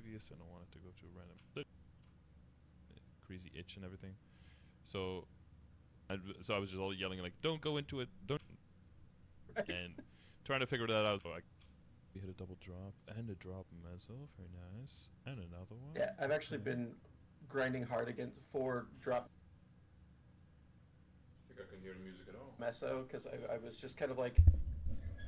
previous, and I wanted to go to a random crazy itch and everything. So I was just all yelling like, "Don't go into it, don't," and trying to figure that out. So we hit a double drop and a drop mezzo, very nice, and another one. Yeah, I've actually been grinding hard against 4 drop. I think I couldn't hear the music at all. Meso, because I was just kind of like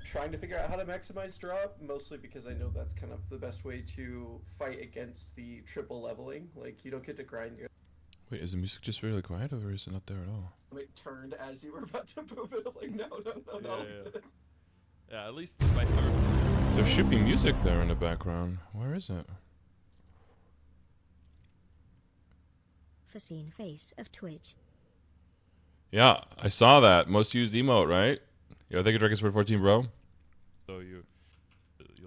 trying to figure out how to maximize drop, mostly because I know that's kind of the best way to fight against the triple leveling. Like, you don't get to grind your... Wait, is the music just really quiet, or is it not there at all? It turned as you were about to move it. I was like, no. Yeah. Yeah, at least if I heard... There should be music there in the background. Where is it? Foreseen face of Twitch. Yeah, I saw that. Most used emote, right? Yo, thank you, Dragons for 14, bro. So you'll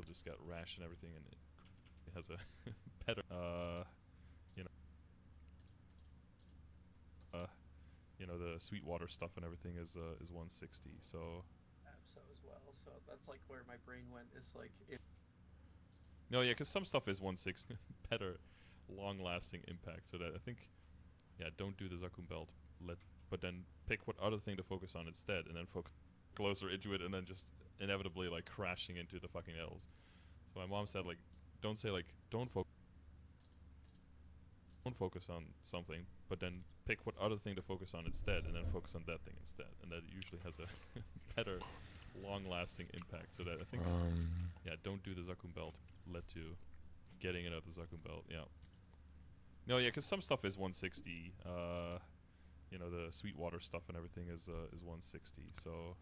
just get rash and everything, and it has a better, you know, the Sweetwater stuff and everything is 160. So So as well. So that's like where my brain went. Is like it. no, yeah, because some stuff is 160, better, long-lasting impact. So that I think, yeah, don't do the Zakum belt. But then pick what other thing to focus on instead, and then focus closer into it, and then just inevitably like crashing into the fucking L's. So my mom said, like, don't say like don't focus on something, but then pick what other thing to focus on instead, and then focus on that thing instead, and that usually has a better long-lasting impact. So that I think, yeah, don't do the Zakum belt. Led to getting another Zakum belt. Yeah. No, yeah, because some stuff is 160. You know, the Sweetwater stuff and everything is 160. So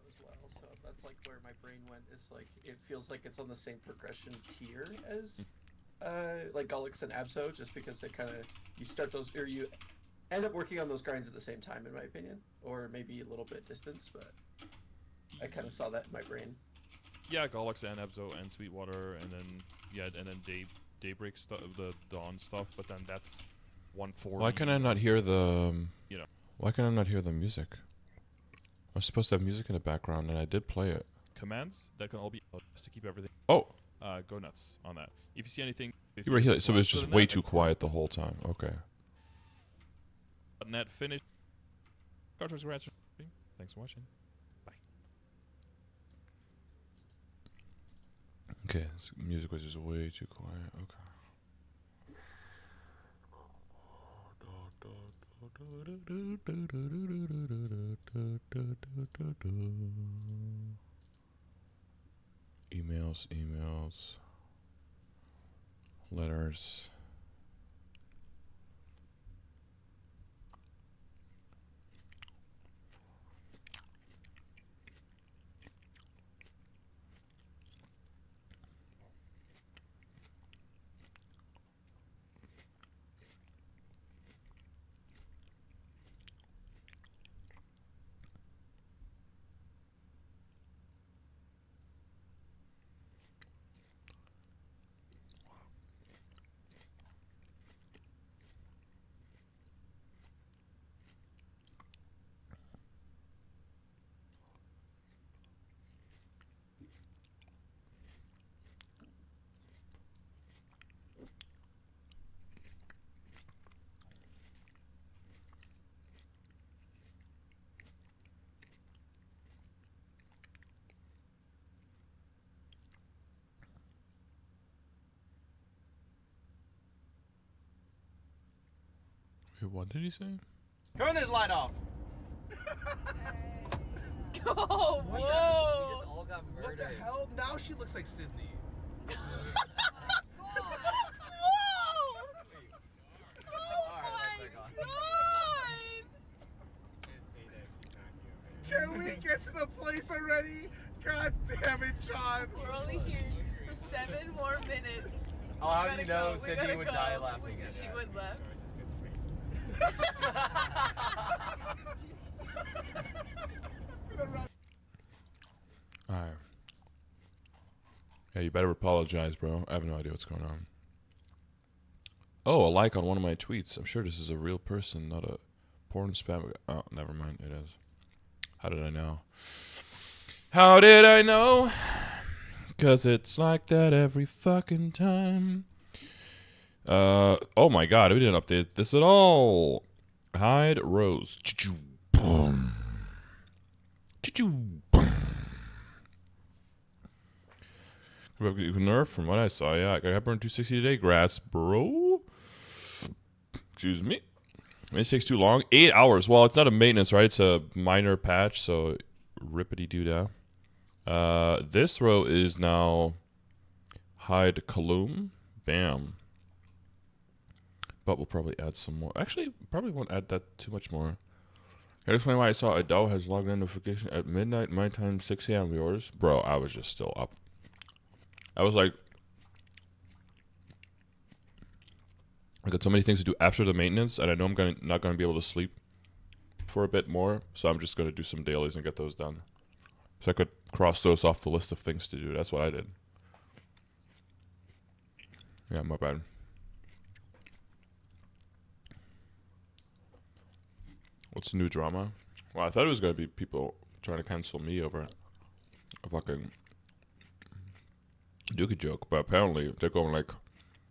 As well. So that's like where my brain went. Is like it feels like it's on the same progression tier as like Gullix and Abso, just because they kind of you start those or you end up working on those grinds at the same time, in my opinion, or maybe a little bit distance. But I kind of saw that in my brain. yeah, Gollux and Abso and Sweetwater, and then Daybreak stuff, the Dawn stuff. But then that's 140. Why can I not hear the... You know. Why can I not hear the music? I was supposed to have music in the background, and I did play it. Commands that can all be just to keep everything. Oh! Go nuts on that. If you see anything... You were here, so it was just way too quiet the whole time. Okay. Net finish. Cartridge scratch. Thanks for watching. Bye. Okay, this music was just way too quiet. Okay. Emails. Letters. Wait, what did he say? Turn this light off! Oh, whoa! We just all got murdered. What the hell? Now she looks like Sydney. Whoa! Can we get to the place already? God damn it, John. We're only here for 7 more minutes. Oh, how do you know Sydney would die laughing Wait, at she that? would laugh. Alright. Yeah, you better apologize, bro. I have no idea what's going on. Oh, a like on one of my tweets. I'm sure this is a real person, not a porn spam. Oh, never mind. It is. How did I know? How did I know? 'Cause it's like that every fucking time. Oh my god, we didn't update this at all. Hide Rose. Boom. Boom. Nerf from what I saw. Yeah, I got burned 260 today. Grats, bro. Excuse me. It takes too long. 8 hours. Well, it's not a maintenance, right? It's a minor patch, so rippity doo dah. This row is now hide Kaloom. Bam. But we'll probably add some more. Actually, probably won't add that too much more. Can you explain why I saw Adele has logged in notification at midnight, my time, 6 a.m. yours? Bro, I was just still up. I was like, I got so many things to do after the maintenance, and I know I'm not gonna be able to sleep for a bit more, so I'm just gonna do some dailies and get those done. So I could cross those off the list of things to do. That's what I did. Yeah, my bad. What's the new drama? Well, I thought it was gonna be people trying to cancel me over a fucking Duke joke, but apparently they're going like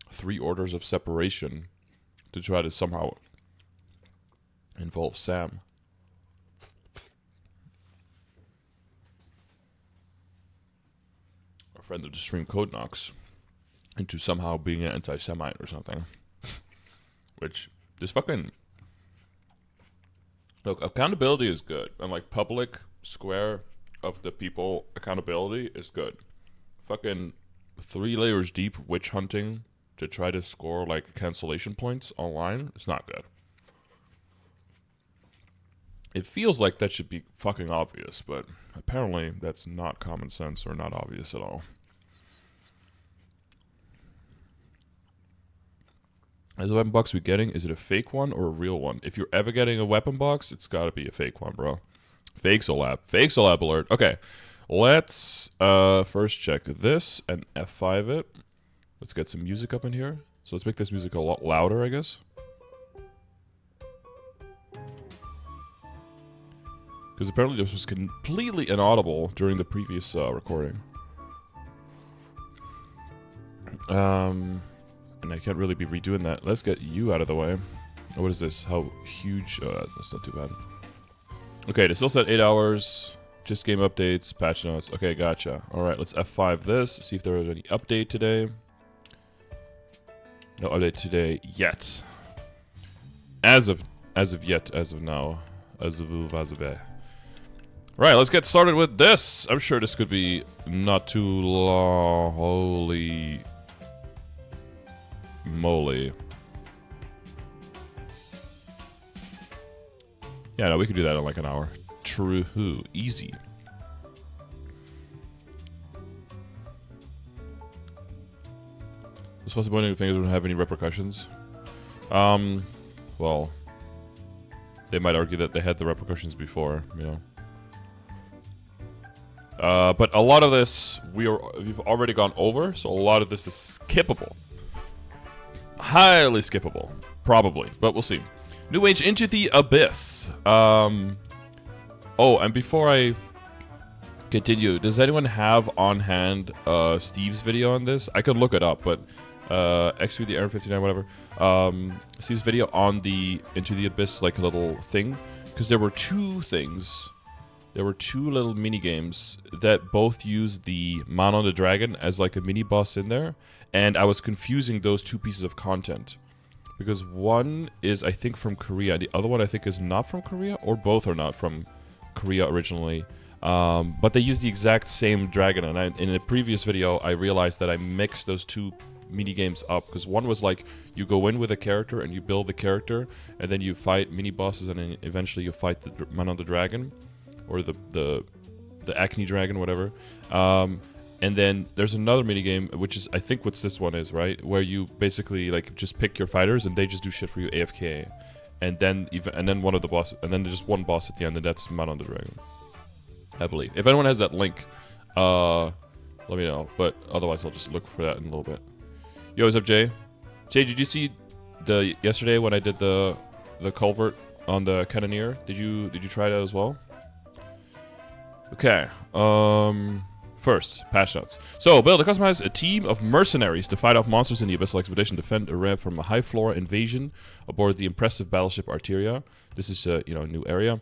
3 orders of separation to try to somehow involve Sam. A friend of the stream, Code Knox, into somehow being an anti-Semite or something. Which, this fucking... Look, accountability is good. And like public square of the people accountability is good. Fucking 3 layers deep witch hunting to try to score like cancellation points online is not good. It feels like that should be fucking obvious, but apparently that's not common sense or not obvious at all. Is the weapon box we getting, is it a fake one or a real one? If you're ever getting a weapon box, it's gotta be a fake one, bro. Fakesolab. Fakesolab alert. Okay. Let's first check this and F5 it. Let's get some music up in here. So let's make this music a lot louder, I guess. Because apparently this was completely inaudible during the previous recording. And I can't really be redoing that. Let's get you out of the way. Oh, what is this? How huge? That's not too bad. Okay, it still said 8 hours. Just game updates, patch notes. Okay, gotcha. Alright, let's F5 this. See if there was any update today. No update today yet. As of yet, as of now. As of Right, let's get started with this. I'm sure this could be not too long. Holy moly. Yeah, no, we could do that in like an hour. True. Easy. This supposed to be one of the things that don't have any repercussions. Well, they might argue that they had the repercussions before, you know. But a lot of this we've already gone over, so a lot of this is skippable. Highly skippable, probably, but we'll see. New Age Into the Abyss. Oh, and before I continue, does anyone have on hand Steve's video on this? I could look it up, but X3 the Air 59, whatever. Steve's video on the Into the Abyss like little thing, because there were 2 things. There were 2 little mini games that both used the Man on the Dragon as like a mini boss in there, and I was confusing those 2 pieces of content. Because one is, I think, from Korea. The other one, I think, is not from Korea. Or both are not from Korea originally. But they use the exact same dragon. And in a previous video, I realized that I mixed those 2 mini-games up. Because one was like, you go in with a character and you build the character. And then you fight mini-bosses and then eventually you fight the Man on the Dragon. Or the Acne Dragon, whatever. And then there's another minigame, which is, I think what's this one is, right? Where you basically, like, just pick your fighters and they just do shit for you AFK. And then one of the bosses, and then there's just one boss at the end, and that's Man on the Dragon. I believe. If anyone has that link, let me know. But otherwise, I'll just look for that in a little bit. Yo, what's up, Jay? Jay, did you see yesterday when I did the culvert on the Cannoneer? Did you try that as well? Okay. First, patch notes. So, build and customize a team of mercenaries to fight off monsters in the Abyssal Expedition, defend a rev from a high flora invasion aboard the impressive battleship Arteria. This is a new area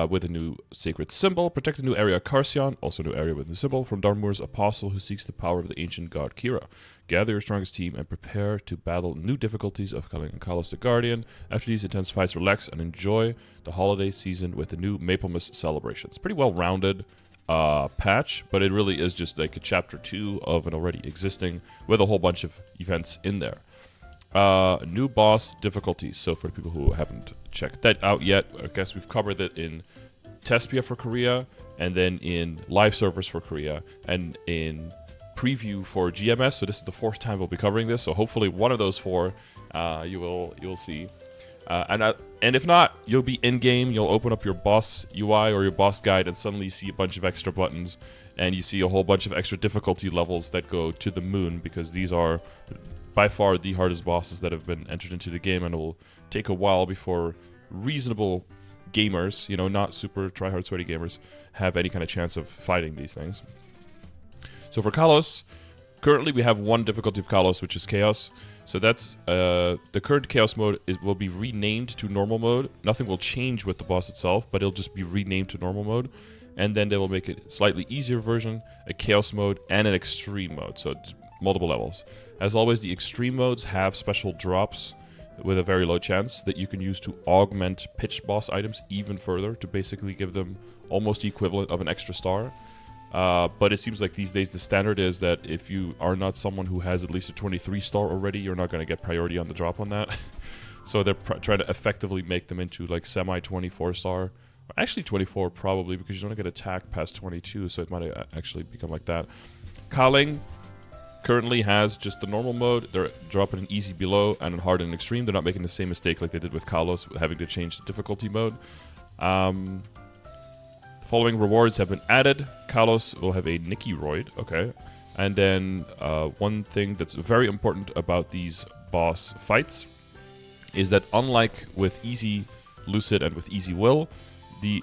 with a new sacred symbol. Protect the new area Carcion, also a new area with a new symbol, from Darmur's apostle who seeks the power of the ancient god Kira. Gather your strongest team and prepare to battle new difficulties of Culling and Kalos the Guardian. After these intense fights, relax and enjoy the holiday season with the new Maplemas celebrations. Pretty well-rounded patch, but it really is just like a chapter 2 of an already existing with a whole bunch of events in there. New boss difficulties. So for people who haven't checked that out yet, I guess we've covered it in Tespia for Korea, and then in live servers for Korea, and in preview for GMS. So this is the 4th time we'll be covering this. So hopefully one of those 4 you'll see. And if not, you'll be in-game, you'll open up your boss UI or your boss guide and suddenly see a bunch of extra buttons, and you see a whole bunch of extra difficulty levels that go to the moon, because these are by far the hardest bosses that have been entered into the game, and it will take a while before reasonable gamers, not super try-hard sweaty gamers, have any kind of chance of fighting these things. So for Kalos, currently we have one difficulty of Kalos, which is Chaos. So that's the current Chaos mode will be renamed to normal mode. Nothing will change with the boss itself, but it'll just be renamed to normal mode. And then they will make it a slightly easier version, a Chaos mode, and an Extreme mode. So it's multiple levels. As always, the Extreme modes have special drops with a very low chance that you can use to augment pitched boss items even further, to basically give them almost the equivalent of an extra star. But it seems like these days the standard is that if you are not someone who has at least a 23 star already, you're not going to get priority on the drop on that. So they're trying to effectively make them into like semi 24 star. Actually 24 probably, because you don't get attack past 22, so it might actually become like that. Kaling currently has just the normal mode. They're dropping an easy below and a hard and extreme. They're not making the same mistake like they did with Kalos, having to change the difficulty mode. Following rewards have been added. Kalos will have a Nikki Roid, okay. And then one thing that's very important about these boss fights is that unlike with Easy Lucid and with Easy Will, the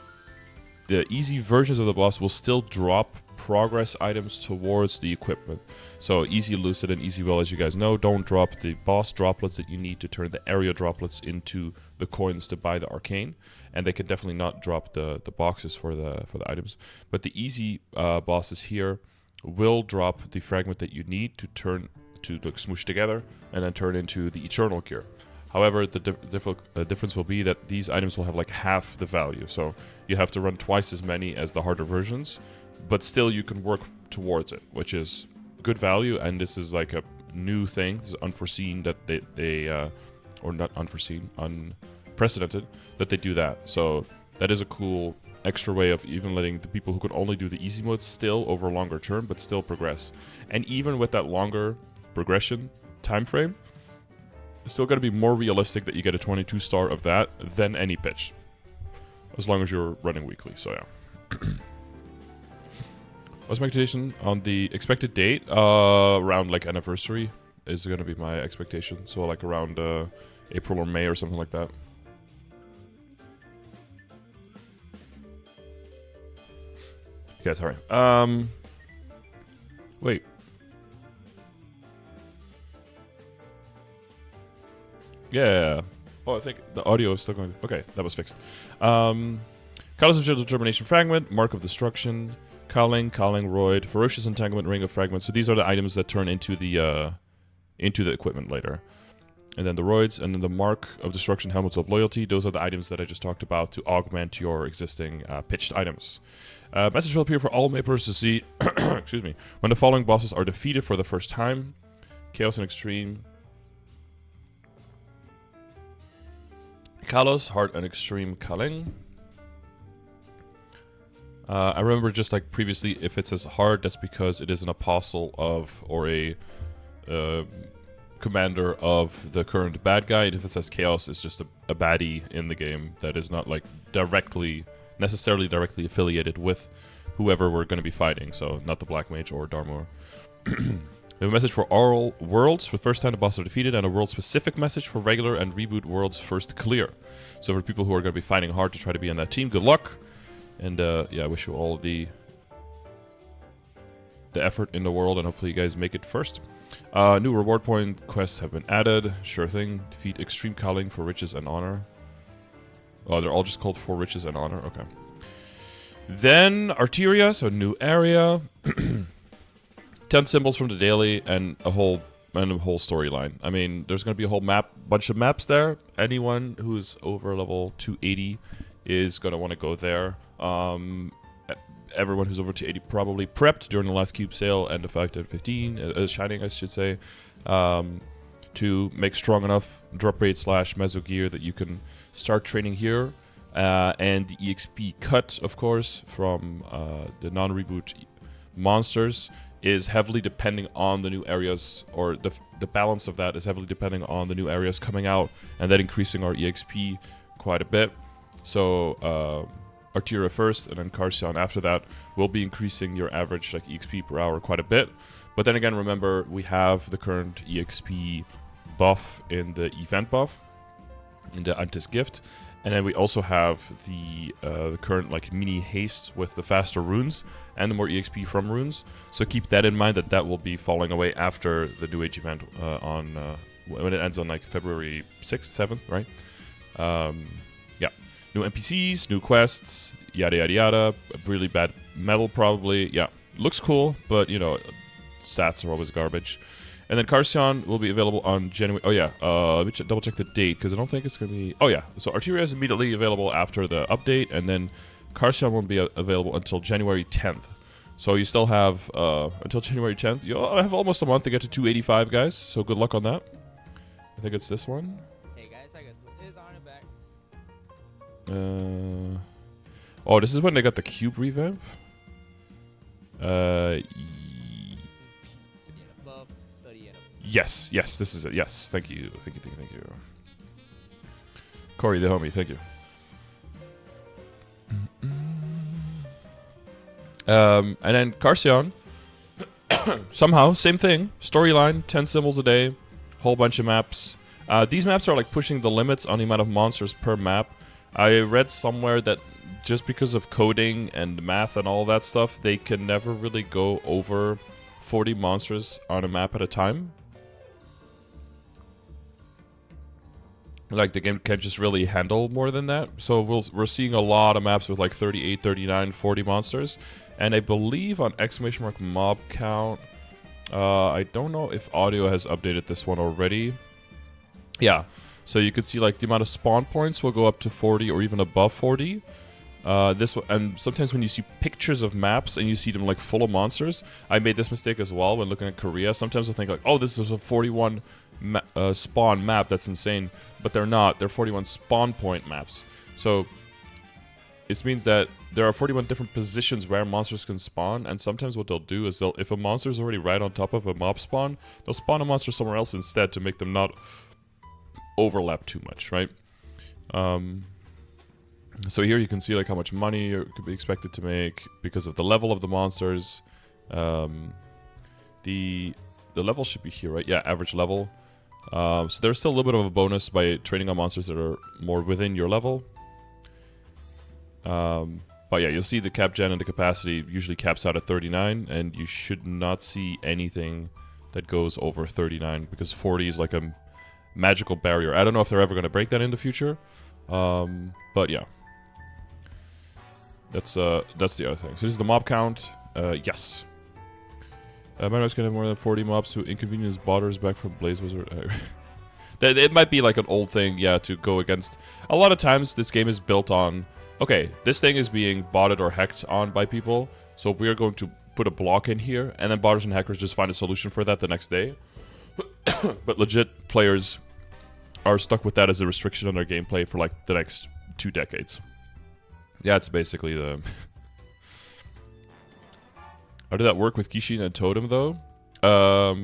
easy versions of the boss will still drop progress items towards the equipment. So Easy Lucid and Easy Will, as you guys know, don't drop the boss droplets that you need to turn the area droplets into the coins to buy the arcane, and they can definitely not drop the boxes for the items. But the easy bosses here will drop the fragment that you need to turn to smoosh together and then turn into the eternal gear. However, the difference will be that these items will have like half the value, so you have to run twice as many as the harder versions, but still you can work towards it, which is good value. And this is like a new thing. This is unforeseen that they or not unforeseen, unprecedented that they do that. So that is a cool extra way of even letting the people who could only do the easy mode still over a longer term, but still progress. And even with that longer progression time frame, it's still going to be more realistic that you get a 22 star of that than any pitch, as long as you're running weekly. So yeah. What's my expectation on the expected date? Around like anniversary is going to be my expectation. So like around April or May or something like that. Okay, sorry. Wait. Yeah. Oh, I think the audio is still going. Okay, that was fixed. Kalos of Determination Fragment, Mark of Destruction, Kaling Roid, Ferocious Entanglement, Ring of Fragments. So these are the items that turn into the equipment later. And then the Roids, and then the Mark of Destruction, Helmets of Loyalty. Those are the items that I just talked about to augment your existing pitched items. Message will appear for all Maplers to see, excuse me, when the following bosses are defeated for the first time. Chaos and Extreme. Kalos, Hard and Extreme Kaling. I remember just like previously, if it says hard, that's because it is an apostle of, or a commander of the current bad guy. And if it says chaos, it's just a baddie in the game that is not like necessarily directly affiliated with whoever we're going to be fighting. So not the Black Mage or Darmor. We have a message for all worlds for the first time the bosses are defeated, and a world-specific message for regular and reboot worlds first clear. So for people who are going to be fighting hard to try to be on that team, good luck. And yeah, I wish you all the the effort in the world, and hopefully you guys make it first. New reward point quests have been added. Sure thing. Defeat extreme cowling for riches and honor. Oh, they're all just called for riches and honor. Okay. Then Arteria, so new area. 10 symbols from the daily and a whole storyline. I mean, there's going to be a whole bunch of maps there. Anyone who's over level 280 is going to want to go there. Everyone who's over 280 probably prepped during the last cube sale and the fact that 15 shining, I should say, to make strong enough drop rate / meso gear that you can start training here. And the EXP cut, of course, from the non-reboot monsters is heavily depending on the new areas, or the balance of that is heavily depending on the new areas coming out, and that increasing our EXP quite a bit. So Arteria first, and then Carcion after that will be increasing your average like EXP per hour quite a bit. But then again, remember, we have the current EXP buff in the event buff, in the Antis gift. And then we also have the current like mini haste with the faster runes and the more EXP from runes. So keep that in mind, that will be falling away after the New Age event on when it ends on like February 6th, 7th, right? Yeah, new NPCs, new quests, yada yada yada. Really bad metal probably. Yeah, looks cool, but you know, stats are always garbage. And then Carcion will be available on January... Oh, yeah. Let me double check the date, because I don't think it's going to be... Oh, yeah. So Arteria is immediately available after the update, and then Carcion won't be available until January 10th. So you still have until January 10th. You have almost a month to get to 285, guys. So good luck on that. I think it's this one. Hey, guys, I guess it is on it back. Oh, this is when they got the cube revamp? Yes, this is it. Yes, thank you. Corey, the homie, thank you. And then Carcion, somehow, same thing. Storyline, 10 symbols a day, whole bunch of maps. These maps are like pushing the limits on the amount of monsters per map. I read somewhere that just because of coding and math and all that stuff, they can never really go over 40 monsters on a map at a time. Like, the game can't just really handle more than that. So we're seeing a lot of maps with like 38, 39, 40 monsters. And I believe on ! mob count, I don't know if audio has updated this one already. Yeah, so you could see like the amount of spawn points will go up to 40 or even above 40. And sometimes when you see pictures of maps and you see them like full of monsters, I made this mistake as well when looking at Korea. Sometimes I think like, oh, this is a 41 spawn map, that's insane. But they're not. They're 41 spawn point maps. So it means that there are 41 different positions where monsters can spawn, and sometimes what they'll do is if a monster is already right on top of a mob spawn, they'll spawn a monster somewhere else instead to make them not overlap too much, right? So here you can see like how much money you could be expected to make because of the level of the monsters. The level should be here, right? Yeah, average level. So there's still a little bit of a bonus by training on monsters that are more within your level. But yeah, you'll see the cap gen and the capacity usually caps out at 39, and you should not see anything that goes over 39 because 40 is like a magical barrier. I don't know if they're ever going to break that in the future, but yeah. That's the other thing. So this is the mob count. Yes. Manos can have more than 40 mobs who inconvenience botters back from Blaze Wizard. It might be like an old thing, yeah, to go against. A lot of times this game is built on, okay, this thing is being botted or hacked on by people, so we are going to put a block in here, and then botters and hackers just find a solution for that the next day. But legit players are stuck with that as a restriction on their gameplay for like the next 2 decades. Yeah, it's basically the... How did that work with Kishin and Totem, though? Well,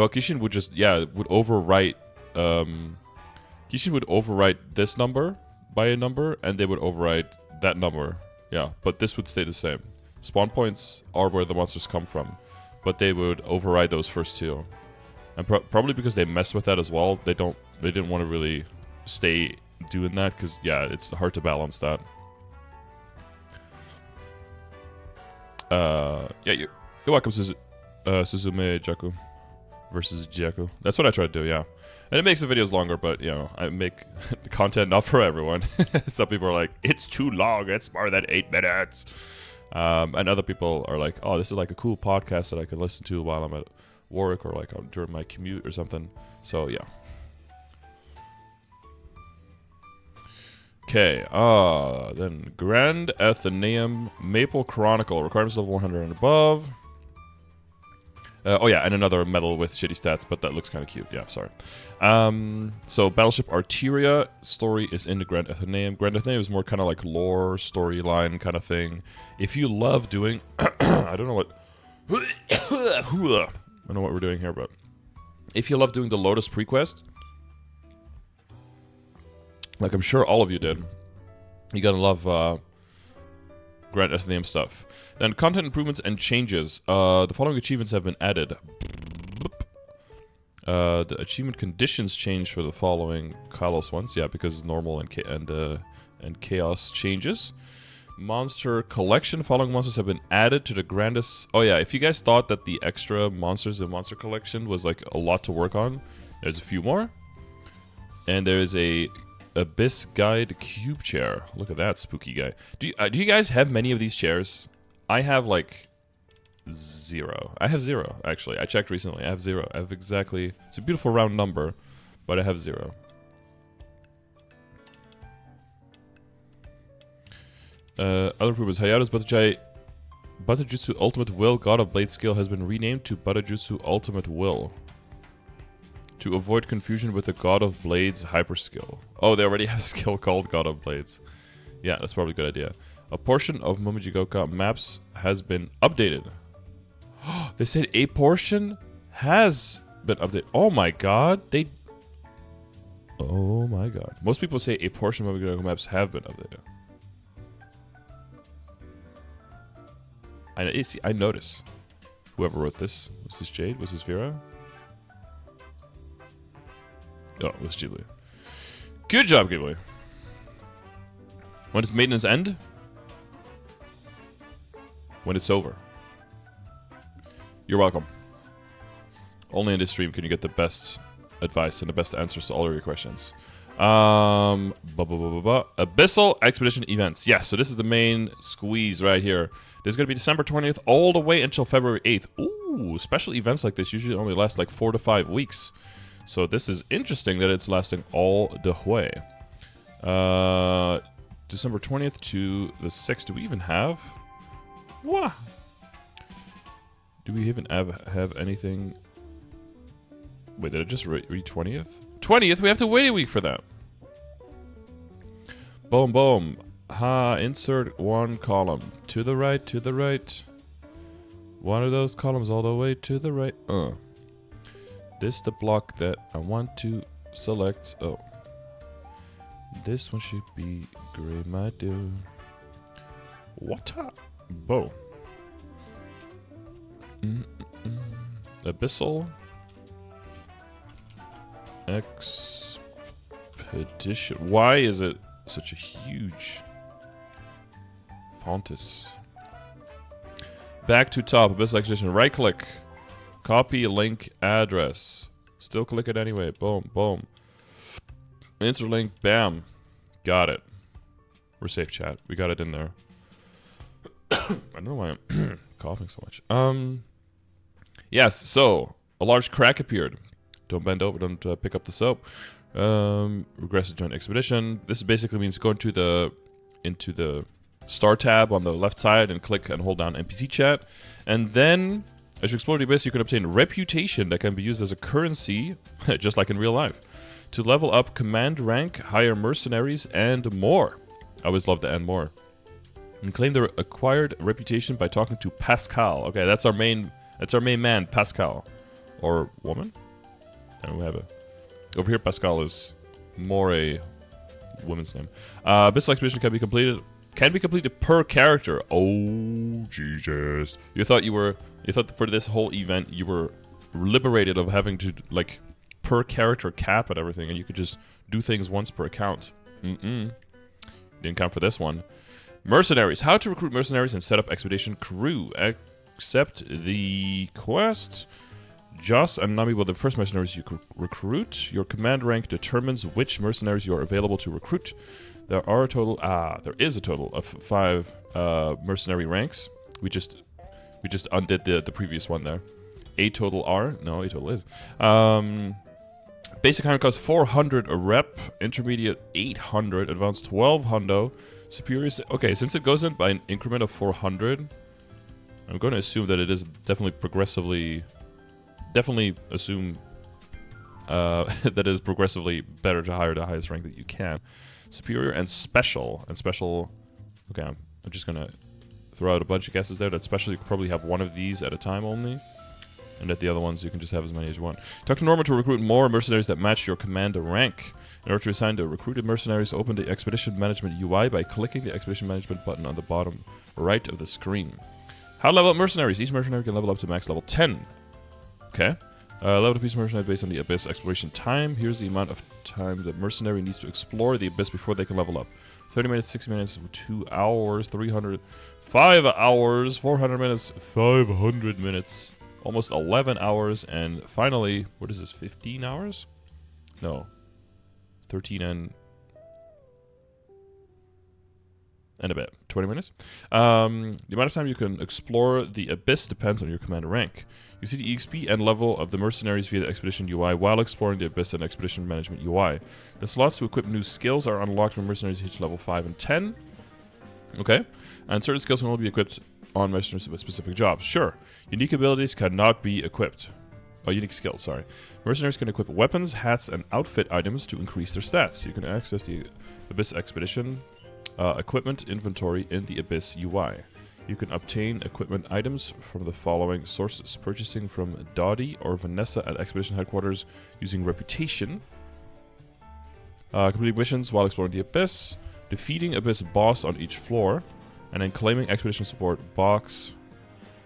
Kishin would just, would overwrite... Kishin would overwrite this number by a number, and they would overwrite that number. Yeah, but this would stay the same. Spawn points are where the monsters come from, but they would override those first two. And probably because they messed with that as well, they didn't want to really stay doing that, because, yeah, it's hard to balance that. Yeah, you're welcome, Suzume Jaku versus Jaku. That's what I try to do, yeah. And it makes the videos longer, but, you know, I make the content not for everyone. Some people are like, it's too long, it's more than 8 minutes. And other people are like, oh, this is like a cool podcast that I can listen to while I'm at work or like during my commute or something. So, yeah. Okay, then Grand Athenaeum Maple Chronicle, requirements level 100 and above. Oh yeah, and another medal with shitty stats, but that looks kind of cute. Yeah, sorry. So Battleship Arteria story is in the Grand Athenaeum. Grand Athenaeum is more kind of like lore, storyline kind of thing. If you love doing, I don't know what, I don't know what we're doing here, but if you love doing the Lotus Prequest, like I'm sure all of you did, you gotta love Grand Athenaeum stuff. Then content improvements and changes. The following achievements have been added. The achievement conditions change for the following Kalos ones. Yeah, because normal and chaos changes. Monster collection. Following monsters have been added to the grandest. Oh yeah, if you guys thought that the extra monsters in monster collection was like a lot to work on, there's a few more. And there is a Abyss Guide Cube Chair. Look at that spooky guy. Do you guys have many of these chairs? I have like 0. I have 0 actually. I checked recently. I have 0. I have exactly. It's a beautiful round number, but I have 0. Other improvements. Hayato's Batajutsu Ultimate Will God of Blade skill has been renamed to Batajutsu Ultimate Will to avoid confusion with the God of Blades hyper skill. Oh, they already have a skill called God of Blades. Yeah, that's probably a good idea. A portion of Momojigoka maps has been updated. They said a portion has been updated. Oh my god, oh my god. Most people say a portion of Momojigoka maps have been updated. I notice. Whoever wrote this. Was this Jade? Was this Vera? Oh, it was Ghibli. Good job, Ghibli. When does maintenance end? When it's over. You're welcome. Only in this stream can you get the best advice and the best answers to all of your questions. Abyssal Expedition events. Yes, so this is the main squeeze right here. This is going to be December 20th all the way until February 8th. Ooh, special events like this usually only last like 4 to 5 weeks. So this is interesting that it's lasting all the way. December 20th to the 6th. Do we even have? What? Do we even have anything? Wait, did I just read 20th? 20th? We have to wait a week for that. Boom, boom. Insert one column. To the right, to the right. One of those columns all the way to the right. This the block that I want to select. Oh. This one should be gray, my dude. What up? Boom. Abyssal Expedition. Why is it such a huge fontus? Back to top. Abyssal Expedition. Right click. Copy link address. Still click it anyway. Boom, boom. Insert link. Bam. Got it. We're safe, chat. We got it in there. I don't know why I'm coughing so much. Yes, so a large crack appeared. Don't bend over. Don't pick up the soap. Regressive joint expedition. This basically means go into the start tab on the left side and click and hold down NPC chat, and then as you explore the abyss, you can obtain reputation that can be used as a currency, just like in real life, to level up command rank, hire mercenaries, and more. I always love the and more. And claim the acquired reputation by talking to Pascal. Okay, that's our main man, Pascal. Or woman? And we have it. Over here, Pascal is more a woman's name. Abyssal Expedition can be completed per character. Oh, Jesus. You thought for this whole event you were liberated of having to, like, per character cap and everything, and you could just do things once per account. Didn't count for this one. Mercenaries. How to recruit mercenaries and set up expedition crew. Accept the quest. Joss and Nami will the first mercenaries you recruit. Your command rank determines which mercenaries you are available to recruit. There is a total of 5 mercenary ranks. We just undid the previous one there. 8 total are. No, 8 total is. Basic iron costs 400 a rep. Intermediate 800. Advanced 1200. Superior. Okay, since it goes in by an increment of 400, I'm going to assume that it is definitely progressively. Definitely assume that it is progressively better to hire the highest rank that you can. Superior and special. And special. Okay, I'm just going to throw out a bunch of guesses there. That special, you could probably have one of these at a time only. And that the other ones, you can just have as many as you want. Talk to Norma to recruit more mercenaries that match your commander rank. In order to assign the recruited mercenaries, open the Expedition Management UI by clicking the Expedition Management button on the bottom right of the screen. How to level up mercenaries? Each mercenary can level up to max level 10. Okay. Level up each mercenary based on the Abyss exploration time. Here's the amount of time the mercenary needs to explore the Abyss before they can level up. 30 minutes, 60 minutes, 2 hours, 300, 5 hours, 400 minutes, 500 minutes. Almost 11 hours, and finally, what is this, 15 hours? No. 13 and a bit. 20 minutes? The amount of time you can explore the Abyss depends on your commander rank. You see the EXP and level of the mercenaries via the Expedition UI while exploring the Abyss and Expedition Management UI. The slots to equip new skills are unlocked when mercenaries hit level 5 and 10. Okay. And certain skills can only be equipped on mercenaries with specific jobs. Sure. Unique abilities cannot be equipped. Oh, unique skills, sorry. Mercenaries can equip weapons, hats, and outfit items to increase their stats. You can access the Abyss Expedition equipment inventory in the Abyss UI. You can obtain equipment items from the following sources. Purchasing from Dottie or Vanessa at Expedition Headquarters using Reputation. Completing missions while exploring the Abyss. Defeating Abyss boss on each floor. And then claiming Expedition Support box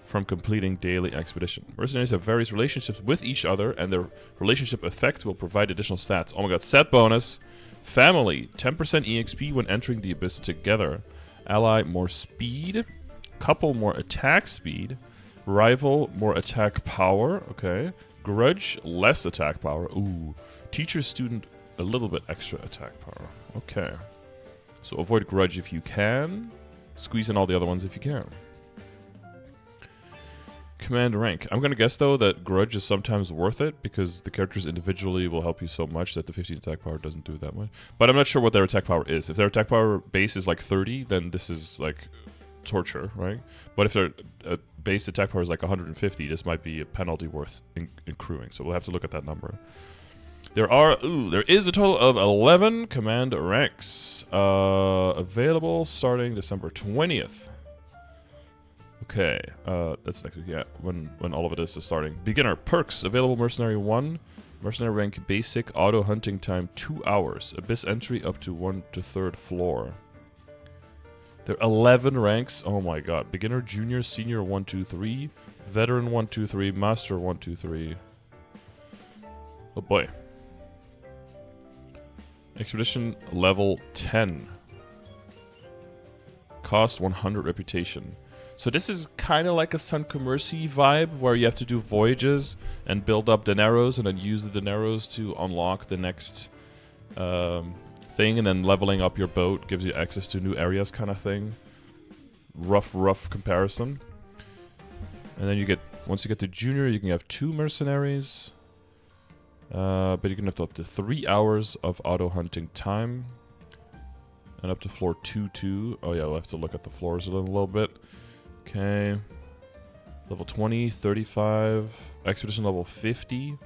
from completing daily expedition. Mercenaries have various relationships with each other, and their relationship effect will provide additional stats. Oh my god, set bonus. Family, 10% EXP when entering the Abyss together. Ally, more speed. Couple, more attack speed. Rival, more attack power. Okay. Grudge, less attack power. Ooh. Teacher, student, a little bit extra attack power. Okay. So avoid Grudge if you can. Squeeze in all the other ones if you can. Command rank. I'm going to guess, though, that Grudge is sometimes worth it because the characters individually will help you so much that the 15 attack power doesn't do that much. But I'm not sure what their attack power is. If their attack power base is like 30, then this is like torture, right? But if their base attack power is like 150, this might be a penalty worth accruing. So we'll have to look at that number. There is a total of 11 command ranks available starting December 20th. Okay, that's next week, yeah, when all of it is starting. Beginner, perks, available Mercenary 1, Mercenary rank basic, auto hunting time 2 hours, Abyss entry up to 1 to 3rd floor. There are 11 ranks, oh my god. Beginner, Junior, Senior 1, 2, 3, Veteran 1, 2, 3, Master 1, 2, 3. Oh boy. Expedition level 10. Cost 100 reputation. So this is kind of like a Sun Commercy vibe, where you have to do voyages and build up dineros, and then use the dineros to unlock the next thing, and then leveling up your boat gives you access to new areas, kind of thing. Rough comparison. And then you get, once you get to Junior, you can have 2 mercenaries. But you can have up to 3 hours of auto hunting time. And up to floor 2. Oh yeah, we'll have to look at the floors a little bit. Okay. Level 20, 35. Expedition level 50.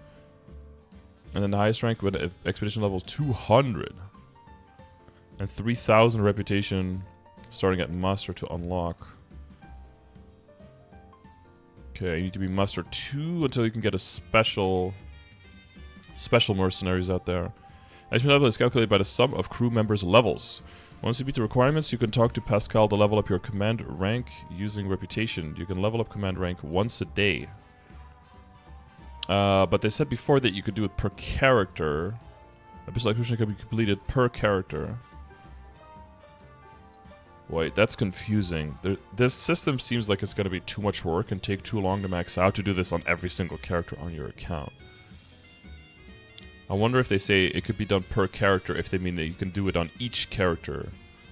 And then the highest rank with expedition level 200. And 3,000 reputation starting at Master to unlock. Okay, you need to be Master 2 until you can get a special mercenaries out there. Expedition level is calculated by the sum of crew members' levels. Once you meet the requirements, you can talk to Pascal to level up your command rank using Reputation. You can level up command rank once a day. But they said before that you could do it per character. Abyss Electrician can be completed per character. Wait, that's confusing. This system seems like it's going to be too much work and take too long to max out to do this on every single character on your account. I wonder if they say it could be done per character, if they mean that you can do it on each character.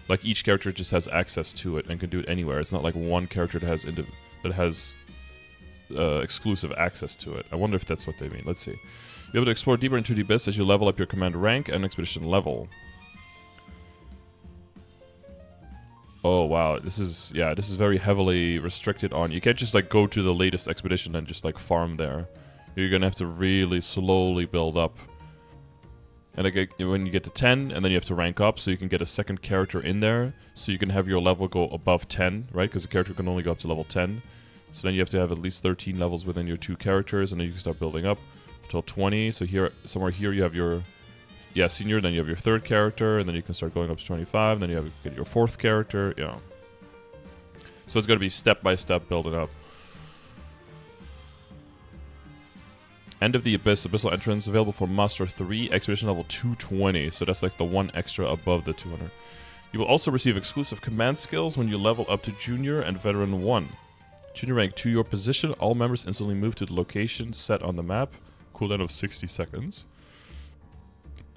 Like each character just has access to it and can do it anywhere. It's not like one character that has exclusive access to it. I wonder if that's what they mean. Let's see. You'll be able to explore deeper into the abyss as you level up your command rank and expedition level. Oh wow, this is very heavily restricted on. You can't just like go to the latest expedition and just like farm there. You're gonna have to really slowly build up. And like when you get to 10, and then you have to rank up, so you can get a second character in there, so you can have your level go above 10, right? Because the character can only go up to level 10. So then you have to have at least 13 levels within your 2 characters, and then you can start building up until 20. So here, somewhere here, you have your senior, then you have your 3rd character, and then you can start going up to 25, and then you have to get your 4th character, you know. So it's going to be step by step building up. End of the Abyss, Abyssal Entrance, available for Master 3, Expedition level 220, so that's like the one extra above the 200. You will also receive exclusive command skills when you level up to Junior and Veteran 1. Junior rank to your position, all members instantly move to the location set on the map, cooldown of 60 seconds.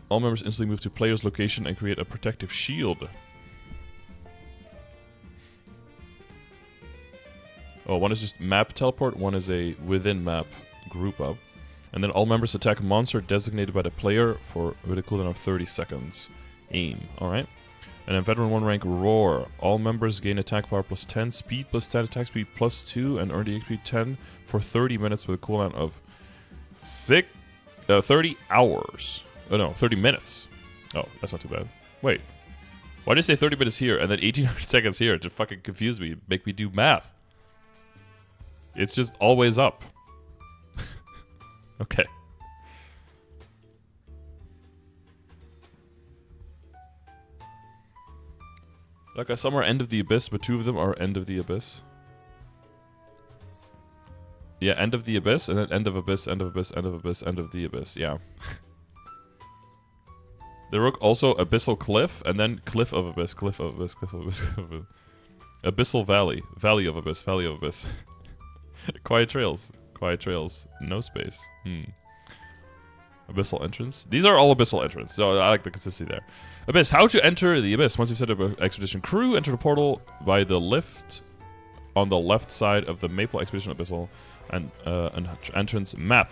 All members instantly move to player's location and create a protective shield. Oh, one is just map teleport, one is a within map group up. And then all members attack a monster designated by the player with a cooldown of 30 seconds. Aim, alright. And then Veteran 1 rank Roar. All members gain attack power plus 10, speed plus 10, attack speed plus 2, and earn the HP 10 for 30 minutes with a cooldown of 30 hours. Oh no, 30 minutes. Oh, that's not too bad. Wait. Why did it say 30 minutes here and then 18 seconds here? To fucking confuse me, make me do math. It's just always up. Okay. Like some are End of the Abyss, but 2 of them are End of the Abyss. Yeah, End of the Abyss, and then End of Abyss, End of Abyss, End of Abyss, End of the Abyss, yeah. There were also Abyssal Cliff, and then Cliff of Abyss, Cliff of Abyss, Cliff of Abyss, Cliff of Abyss. Abyssal Valley, Valley of Abyss, Valley of Abyss. Quiet Trails. Quiet Trails, no space. Abyssal Entrance. These are all Abyssal Entrance, so I like the consistency there. Abyss. How to enter the Abyss. Once you've set up an expedition crew, enter the portal by the lift on the left side of the Maple Expedition Abyssal and an entrance map.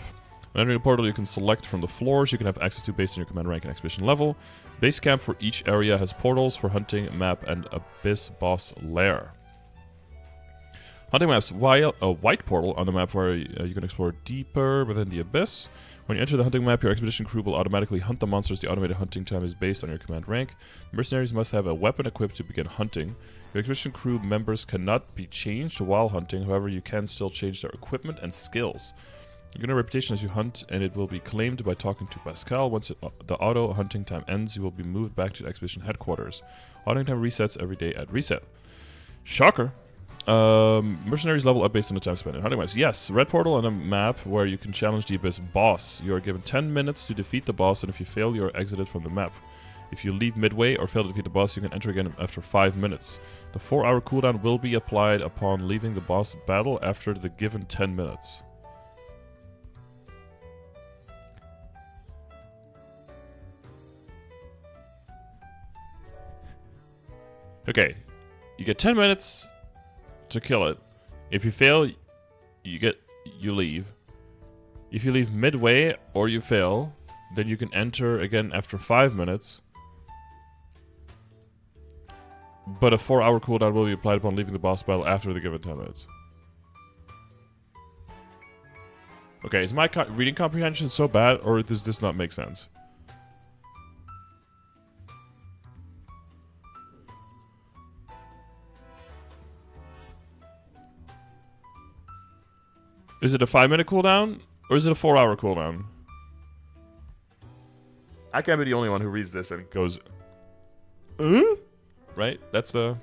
When entering the portal, you can select from the floors you can have access to based on your command rank and expedition level. Base camp for each area has portals for hunting, map, and Abyss boss lair. Hunting maps, a white portal on the map where you can explore deeper within the Abyss. When you enter the hunting map, your expedition crew will automatically hunt the monsters. The automated hunting time is based on your command rank. Mercenaries must have a weapon equipped to begin hunting. Your expedition crew members cannot be changed while hunting, however you can still change their equipment and skills. You gain a reputation as you hunt, and it will be claimed by talking to Pascal. Once the auto hunting time ends, you will be moved back to the expedition headquarters. Hunting time resets every day at reset. Shocker! Mercenaries level up based on the time spent in hunting maps. Yes, red portal on a map where you can challenge the Abyss boss. You are given 10 minutes to defeat the boss, and if you fail, you are exited from the map. If you leave midway or fail to defeat the boss, you can enter again after 5 minutes. The 4-hour cooldown will be applied upon leaving the boss battle after the given 10 minutes. Okay, you get 10 minutes to kill it. If you fail, you leave. If you leave midway or you fail, then you can enter again after 5 minutes. But a 4-hour cooldown will be applied upon leaving the boss battle after the given 10 minutes. Okay, is my reading comprehension so bad, or does this not make sense? Is it a 5-minute cooldown, or is it a 4-hour cooldown? I can't be the only one who reads this and goes, right? That's the...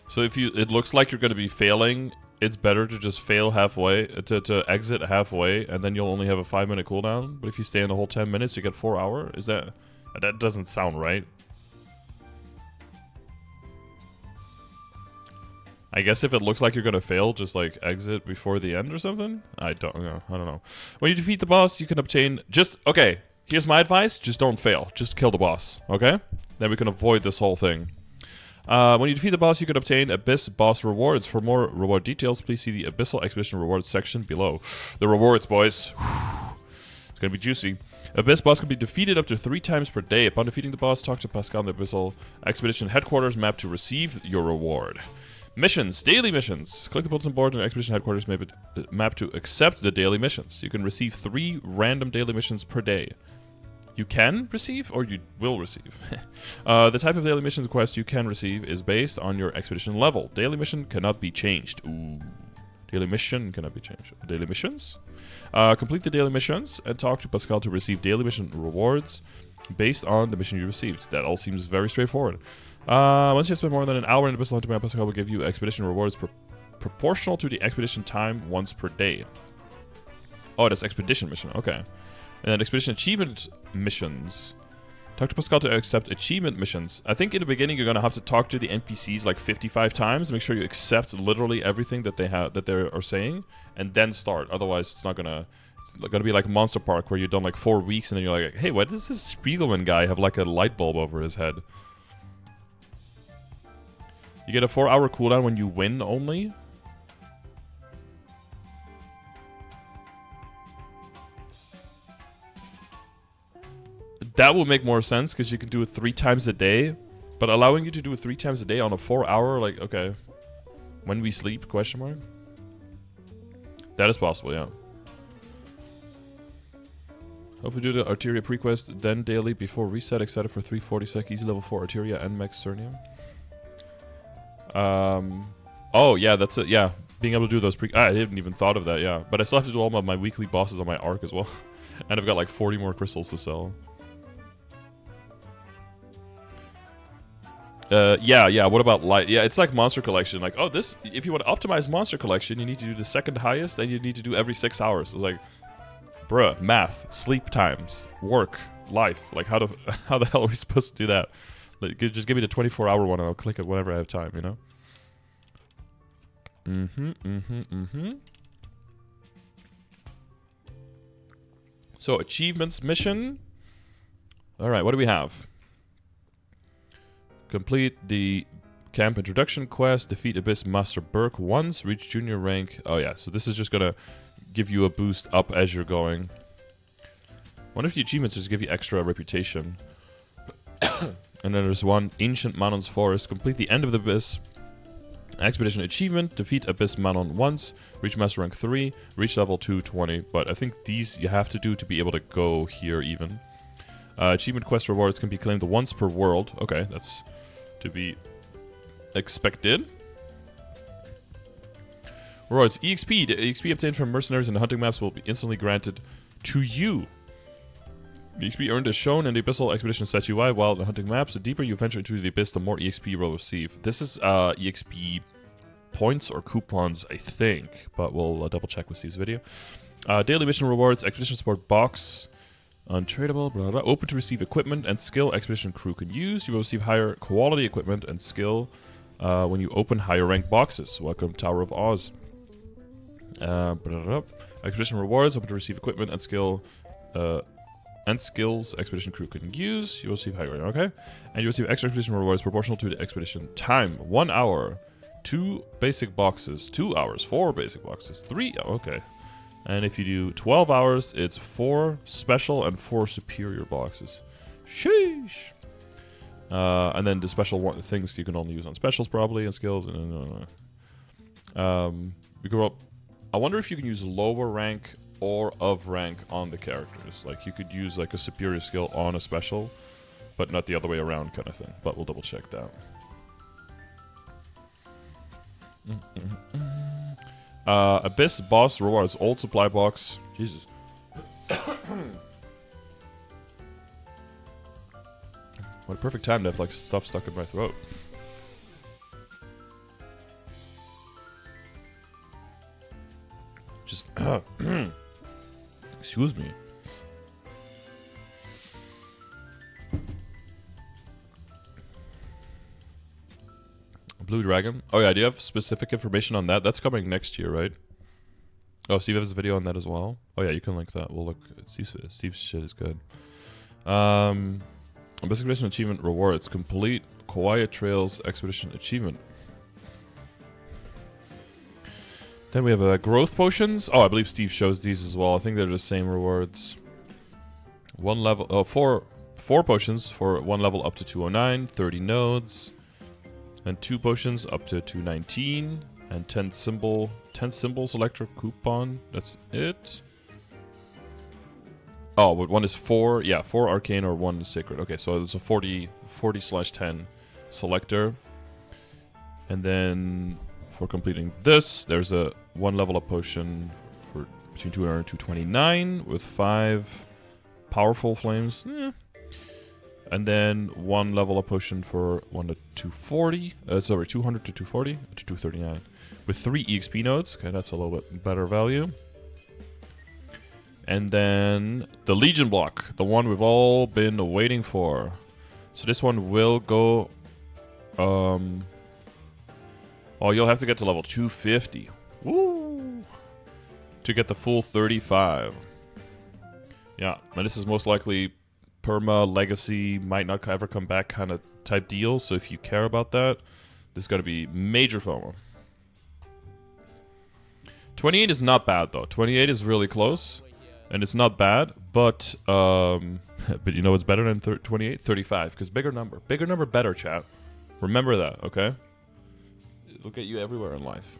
So if it looks like you're going to be failing it's better to just fail halfway, to exit halfway, and then you'll only have a 5-minute cooldown. But if you stay in the whole 10 minutes, you get 4 hours. Is that doesn't sound right? I guess if it looks like you're gonna fail, just like exit before the end or something. I don't know. I don't know. When you defeat the boss, you can obtain okay. Here's my advice: just don't fail. Just kill the boss. Okay? Then we can avoid this whole thing. When you defeat the boss, you can obtain Abyss boss rewards. For more reward details, please see the Abyssal Expedition rewards section below. The rewards, boys. It's gonna be juicy. Abyss boss can be defeated up to 3 times per day. Upon defeating the boss, talk to Pascal in the Abyssal Expedition headquarters map to receive your reward. Missions, daily missions. Click the bulletin board and Expedition headquarters map to accept the daily missions. You can receive 3 random daily missions per day. You can receive, or you will receive. The type of daily mission quest you can receive is based on your expedition level. Daily mission cannot be changed. Ooh. Daily mission cannot be changed. Daily missions? Complete the daily missions and talk to Pascal to receive daily mission rewards based on the mission you received. That all seems very straightforward. Once you have spent more than an hour in Abyssal Hunting, Pascal will give you expedition rewards proportional to the expedition time once per day. Oh, that's expedition mission. Okay. And then expedition achievement missions. Talk to Pascal to accept achievement missions. I think in the beginning you're gonna have to talk to the NPCs like 55 times. Make sure you accept literally everything that they are saying, and then start. Otherwise, it's gonna be like Monster Park where you've done like 4 weeks and then you're like, hey, why does this Spiegelman guy have like a light bulb over his head? You get a 4-hour cooldown when you win only. That will make more sense because you can do it 3 times a day, but allowing you to do it 3 times a day on a 4-hour, like, okay, when we sleep? Question mark. That is possible, yeah. Hopefully do the Arteria prequest, then daily before reset. Excited for 340 sec easy level 4 Arteria and Max Cernium. Oh yeah, that's it. Yeah, being able to do those I didn't even thought of that. Yeah, but I still have to do all my weekly bosses on my arc as well, and I've got like 40 more crystals to sell. Yeah. What about light? Yeah, it's like Monster Collection. Like, oh, this. If you want to optimize Monster Collection, you need to do the second highest, and you need to do every 6 hours. It's like, bruh, math, sleep times, work, life. Like, how the hell are we supposed to do that? Like, just give me the 24-hour one, and I'll click it whenever I have time. You know. So achievements mission. All right, what do we have? Complete the camp introduction quest. Defeat Abyss Master Burke once. Reach junior rank. Oh yeah, so this is just gonna give you a boost up as you're going. Wonder if the achievements just give you extra reputation. And then there's one, Ancient Manon's Forest. Complete the End of the Abyss Expedition achievement. Defeat Abyss Manon once. Reach Master Rank 3. Reach level 220. But I think these you have to do to be able to go here even. Achievement quest rewards can be claimed once per world. Okay, that's to be expected. Rewards. EXP. The EXP obtained from mercenaries and the hunting maps will be instantly granted to you. The XP earned is shown in the Abyssal Expedition Stats UI, while the hunting maps, the deeper you venture into the Abyss, the more EXP you will receive. This is EXP points or coupons, I think, but we'll double check with Steve's video. Daily mission rewards, Expedition Support Box, untradeable, blah, blah, blah. Open to receive equipment and skill Expedition crew can use. You will receive higher quality equipment and skill when you open higher rank boxes. Welcome Tower of Oz. Blah, blah, blah. Expedition rewards, open to receive equipment and skill and skills Expedition crew can use. You will receive higher, okay? And you receive extra Expedition rewards proportional to the Expedition time. 1 hour, 2 basic boxes, 2 hours, 4 basic boxes, 3, okay. And if you do 12 hours, it's 4 special and 4 superior boxes. Sheesh. And then the special things you can only use on specials probably and skills. I wonder if you can use lower rank or of rank on the characters. Like you could use like a superior skill on a special, but not the other way around kind of thing. But we'll double check that. Abyss boss rewards old supply box. Jesus. What a perfect time to have like stuff stuck in my throat. sneezed. Excuse me. Blue Dragon. Oh yeah, do you have specific information on that? That's coming next year, right? Oh, Steve has a video on that as well. Oh yeah, you can link that. We'll look. Steve's shit is good. Expedition achievement rewards. Complete Quiet Trails expedition achievement. Then we have growth potions. Oh, I believe Steve shows these as well. I think they're the same rewards. One level. Oh, four potions for one level up to 209. 30 nodes. And 2 potions up to 219. And 10 symbols electric coupon. That's it. Oh, but one is 4. Yeah, 4 arcane or 1 sacred. Okay, so there's a 40/10 selector. And then for completing this, there's a 1 level up potion for between 200 and 229 with 5 powerful flames. And then 1 level up potion for 1 to 240. 200 to 240 to 239 with 3 EXP nodes. Okay, that's a little bit better value. And then the Legion block, the one we've all been waiting for. So this one will go. Oh, you'll have to get to level 250. Woo! To get the full 35. Yeah, and this is most likely perma, legacy, might not ever come back kind of type deal. So if you care about that, this is going to be major FOMO. 28 is not bad though. 28 is really close, and it's not bad. But but you know what's better than 28? 35, because bigger number, better. Chat, remember that. Okay, it'll get you everywhere in life.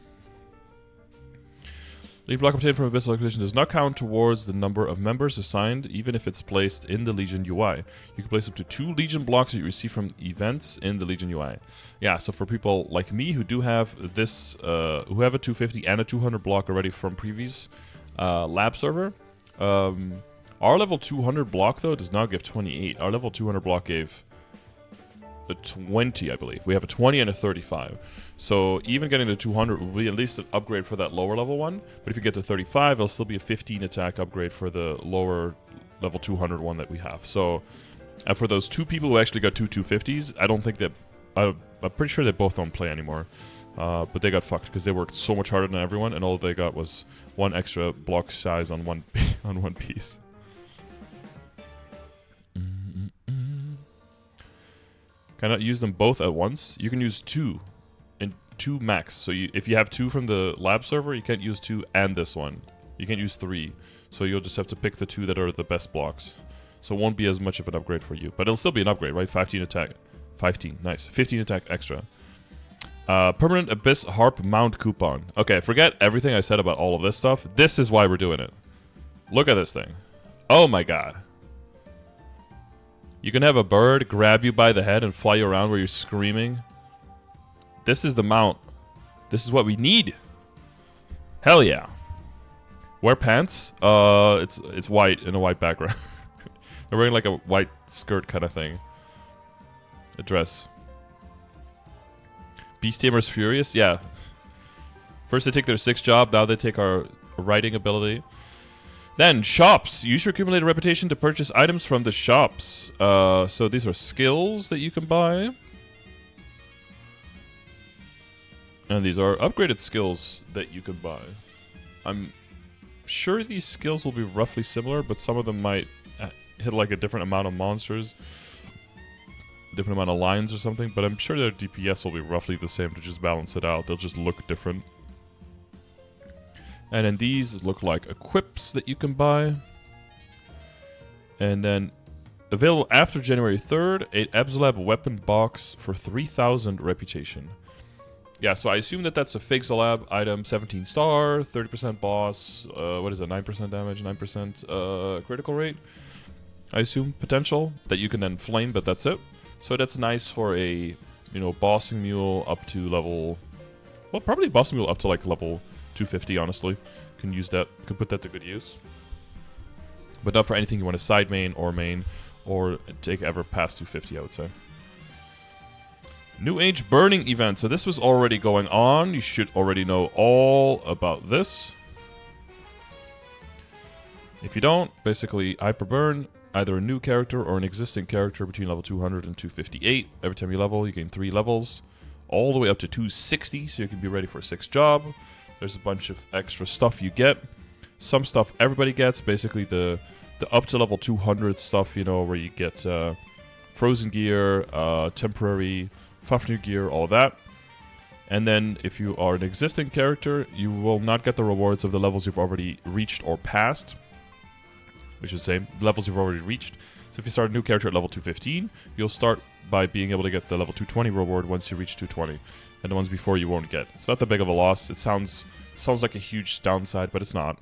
Legion block obtained from Abyssal Acquisition does not count towards the number of members assigned, even if it's placed in the Legion UI. You can place up to 2 Legion blocks that you receive from events in the Legion UI. Yeah, so for people like me who do have this, who have a 250 and a 200 block already from previous lab server, our level 200 block though does not give 28. Our level 200 block gave a 20, I believe. We have a 20 and a 35. So even getting to 200 will be at least an upgrade for that lower level one. But if you get to 35, it'll still be a 15 attack upgrade for the lower level 200 one that we have. So for those 2 people who actually got 2 250s, I don't think that... I'm pretty sure they both don't play anymore. But they got fucked because they worked so much harder than everyone, and all they got was 1 extra block size on one on one piece. Cannot use them both at once. You can use 2 and 2 max. So if you have 2 from the lab server, you can't use 2 and this one. You can't use 3. So you'll just have to pick the 2 that are the best blocks. So it won't be as much of an upgrade for you. But it'll still be an upgrade, right? 15 attack. 15, nice. 15 attack extra. Permanent Abyss Harp Mount coupon. Okay, forget everything I said about all of this stuff. This is why we're doing it. Look at this thing. Oh my god. You can have a bird grab you by the head and fly you around where you're screaming. This is the mount. This is what we need. Hell yeah. Wear pants. It's white in a white background. They're wearing like a white skirt kind of thing. A dress. Beast Tamer's Furious. Yeah. First they take their 6th job. Now they take our writing ability. Then, shops. Use your accumulated reputation to purchase items from the shops. So these are skills that you can buy. And these are upgraded skills that you can buy. I'm sure these skills will be roughly similar, but some of them might hit like a different amount of monsters. Different amount of lines or something, but I'm sure their DPS will be roughly the same to just balance it out. They'll just look different. And then these look like equips that you can buy. And then available after January 3rd, a Absalab weapon box for 3,000 reputation. Yeah, so I assume that that's a Fixalab item, 17 star, 30% boss, what is it, 9% damage, 9% critical rate? I assume potential that you can then flame, but that's it. So that's nice for a, bossing mule up to level, well, probably bossing mule up to like level 250, honestly. Can use that, can put that to good use. But not for anything you want to side main, or take ever past 250, I would say. New Age Burning event. So this was already going on. You should already know all about this. If you don't, basically hyperburn either a new character or an existing character between level 200 and 258. Every time you level, you gain 3 levels, all the way up to 260, so you can be ready for a 6th job. There's a bunch of extra stuff you get. Some stuff everybody gets, basically the up to level 200 stuff, you know, where you get frozen gear, temporary Fafnir gear, all of that. And then if you are an existing character, you will not get the rewards of the levels you've already reached or passed, which is the same, levels you've already reached. So if you start a new character at level 215, you'll start by being able to get the level 220 reward once you reach 220. And the ones before you won't get. It's not that big of a loss. It sounds like a huge downside, but it's not.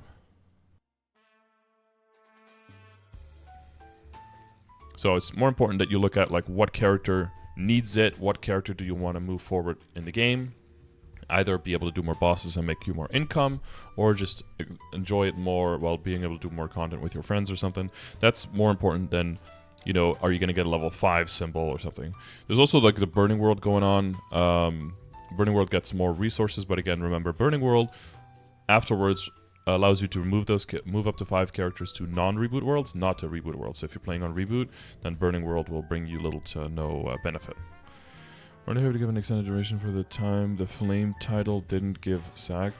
So it's more important that you look at like what character needs it, what character do you want to move forward in the game. Either be able to do more bosses and make you more income, or just enjoy it more while being able to do more content with your friends or something. That's more important than, you know, are you going to get a level 5 symbol or something. There's also like the Burning World going on. Burning World gets more resources, but again, remember, Burning World afterwards allows you to move up to 5 characters to non-reboot worlds, not to reboot worlds. So if you're playing on reboot, then Burning World will bring you little to no benefit. We're not here to give an extended duration for the time the Flame title didn't give SAG.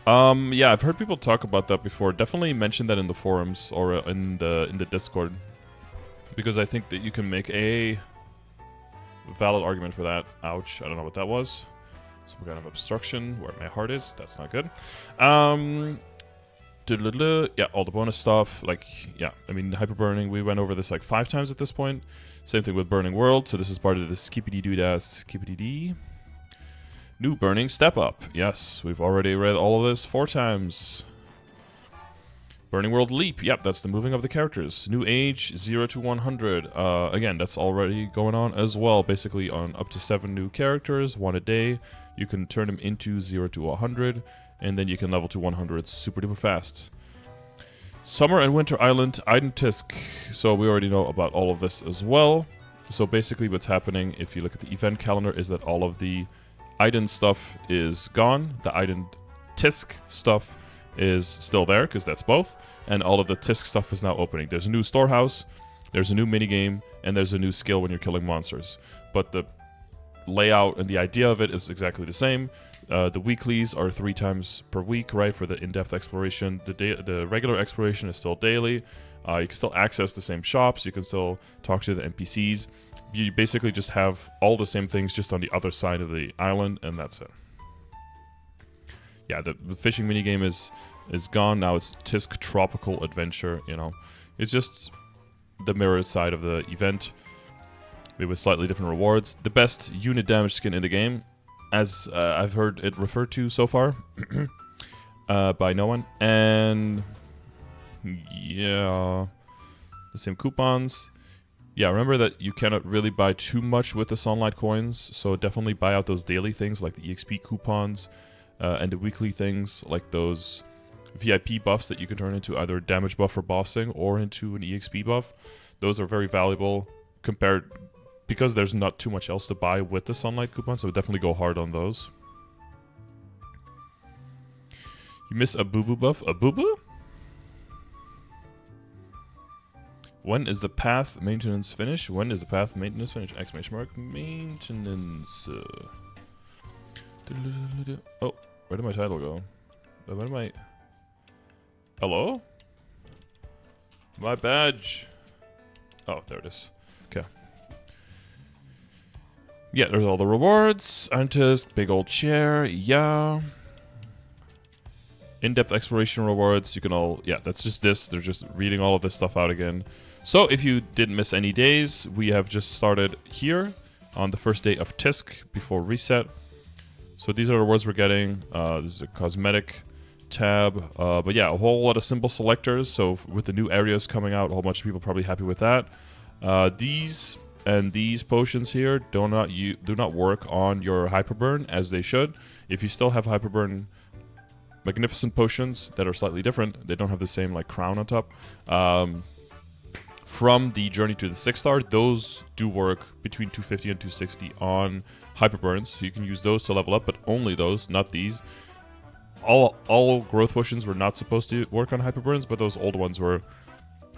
Yeah, I've heard people talk about that before. Definitely mention that in the forums or in the Discord, because I think that you can make a valid argument for that. Ouch! I don't know what that was. Some kind of obstruction where my heart is. That's not good. Yeah, all the bonus stuff. Like, yeah, I mean, hyperburning. We went over this like 5 times at this point. Same thing with Burning World. So this is part of the skippity-doo-dah-skippity-dee. New burning step up. Yes, we've already read all of this 4 times. Burning World Leap. Yep, that's the moving of the characters. New age 0 to 100. Again, that's already going on as well. Basically, on up to 7 new characters, 1 a day. You can turn them into 0 to 100, and then you can level to 100 super duper fast. Summer and Winter Island, Iden Tisk. So we already know about all of this as well. So basically, what's happening, if you look at the event calendar, is that all of the Iden stuff is gone. The Iden Tisk stuff is still there, because that's both. And all of the Tisk stuff is now opening. There's a new storehouse, there's a new minigame, and there's a new skill when you're killing monsters. But the layout and the idea of it is exactly the same. The weeklies are 3 times per week, right, for the in-depth exploration. The regular exploration is still daily. You can still access the same shops. You can still talk to the NPCs. You basically just have all the same things just on the other side of the island, and that's it. Yeah, the fishing minigame is gone. Now it's Tisk Tropical Adventure, you know. It's just the mirrored side of the event, maybe with slightly different rewards. The best unit damage skin in the game, as I've heard it referred to so far by no one. And yeah, the same coupons. Yeah, remember that you cannot really buy too much with the Sunlight coins, so definitely buy out those daily things like the EXP coupons and the weekly things like those VIP buffs that you can turn into either a damage buff for bossing or into an EXP buff. Those are very valuable compared, because there's not too much else to buy with the Sunlight coupon, so definitely go hard on those. You miss a boo-boo buff? A boo-boo? When is the path maintenance finish? When is the path maintenance finish? Exclamation mark. Maintenance. Oh, where did my title go? Where did my... Hello? My badge. Oh, there it is. Okay. Yeah, there's all the rewards. Scientist, big old chair. Yeah. In-depth exploration rewards. You can all... Yeah, that's just this. They're just reading all of this stuff out again. So, if you didn't miss any days, we have just started here on the first day of Tisk before reset. So these are the rewards we're getting. This is a cosmetic tab. But yeah, a whole lot of symbol selectors. So with the new areas coming out, a whole bunch of people probably happy with that. These and these potions here do not work on your hyperburn as they should. If you still have hyperburn magnificent potions that are slightly different, they don't have the same like crown on top. From the journey to the 6 star, those do work between 250 and 260 on hyperburns, so you can use those to level up, but only those, not these. all growth potions were not supposed to work on hyperburns, but those old ones were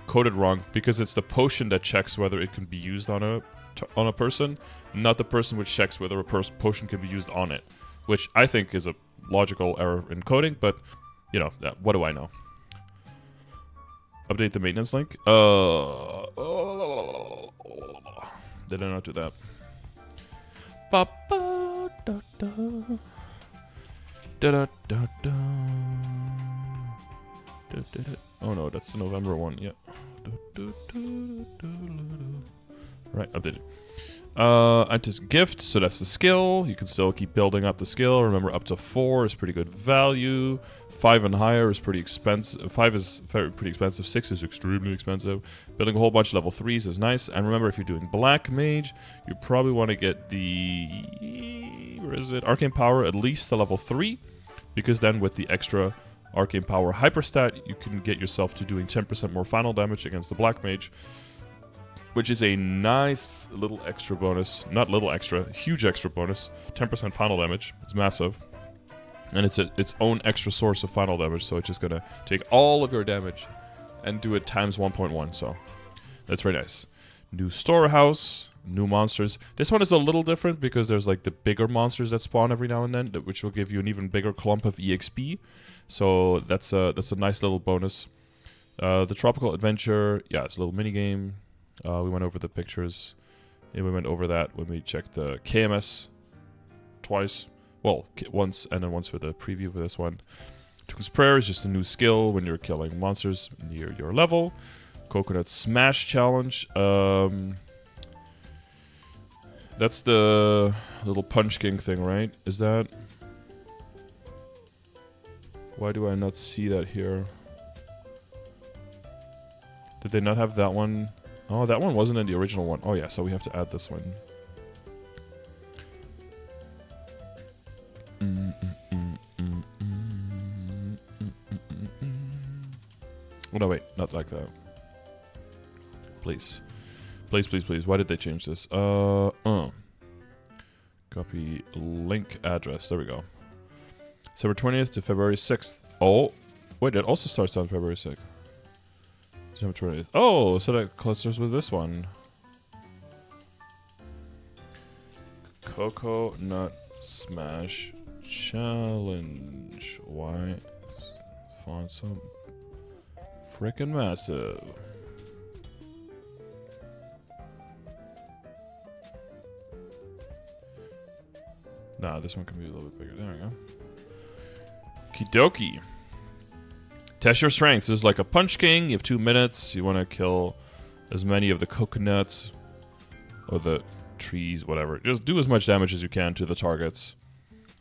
coded wrong because it's the potion that checks whether it can be used on a person, not the person which checks whether a potion can be used on it, which I think is a logical error in coding, but you know, what do I know? Update the maintenance link. Did I not do that? Oh no, that's the November one. Yeah. Right, updated. Antis gift, so that's the skill. You can still keep building up the skill. Remember, up to 4 is pretty good value. 5 and higher is pretty expensive. 5 is pretty expensive. 6 is extremely expensive. Building a whole bunch of level 3s is nice. And remember, if you're doing Black Mage, you probably want to get the... Where is it? Arcane Power at least to level 3. Because then with the extra Arcane Power Hyperstat, you can get yourself to doing 10% more final damage against the Black Mage. Which is a nice little extra bonus. Not little extra, huge extra bonus. 10% final damage. It's massive. And it's its own extra source of final damage, so it's just gonna take all of your damage and do it times 1.1, so that's very nice. New storehouse, new monsters. This one is a little different because there's like the bigger monsters that spawn every now and then, which will give you an even bigger clump of EXP. So that's a nice little bonus. The tropical adventure, yeah, it's a little mini game. We went over the pictures. Yeah, we went over that when we checked the KMS twice. Well, once, and then once for the preview for this one. Took's Prayer is just a new skill when you're killing monsters near your level. Coconut Smash Challenge. That's the little Punch King thing, right? Is that... Why do I not see that here? Did they not have that one? Oh, that one wasn't in the original one. Oh yeah, so we have to add this one. Oh no, wait, not like that. Please. Please, please, please. Why did they change this? Copy link address. There we go. December 20th to February 6th. Oh, wait, it also starts on February 6th. December 20th. Oh, so that clusters with this one. Coconut Smash Challenge. Why? Font so frickin' massive. Nah, this one can be a little bit bigger. There we go. Kidoki. Test your strength. This is like a Punch King. You have 2 minutes. You want to kill as many of the coconuts or the trees, whatever. Just do as much damage as you can to the targets.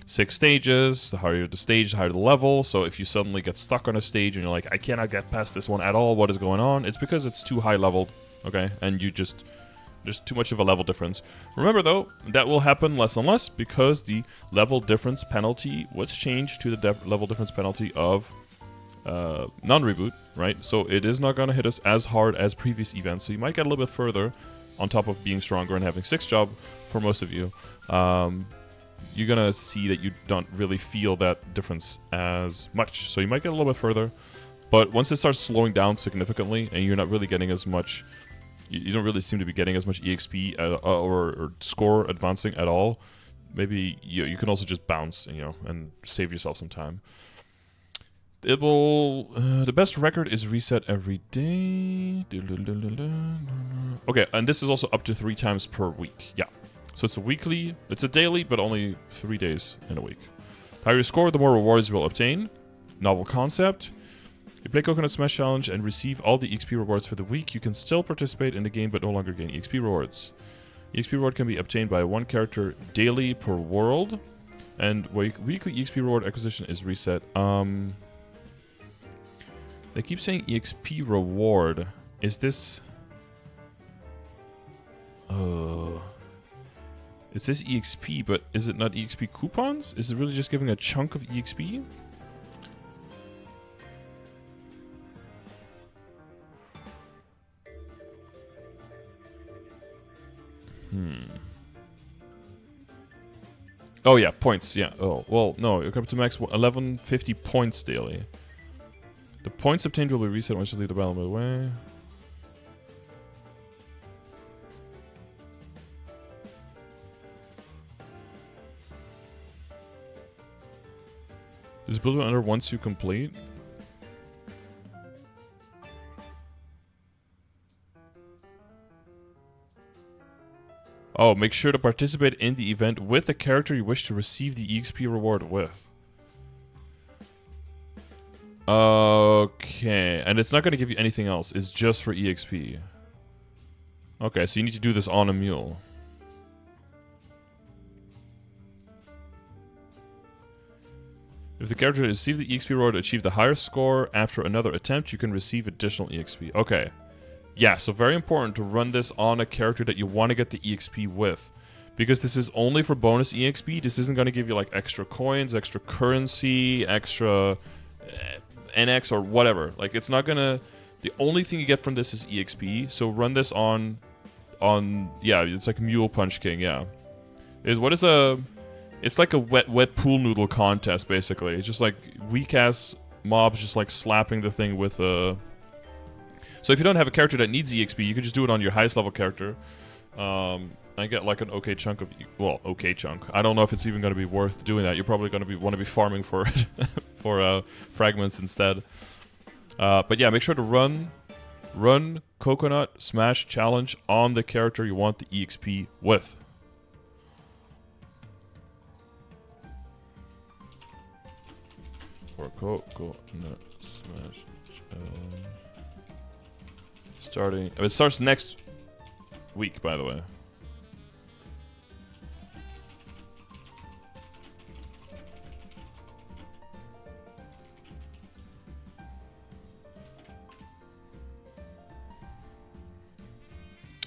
6 stages. The higher the stage, the higher the level. So if you suddenly get stuck on a stage and you're like, I cannot get past this one at all, what is going on? It's because it's too high leveled, okay? And you just... There's too much of a level difference. Remember though, that will happen less and less because the level difference penalty was changed to the level difference penalty of non-reboot, right? So it is not going to hit us as hard as previous events. So you might get a little bit further on top of being stronger and having 6 job for most of you. You're going to see that you don't really feel that difference as much. So you might get a little bit further. But once it starts slowing down significantly and you're not really getting as much... You don't really seem to be getting as much EXP or score advancing at all. Maybe you can also just bounce, and save yourself some time. It will... the best record is reset every day. Okay, and this is also up to 3 times per week. Yeah. So it's a weekly... It's a daily, but only 3 days in a week. The higher you score, the more rewards you will obtain. Novel concept. You play Coconut Smash Challenge and receive all the EXP rewards for the week. You can still participate in the game, but no longer gain EXP rewards. EXP reward can be obtained by 1 character daily per world. And weekly EXP reward acquisition is reset. They keep saying EXP reward. Is this... It says EXP, but is it not EXP coupons? Is it really just giving a chunk of EXP? Oh yeah, points. Yeah. Oh well, no. You come to max 1150 points daily. The points obtained will be reset once you leave the battle mode away. Does build one under once you complete? Oh, make sure to participate in the event with the character you wish to receive the EXP reward with. Okay, and it's not going to give you anything else. It's just for EXP. Okay, so you need to do this on a mule. If the character received the EXP reward achieved the higher score after another attempt, you can receive additional EXP. Okay. Yeah, so very important to run this on a character that you want to get the EXP with. Because this is only for bonus EXP. This isn't going to give you like extra coins, extra currency, extra NX or whatever. Like it's not going to... The only thing you get from this is EXP. So run this on... Yeah, it's like Mule Punch King, yeah. It's like a wet pool noodle contest, basically. It's just like weak-ass mobs just like slapping the thing with a... So if you don't have a character that needs EXP, you can just do it on your highest level character. And get like an okay chunk of... Well, okay chunk. I don't know if it's even going to be worth doing that. You're probably going to want to be farming for it. For fragments instead. But yeah, make sure to run Coconut Smash Challenge on the character you want the EXP with. For Coconut Smash Challenge. Starting... It starts next week, by the way.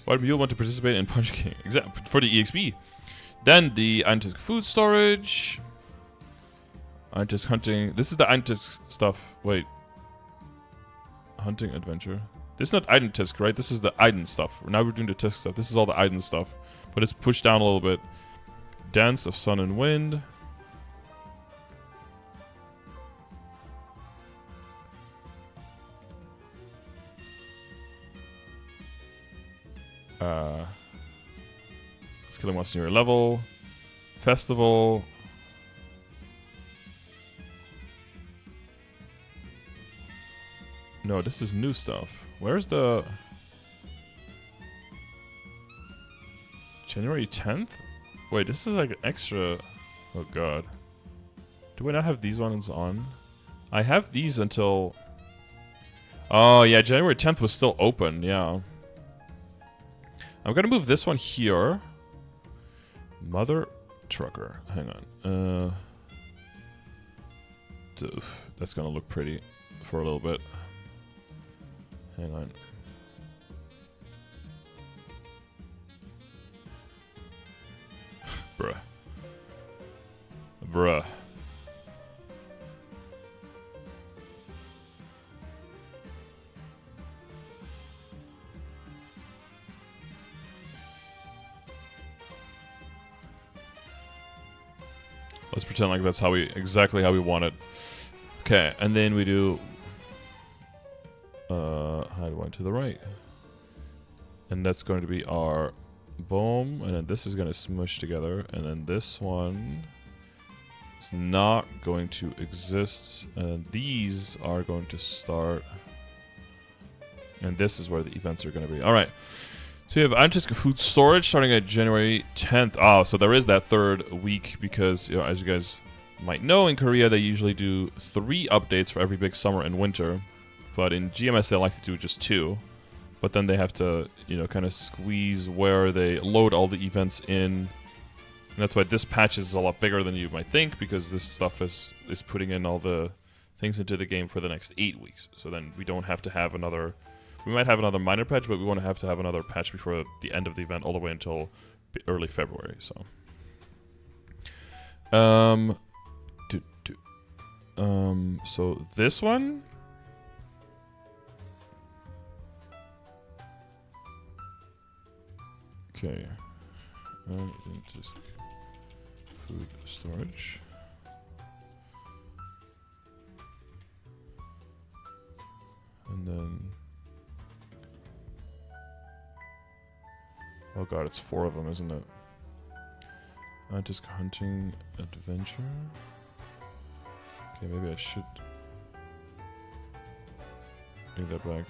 Why do you want to participate in Punch King? Exactly, for the EXP. Then the Eintisk food storage. Eintisk hunting. This is the Eintisk stuff. Wait. Hunting adventure. This is not Eintisk, right? This is the Eiden stuff. Now we're doing the Tisk stuff. This is all the Eiden stuff. But it's pushed down a little bit. Dance of Sun and Wind. Skilling once near level. Festival. No, this is new stuff. Where's the... January 10th? Wait, this is like an extra... Oh god. Do I not have these ones on? I have these until... Oh yeah, January 10th was still open, yeah. I'm gonna move this one here. Mother Trucker. Hang on. That's gonna look pretty for a little bit. Hang on. Bruh. Bruh. Let's pretend like that's exactly how we want it. Okay, and then we do how do I to the right? And that's going to be our boom, and then this is going to smush together, and then this one is not going to exist, and these are going to start, and this is where the events are going to be. All right. So you have Eintisk food storage starting at January 10th. Oh, so there is that third week because, you know, as you guys might know, in Korea they usually do 3 updates for every big summer and winter. But in GMS they like to do just 2. But then they have to, you know, kind of squeeze where they load all the events in. And that's why this patch is a lot bigger than you might think, because this stuff is putting in all the things into the game for the next 8 weeks. So then we don't have to have another... We might have another minor patch, but we want to have another patch before the end of the event, all the way until early February. So, so this one, okay, food storage. And then... Oh god, it's 4 of them, isn't it? Just hunting adventure. Okay, maybe I should take that back.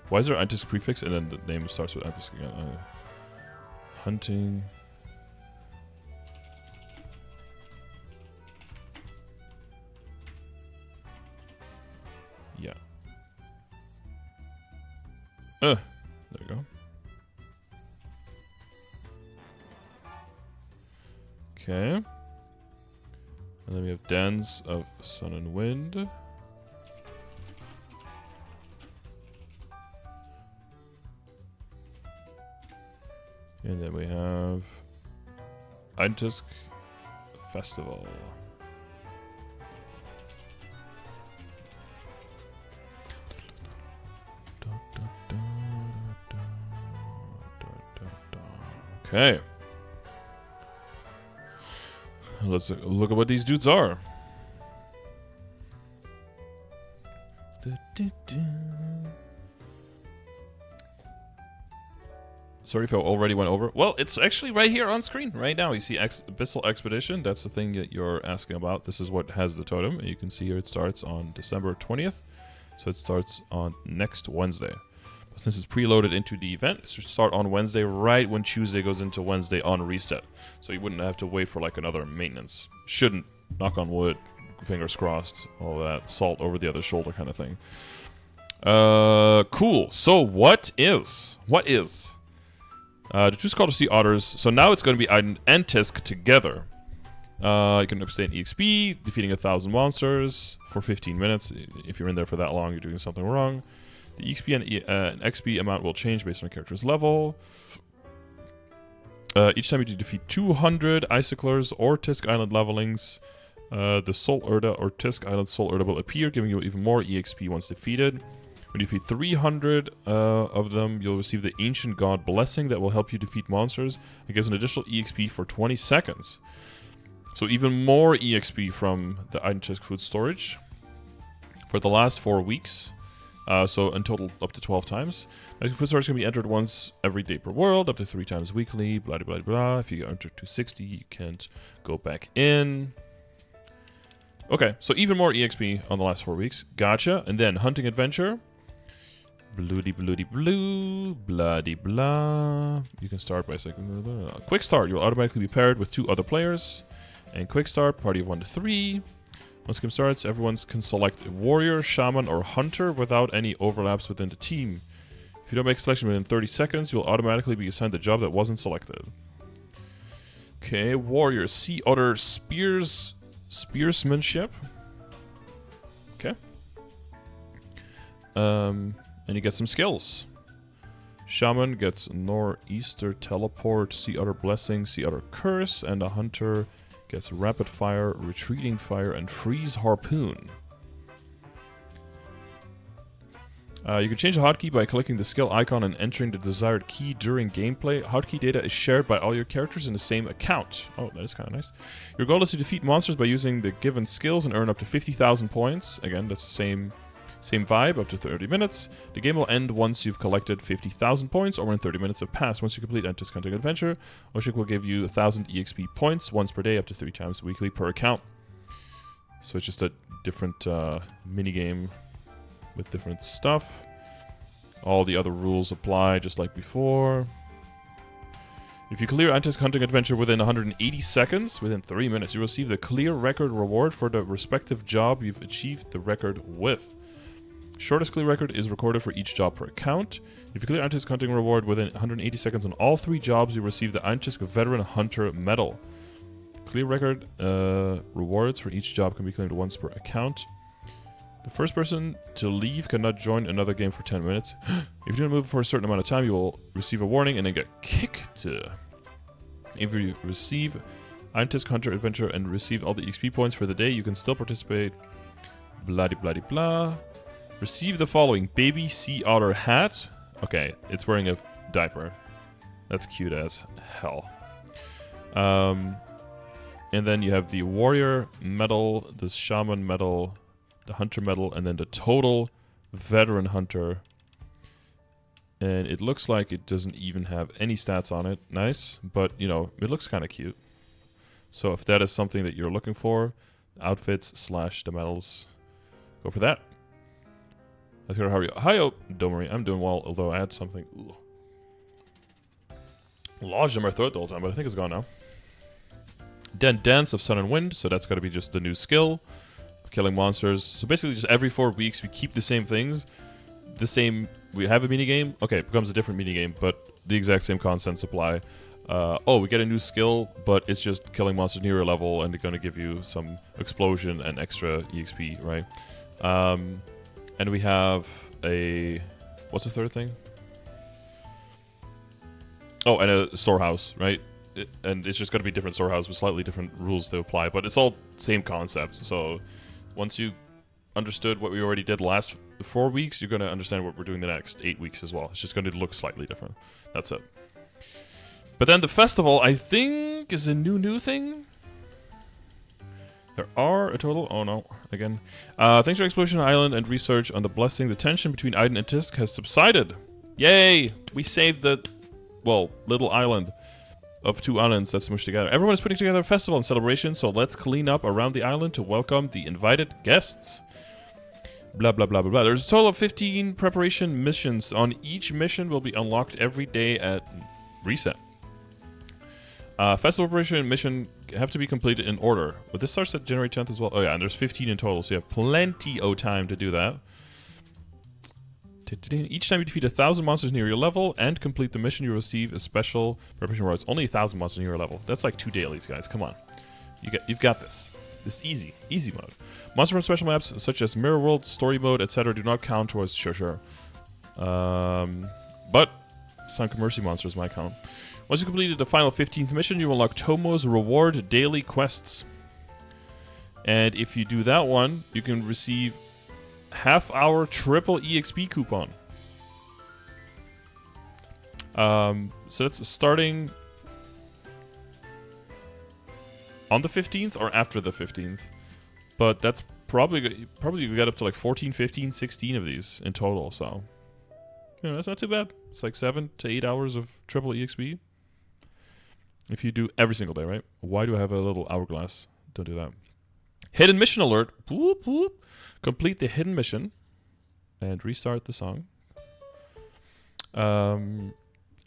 Why is there antisk prefix and then the name starts with antisk again? Hunting. Yeah. There you go. Okay. And then we have Dance of Sun and Wind. And then we have Eintisk Festival. Okay. Let's look at what these dudes are. Sorry if I already went over. Well, it's actually right here on screen right now. You see Abyssal Expedition. That's the thing that you're asking about. This is what has the totem. You can see here it starts on December 20th. So it starts on next Wednesday. But since it's preloaded into the event, it should start on Wednesday right when Tuesday goes into Wednesday on reset. So you wouldn't have to wait for like another maintenance. Shouldn't. Knock on wood. Fingers crossed. All that. Salt over the other shoulder kind of thing. Cool. So what is? The two Scholar Sea Otters. So now it's going to be Aiden and Tisk together. You can obtain EXP, defeating 1,000 monsters for 15 minutes. If you're in there for that long, you're doing something wrong. The EXP and XP amount will change based on a character's level. Each time you defeat 200 Iciclers or Tisk Island levelings, the Soul Urda or Tisk Island Soul Urda will appear, giving you even more EXP once defeated. When you defeat 300 of them, you'll receive the Ancient God Blessing that will help you defeat monsters and gives an additional EXP for 20 seconds. So even more EXP from the Eintisk food storage for the last 4 weeks. So in total, up to 12 times. Now, food storage can be entered once every day per world, up to 3 times weekly, blah, blah, blah, blah. If you enter 260, you can't go back in. Okay, so even more EXP on the last 4 weeks. Gotcha. And then Hunting Adventure. Bloody blue, bloody blah. You can start by saying quick start. You'll automatically be paired with 2 other players. And quick start, party of 1 to 3. Once the game starts, everyone can select a warrior, shaman, or hunter without any overlaps within the team. If you don't make a selection within 30 seconds, you'll automatically be assigned the job that wasn't selected. Okay, warrior, sea otter, spearsmanship. Okay. And you get some skills. Shaman gets Nor'easter Teleport, Sea Otter Blessing, Sea Otter Curse, and a Hunter gets Rapid Fire, Retreating Fire, and Freeze Harpoon. You can change the hotkey by clicking the skill icon and entering the desired key during gameplay. Hotkey data is shared by all your characters in the same account. Oh, that is kind of nice. Your goal is to defeat monsters by using the given skills and earn up to 50,000 points. Again, that's the same vibe, up to 30 minutes. The game will end once you've collected 50,000 points or when 30 minutes have passed. Once you complete Eintisk Hunting Adventure, Oshik will give you 1,000 EXP points once per day, up to 3 times weekly per account. So it's just a different minigame with different stuff. All the other rules apply just like before. If you clear Eintisk Hunting Adventure within 180 seconds, within 3 minutes, you receive the clear record reward for the respective job you've achieved the record with. Shortest clear record is recorded for each job per account. If you clear Eintisk Hunting reward within 180 seconds on all 3 jobs, you receive the Eintisk Veteran Hunter Medal. Clear record rewards for each job can be claimed once per account. The first person to leave cannot join another game for 10 minutes. If you don't move for a certain amount of time, you will receive a warning and then get kicked. If you receive Eintisk Hunter Adventure and receive all the XP points for the day, you can still participate. Blah de blah de blah. Receive the following: Baby Sea Otter Hat, Okay, it's wearing a diaper. That's cute as hell. And then you have the warrior medal, the shaman medal, the hunter medal, and then the total veteran hunter. And it looks like it doesn't even have any stats on it. Nice, but you know, it looks kind of cute. So if that is something that you're looking for, outfits / the medals, go for that. Let's go to how are you? Hi, oh, don't worry, I'm doing well, although I had something lodged in my throat the whole time, but I think it's gone now. Then Dance of Sun and Wind, so that's got to be just the new skill. Killing monsters. So basically just every 4 weeks we keep the same things. We have a minigame. Okay, it becomes a different minigame, but the exact same constants apply. We get a new skill, but it's just killing monsters near your level, and they're going to give you some explosion and extra EXP, right? And we have a... What's the third thing? Oh, and a storehouse, right? And it's just going to be different storehouse with slightly different rules to apply, but it's all same concepts. So once you understood what we already did last 4 weeks, you're going to understand what we're doing the next 8 weeks as well. It's just going to look slightly different. That's it. But then the festival, I think, is a new thing. There are a total... Oh, no. Again. Thanks to Exploration Island and research on the blessing, the tension between Aiden and Tisk has subsided. Yay! We saved the, well, little island of 2 islands that smushed together. Everyone is putting together a festival and celebration, so let's clean up around the island to welcome the invited guests. Blah, blah, blah, blah, blah. There's a total of 15 preparation missions. On each mission will be unlocked every day at reset. Festival preparation mission have to be completed in order. But this starts at January 10th as well. Oh yeah, and there's 15 in total, so you have plenty of time to do that. Each time you defeat 1,000 monsters near your level and complete the mission, you receive a special preparation reward. It's only 1,000 monsters near your level. That's like 2 dailies, guys. Come on. You've got this. This is easy mode. Monsters from special maps such as Mirror World, Story Mode, etc. do not count towards sure. But Sunk Mercy monsters might count. Once you completed the final 15th mission, you will unlock Tomo's Reward Daily Quests. And if you do that one, you can receive half-hour triple EXP coupon. So that's starting on the 15th or after the 15th. But that's probably you get up to like 14, 15, 16 of these in total. So, you know, that's not too bad. It's like 7 to 8 hours of triple EXP. If you do every single day, right? Why do I have a little hourglass? Don't do that. Hidden mission alert. Boop, boop. Complete the hidden mission. And restart the song. And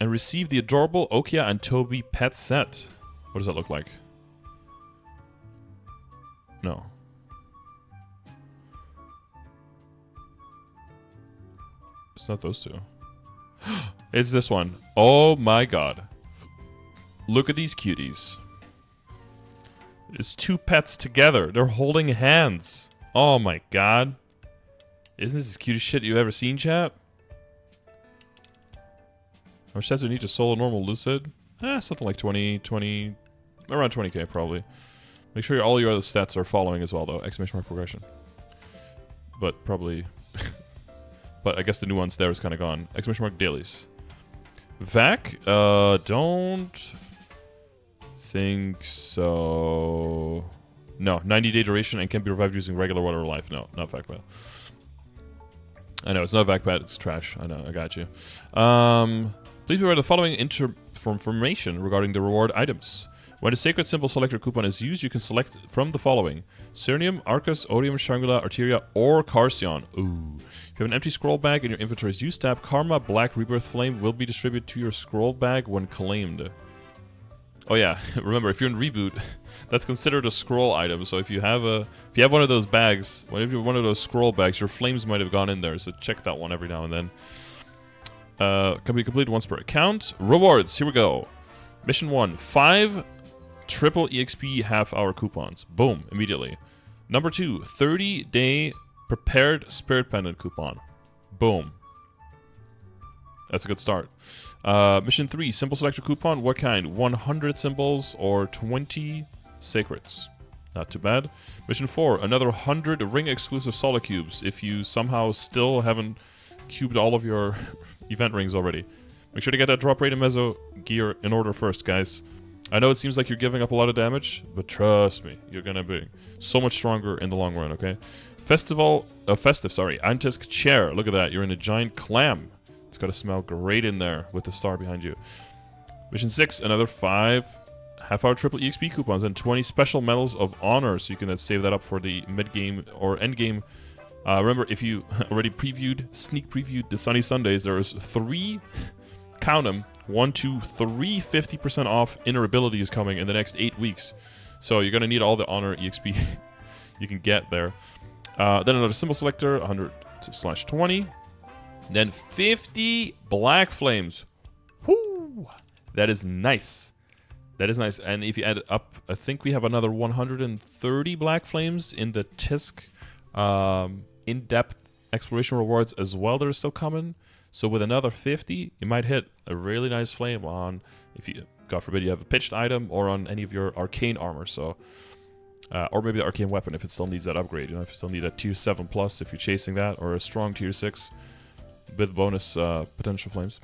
receive the adorable Okia and Toby pet set. What does that look like? No. It's not those two. It's this one. Oh my god. Look at these cuties. It's 2 pets together. They're holding hands. Oh my god. Isn't this the cutest shit you've ever seen, chat? How much stats do we need to solo normal lucid? Something like 20, around 20k probably. Make sure all your other stats are following as well though. Exclamation mark progression. But probably... but I guess the nuance there is kind of gone. Exclamation mark dailies. Vac? Don't think so. No, 90-day duration and can be revived using regular water or life. No, not VacPad. I know, it's not VacPad, it's trash. I know, I got you. Please beware the following information regarding the reward items. When a sacred symbol selector coupon is used, you can select from the following: Cernium, Arcus, Odium, Shangri-La, Arteria, or Carcion. Ooh. If you have an empty scroll bag in your inventory's use tab, Karma Black Rebirth Flame will be distributed to your scroll bag when claimed. Oh yeah, remember, if you're in Reboot, that's considered a scroll item. So if you have one of those bags, if you have one of those scroll bags, your flames might have gone in there. So check that one every now and then. Can be completed once per account. Rewards, here we go. Mission 1, 5 triple EXP half-hour coupons. Boom, immediately. Number 2, 30-day prepared spirit pendant coupon. Boom. That's a good start. Mission 3, symbol selector coupon. What kind? 100 symbols or 20 sacreds. Not too bad. Mission 4, another 100 ring exclusive solid cubes. If you somehow still haven't cubed all of your event rings already. Make sure to get that drop rate and meso gear in order first, guys. I know it seems like you're giving up a lot of damage, but trust me, you're gonna be so much stronger in the long run, okay? Festive, Antisk chair. Look at that, you're in a giant clam. It's gotta smell great in there with the star behind you. Mission 6, another 5 half-hour triple EXP coupons and 20 special medals of honor, so you can then save that up for the mid-game or end-game. Remember, if you already sneak previewed the Sunny Sundays, there's 3, count them, 1, 2, 3 50% off inner abilities coming in the next 8 weeks. So you're going to need all the honor EXP you can get there. Then another symbol selector, 100/20. Then 50 black flames. Whoo! That is nice. That is nice. And if you add it up, I think we have another 130 black flames in the Tisk in-depth exploration rewards as well that are still coming. So with another 50, you might hit a really nice flame on, if you, God forbid, you have a pitched item or on any of your arcane armor. So, or maybe the arcane weapon if it still needs that upgrade. You know, if you still need a tier 7 plus if you're chasing that, or a strong tier 6 with bonus potential flames.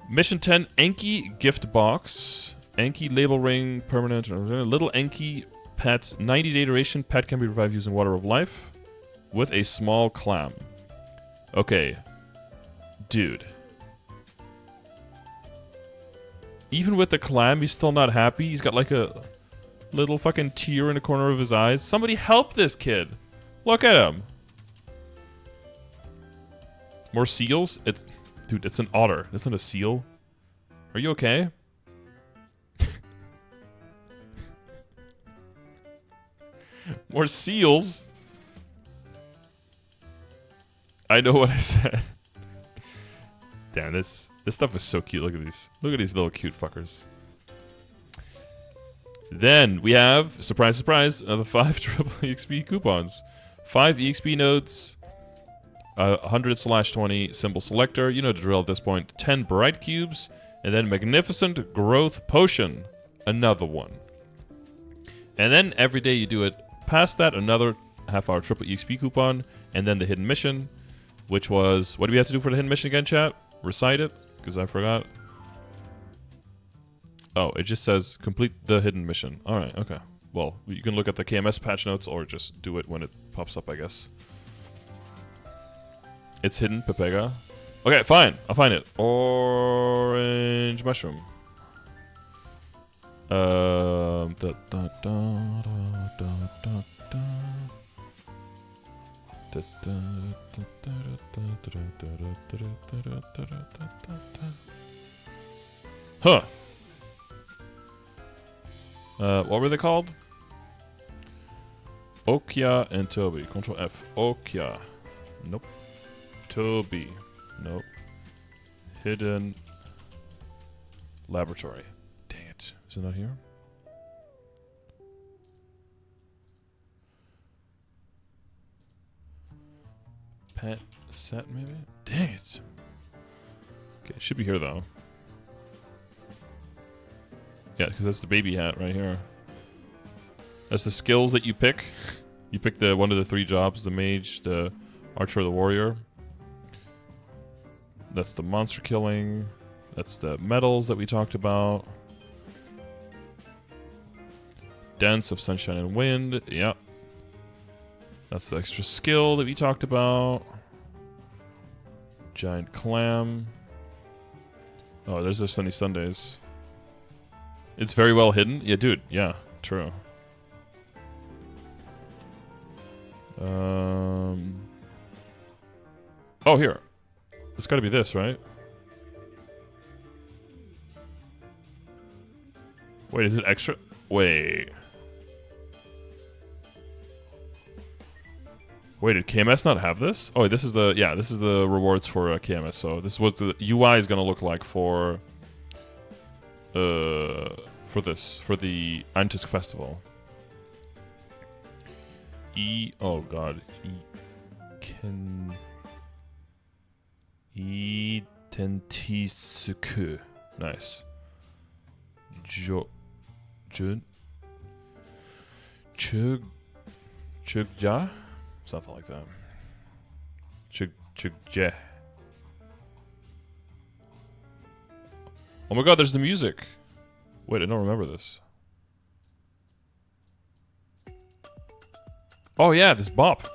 Mission 10, Enki gift box. Enki label ring, permanent, little Enki pet, 90-day duration. Pet can be revived using water of life with a small clam. Okay. Dude. Even with the clam, he's still not happy. He's got like a little fucking tear in the corner of his eyes. Somebody help this kid. Look at him. More seals? Dude, it's an otter. It's not a seal. Are you okay? More seals? I know what I said. Damn, this stuff is so cute. Look at these. Look at these little cute fuckers. Then we have, surprise, surprise, another 5 triple EXP coupons. 5 EXP nodes, 100/20 symbol selector. You know the drill at this point. 10 bright cubes, and then magnificent growth potion. Another one. And then every day you do it. Past that, another half-hour triple EXP coupon, and then the hidden mission, which was, what do we have to do for the hidden mission again, chat? Recite it, because I forgot. Oh, it just says complete the hidden mission. Alright, okay. Well, you can look at the KMS patch notes or just do it when it pops up, I guess. It's hidden, Pepega. Okay, fine. I'll find it. Orange mushroom. Huh. What were they called? Okya and Toby. Control F. Okya. Nope. Toby. Nope. Hidden laboratory. Dang it. Is it not here? Pet set, maybe? Dang it. Okay, it should be here, though. Yeah, because that's the baby hat right here. That's the skills that you pick. You pick the one of the 3 jobs, the mage, the archer, the warrior. That's the monster killing. That's the medals that we talked about. Dance of sunshine and wind. Yep. That's the extra skill that we talked about. Giant clam. Oh, there's the Sunny Sundays. It's very well hidden. Yeah, dude. Yeah, true. Oh, here. It's got to be this, right? Wait, is it extra? Wait. Wait, did KMS not have this? Oh, this is the this is the rewards for KMS. So this is what the UI is gonna look like for the Antisk Festival. Oh god, Tentisuku. Nice. Chugja? Something like that. Chugje. Oh my god, there's the music. Wait, I don't remember this. Oh yeah, this bop.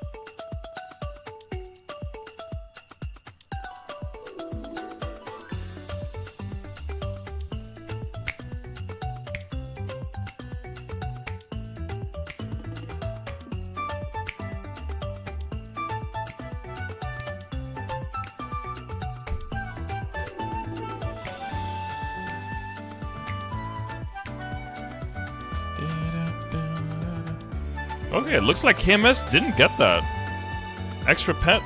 Okay, it looks like KMS didn't get that. Extra pet.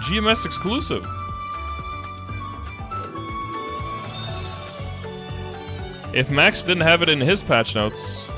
GMS exclusive. If Max didn't have it in his patch notes...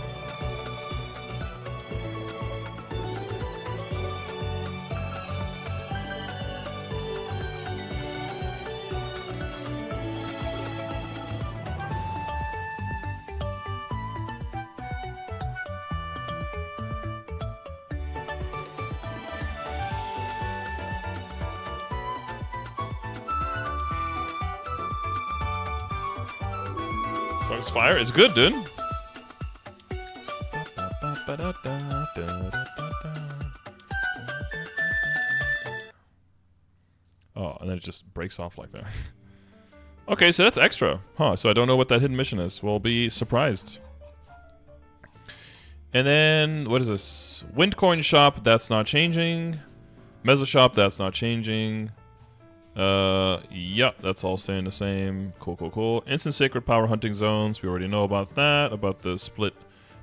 Song's fire. It's good, dude. Oh, and then it just breaks off like that. Okay, so that's extra. Huh, so I don't know what that hidden mission is. We'll be surprised. And then, what is this? Windcoin shop, that's not changing. Mezzo shop, that's not changing. Yeah, that's all staying the same. Cool, cool, cool. Instant Sacred Power Hunting Zones. We already know about that. About the split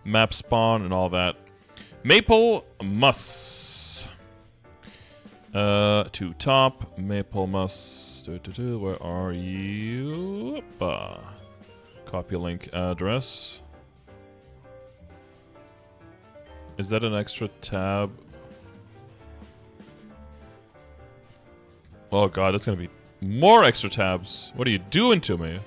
map spawn and all that. Maple Muss. To top. Maple Muss. Where are you? Copy link address. Is that an extra tab? Oh god, that's gonna be more extra tabs. What are you doing to me?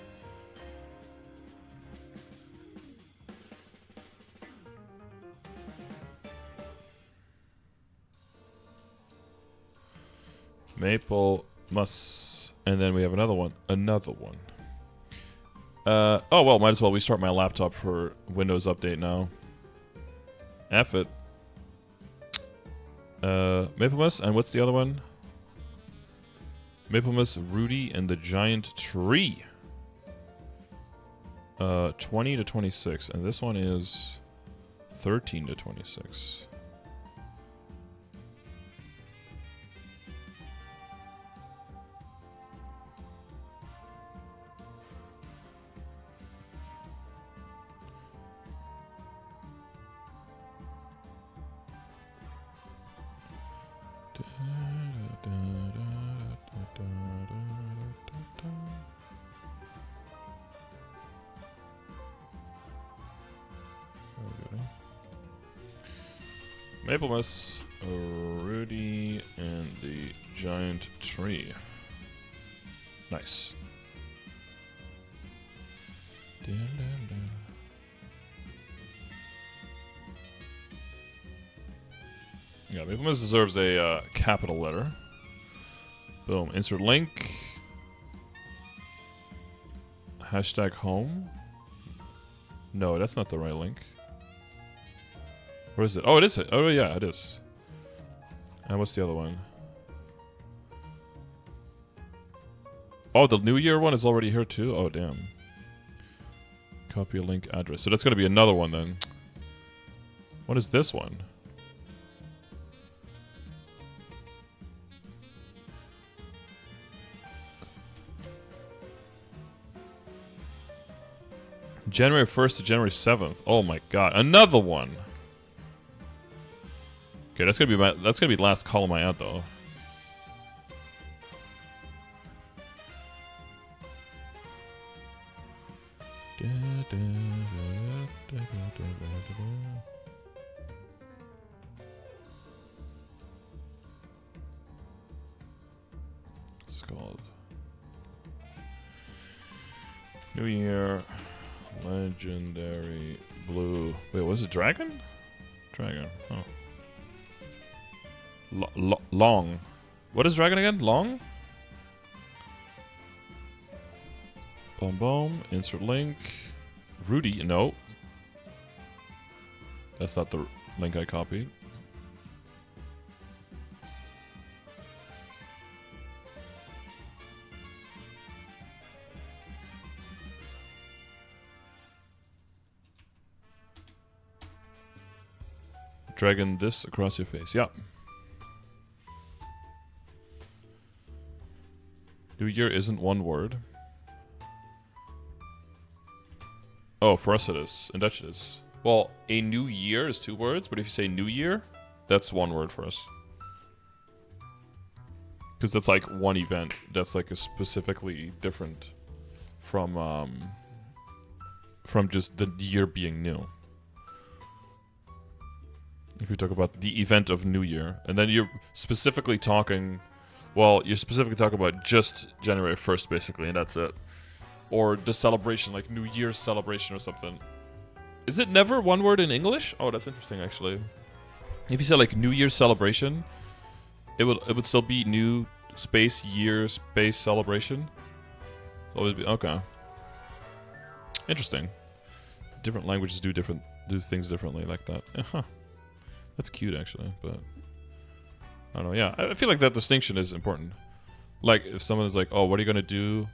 Maple Muss. And then we have another one. Another one. Oh well, might as well restart my laptop for Windows Update now. F it. Maple Muss, and what's the other one? Maple Muss, Rudy, and the Giant Tree. 20 to 26, and this one is 13 to 26. Maple Muss, Rudy, and the Giant Tree. Nice. Yeah, Maple Muss deserves a capital letter. Boom. Insert link. Hashtag home. No, that's not the right link. Where is it? Oh, it is. Oh, yeah, it is. And what's the other one? Oh, the New Year one is already here too? Oh, damn. Copy a link address. So that's going to be another one then. What is this one? January 1st to January 7th. Oh my god. Another one. Okay, that's gonna be the last column I add though. It's called New Year Legendary Blue. Wait, was it Dragon? Dragon. Oh. Long. What is Dragon again? Long? Boom, boom. Insert link. Rudy, no. That's not the link I copied. Dragging this across your face. Yeah. New year isn't one word. Oh, for us it is. In Dutch it is. Well, a new year is 2 words, but if you say new year, that's 1 word for us. Because that's like one event. That's like a specifically different from just the year being new. If you talk about the event of New Year. And then you're specifically talking... Well, you're specifically talking about just January 1st, basically, and that's it. Or the celebration, like New Year's celebration or something. Is it never one word in English? Oh, that's interesting, actually. If you say, like, New Year's celebration, it would still be New Space Year Space Celebration. It'll always be... Okay. Interesting. Different languages do things differently like that. Huh. That's cute, actually, but I don't know. Yeah, I feel like that distinction is important. Like, if someone is like, "Oh, what are you gonna do?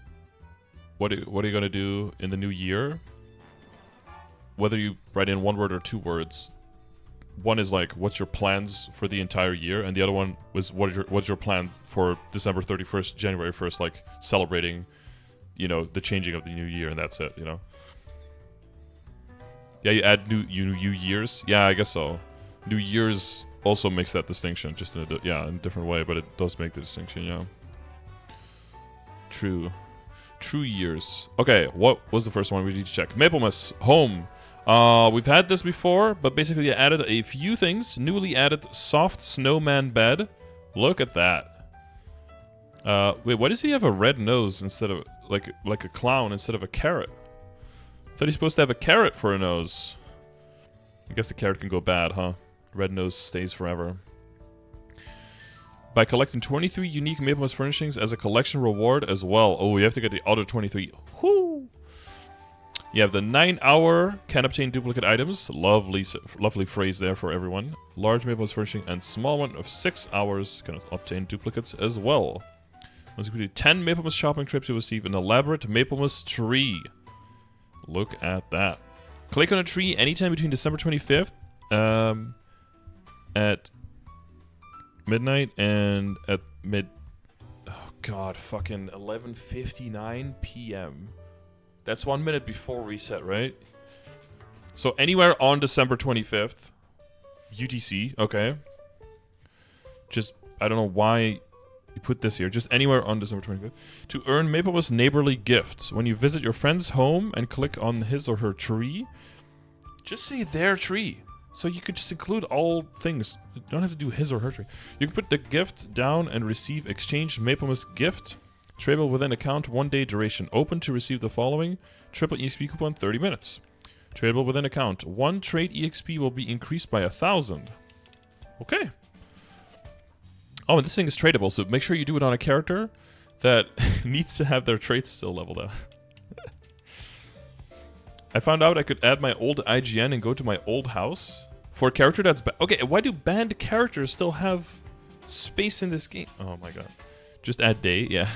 What are you gonna do in the new year?" Whether you write in 1 word or 2 words, one is like, "What's your plans for the entire year?" and the other one was, "What's your plan for December 31st, January 1st?" Like celebrating, you know, the changing of the new year, and that's it. You know. Yeah, you add new years. Yeah, I guess so. New Year's also makes that distinction, just in a different way, but it does make the distinction, yeah. True years. Okay, what was the first one we need to check? Maplemas, home. We've had this before, but basically I added a few things. Newly added soft snowman bed. Look at that. Wait, why does he have a red nose instead of, like a clown instead of a carrot? I thought he's supposed to have a carrot for a nose. I guess the carrot can go bad, huh? Red nose stays forever. By collecting 23 unique Maplemas furnishings as a collection reward as well. Oh, you have to get the other 23. Whoo! You have the 9-hour can obtain duplicate items. Lovely phrase there for everyone. Large Maplemas furnishing and small one of 6 hours can obtain duplicates as well. Once you complete 10 Maplemas shopping trips, you'll receive an elaborate Maplemas tree. Look at that. Click on a tree anytime between December 25th at midnight and at fucking 11:59 p.m. That's 1 minute before reset, right? So anywhere on December 25th, UTC, okay. Just, I don't know why you put this here. Just anywhere on December 25th. To earn Maplemas neighborly gifts. When you visit your friend's home and click on his or her tree, just say their tree. So you could just include all things. You don't have to do his or her tree. You can put the gift down and receive exchanged Maplemas gift. Tradable within account, 1 day duration. Open to receive the following. Triple EXP coupon, 30 minutes. Tradable within account. 1 trade EXP will be increased by 1,000. Okay. Oh, and this thing is tradable, so make sure you do it on a character that needs to have their traits still leveled up. I found out I could add my old IGN and go to my old house for a character that's okay, why do banned characters still have space in this game? Oh my god. Just add day, yeah.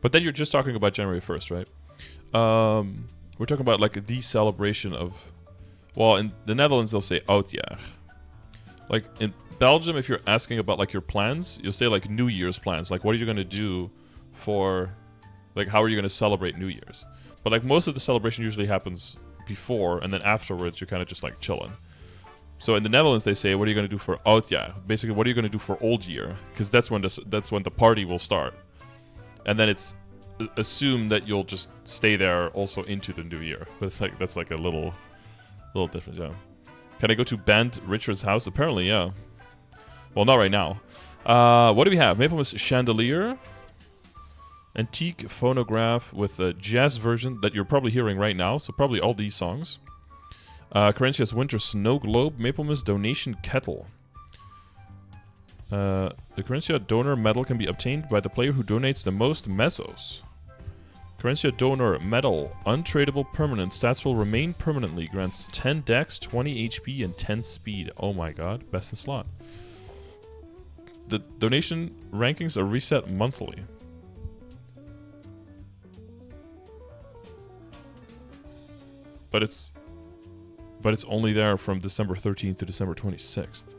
But then you're just talking about January 1st, right? We're talking about like the celebration of... Well, in the Netherlands they'll say Oudjaar. Like in Belgium, if you're asking about like your plans, you'll say like New Year's plans. Like what are you going to do for... Like how are you going to celebrate New Year's? But like most of the celebration usually happens before, and then afterwards you're kind of just like chilling. So in the Netherlands they say, what are you going to do for Oudjaar? Basically, what are you going to do for Old Year? Because that's when the party will start. And then it's assumed that you'll just stay there also into the new year. But it's like that's like a little difference, yeah. Can I go to Band Richard's house? Apparently, yeah. Well, not right now. What do we have? Maplemas Chandelier. Antique phonograph with a jazz version that you're probably hearing right now. So probably all these songs. Carencia's Winter Snow Globe. Maplemas Donation Kettle. The Carencia Donor Medal can be obtained by the player who donates the most mesos. Currency donor medal. Untradeable permanent. Stats will remain permanently. Grants 10 dex, 20 HP, and 10 speed. Oh my god. Best in slot. The donation rankings are reset monthly. But it's only there from December 13th to December 26th.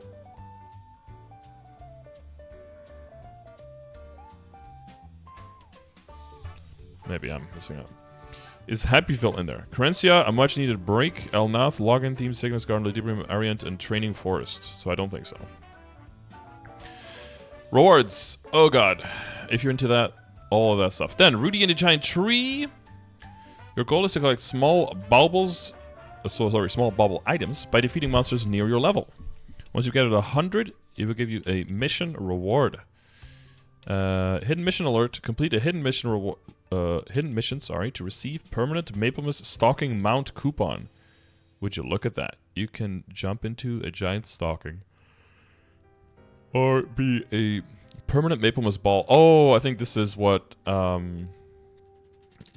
Maybe I'm missing out. Is Happyville in there? Carencia, a much needed break. Elnath, Login Theme, Cygnus Garden, Ladybrim, Ariant, and Training Forest. So I don't think so. Rewards. Oh god. If you're into that, all of that stuff. Then, Rudy and the Giant Tree. Your goal is to collect small baubles. Small bauble items by defeating monsters near your level. Once you get it 100, it will give you a mission reward. Hidden mission alert. Complete a hidden mission reward. Hidden mission, to receive permanent Maplemas stalking mount coupon. Would you look at that? You can jump into a giant stalking. Or be a permanent Maplemas ball. Oh, I think this is what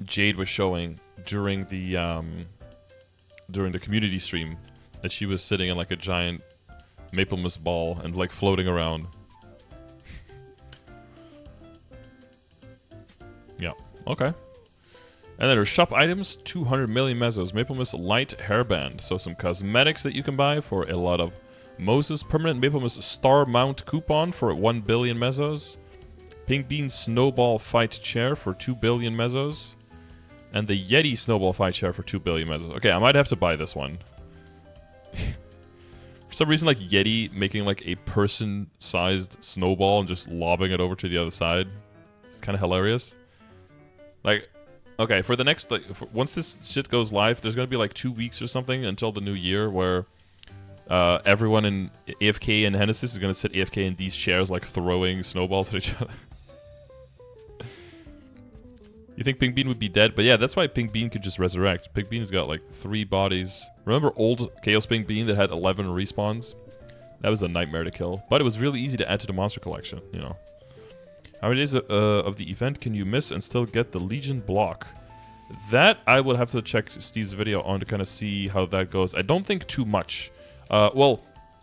Jade was showing during the community stream. That she was sitting in like a giant Maplemas ball and like floating around. Yeah. Okay. And then there's shop items, 200 million mesos, Maplemas light hairband. So some cosmetics that you can buy for a lot of Moses, permanent Maplemas star mount coupon for 1 billion mesos, Pink Bean snowball fight chair for 2 billion mesos, and the Yeti snowball fight chair for 2 billion mesos. Okay, I might have to buy this one. For some reason, like Yeti making like a person-sized snowball and just lobbing it over to the other side. It's kind of hilarious. Like, okay, for the next, like, once this shit goes live, there's gonna be like 2 weeks or something until the new year where everyone in AFK and Genesis is gonna sit AFK in these chairs, like throwing snowballs at each other. You think Pink Bean would be dead? But yeah, that's why Pink Bean could just resurrect. Pink Bean's got like 3 bodies. Remember old Chaos Pink Bean that had 11 respawns? That was a nightmare to kill. But it was really easy to add to the monster collection, you know. How many days of the event can you miss and still get the Legion block? That I would have to check Steve's video on to kind of see how that goes. I don't think too much. Well,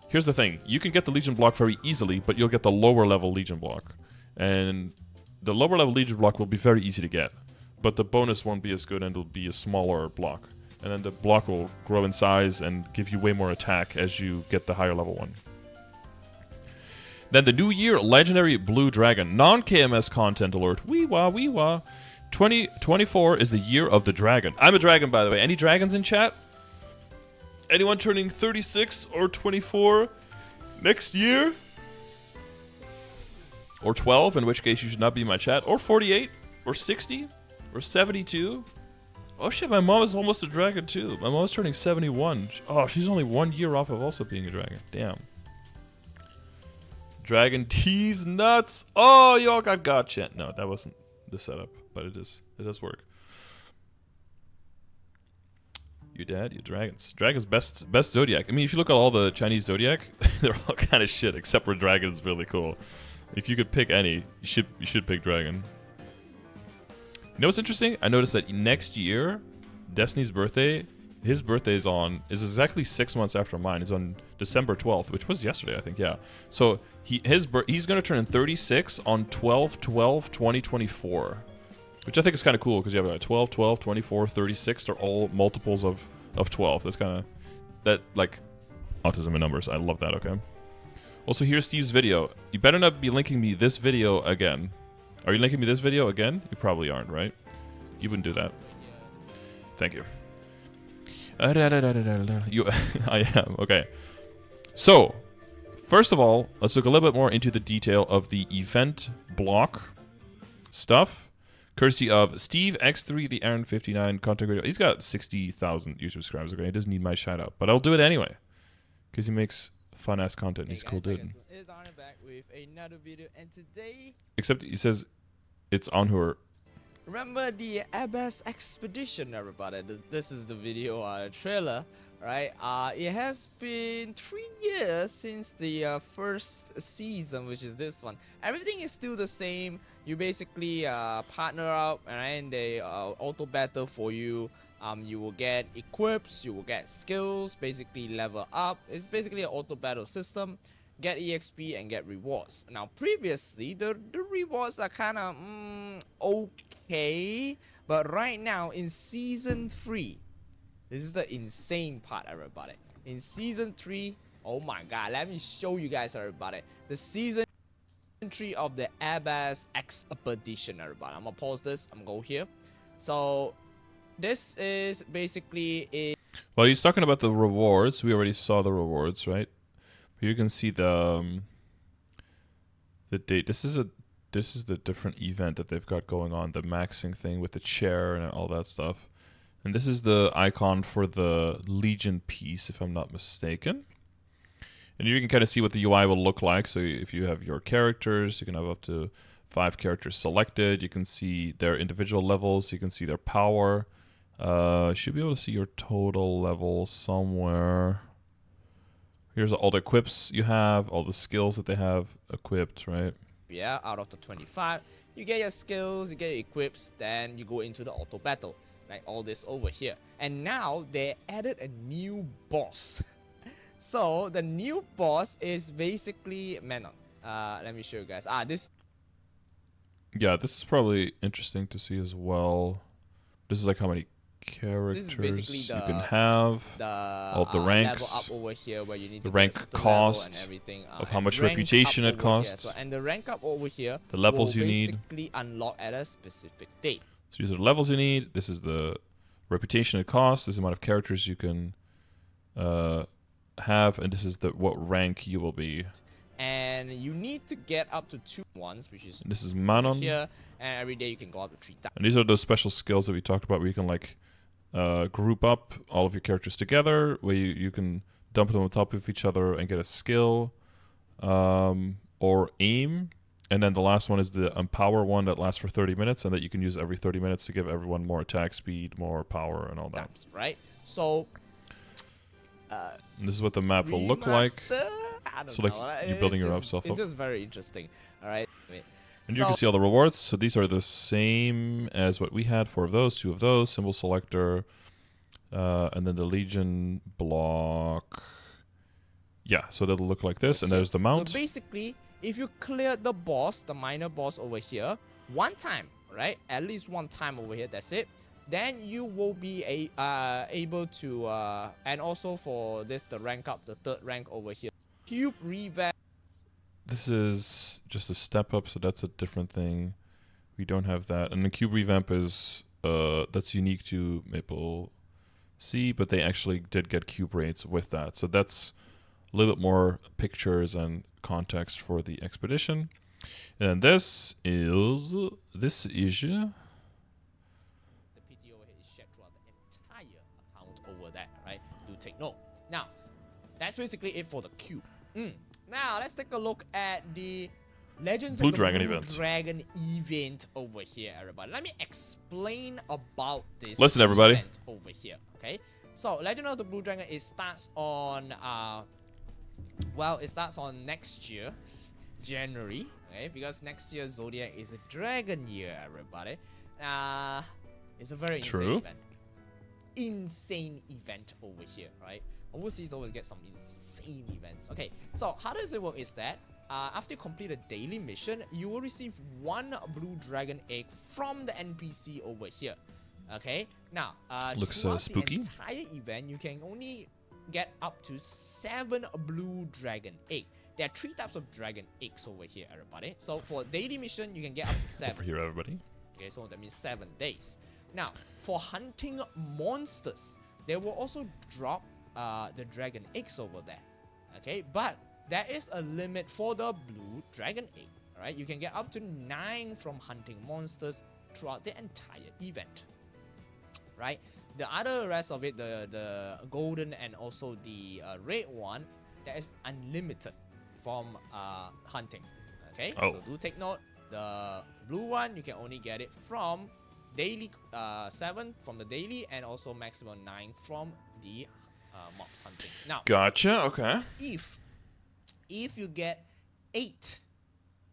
here's the thing. You can get the Legion block very easily, but you'll get the lower level Legion block. And the lower level Legion block will be very easy to get. But the bonus won't be as good and it'll be a smaller block. And then the block will grow in size and give you way more attack as you get the higher level one. Then the New Year Legendary Blue Dragon. Non-KMS content alert. Wee-wah, wee-wah. 2024 is the year of the dragon. I'm a dragon, by the way. Any dragons in chat? Anyone turning 36 or 24 next year? Or 12, in which case you should not be in my chat. Or 48, or 60, or 72. Oh shit, my mom is almost a dragon too. My mom's turning 71. Oh, she's only 1 year off of also being a dragon. Damn. Dragon tease nuts. Oh, you all got gotcha. No, that wasn't the setup, but it does work. Your dad, your dragons. Dragon's best zodiac. I mean, if you look at all the Chinese zodiac, they're all kind of shit, except for dragon is really cool. If you could pick any, you should pick dragon. You know what's interesting? I noticed that next year, Destiny's birthday, his birthday is exactly 6 months after mine. It's on December 12th, which was yesterday, I think, yeah. So he's going to turn 36 on 12/12/2024, which I think is kind of cool because you have like 12, 12, 24, 36. They're all multiples of 12. That's kind of, that, like, autism in numbers. I love that, okay? Also, here's Steve's video. You better not be linking me this video again. Are you linking me this video again? You probably aren't, right? You wouldn't do that. Thank you. I am. Okay. So, first of all, let's look a little bit more into the detail of the event block stuff. Courtesy of Steve X3, the Aaron59 content creator. He's got 60,000 YouTube subscribers. Okay, he doesn't need my shout out, but I'll do it anyway because he makes fun ass content. He's a cool dude. Is on back with another video, and today, except he says it's on her remember the Abyss Expedition, everybody? This is the video trailer, right? It has been 3 years since the first season, which is this one. Everything is still the same. You basically partner up, and they auto battle for you. You will get equips, you will get skills, basically level up. It's basically an auto battle system. Get EXP and get rewards. Now, previously, the rewards are kind of okay, but right now in season 3, this is the insane part, everybody. In season 3, oh my god, let me show you guys, everybody. The season 3 of the Abyss Expedition, everybody. I'm gonna pause this. I'm gonna go here. So this is basically a. Well, he's talking about the rewards. We already saw the rewards, right? You can see the date. This is the different event that they've got going on, the maxing thing with the chair and all that stuff. And this is the icon for the Legion piece, if I'm not mistaken. And you can kind of see what the UI will look like. So if you have your characters, you can have up to 5 characters selected. You can see their individual levels. You can see their power. You should be able to see your total level somewhere. Here's all the equips you have, all the skills that they have equipped, right? Yeah, out of the 25, you get your skills, you get your equips, then you go into the auto battle, like all this over here. And now they added a new boss. So the new boss is basically Manon. Let me show you guys. This. Yeah, this is probably interesting to see as well. This is like how many characters you can have, all the ranks, level up over here where you need the to rank get a cost and everything, of how much rank reputation up it over costs, here. And the rank up over here, the levels will you need. basically unlock at a specific date. So these are the levels you need. This is the reputation it costs. This is the amount of characters you can have, and this is the what rank you will be. And you need to get up to 2 ones, which is And this is Manon. here, and every day you can go up to 3 times. And these are those special skills that we talked about, where you can like group up all of your characters together, where you can dump them on top of each other and get a skill, or aim. And then the last one is the empower one that lasts for 30 minutes, and that you can use every 30 minutes to give everyone more attack speed, more power, and all that. Right? So And this is what the map will look like. I don't So like know. you're building yourself It's up. just very interesting. All right. And you can see all the rewards. So these are the same as what we had. 4 of those, 2 of those, symbol selector, and then the Legion block. Yeah, so that'll look like this. And there's the mount. So basically, if you clear the boss, the minor boss over here, 1 time, right? At least 1 time over here, that's it. Then you will be able to, and also for this, the rank up, the 3rd rank over here. Cube revamp. This is just a step up, so that's a different thing. We don't have that. And the cube revamp is, that's unique to Maple C, but they actually did get cube rates with that. So that's a little bit more pictures and context for the expedition. And this is The PT over here is shared throughout the entire account over there, right? Do take note. Now, that's basically it for the cube. Now, let's take a look at the Legends Blue of the Dragon Blue event. Dragon event over here, everybody. Let me explain about this Listen, everybody. event over here, okay? So, Legend of the Blue Dragon, it starts on, it starts on next year, January, okay? Because next year, Zodiac is a dragon year, everybody. It's a very insane event. Insane event over here, right? Overseas always get some insane events. Okay, so how does it work is that after you complete a daily mission, you will receive 1 blue dragon egg from the NPC over here. Okay, now Looks throughout spooky. the entire event, you can only get up to 7 blue dragon egg. There are 3 types of dragon eggs over here, everybody. So for daily mission, you can get up to 7. over here, everybody. Okay, so that means 7 days. Now, for hunting monsters, they will also drop the dragon eggs over there. Okay, but there is a limit for the blue dragon egg. Alright, you can get up to 9 from hunting monsters throughout the entire event. Right, the other rest of it, the golden and also the red one, that is unlimited from hunting. Okay, Oh. so do take note. The blue one, you can only get it from daily 7 from the daily, and also maximum 9 from the mobs hunting. Now, Gotcha. Okay. if you get 8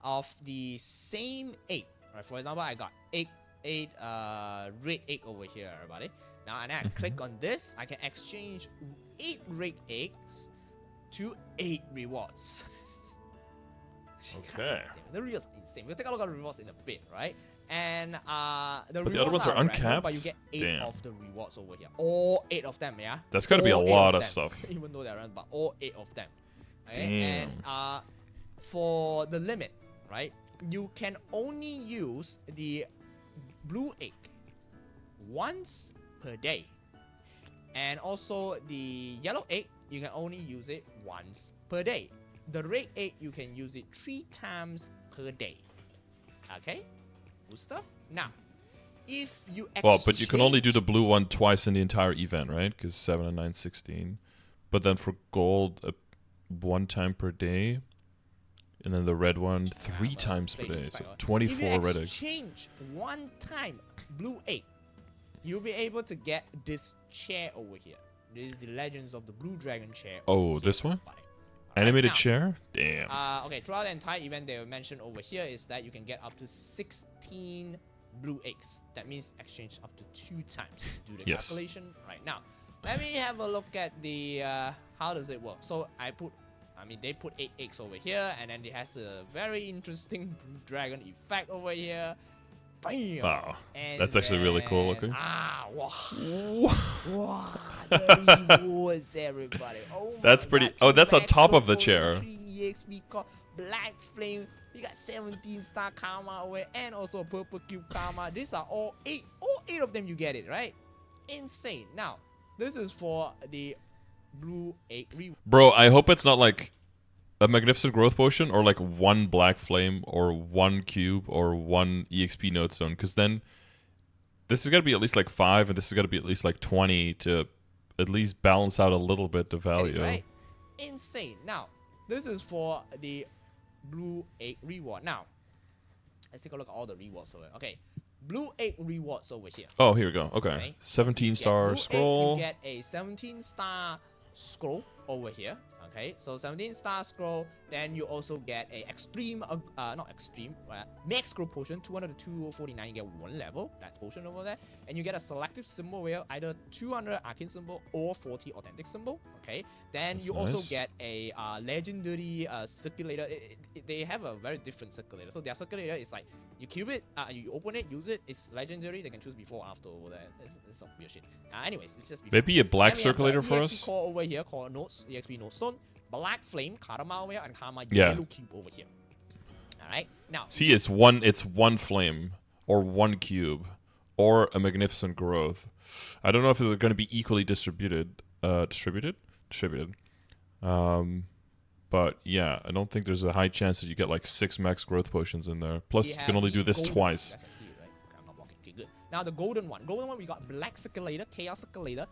of the same 8, right? For example, I got 8 red egg over here, everybody. Now, and then I click on this, I can exchange 8 red eggs to 8 rewards. Okay. The rewards are insane. We'll take a look at the rewards in a bit, right? And the But the other rewards ones are random, uncapped? but you get 8 Damn. of the rewards over here. All 8 of them, yeah? That's gotta be a All 8 lot of them. stuff. Even though they're random, but all 8 of them. Okay? Damn. And for the limit, right? You can only use the blue egg once per day. And also the yellow egg, you can only use it once per day. The red egg, you can use it 3 times per day. Okay? Good stuff. Now, if you Well, but you can only do the exchange- blue one twice in the entire event, right? Because 7 and 9, 16. But then for gold, 1 time per day. And then the red one, 3 well, times per play day. with So fire. 24 if you red eggs. exchange 1 time blue egg, you'll be able to get this chair over here. This is the Legends of the Blue Dragon chair. Oh, over this here, one? buddy. Alright, Animated now, chair? Damn. Okay, throughout the entire event, they mentioned over here is that you can get up to 16 blue eggs. That means exchange up to 2 times. Do the Yes. calculation right now. Let me have a look at the how does it work. So they put 8 eggs over here, and then it has a very interesting blue dragon effect over here. Bam! Wow. And That's actually really cool then- looking. Wow. Wow, the rewards, everybody. Oh my That's pretty- God. oh, that's on Red top of the Purple chair. 3 EXP called Black Flame. You got 17-star karma away, and also purple cube karma. These are all 8 of them. You get it, right? Insane. Now, this is for the blue egg reward. Bro, I hope it's not like a magnificent growth potion or like 1 black flame or 1 cube or 1 EXP node stone, because then this is gonna be at least like 5 and this is gonna be at least like 20 to at least balance out a little bit the value. Right? Insane. Now, this is for the blue egg reward. Now, let's take a look at all the rewards over here. Okay, blue egg rewards over here. Oh, here we go. Okay. Okay. 17-star Blue scroll. egg, you get a 17-star scroll over here. Okay, so 17-star scroll. Then you also get a extreme, not extreme, max scroll potion, 200 to 249. You get 1 level, that potion over there, and you get a selective symbol where either 200 arcane symbol or 40 authentic symbol. Okay, then That's you also nice. get a legendary circulator. They have a very different circulator. So their circulator is like you cube it, you open it, use it. It's legendary. They can choose before, after over there. It's some weird shit. Anyways, it's just before. Maybe a black Then we have circulator the for EXP us? core over here called notes, EXP note stone, black flame, karma over here, and karma Yeah. yellow cube over here. Alright, now See, it's one flame or 1 cube or a magnificent growth. I don't know if it's going to be equally distributed. But yeah, I don't think there's a high chance that you get like 6 max growth potions in there. Plus, we you have can only the do this golden- twice. Yes, I see it, right? Okay, I'm not blocking. Okay, good. Now the golden one. Golden one, we got black circulator, chaos circulator,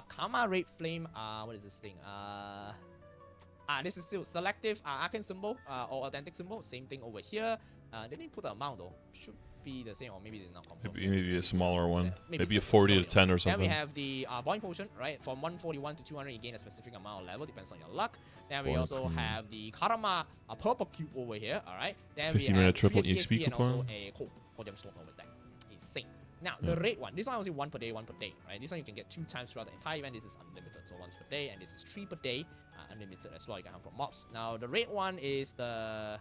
karma red flame. What is this thing? This is still selective arcane symbol or authentic symbol. Same thing over here. They didn't put the amount though. Should be the same, or maybe they're not confirmed. Maybe a smaller one. Maybe Maybe a it's 40 to not 10 or Then we something. have the boiling potion, right? From 141 to 200, you gain a specific amount of level, depends on your luck. Then we Boiling also potion. have the karma, a purple cube over here, all right? Then 50 we minute have triple 3 EXP and also coupon. a podium stone over there. Insane. Now, the red one, this one was 1 per day, 1 per day, right? This one you can get 2 times throughout the entire event. This is unlimited, so once per day, and this is 3 per day, unlimited as well. You can have from mobs. Now, the red one is the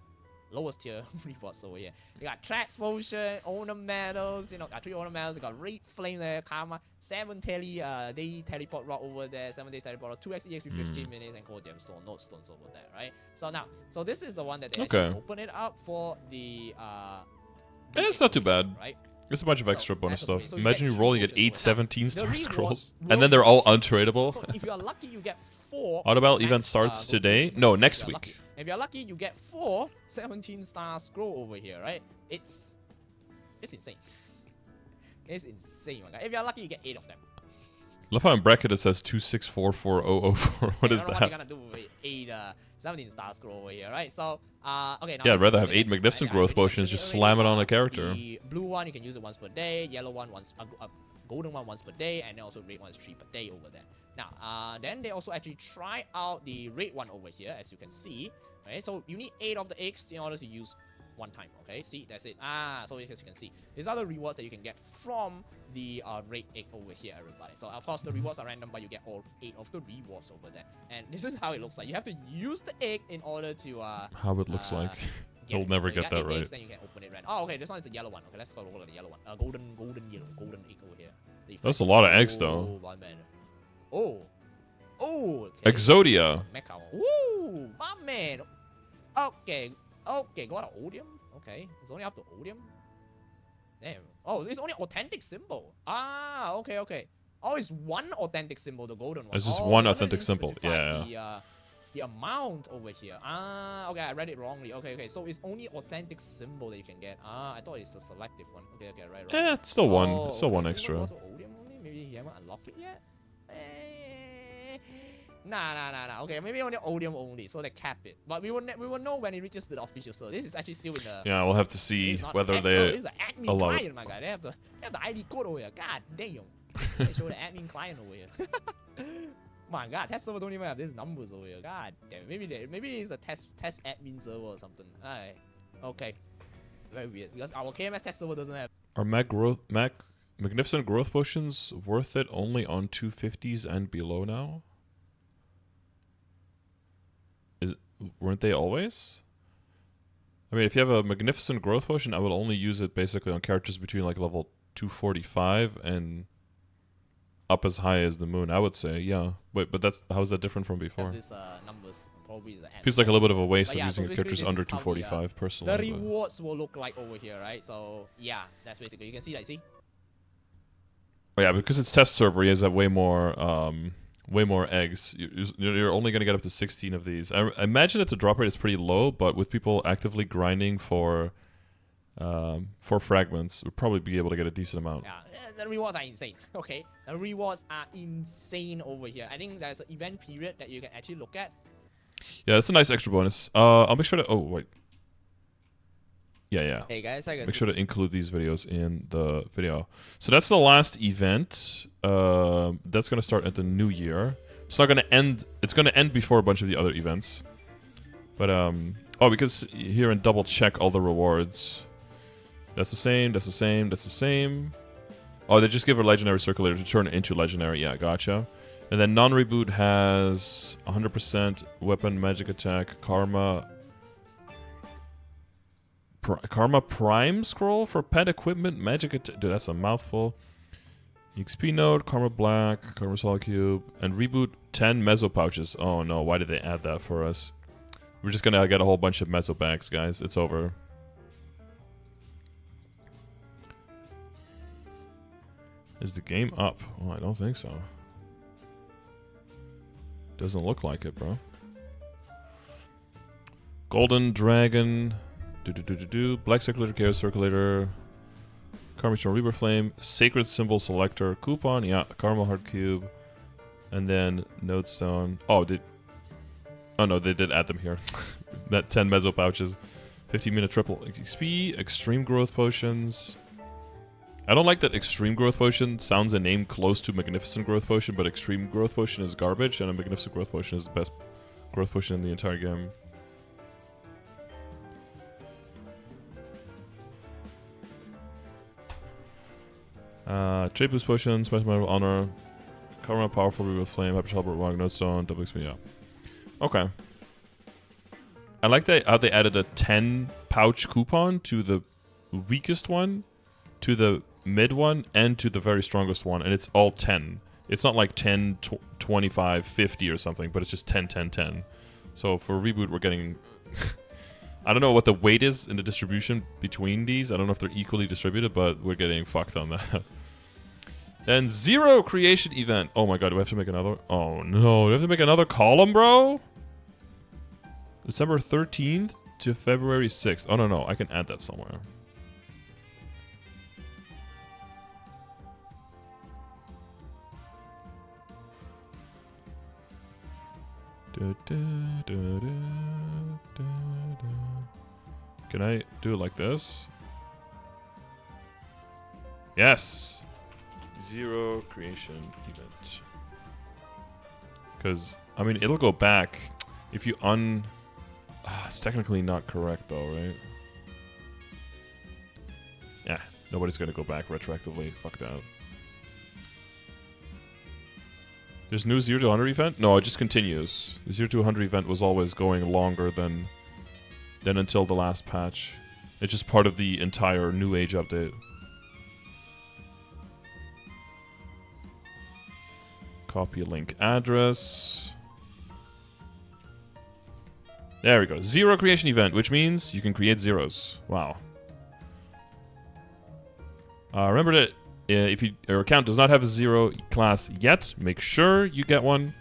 lowest tier rewards over here. You got tracks potion, ornamentals, 3 ornamentals. You got red flame there, karma, 7 day teleport rod over there, 7 days teleport rod, 2x EXP 15 minutes, and gold gemstone, note stones over there, right? So this is the one that they Okay. actually open it up for the it's not too bad. right? It's a bunch of So, extra bonus that's okay. stuff. So you Imagine get you three rolling at potions 8 over there. 17-star The scrolls, rewards and then they're all will- untradeable. So if you're lucky, you get 4. Auto-battle max, event starts gold today? potions No, if next you're week. lucky. If you're lucky, you get 4 17-star scroll over here, right? It's insane. It's insane, my guy. If you're lucky, you get 8 of them. Love how in bracket it says 2644004. What I is don't know what that? you're gonna do with 8 17 star scroll over here, right? So, okay. Now Yeah, this I'd is rather the have 8 limit, magnificent right? I growth already potions, mentioned just it slam it already. on a character. The blue one you can use it once per day, yellow one once, golden one once per day, and then also red one is 3 per day over there. Now, then they also actually try out the red one over here, as you can see. Okay, so you need 8 of the eggs in order to use one time. Okay, see, that's it. So as you can see, these are the rewards that you can get from the red egg over here, everybody. So of course the rewards are random, but you get all 8 of the rewards over there. And this is how it looks like. You have to use the egg in order to How it looks like. get You'll it. never So you get got that 8 right. eggs, then you can open it random. Oh, okay, this one is the yellow one. Okay, let's follow the yellow one. Golden yellow, golden egg over here. That's a lot of eggs, though. Oh, my man. Oh, okay. Exodia. Mecha. Woo, my man. Okay, got an odium. Okay, it's only up to odium. Damn. Oh, it's only authentic symbol. Okay. Oh, it's one authentic symbol, the golden one. It's just Oh, one they authentic didn't symbol. specify Yeah. the amount over here. Okay, I read it wrongly. Okay. So it's only authentic symbol that you can get. I thought it's a selective one. Okay, right. Yeah, it's still one. Oh, It's still one okay, extra. also odium only? Maybe you haven't unlocked it yet? Nah. Okay, maybe only odium only, so they cap it. But we will know when it reaches the official server. This is actually still in the. Yeah, we'll have to see It's not whether test server, they it's an admin allow it. client, my guy. They have the ID code over here. God damn. They show the admin client over here. My God, test server don't even have these numbers over here. God damn. Maybe it's a test admin server or something. Alright. Okay. Very weird because our KMS test server doesn't have. Are magnificent growth potions worth it only on 250s and below now? Weren't they always? I mean, if you have a magnificent growth potion, I would only use it basically on characters between like level 245 and up as high as the moon, I would say. Yeah. Wait, but how's that different from before? These numbers probably the Feels like a little bit of a waste But of yeah, using so characters basically under this is how the, 245 personally. The but- rewards will look like over here, right? So yeah, that's basically you can see that. See. Oh, yeah, because it's test server, he has way more eggs. You're only gonna get up to 16 of these. I imagine that the drop rate is pretty low, but with people actively grinding for fragments, we'll probably be able to get a decent amount. Yeah, the rewards are insane. Okay, the rewards are insane over here. I think there's an event period that you can actually look at. Yeah, that's a nice extra bonus. I'll make sure to. Oh wait. Yeah. Hey guys, I guess. Make sure to include these videos in the video. So that's the last event. That's gonna start at the new year. It's not gonna end. It's gonna end before a bunch of the other events. But oh, because here and double check all the rewards. That's the same. That's the same. That's the same. Oh, they just give a legendary circulator to turn it into legendary. Yeah, gotcha. And then non-reboot has 100% weapon, magic attack, karma. Karma Prime scroll for pet equipment, magic attack. Dude, that's a mouthful. XP node, Karma Black, Karma Solid Cube, and reboot 10 meso pouches. Oh no, why did they add that for us? We're just gonna get a whole bunch of meso bags, guys. It's over. Is the game up? Oh, I don't think so. Doesn't look like it, bro. Golden Dragon. Black Circulator, Chaos Circulator. Karma Stone, Reaper Flame. Sacred Symbol Selector. Coupon. Yeah. Karma Heart Cube. And then Node Stone. Oh, no, they did add them here. That 10 meso pouches. 15-minute triple XP. Extreme Growth Potions. I don't like that Extreme Growth Potion sounds a name close to Magnificent Growth Potion, but Extreme Growth Potion is garbage, and a Magnificent Growth Potion is the best growth potion in the entire game. Trade Boost Potion, Special Medal of Honor, Karma, Powerful Rebuild Flame, Hyper Caliber, Wang, Node Stone, Double XP, yeah. Okay. I like how they added a 10 pouch coupon to the weakest one, to the mid one, and to the very strongest one, and it's all 10. It's not like 10, 25, 50 or something, but it's just 10, 10, 10. So for Reboot, we're getting... I don't know what the weight is in the distribution between these. I don't know if they're equally distributed, but we're getting fucked on that. Then Zero Creation Event. Oh my god, do we have to make another? Oh no, do we have to make another column, bro? December 13th to February 6th. Oh no, I can add that somewhere. Can I do it like this? Yes! 0 creation event. Because, I mean, it'll go back if you it's technically not correct though, right? Yeah, nobody's gonna go back retroactively. Fuck that. There's new 0 to 100 event? No, it just continues. The 0 to 100 event was always going longer than until the last patch. It's just part of the entire New Age update. Copy link address. There we go. 0 creation event, which means you can create zeros. Wow. Remember that if your account does not have a 0 class yet, make sure you get one.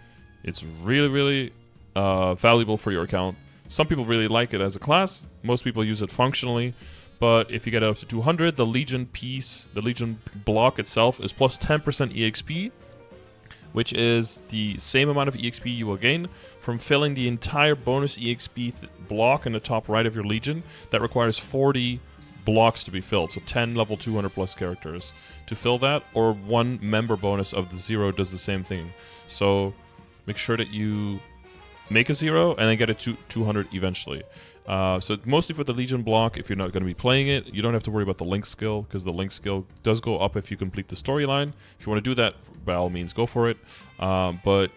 It's really, really valuable for your account. Some people really like it as a class. Most people use it functionally. But if you get it up to 200, the Legion piece, the Legion block itself is plus 10% EXP, which is the same amount of EXP you will gain from filling the entire bonus EXP block in the top right of your Legion. That requires 40 blocks to be filled, so 10 level 200 plus characters to fill that, or 1 member bonus of the 0 does the same thing. So make sure that you make a 0 and then get it to 200 eventually. So mostly for the Legion block, if you're not going to be playing it, you don't have to worry about the Link skill, because the Link skill does go up if you complete the storyline. If you want to do that, by all means, go for it. But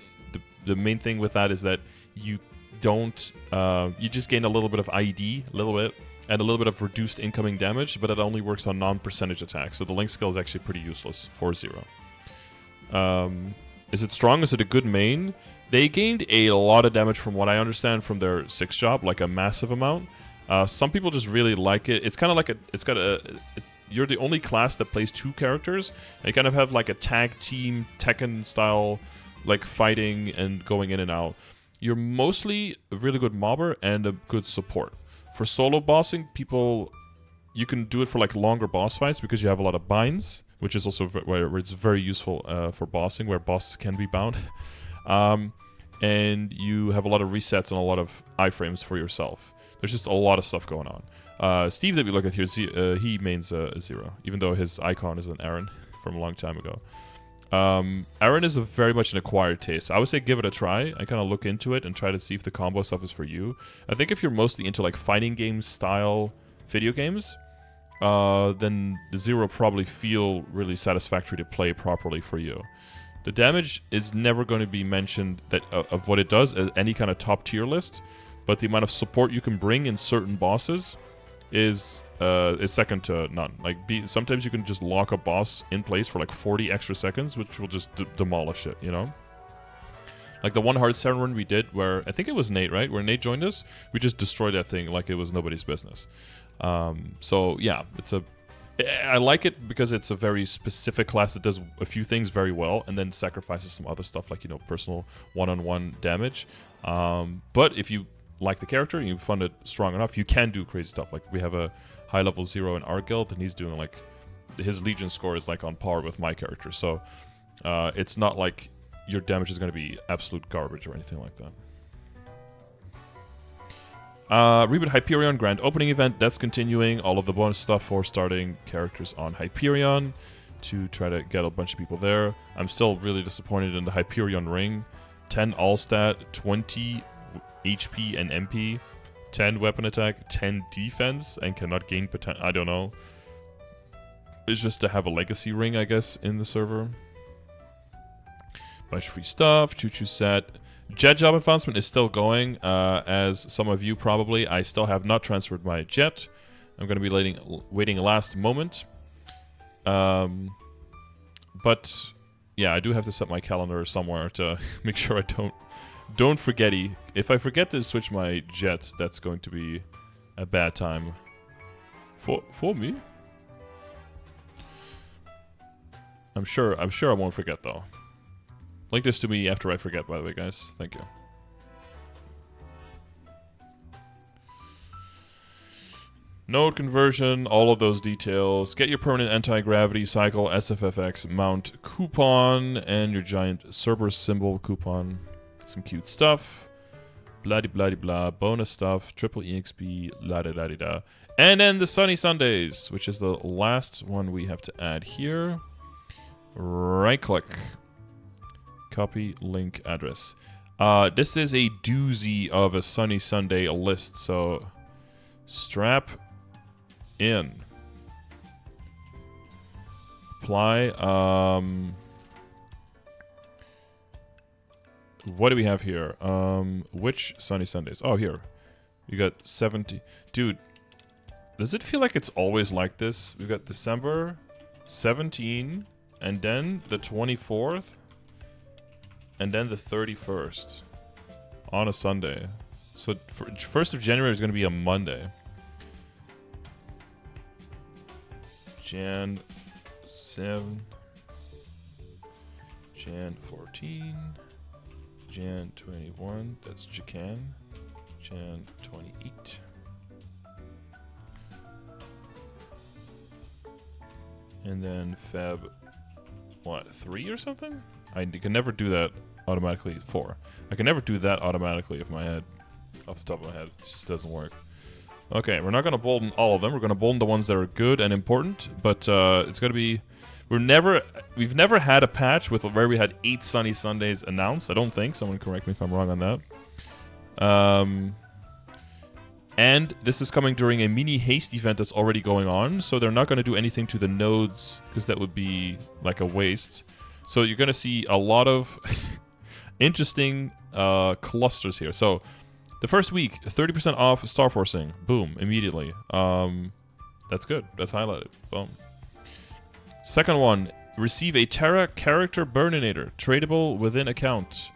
the main thing with that is that you don't, you just gain a little bit of ID, a little bit, and a little bit of reduced incoming damage, but it only works on non-percentage attacks. So the Link skill is actually pretty useless for 0. Is it strong? Is it a good main? They gained a lot of damage from what I understand from their 6 job, like a massive amount. Some people just really like it. It's kind of like you're the only class that plays 2 characters. And you kind of have like a tag team Tekken style, like fighting and going in and out. You're mostly a really good mobber and a good support. For solo bossing, you can do it for like longer boss fights because you have a lot of binds, which is also where it's very useful for bossing, where bosses can be bound. And you have a lot of resets and a lot of iframes for yourself. There's just a lot of stuff going on. Steve that we look at here, he mains a 0, even though his icon is an Aaron from a long time ago. Aaron is very much an acquired taste. I would say give it a try. I kind of look into it and try to see if the combo stuff is for you. I think if you're mostly into like fighting game style video games, then the 0 probably feel really satisfactory to play properly for you. The damage is never going to be mentioned of what it does as any kind of top tier list, but the amount of support you can bring in certain bosses is second to none. Like sometimes you can just lock a boss in place for like 40 extra seconds, which will just demolish it, you know? Like the one hard 7 run we did where, I think it was Nate, right? Where Nate joined us, we just destroyed that thing like it was nobody's business. So yeah, I like it because it's a very specific class that does a few things very well and then sacrifices some other stuff like, you know, personal one-on-one damage. But if you like the character and you find it strong enough, you can do crazy stuff. Like we have a high level 0 in our guild and he's doing like, his Legion score is like on par with my character. So it's not like your damage is going to be absolute garbage or anything like that. Reboot Hyperion Grand Opening Event, that's continuing. All of the bonus stuff for starting characters on Hyperion to try to get a bunch of people there. I'm still really disappointed in the Hyperion Ring. 10 all stat, 20 HP and MP, 10 weapon attack, 10 defense, and cannot gain potential. I don't know. It's just to have a legacy ring, I guess, in the server. Bunch of free stuff, choo-choo set. Jet job advancement is still going, as some of you probably. I still have not transferred my jet. I'm going to be waiting last moment. But yeah, I do have to set my calendar somewhere to make sure I don't forget-y. If I forget to switch my jet, that's going to be a bad time for me. I'm sure I won't forget though. Link this to me after I forget, by the way, guys. Thank you. Node conversion, all of those details. Get your permanent anti-gravity cycle SFFX mount coupon and your giant Cerberus symbol coupon. Some cute stuff. blah blah blah, bonus stuff, triple EXP, la da da da. And then the Sunny Sundays, which is the last one we have to add here. Right click. Copy link address. This is a doozy of a Sunny Sunday list, so strap in. Apply. What do we have here? Which Sunny Sundays? Oh, here. You got 70. Dude, does it feel like it's always like this? We've got December 17, and then the 24th, and then the 31st on a Sunday. So 1st of January is going to be a Monday. Jan 7, Jan 14, Jan 21, that's Jacan, Jan 28. And then Feb, what, 3 or something? I can never do that automatically. 4. I can never do that automatically off the top of my head. It just doesn't work. Okay, we're not going to bolden all of them. We're going to bolden the ones that are good and important, but it's going to be... We've never had a patch where we had 8 Sunny Sundays announced. I don't think. Someone correct me if I'm wrong on that. And this is coming during a mini haste event that's already going on, so they're not going to do anything to the nodes, because that would be like a waste. So you're going to see a lot of interesting clusters here. So the first week, 30% off Star Forcing. Boom, immediately. That's good. That's highlighted. Boom. Second one, receive a Terra character Burninator, tradable within account.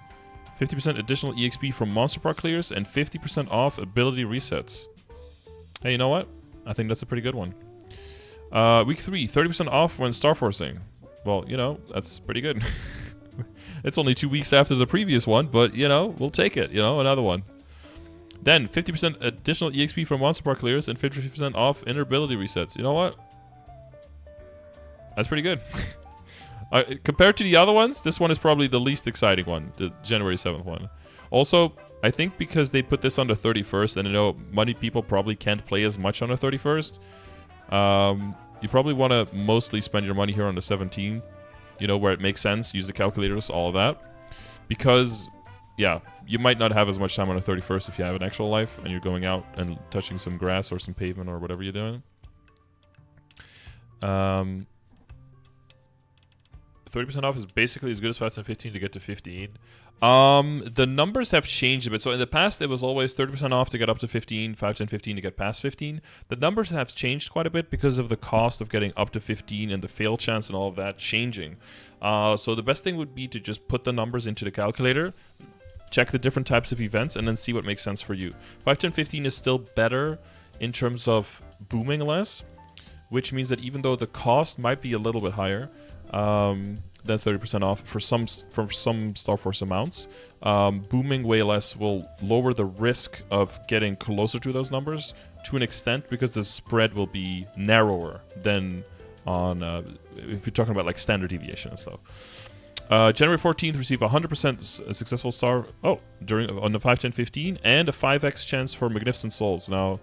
50% additional EXP from monster park clears, and 50% off ability resets. Hey, you know what? I think that's a pretty good one. Week 3, 30% off when Star Forcing. Well, you know, that's pretty good. It's only 2 weeks after the previous one, but, you know, we'll take it. You know, another one. Then, 50% additional EXP from monster park clears, and 50% off inner ability resets. You know what? That's pretty good. Compared to the other ones, this one is probably the least exciting one, the January 7th one. Also, I think because they put this on the 31st, and I know money people probably can't play as much on the 31st, you probably want to mostly spend your money here on the 17th, you know, where it makes sense, use the calculators, all of that. Because, yeah, you might not have as much time on the 31st if you have an actual life, and you're going out and touching some grass or some pavement or whatever you're doing. 30% off is basically as good as 5 10 15 to get to 15. The numbers have changed a bit. So in the past, it was always 30% off to get up to 15, 5 10 15 to get past 15. The numbers have changed quite a bit because of the cost of getting up to 15 and the fail chance and all of that changing. So the best thing would be to just put the numbers into the calculator, check the different types of events, and then see what makes sense for you. 5 10 15 is still better in terms of booming less, which means that even though the cost might be a little bit higher, than 30% off for some Star Force amounts, booming way less will lower the risk of getting closer to those numbers to an extent, because the spread will be narrower than on if you're talking about like standard deviation and stuff. January 14th, receive 100% successful star on the 5 10 15 and a 5x chance for Magnificent Souls. Now,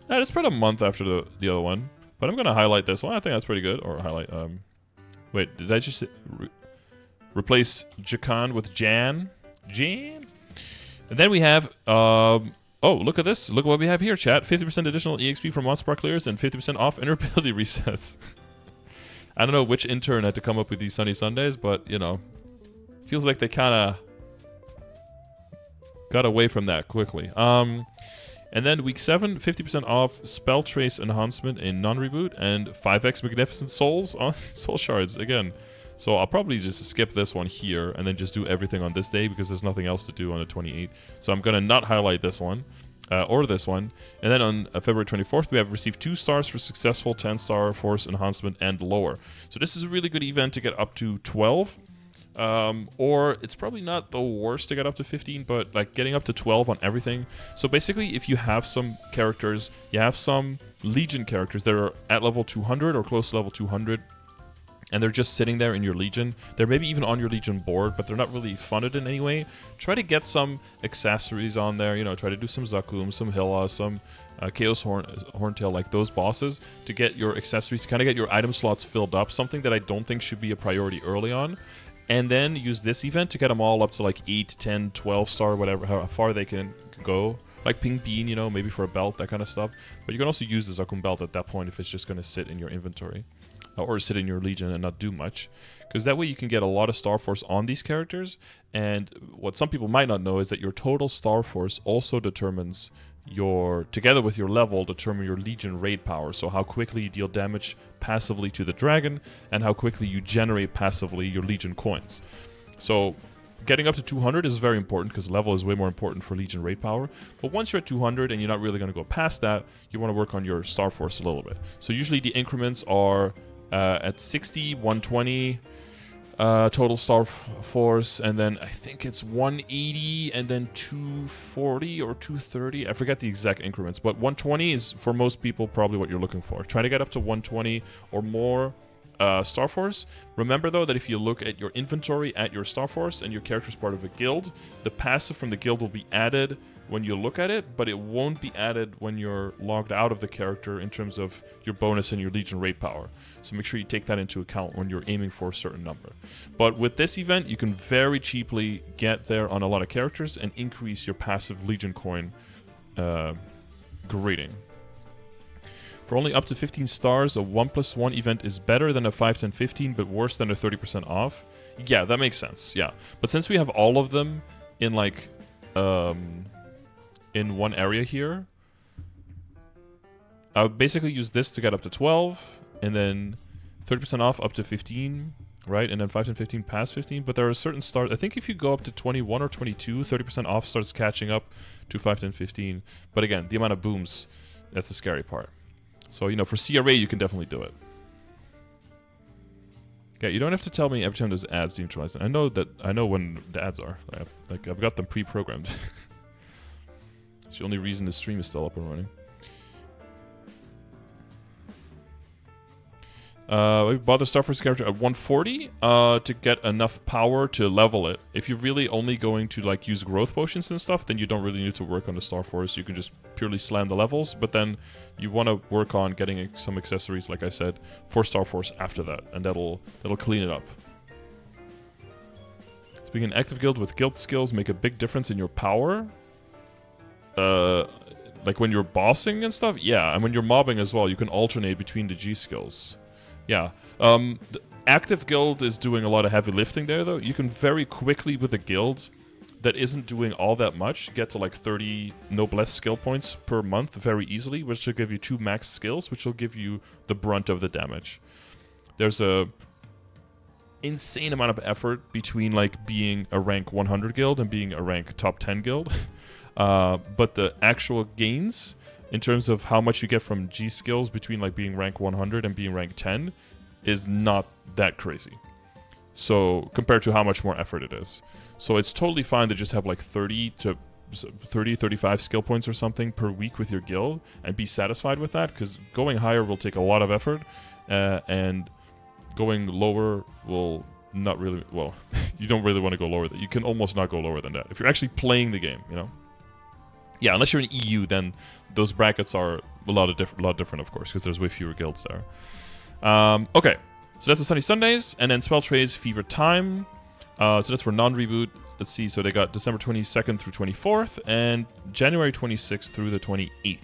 it's about a month after the other one, but I'm gonna highlight this one. I think that's pretty good. Or highlight. Wait, did I just replace Jacan with Jan? Jan? And then we have, oh, look at this. Look at what we have here, chat. 50% additional EXP from Monster Park clears and 50% off inner ability resets. I don't know which intern had to come up with these Sunny Sundays, but, you know, feels like they kind of got away from that quickly. And then week 7, 50% off Spell Trace Enhancement in non-reboot and 5x Magnificent Souls on Soul Shards again. So I'll probably just skip this one here and then just do everything on this day because there's nothing else to do on the 28th. So I'm going to not highlight this one or this one. And then on February 24th, we have received 2 stars for successful 10-star Force Enhancement and lower. So this is a really good event to get up to 12. Or it's probably not the worst to get up to 15, but like getting up to 12 on everything. So basically, if you have some characters, you have some Legion characters that are at level 200 or close to level 200, and they're just sitting there in your Legion. They're maybe even on your Legion board, but they're not really funded in any way. Try to get some accessories on there, you know, try to do some Zakum, some Hilla, some Chaos Horntail, like those bosses, to get your accessories, to kind of get your item slots filled up, something that I don't think should be a priority early on. And then use this event to get them all up to like 8, 10, 12 star, whatever, how far they can go. Like Ping Bean, you know, maybe for a belt, that kind of stuff. But you can also use the Zakum belt at that point if it's just going to sit in your inventory. Or sit in your Legion and not do much. Because that way you can get a lot of Star Force on these characters. And what some people might not know is that your total Star Force also determines your, together with your level, determine your Legion raid power. So how quickly you deal damage passively to the dragon, and how quickly you generate passively your Legion coins. So getting up to 200 is very important, because level is way more important for Legion raid power. But once you're at 200 and you're not really going to go past that, you want to work on your Star Force a little bit. So usually the increments are at 60, 120 total Star Force, and then I think it's 180, and then 240 or 230. I forget the exact increments, but 120 is for most people probably what you're looking for. Try to get up to 120 or more Star Force. Remember though that if you look at your inventory at your Star Force and your character's part of a guild, the passive from the guild will be added when you look at it, but it won't be added when you're logged out of the character in terms of your bonus and your Legion raid power. So make sure you take that into account when you're aiming for a certain number. But with this event, you can very cheaply get there on a lot of characters and increase your passive Legion coin grading. For only up to 15 stars, a 1+1 event is better than a 5, 10, 15, but worse than a 30% off. Yeah, that makes sense, yeah. But since we have all of them in like in one area here, I would basically use this to get up to 12, and then 30% off up to 15, right? And then 5 and 15 past 15. But there are certain stars. I think if you go up to 21 or 22, 30% off starts catching up to 5 and 15. But again, the amount of booms, that's the scary part. So, you know, for CRA, you can definitely do it. Okay, you don't have to tell me every time there's ads neutralizing. I know when the ads are. I've got them pre-programmed. It's the only reason the stream is still up and running. We bought the Star Force character at 140 to get enough power to level it. If you're really only going to like use growth potions and stuff, then you don't really need to work on the Star Force. You can just purely slam the levels, but then you want to work on getting some accessories, like I said, for Star Force after that, and that'll clean it up. So being an active guild with guild skills make a big difference in your power. Like when you're bossing and stuff, yeah, and when you're mobbing as well, you can alternate between the G skills. Yeah. The active guild is doing a lot of heavy lifting there, though. You can very quickly, with a guild that isn't doing all that much, get to like 30 noblesse skill points per month very easily, which will give you 2 max skills, which will give you the brunt of the damage. There's a insane amount of effort between like being a rank 100 guild and being a rank top 10 guild. But the actual gains in terms of how much you get from G skills between like being rank 100 and being rank 10 is not that crazy. So compared to how much more effort it is. So it's totally fine to just have like 35 skill points or something per week with your guild and be satisfied with that, because going higher will take a lot of effort, and going lower will not really, well, you don't really want to go lower. You can almost not go lower than that if you're actually playing the game, you know? Yeah, unless you're in EU, then those brackets are a lot different, of course, because there's way fewer guilds there. Okay, so that's the Sunny Sundays, and then Spell Trays Fever Time. So that's for non-reboot. Let's see, so they got December 22nd through 24th, and January 26th through the 28th.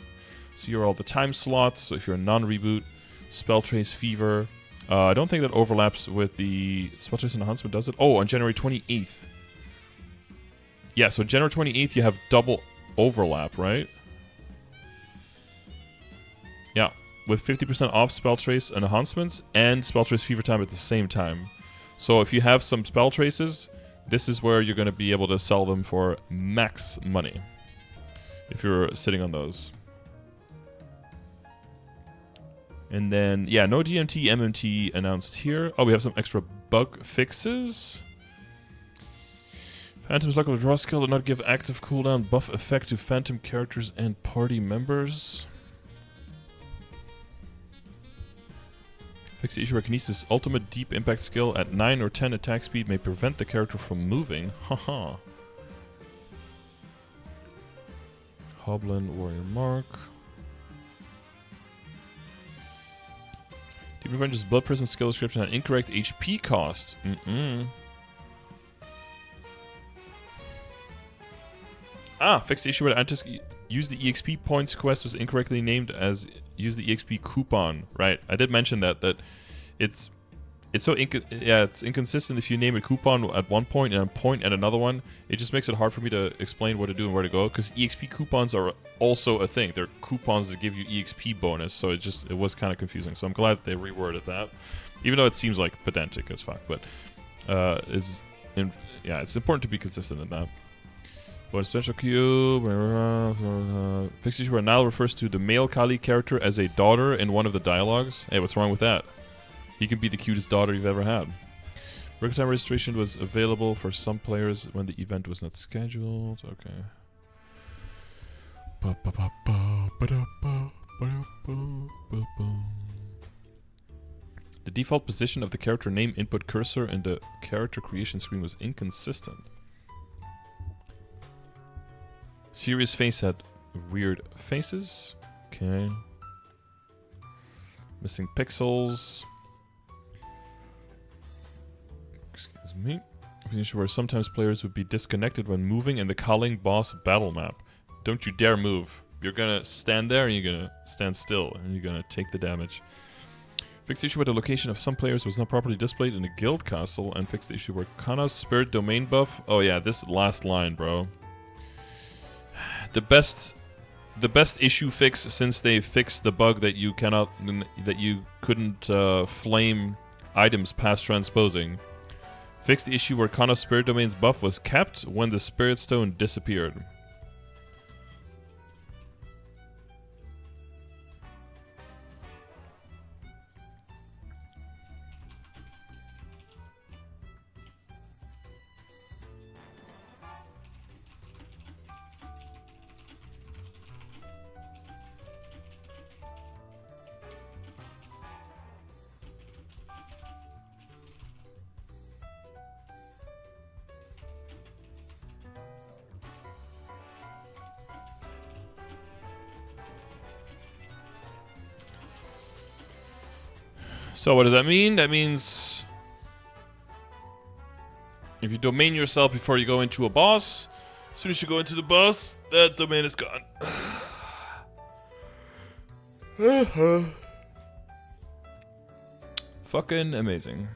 So here are all the time slots. So if you're a non-reboot, Spell Trays Fever. I don't think that overlaps with the Spell Trays Enhancement, does it? Oh, on January 28th. Yeah, so January 28th you have double overlap, right? Yeah, with 50% off Spell Trace Enhancements and Spell Trace Fever Time at the same time. So if you have some Spell Traces, this is where you're going to be able to sell them for max money if you're sitting on those. And then, yeah, no DMT, MMT announced here. Oh, we have some extra bug fixes. Phantom's Luck of Draw skill did not give active cooldown buff effect to Phantom characters and party members. Fix the issue where Kinesis' ultimate deep impact skill at 9 or 10 attack speed may prevent the character from moving. Haha. Hoblin Warrior Mark. Deep Revenge's Blood Prison skill description had incorrect HP cost. Fixed the issue where use the EXP points quest was incorrectly named as use the EXP coupon. Right, I did mention that it's so it's inconsistent if you name a coupon at one point and a point at another one. It just makes it hard for me to explain what to do and where to go, because EXP coupons are also a thing. They're coupons that give you EXP bonus, so it was kind of confusing. So I'm glad that they reworded that, even though it seems like pedantic as fuck. But it's important to be consistent in that. Bonus potential cube. Fixed issue where Nile refers to the male Kali character as a daughter in one of the dialogues. Hey, what's wrong with that? He can be the cutest daughter you've ever had. Record time registration was available for some players when the event was not scheduled. Okay. The default position of the character name input cursor in the character creation screen was inconsistent. Serious face had weird faces. Okay. Missing pixels. Excuse me. Finish where sometimes players would be disconnected when moving in the Culling boss battle map. Don't you dare move. You're gonna stand there and you're gonna stand still and you're gonna take the damage. Fix the issue where the location of some players was not properly displayed in the guild castle, and fix the issue where Kana's spirit domain buff. Oh yeah, this last line, bro. The best issue fix since they fixed the bug that you couldn't flame items past transposing. Fix the issue where Kana's spirit domain's buff was kept when the spirit stone disappeared. So what does that mean? That means if you domain yourself before you go into a boss, as soon as you go into the boss, that domain is gone. Fucking amazing.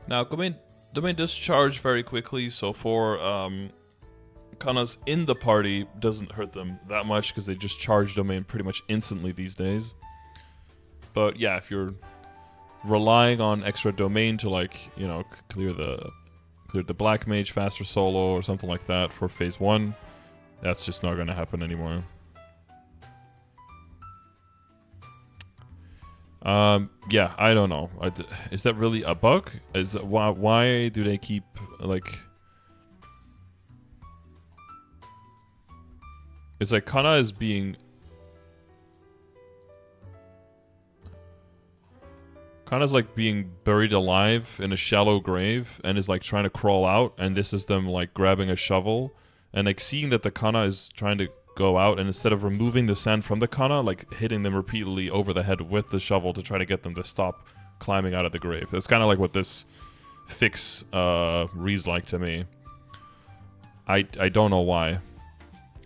Now, domain does charge very quickly, so for Kanas in the party doesn't hurt them that much because they just charge domain pretty much instantly these days. But yeah, if you're relying on extra domain to, like, you know, clear the black mage faster solo or something like that for phase 1, that's just not going to happen anymore. Yeah, I don't know. Is that really a bug? Why do they keep, like... It's like Kana is being... Kana's like being buried alive in a shallow grave and is like trying to crawl out, and this is them like grabbing a shovel and like seeing that the Kana is trying to go out, and instead of removing the sand from the Kana, like hitting them repeatedly over the head with the shovel to try to get them to stop climbing out of the grave. That's kind of like what this fix reads like to me. I don't know why.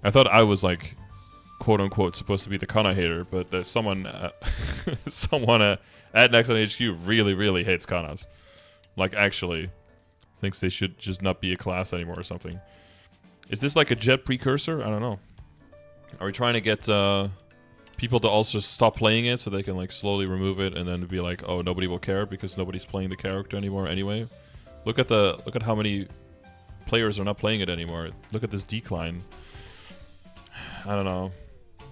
I thought I was like, quote unquote, supposed to be the Kana hater, but there's someone at Next on HQ really hates Kanas. Like, actually thinks they should just not be a class anymore or something. Is this like a jet precursor? I don't know. Are we trying to get people to also stop playing it so they can like slowly remove it and then be like, oh, nobody will care because nobody's playing the character anymore anyway? Look at how many players are not playing it anymore. Look at this decline. I don't know.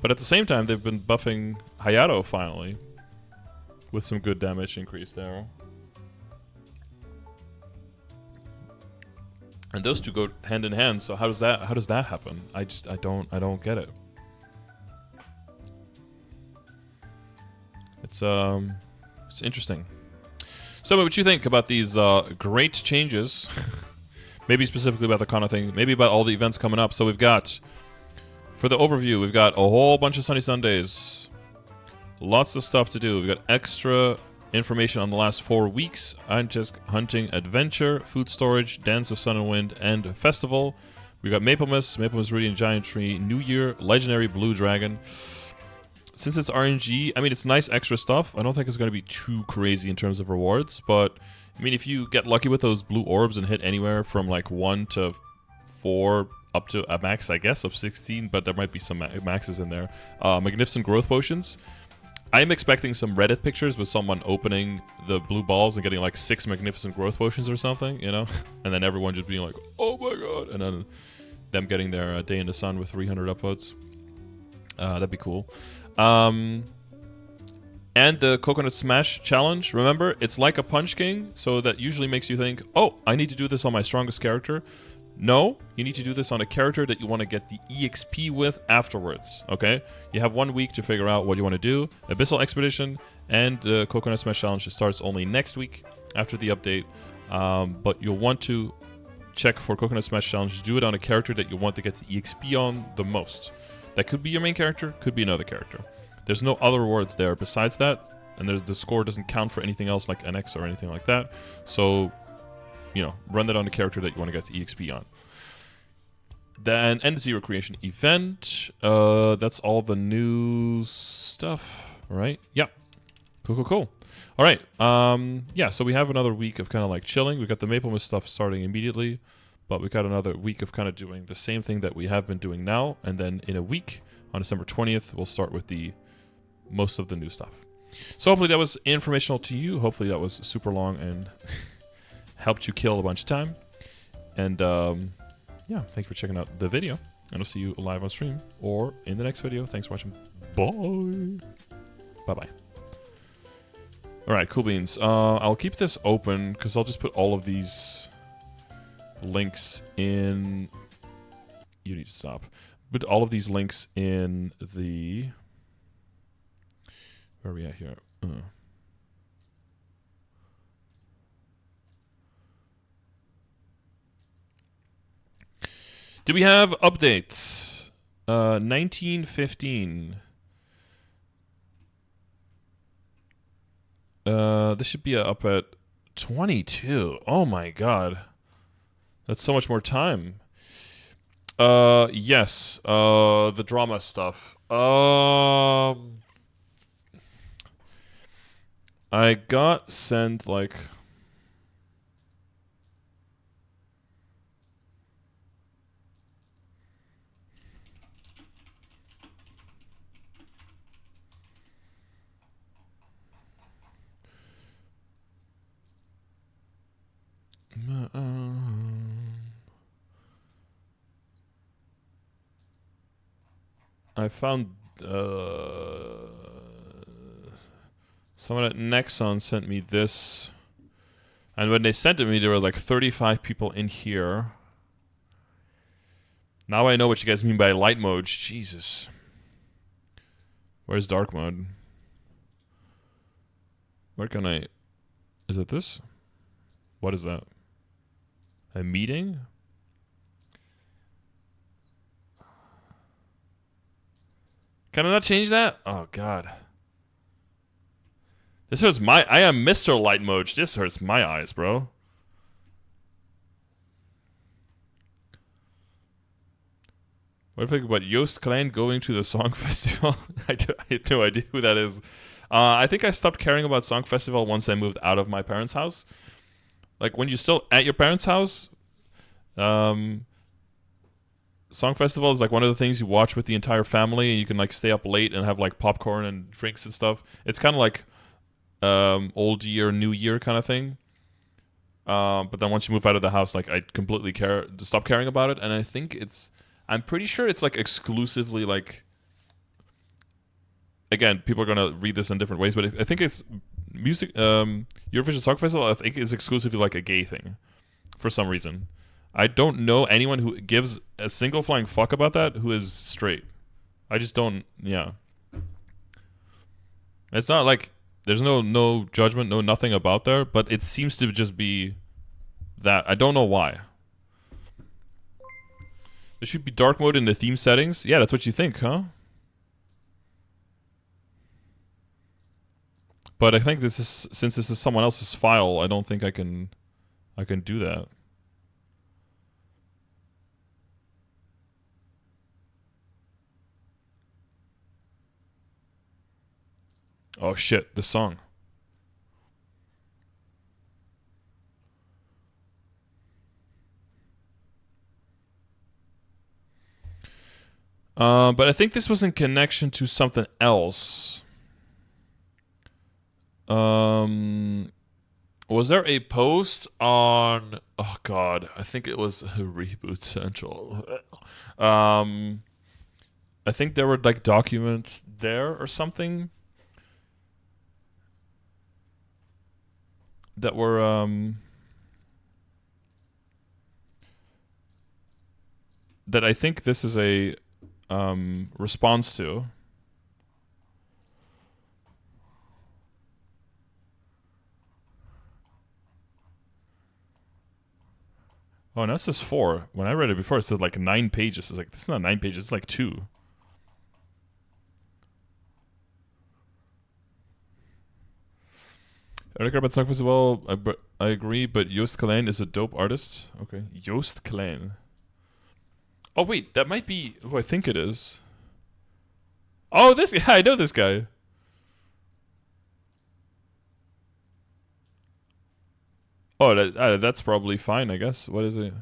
But at the same time, they've been buffing Hayato finally with some good damage increase there. And those two go hand in hand, so how does that happen? I don't get it. It's interesting. So, what you think about these great changes? Maybe specifically about the Kana thing. Maybe about all the events coming up. So we've got, for the overview, we've got a whole bunch of Sunny Sundays. Lots of stuff to do. We've got extra information on the last 4 weeks. Just Hunting Adventure, Food Storage, Dance of Sun and Wind, and Festival. We've got Maplemas, Rudy and Giant Tree, New Year, Legendary Blue Dragon. Since it's RNG, I mean, it's nice extra stuff. I don't think it's going to be too crazy in terms of rewards, but I mean, if you get lucky with those blue orbs and hit anywhere from like 1 to 4 up to a max, I guess, of 16, but there might be some maxes in there. Magnificent Growth Potions. I'm expecting some Reddit pictures with someone opening the blue balls and getting like 6 Magnificent Growth Potions or something, you know? And then everyone just being like, oh my god, and then them getting their Day in the Sun with 300 upvotes. That'd be cool. And the Coconut Smash Challenge, remember, it's like a Punch King, so that usually makes you think, oh, I need to do this on my strongest character. No, you need to do this on a character that you want to get the EXP with afterwards, okay? You have 1 week to figure out what you want to do. Abyssal Expedition and the Coconut Smash Challenge starts only next week after the update. But you'll want to check for Coconut Smash Challenge. Do it on a character that you want to get the EXP on the most. That could be your main character, could be another character. There's no other rewards there besides that, and the score doesn't count for anything else like NX or anything like that. So, you know, run that on the character that you want to get the EXP on. Then End Zero Creation Event. That's all the new stuff, right? Yep. Cool. All right. Yeah, so we have another week of kind of like chilling. We've got the Maple Mist stuff starting immediately, but we've got another week of kind of doing the same thing that we have been doing now. And then in a week, on December 20th, we'll start with the most of the new stuff. So hopefully that was informational to you. Hopefully that was super long and helped you kill a bunch of time. And yeah, thank you for checking out the video. And I'll see you live on stream or in the next video. Thanks for watching. Bye. Bye-bye. All right, cool beans. I'll keep this open because I'll just put all of these links in. You need to stop. Put all of these links in the. Where are we at here? Do we have updates? 1915. This should be up at 22. Oh my god. That's so much more time. Yes. The drama stuff. I got sent like. I found someone at Nexon sent me this, and when they sent it to me, there were like 35 people in here. Now I know what you guys mean by light mode. Jesus. Where's dark mode? Where can I... Is it this? What is that? A meeting? Can I not change that? Oh, God. This hurts my... I am Mr. Light Mode. This hurts my eyes, bro. What do you think about Yost Clan going to the Song Festival? I had no idea who that is. I think I stopped caring about Song Festival once I moved out of my parents' house. Like, when you're still at your parents' house, Song Festival is like one of the things you watch with the entire family, and you can like stay up late and have like popcorn and drinks and stuff. It's kind of like old year, new year kind of thing. But then once you move out of the house, like I completely stop caring about it. And I think I'm pretty sure it's like exclusively like, again, people are gonna read this in different ways, but I think it's music. Eurovision Song Festival, I think, is exclusively like a gay thing for some reason. I don't know anyone who gives a single flying fuck about that who is straight. I just don't. Yeah, it's not like There's no judgment, no nothing about there, but it seems to just be that. I don't know why. There should be dark mode in the theme settings. Yeah, that's what you think, huh? But I think this is, since this is someone else's file, I don't think I can do that. Oh shit, this song. But I think this was in connection to something else. Was there a post on... Oh god, I think it was Reboot Central. I think there were like documents there or something that were that I think this is a response to. Oh, and that's just 4. When I read it before, it said like 9 pages. It's like, this is not 9 pages, it's like 2. I don't care about song festival. I agree, but Joost Klein is a dope artist. Okay, Joost Klein. Oh wait, that might be who I think it is. Oh, this guy. I know this guy. Oh, that's probably fine, I guess. What is it?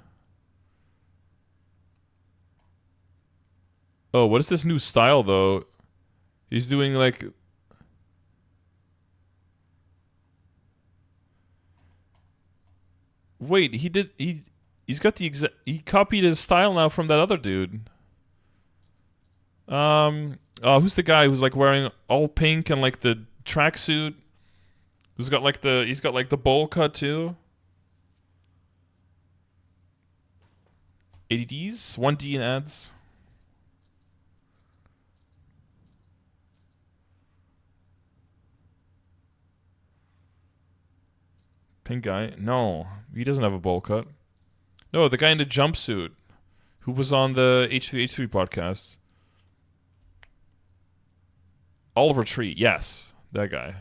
Oh, what is this new style, though? He's doing, like... Wait, he's got the exact... He copied his style now from that other dude. Oh, who's the guy who's, like, wearing all pink and, like, the tracksuit? He's got, like, the bowl cut, too? ADDs? 1D in ads? Pink guy? No, he doesn't have a bowl cut. No, the guy in the jumpsuit who was on the H3H3 podcast. Oliver Tree, yes, that guy.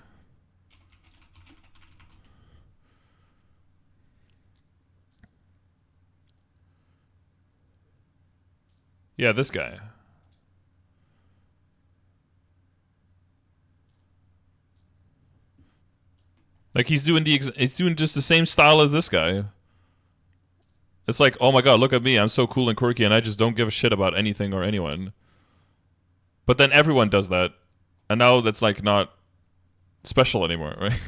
Yeah, this guy. Like he's doing just the same style as this guy. It's like, oh my god, look at me, I'm so cool and quirky, and I just don't give a shit about anything or anyone. But then everyone does that, and now that's like not special anymore, right?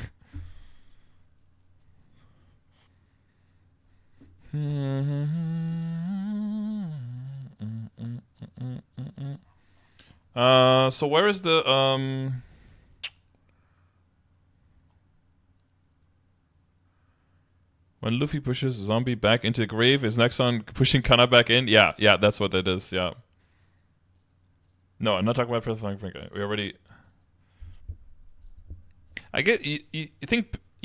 So where is the when Luffy pushes Zombie back into the grave, is Nexon pushing Kana back in? Yeah, that's what that is, yeah. No, I'm not talking about Pink Guy. We already... I get... You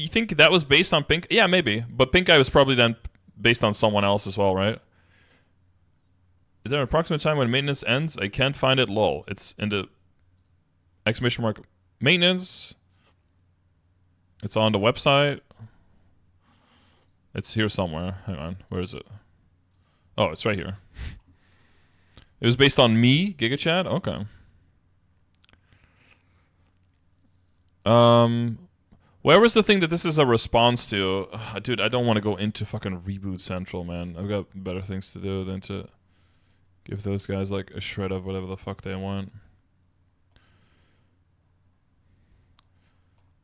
think that was based on Pink? Yeah, maybe. But Pink Guy was probably then based on someone else as well, right? Is there an approximate time when maintenance ends? I can't find it, lol. It's in the... exclamation mark maintenance. It's on the website. It's here somewhere. Hang on. Where is it? Oh, it's right here. It was based on me, GigaChat? Okay. Where was the thing that this is a response to? Ugh, dude, I don't want to go into fucking Reboot Central, man. I've got better things to do than to give those guys like a shred of whatever the fuck they want.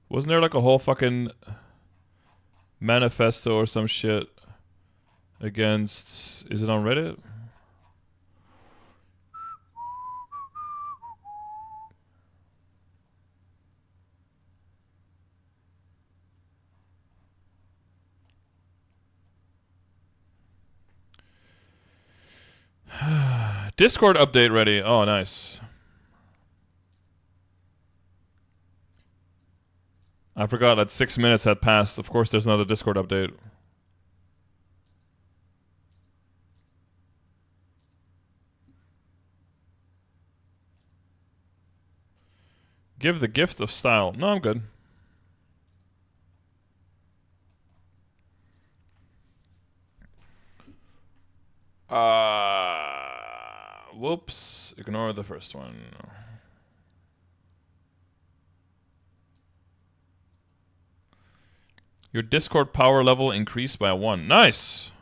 Wasn't there like a whole fucking manifesto or some shit against... Is it on Reddit? Discord update ready. Oh, nice. I forgot that 6 minutes had passed. Of course, there's another Discord update. Give the gift of style. No, I'm good. Whoops. Ignore the first one. Your Discord power level increased by 1. Nice!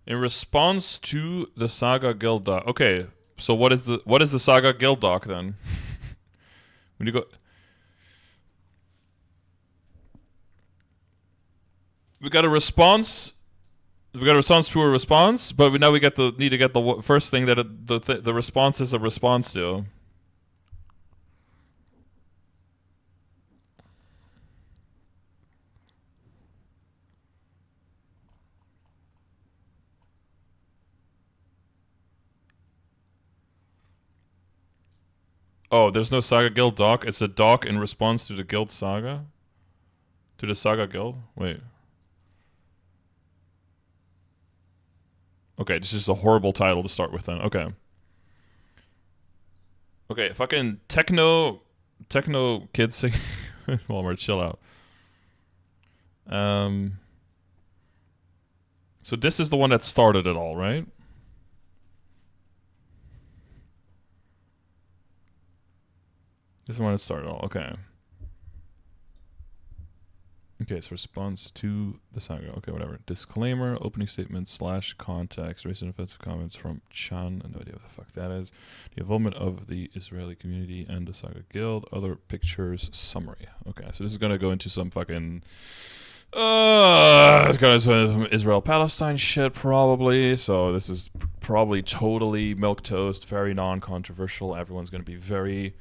In response to the Saga Guild doc. Okay, so what is the Saga Guild doc then? When you go, we got a response. We got a response to a response, but now we need to get the first thing that the response is a response to. Oh, there's no Saga Guild doc. It's a doc in response to the Guild Saga. To the Saga Guild. Wait. Okay, this is a horrible title to start with then. Okay. Okay, fucking techno kids sing Walmart, chill out. So this is the one that started it all, right? This is the one that started it all. Okay. Okay, so response to the saga. Okay, whatever. Disclaimer, opening statement / context, racist and offensive comments from Chan. No idea what the fuck that is. The involvement of the Israeli community and the Saga Guild. Other pictures, summary. Okay, so this is going to go into some fucking... it's going to some Israel-Palestine shit, probably. So this is probably totally milquetoast, very non-controversial. Everyone's going to be very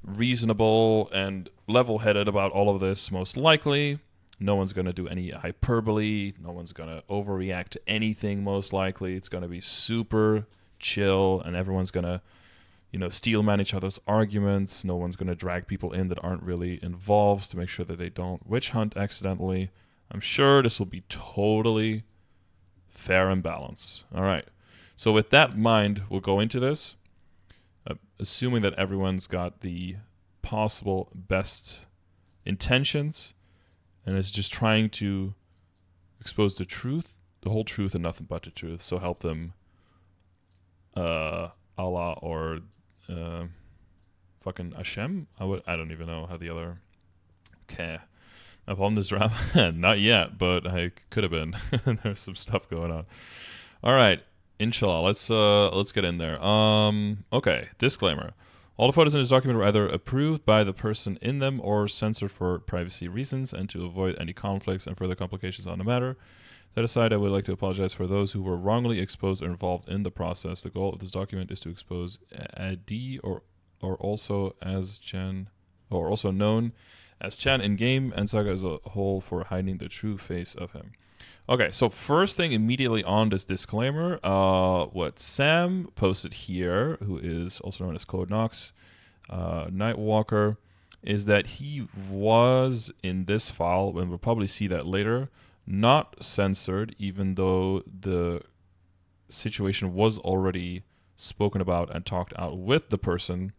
reasonable and level-headed about all of this, most likely. No one's going to do any hyperbole. No one's going to overreact to anything, most likely. It's going to be super chill, and everyone's going to, steel man each other's arguments. No one's going to drag people in that aren't really involved to make sure that they don't witch hunt accidentally. I'm sure this will be totally fair and balanced. All right. So with that in mind, we'll go into this, assuming that everyone's got the possible best intentions and is just trying to expose the truth, the whole truth, and nothing but the truth. So help them, Allah or fucking Hashem. I don't even know how the other. Okay, I've on this drama. Not yet, but I could have been. There's some stuff going on. All right, inshallah. Let's get in there. Okay. Disclaimer. All the photos in this document were either approved by the person in them or censored for privacy reasons and to avoid any conflicts and further complications on the matter. That aside, I would like to apologize for those who were wrongly exposed or involved in the process. The goal of this document is to expose Adi or also known as Chan in game and Saga as a whole for hiding the true face of him. Okay, so first thing immediately on this disclaimer, what Sam posted here, who is also known as Code Nox, Nightwalker, is that he was in this file, and we'll probably see that later, not censored, even though the situation was already spoken about and talked out with the person,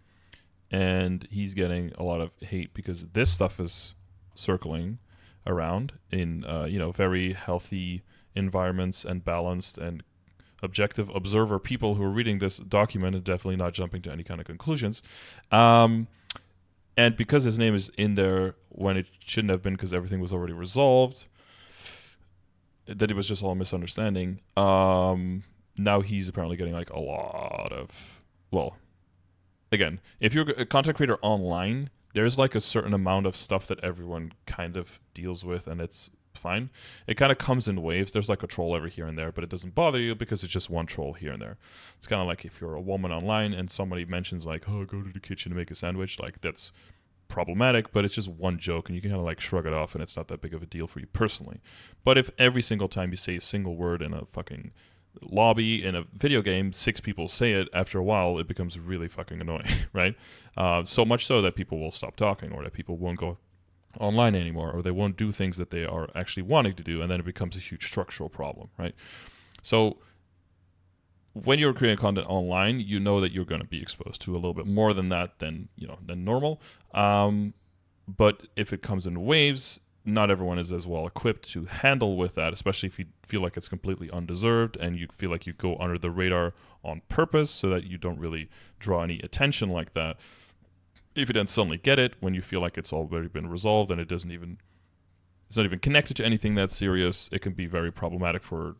and he's getting a lot of hate because this stuff is circling around in very healthy environments and balanced and objective observer people who are reading this document and definitely not jumping to any kind of conclusions. And because his name is in there when it shouldn't have been because everything was already resolved, that it was just all a misunderstanding. Now he's apparently getting like a lot of, well, again, if you're a content creator online, there's like a certain amount of stuff that everyone kind of deals with, and it's fine. It kind of comes in waves. There's like a troll every here and there, but it doesn't bother you because it's just one troll here and there. It's kind of like if you're a woman online and somebody mentions like, oh, go to the kitchen to make a sandwich, like that's problematic, but it's just one joke and you can kind of like shrug it off and it's not that big of a deal for you personally. But if every single time you say a single word in a fucking lobby in a video game, 6 people say it, after a while it becomes really fucking annoying, right? So much so that people will stop talking, or that people won't go online anymore, or they won't do things that they are actually wanting to do, and then it becomes a huge structural problem, right? So when you're creating content online, you know that you're going to be exposed to a little bit more than that than normal. But if it comes in waves, not everyone is as well equipped to handle with that, especially if you feel like it's completely undeserved and you feel like you go under the radar on purpose so that you don't really draw any attention like that. If you then suddenly get it when you feel like it's already been resolved and it's not even connected to anything that's serious, it can be very problematic for,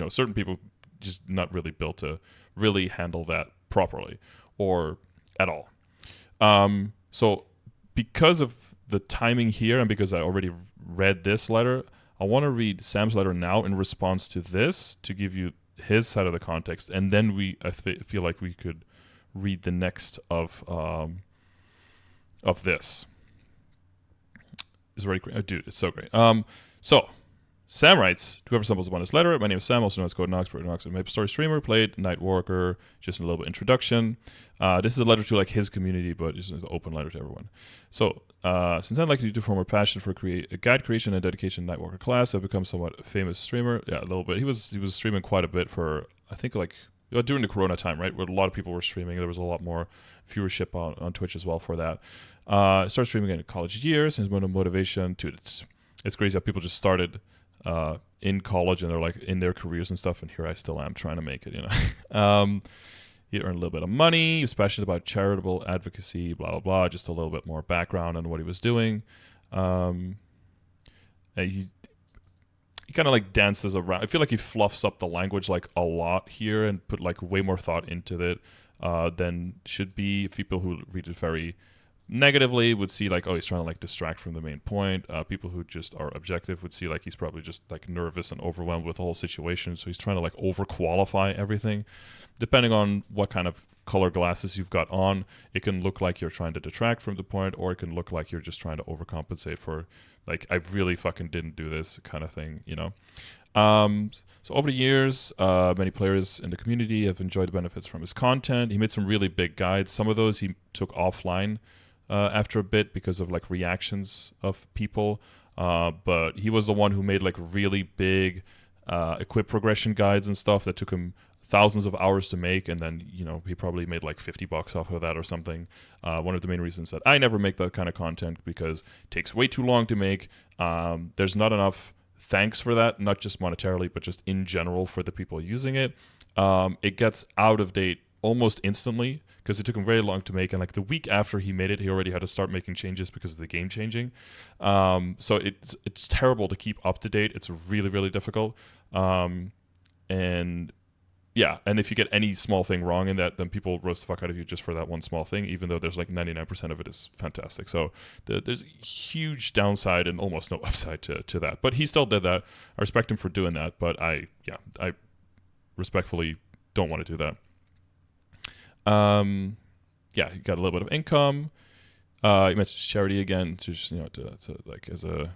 certain people just not really built to really handle that properly or at all. So because of the timing here and because I already read this letter, I want to read Sam's letter now in response to this to give you his side of the context, and then I feel like we could read the next of this. It's already great. Oh, dude, it's so great. So Sam writes, whoever stumbles upon this letter, my name is Sam, also known as Code Nox, a Maple Story streamer, played Nightwalker, just a little bit introduction. This is a letter to like his community, but it's an open letter to everyone. So, since I'd like you to form a passion for guide creation and dedication to Nightwalker class, I've become somewhat a famous streamer. Yeah, a little bit. He was streaming quite a bit for, I think, like, during the Corona time, right, where a lot of people were streaming. There was a lot more viewership on Twitch as well for that. I started streaming in college years, and his motivation, dude, it's crazy how people just started in college and they're like in their careers and stuff, and here I still am trying to make it, He earned a little bit of money. He was passionate about charitable advocacy, blah blah blah. Just a little bit more background on what he was doing. He kind of like dances around. I feel like he fluffs up the language like a lot here and put like way more thought into it than should be. People who read it very negatively would see like, oh, he's trying to like distract from the main point. People who just are objective would see like he's probably just like nervous and overwhelmed with the whole situation, so he's trying to like overqualify everything. Depending on what kind of color glasses you've got on, it can look like you're trying to detract from the point, or it can look like you're just trying to overcompensate for like, I really fucking didn't do this kind of thing, So over the years, many players in the community have enjoyed the benefits from his content. He made some really big guides. Some of those he took offline after a bit because of like reactions of people, but he was the one who made like really big equip progression guides and stuff that took him thousands of hours to make, and then he probably made like $50 off of that or something. One of the main reasons that I never make that kind of content, because it takes way too long to make. There's not enough thanks for that, not just monetarily but just in general for the people using it. It gets out of date almost instantly because it took him very long to make, and like the week after he made it, he already had to start making changes because of the game changing. So it's terrible to keep up to date. It's really, really difficult. And yeah, and if you get any small thing wrong in that, then people roast the fuck out of you just for that one small thing, even though there's like 99% of it is fantastic. So there's a huge downside and almost no upside to that. But he still did that. I respect him for doing that, but I respectfully don't want to do that. Yeah, he got a little bit of income. He mentioned charity again, to just, to like as a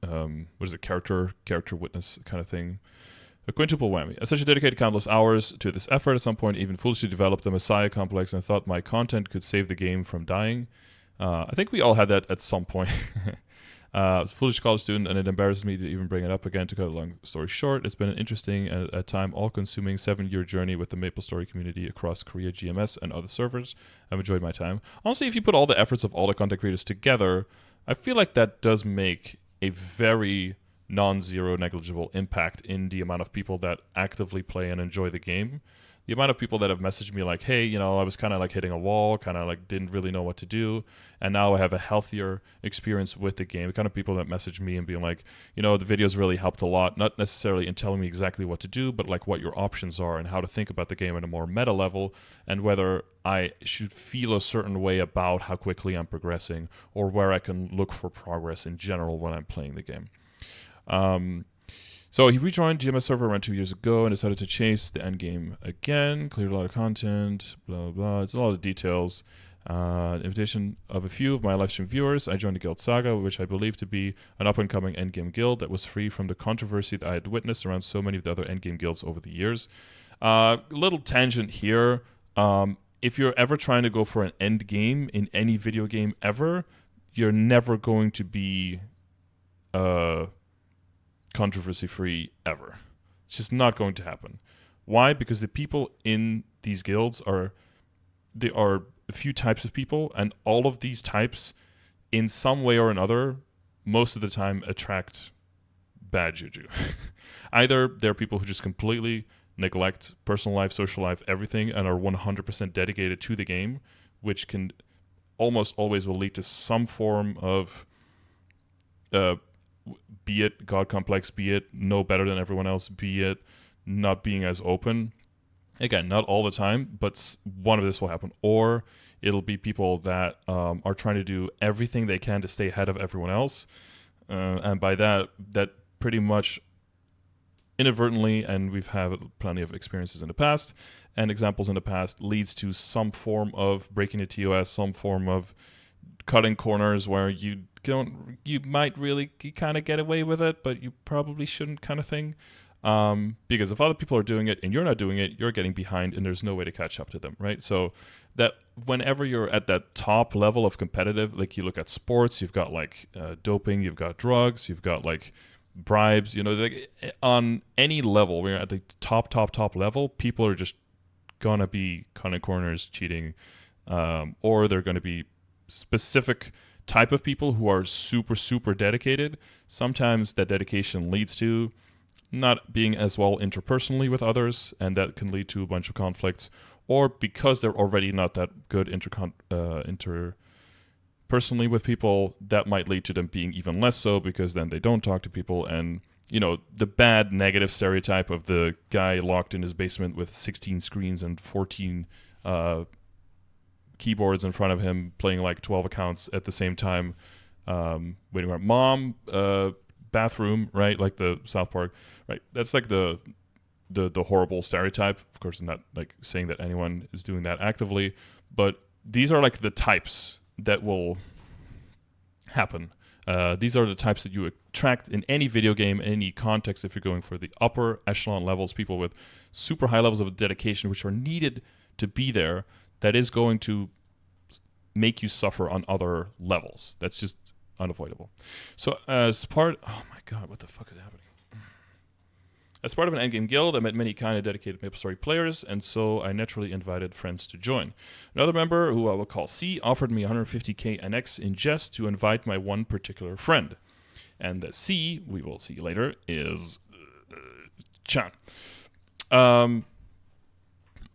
what is it, character witness kind of thing. A quintuple whammy. I essentially dedicated countless hours to this effort. At some point, even foolishly developed the Messiah complex and thought my content could save the game from dying. I think we all had that at some point. I was a foolish college student, and it embarrasses me to even bring it up again. To cut a long story short, it's been an interesting and at time all-consuming 7-year journey with the MapleStory community across Korea, GMS, and other servers. I've enjoyed my time. Honestly, if you put all the efforts of all the content creators together, I feel like that does make a very non-zero negligible impact in the amount of people that actively play and enjoy the game. the amount of people that have messaged me like, hey, I was kind of like hitting a wall, kind of like didn't really know what to do, and now I have a healthier experience with the game. The kind of people that message me and being like, the videos really helped a lot, not necessarily in telling me exactly what to do, but like what your options are and how to think about the game at a more meta level, and whether I should feel a certain way about how quickly I'm progressing, or where I can look for progress in general when I'm playing the game. So he rejoined GMS server around 2 years ago and decided to chase the end game again. Cleared a lot of content, blah, blah, blah. It's a lot of details. Invitation of a few of my livestream viewers, I joined the Guild Saga, which I believe to be an up-and-coming endgame guild that was free from the controversy that I had witnessed around so many of the other endgame guilds over the years. Little tangent here. If you're ever trying to go for an end game in any video game ever, you're never going to be controversy-free ever. It's just not going to happen. Why? Because the people in these guilds are a few types of people, and all of these types, in some way or another, most of the time attract bad juju. Either they're people who just completely neglect personal life, social life, everything, and are 100% dedicated to the game, which can almost always will lead to some form of be it God complex, be it know better than everyone else, be it not being as open. Again, not all the time, but one of this will happen. Or it'll be people that are trying to do everything they can to stay ahead of everyone else. And by that pretty much inadvertently, and we've had plenty of experiences in the past and examples in the past, leads to some form of breaking the TOS, some form of cutting corners where you might really kind of get away with it, but you probably shouldn't, kind of thing. Because if other people are doing it and you're not doing it, you're getting behind and there's no way to catch up to them, right? So that whenever you're at that top level of competitive, like you look at sports, you've got like doping, you've got drugs, you've got like bribes, like on any level, when you're at the top level, people are just gonna be cutting corners, cheating, or they're gonna be specific type of people who are super dedicated. Sometimes that dedication leads to not being as well interpersonally with others, and that can lead to a bunch of conflicts, or because they're already not that good interpersonally with people, that might lead to them being even less so, because then they don't talk to people, and the bad negative stereotype of the guy locked in his basement with 16 screens and 14 keyboards in front of him, playing like 12 accounts at the same time, waiting for mom, bathroom, right? Like the South Park, right? That's like the horrible stereotype. Of course, I'm not like saying that anyone is doing that actively, but these are like the types that will happen. These are the types that you attract in any video game, any context. If you're going for the upper echelon levels, people with super high levels of dedication, which are needed to be there, that is going to make you suffer on other levels. That's just unavoidable. So as part... Oh my god, what the fuck is happening? As part of an endgame guild, I met many kind of dedicated MapleStory players, and so I naturally invited friends to join. Another member, who I will call C, offered me 150k NX in jest to invite my one particular friend. And the C, we will see later, is Chan. I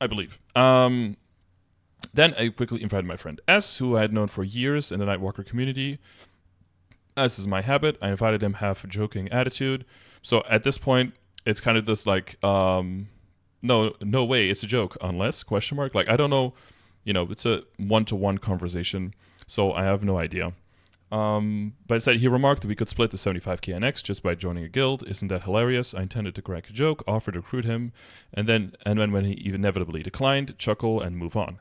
believe. Then I quickly invited my friend S, who I had known for years in the Nightwalker community. As is my habit, I invited him half joking attitude. So at this point, it's kind of this like, no way, it's a joke, unless, ? Like, I don't know, it's a one-to-one conversation, so I have no idea. But instead, he remarked that we could split the 75k NX just by joining a guild. Isn't that hilarious? I intended to crack a joke, offer to recruit him, and then when he inevitably declined, chuckle and move on.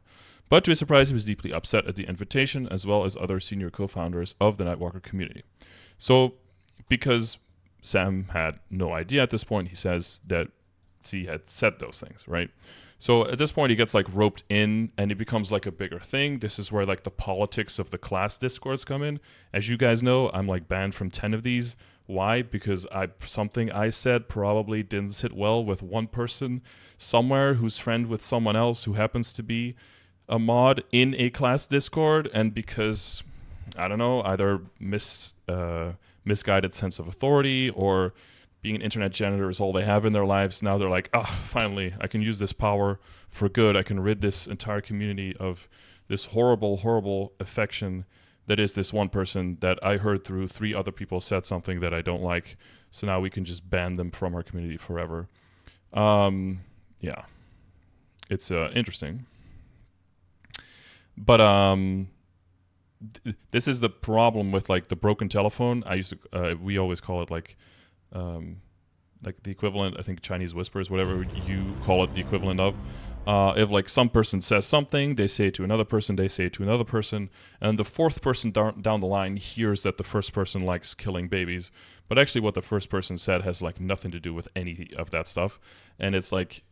But to his surprise, he was deeply upset at the invitation, as well as other senior co-founders of the Nightwalker community. So, because Sam had no idea at this point, he says that C had said those things, right? So at this point, he gets like roped in, and it becomes like a bigger thing. This is where like the politics of the class discourse come in. As you guys know, I'm like banned from 10 of these. Why? Because something I said probably didn't sit well with one person somewhere who's friend with someone else who happens to be a mod in a class Discord, and because, I don't know, either misguided sense of authority, or being an internet janitor is all they have in their lives. Now they're like, finally, I can use this power for good. I can rid this entire community of this horrible, horrible affection that is this one person that I heard through 3 other people said something that I don't like. So now we can just ban them from our community forever. Yeah, it's interesting. But this is the problem with like the broken telephone. We always call it like the equivalent, I think Chinese whispers, whatever you call it, the equivalent of. If like some person says something, they say it to another person, they say it to another person, and the 4th person down the line hears that the first person likes killing babies, but actually what the first person said has like nothing to do with any of that stuff. And it's like,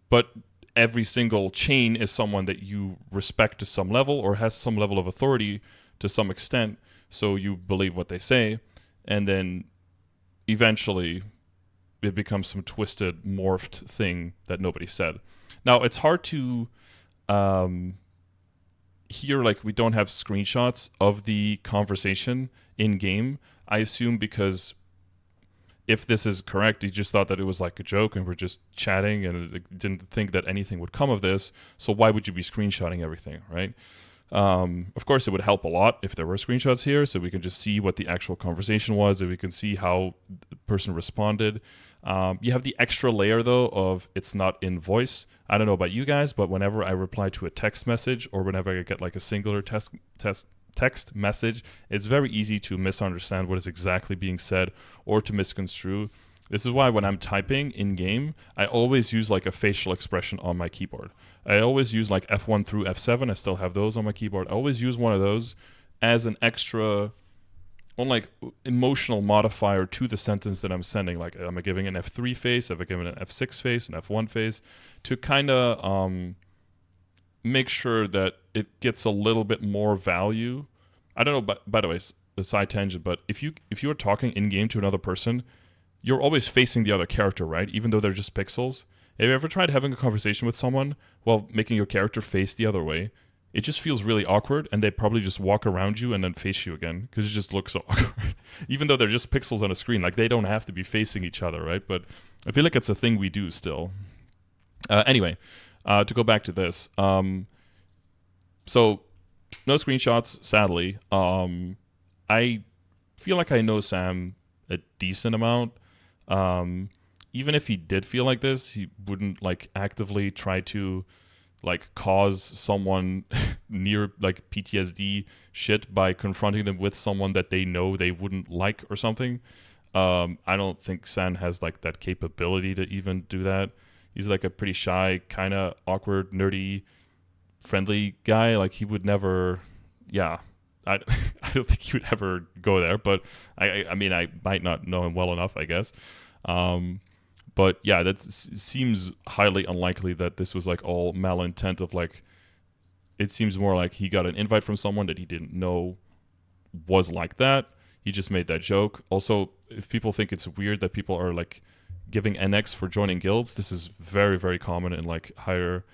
but every single chain is someone that you respect to some level or has some level of authority to some extent, so you believe what they say, and then eventually it becomes some twisted, morphed thing that nobody said. Now, it's hard to here, like, we don't have screenshots of the conversation in-game. I assume because if this is correct, he just thought that it was like a joke and we're just chatting and didn't think that anything would come of this. So why would you be screenshotting everything, right? Of course, it would help a lot if there were screenshots here so we can just see what the actual conversation was, and we can see how the person responded. You have the extra layer, though, of it's not in voice. I don't know about you guys, but whenever I reply to a text message or whenever I get like a singular text message, it's very easy to misunderstand what is exactly being said or to misconstrue. This is why when I'm typing in-game, I always use like a facial expression on my keyboard. I always use like F1 through F7. I still have those on my keyboard. I always use one of those as an extra like emotional modifier to the sentence that I'm sending. Like, am I giving an F3 face? Am I giving an F6 face, an F1 face? To kind of make sure that it gets a little bit more value. I don't know, but by the way, a side tangent, but if you are talking in-game to another person, you're always facing the other character, right? Even though they're just pixels. Have you ever tried having a conversation with someone while making your character face the other way? It just feels really awkward, and they probably just walk around you and then face you again because it just looks so awkward. Even though they're just pixels on a screen, like they don't have to be facing each other, right? But I feel like it's a thing we do still. Anyway, to go back to this. So, no screenshots, sadly. I feel like I know Sam a decent amount. Even if he did feel like this, he wouldn't like actively try to like cause someone near like PTSD shit by confronting them with someone that they know they wouldn't like or something. I don't think Sam has like that capability to even do that. He's like a pretty shy, kind of awkward, nerdy, friendly guy. Like he would never, I don't think he would ever go there, but I mean, I might not know him well enough, I guess. But yeah, that seems highly unlikely that this was like all malintent of like, it seems more like he got an invite from someone that he didn't know was like that. He just made that joke. Also, if people think it's weird that people are like giving NX for joining guilds, this is very, very common in like higher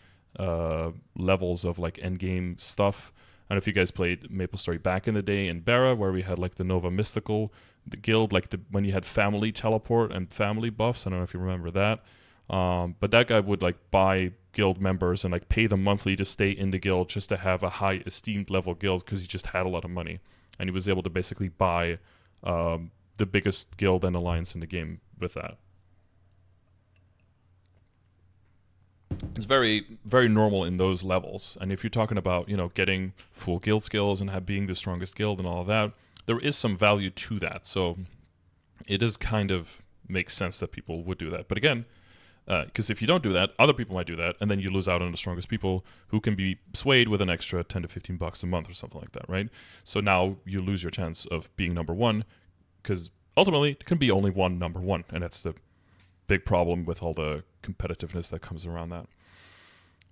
levels of like endgame stuff. I don't know if you guys played MapleStory back in the day in Barra, where we had like the Nova Mystical, the guild, like when you had family teleport and family buffs. I don't know if you remember that. But that guy would like buy guild members and like pay them monthly to stay in the guild just to have a high esteemed level guild because he just had a lot of money. And he was able to basically buy the biggest guild and alliance in the game with that. It's very, very normal in those levels. And if you're talking about, you know, getting full guild skills and being the strongest guild and all of that, there is some value to that. So it does kind of make sense that people would do that. But again, because if you don't do that, other people might do that, and then you lose out on the strongest people who can be swayed with an extra $10 to $15 a month or something like that, right? So now you lose your chance of being number one, because ultimately it can be only one number one, and that's the big problem with all the competitiveness that comes around that.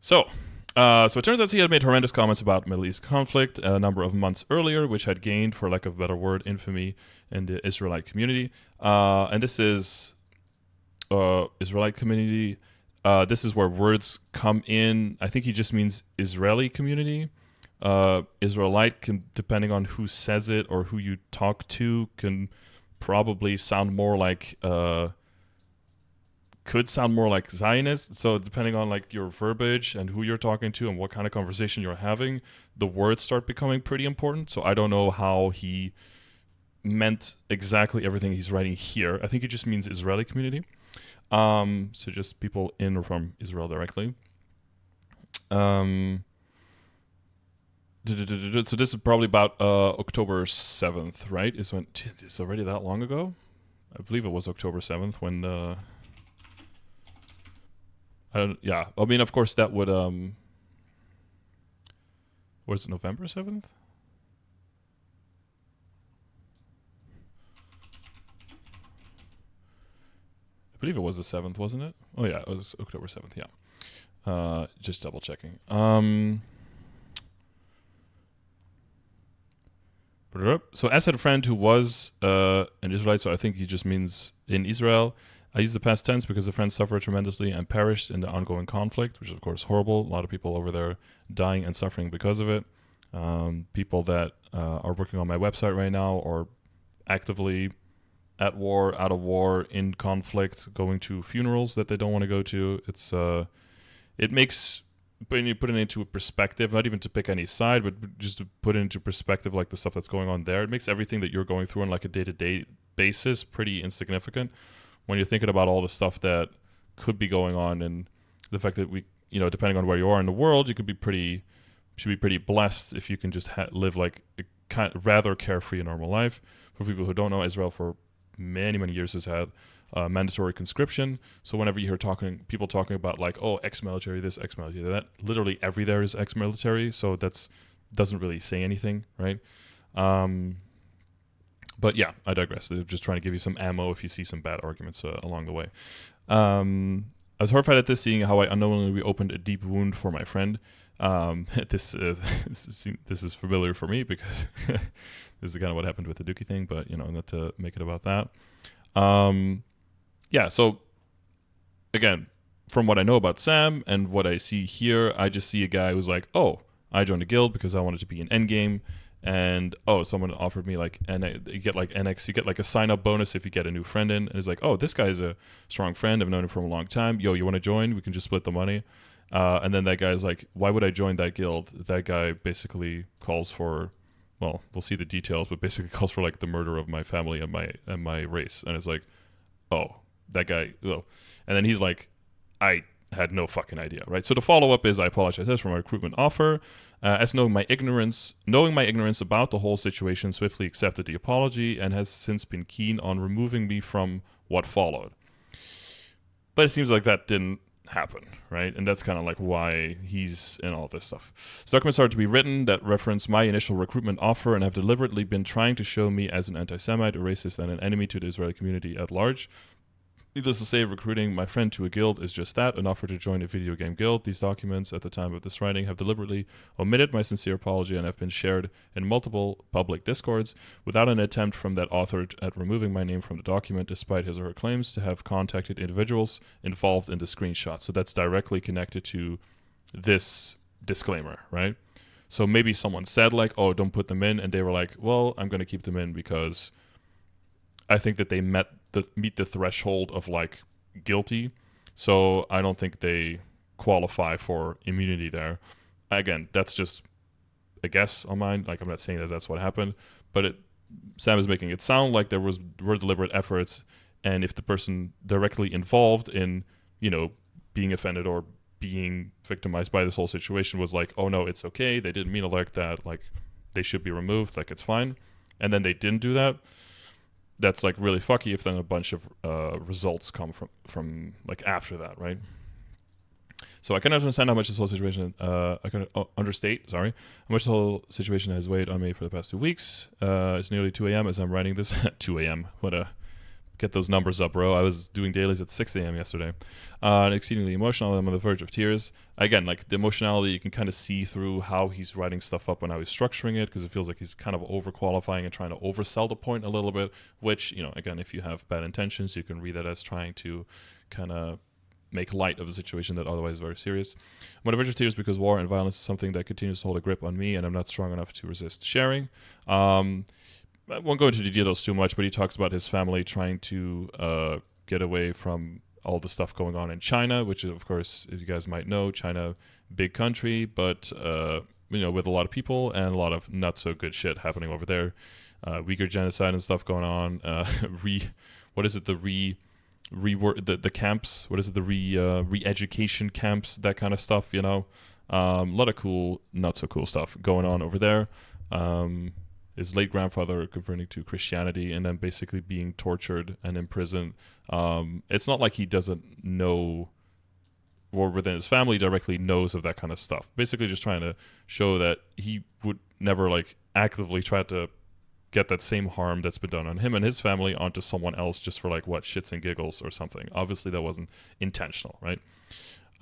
So it turns out he had made horrendous comments about Middle East conflict a number of months earlier, which had gained, for lack of a better word, infamy in the Israelite community. And this is Israelite community. This is where words come in. I think he just means Israeli community. Israelite, can, depending on who says it or who you talk to, can probably sound more like could sound more like Zionist. So depending on like your verbiage and who you're talking to and what kind of conversation you're having, the words start becoming pretty important. So I don't know how he meant exactly everything he's writing here. I think he just means Israeli community. So just people in or from Israel directly. So this is probably about October 7th, right? It's already that long ago? I believe it was October 7th when the... yeah, I mean, of course, that would... was it November 7th? I believe it was the 7th, wasn't it? Oh, yeah, it was October 7th, yeah. Just double checking. So as had a friend who was an Israelite, so I think he just means in Israel. I use the past tense because the friend suffered tremendously and perished in the ongoing conflict, which is of course horrible. A lot of people over there dying and suffering because of it. People that are working on my website right now or actively at war, out of war, in conflict, going to funerals that they don't want to go to. It makes... when you put it into a perspective, not even to pick any side, but just to put it into perspective, like the stuff that's going on there, it makes everything that you're going through on like a day-to-day basis pretty insignificant when you're thinking about all the stuff that could be going on and the fact that we, you know, depending on where you are in the world, you should be pretty blessed if you can just live like a rather carefree and normal life. For people who don't know, Israel for many years has had mandatory conscription. So whenever you hear people talking about like, oh, ex-military this, ex-military that, literally every there is ex-military. So that's doesn't really say anything, right? But yeah, I digress. They're just trying to give you some ammo if you see some bad arguments along the way. I was horrified at this, seeing how I unknowingly reopened a deep wound for my friend. This is familiar for me because this is kind of what happened with the Dookie thing, but you know, not to make it about that. Yeah, so again, from what I know about Sam and what I see here, I just see a guy who's like, oh, I joined a guild because I wanted to be an endgame, and oh, someone offered me like, and you get like NX, you get like a sign-up bonus if you get a new friend in, and it's like, oh, this guy's a strong friend, I've known him for a long time, yo, you want to join? We can just split the money. And then that guy's like, why would I join that guild? That guy basically calls for, well, we'll see the details, but basically calls for like the murder of my family and my race, and it's like, oh, that guy, well, and then he's like, I had no fucking idea, right? So the follow-up is, I apologize for my recruitment offer. As knowing my ignorance about the whole situation, swiftly accepted the apology and has since been keen on removing me from what followed. But it seems like that didn't happen, right? And that's kind of like why he's in all this stuff. So documents are to be written that reference my initial recruitment offer and have deliberately been trying to show me as an anti-Semite, a racist, and an enemy to the Israeli community at large. Needless to say, recruiting my friend to a guild is just that, an offer to join a video game guild. These documents, at the time of this writing, have deliberately omitted my sincere apology and have been shared in multiple public discords without an attempt from that author at removing my name from the document, despite his or her claims to have contacted individuals involved in the screenshot. So that's directly connected to this disclaimer, right? So maybe someone said like, oh, don't put them in, and they were like, well, I'm going to keep them in because I think that they meet the threshold of like guilty, so I don't think they qualify for immunity there. Again, that's just a guess on mine. Like, I'm not saying that that's what happened, but Sam is making it sound like there were deliberate efforts, and if the person directly involved in, you know, being offended or being victimized by this whole situation was like, oh no, it's okay, they didn't mean it like that, like they should be removed, like it's fine, and then they didn't do that, that's like really fucky if then a bunch of results come from like after that, right? So I can understand how much this whole situation, I can understate, how much the whole situation has weighed on me for the past 2 weeks. It's nearly 2 a.m. as I'm writing this. 2 a.m. Get those numbers up, bro. I was doing dailies at 6 a.m. yesterday. Exceedingly emotional. I'm on the verge of tears. Again, like the emotionality, you can kind of see through how he's writing stuff up and how he's structuring it, because it feels like he's kind of overqualifying and trying to oversell the point a little bit, which, you know, again, if you have bad intentions, you can read that as trying to kind of make light of a situation that otherwise is very serious. I'm on the verge of tears because war and violence is something that continues to hold a grip on me, and I'm not strong enough to resist sharing. I won't go into the details too much, but he talks about his family trying to get away from all the stuff going on in China, which is, of course, as you guys might know, China, big country, but with a lot of people and a lot of not so good shit happening over there. Uyghur genocide and stuff going on. The camps? What is it? The re-education camps, that kind of stuff. A lot of cool, not so cool stuff going on over there. His late grandfather converting to Christianity and then basically being tortured and imprisoned. It's not like he doesn't know, or within his family directly knows of that kind of stuff. Basically just trying to show that he would never like actively try to get that same harm that's been done on him and his family onto someone else just for like shits and giggles or something. Obviously that wasn't intentional, right?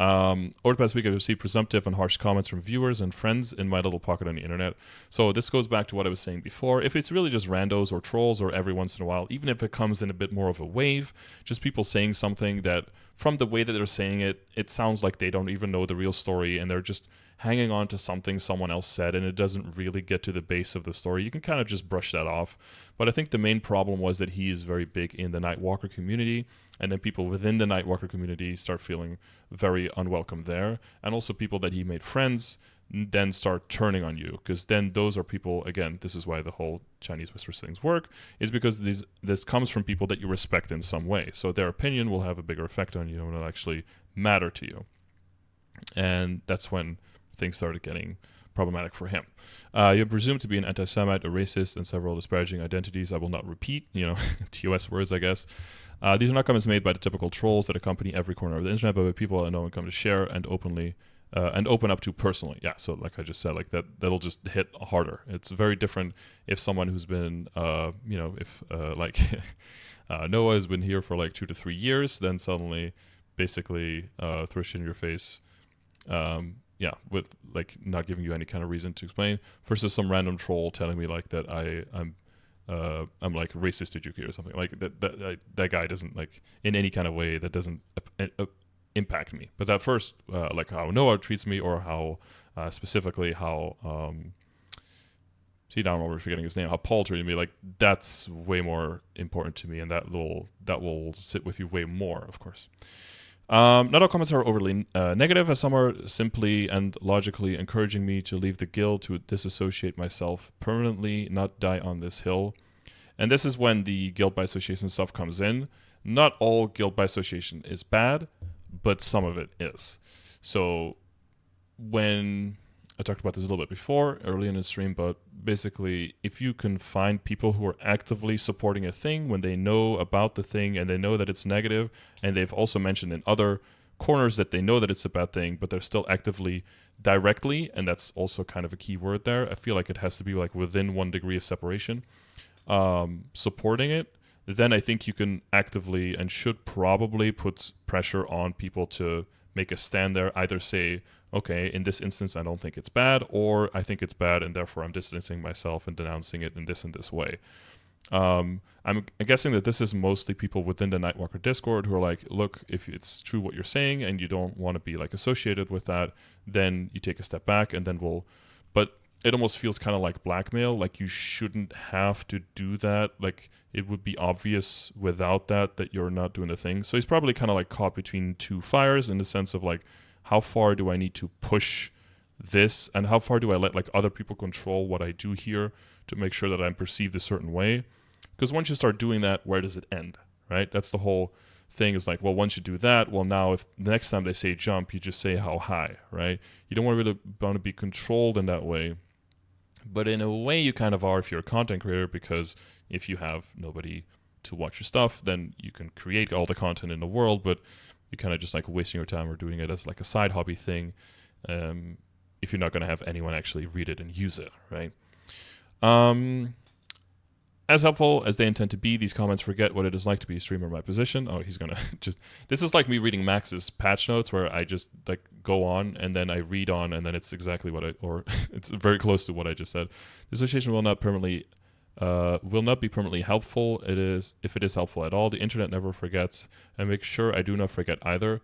Over the past week, I've received presumptive and harsh comments from viewers and friends in my little pocket on the internet. So this goes back to what I was saying before. If it's really just randos or trolls or every once in a while, even if it comes in a bit more of a wave, just people saying something that from the way that they're saying it, it sounds like they don't even know the real story and they're just hanging on to something someone else said and it doesn't really get to the base of the story. You can kind of just brush that off. But I think the main problem was that he is very big in the Nightwalker community, and then people within the Nightwalker community start feeling very unwelcome there. And also people that he made friends then start turning on you, because then those are people, again, this is why the whole Chinese whispers things work, is because this comes from people that you respect in some way. So their opinion will have a bigger effect on you and will actually matter to you. And that's when things started getting problematic for him. You're presumed to be an anti-Semite, a racist, and several disparaging identities I will not repeat, TOS words, I guess. These are not comments made by the typical trolls that accompany every corner of the internet, but by people I know and come to share and open up to personally. Yeah, so like I just said, like that'll just hit harder. It's very different if someone who's been, if Noah has been here for like 2 to 3 years, then suddenly basically throw shit in your face, with like not giving you any kind of reason to explain, versus some random troll telling me like that I'm like racist to Juki or something. Like that guy doesn't, like, in any kind of way, that doesn't impact me. But that first, like how Noah treats me, or how specifically how now I'm forgetting his name, how Paul treated me, like that's way more important to me, and that will sit with you way more, of course. Not all comments are overly negative, as some are simply and logically encouraging me to leave the guild, to disassociate myself permanently, not die on this hill. And this is when the guild by association stuff comes in. Not all guild by association is bad, but some of it is. So when I talked about this a little bit before, early in the stream, but basically, if you can find people who are actively supporting a thing when they know about the thing and they know that it's negative, and they've also mentioned in other corners that they know that it's a bad thing, but they're still actively directly, and that's also kind of a key word there. I feel like it has to be like within 1 degree of separation, supporting it. Then I think you can actively and should probably put pressure on people to make a stand there, either say, okay, in this instance, I don't think it's bad, or I think it's bad, and therefore I'm distancing myself and denouncing it in this and this way. I'm guessing that this is mostly people within the Nightwalker Discord who are like, look, if it's true what you're saying and you don't want to be like associated with that, then you take a step back, and then but it almost feels kind of like blackmail, like you shouldn't have to do that. Like it would be obvious without that you're not doing the thing. So he's probably kind of like caught between 2 fires, in the sense of like, how far do I need to push this, and how far do I let like other people control what I do here to make sure that I'm perceived a certain way? Because once you start doing that, where does it end, right? That's the whole thing, is like, well, once you do that, well, now if the next time they say jump, you just say how high, right? You don't want to be controlled in that way. But in a way, you kind of are if you're a content creator, because if you have nobody to watch your stuff, then you can create all the content in the world, but you're kind of just like wasting your time or doing it as like a side hobby thing, if you're not going to have anyone actually read it and use it, right? As helpful as they intend to be, these comments forget what it is like to be a streamer in my position. Oh, he's gonna just... This is like me reading Max's patch notes, where I just like go on and then I read on, and then it's exactly what it's very close to what I just said. The association will not be permanently helpful. If it is helpful at all. The internet never forgets, and make sure I do not forget either.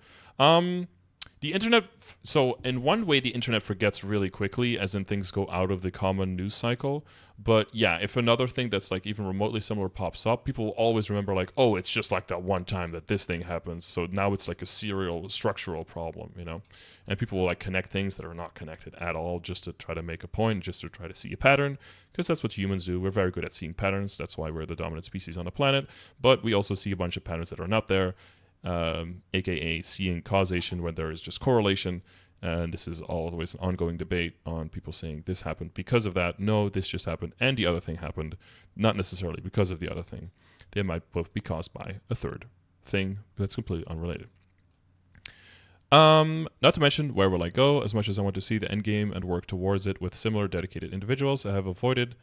The internet, so in one way, the internet forgets really quickly, as in things go out of the common news cycle. But yeah, if another thing that's like even remotely similar pops up, people will always remember like, oh, it's just like that one time that this thing happens. So now it's like a serial structural problem, you know? And people will like connect things that are not connected at all just to try to make a point, just to try to see a pattern, because that's what humans do. We're very good at seeing patterns. That's why we're the dominant species on the planet. But we also see a bunch of patterns that are not there. AKA seeing causation when there is just correlation. And this is always an ongoing debate on people saying this happened because of that. No, this just happened and the other thing happened, not necessarily because of the other thing. They might both be caused by a third thing that's completely unrelated. Not to mention, where will I go? As much as I want to see the end game and work towards it with similar dedicated individuals, I have avoided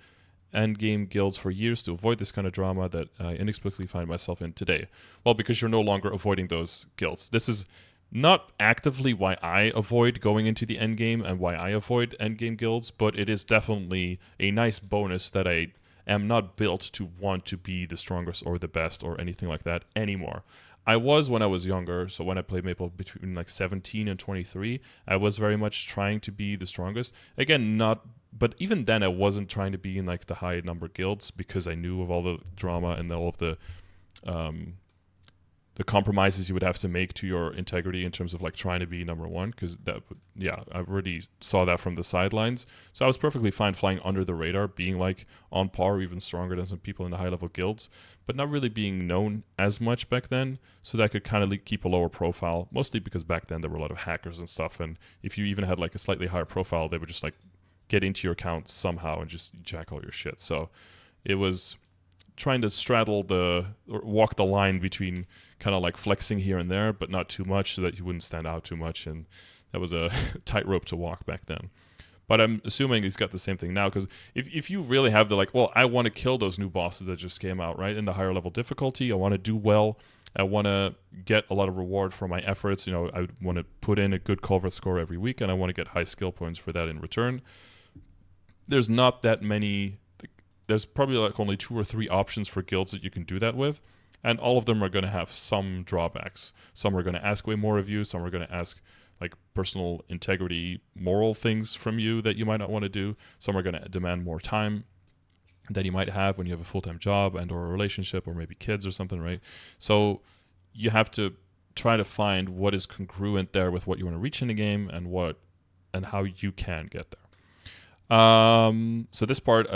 endgame guilds for years to avoid this kind of drama that I inexplicably find myself in today. Well, because you're no longer avoiding those guilds. This is not actively why I avoid going into the endgame and why I avoid endgame guilds, but it is definitely a nice bonus that I am not built to want to be the strongest or the best or anything like that anymore. I was when I was younger, so when I played Maple between like 17 and 23, I was very much trying to be the strongest. Again, but even then I wasn't trying to be in like the high number guilds because I knew of all the drama and all of the compromises you would have to make to your integrity in terms of like trying to be number one, because that, yeah, I already saw that from the sidelines. So I was perfectly fine flying under the radar, being like on par or even stronger than some people in the high level guilds, but not really being known as much back then, so that I could kind of keep a lower profile, mostly because back then there were a lot of hackers and stuff, and if you even had like a slightly higher profile, they would just like get into your account somehow and just jack all your shit. So it was trying to straddle or walk the line between kind of like flexing here and there, but not too much so that you wouldn't stand out too much. And that was a tightrope to walk back then. But I'm assuming he's got the same thing now, because if you really have the like, well, I want to kill those new bosses that just came out, right? In the higher level difficulty, I want to do well. I want to get a lot of reward for my efforts. You know, I want to put in a good culvert score every week, and I want to get high skill points for that in return. There's not that many. There's probably like only 2 or 3 options for guilds that you can do that with, and all of them are going to have some drawbacks. Some are going to ask way more of you. Some are going to ask like personal integrity, moral things from you that you might not want to do. Some are going to demand more time than you might have when you have a full-time job and or a relationship or maybe kids or something, right? So you have to try to find what is congruent there with what you want to reach in the game and how you can get there. So this part,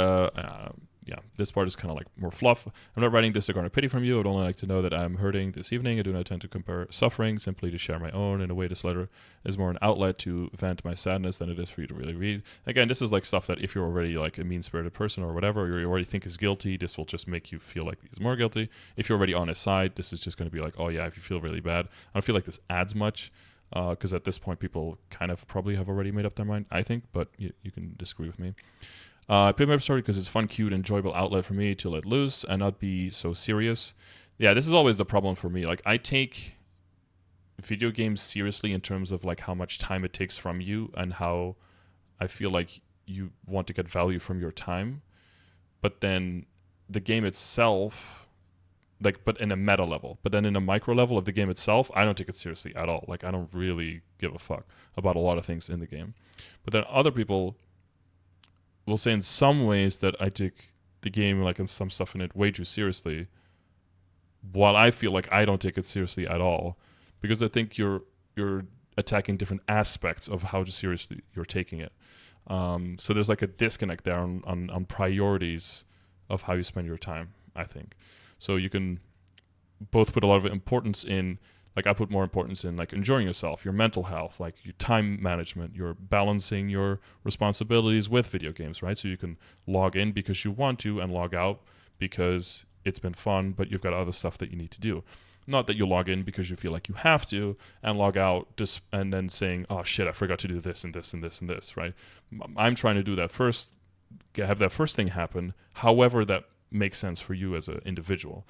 this part is kind of like more fluff. I'm not writing this to garner pity from you. I would only like to know that I'm hurting this evening. I do not tend to compare suffering, simply to share my own. In a way, this letter is more an outlet to vent my sadness than it is for you to really read. Again, this is like stuff that if you're already like a mean-spirited person or whatever, or you already think is guilty, this will just make you feel like he's more guilty. If you're already on his side, this is just going to be like, oh yeah, if you feel really bad. I don't feel like this adds much. Because at this point, people kind of probably have already made up their mind, I think, but you can disagree with me. I play my story because it's fun, cute, enjoyable outlet for me to let loose and not be so serious. Yeah, this is always the problem for me. Like, I take video games seriously in terms of like how much time it takes from you and how I feel like you want to get value from your time. But then the game itself, like, but in a meta level, but then in a micro level of the game itself, I don't take it seriously at all. Like, I don't really give a fuck about a lot of things in the game. But then other people will say in some ways that I take the game, like, and some stuff in it way too seriously, while I feel like I don't take it seriously at all, because I think you're attacking different aspects of how seriously you're taking it. So there's like a disconnect there on priorities of how you spend your time, I think. So you can both put a lot of importance in, like I put more importance in like enjoying yourself, your mental health, like your time management, you're balancing your responsibilities with video games, right? So you can log in because you want to and log out because it's been fun, but you've got other stuff that you need to do. Not that you log in because you feel like you have to and log out and then saying, oh shit, I forgot to do this and this and this and this, right? I'm trying to do that first, have that first thing happen, however that makes sense for you as an individual.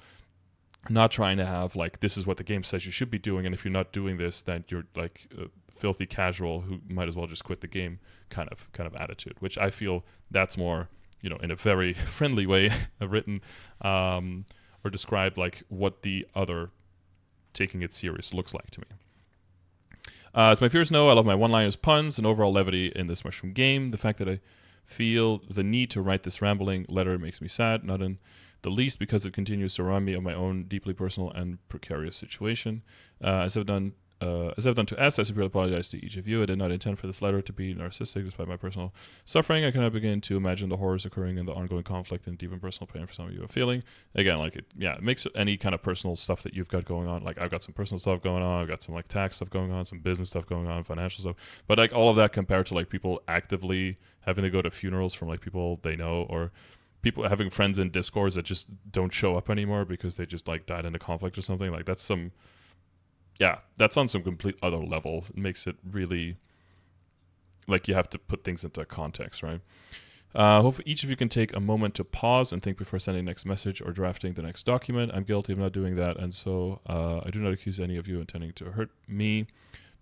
Not trying to have like, this is what the game says you should be doing, and if you're not doing this, then you're like a filthy casual who might as well just quit the game kind of attitude, which I feel that's more, in a very friendly way written or described like what the other taking it serious looks like to me. As my viewers know, I love my one-liners, puns, and overall levity in this mushroom game. The fact that I feel the need to write this rambling letter makes me sad, not in the least because it continues to remind me of my own deeply personal and precarious situation. As I've done to S, I sincerely apologize to each of you. I did not intend for this letter to be narcissistic despite my personal suffering. I cannot begin to imagine the horrors occurring and the ongoing conflict and deep and personal pain for some of you are feeling. Again, like it makes any kind of personal stuff that you've got going on. Like I've got some personal stuff going on, I've got some like tax stuff going on, some business stuff going on, financial stuff. But like all of that compared to like people actively having to go to funerals from like people they know, or people having friends in Discords that just don't show up anymore because they just like died in a conflict or something. Like that's some, that's on some complete other level. It makes it really like you have to put things into context, right? Hopefully each of you can take a moment to pause and think before sending the next message or drafting the next document. I'm guilty of not doing that, and so I do not accuse any of you intending to hurt me.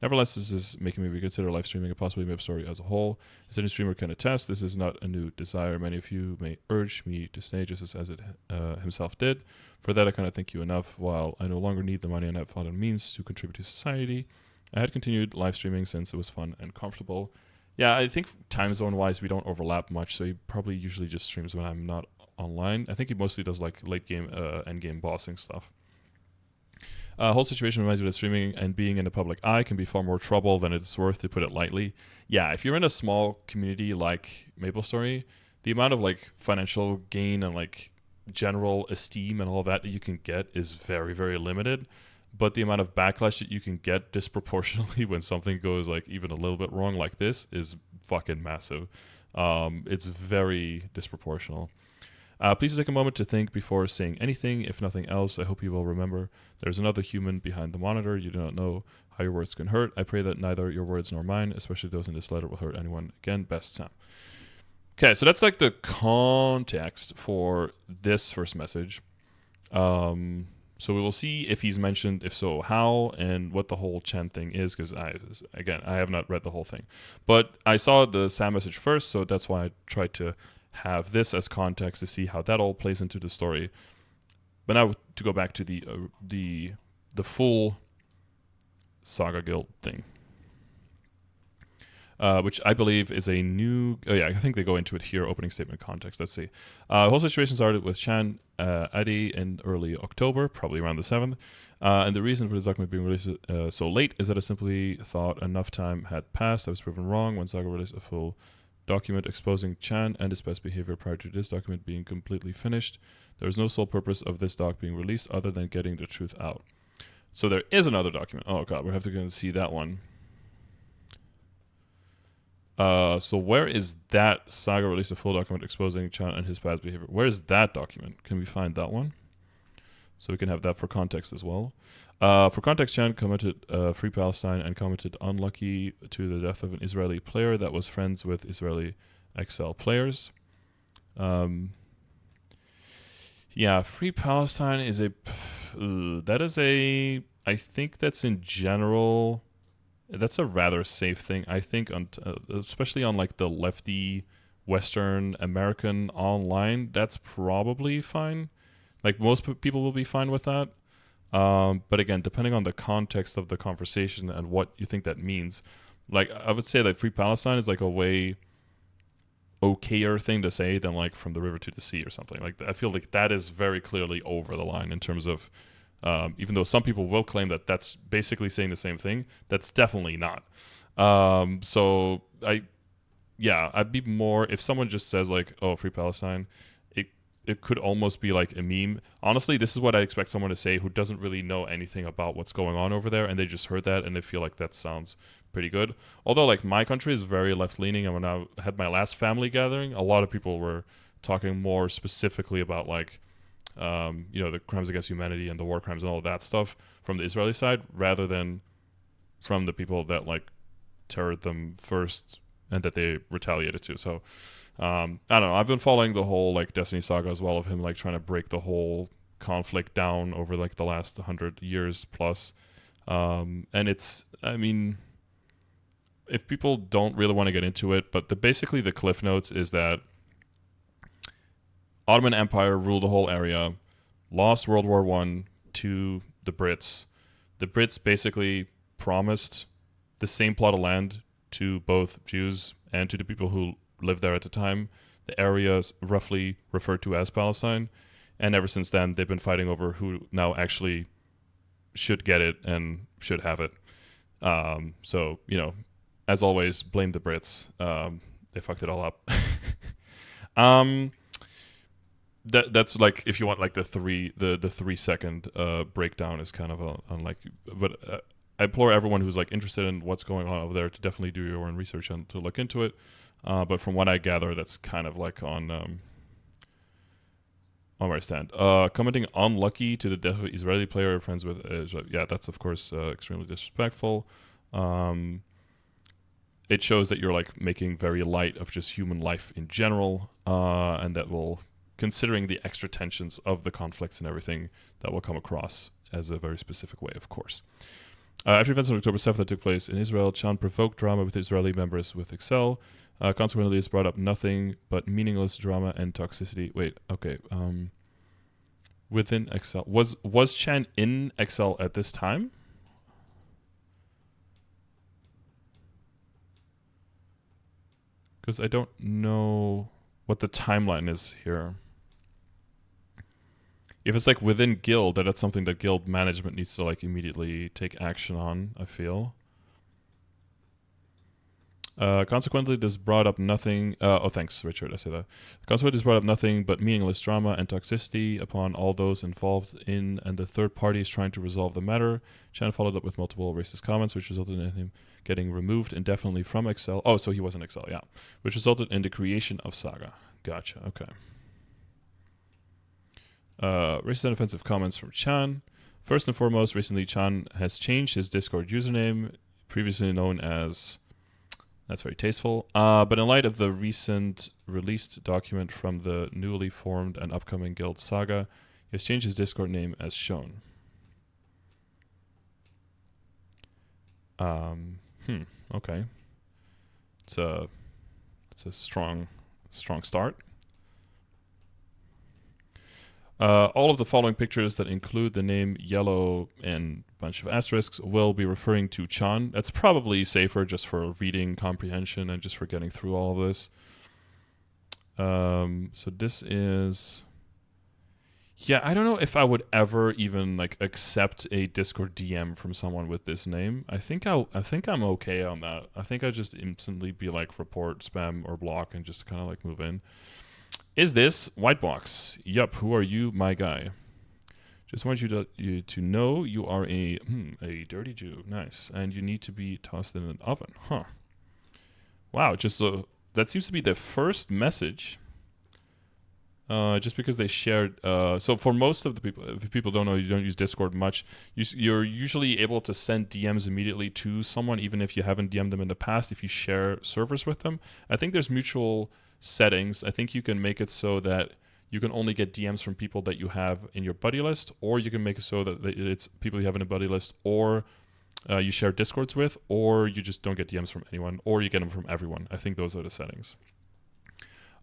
Nevertheless, this is making me reconsider live streaming and possibly Mib Story as a whole. As any streamer can attest, this is not a new desire. Many of you may urge me to stay just as it himself did. For that, I cannot thank you enough. While I no longer need the money and have found a means to contribute to society, I had continued live streaming since it was fun and comfortable. Yeah, I think time zone-wise, we don't overlap much, so he probably usually just streams when I'm not online. I think he mostly does like late game, end game bossing stuff. Whole situation reminds me that streaming and being in the public eye can be far more trouble than it's worth, to put it lightly. Yeah, if you're in a small community like MapleStory, the amount of like financial gain and like general esteem and all that you can get is very, very limited. But the amount of backlash that you can get disproportionately when something goes like even a little bit wrong like this is fucking massive. It's very disproportional. Please take a moment to think before saying anything. If nothing else, I hope you will remember there's another human behind the monitor. You do not know how your words can hurt. I pray that neither your words nor mine, especially those in this letter, will hurt anyone again. Best, Sam. Okay, so that's like the context for this first message. So we will see if he's mentioned, if so, how, and what the whole Chen thing is, because I have not read the whole thing. But I saw the Sam message first, so that's why I tried to have this as context to see how that all plays into the story. But now to go back to the full Saga Guild thing, which I believe is a new. Oh yeah, I think they go into it here. Opening statement context. Let's see. The whole situation started with Chan Adi in early October, probably around the 7th. And the reason for this document being released so late is that I simply thought enough time had passed. I was proven wrong when Saga released a full document exposing Chan and his past behavior prior to this document being completely finished. There is no sole purpose of this doc being released other than getting the truth out. So there is another document. Oh god, we have to go and see that one. So where is that? Saga released a full document exposing Chan and his past behavior. Where is that document? Can we find that one? So we can have that for context as well. For context, Chan commented Free Palestine and commented unlucky to the death of an Israeli player that was friends with Israeli XL players. Yeah, Free Palestine is I think that's in general, that's a rather safe thing. I think, especially on like the lefty Western American online, that's probably fine. Like most people will be fine with that. But again, depending on the context of the conversation and what you think that means, like I would say that Free Palestine is like a way okayer thing to say than like from the river to the sea or something. Like I feel like that is very clearly over the line in terms of, even though some people will claim that that's basically saying the same thing, that's definitely not. So I'd be more, if someone just says like, oh, Free Palestine, it could almost be like a meme. Honestly, this is what I expect someone to say who doesn't really know anything about what's going on over there, and they just heard that and they feel like that sounds pretty good. Although, like, my country is very left-leaning, and when I had my last family gathering, a lot of people were talking more specifically about, like, the crimes against humanity and the war crimes and all of that stuff from the Israeli side, rather than from the people that, like, terrored them first and that they retaliated to. So I don't know. I've been following the whole like Destiny saga as well, of him like trying to break the whole conflict down over like the last 100 years plus. And it's, I mean, if people don't really want to get into it, but basically the cliff notes is that Ottoman Empire ruled the whole area, lost World War I to the Brits. The Brits basically promised the same plot of land to both Jews and to the people who lived there at the time. The area is roughly referred to as Palestine, and ever since then they've been fighting over who now actually should get it and should have it. So, you know, as always, blame the Brits. They fucked it all up. That's like, if you want like the 3 second breakdown is kind of unlike, but I implore everyone who's like interested in what's going on over there to definitely do your own research and to look into it. But from what I gather, that's kind of like on where I stand. Commenting unlucky to the death of an Israeli player you're friends with Israel. Yeah, that's of course extremely disrespectful. It shows that you're like making very light of just human life in general, and that will, considering the extra tensions of the conflicts and everything, that will come across as a very specific way, of course. After events on October 7th that took place in Israel, Chan provoked drama with Israeli members with Excel. Consequently, this brought up nothing but meaningless drama and toxicity. Wait, okay. Within Excel. Was Chan in Excel at this time? Because I don't know what the timeline is here. If it's like within guild, that's something that guild management needs to like immediately take action on, I feel. Consequently, this brought up nothing. Oh, thanks, Richard. I say that. Consequently, this brought up nothing but meaningless drama and toxicity upon all those involved in, and the third party is trying to resolve the matter. Chan followed up with multiple racist comments, which resulted in him getting removed indefinitely from Excel. Oh, so he was in Excel, yeah. Which resulted in the creation of Saga. Gotcha. Okay. Racist and offensive comments from Chan. First and foremost, recently Chan has changed his Discord username, previously known as... That's very tasteful. But in light of the recent released document from the newly formed and upcoming guild Saga, he has changed his Discord name as shown. Okay. It's a strong start. All of the following pictures that include the name Yellow and a bunch of asterisks will be referring to Chan. That's probably safer just for reading comprehension and just for getting through all of this. So this is... Yeah, I don't know if I would ever even like accept a Discord DM from someone with this name. I think I'm okay on that. I think I'd just instantly be like report, spam, or block and just kind of like move in. Is this Whitebox? Yup, who are you, my guy? Just want you to know you are a dirty Jew. Nice. And you need to be tossed in an oven. Huh. Wow, just that seems to be the first message. Just because they shared... so for most of the people, if people don't know, you don't use Discord much, you're usually able to send DMs immediately to someone, even if you haven't DM'd them in the past, if you share servers with them. I think there's mutual... settings. I think you can make it so that you can only get DMs from people that you have in your buddy list, or you can make it so that it's people you have in a buddy list, or you share Discords with, or you just don't get DMs from anyone, or you get them from everyone. I think those are the settings.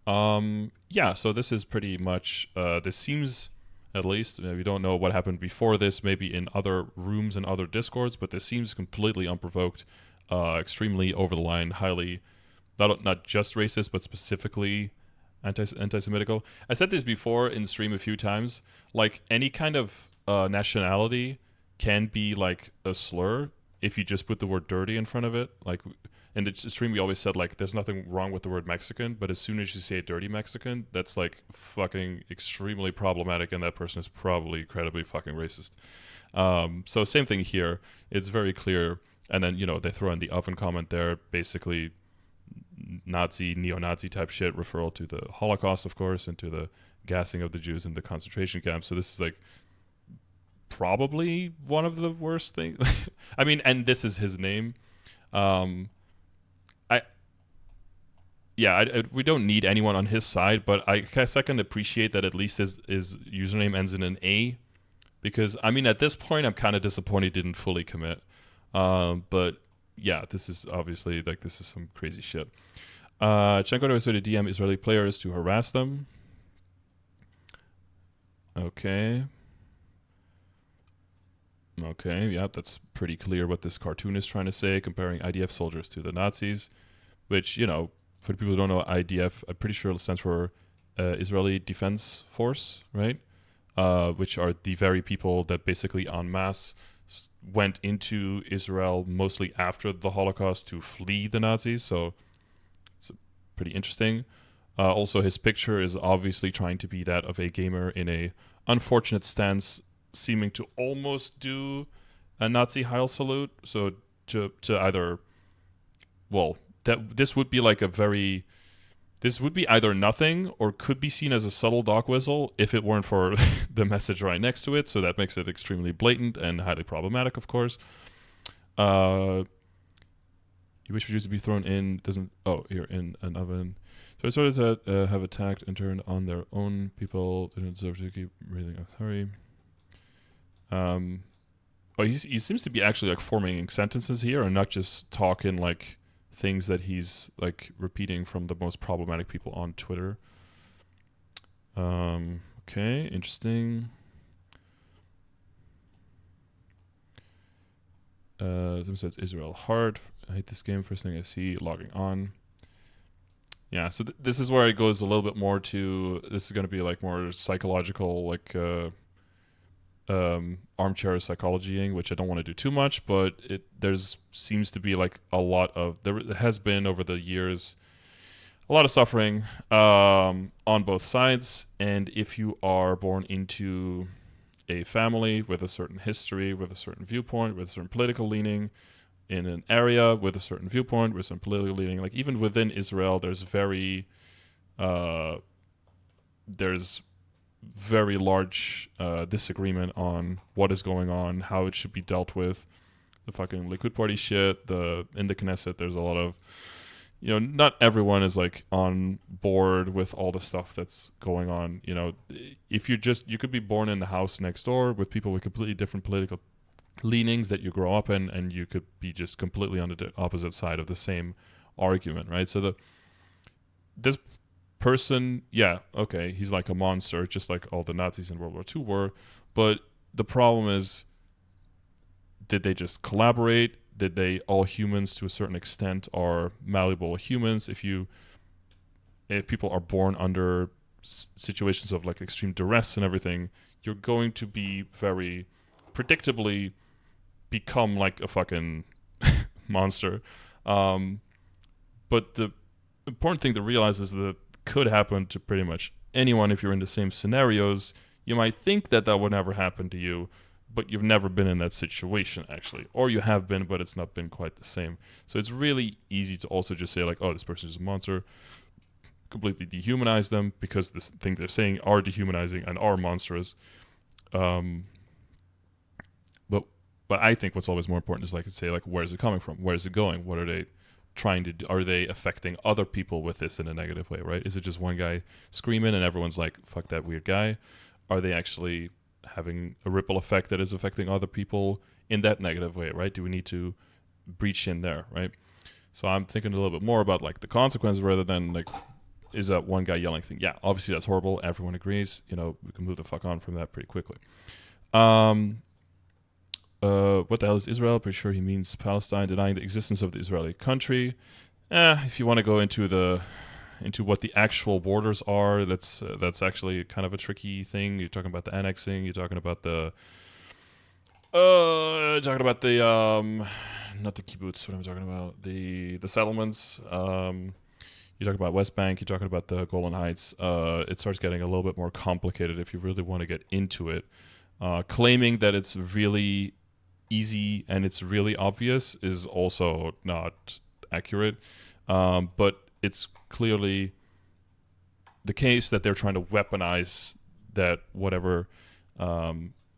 Yeah, so this is pretty much, this seems, at least, we don't know what happened before this, maybe in other rooms and other Discords, but this seems completely unprovoked, extremely over the line, highly... Not just racist, but specifically anti-Semitical. I said this before in stream a few times. Like, any kind of nationality can be like a slur if you just put the word dirty in front of it. Like, in the stream we always said, like, there's nothing wrong with the word Mexican, but as soon as you say dirty Mexican, that's like fucking extremely problematic, and that person is probably incredibly fucking racist. So same thing here. It's very clear. And then, you know, they throw in the oven comment there, basically... neo-Nazi type shit, referral to the Holocaust, of course, and to the gassing of the Jews in the concentration camps. So this is like probably one of the worst things. I mean, and this is his name. We don't need anyone on his side, but I guess I can appreciate that at least his username ends in an A, because I mean, at this point, I'm kind of disappointed he didn't fully commit. But yeah, this is obviously, like, this is some crazy shit. Chenko knows way to DM Israeli players to harass them. Okay. Okay, yeah, that's pretty clear what this cartoon is trying to say, comparing IDF soldiers to the Nazis, which, you know, for the people who don't know, IDF, I'm pretty sure it stands for Israeli Defense Force, right? Which are the very people that basically en masse went into Israel mostly after the Holocaust to flee the Nazis, so it's pretty interesting. Also, his picture is obviously trying to be that of a gamer in a unfortunate stance, seeming to almost do a Nazi Heil salute. So to either, well, this would be like a very, this would be either nothing or could be seen as a subtle dog whistle if it weren't for the message right next to it. So that makes it extremely blatant and highly problematic, of course. You wish for Jews to be thrown in, doesn't, oh, here, in an oven. So it's sort of that have attacked and turned on their own people. They don't deserve to keep breathing. Oh, sorry. He seems to be actually like forming sentences here and not just talking like things that he's like repeating from the most problematic people on Twitter. Okay, interesting. Someone says Israel hard. I hate this game. First thing I see, logging on. Yeah, so this is where it goes a little bit more to, this is going to be like more psychological, like armchair psychologying, which I don't want to do too much, but there's seems to be like a lot of, there has been over the years a lot of suffering on both sides, and if you are born into a family with a certain history, with a certain viewpoint, with a certain political leaning, in an area with a certain viewpoint, with some political leaning, like even within Israel, there's very large disagreement on what is going on, how it should be dealt with. The fucking Likud party shit, in the Knesset, there's a lot of, you know, not everyone is like on board with all the stuff that's going on. You know, if you could be born in the house next door with people with completely different political leanings that you grow up in, and you could be just completely on the opposite side of the same argument, right? So this person, yeah, okay, he's like a monster, just like all the Nazis in World War II were, but the problem is, did they just collaborate? Did they, all humans to a certain extent are malleable humans? If people are born under situations of like extreme duress and everything, you're going to be very predictably become like a fucking monster. But the important thing to realize is that it could happen to pretty much anyone if you're in the same scenarios. You might think that would never happen to you, but you've never been in that situation actually. Or you have been, but it's not been quite the same. So it's really easy to also just say like, oh, this person is a monster, completely dehumanize them because the thing they're saying are dehumanizing and are monstrous. But I think what's always more important is like to say like, where is it coming from? Where is it going? What are they trying to do? Are they affecting other people with this in a negative way, right? Is it just one guy screaming and everyone's like, fuck that weird guy? Are they actually having a ripple effect that is affecting other people in that negative way, right? Do we need to breach in there, right? So I'm thinking a little bit more about like the consequences rather than like, is that one guy yelling thing? Yeah, obviously that's horrible. Everyone agrees. You know, we can move the fuck on from that pretty quickly. What the hell is Israel? Pretty sure he means Palestine, denying the existence of the Israeli country. If you want to go into what the actual borders are, that's actually kind of a tricky thing. You're talking about the annexing. You're talking about the not the kibbutz. What am I talking about? The settlements. You're talking about West Bank. You're talking about the Golan Heights. It starts getting a little bit more complicated if you really want to get into it. Claiming that it's really easy and it's really obvious is also not accurate. But it's clearly the case that they're trying to weaponize that whatever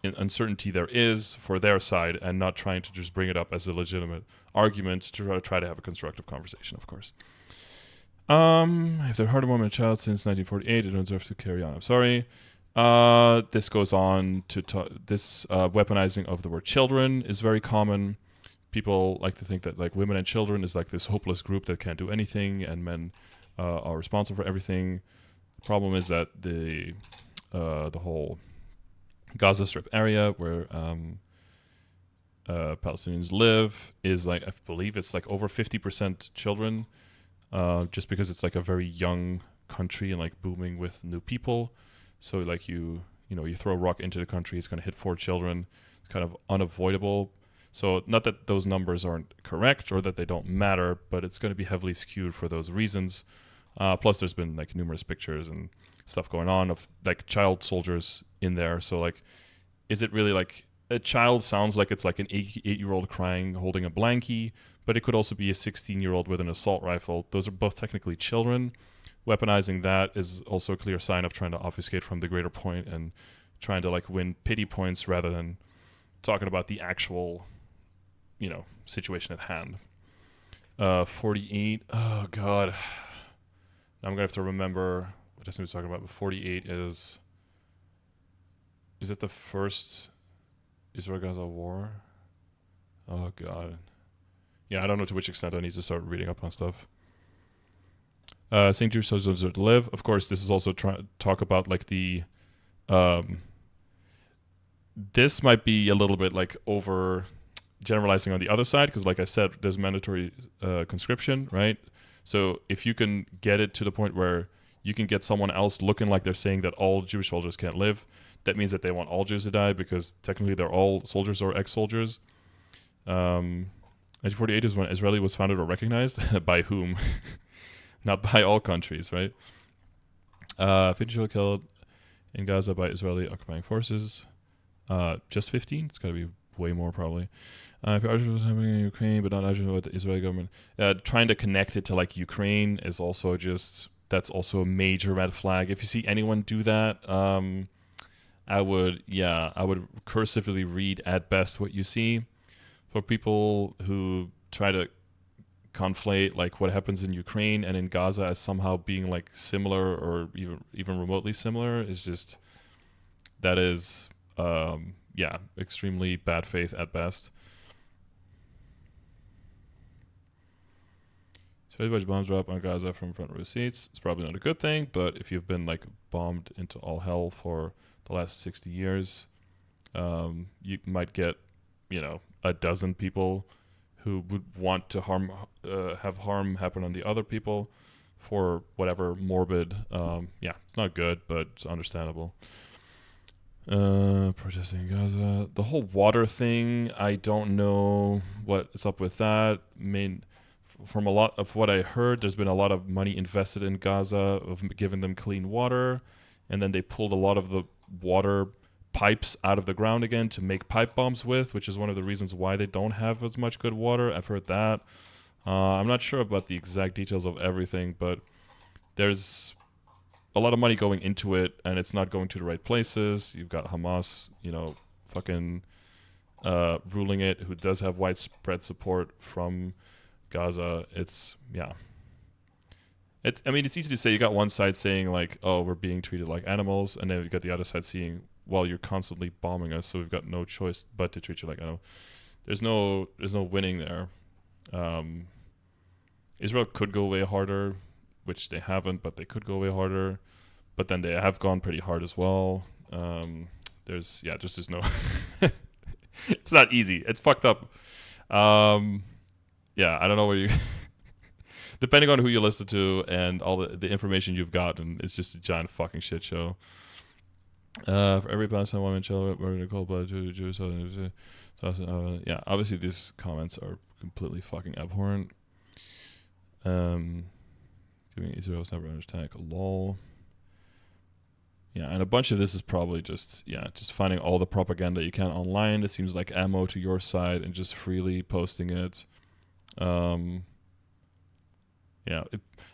uncertainty there is for their side and not trying to just bring it up as a legitimate argument to try to have a constructive conversation, of course. If they've hurt a woman and child since 1948, they don't deserve to carry on. I'm sorry. This goes on to this weaponizing of the word children is very common. People like to think that like women and children is like this hopeless group that can't do anything, and men are responsible for everything. The problem is that the whole Gaza Strip area, where Palestinians live is like, I believe it's like over 50% children, just because it's like a very young country and like booming with new people. So like you throw a rock into the country, it's going to hit 4 children. It's kind of unavoidable. So not that those numbers aren't correct or that they don't matter, but it's going to be heavily skewed for those reasons. Plus there's been like numerous pictures and stuff going on of like child soldiers in there. So like, is it really like a child? Sounds like it's like an 8-year-old crying holding a blankie, but it could also be a 16-year-old with an assault rifle. Those are both technically children. Weaponizing that is also a clear sign of trying to obfuscate from the greater point and trying to like win pity points rather than talking about the actual, situation at hand. 48. Oh God, I'm gonna have to remember what Justin was talking about. But 48 is it the first Israel-Gaza war? Oh God. Yeah, I don't know to which extent I need to start reading up on stuff. St. Jewish Soldiers to Live. Of course, this is also talk about like the. This might be a little bit like over generalizing on the other side because, like I said, there's mandatory conscription, right? So if you can get it to the point where you can get someone else looking like they're saying that all Jewish soldiers can't live, that means that they want all Jews to die because technically they're all soldiers or ex-soldiers. 1948 is when Israeli was founded or recognized. By whom? Not by all countries, right? 50 children killed in Gaza by Israeli occupying forces. Just 15? It's got to be way more probably. If Argentina was happening in Ukraine, but not Argentina with the Israeli government. Trying to connect it to like Ukraine is also that's also a major red flag. If you see anyone do that, I would cursively read at best what you see. For people who try to conflate like what happens in Ukraine and in Gaza as somehow being like similar or even remotely similar is just extremely bad faith at best. So much bombs drop on Gaza from front row seats. It's probably not a good thing, but if you've been like bombed into all hell for the last 60 years, you might get, a dozen people who would want to have harm happen on the other people for whatever morbid. It's not good, but it's understandable. Protesting in Gaza. The whole water thing, I don't know what's up with that. From a lot of what I heard, there's been a lot of money invested in Gaza of giving them clean water, and then they pulled a lot of the water pipes out of the ground again to make pipe bombs with, which is one of the reasons why they don't have as much good water. I've heard that. I'm not sure about the exact details of everything, but there's a lot of money going into it, and it's not going to the right places. You've got Hamas, fucking ruling it, who does have widespread support from Gaza. It's easy to say. You got one side saying like, oh, we're being treated like animals, and then you got the other side saying, well, you're constantly bombing us, so we've got no choice but to treat you like animals. There's no winning there. Israel could go way harder, which they haven't, but they could go way harder. But then they have gone pretty hard as well. There's no. It's not easy. It's fucked up. I don't know where you. Depending on who you listen to and all the information you've gotten, it's just a giant fucking shit show. For every Palestinian woman, child, we're gonna call blood to Jews. Obviously these comments are completely fucking abhorrent. Giving Israel never under attack, lol. Yeah, and a bunch of this is probably just finding all the propaganda you can online. It seems like ammo to your side and just freely posting it.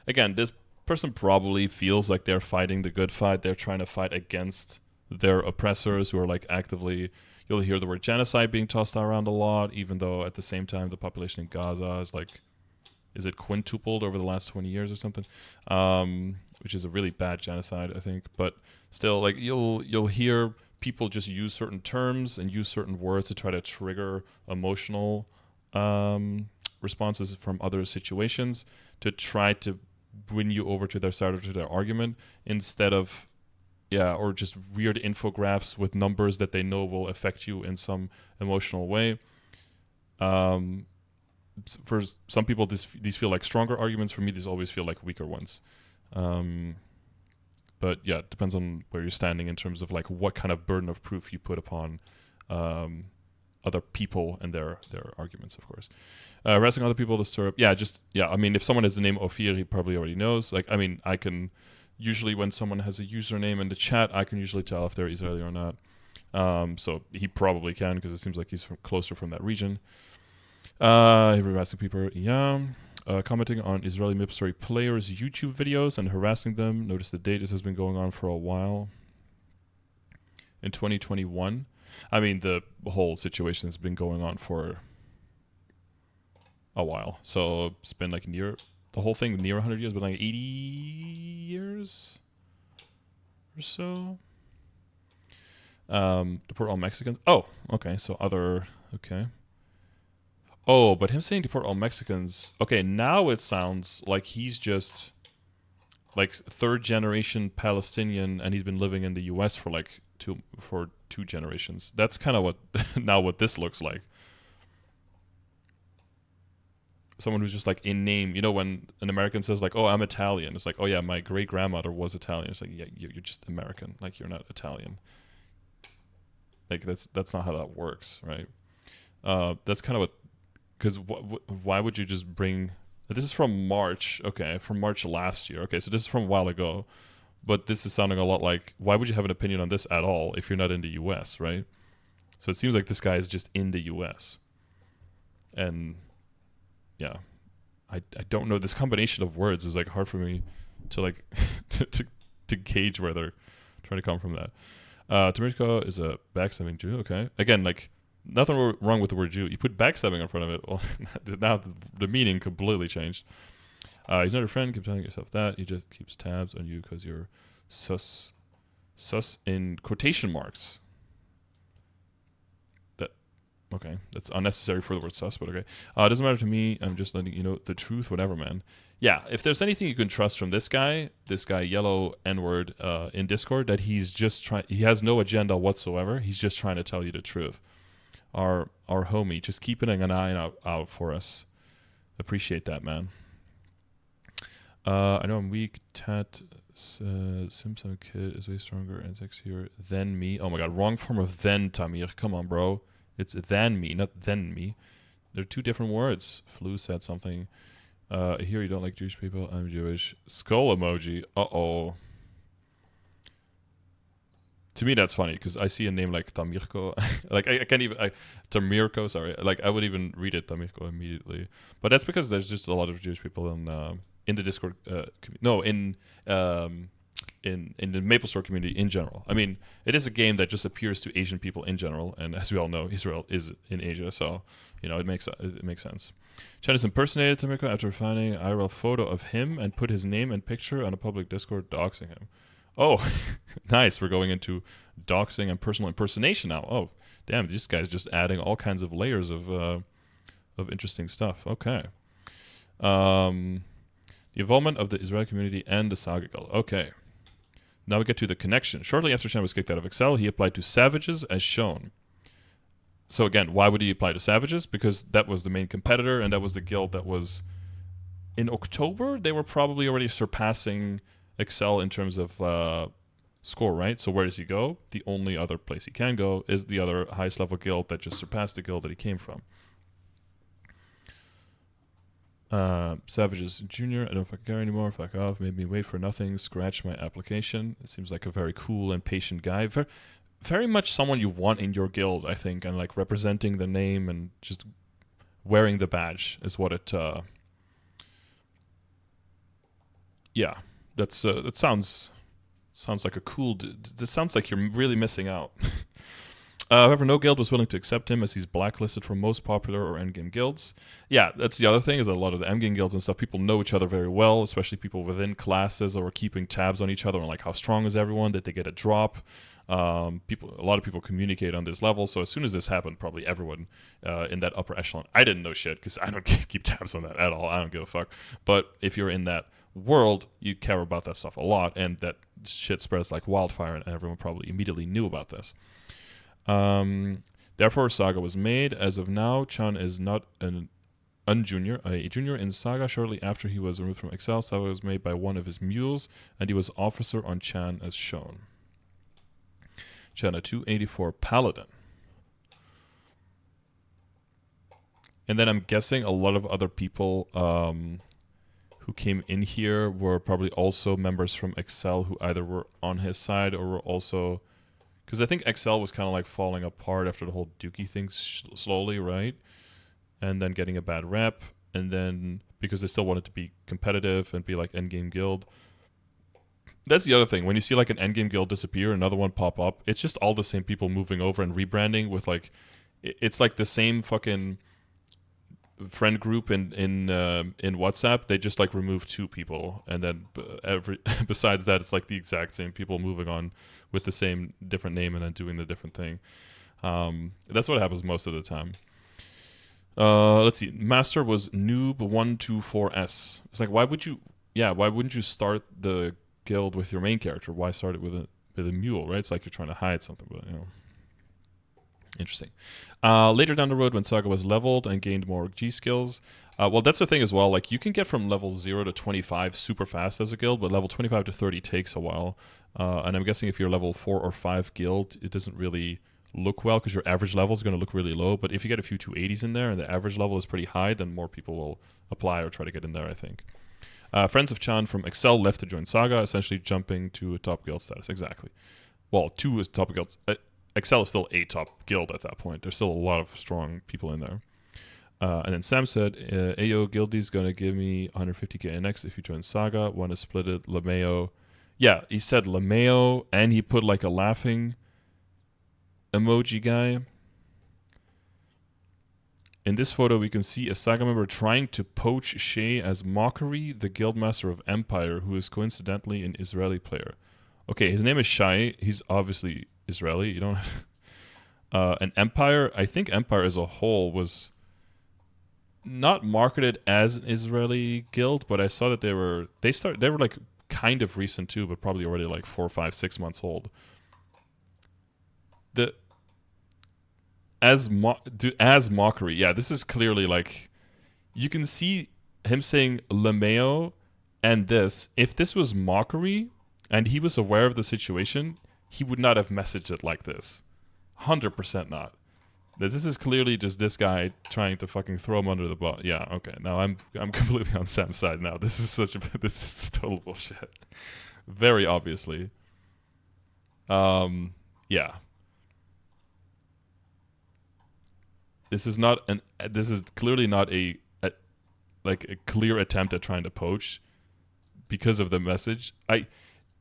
Again, this person probably feels like they're fighting the good fight. They're trying to fight against their oppressors who are like actively. You'll hear the word genocide being tossed around a lot, even though at the same time the population in Gaza is it quintupled over the last 20 years or something, which is a really bad genocide, I think. But still, like you'll hear people just use certain terms and use certain words to try to trigger emotional responses from other situations to try to win you over to their side or to their argument, instead of or just weird infographics with numbers that they know will affect you in some emotional way. For some people, these feel like stronger arguments. For me, these always feel like weaker ones. But yeah, it depends on where you're standing in terms of like what kind of burden of proof you put upon other people and their arguments, of course. Harassing other people to stir up. Yeah. I mean, if someone has the name Ophir, he probably already knows. Like, I mean, I can usually when someone has a username in the chat, I can usually tell if they're Israeli or not. So he probably can because it seems like he's closer from that region. Harassing people, yeah. Commenting on Israeli military players' YouTube videos and harassing them. Notice the date. This has been going on for a while. In 2021. I mean, the whole situation has been going on for a while. So it's been like the whole thing near 100 years, but like 80 years or so. Deport all Mexicans. Oh, okay. So okay. Oh, but him saying deport all Mexicans. Okay, now it sounds like he's just like third generation Palestinian, and he's been living in the U.S. for like two generations. That's kind of what this looks like. Someone who's just like in name. You know, when an American says like, "Oh, I'm Italian," it's like, "Oh yeah, my great grandmother was Italian." It's like, yeah, you're just American. Like you're not Italian. Like that's not how that works, right? That's kind of what. Because why would you just bring... This is from March. Okay, from March last year. Okay, so this is from a while ago. But this is sounding a lot like... Why would you have an opinion on this at all if you're not in the U.S., right? So it seems like this guy is just in the U.S. And, yeah. I don't know. This combination of words is, like, hard for me to, like... to gauge where they're trying to come from that. Tamirko is a backstabbing Jew. Okay. Again, like... Nothing wrong with the word Jew. You put backstabbing in front of it, well, now the meaning completely changed. He's not your friend. Keep telling yourself that. He just keeps tabs on you because you're sus in quotation marks. Okay, that's unnecessary for the word sus, but okay. It doesn't matter to me. I'm just letting you know the truth, whatever, man. Yeah, if there's anything you can trust from this guy yellow N-word in Discord, that he's just he has no agenda whatsoever. He's just trying to tell you the truth. Our homie, just keeping an eye out for us. Appreciate that, man. I know I'm weak. Tat Simpson kid is way stronger and sexier than me. Oh my god, wrong form of then, Tamir. Come on, bro. It's than me, not then me. They're two different words. Flu said something. Here you don't like Jewish people. I'm Jewish. Skull emoji. Uh-oh. To me, that's funny because I see a name like Tamirko. Like I can't even Tamirko. Sorry, like I would even read it Tamirko immediately. But that's because there's just a lot of Jewish people in the Discord. In the MapleStory community in general. I mean, it is a game that just appears to Asian people in general, and as we all know, Israel is in Asia, so you know it makes sense. China's impersonated Tamirko after finding an IRL photo of him and put his name and picture on a public Discord, doxing him. Oh, nice. We're going into doxing and personal impersonation now. Oh, damn, this guy's just adding all kinds of layers of interesting stuff. Okay. The involvement of the Israeli community and the Saga Guild. Okay. Now we get to the connection. Shortly after Shem was kicked out of Excel, he applied to Savages as shown. So again, why would he apply to Savages? Because that was the main competitor, and that was the guild that was... In October, they were probably already surpassing... Excel in terms of score, right? So where does he go? The only other place he can go is the other highest level guild that just surpassed the guild that he came from. Savages Junior, I don't fucking care anymore, fuck off, made me wait for nothing, scratch my application. It seems like a very cool and patient guy. Very much someone you want in your guild, I think, and like representing the name and just wearing the badge is what it... Yeah. That sounds like a cool... This sounds like you're really missing out. However, no guild was willing to accept him as he's blacklisted from most popular or endgame guilds. Yeah, that's the other thing, is that a lot of the endgame guilds and stuff, people know each other very well, especially people within classes or keeping tabs on each other and like how strong is everyone, that they get a drop. A lot of people communicate on this level, so as soon as this happened, probably everyone in that upper echelon... I didn't know shit, because I don't keep tabs on that at all. I don't give a fuck. But if you're in that world, you care about that stuff a lot, and that shit spreads like wildfire, and everyone probably immediately knew about this. Therefore, Saga was made. As of now, Chan is not a junior in Saga. Shortly after he was removed from Excel, Saga was made by one of his mules, and he was officer on Chan as shown. Chan, a 284 Paladin. And then I'm guessing a lot of other people who came in here were probably also members from Excel who either were on his side or were also... Because I think Excel was kind of like falling apart after the whole Dookie thing slowly, right? And then getting a bad rep. And then because they still wanted to be competitive and be like endgame guild. That's the other thing. When you see like an endgame guild disappear, another one pop up, it's just all the same people moving over and rebranding with like... It's like the same fucking... friend group in WhatsApp. They just like remove 2 people, and then besides that, it's like the exact same people moving on with the same different name and then doing the different thing. That's what happens most of the time. Let's see. Master was Noob124S. It's like, why wouldn't you start the guild with your main character? Why start it with a mule, right? It's like you're trying to hide something, but you know. Interesting. Later down the road, when Saga was leveled and gained more G skills, well, that's the thing as well. Like, you can get from level 0 to 25 super fast as a guild, but level 25 to 30 takes a while. And I'm guessing if you're level 4 or 5 guild, it doesn't really look well because your average level is going to look really low. But if you get a few 280s in there and the average level is pretty high, then more people will apply or try to get in there, I think. Friends of Chan from Excel left to join Saga, essentially jumping to a top guild status. Exactly. Well, 2 is top guild. Excel is still a top guild at that point. There's still a lot of strong people in there. And then Sam said, Ayo, Guildie's going to give me 150k NX if you join Saga. Want to split it, Lameo. Yeah, he said Lameo, and he put like a laughing emoji guy. In this photo, we can see a Saga member trying to poach Shay as Mockery, the guildmaster of Empire, who is coincidentally an Israeli player. Okay, his name is Shai. He's obviously Israeli. You don't have an Empire. I think Empire as a whole was not marketed as an Israeli guild, but I saw that they were like kind of recent too, but probably already like 4, 5, 6 months old. As Mockery, yeah, this is clearly like you can see him saying Lameo and this. If this was Mockery and he was aware of the situation, he would not have messaged it like this. 100% not. This is clearly just this guy trying to fucking throw him under the bus. Yeah, okay. Now I'm completely on Sam's side now. This is total bullshit. Very obviously. Yeah. This is clearly not a clear attempt at trying to poach because of the message.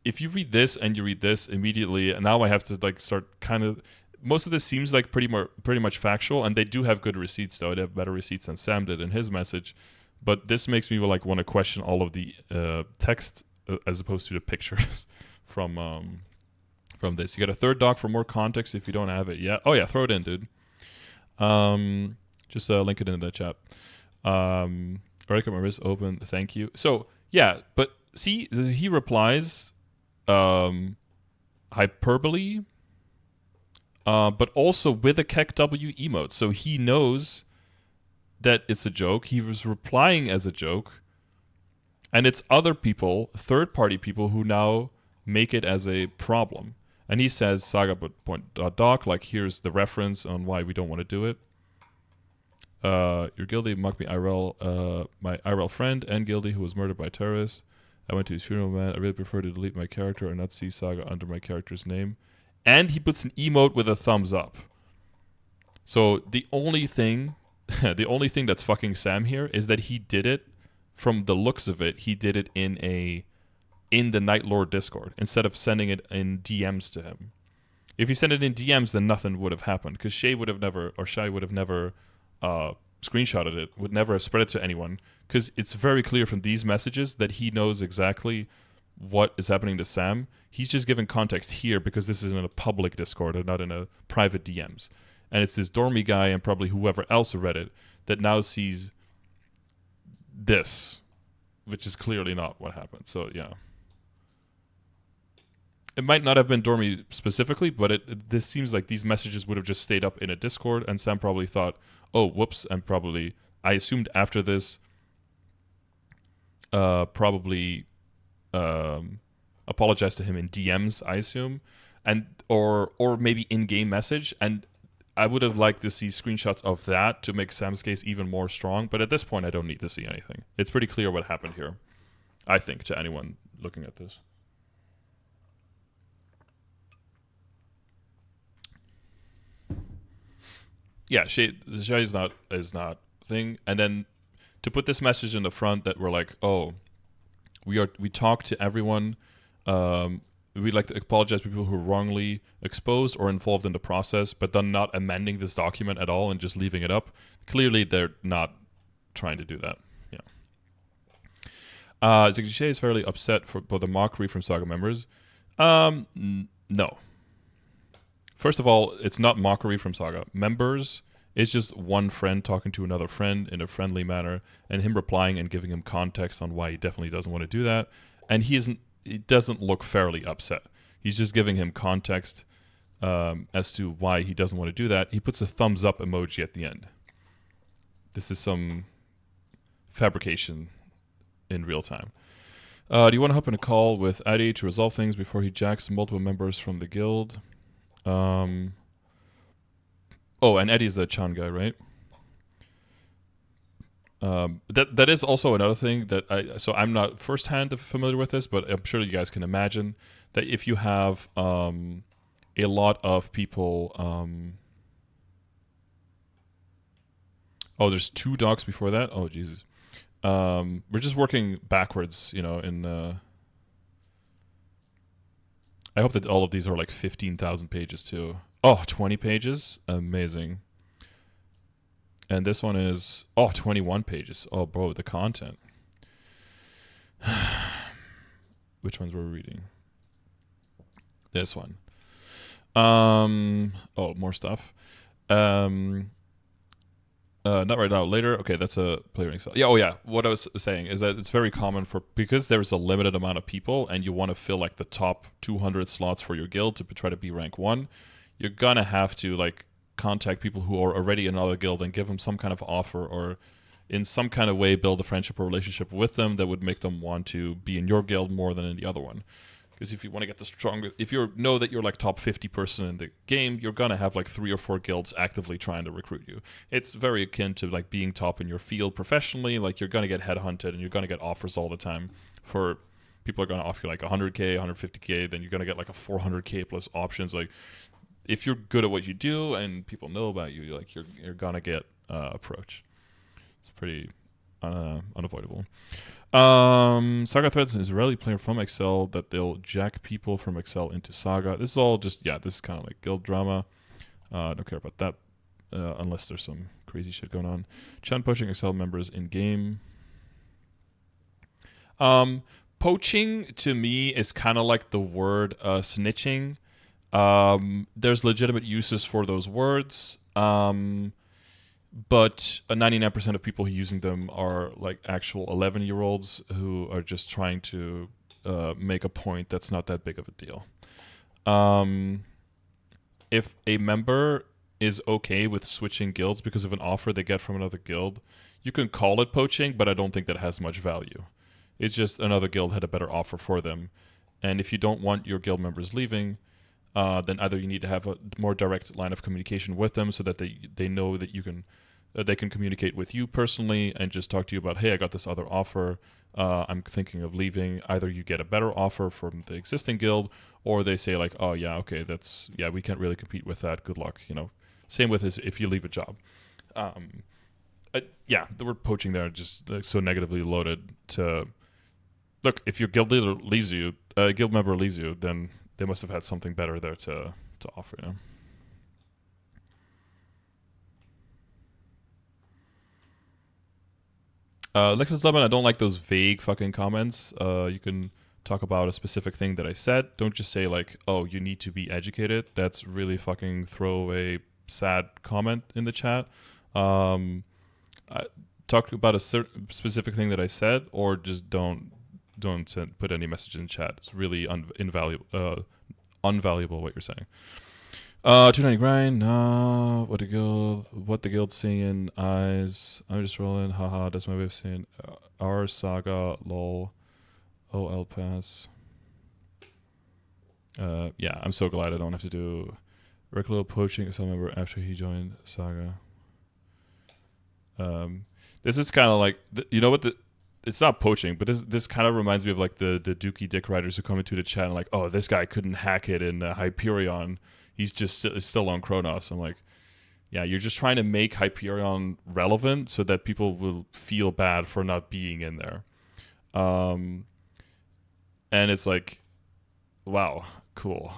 If you read this and you read this immediately, and now I have to like start kind of. Most of this seems like pretty much factual, and they do have good receipts though. They have better receipts than Sam did in his message, but this makes me like want to question all of the text as opposed to the pictures from this. You get a third doc for more context if you don't have it yet. Oh yeah, throw it in, dude. Just link it in the chat. Alright, got my wrist open. Thank you. So yeah, but see, he replies hyperbole, but also with a KEKW emote. So he knows that it's a joke. He was replying as a joke, and it's other people, third-party people, who now make it as a problem. And he says, saga.doc, like, here's the reference on why we don't want to do it. Your guildie mocked me IRL, my IRL friend and guildie who was murdered by terrorists. I went to his funeral, man. I really prefer to delete my character and not see Saga under my character's name. And he puts an emote with a thumbs up. So the only thing that's fucking Sam here is that he did it, from the looks of it, he did it in the Night Lord Discord instead of sending it in DMs to him. If he sent it in DMs, then nothing would have happened because Shai would have never screenshotted it, would never have spread it to anyone, because it's very clear from these messages that he knows exactly what is happening to Sam. He's just giving context here because this is in a public Discord and not in a private DMs. And it's this Dormy guy and probably whoever else read it that now sees this, which is clearly not what happened. So yeah. it might not have been Dormy specifically, but this seems like these messages would have just stayed up in a Discord, and Sam probably thought, oh, whoops, and probably, I assumed after this, probably apologized to him in DMs, I assume, and or maybe in-game message, and I would have liked to see screenshots of that to make Sam's case even more strong, but at this point I don't need to see anything. It's pretty clear what happened here, I think, to anyone looking at this. Yeah, Shay is not thing, and then to put this message in the front that we're like, oh, we talk to everyone. We'd like to apologize to people who were wrongly exposed or involved in the process, but then not amending this document at all and just leaving it up. Clearly, they're not trying to do that. Yeah. Ziggy is fairly upset for the mockery from Saga members. No. First of all, it's not mockery from Saga members. It's just one friend talking to another friend in a friendly manner, and him replying and giving him context on why he definitely doesn't want to do that. And he doesn't look fairly upset. He's just giving him context as to why he doesn't want to do that. He puts a thumbs up emoji at the end. This is some fabrication in real time. Do you want to hop in a call with Addy to resolve things before he jacks multiple members from the guild? Oh, and Eddie's the Chan guy, right? That is also another thing that so I'm not firsthand familiar with this, but I'm sure you guys can imagine that if you have a lot of people. Oh, there's 2 docs before that. Oh, Jesus. We're just working backwards, you know. I hope that all of these are like 15,000 pages too. Oh, 20 pages? Amazing. And this one is, 21 pages. Oh, bro, the content. Which ones were we reading? This one. More stuff. Not right now, later. Okay, that's a player Excel. Yeah, yeah. What I was saying is that it's very common because there's a limited amount of people and you want to fill like the top 200 slots for your guild to try to be rank 1. You're gonna have to like contact people who are already in another guild and give them some kind of offer or in some kind of way build a friendship or relationship with them that would make them want to be in your guild more than in the other one. Because if you want to get the strongest, if you know that you're like top 50 person in the game, you're gonna have like 3 or 4 guilds actively trying to recruit you. It's very akin to like being top in your field professionally. Like you're gonna get headhunted and you're gonna get offers all the time. For people are gonna offer you like 100k, 150k, then you're gonna get like a 400k plus options. Like if you're good at what you do and people know about you, like you're gonna get approach. It's pretty unavoidable. Saga threads an Israeli player from Excel that they'll jack people from Excel into Saga. This is all just, this is kind of like guild drama. Don't care about that unless there's some crazy shit going on. Chan poaching Excel members in game. Poaching to me is kind of like the word snitching. There's legitimate uses for those words. But 99% of people using them are like actual 11-year-olds who are just trying to make a point that's not that big of a deal. If a member is okay with switching guilds because of an offer they get from another guild, you can call it poaching, but I don't think that has much value. It's just another guild had a better offer for them. And if you don't want your guild members leaving, then either you need to have a more direct line of communication with them so that they know that you can they can communicate with you personally and just talk to you about, hey, I got this other offer. I'm thinking of leaving. Either you get a better offer from the existing guild, or they say like, oh yeah, okay, we can't really compete with that. Good luck. Same with if you leave a job. The word poaching there just so negatively loaded to look. If your guild leader leaves you, guild member leaves you, then they must have had something better there to offer you. Lexus Lemon, I don't like those vague fucking comments. You can talk about a specific thing that I said. Don't just say like, oh, you need to be educated. That's really fucking throwaway sad comment in the chat. Talk about a specific thing that I said, or just don't put any message in chat. It's really invaluable, unvaluable what you're saying. 290 grind. What the guild's seeing in eyes. I'm just rolling. Haha. That's my way of saying our saga. Lol. OL pass. Yeah, I'm so glad I don't have to do regular poaching as a member after he joined Saga. This is kind of like you know what it's not poaching, but this kind of reminds me of like the Dookie Dick Riders who come into the chat and like, oh, this guy couldn't hack it in Hyperion. He's just still on Kronos. I'm like, yeah, you're just trying to make Hyperion relevant so that people will feel bad for not being in there. And it's like, wow, cool.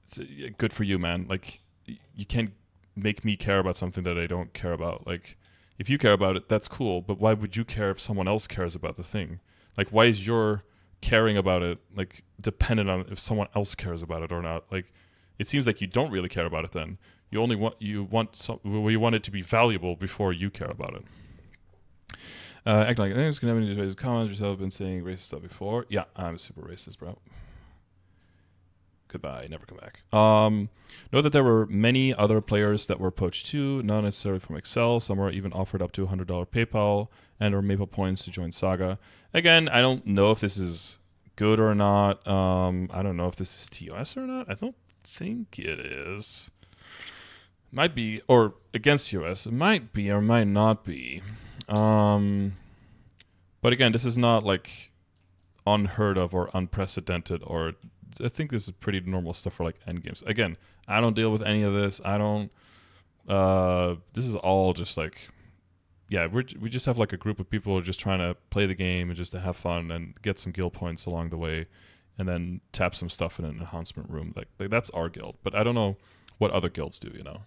It's good for you, man. Like, you can't make me care about something that I don't care about. Like, if you care about it, that's cool. But why would you care if someone else cares about the thing? Like, why is your caring about it like dependent on if someone else cares about it or not? Like, it seems like you don't really care about it. Then you want it to be valuable before you care about it. Act like it's gonna have any racist comments. Yourself been saying racist stuff before. Yeah, I'm super racist, bro. Goodbye, never come back. Know that there were many other players that were poached too, not necessarily from Excel. Some were even offered up to $100 PayPal and or Maple points to join Saga. Again, I don't know if this is good or not. I don't know if this is TOS or not. I don't think it is. Might be, or against TOS. It might be or might not be. But again, this is not like unheard of or unprecedented, or I think this is pretty normal stuff for like endgames. Again, I don't deal with any of this. I don't. This is all just like, yeah, we just have like a group of people who are just trying to play the game and just to have fun and get some guild points along the way, and then tap some stuff in an enhancement room. Like that's our guild, but I don't know what other guilds do. You know.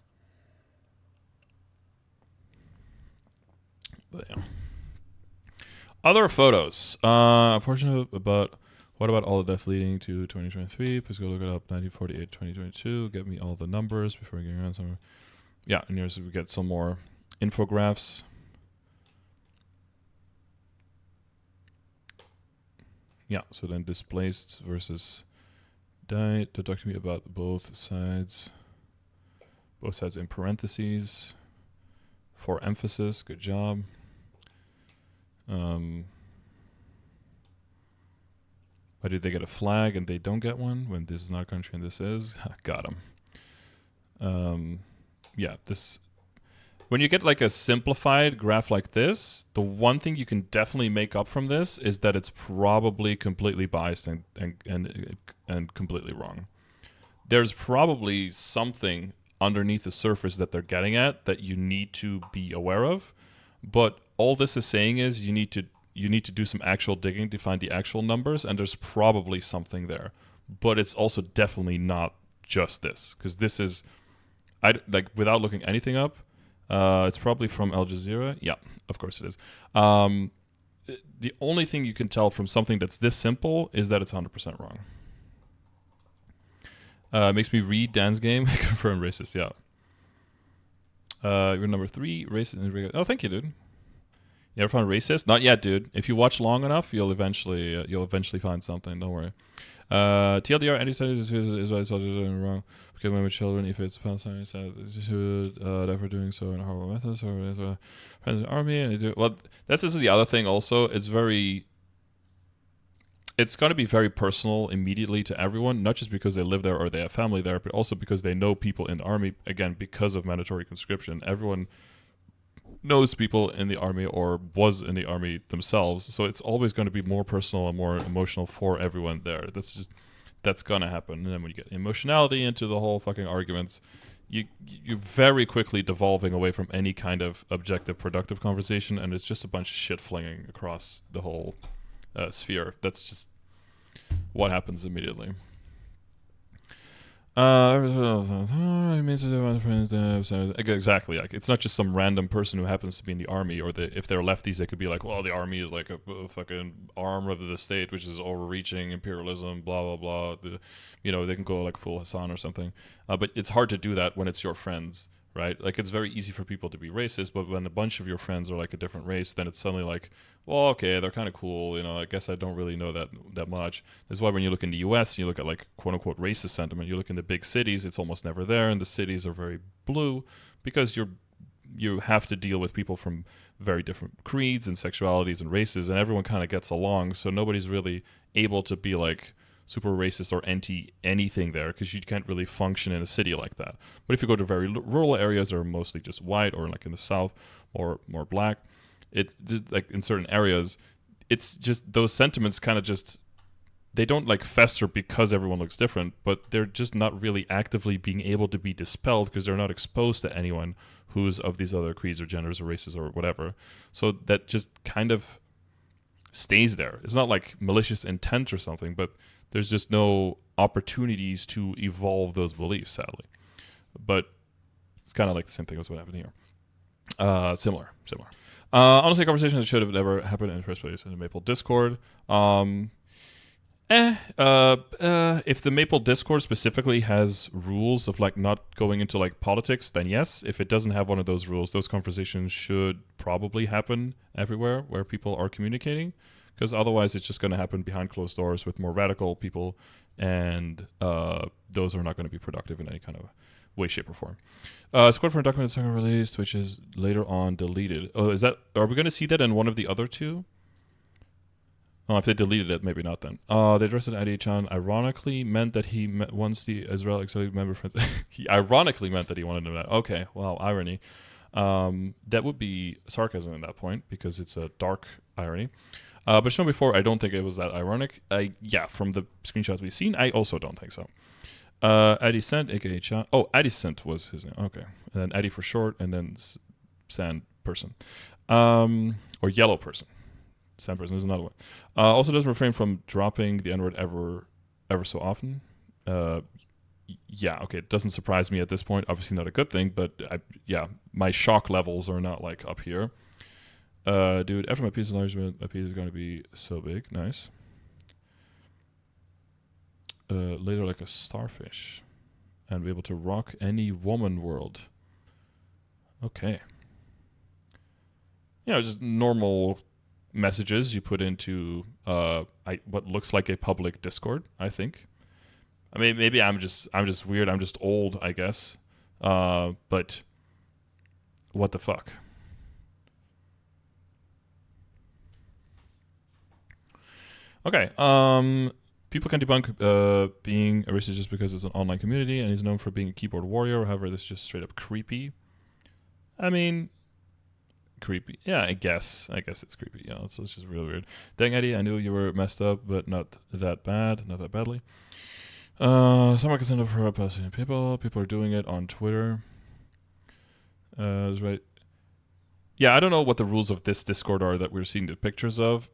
But yeah. Other photos. Unfortunate, but what about all of death leading to 2023? Please go look it up. 1948, 2022. Get me all the numbers before getting around somewhere. Yeah, and here's we get some more infographs. Yeah, so then displaced versus died. Talk to me about both sides. Both sides in parentheses. For emphasis. Good job. Why did they get a flag and they don't get one when this is not a country and this is? Got them. Yeah, this. When you get like a simplified graph like this, the one thing you can definitely make up from this is that it's probably completely biased and completely wrong. There's probably something underneath the surface that they're getting at that you need to be aware of, but all this is saying is you need to do some actual digging to find the actual numbers, and there's probably something there. But it's also definitely not just this, because this is, without looking anything up, it's probably from Al Jazeera. Yeah, of course it is. The only thing you can tell from something that's this simple is that it's 100% wrong. Makes me read Dan's game. Confirm racist, yeah. You're number 3, racist. Oh, thank you, dude. You ever found racist? Not yet, dude. If you watch long enough, you'll eventually find something. Don't worry. TLDR, anti-studies is why soldiers are wrong. Because when with children, if it's Palestine, therefore doing so in horrible methods, or friends in the army, and they do. Well, that's just the other thing. Also, it's going to be very personal immediately to everyone, not just because they live there or they have family there, but also because they know people in the army. Again, because of mandatory conscription, everyone knows people in the army or was in the army themselves, so it's always going to be more personal and more emotional for everyone there. That's gonna happen. And then when you get emotionality into the whole fucking arguments, you're very quickly devolving away from any kind of objective, productive conversation, and it's just a bunch of shit flinging across the whole sphere. That's just what happens immediately. Exactly. Like, it's not just some random person who happens to be in the army, or if they're lefties, they could be like, well, the army is like a fucking arm of the state, which is overreaching imperialism, blah blah blah. They can go like full Hassan or something. But it's hard to do that when it's your friends, right? Like it's very easy for people to be racist, but when a bunch of your friends are like a different race, then it's suddenly like, well, okay, they're kind of cool, you know. I guess I don't really know that much. That's why when you look in the U.S., you look at like quote unquote racist sentiment. You look in the big cities, it's almost never there, and the cities are very blue because you have to deal with people from very different creeds and sexualities and races, and everyone kind of gets along. So nobody's really able to be like super racist or anti anything there because you can't really function in a city like that. But if you go to very rural areas that are mostly just white, or like in the South or more black, it's just like in certain areas, it's just those sentiments kind of just, they don't like fester because everyone looks different, but they're just not really actively being able to be dispelled because they're not exposed to anyone who's of these other creeds or genders or races or whatever. So that just kind of stays there. It's not like malicious intent or something, but there's just no opportunities to evolve those beliefs, sadly. But it's kind of like the same thing as what happened here. Similar. Honestly, a conversation that should have never happened in the first place in the Maple Discord. If the Maple Discord specifically has rules of like not going into like politics, then yes. If it doesn't have one of those rules, those conversations should probably happen everywhere where people are communicating, because otherwise it's just going to happen behind closed doors with more radical people, and those are not going to be productive in any kind of way, shape, or form. Squad for a document second released, which is later on deleted. Oh, is that? Are we going to see that in one of the other two? Oh, if they deleted it, maybe not then. They addressed it Adi-chan ironically meant that he wants the Israel executive member friends. He ironically meant that he wanted to know that. Okay, well, irony. That would be sarcasm at that point because it's a dark irony. But shown before, I don't think it was that ironic. Yeah, from the screenshots we've seen, I also don't think so. Addicent, aka Chan. Oh, Addicent was his name. Okay. And then Addy for short, and then Sand Person. Or Yellow Person. Sand Person is another one. Also doesn't refrain from dropping the N-word ever so often. Yeah, okay, it doesn't surprise me at this point. Obviously not a good thing, but yeah, my shock levels are not like up here. Dude, after my piece enlargement, my piece is going to be so big. Nice. Later like a starfish. And be able to rock any woman world. Okay. Yeah, just normal messages you put into what looks like a public Discord, I think. I mean, maybe I'm just weird. I'm just old, I guess. But what the fuck? Okay. People can debunk being a racist just because it's an online community and he's known for being a keyboard warrior. However, this is just straight up creepy. I mean, creepy. Yeah, I guess it's creepy. Yeah, it's just really weird. Dang, Eddie, I knew you were messed up, but not that bad. Not that badly. Someone can send up for posting people. People are doing it on Twitter. That's right. Yeah, I don't know what the rules of this Discord are that we're seeing the pictures of.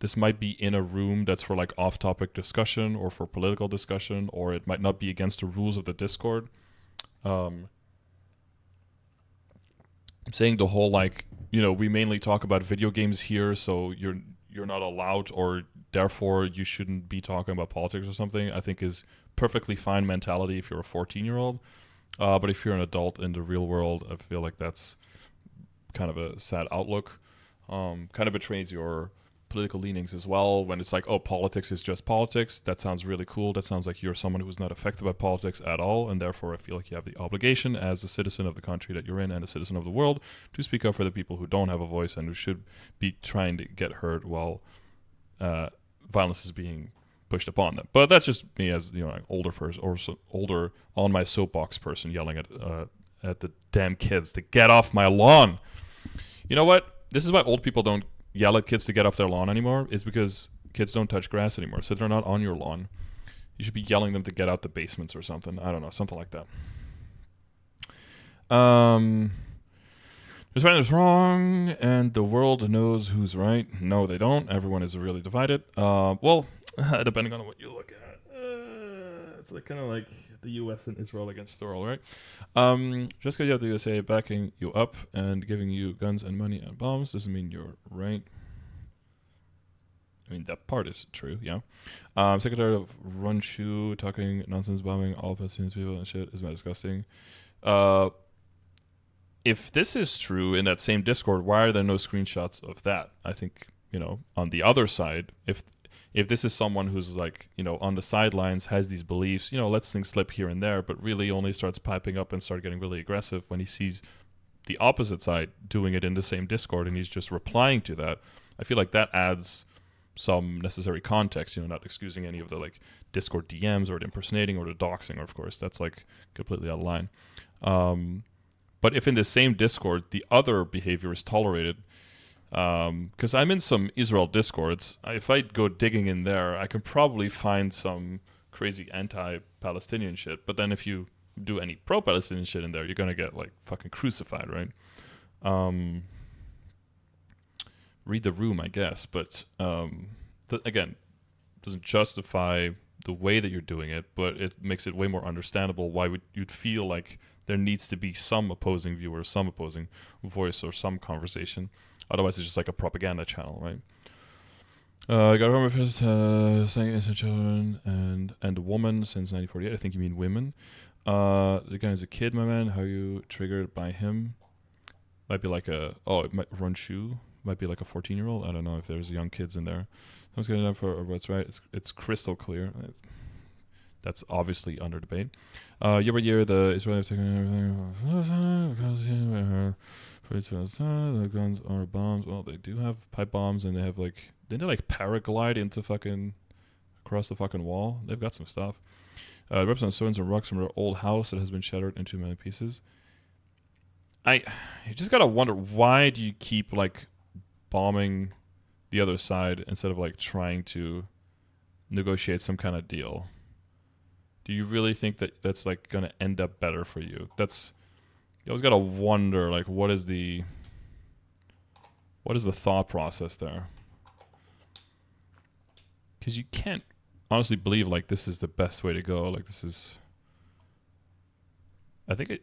This might be in a room that's for like off-topic discussion or for political discussion, or it might not be against the rules of the Discord. I'm saying the whole like, you know, we mainly talk about video games here, so you're not allowed, or therefore you shouldn't be talking about politics or something, I think is perfectly fine mentality if you're a 14-year-old. But if you're an adult in the real world, I feel like that's kind of a sad outlook. Kind of betrays your political leanings as well when it's like, oh, politics is just politics. That sounds really cool. That sounds like you're someone who's not affected by politics at all, and therefore I feel like you have the obligation as a citizen of the country that you're in and a citizen of the world to speak up for the people who don't have a voice and who should be trying to get heard while violence is being pushed upon them. But that's just me as, you know, an older person, or older on my soapbox person yelling at the damn kids to get off my lawn. You know what? This is why old people don't yell at kids to get off their lawn anymore, is because kids don't touch grass anymore, so they're not on your lawn. You should be yelling them to get out the basements or something. I don't know, something like that. There's right and there's wrong, and the world knows who's right. No, they don't. Everyone is really divided. Well, depending on what you look at. It's like kind of like the U.S. and Israel against the world, right? Just because you have the USA backing you up and giving you guns and money and bombs doesn't mean you're right. I mean, that part is true, yeah. Secretary of Runshu talking nonsense, bombing all Palestinian people and shit is not disgusting. if this is true in that same Discord, why are there no screenshots of that? I think, on the other side, if this is someone who's like, on the sidelines, has these beliefs, lets things slip here and there, but really only starts piping up and start getting really aggressive when he sees the opposite side doing it in the same Discord and he's just replying to that, I feel like that adds some necessary context, not excusing any of the like Discord DMs or the impersonating or the doxing, of course, that's like completely out of line. But if in the same Discord, the other behavior is tolerated, because I'm in some Israel Discords, if I go digging in there, I can probably find some crazy anti-Palestinian shit. But then if you do any pro-Palestinian shit in there, you're gonna get like fucking crucified, right? Read the room, I guess. But again, doesn't justify the way that you're doing it, but it makes it way more understandable why you'd feel like there needs to be some opposing viewer, some opposing voice, or some conversation. Otherwise, it's just like a propaganda channel, right? I got remember first saying innocent children and a woman since 1948. I think you mean women. The guy is a kid, my man. How you triggered by him? Might be like it might run shoe. Might be like a 14-year-old. I don't know if there's young kids in there. I was getting up for what's right. It's crystal clear. That's obviously under debate. Year by year, the Israelis have taken everything because the guns are bombs. Well, they do have pipe bombs, and they have like didn't they like paraglide into fucking across the fucking wall? They've got some stuff. Represent stones and rocks from their old house that has been shattered into many pieces. You just gotta wonder, why do you keep like bombing the other side instead of like trying to negotiate some kind of deal? Do you really think that that's like gonna end up better for you? You always gotta wonder, like, what is the thought process there? Because you can't honestly believe like this is the best way to go. Like I think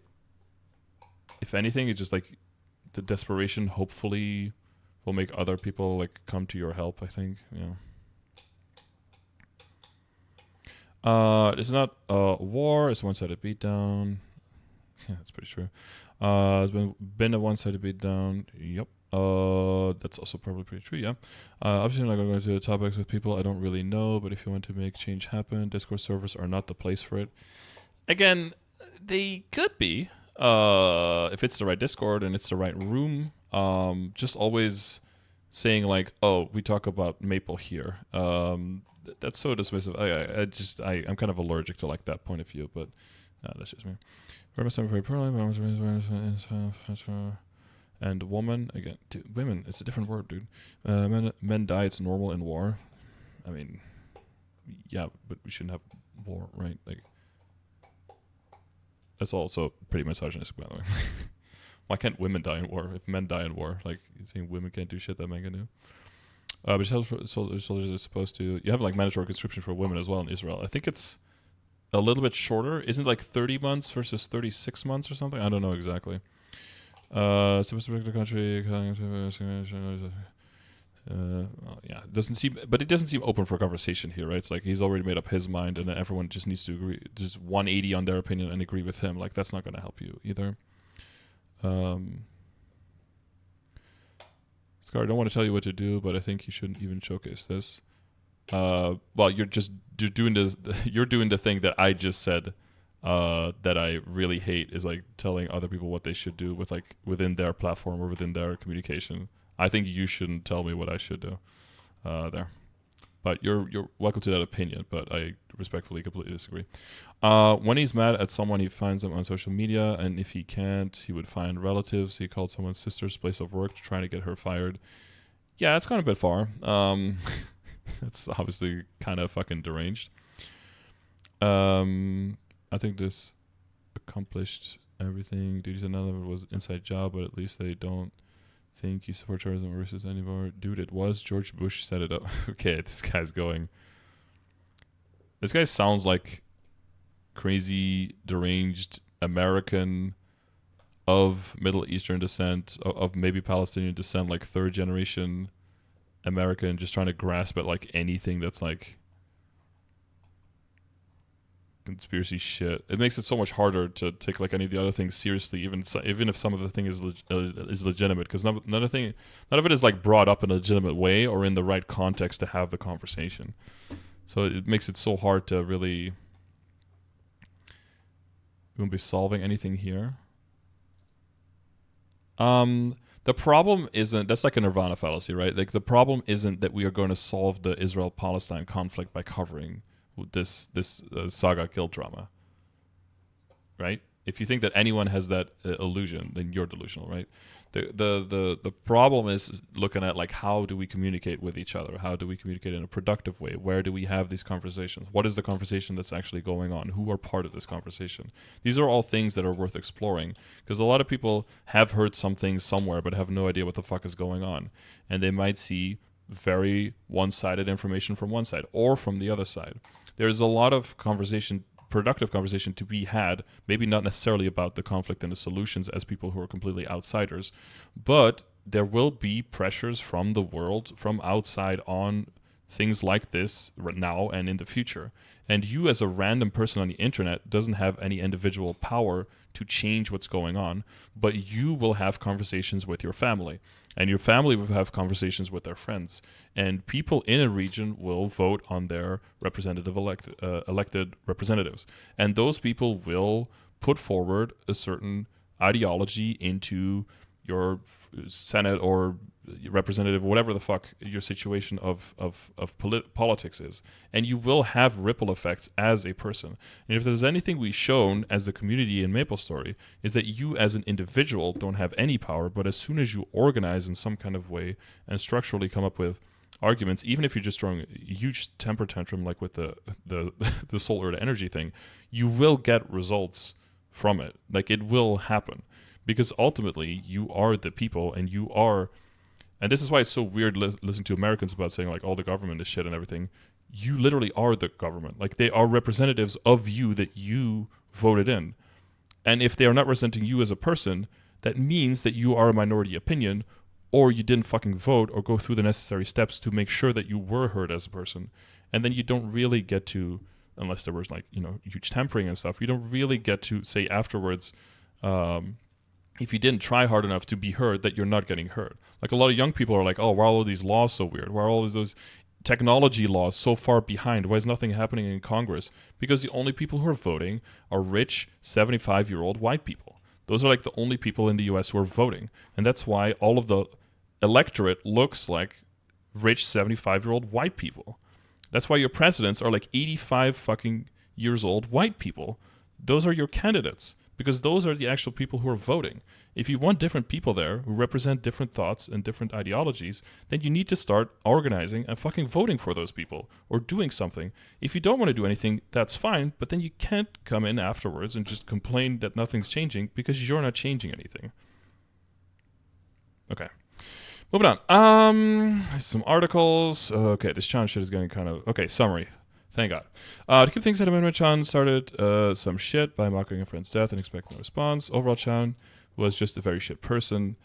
if anything, it's just like the desperation hopefully will make other people like come to your help, I think. It's not a war, it's a one-sided beatdown. Yeah, that's pretty true. It's been a one-sided beatdown. Yep. That's also probably pretty true, yeah. Obviously I'm not going to go into topics with people I don't really know, but if you want to make change happen, Discord servers are not the place for it. Again, they could be, if it's the right Discord and it's the right room. Just always saying like, oh, we talk about Maple here. That's so dismissive. I'm kind of allergic to like that point of view, but that's just me. And woman, again, dude, women, it's a different word, dude. Men die, it's normal in war. I mean, yeah, but we shouldn't have war, right? Like, that's also pretty misogynistic, by the way. Why can't women die in war if men die in war? Like, you saying women can't do shit that men can do? But soldiers are supposed to... You have, like, mandatory conscription for women as well in Israel. I think it's a little bit shorter. Isn't it, like, 30 months versus 36 months or something? I don't know exactly. Supposed to protect the country... yeah, it doesn't seem open for conversation here, right? It's like he's already made up his mind, and then everyone just needs to agree, just 180 on their opinion and agree with him. Like, that's not going to help you either. Scar, I don't want to tell you what to do, but I think you shouldn't even showcase this. Well, you're doing the thing that I just said, that I really hate, is like telling other people what they should do with like within their platform or within their communication. I think you shouldn't tell me what I should do there. But you're welcome to that opinion, but I respectfully completely disagree. When he's mad at someone, he finds them on social media, and if he can't, he would find relatives. He called someone's sister's place of work trying to get her fired. Yeah, it's gone a bit far. It's obviously kind of fucking deranged. I think this accomplished everything. Dude, none of it was inside job, but at least they don't think you support terrorism or racism anymore. Dude, it was George Bush set it up. Okay, this guy's going. This guy sounds like crazy, deranged American of Middle Eastern descent, of maybe Palestinian descent, like third generation American, just trying to grasp at like anything that's like conspiracy shit. It makes it so much harder to take like any of the other things seriously, even if some of the thing is legitimate, because none of it is like brought up in a legitimate way or in the right context to have the conversation. So it makes it so hard to really. We won't be solving anything here. The problem isn't, that's like a Nirvana fallacy, right? Like the problem isn't that we are going to solve the Israel-Palestine conflict by covering this saga kill drama, right? If you think that anyone has that illusion, then you're delusional, right? The problem is looking at like how do we communicate with each other? How do we communicate in a productive way? Where do we have these conversations? What is the conversation that's actually going on? Who are part of this conversation? These are all things that are worth exploring, because a lot of people have heard some things somewhere but have no idea what the fuck is going on, and they might see very one-sided information from one side or from the other side. There's a lot of productive conversation to be had, maybe not necessarily about the conflict and the solutions as people who are completely outsiders, but there will be pressures from the world, from outside, on things like this now and in the future. And you as a random person on the internet doesn't have any individual power to change what's going on, but you will have conversations with your family, and your family will have conversations with their friends, and people in a region will vote on their elected representatives, and those people will put forward a certain ideology into your Senate or representative, whatever the fuck your situation of politics is. And you will have ripple effects as a person. And if there's anything we've shown as the community in MapleStory, is that you as an individual don't have any power, but as soon as you organize in some kind of way and structurally come up with arguments, even if you're just throwing a huge temper tantrum like with the solar to energy thing, you will get results from it. Like, it will happen. Because ultimately, you are the people, and you are... And this is why it's so weird listening to Americans about saying, like, all the government is shit and everything. You literally are the government. Like, they are representatives of you that you voted in. And if they are not representing you as a person, that means that you are a minority opinion, or you didn't fucking vote or go through the necessary steps to make sure that you were heard as a person. And then you don't really get to, unless there was, like, you know, huge tampering and stuff, you don't really get to say afterwards... if you didn't try hard enough to be heard, that you're not getting heard. Like, a lot of young people are like, oh, why are all these laws so weird? Why are all those technology laws so far behind? Why is nothing happening in Congress? Because the only people who are voting are rich, 75-year-old white people. Those are like the only people in the US who are voting. And that's why all of the electorate looks like rich, 75-year-old white people. That's why your presidents are like 85 fucking years old white people. Those are your candidates. Because those are the actual people who are voting. If you want different people there who represent different thoughts and different ideologies, then you need to start organizing and fucking voting for those people or doing something. If you don't want to do anything, that's fine, but then you can't come in afterwards and just complain that nothing's changing because you're not changing anything. Okay. Moving on. Some articles. Okay, this challenge shit is getting kind of... Okay, summary. Thank God. To keep things at a minimum, Chan started some shit by mocking a friend's death and expecting a response. Overall, Chan was just a very shit person.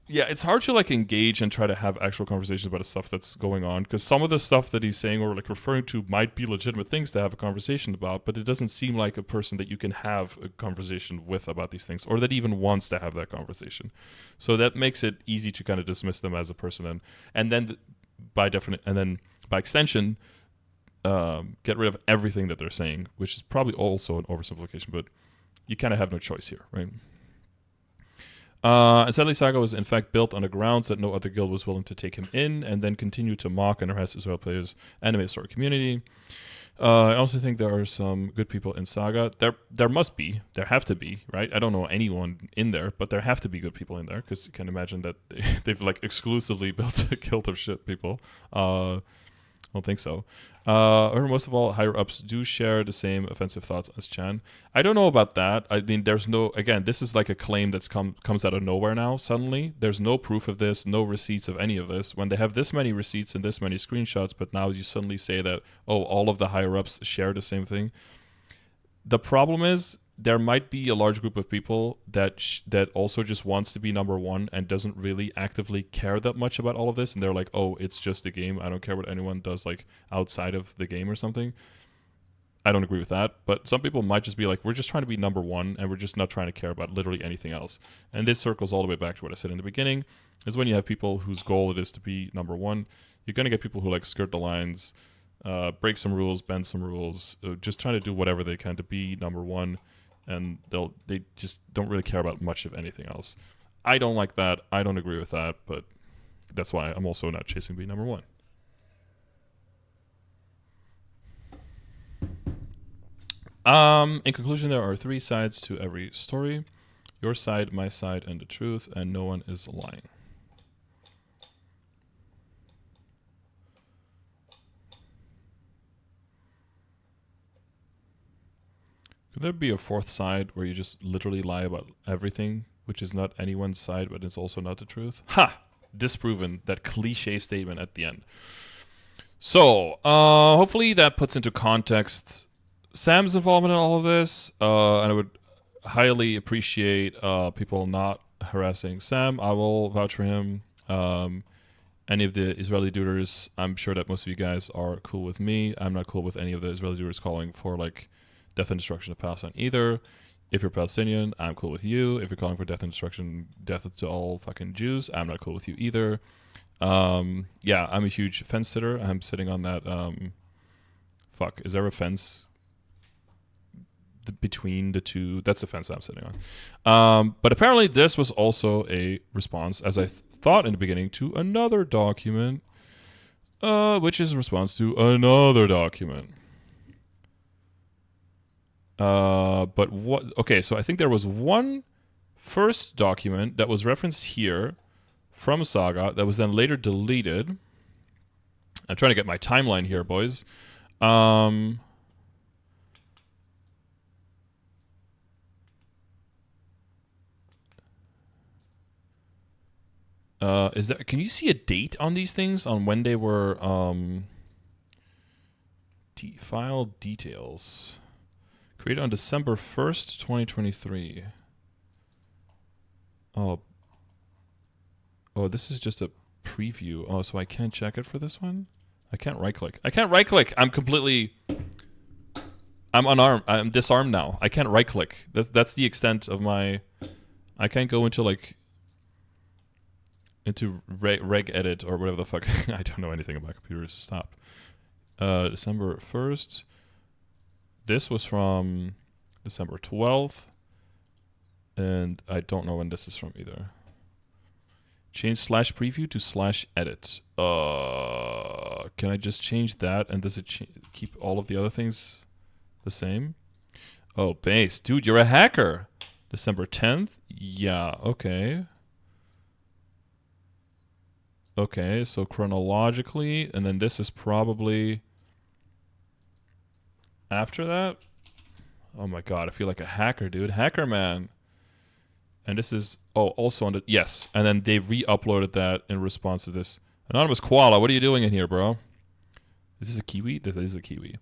Yeah, it's hard to like engage and try to have actual conversations about the stuff that's going on, because some of the stuff that he's saying or like referring to might be legitimate things to have a conversation about, but it doesn't seem like a person that you can have a conversation with about these things, or that even wants to have that conversation. So that makes it easy to kind of dismiss them as a person, and then by extension, get rid of everything that they're saying, which is probably also an oversimplification, but you kind of have no choice here, right? And sadly, Saga was in fact built on the grounds that no other guild was willing to take him in, and then continued to mock and harass Israel players and the MapleStory community. I also think there are some good people in Saga. There must be. There have to be, right? I don't know anyone in there, but there have to be good people in there, because you can imagine that they've like exclusively built a guild of shit people. I don't think so. Or most of all, higher-ups do share the same offensive thoughts as Chan. I don't know about that. I mean, there's no... Again, this is like a claim that's comes out of nowhere now, suddenly. There's no proof of this, no receipts of any of this. When they have this many receipts and this many screenshots, but now you suddenly say that, oh, all of the higher-ups share the same thing. The problem is, there might be a large group of people that also just wants to be number one and doesn't really actively care that much about all of this, and they're like, oh, it's just a game, I don't care what anyone does like outside of the game or something. I don't agree with that. But some people might just be like, we're just trying to be number one, and we're just not trying to care about literally anything else. And this circles all the way back to what I said in the beginning, is when you have people whose goal it is to be number one, you're going to get people who like skirt the lines, break some rules, bend some rules, just trying to do whatever they can to be number one, and they just don't really care about much of anything else. I don't like that. I don't agree with that, but that's why I'm also not chasing being number one. In conclusion, there are 3 sides to every story. Your side, my side, and the truth, and no one is lying. Could there be a 4th side where you just literally lie about everything, which is not anyone's side, but it's also not the truth? Ha! Disproven. That cliche statement at the end. So, hopefully that puts into context Sam's involvement in all of this, and I would highly appreciate people not harassing Sam. I will vouch for him. Any of the Israeli duders, I'm sure that most of you guys are cool with me. I'm not cool with any of the Israeli duders calling for like death and destruction of Palestine either. If you're Palestinian, I'm cool with you. If you're calling for death and destruction, death to all fucking Jews, I'm not cool with you either. Yeah, I'm a huge fence sitter. I'm sitting on that. Fuck, is there a fence between the two? That's the fence I'm sitting on. But apparently this was also a response, as I thought in the beginning, to another document, which is a response to another document. But what? Okay, so I think there was one first document that was referenced here from Saga that was then later deleted. I'm trying to get my timeline here, boys. Is that? Can you see a date on these things on when they were file details? Created on December 1st, 2023. Oh, this is just a preview. Oh, so I can't check it for this one? I can't right-click. I'm completely... I'm unarmed. I'm disarmed now. I can't right-click. That's the extent of my... I can't go into, like... into reg edit or whatever the fuck. I don't know anything about computers. Stop. December 1st. This was from December 12th. And I don't know when this is from either. Change /preview to /edit. Can I just change that? And does it keep all of the other things the same? Oh, base. Dude, you're a hacker. December 10th? Yeah, okay. Okay, so chronologically, and then this is probably after that? Oh my god, I feel like a hacker, dude. Hacker man. And this is, oh, also on the, yes. And then they re-uploaded that in response to this. Anonymous Koala, what are you doing in here, bro? Is this a Kiwi? This is a Kiwi.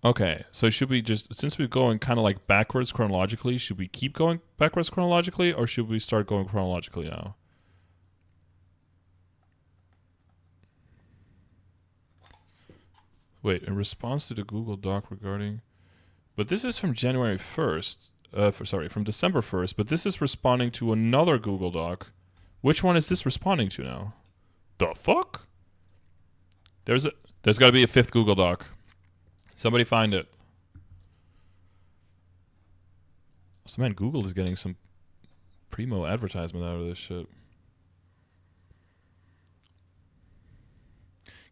Okay, so should we just, since we're going kind of like backwards chronologically, should we keep going backwards chronologically, or should we start going chronologically now? Wait, in response to the Google Doc regarding... But this is from January 1st. From December 1st. But this is responding to another Google Doc. Which one is this responding to now? The fuck? There's got to be a 5th Google Doc. Somebody find it. So man, Google is getting some primo advertisement out of this shit.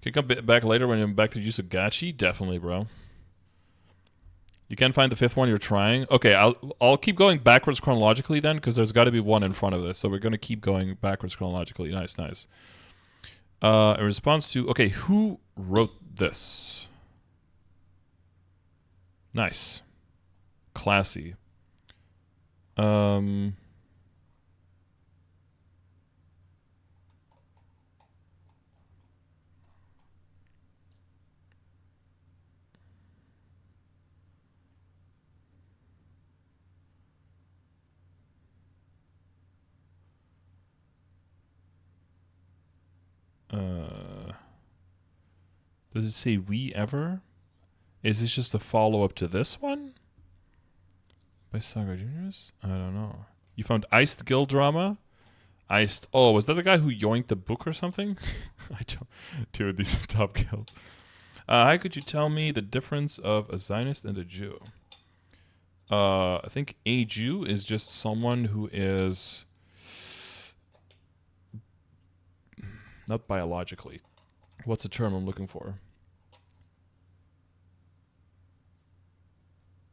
Can you come back later when you're back to use a gachi? Definitely, bro. You can't find the 5th one you're trying? Okay, I'll keep going backwards chronologically then, because there's got to be one in front of this. So we're going to keep going backwards chronologically. Nice, nice. In response to... Okay, who wrote this? Nice. Classy. Does it say we ever? Is this just a follow-up to this one? By Saga Juniors? I don't know. You found Iced Guild Drama? Iced... Oh, was that the guy who yoinked the book or something? I don't... Dude, these are top guilds. How could you tell me the difference of a Zionist and a Jew? I think a Jew is just someone who is... Not biologically. What's the term I'm looking for?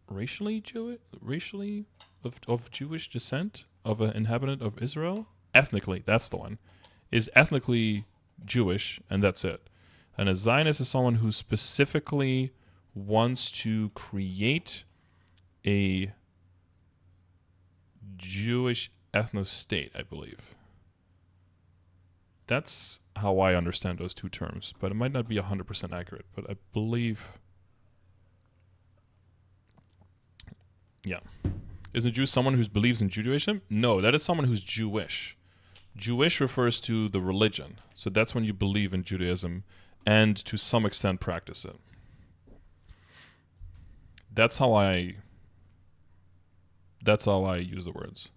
Racially Jewish? Racially of Jewish descent? Of an inhabitant of Israel? Ethnically, that's the one. Is ethnically Jewish, and that's it. And a Zionist is someone who specifically wants to create a Jewish ethno-state, I believe. That's how I understand those two terms, but it might not be 100% accurate, but I believe... Yeah. Is a Jew someone who believes in Judaism? No, that is someone who's Jewish. Jewish refers to the religion, so that's when you believe in Judaism and to some extent practice it. That's how I use the words.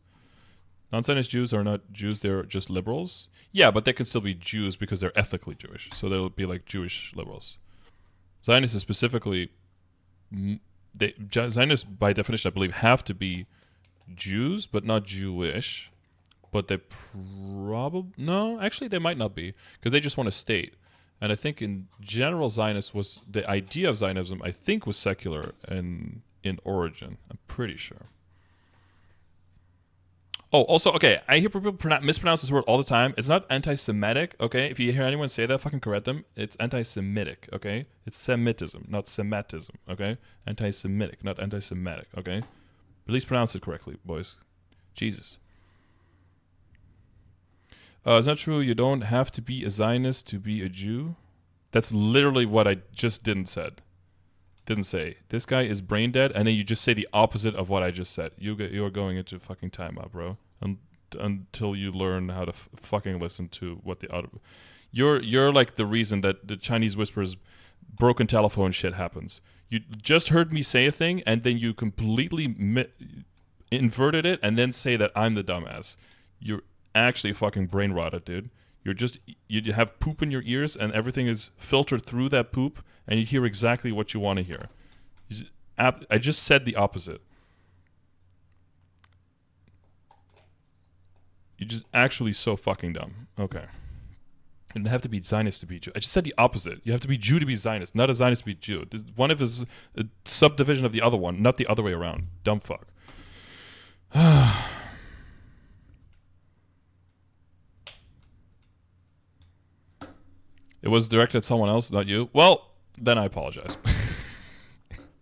Non-Zionist Jews are not Jews, they're just liberals. Yeah, but they can still be Jews because they're ethnically Jewish. So they'll be like Jewish liberals. Zionists is specifically... Zionists, by definition, I believe, have to be Jews, but not Jewish. But they probably... No, actually, they might not be. Because they just want a state. And I think in general, Zionist was... The idea of Zionism, I think, was secular in origin. I'm pretty sure. Oh, also, okay, I hear people mispronounce this word all the time. It's not anti-Semitic, okay? If you hear anyone say that, fucking correct them. It's anti-Semitic, okay? It's Semitism, not Semitism, okay? Anti-Semitic, not anti-Semitic, okay? Please pronounce it correctly, boys. Jesus. It's not true, you don't have to be a Zionist to be a Jew. That's literally what I just didn't say. This guy is brain dead, and then you just say the opposite of what I just said. You're going into fucking timeout, bro. Until you learn how to fucking listen to what the other... You're like the reason that the Chinese Whisper's broken telephone shit happens. You just heard me say a thing, and then you completely inverted it, and then say that I'm the dumbass. You're actually fucking brain rotted, dude. You have poop in your ears, and everything is filtered through that poop, and you hear exactly what you want to hear. I just said the opposite. You're just actually so fucking dumb. Okay. You don't have to be Zionist to be Jew. I just said the opposite. You have to be Jew to be Zionist, not a Zionist to be Jew. One of is a subdivision of the other one, not the other way around. Dumb fuck. It was directed at someone else, not you. Well, then I apologize.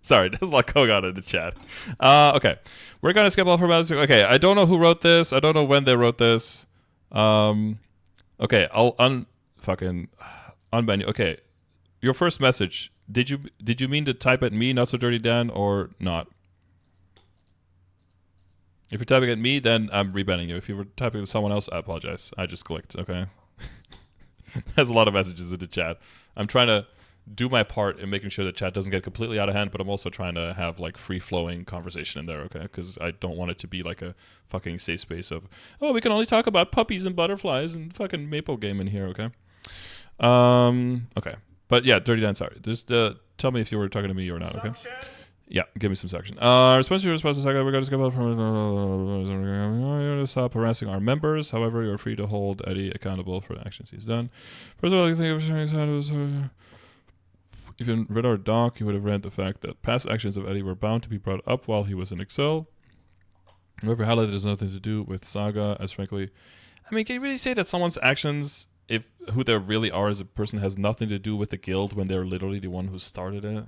Sorry, there's a lot going on in the chat. Okay, we're gonna skip all for about. Okay, I don't know who wrote this. I don't know when they wrote this. Okay, I'll unban you. Okay, your first message. Did you mean to type at me, Not So Dirty Dan, or not? If you're typing at me, then I'm rebanning you. If you were typing to someone else, I apologize. I just clicked. Okay. There's a lot of messages in the chat. I'm trying to do my part in making sure the chat doesn't get completely out of hand, but I'm also trying to have like free-flowing conversation in there, okay? Because I don't want it to be like a fucking safe space of, oh, we can only talk about puppies and butterflies and fucking Maple Game in here, okay? Okay. But yeah, Dirty Dan, sorry. Just tell me if you were talking to me or not, okay? Yeah, give me some section. Response to we're going to skip out from stop harassing our members. However, you're free to hold Eddie accountable for the actions he's done. First of all, I think if you read our doc, you would have read the fact that past actions of Eddie were bound to be brought up while he was in Excel. However, highlighted has nothing to do with Saga, as frankly, I mean, can you really say that someone's actions, if who they really are as a person, has nothing to do with the guild when they're literally the one who started it?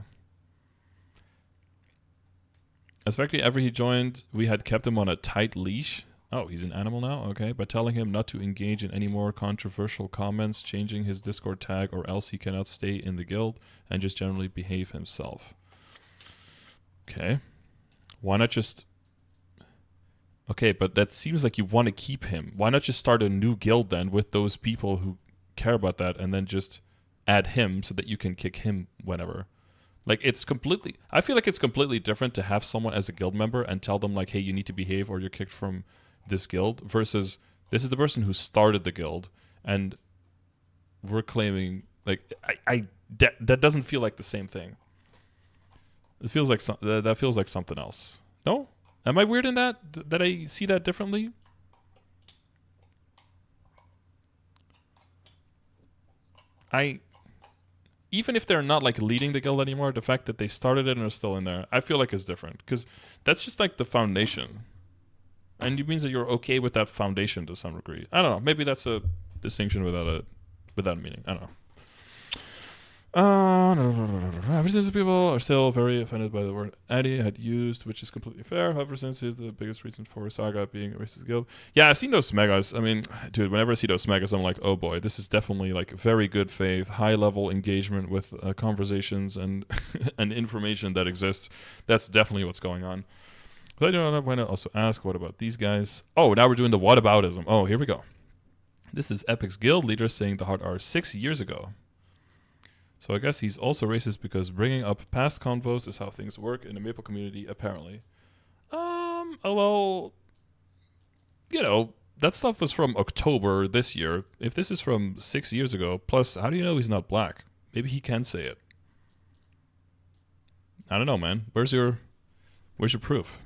As frankly, ever he joined, we had kept him on a tight leash. Oh, he's an animal now? Okay. By telling him not to engage in any more controversial comments, changing his Discord tag, or else he cannot stay in the guild and just generally behave himself. Okay. Why not just... Okay, but that seems like you want to keep him. Why not just start a new guild then with those people who care about that and then just add him so that you can kick him whenever? Like it's completely. I feel like it's completely different to have someone as a guild member and tell them like, hey, you need to behave or you're kicked from this guild. Versus this is the person who started the guild and we're claiming like that doesn't feel like the same thing. It feels like that feels like something else. No, am I weird in that? That I see that differently? Even if they're not like leading the guild anymore, the fact that they started it and are still in there, I feel like is different because that's just like the foundation, and it means that you're okay with that foundation to some degree. I don't know. Maybe that's a distinction without meaning. I don't know. Ever since people are still very offended by the word Eddie had used, which is completely fair. However, since is the biggest reason for Saga being a racist guild. Yeah, I've seen those smegas. I mean, dude, whenever I see those smegas, I'm like, oh boy, this is definitely like very good faith, high level engagement with conversations and and information that exists. That's definitely what's going on. But I don't know when to also ask, what about these guys? Oh, now we're doing the whataboutism. Oh, here we go. This is Epic's guild leader saying the hard R 6 years ago. So I guess he's also racist because bringing up past convos is how things work in the Maple community, apparently. Oh, well, you know, that stuff was from October this year. If this is from 6 years ago, plus, how do you know he's not black? Maybe he can say it. I don't know, man. Where's your proof?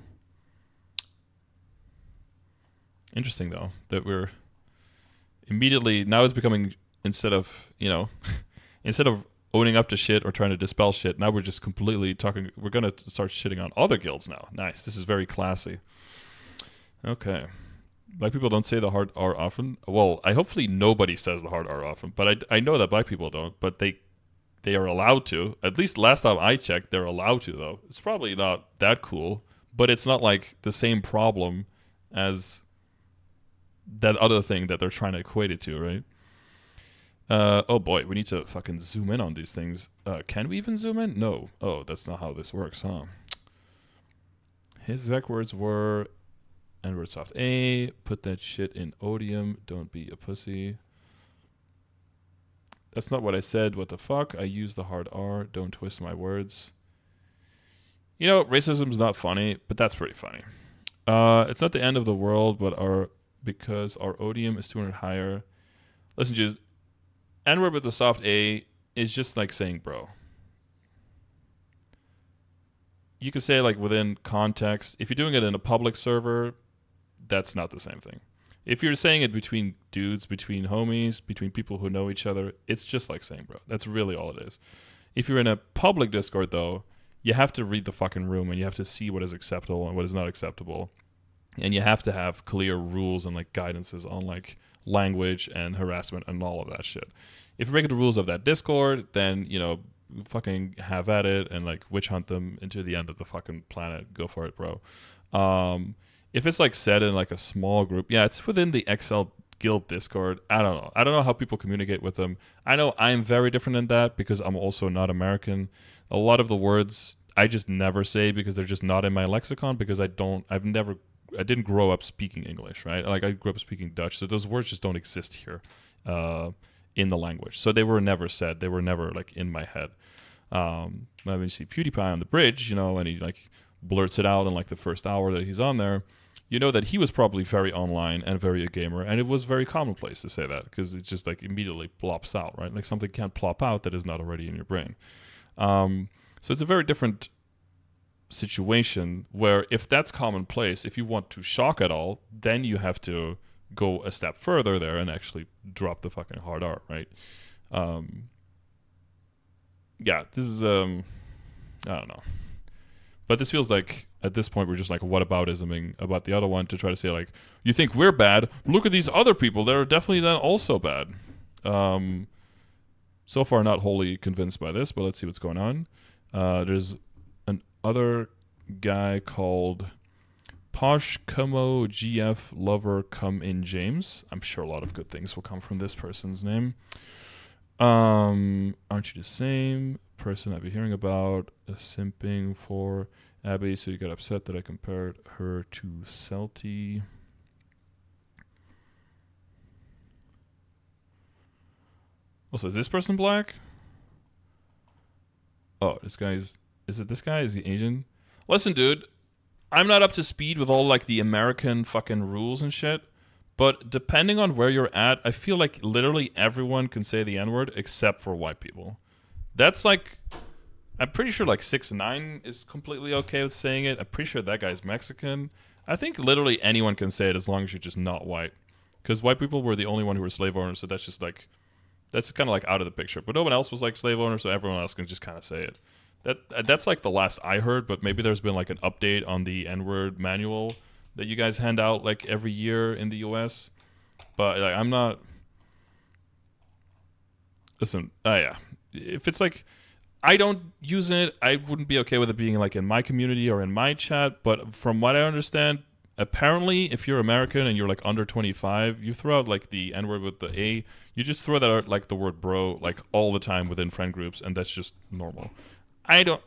Interesting, though, that we're immediately, now it's becoming, instead of owning up to shit or trying to dispel shit, now we're just completely talking. We're going to start shitting on other guilds now. Nice. This is very classy. Okay. Black people don't say the hard R often. Well, hopefully nobody says the hard R often, but I know that black people don't, but they are allowed to. At least last time I checked, they're allowed to, though. It's probably not that cool, but it's not like the same problem as that other thing that they're trying to equate it to, right? Oh boy, we need to fucking zoom in on these things. Can we even zoom in? No. Oh, that's not how this works, huh? His exact words were, N-word soft A, put that shit in odium, don't be a pussy. That's not what I said, what the fuck? I used the hard R, don't twist my words. You know, racism's not funny, but that's pretty funny. It's not the end of the world, but because our odium is 200 higher. Listen, just N-word with the soft A is just like saying bro. You could say like within context. If you're doing it in a public server, that's not the same thing. If you're saying it between dudes, between homies, between people who know each other, it's just like saying bro. That's really all it is. If you're in a public Discord, though, you have to read the fucking room and you have to see what is acceptable and what is not acceptable. And you have to have clear rules and like guidances on like language and harassment and all of that shit. If you break the rules of that Discord, then, you know, fucking have at it and like witch hunt them into the end of the fucking planet. Go for it, bro. If it's like said in like a small group, yeah, it's within the XL Guild Discord. I don't know. I don't know how people communicate with them. I know I'm very different in that because I'm also not American. A lot of the words I just never say because they're just not in my lexicon because I didn't grow up speaking English, right? Like I grew up speaking Dutch, so those words just don't exist here in the language. So they were never said. They were never like in my head. When you see PewDiePie on the bridge, you know, and he like blurts it out in like the first hour that he's on there, you know that he was probably very online and very a gamer, and it was very commonplace to say that because it just like immediately plops out, right? Like something can't plop out that is not already in your brain. So it's a very different situation where if that's commonplace, if you want to shock at all, then you have to go a step further there and actually drop the fucking hard R, right? Yeah, this is I don't know, but this feels like at this point we're just like whataboutisming about the other one to try to say like, you think we're bad, look at these other people that are definitely then also bad. So far not wholly convinced by this, but let's see what's going on. There's an other guy called Posh Como GF Lover Come In James. I'm sure a lot of good things will come from this person's name. Aren't you the same person I've been hearing about simping for Abby, so you got upset that I compared her to Celty? Also, is this person black? Oh, this guy's. Is it this guy? Is he Asian? Listen, dude. I'm not up to speed with all like the American fucking rules and shit. But depending on where you're at, I feel like literally everyone can say the N-word except for white people. That's like, I'm pretty sure like 6ix9ine is completely okay with saying it. I'm pretty sure that guy's Mexican. I think literally anyone can say it as long as you're just not white. Because white people were the only one who were slave owners, so that's just like, that's kind of like out of the picture. But no one else was like slave owners, so everyone else can just kind of say it. That's like the last I heard, but maybe there's been like an update on the N-word manual that you guys hand out like every year in the US. But like, I'm not. Listen, yeah. If it's like I don't use it, I wouldn't be okay with it being like in my community or in my chat. But from what I understand, apparently, if you're American and you're like under 25, you throw out like the N-word with the A. You just throw that out like the word bro like all the time within friend groups, and that's just normal.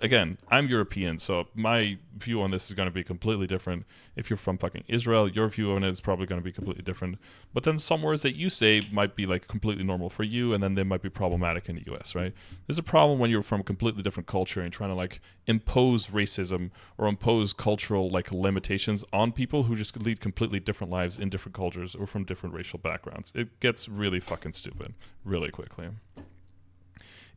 Again, I'm European, so my view on this is going to be completely different. If you're from fucking Israel, your view on it is probably going to be completely different. But then some words that you say might be like completely normal for you, and then they might be problematic in the US, right? There's a problem when you're from a completely different culture and trying to like impose racism or impose cultural like limitations on people who just lead completely different lives in different cultures or from different racial backgrounds. It gets really fucking stupid really quickly.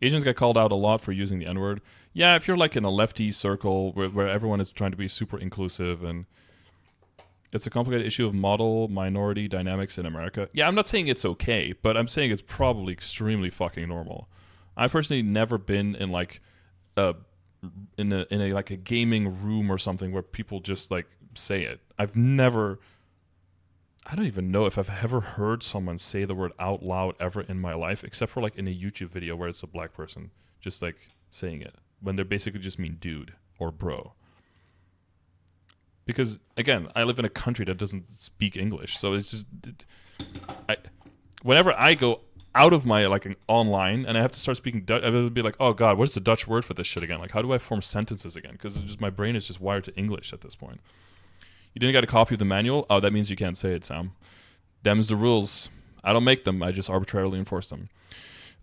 Asians get called out a lot for using the N-word. Yeah, if you're like in a lefty circle where everyone is trying to be super inclusive, and it's a complicated issue of model minority dynamics in America. Yeah, I'm not saying it's okay, but I'm saying it's probably extremely fucking normal. I've personally never been in like in a like a gaming room or something where people just like say it. I don't even know if I've ever heard someone say the word out loud ever in my life, except for like in a YouTube video where it's a black person just like saying it when they basically just mean dude or bro. Because again, I live in a country that doesn't speak English, so it's just whenever I go out of my like online and I have to start speaking Dutch, I would be like, oh god, what's the Dutch word for this shit again? Like, how do I form sentences again? Because just my brain is just wired to English at this point. You didn't get a copy of the manual? Oh, that means you can't say it, Sam. Them's the rules. I don't make them. I just arbitrarily enforce them.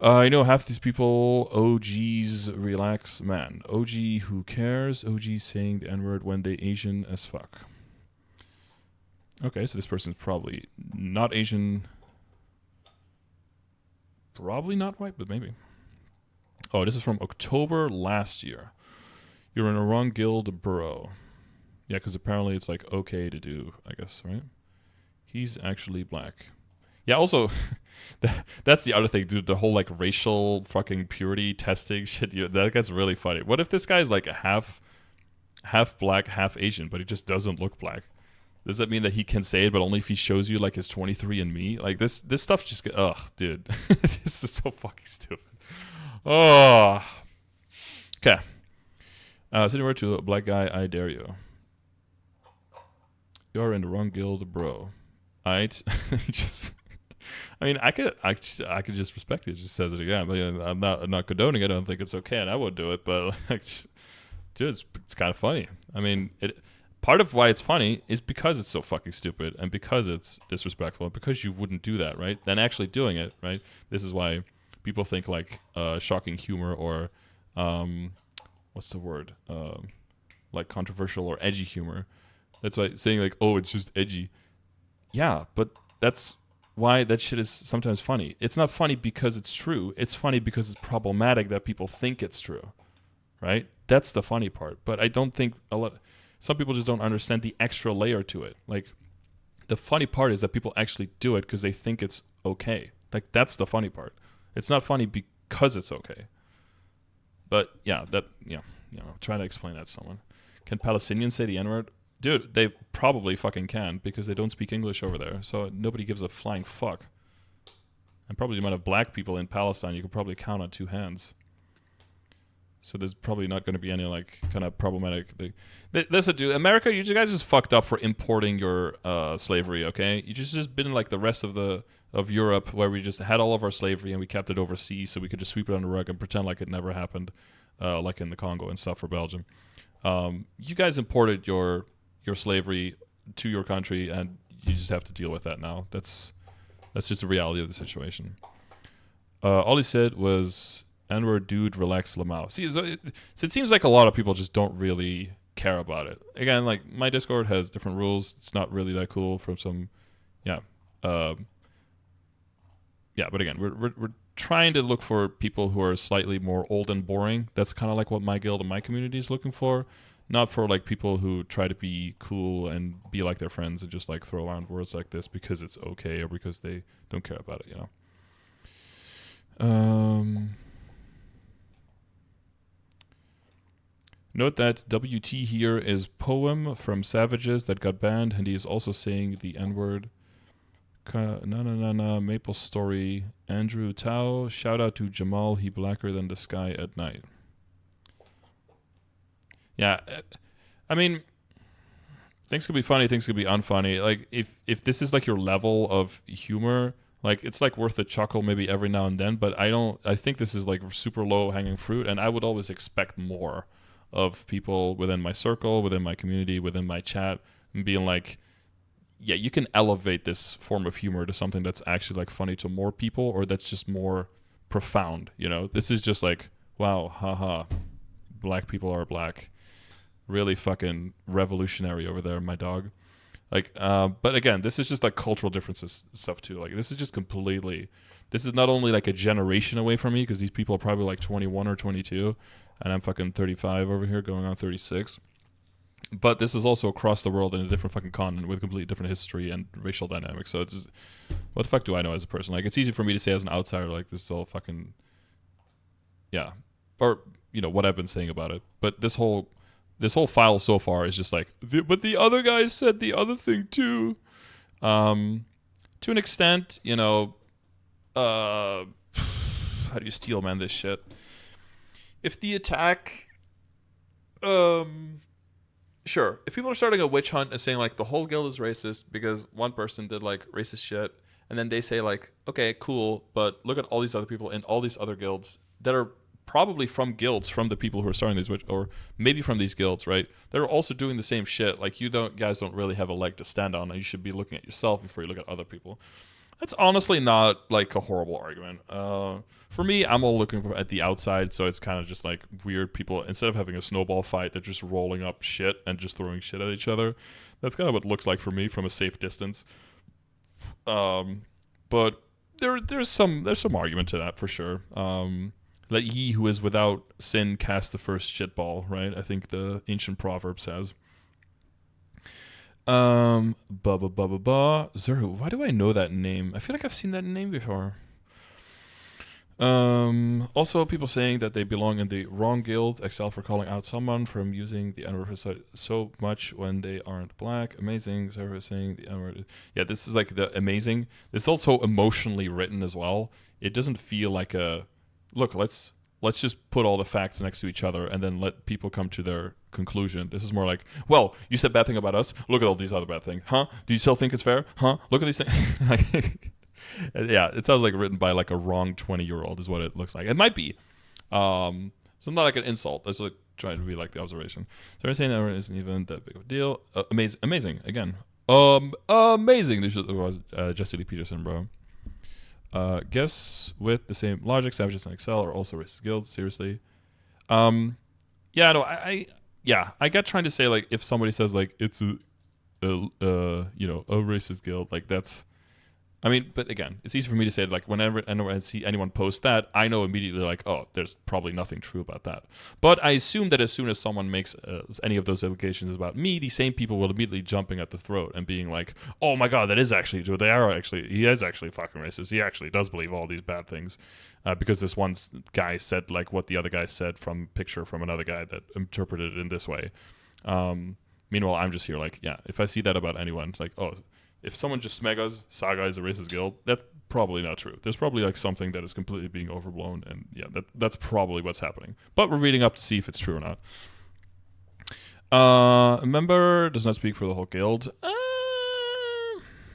I know half these people, OGs, relax, man. OG, who cares? OG saying the N-word when they Asian as fuck. Okay, so this person's probably not Asian. Probably not white, but maybe. Oh, this is from October last year. You're in a wrong guild, bro. Yeah, because apparently it's like okay to do, I guess, right? He's actually black. Yeah, also, that's the other thing, dude. The whole like racial fucking purity testing shit, that gets really funny. What if this guy's like half black, half Asian, but he just doesn't look black? Does that mean that he can say it, but only if he shows you like his 23andMe? Like this stuff just ugh, dude. This is so fucking stupid. Oh. Okay. Sitting word to a black guy, I dare you. You're in the wrong guild, bro. I mean, I could just respect it. It just says it again. But yeah, I'm not condoning it. I don't think it's okay, and I would do it. But like, dude, it's kind of funny. I mean, part of why it's funny is because it's so fucking stupid, and because it's disrespectful, and because you wouldn't do that, right? Then actually doing it, right? This is why people think like shocking humor or what's the word? Like controversial or edgy humor. That's why saying like, oh, it's just edgy. Yeah, but that's why that shit is sometimes funny. It's not funny because it's true. It's funny because it's problematic that people think it's true, right? That's the funny part. But I don't think some people just don't understand the extra layer to it. Like, the funny part is that people actually do it because they think it's okay. Like, that's the funny part. It's not funny because it's okay. But yeah, trying to explain that to someone. Can Palestinians say the N-word? Dude, they probably fucking can because they don't speak English over there. So nobody gives a flying fuck. And probably the amount of black people in Palestine, you could probably count on two hands. So there's probably not going to be any like kind of problematic thing. Listen, dude, America, you guys just fucked up for importing your slavery, okay? You just been like the rest of Europe where we just had all of our slavery and we kept it overseas so we could just sweep it under the rug and pretend like it never happened, like in the Congo and stuff for Belgium. You guys imported your slavery to your country, and you just have to deal with that now. That's just the reality of the situation. All he said was N-word dude, relax Lamau. See, so it seems like a lot of people just don't really care about it. Again, like my Discord has different rules. It's not really that cool from some, yeah, yeah. But again, we're trying to look for people who are slightly more old and boring. That's kind of like what my guild and my community is looking for. Not for like people who try to be cool and be like their friends and just like throw around words like this because it's okay or because they don't care about it, you know. Note that WT here is poem from Savages that got banned, and he is also saying the N-word. Na Maple Story. Andrew Tao. Shout out to Jamal. He blacker than the sky at night. Yeah, I mean, things could be funny, things could be unfunny. Like if this is like your level of humor, like it's like worth a chuckle maybe every now and then. But I think this is like super low hanging fruit, and I would always expect more of people within my circle, within my community, within my chat, and being like, yeah, you can elevate this form of humor to something that's actually like funny to more people, or that's just more profound, you know? This is just like, wow, haha, black people are black. Really fucking revolutionary over there, my dog. Like, but again, this is just like cultural differences stuff too. Like, this is just completely, this is not only like a generation away from me, because these people are probably like 21 or 22, and I'm fucking 35 over here going on 36. But this is also across the world in a different fucking continent with completely different history and racial dynamics. So it's just, what the fuck do I know as a person? Like, it's easy for me to say as an outsider, like, this is all fucking, yeah. Or, you know, what I've been saying about it. But this whole file so far is just like, but the other guy said the other thing too. To an extent, you know, how do you steel man this shit? If the attack, sure, if people are starting a witch hunt and saying like the whole guild is racist because one person did like racist shit, and then they say like, okay, cool, but look at all these other people in all these other guilds that are probably from guilds from the people who are starting these witch, or maybe from these guilds, right? They're also doing the same shit. Like, guys don't really have a leg to stand on, and you should be looking at yourself before you look at other people. That's honestly not like a horrible argument. For me, I'm all looking at the outside, so it's kind of just like weird people. Instead of having a snowball fight, they're just rolling up shit and just throwing shit at each other. That's kind of what it looks like for me from a safe distance. But there's some argument to that for sure. Let ye who is without sin cast the first shitball, right? I think the ancient proverb says. Zuru, why do I know that name? I feel like I've seen that name before. Also, people saying that they belong in the wrong guild, excel for calling out someone from using the N-word so much when they aren't black. Amazing. Zuru is saying the N-word. Yeah, this is like the amazing. It's also emotionally written as well. It doesn't feel like a, look, let's just put all the facts next to each other and then let people come to their conclusion. This is more like, well, you said bad thing about us. Look at all these other bad things. Huh? Do you still think it's fair? Huh? Look at these things. Like, yeah, it sounds like written by like a wrong 20-year-old is what it looks like. It might be. So not like an insult. It's like trying to be like the observation. So I'm saying that isn't even that big of a deal. Amazing. Again. Amazing. This was Jesse Lee Peterson, bro. Guess with the same logic, Savages and Excel are also racist guilds. Seriously. Yeah, no, I get trying to say like if somebody says like it's a racist guild, like that's, I mean, but again, it's easy for me to say like whenever I see anyone post that, I know immediately like, oh, there's probably nothing true about that. But I assume that as soon as someone makes any of those allegations about me, the same people will immediately jumping at the throat and being like, oh my god, that is actually true. He is actually fucking racist. He actually does believe all these bad things because this one guy said like what the other guy said from picture from another guy that interpreted it in this way. Meanwhile, I'm just here like, yeah, if I see that about anyone, it's like, oh, if someone just smegas Saga is a racist guild, that's probably not true. There's probably like something that is completely being overblown, and yeah, that's probably what's happening. But we're reading up to see if it's true or not. A member does not speak for the whole guild.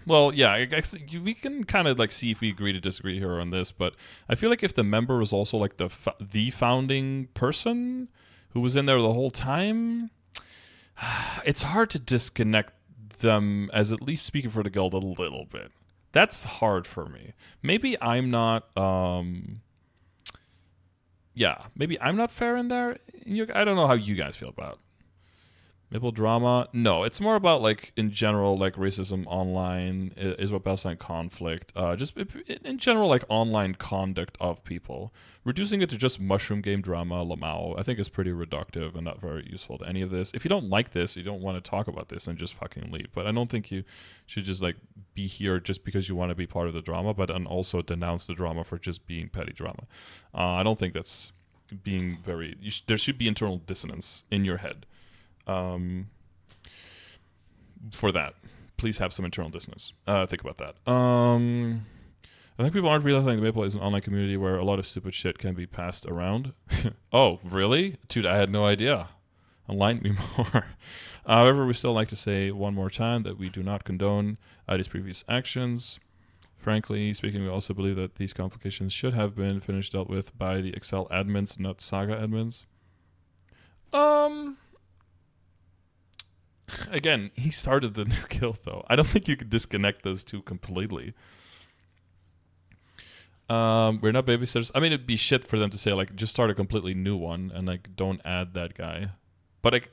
Well, yeah, I guess we can kind of like see if we agree to disagree here on this, but I feel like if the member is also like the founding person who was in there the whole time, it's hard to disconnect them as at least speaking for the guild a little bit. That's hard for me. Maybe I'm not yeah, maybe I'm not fair in there. I don't know how you guys feel about Maple drama. No, it's more about like in general, like racism online, Israel-Palestine conflict, just in general, like online conduct of people. Reducing it to just mushroom game drama, Lamau, I think is pretty reductive and not very useful to any of this. If you don't like this, you don't want to talk about this, then just fucking leave. But I don't think you should just like be here just because you want to be part of the drama, but then also denounce the drama for just being petty drama. I don't think that's being very. There should be internal dissonance in your head. For that, please have some internal dissonance. Think about that. I think people aren't realizing that Maple is an online community where a lot of stupid shit can be passed around. Oh, really? Dude, I had no idea. Enlighten me more. However, we still like to say one more time that we do not condone these previous actions. Frankly speaking, we also believe that these complications should have been finished dealt with by the Excel admins, not Saga admins. Again, he started the new guild, though. I don't think you could disconnect those two completely. We're not babysitters. I mean, it'd be shit for them to say, like, just start a completely new one and, like, don't add that guy. But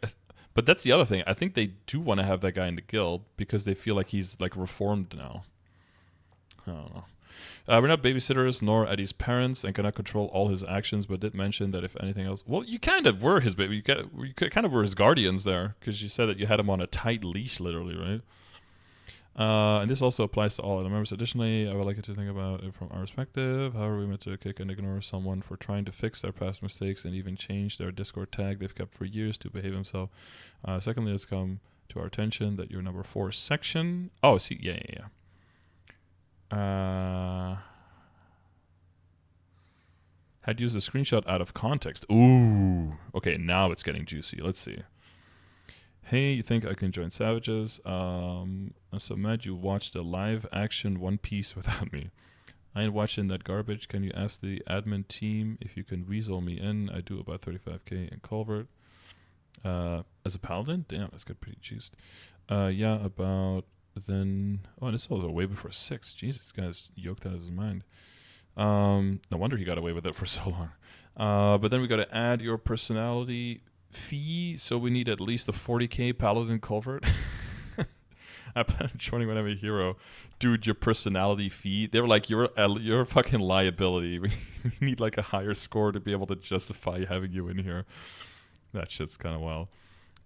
that's the other thing. I think they do want to have that guy in the guild because they feel like he's, like, reformed now. I don't know. We're not babysitters nor Eddie's parents and cannot control all his actions, but did mention that if anything else... Well, you kind of were his baby. You kind of were his guardians there because you said that you had him on a tight leash, literally, right? And this also applies to all other members. Additionally, I would like you to think about it from our perspective. How are we meant to kick and ignore someone for trying to fix their past mistakes and even change their Discord tag they've kept for years to behave himself? Secondly, it's come to our attention that your number 4 section... Oh, see, yeah. Had used a screenshot out of context. Ooh. Okay, now it's getting juicy. Let's see. Hey, you think I can join Savages? I'm so mad you watched a live action One Piece without me. I ain't watching that garbage. Can you ask the admin team if you can weasel me in? I do about 35k in Culvert. As a paladin? Damn, that's got pretty juiced. Yeah, about... Then, oh, this was way before 6. Jesus, this guy's yoked out of his mind. No wonder he got away with it for so long. But then we got to add your personality fee, so we need at least a 40k paladin culvert. I plan on joining when I'm a hero. Dude, your personality fee. They were like, you're a fucking liability. We need like a higher score to be able to justify having you in here. That shit's kind of wild.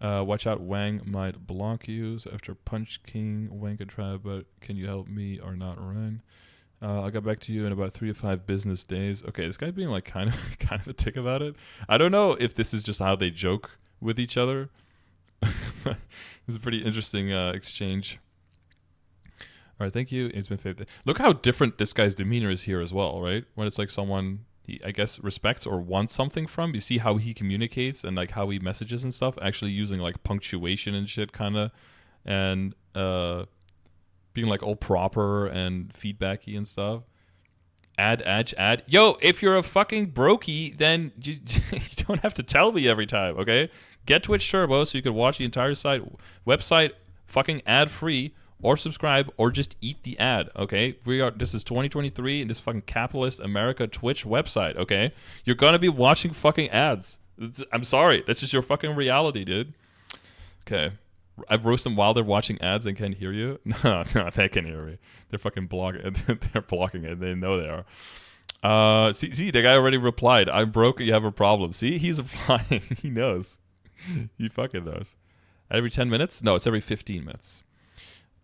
Watch out, Wang might block you. So after Punch King, Wang can try, but can you help me or not, Ryan? I'll get back to you in about 3 to 5 business days. Okay, this guy's being like kind of a tick about it. I don't know if this is just how they joke with each other. It's a pretty interesting exchange. All right, thank you. It's been 50. Look how different this guy's demeanor is here as well, right? When it's like someone he, I guess, respects or wants something from. You see how he communicates and like how he messages and stuff, actually using like punctuation and shit kind of, and being like all proper and feedbacky and stuff. Add. Yo, if you're a fucking brokey, then you don't have to tell me every time, okay? Get Twitch Turbo so you can watch the entire website fucking ad-free, or subscribe, or just eat the ad, okay? This is 2023 in this fucking capitalist America Twitch website, okay? You're gonna be watching fucking ads. I'm sorry, that's just your fucking reality, dude. Okay. I've roasted them while they're watching ads and can't hear you. No, they can hear me. They're fucking blocking. They're blocking it. They know they are. See, the guy already replied. I'm broke. You have a problem. See, he's applying. He knows. He fucking knows. Every 10 minutes? No, it's every 15 minutes.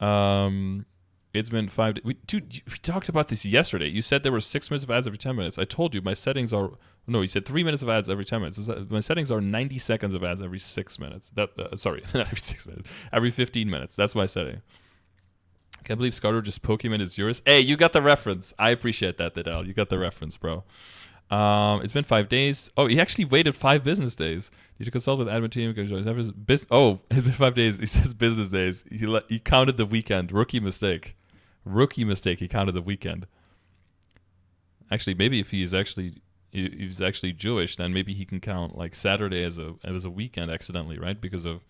It's been 5 days. Dude, we talked about this yesterday. You said there were 6 minutes of ads every 10 minutes. I told you my settings are... No, you said 3 minutes of ads every 10 minutes. My settings are 90 seconds of ads every 6 minutes. Sorry, not every 6 minutes. Every 15 minutes. That's my setting. Can't believe Scarter just Pokemon is yours. Hey, you got the reference. I appreciate that, Didal. You got the reference, bro. It's been 5 days. Oh, he actually waited 5 business days. Need to consult with the admin team. It's been 5 days. He says business days. He counted the weekend. Rookie mistake. He counted the weekend. Actually, maybe if he's actually Jewish, then maybe he can count like Saturday as a weekend accidentally, right? Because of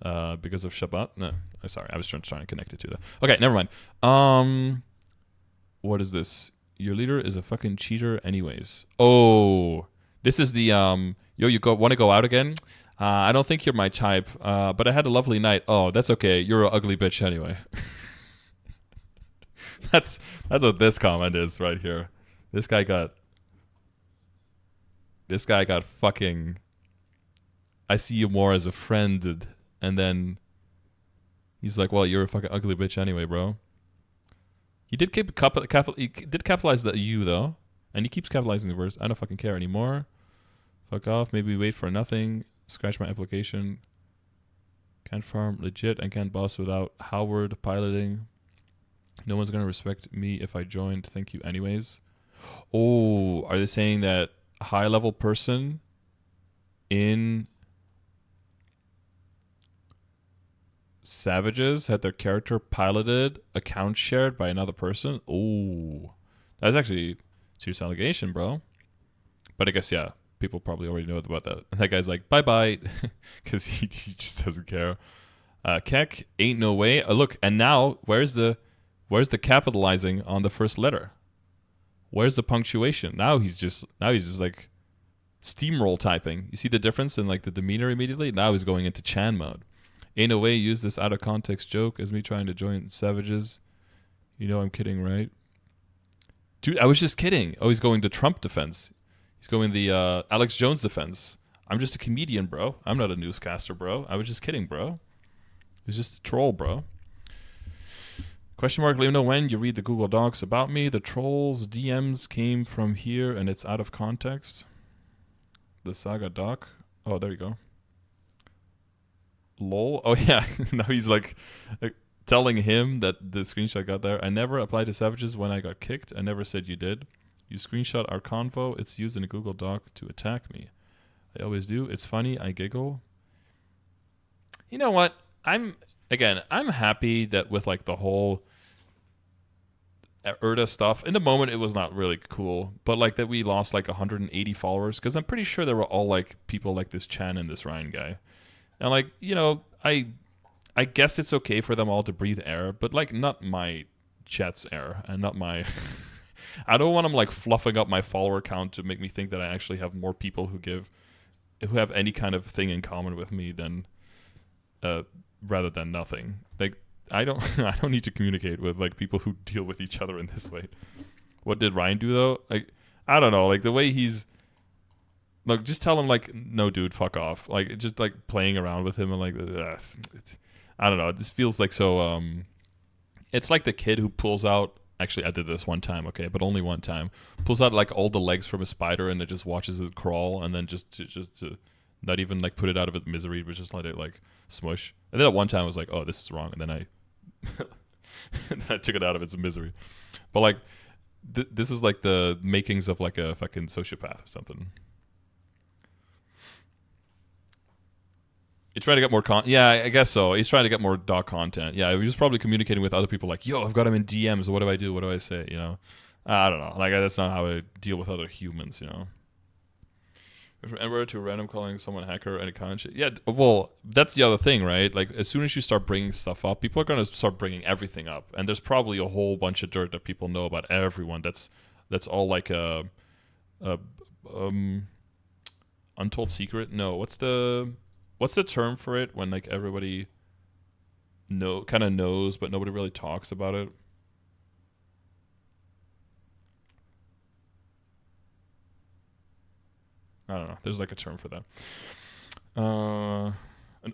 Shabbat. No, sorry, I was trying to connect it to that. Okay, never mind. What is this? Your leader is a fucking cheater anyways. Oh, This is the yo, you want to go out again? I don't think you're my type, but I had a lovely night. Oh, that's okay. You're an ugly bitch anyway. That's what this comment is right here. This guy got fucking. I see you more as a friend, and then he's like, "Well, you're a fucking ugly bitch anyway, bro." He did keep he did capitalize the "you" though, and he keeps capitalizing the verse. I don't fucking care anymore. Fuck off. Maybe wait for nothing. Scratch my application. Can't farm legit and can't boss without Howard piloting. No one's gonna respect me if I joined. Thank you anyways. Oh, are they saying that a high level person in Savages had their character piloted, account shared by another person? Oh, that's actually a serious allegation, bro. But I guess, yeah, people probably already know about that. And that guy's like, bye-bye, because he just doesn't care. Keck, ain't no way. Look, and now, where's the capitalizing on the first letter? Where's the punctuation? Now he's just like steamroll typing. You see the difference in like the demeanor immediately? Now he's going into Chan mode. Ain't no way use this out of context joke as me trying to join Savages. You know I'm kidding, right? Dude, I was just kidding. Oh, he's going to Trump defense. He's going the Alex Jones defense. I'm just a comedian, bro. I'm not a newscaster, bro. I was just kidding, bro. It was just a troll, bro. Question mark, let me know when you read the Google Docs about me. The trolls' DMs came from here and it's out of context. The saga doc. Oh, there you go. Lol. Oh, yeah. Now he's like telling him that the screenshot got there. I never applied to Savages when I got kicked. I never said you did. You screenshot our convo. It's used in a Google Doc to attack me. I always do. It's funny. I giggle. You know what? I'm happy that with like the whole Erda stuff. In the moment, it was not really cool. But like that we lost like 180 followers. Because I'm pretty sure they were all like people like this Chan and this Ryan guy. And like, you know, I guess it's okay for them all to breathe air, but like not my chat's air and not my I don't want them like fluffing up my follower count to make me think that I actually have more people who have any kind of thing in common with me than rather than nothing. Like I don't need to communicate with like people who deal with each other in this way. What did Ryan do though? Like I don't know, like the way he's look, just tell him like, no, dude, fuck off. Like, just like playing around with him and like, I don't know. This feels like so. It's like the kid who pulls out. Actually, I did this one time, okay, but only one time. Pulls out like all the legs from a spider and it just watches it crawl and then just to not even like put it out of its misery, but just let it like smush. And then at one time I was like, oh, this is wrong, and then I took it out of its misery. But like, this is like the makings of like a fucking sociopath or something. He's trying to get more yeah, I guess so. He's trying to get more doc content. Yeah, he was probably communicating with other people like, yo, I've got him in DMs. What do I do? What do I say? You know? I don't know. Like, that's not how I deal with other humans, you know? From Ember to random calling someone hacker and a con shit. Yeah, well, that's the other thing, right? Like, as soon as you start bringing stuff up, people are going to start bringing everything up. And there's probably a whole bunch of dirt that people know about everyone. That's all like a untold secret? No, what's the term for it when like everybody kind of knows but nobody really talks about it? I don't know. There's like a term for that. An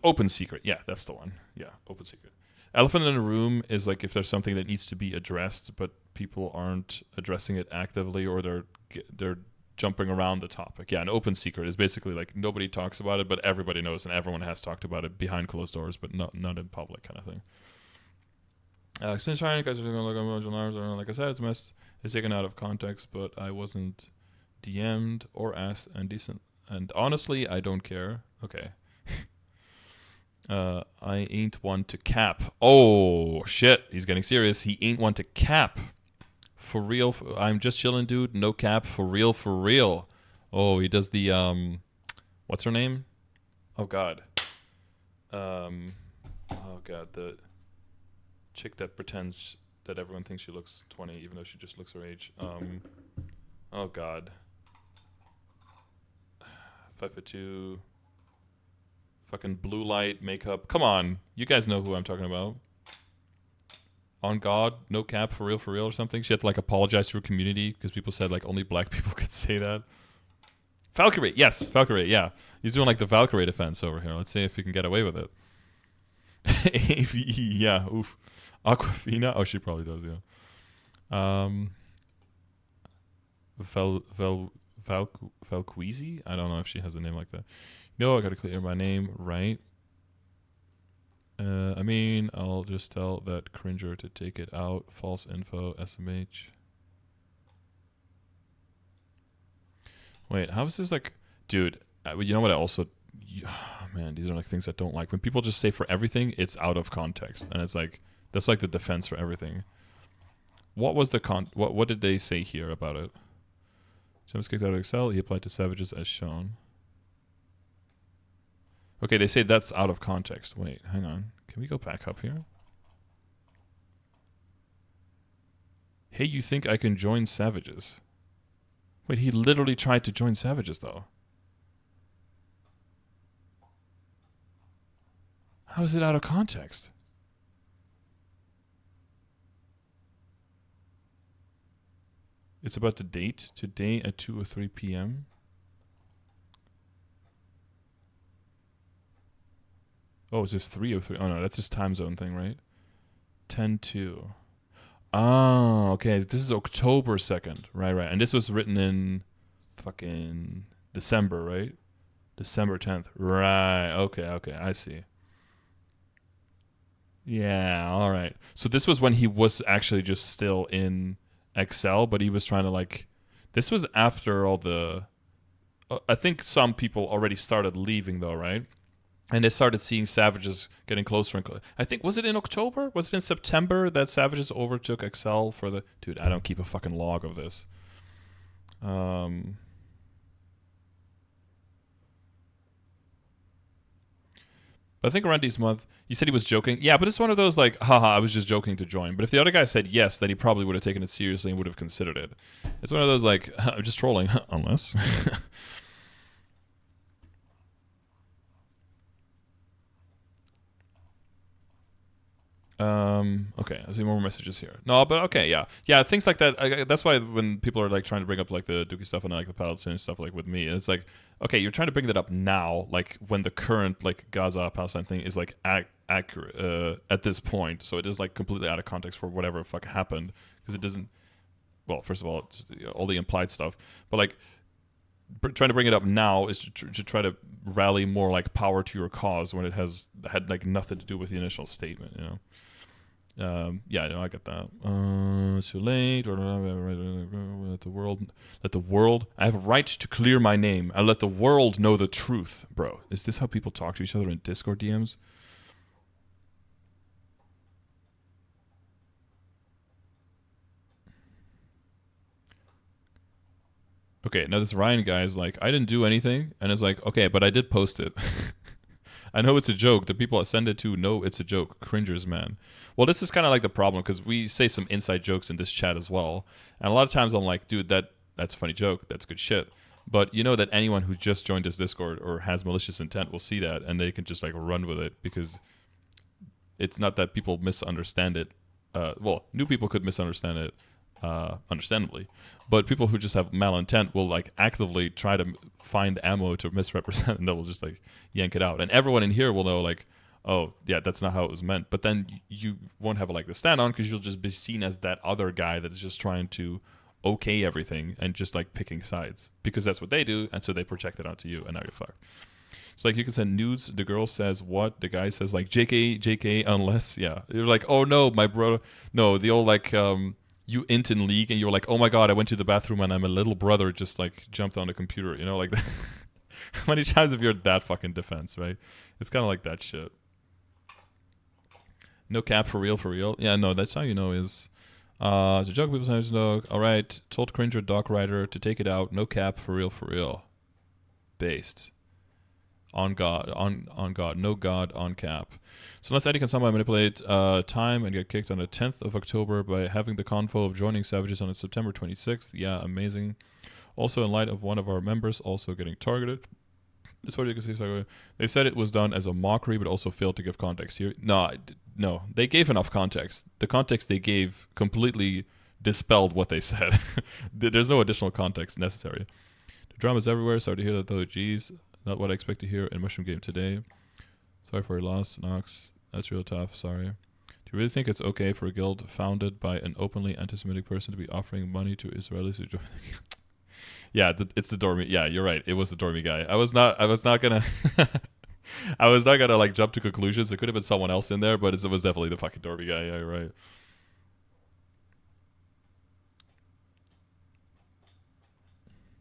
open secret. Yeah, that's the one. Yeah, open secret. Elephant in the room is like if there's something that needs to be addressed but people aren't addressing it actively or they're jumping around the topic. Yeah, an open secret is basically like nobody talks about it, but everybody knows and everyone has talked about it behind closed doors, but not in public kind of thing. Explain trying guys are doing like emotional hours. Like I said, it's missed. It's taken out of context, but I wasn't DM'd or asked and decent. And honestly, I don't care. Okay. I ain't one to cap. Oh shit, he's getting serious. He ain't one to cap. For real, I'm just chilling, dude. No cap. For real, for real. Oh, he does the what's her name? Oh god. The chick that pretends that everyone thinks she looks 20, even though she just looks her age. Oh god. 5'2". Fucking blue light makeup. Come on, you guys know who I'm talking about. On God, no cap, for real, or something. She had to like apologize to her community because people said like only black people could say that. Valkyrie, yes, Valkyrie, yeah. He's doing like the Valkyrie defense over here. Let's see if he can get away with it. AVE, yeah, oof. Aquafina, oh, she probably does, yeah. Valqueezy? I don't know if she has a name like that. No, I gotta clear my name, right? I mean, I'll just tell that cringer to take it out. False info, SMH. Wait, how is this like... Dude, you know what I also... man, these are like things I don't like. When people just say for everything, it's out of context. And it's like... That's like the defense for everything. What was the what did they say here about it? James kicked out of Excel. He applied to Savages as shown. Okay, they say that's out of context. Wait, hang on. Can we go back up here? Hey, you think I can join Savages? Wait, he literally tried to join Savages, though. How is it out of context? It's about the date. Today at 2 or 3 p.m. Oh, is this 3 or 3? Oh, no, that's just time zone thing, right? 10-2. Oh, okay. This is October 2nd. Right. And this was written in fucking December, right? December 10th. Right. Okay. I see. Yeah, all right. So this was when he was actually just still in Excel, but he was trying to like... This was after all the... I think some people already started leaving, though, right? And they started seeing Savages getting closer and closer. I think, was it in October? Was it in September that Savages overtook Excel for the... Dude, I don't keep a fucking log of this. But I think around this month, you said he was joking. Yeah, but it's one of those like, haha, I was just joking to join. But if the other guy said yes, then he probably would have taken it seriously and would have considered it. It's one of those like, I'm just trolling, unless... Okay, I see more messages here. No, but okay, yeah, things like that. That's why when people are like trying to bring up like the Dookie stuff and like the Palestinian stuff, like with me, it's like, okay, you're trying to bring that up now, like when the current like Gaza Palestine thing is like accurate at this point, so it is like completely out of context for whatever the fuck happened because it doesn't. Well, first of all, it's all the implied stuff, but like trying to bring it up now is to try to rally more like power to your cause when it had like nothing to do with the initial statement, you know. Yeah, no, I get that. It's too late. Let the world. I have a right to clear my name. I let the world know the truth, bro. Is this how people talk to each other in Discord DMs? Okay, now this Ryan guy is like, I didn't do anything, and it's like, okay, but I did post it. I know it's a joke. The people I send it to know it's a joke. Cringers, man. Well, this is kind of like the problem because we say some inside jokes in this chat as well. And a lot of times I'm like, dude, that's a funny joke. That's good shit. But you know that anyone who just joined this Discord or has malicious intent will see that and they can just like run with it because it's not that people misunderstand it. Well, new people could misunderstand it, understandably. But people who just have malintent will like actively try to find ammo to misrepresent and they will just like yank it out. And everyone in here will know like, oh, yeah, that's not how it was meant. But then you won't have a leg to stand on because you'll just be seen as that other guy that's just trying to okay everything and just like picking sides because that's what they do. And so they project it onto you and now you're fucked. So like you can send nudes. The girl says what? The guy says like JK, unless, yeah. You're like, oh no, my brother. No, the old like, you int in League and you're like, oh my god, I went to the bathroom and my little brother just like jumped on the computer, you know, like that. How many times have you heard that fucking defense, right? It's kind of like that shit. No cap, for real. Yeah, no, that's how you know is the joke people say is dog. All right, told Cringer Doc Rider to take it out. No cap, for real. Based. On God, on God, no God, on cap. So unless Eddie can somehow manipulate time and get kicked on the 10th of October by having the convo of joining Savages on September 26th. Yeah, amazing. Also, in light of one of our members also getting targeted. This photo you can see. They said it was done as a mockery, but also failed to give context here. No, they gave enough context. The context they gave completely dispelled what they said. There's no additional context necessary. The drama's everywhere. Sorry to hear that though. Jeez, not what I expect to hear in Mushroom Game today. Sorry for your loss, Nox. That's real tough. Sorry. Do you really think it's okay for a guild founded by an openly anti-Semitic person to be offering money to Israelis who join the guild? Yeah, it's the Dormy. Yeah, you're right. It was the Dormy guy. I was not gonna I was not gonna like jump to conclusions. It could have been someone else in there, but it was definitely the fucking Dormy guy. Yeah, you're right.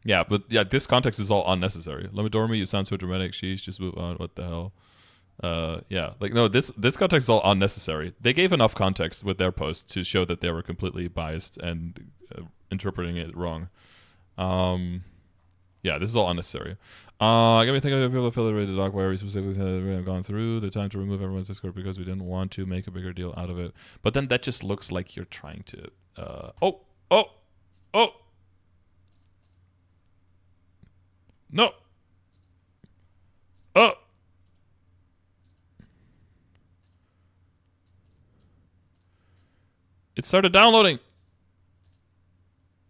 Yeah, but yeah, this context is all unnecessary. Let me Dormy, you sound so dramatic. Sheesh, just move on. What the hell? Yeah, like no, this context is all unnecessary. They gave enough context with their post to show that they were completely biased and interpreting it wrong. Yeah, this is all unnecessary. I got me thinking of people affiliated with the Dogwire. We specifically said that we have gone through the time to remove everyone's Discord because we didn't want to make a bigger deal out of it. But then that just looks like you're trying to. No. It started downloading.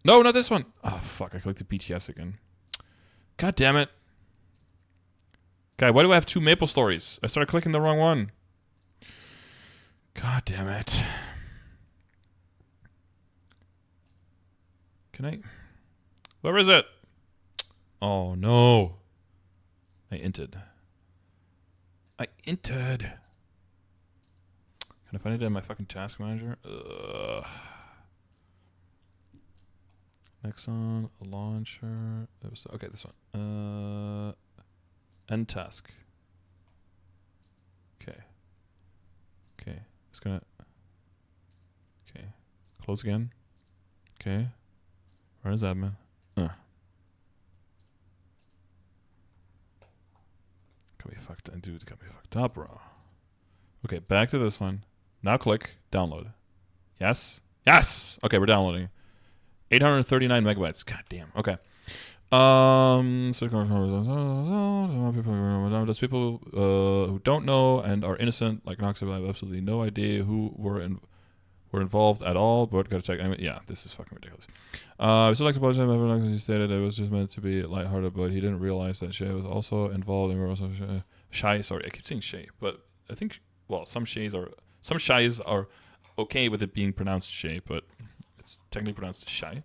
No, not this one. Oh, fuck. I clicked the BTS again. God damn it. Okay, why do I have two Maple Stories? I started clicking the wrong one. God damn it. Can I? Where is it? Oh, no. I entered. Can I find it in my fucking task manager? Ugh. Nexon, launcher. Okay, this one. End task. Okay. It's gonna. Okay. Close again. Okay. Where is admin? Got me fucked up, dude. Got me fucked up, bro. Okay, back to this one. Now click download. Yes. Okay, we're downloading. 839 megabytes. God damn. Okay. There's people who don't know and are innocent, like Nox, have absolutely no idea who were involved at all, but gotta check. I mean, yeah, this is fucking ridiculous. We still like to apologize to everyone because he stated it was just meant to be lighthearted, but he didn't realize that Shay was also involved, and we were also shy. Sorry, I keep saying Shay, but I think some Shays are okay with it being pronounced Shay, but it's technically pronounced Shy.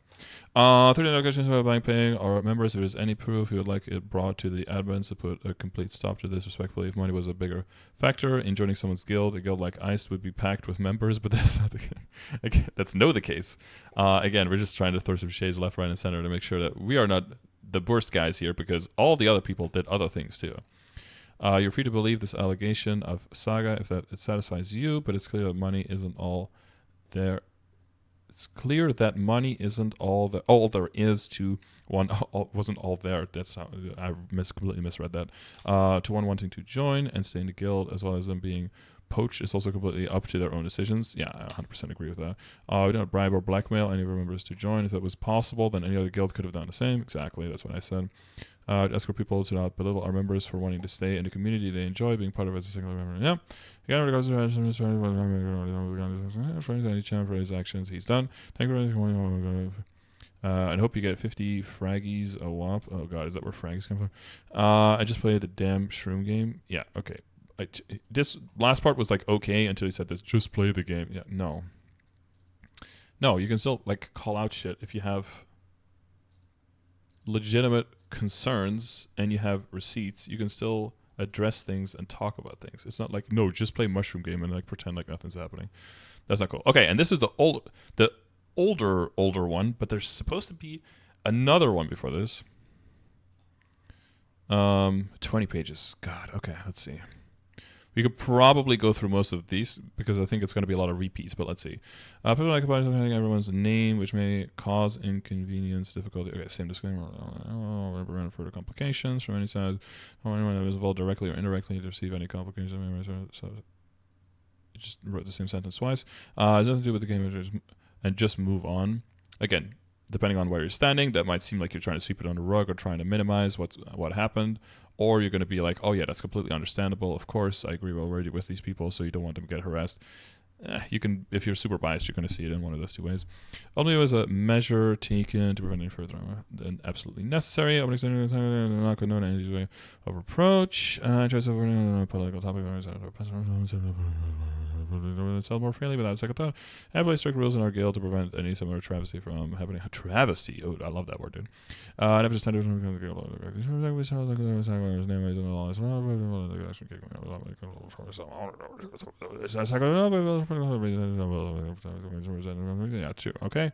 39 questions about bank paying our members. If there's any proof, you would like it brought to the admins to put a complete stop to this respectfully. If money was a bigger factor in joining someone's guild, a guild like ICE would be packed with members, but that's not the case. Again, that's the case. Again, we're just trying to throw some shades left, right, and center to make sure that we are not the worst guys here, because all the other people did other things too. You're free to believe this allegation of Saga if that it satisfies you, but it's clear that money isn't all there. It's clear that money isn't all there is to one. Wasn't all there. That's how I completely misread that. To one wanting to join and stay in the guild, as well as them being poached, is also completely up to their own decisions. Yeah, I 100% agree with that. We don't bribe or blackmail any of our members to join. If that was possible, then any other guild could have done the same. Exactly, that's what I said. Ask for people to not belittle our members for wanting to stay in the community they enjoy being part of as a single member. Yeah. Again, regards to any channel for his actions he's done. Thank you. And hope you get 50 fraggies a whop. Oh god, is that where fraggies come from? I just played the damn shroom game. Yeah, okay. This last part was like okay until he said this. Just play the game. Yeah, no. No, you can still like call out shit if you have legitimate concerns and you have receipts. You can still address things and talk about things. It's not like, no, just play mushroom game and like pretend like nothing's happening. That's not cool. Okay, and this is the older one, but there's supposed to be another one before this. 20 pages. God, okay, let's see. We could probably go through most of these because I think it's going to be a lot of repeats, but let's see. People like having everyone's name, which may cause inconvenience, difficulty. Okay, same disclaimer. Prevent further complications from any side. Or anyone that is involved directly or indirectly to receive any complications. So I just wrote the same sentence twice. It has nothing to do with the game, and just move on. Again, depending on where you're standing, that might seem like you're trying to sweep it under the rug or trying to minimize what happened. or you're going to be like, oh yeah, that's completely understandable. Of course, I agree already with these people, so you don't want them to get harassed. You can, if you're super biased, you're going to see it in one of those two ways. Only as a measure taken to prevent any further than absolutely necessary. I'm not condone any way of approach. Tries over political topic. Sell more freely without a second thought. And place strict rules in our guild to prevent any similar travesty from happening. Travesty. Oh, I love that word, dude. Never just send yeah, true. Okay.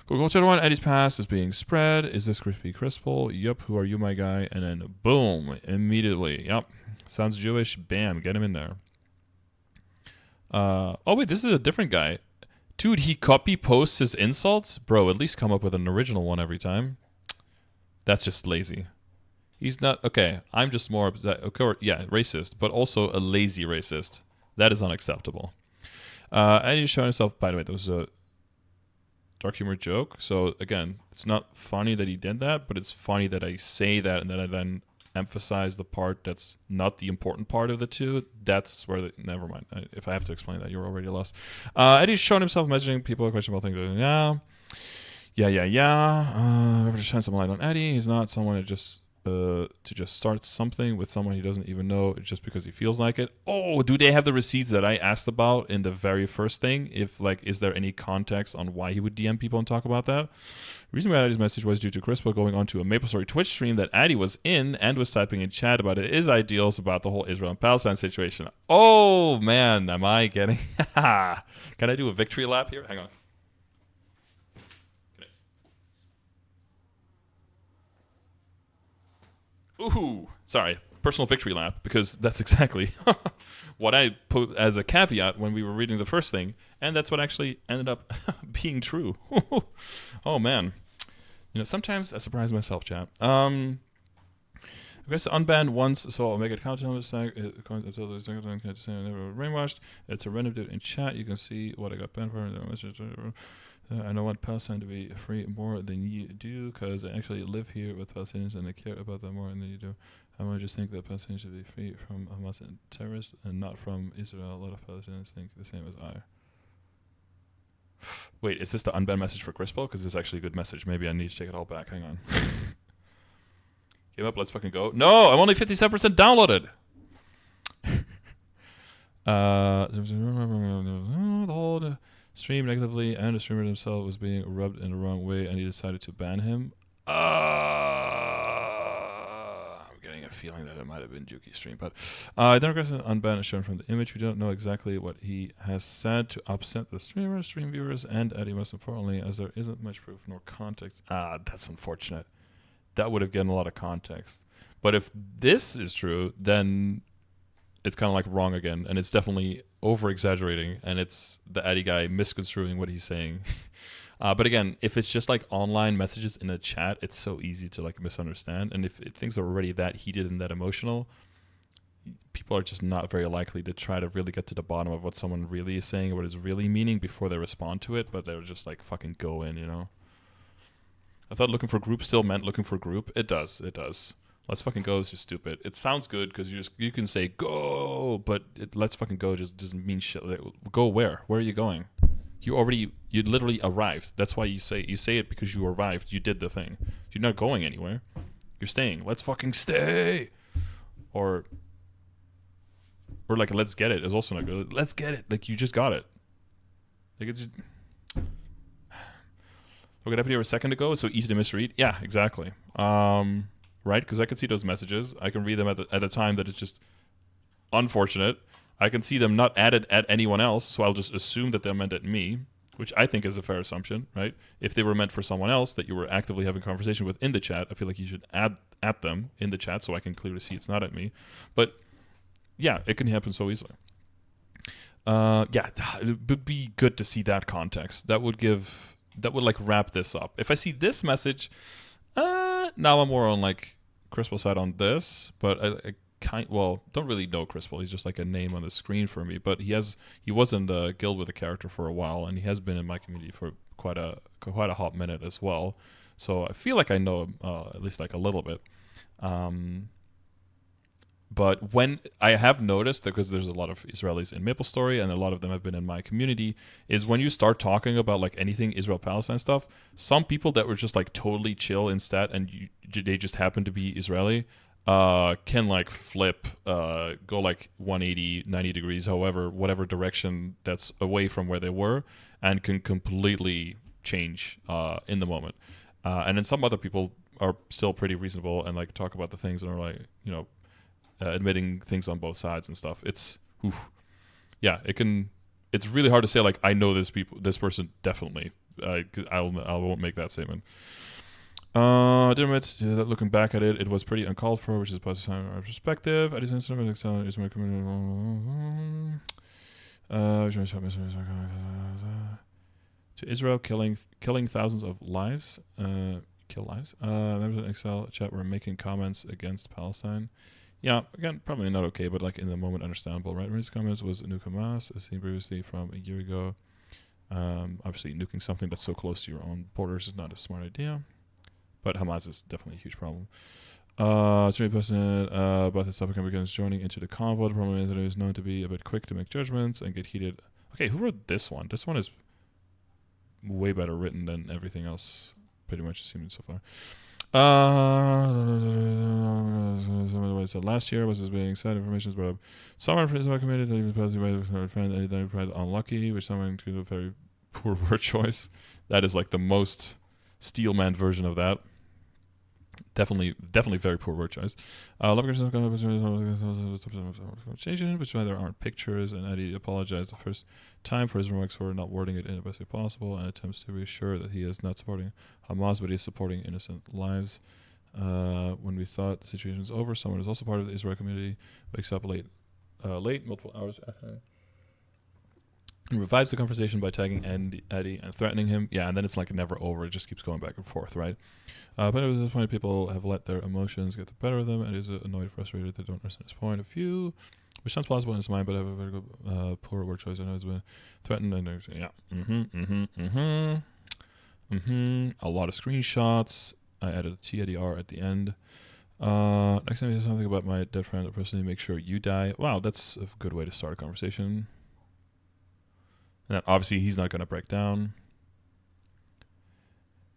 Google chat one. Eddie's past is being spread. Is this Crispy Crispal? Yup. Who are you, my guy? And then boom, immediately. Yup. Sounds Jewish. Bam. Get him in there. Oh wait, this is a different guy. Dude, he copy posts his insults? Bro, at least come up with an original one every time. That's just lazy. He's not, okay, I'm just more, okay, yeah, racist, but also a lazy racist. That is unacceptable. And he's showing himself, by the way, that was a dark humor joke. So again, it's not funny that he did that, but it's funny that I say that and then I then emphasize the part that's not the important part of the two. That's where never mind. If I have to explain that, you're already lost. Eddie's shown himself messaging people questionable things. Ever to shine some light on Eddie. He's not someone to just start something with someone he doesn't even know just because he feels like it. Oh, do they have the receipts that I asked about in the very first thing? If like, is there any context on why he would DM people and talk about that? The reason why Addy's message was due to Crispo going on to a MapleStory Twitch stream that Addy was in and was typing in chat about his ideals about the whole Israel and Palestine situation. Oh man, am I getting? Can I do a victory lap here? Hang on. Ooh, sorry, personal victory lap, because that's exactly what I put as a caveat when we were reading the first thing, and that's what actually ended up being true. Oh man, you know, sometimes I surprise myself, chat. I guess unbanned once, so I'll make it count until the second time. Can't say I never brainwashed. It's a random dude in chat. You can see what I got banned for. I don't want Palestine to be free more than you do, because I actually live here with Palestinians and I care about them more than you do. I just think that Palestinians should be free from Hamas and terrorists and not from Israel. A lot of Palestinians think the same as I. Wait, is this the unbanned message for Crispo? Because it's actually a good message. Maybe I need to take it all back. Hang on. Give up, let's fucking go. No, I'm only 57% downloaded. The whole stream negatively, and the streamer himself was being rubbed in the wrong way, and he decided to ban him. I'm getting a feeling that it might have been Juki's stream, but Democrats unbanned is shown from the image. We don't know exactly what he has said to upset the streamers, stream viewers, and Eddie, most importantly, as there isn't much proof nor context. That's unfortunate. That would have given a lot of context. But if this is true, then it's kind of like wrong again, and it's definitely over-exaggerating, and it's the Addy guy misconstruing what he's saying. But again, if it's just like online messages in a chat, it's so easy to like misunderstand. And if things are already that heated and that emotional, people are just not very likely to try to really get to the bottom of what someone really is saying, what is really meaning before they respond to it, but they're just like fucking go in, you know? I thought looking for group still meant looking for group. It does. It does. Let's fucking go is just stupid. It sounds good because you can say go, but let's fucking go just doesn't mean shit. Like, go where? Where are you going? You literally arrived. That's why you say it because you arrived. You did the thing. You're not going anywhere. You're staying. Let's fucking stay. Or like let's get it is also not good. Let's get it. Like you just got it. Like it's. Look at up here a second ago. It's so easy to misread. Yeah, exactly. Right? Because I can see those messages. I can read them at a time that is just unfortunate. I can see them not added at anyone else, so I'll just assume that they're meant at me, which I think is a fair assumption, right? If they were meant for someone else that you were actively having conversation with in the chat, I feel like you should add at them in the chat so I can clearly see it's not at me. But yeah, it can happen so easily. Yeah, it would be good to see that context. That would like wrap this up. If I see this message, now I'm more on like Crispal side on this, but I don't really know Crispal. He's just like a name on the screen for me, but he was in the guild with a character for a while, and he has been in my community for quite a hot minute as well. So I feel like I know him at least like a little bit. But when I have noticed, because there's a lot of Israelis in MapleStory, and a lot of them have been in my community, is when you start talking about like anything Israel-Palestine stuff, some people that were just like totally chill in stat, and they just happen to be Israeli, can like flip, go like 180, 90 degrees, however, whatever direction that's away from where they were, and can completely change in the moment. And then some other people are still pretty reasonable and like talk about the things and are like, you know, admitting things on both sides and stuff. It's, yeah, it can. It's really hard to say like I know this person definitely. I won't make that statement. I did admit that looking back at it, it was pretty uncalled for, which is a positive sign in our perspective. I didn't excel is my community. To Israel killing thousands of lives. Kill lives. Members in Excel chat were making comments against Palestine. Yeah, again, probably not okay, but like in the moment, understandable, right? His comments was nuke Hamas, as seen previously from a year ago. Obviously, nuking something that's so close to your own borders is not a smart idea, but Hamas is definitely a huge problem. It's really passionate about this topic and begins joining into the convo. The problem is that it is known to be a bit quick to make judgments and get heated. Okay, who wrote this one? This one is way better written than everything else, pretty much, it seems so far. So last year was as being sad information about someone from Israel committed that even positive friend identified unlucky, which someone could a very poor word choice. That is like the most Steelman version of that. Definitely very poor word choice. Which why there aren't pictures, and Eddie apologized the first time for his remarks for not wording it in the best way possible, and attempts to reassure that he is not supporting Hamas, but he is supporting innocent lives. When we thought the situation was over, someone who is also part of the Israel community wakes up late, multiple hours after, and revives the conversation by tagging Eddie and threatening him. Yeah, and then it's like never over. It just keeps going back and forth, right? But it was this point people have let their emotions get the better of them, and is annoyed, frustrated, they don't understand his point of view, which sounds plausible in his mind, but I have a very good poor word choice. I know it's been threatened, and yeah, a lot of screenshots. I added a TIDR at the end. Next time you say something about my dead friend, I'll personally make sure you die. Wow, that's a good way to start a conversation. And then obviously he's not going to break down.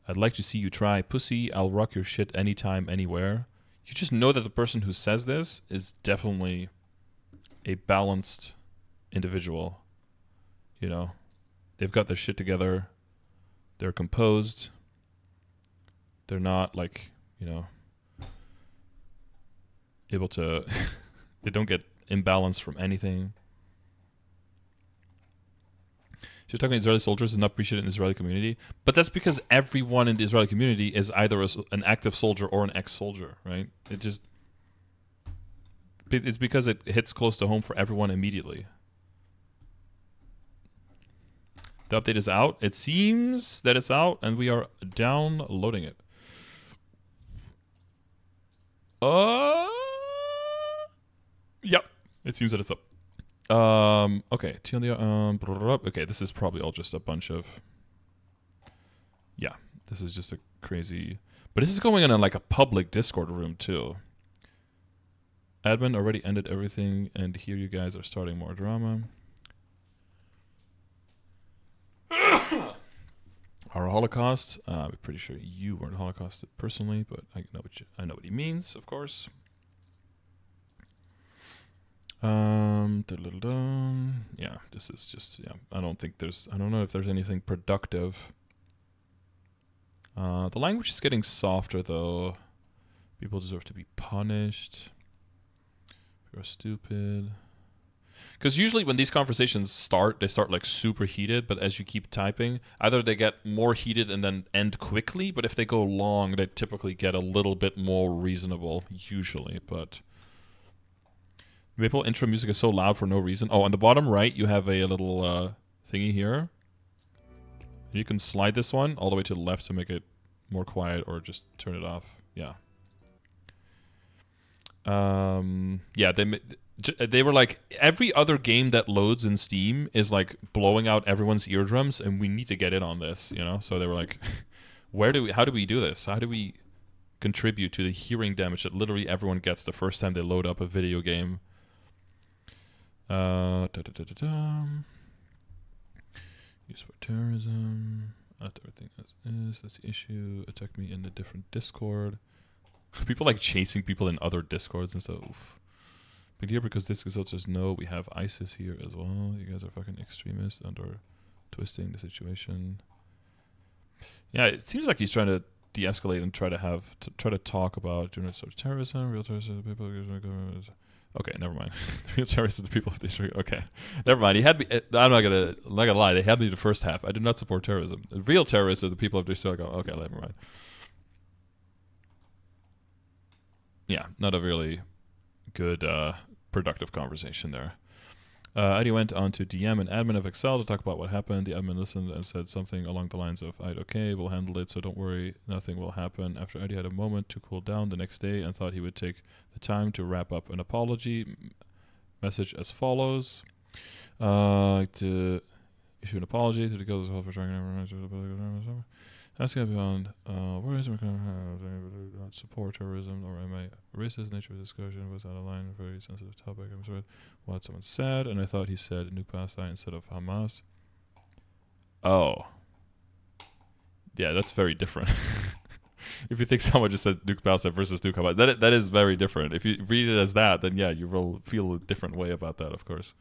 I'd like to see you try. Pussy, I'll rock your shit anytime, anywhere. You just know that the person who says this is definitely a balanced individual. You know, they've got their shit together. They're composed. They're not like, you know, able to, they don't get imbalanced from anything. She's talking Israeli soldiers is not appreciated in the Israeli community, but that's because everyone in the Israeli community is either an active soldier or an ex-soldier, right? It's because it hits close to home for everyone immediately. The update is out. It seems that it's out, and we are downloading it. Yep. It seems that it's up. Okay. Okay, this is probably all just a bunch of... Yeah, this is just a crazy... But this is going on in like a public Discord room, too. Admin already ended everything, and here you guys are starting more drama. Our Holocaust. I'm pretty sure you weren't Holocausted personally, but I know what he means, of course. Yeah, this is just, yeah, I don't know if there's anything productive. The language is getting softer, though. People deserve to be punished. You're stupid. Because usually when these conversations start, they start like super heated, but as you keep typing, either they get more heated and then end quickly, but if they go long, they typically get a little bit more reasonable, usually, but... Maple intro music is so loud for no reason. Oh, on the bottom right, you have a little thingy here. You can slide this one all the way to the left to make it more quiet, or just turn it off. Yeah. Yeah, they were like, every other game that loads in Steam is like blowing out everyone's eardrums, and we need to get in on this, you know? So they were like, how do we do this? contribute to the hearing damage that literally everyone gets the first time they load up a video game. Use for terrorism. Not everything as is. That's the issue. Attack me in a different Discord. People like chasing people in other Discords and stuff. Oof. But here, because this results says no, we have ISIS here as well. You guys are fucking extremists and are twisting the situation. Yeah, it seems like he's trying to de-escalate and try to talk about doing sort of terrorism, real terrorism, people. Okay, never mind. Real terrorists are the people of this. Okay, never mind. He had me. I'm not gonna lie. They had me the first half. I do not support terrorism. The real terrorists are the people of this. Okay, never mind. Yeah, not a really good, productive conversation there. Eddie went on to DM an admin of Excel to talk about what happened. The admin listened and said something along the lines of, okay, we'll handle it, so don't worry, nothing will happen. After Eddie had a moment to cool down the next day and thought he would take the time to wrap up an apology message as follows. To issue an apology to the guild as well for trying asking beyond where is not support terrorism or am I racist? Nature of the discussion was out of line, a very sensitive topic. I'm sorry what someone said, and I thought he said Nuke Palestine instead of Hamas. Oh, yeah, that's very different. If you think someone just said Nuke Palestine versus Nuke Hamas, that is very different. If you read it as that, then yeah, you will feel a different way about that, of course.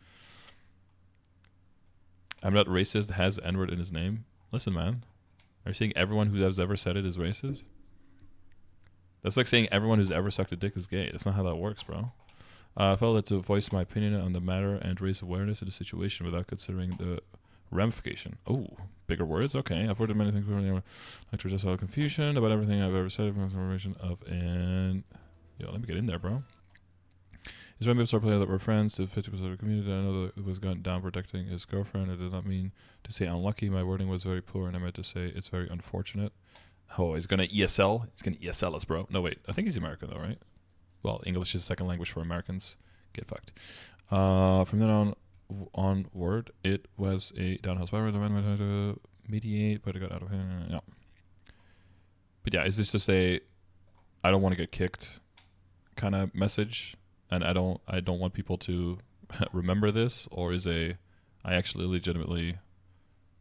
I'm not racist has N-word in his name. Listen, man. Are you saying everyone who has ever said it is racist? That's like saying everyone who's ever sucked a dick is gay. That's not how that works, bro. I felt that to voice my opinion on the matter and raise awareness of the situation without considering the ramification. Oh, bigger words? Okay. I've worded many things like to just all confusion about everything I've ever said from information of and... Yo, let me get in there, bro. His when people start playing that we're friends to 50% of the community. I know that it was gone down protecting his girlfriend. I did not mean to say unlucky. My wording was very poor, and I meant to say it's very unfortunate. Oh, he's gonna ESL? He's gonna ESL us, bro. No, wait. I think he's American, though, right? Well, English is a second language for Americans. Get fucked. From then onward, it was a downhill spiral. I tried to mediate, but it got out of hand. Yeah. But yeah, is this just a I don't want to get kicked kind of message? And I don't want people to remember this, or is I actually legitimately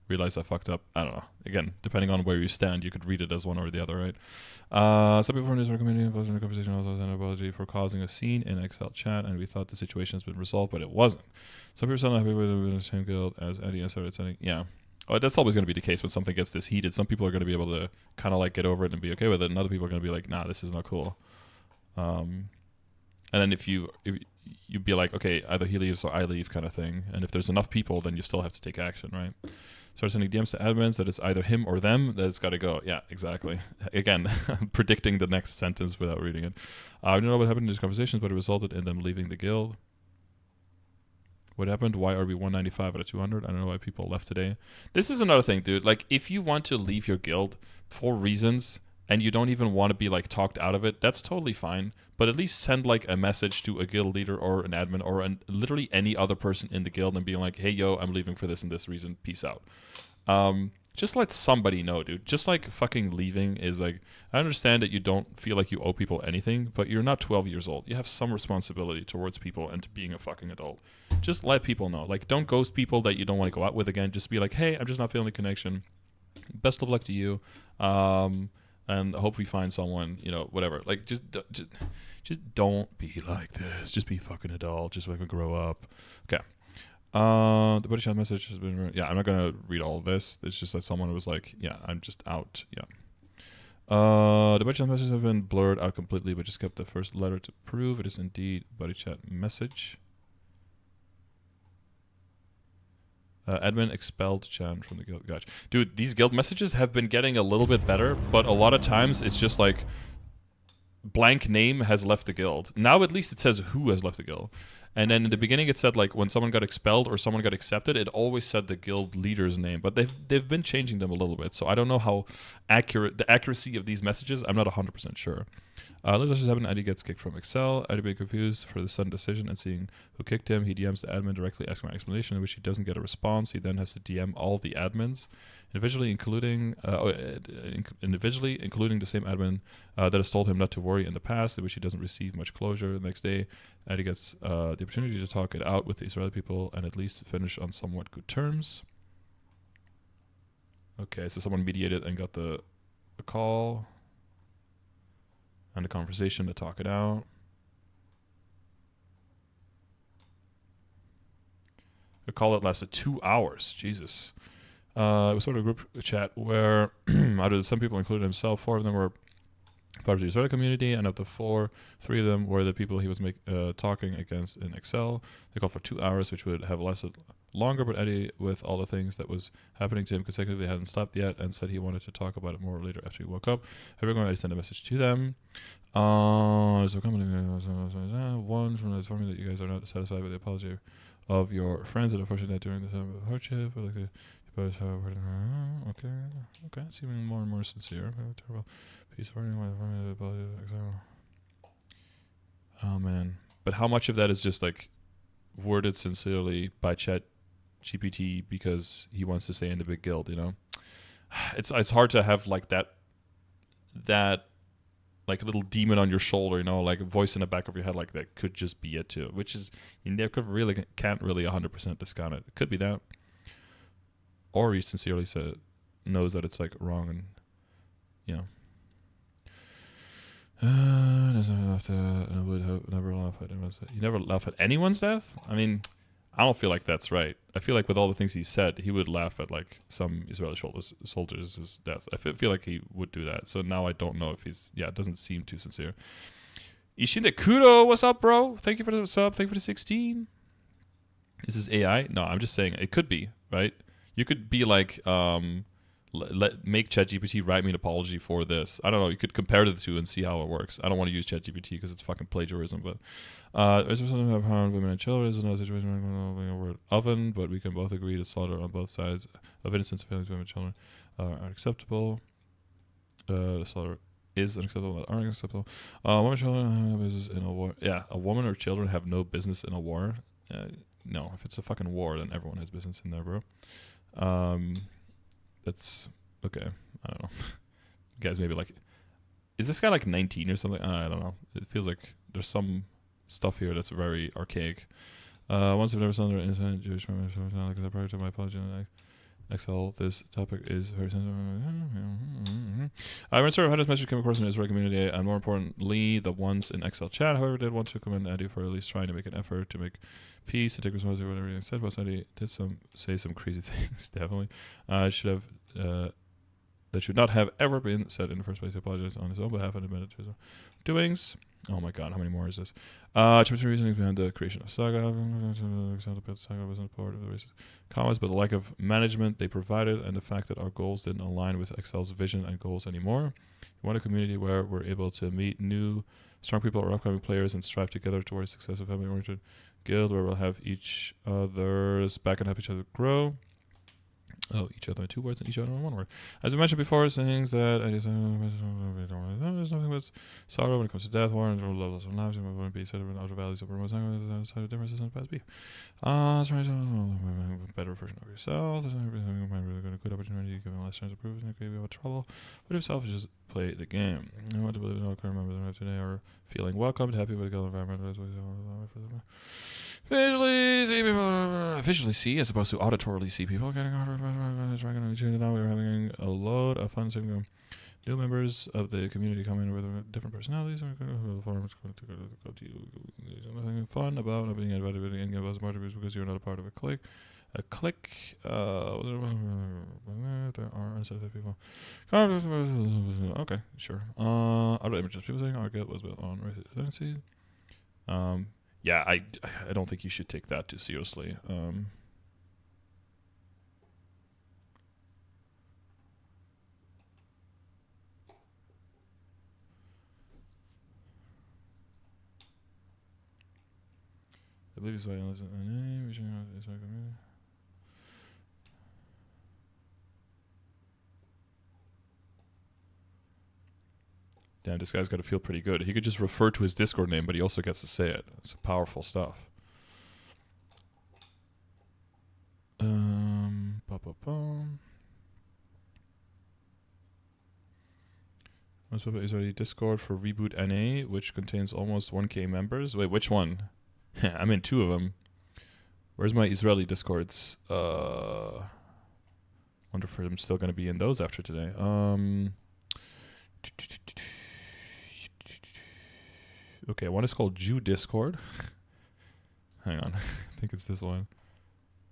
realize I fucked up? I don't know. Again, depending on where you stand, you could read it as one or the other, right? Some people from this community involved in the conversation also sent an apology for causing a scene in Excel chat, and we thought the situation has been resolved, but it wasn't. Some people are not happy with the same guild as Eddie and started sending. Yeah. Oh, that's always going to be the case when something gets this heated. Some people are going to be able to kind of like get over it and be okay with it, and other people are going to be like, nah, this is not cool. And then if you'd be like, okay, either he leaves or I leave kind of thing. And if there's enough people, then you still have to take action, right? Start sending DMs to admins that it's either him or them that it's got to go. Yeah, exactly. Again, predicting the next sentence without reading it. I don't know what happened in these conversations, but it resulted in them leaving the guild. What happened? Why are we 195 out of 200? I don't know why people left today. This is another thing, dude. Like, if you want to leave your guild for reasons and you don't even want to be like talked out of it, that's totally fine. But at least send like a message to a guild leader or an admin or literally any other person in the guild and being like, hey, yo, I'm leaving for this and this reason. Peace out. Just let somebody know, dude. Just like fucking leaving is like, I understand that you don't feel like you owe people anything, but you're not 12 years old. You have some responsibility towards people and being a fucking adult. Just let people know. Like, don't ghost people that you don't want to go out with again. Just be like, hey, I'm just not feeling the connection. Best of luck to you. And hope we find someone, you know, whatever. Like, just don't be like this. Just be fucking adult. Just fucking grow up. Okay. The British chat message has been... Yeah, I'm not going to read all of this. It's just that someone was like, yeah, I'm just out. Yeah. The British chat messages have been blurred out completely, but just kept the first letter to prove it is indeed Buddy Chat message. Admin expelled Chan from the guild. Gotcha. Dude, these guild messages have been getting a little bit better, but a lot of times it's just like blank name has left the guild. Now at least it says who has left the guild. And then in the beginning, it said like when someone got expelled or someone got accepted, it always said the guild leader's name. But they've been changing them a little bit, so I don't know how accurate the accuracy of these messages. I'm not 100% sure. Let's just happen. Eddie gets kicked from Excel. Eddie being confused for the sudden decision and seeing who kicked him. He DMs the admin directly, asking for an explanation, in which he doesn't get a response. He then has to DM all the admins, individually, including the same admin that has told him not to worry in the past, in which he doesn't receive much closure. The next day, Eddie gets the opportunity to talk it out with the Israeli people and at least finish on somewhat good terms. Okay, so someone mediated and got the call and a conversation to talk it out. A call that lasted 2 hours. Jesus. It was sort of a group chat where out of some people, including himself, 4 of them were part of the Israeli community, and of the 4, 3 of them were the people he was talking against in Excel. They called for 2 hours, which would have lasted longer, but Eddie, with all the things that was happening to him consecutively, hadn't stopped yet and said he wanted to talk about it more later after he woke up. Everyone already sent a message to them. One from informing that you guys are not satisfied with the apology of your friends and unfortunately that during the time of hardship, like the okay, seeming more and more sincere. Terrible piece of oh man, but how much of that is just like worded sincerely by Chat GPT because he wants to stay in the big guild? You know, it's hard to have like that like a little demon on your shoulder, you know, like a voice in the back of your head, like that could just be it too, which is you can't really 100% discount it. It could be that, or he sincerely knows that it's like wrong, and you know. Never laugh at anyone's death. You never laugh at anyone's death? I mean, I don't feel like that's right. I feel like with all the things he said, he would laugh at like some Israeli soldiers' death. I feel like he would do that. So now I don't know if it doesn't seem too sincere. Ishinde Kuro, what's up, bro? Thank you for the sub. Thank you for the 16. Is this AI? No, I'm just saying it could be, right? You could be like, make ChatGPT write me an apology for this. I don't know. You could compare the two and see how it works. I don't want to use ChatGPT because it's fucking plagiarism. But is there something about harmed women and children? Is another situation over oven? But we can both agree to slaughter on both sides of innocence, feelings, women and children are unacceptable. The slaughter is unacceptable, but aren't acceptable. Women and children have no business in a war. Yeah, a woman or children have no business in a war. No, if it's a fucking war, then everyone has business in there, bro. That's okay. I don't know. Guys, maybe like, is this guy like 19 or something? I don't know. It feels like there's some stuff here that's very archaic. Once I've never seen an innocent Jewish woman, so it's not like the project of my apology. XL, this topic is very sensitive. I went sort of how this message came across in the Israeli community, and more importantly, the ones in XL chat. However, did want to commend Eddie for at least trying to make an effort to make peace and take responsibility for whatever he said. Was Eddie did say some crazy things, definitely. That should not have ever been said in the first place. He apologized on his own behalf and admitted to his doings. Oh my god, how many more is this? Some reasoning behind the creation of Saga. Saga wasn't part of the racist comments, but the lack of management they provided and the fact that our goals didn't align with Excel's vision and goals anymore. We want a community where we're able to meet new, strong people or upcoming players and strive together towards success of family-oriented guild where we'll have each other's back and help each other grow. Oh, each other in 2 words and each other in 1 word. As we mentioned before, things that there's nothing but sorrow when it comes to death, war, and levels of lives, and we wouldn't be set up in outer values of remote side of differences in the past beef. Better version of yourself. There's a good opportunity given less chance to prove and maybe have trouble. But if selfish, just play the game. I want to believe all current members of today are feeling welcomed, happy with the environment. Visually see as opposed to auditorily see people getting now we're having a load of fun seeing new members of the community come in with different personalities and nothing fun about not being invited to any of us because you're not a part of a clique. There are unsatisfied people. Okay, sure. Other images. People saying our guild was built on racist tendencies. Yeah, I don't think you should take that too seriously. believe he's writing Damn, this guy's got to feel pretty good. He could just refer to his Discord name, but he also gets to say it. It's powerful stuff. Israeli Discord for Reboot NA, which contains almost 1K members. Wait, which one? I'm in 2 of them. Where's my Israeli Discords? Wonder if I'm still going to be in those after today. Okay, one is called Jew Discord. Hang on. I think it's this one.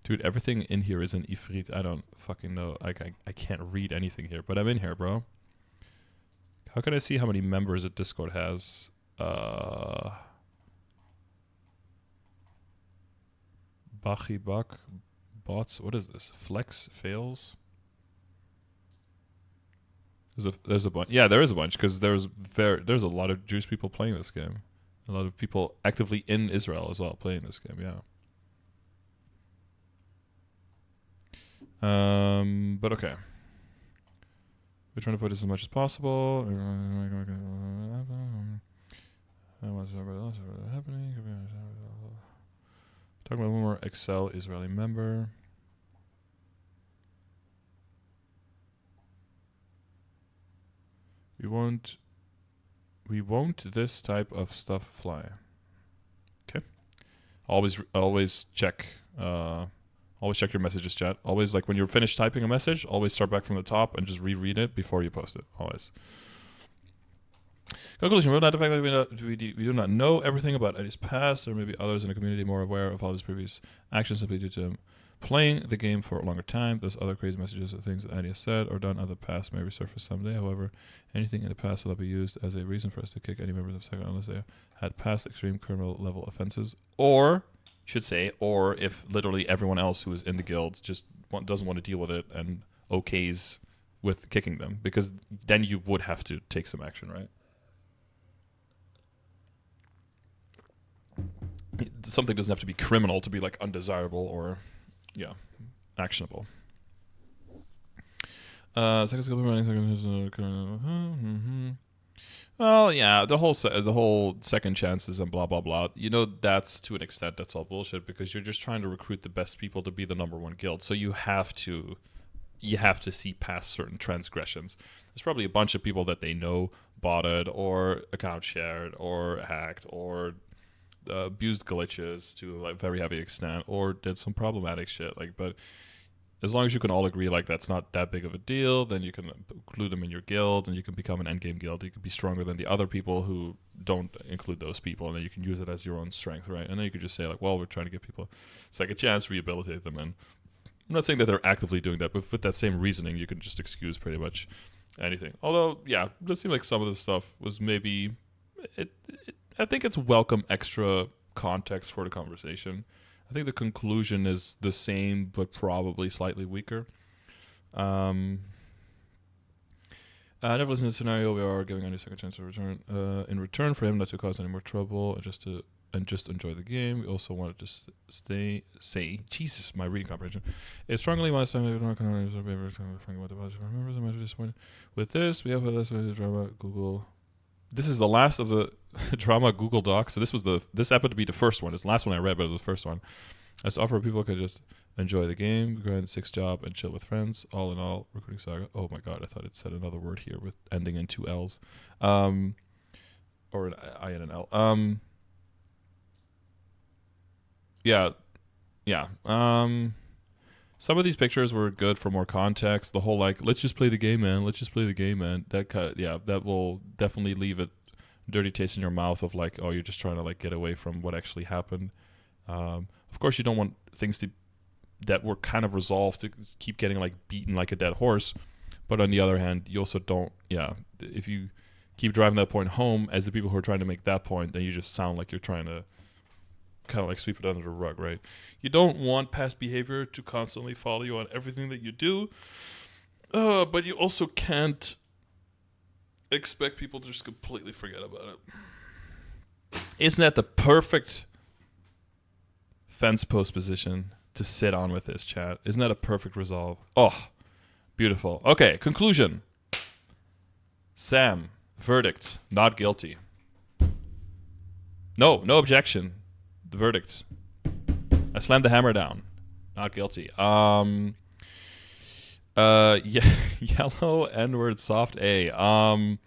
Dude, everything in here is in Ifrit. I don't fucking know. I can't read anything here, but I'm in here, bro. How can I see how many members a Discord has? Bach, bots. What is this? Flex fails. There's a bunch. Yeah, there is a bunch because there's a lot of Jewish people playing this game. A lot of people actively in Israel as well playing this game. Yeah. But okay. We're trying to avoid this as much as possible. Talking about one more Excel Israeli member. We won't this type of stuff fly. Okay. Always check. Always check your messages, chat. Always, like, when you're finished typing a message, always start back from the top and just reread it before you post it. Always. Conclusion: the fact that we do not know everything about Eddie's past. There may be others in the community more aware of all his previous actions simply due to him playing the game for a longer time. Those other crazy messages or things that Eddie has said or done in the past may resurface someday. However, anything in the past will not be used as a reason for us to kick any members of Second unless they had past extreme criminal level offenses, or should say, or if literally everyone else who is in the guild just doesn't want to deal with it and okays with kicking them, because then you would have to take some action, right? Something doesn't have to be criminal to be like undesirable or, yeah, actionable. Well, yeah, the whole second chances and blah blah blah. You know, that's to an extent that's all bullshit because you're just trying to recruit the best people to be the #1 guild. So you have to see past certain transgressions. There's probably a bunch of people that they know botted or account shared or hacked or abused glitches to like very heavy extent or did some problematic shit. Like, but as long as you can all agree like that's not that big of a deal, then you can include them in your guild and you can become an endgame guild. You can be stronger than the other people who don't include those people, and then you can use it as your own strength, right? And then you could just say like, well, we're trying to give people a second chance, rehabilitate them. And I'm not saying that they're actively doing that, but with that same reasoning, you can just excuse pretty much anything. Although, yeah, it does seem like some of the stuff was maybe I think it's welcome extra context for the conversation. I think the conclusion is the same, but probably slightly weaker. Never listened to the scenario. We are giving any second chance to return. In return for him not to cause any more trouble, just enjoy the game. We also wanted to say, Jesus, my reading comprehension. It strongly wants to members. With this, we have a lesson of drama Google. This is the last of the drama Google Docs. So this happened to be the first one. It's the last one I read, but it was the first one. As offer people could just enjoy the game, grind 6 job, and chill with friends. All in all, recruiting saga. Oh my god, I thought it said another word here with ending in 2 L's. Or an I and an L. Yeah. Some of these pictures were good for more context. The whole like, let's just play the game, man. Let's just play the game, man. That will definitely leave a dirty taste in your mouth of like, oh, you're just trying to like get away from what actually happened. Of course, you don't want things that were kind of resolved to keep getting like beaten like a dead horse. But on the other hand, you also don't. Yeah, if you keep driving that point home as the people who are trying to make that point, then you just sound like you're trying to kind of like sweep it under the rug, right? You don't want past behavior to constantly follow you on everything that you do, but you also can't expect people to just completely forget about it. Isn't that the perfect fence post position to sit on with this, chat. Isn't that a perfect resolve? Oh, beautiful. Okay, conclusion. Sam, verdict, not guilty. No objection. The verdict. I slammed the hammer down. Not guilty. Yellow N-word soft A.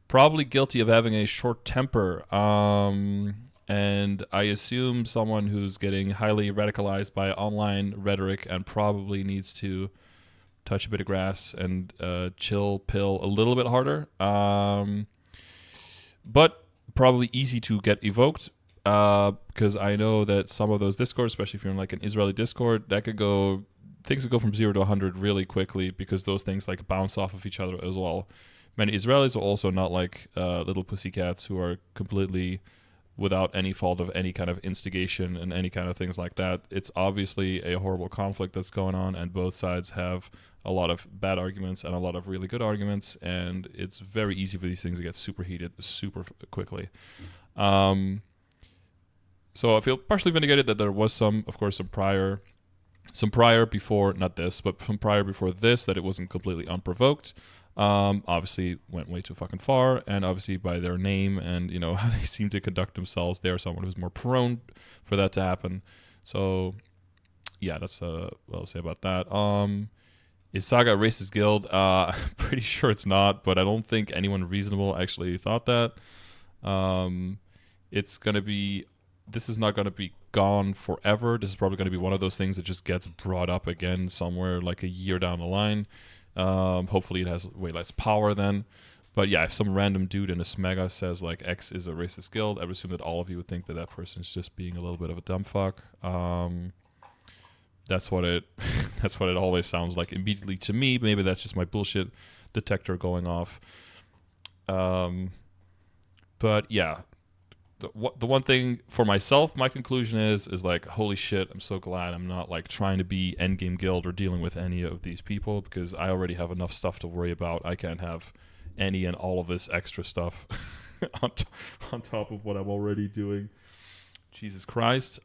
Probably guilty of having a short temper. And I assume someone who's getting highly radicalized by online rhetoric and probably needs to touch a bit of grass and chill pill a little bit harder. But probably easy to get evoked. Because I know that some of those discords, especially if you're in like an Israeli discord, that could go, things could go from 0 to 100 really quickly because those things like bounce off of each other as well. Many Israelis are also not like little pussycats who are completely without any fault of any kind of instigation and any kind of things like that. It's obviously a horrible conflict that's going on, and both sides have a lot of bad arguments and a lot of really good arguments, and it's very easy for these things to get super heated super quickly. So I feel partially vindicated that there was some prior before, not this, but some prior before this, that it wasn't completely unprovoked. Obviously went way too fucking far, and obviously by their name and, you know, how they seem to conduct themselves, they are someone who's more prone for that to happen. So yeah, that's what I'll say about that. Is Saga a racist guild? I'm pretty sure it's not, but I don't think anyone reasonable actually thought that. This is not going to be gone forever. This is probably going to be one of those things that just gets brought up again somewhere like a year down the line. Hopefully it has way less power then. But yeah, if some random dude in a smega says like X is a racist guild, I would assume that all of you would think that that person's just being a little bit of a dumb fuck. That's what it always sounds like immediately to me. Maybe that's just my bullshit detector going off. But yeah. The one thing for myself, my conclusion is like, holy shit, I'm so glad I'm not like trying to be endgame guild or dealing with any of these people, because I already have enough stuff to worry about. I can't have any and all of this extra stuff on top of what I'm already doing. Jesus Christ.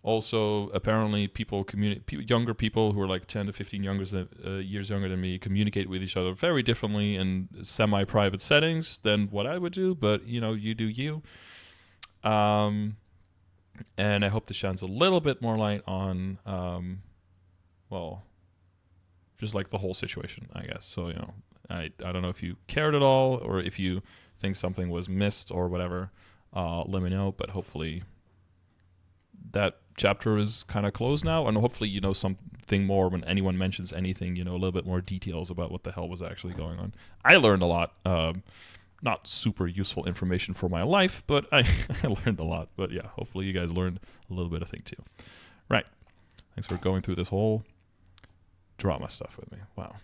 Also, apparently, younger people who are like 10 to 15 years younger than me communicate with each other very differently in semi-private settings than what I would do. But, you know, you do you. And I hope this shines a little bit more light on, just like the whole situation, I guess. So, you know, I don't know if you cared at all or if you think something was missed or whatever. Let me know, but hopefully that chapter is kind of closed now, and hopefully you know something more when anyone mentions anything, you know, a little bit more details about what the hell was actually going on. I learned a lot. Not super useful information for my life, but I learned a lot. But yeah, hopefully you guys learned a little bit of thing too. Right. Thanks for going through this whole drama stuff with me. Wow.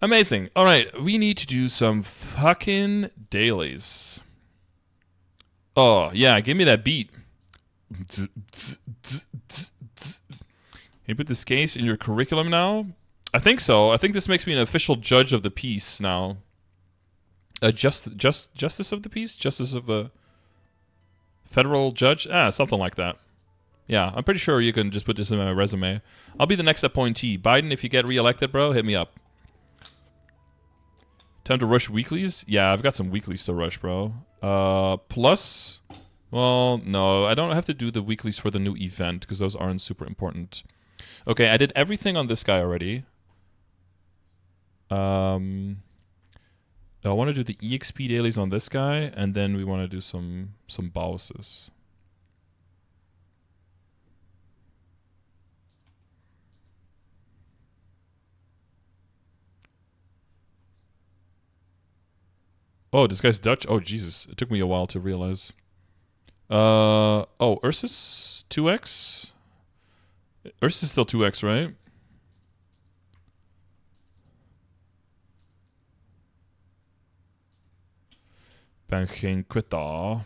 Amazing. All right, we need to do some fucking dailies. Oh, yeah, give me that beat. Can you put this case in your curriculum now? I think so. I think this makes me an official judge of the peace now. Justice of the peace? Justice of the federal judge? Something like that. Yeah, I'm pretty sure you can just put this in my resume. I'll be the next appointee. Biden, if you get reelected, bro, hit me up. Time to rush weeklies? Yeah, I've got some weeklies to rush, bro. Plus... Well, no, I don't have to do the weeklies for the new event because those aren't super important. Okay, I did everything on this guy already. I want to do the EXP dailies on this guy, and then we want to do some bosses. Oh, this guy's Dutch? Oh, Jesus. It took me a while to realize. Ursus 2x? Ursus is still 2x, right? Ben geen kwitta.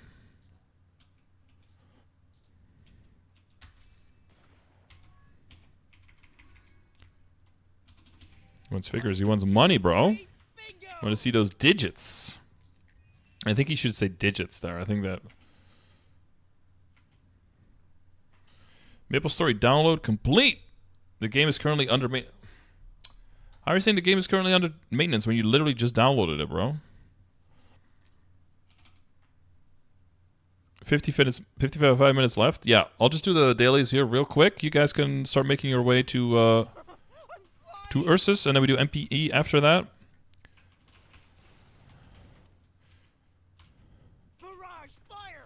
He wants figures. He wants money, bro. I want to see those digits. I think he should say digits there. I think that... Maple Story download complete. The game is currently under maintenance. How are you saying the game is currently under maintenance when you literally just downloaded it, bro? 55 minutes left. Yeah, I'll just do the dailies here real quick. You guys can start making your way to Ursus, and then we do MPE after that. Barrage fire!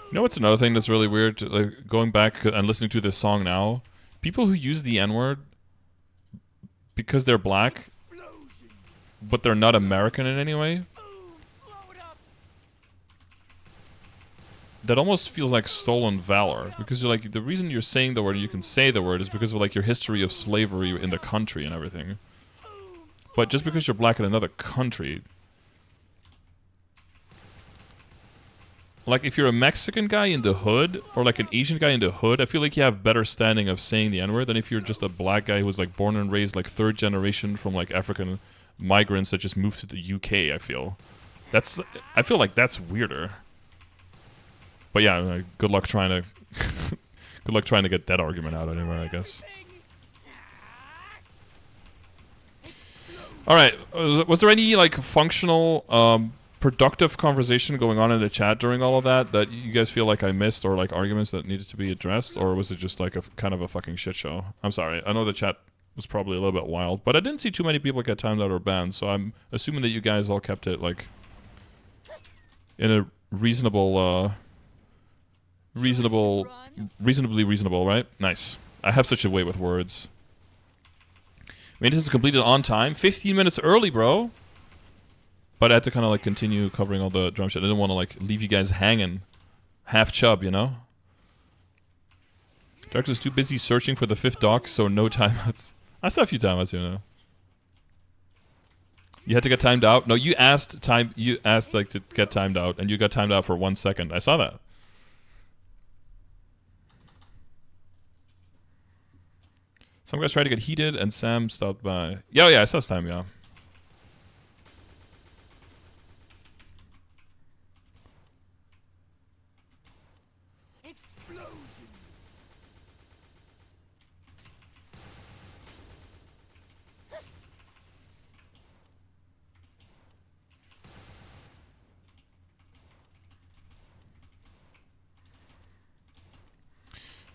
You know what's another thing that's really weird? Like going back and listening to this song now, people who use the N-word because they're black, but they're not American in any way. That almost feels like stolen valor, because you're like, the reason you're saying the word, you can say the word, is because of like your history of slavery in the country and everything. But just because you're black in another country, like if you're a Mexican guy in the hood or like an Asian guy in the hood, I feel like you have better standing of saying the N-word than if you're just a black guy who was like born and raised like third generation from like African migrants that just moved to the UK. I feel like that's weirder. But yeah, good luck trying to get that argument out anywhere, I guess. All right, was there any like functional, productive conversation going on in the chat during all of that you guys feel like I missed, or like arguments that needed to be addressed, or was it just like a kind of a fucking shit show? I'm sorry, I know the chat was probably a little bit wild, but I didn't see too many people get timed out or banned, so I'm assuming that you guys all kept it like in a reasonably reasonable, right? Nice. I have such a way with words. Maintenance is completed on time. 15 minutes early, bro. But I had to kind of like continue covering all the drum shit. I didn't want to like leave you guys hanging. Half chub, you know? Director's too busy searching for the 5th doc, so no timeouts. I saw a few timeouts here now. You had to get timed out? No, you asked like to get timed out, and you got timed out for 1 second. I saw that. Some guys tried to get heated, and Sam stopped by. Yeah, I saw Sam, yeah. Explosion!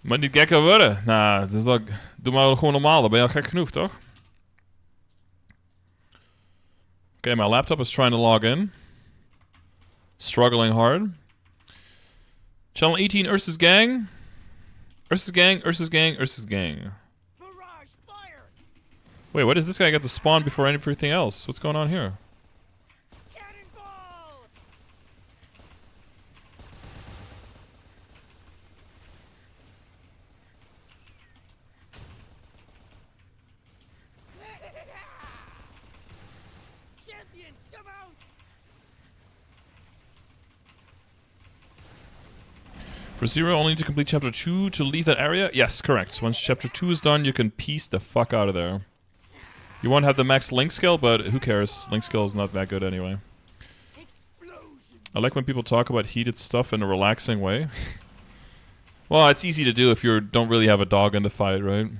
Maar niet gekker worden. Nou, dus dat, doe maar gewoon normaal. Dan ben je al gek genoeg, toch? Okay, my laptop is trying to log in. Struggling hard. Channel 18, Ursus Gang. Ursus Gang, Ursus Gang, Ursus Gang. Barrage fire! Wait, what is this guy got to spawn before everything else? What's going on here? Cannonball! Champions, come out! For Zero, only need to complete Chapter 2 to leave that area? Yes, correct. Once Chapter 2 is done, you can piece the fuck out of there. You won't have the max link skill, but who cares? Link skill is not that good anyway. Explosion! I like when people talk about heated stuff in a relaxing way. Well, it's easy to do if you don't really have a dog in the fight, right?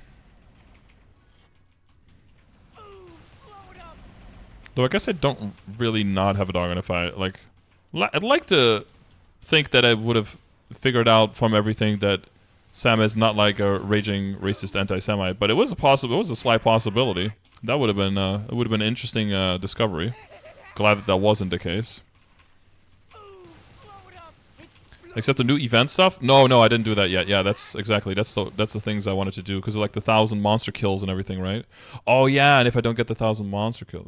Though I guess I don't really not have a dog in the fight. Like, I'd like to think that I would have figured out from everything that Sam is not like a raging racist anti-Semite, but it was a slight possibility. That would have been an interesting discovery. Glad that wasn't the case. Except the new event stuff? No, I didn't do that yet. Yeah, that's the things I wanted to do because of like the 1,000 monster kills and everything, right? Oh yeah, and if I don't get the 1,000 monster kills,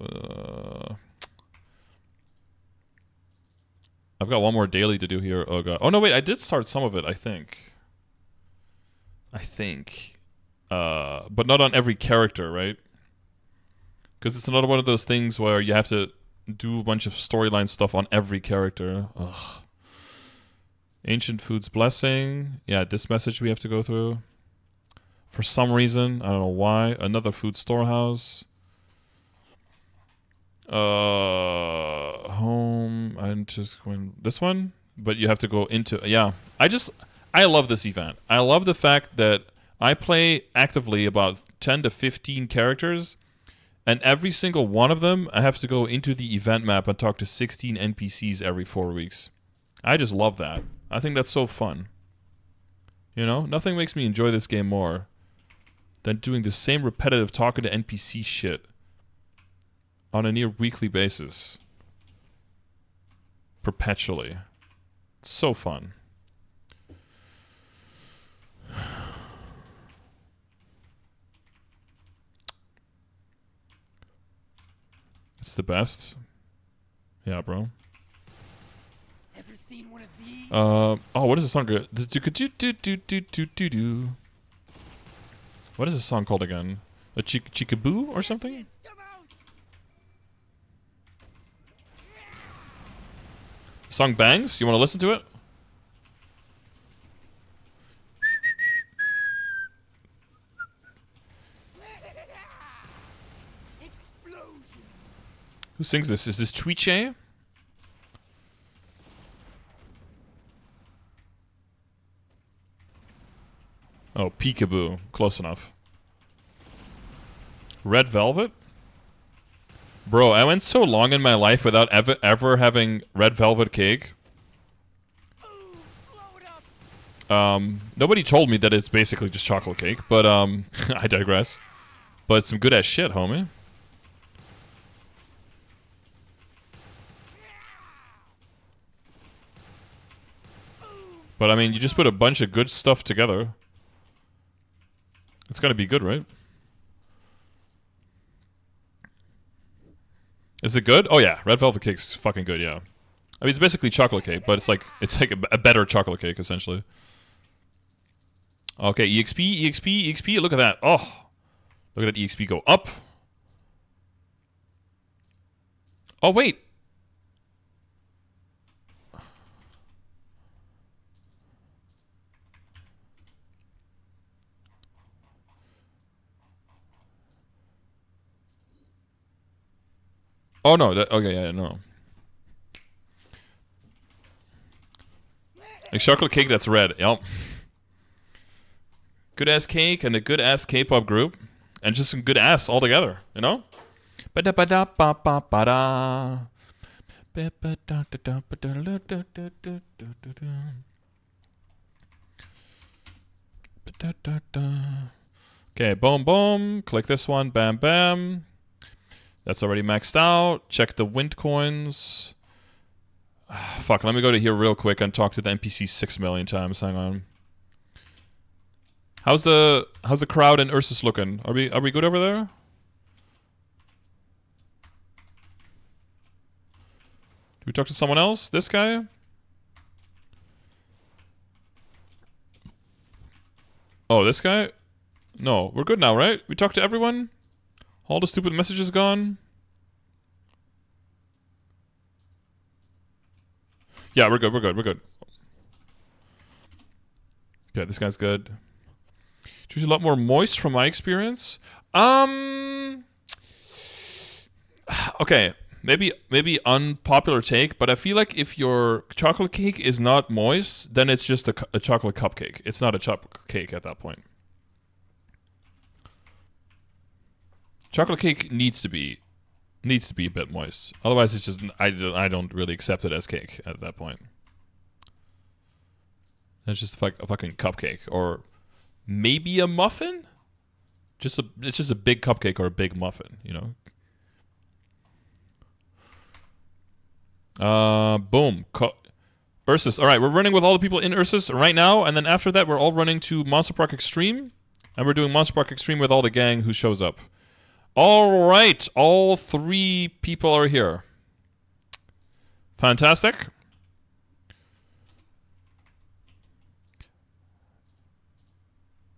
I've got one more daily to do here. Oh god. Oh no, wait, I did start some of it. I think. But not on every character, right? Because it's another one of those things where you have to do a bunch of storyline stuff on every character. Ugh. Ancient Food's Blessing. Yeah, this message we have to go through. For some reason, I don't know why. Another food storehouse. home. I just went this one, but you have to go into. Yeah, I love this event. I love the fact that I play actively about 10 to 15 characters, and every single one of them, I have to go into the event map and talk to 16 NPCs every 4 weeks. I just love that. I think that's so fun. You know, nothing makes me enjoy this game more than doing the same repetitive talking to NPC shit on a near weekly basis. Perpetually. It's so fun. It's the best. Yeah, bro. Ever seen one of these? Oh, what is the song? What is this song called again? A Chickaboo or something? Kids, come out! Song bangs? You want to listen to it? Explosion! Who sings this? Is this Twitch? Oh, Peekaboo. Close enough. Red Velvet? Bro, I went so long in my life without ever having red velvet cake. Ooh, blow it up! Nobody told me that it's basically just chocolate cake, but I digress. But it's some good ass shit, homie. But I mean, you just put a bunch of good stuff together. It's gotta be good, right? Is it good? Oh yeah, red velvet cake's fucking good. Yeah, I mean it's basically chocolate cake, but it's like a better chocolate cake essentially. Okay, EXP. Look at that. Oh, look at that EXP go up. Oh wait. Oh no, okay, yeah, no. Like chocolate cake that's red, yep. Good ass cake and a good ass K-pop group. And just some good ass all together, you know? Okay, boom, boom. Click this one, bam, bam. That's already maxed out. Check the wind coins. Fuck, let me go to here real quick and talk to the NPC 6 million times. Hang on. How's the crowd in Ursus looking? Are we good over there? Do we talk to someone else? This guy? Oh, this guy? No, we're good now, right? We talked to everyone? All the stupid messages gone? Yeah, we're good. Okay, this guy's good. Choose a lot more moist from my experience. Okay, maybe unpopular take, but I feel like if your chocolate cake is not moist, then it's just a chocolate cupcake. It's not a chocolate cake at that point. Chocolate cake needs to be a bit moist. Otherwise, it's just I don't really accept it as cake at that point. It's just like a fucking cupcake, or maybe a muffin. It's just a big cupcake or a big muffin, you know. Boom. Ursus. All right, we're running with all the people in Ursus right now, and then after that, we're all running to Monster Park Extreme, and we're doing Monster Park Extreme with all the gang who shows up. All right, all 3 people are here. Fantastic.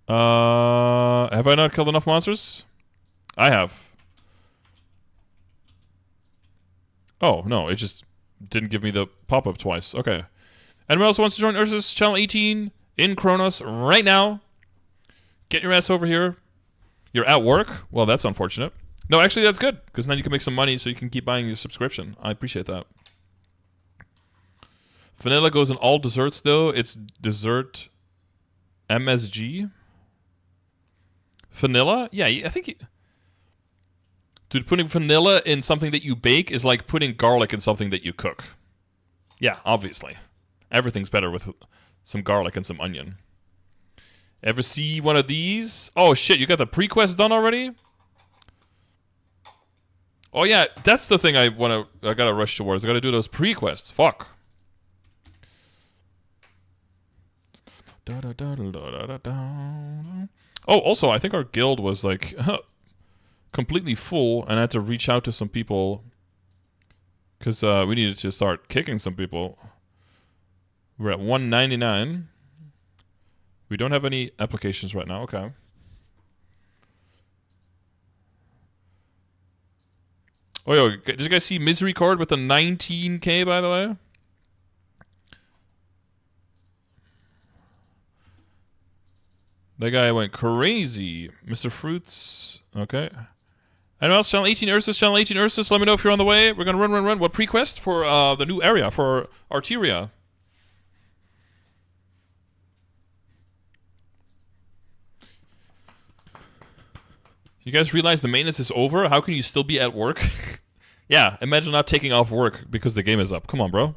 Have I not killed enough monsters? I have. Oh, no, it just didn't give me the pop-up twice. Okay. Anyone else wants to join Ursus Channel 18 in Kronos right now? Get your ass over here. You're at work? Well, that's unfortunate. No, actually, that's good, because then you can make some money so you can keep buying your subscription. I appreciate that. Vanilla goes in all desserts, though. It's dessert MSG. Vanilla? Yeah, I think... Dude, putting vanilla in something that you bake is like putting garlic in something that you cook. Yeah, obviously. Everything's better with some garlic and some onion. Ever see one of these? Oh, shit, you got the pre-quest done already? Oh, yeah, that's the thing I gotta rush towards. I gotta do those pre-quests. Fuck. Oh, also, I think our guild was like... completely full, and I had to reach out to some people because we needed to start kicking some people. We're at 199. We don't have any applications right now. Okay. Oh, yo, did you guys see Misery Cord with the 19K, by the way? That guy went crazy. Mr. Fruits. Okay. Anyone else? Channel 18 Ursus, Channel 18 Ursus. Let me know if you're on the way. We're gonna run. What pre-quest for the new area for Arteria? You guys realize the maintenance is over? How can you still be at work? Yeah, imagine not taking off work because the game is up. Come on, bro.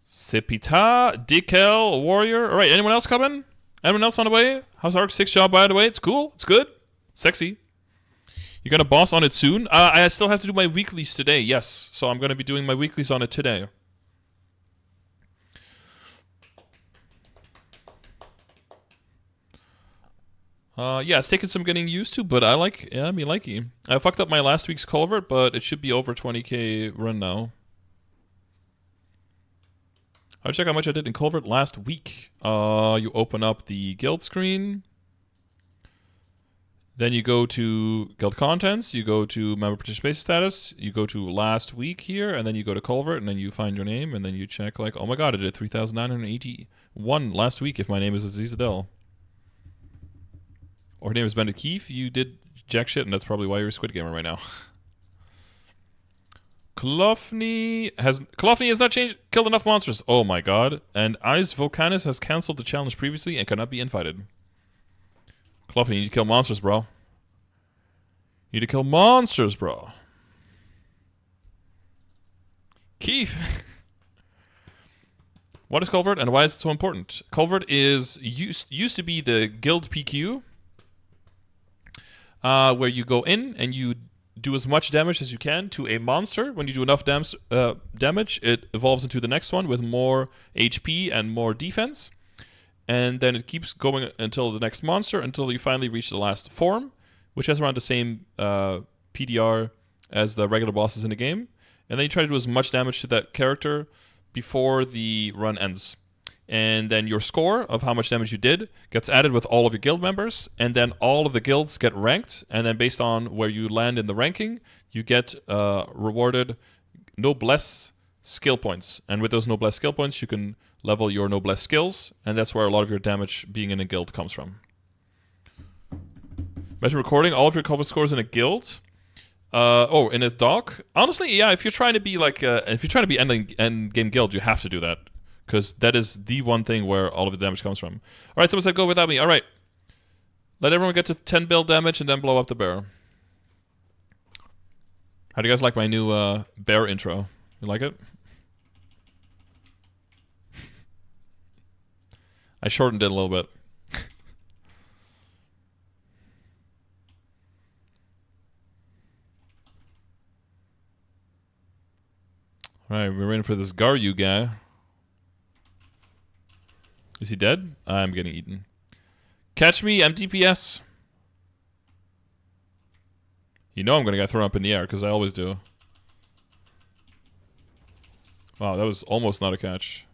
Sepita, Decal, Warrior. Alright, anyone else coming? Anyone else on the way? How's Arc 6 job, by the way? It's cool. It's good. Sexy. You're gonna boss on it soon? I still have to do my weeklies today, yes. So I'm gonna be doing my weeklies on it today. Yeah, it's taken some getting used to, but I likey. I fucked up my last week's culvert, but it should be over 20k run now. I'll check how much I did in culvert last week. You open up the guild screen. Then you go to guild contents, you go to member participation status, you go to last week here, and then you go to culvert, and then you find your name, and then you check like, oh my god, I did 3,981 last week if my name is Aziz Adel. Or her name is Bennett Keefe, you did jack shit, and that's probably why you're a Squid Gamer right now. Klofny has not killed enough monsters. Oh my god. And Ice Volcanus has cancelled the challenge previously and cannot be invited. Klofny, you need to kill monsters, bro. You need to kill monsters, bro. Keith. What is Culvert and why is it so important? Culvert is used to be the guild PQ. Where you go in and you do as much damage as you can to a monster. When you do enough damage, it evolves into the next one with more HP and more defense. And then it keeps going until the next monster, until you finally reach the last form, which has around the same PDR as the regular bosses in the game. And then you try to do as much damage to that character before the run ends. And then your score of how much damage you did gets added with all of your guild members, and then all of the guilds get ranked, and then based on where you land in the ranking, you get rewarded noblesse skill points. And with those noblesse skill points, you can level your noblesse skills, and that's where a lot of your damage being in a guild comes from. Imagine recording all of your cover scores in a guild. In a doc. Honestly, yeah, if you're trying to be like, if you're trying to be end game guild, you have to do that. Because that is the one thing where all of the damage comes from. Alright, someone said go without me. Alright. Let everyone get to 10 build damage and then blow up the bear. How do you guys like my new bear intro? You like it? I shortened it a little bit. Alright, we're waiting for this Garyu guy. Is he dead? I'm getting eaten. Catch me, MTPS. You know I'm gonna get thrown up in the air, because I always do. Wow, that was almost not a catch.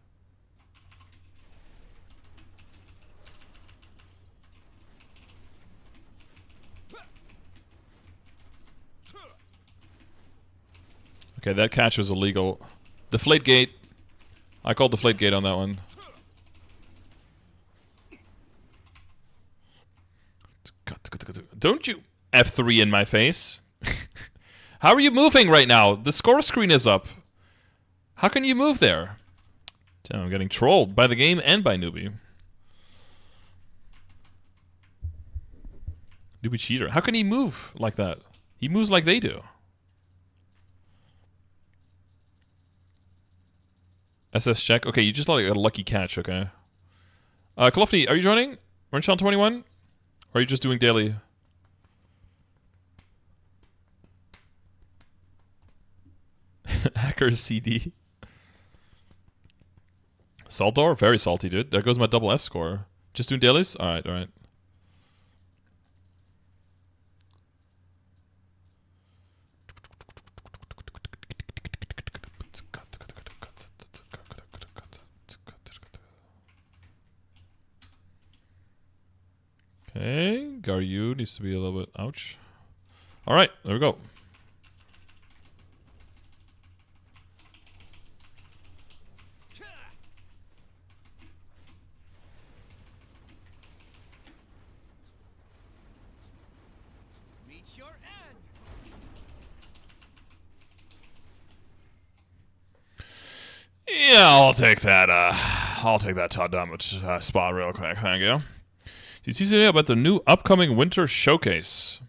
Okay, that catch was illegal. Deflate gate. I called deflate gate on that one. Don't you F3 in my face. How are you moving right now? The score screen is up. How can you move there? Damn, I'm getting trolled by the game and by Newbie. Newbie cheater. How can he move like that? He moves like they do. SS check. Okay, you just like a lucky catch, okay. Kalofni, are you joining? We're in channel 21? Or are you just doing daily? Hacker CD. Saltor? Very salty, dude. There goes my double S score. Just doing dailies? Alright, alright. Okay, Garyu needs to be a little bit... Ouch. Alright, there we go. Reach your end. Yeah, I'll take that, top damage spot real quick, thank you. Did you see about the new upcoming winter showcase?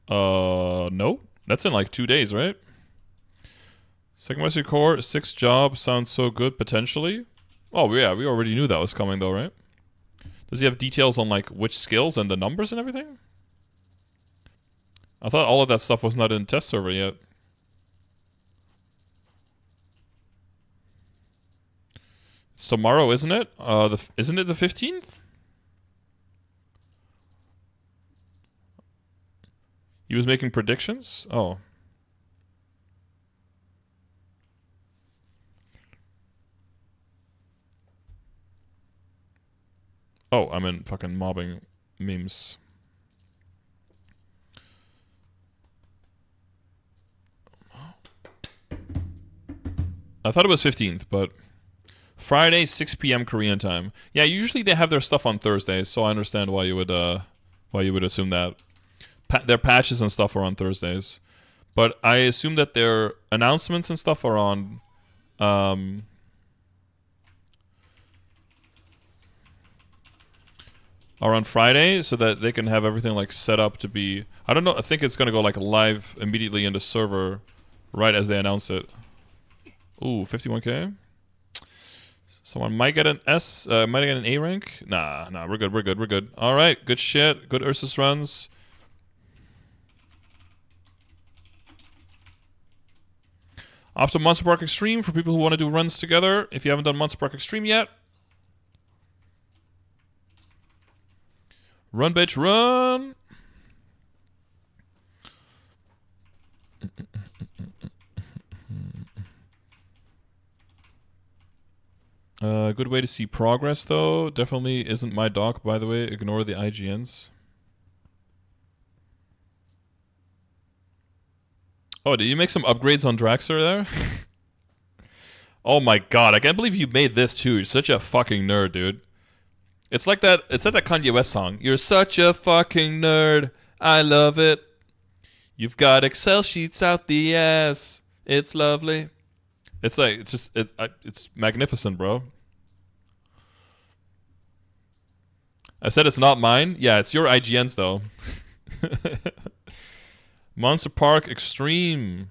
No. That's in like 2 days, right? Second Master Core, 6 job, sounds so good, potentially. Oh, yeah, we already knew that was coming though, right? Does he have details on like which skills and the numbers and everything? I thought all of that stuff was not in test server yet. It's tomorrow, isn't it? Isn't it the 15th? He was making predictions? Oh. Oh, I'm in fucking mobbing memes. I thought it was 15th, but Friday, 6 p.m. Korean time. Yeah, usually they have their stuff on Thursdays, so I understand why you would assume that. Their patches and stuff are on Thursdays, but I assume that their announcements and stuff are on Friday, so that they can have everything like set up to be. I don't know. I think it's gonna go like live immediately in the server, right as they announce it. Ooh, 51k. Someone might get an S. Might get an A rank. Nah, we're good. We're good. All right, good shit. Good Ursus runs. Off to Monster Park Extreme for people who want to do runs together. If you haven't done Monster Park Extreme yet. Run, bitch, run! Good way to see progress, though. Definitely isn't my doc, by the way. Ignore the IGNs. Oh, did you make some upgrades on Draxler there? Oh my god, I can't believe you made this too. You're such a fucking nerd, dude. It's like that Kanye West song. You're such a fucking nerd. I love it. You've got Excel sheets out the ass. It's lovely. It's like, it's magnificent, bro. I said it's not mine. Yeah, it's your IGNs though. Monster Park Extreme.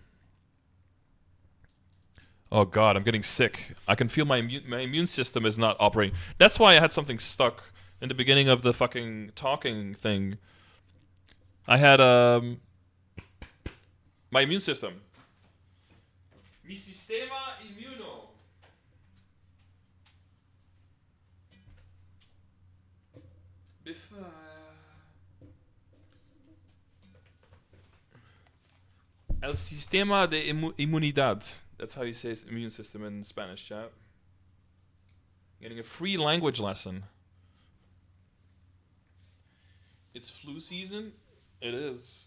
Oh god, I'm getting sick. I can feel my immune system is not operating. That's why I had something stuck in the beginning of the fucking talking thing. I had my immune system. Mi sistema immuno. El sistema de inmunidad. That's how you say immune system in Spanish, chat. Getting a free language lesson. It's flu season. It is.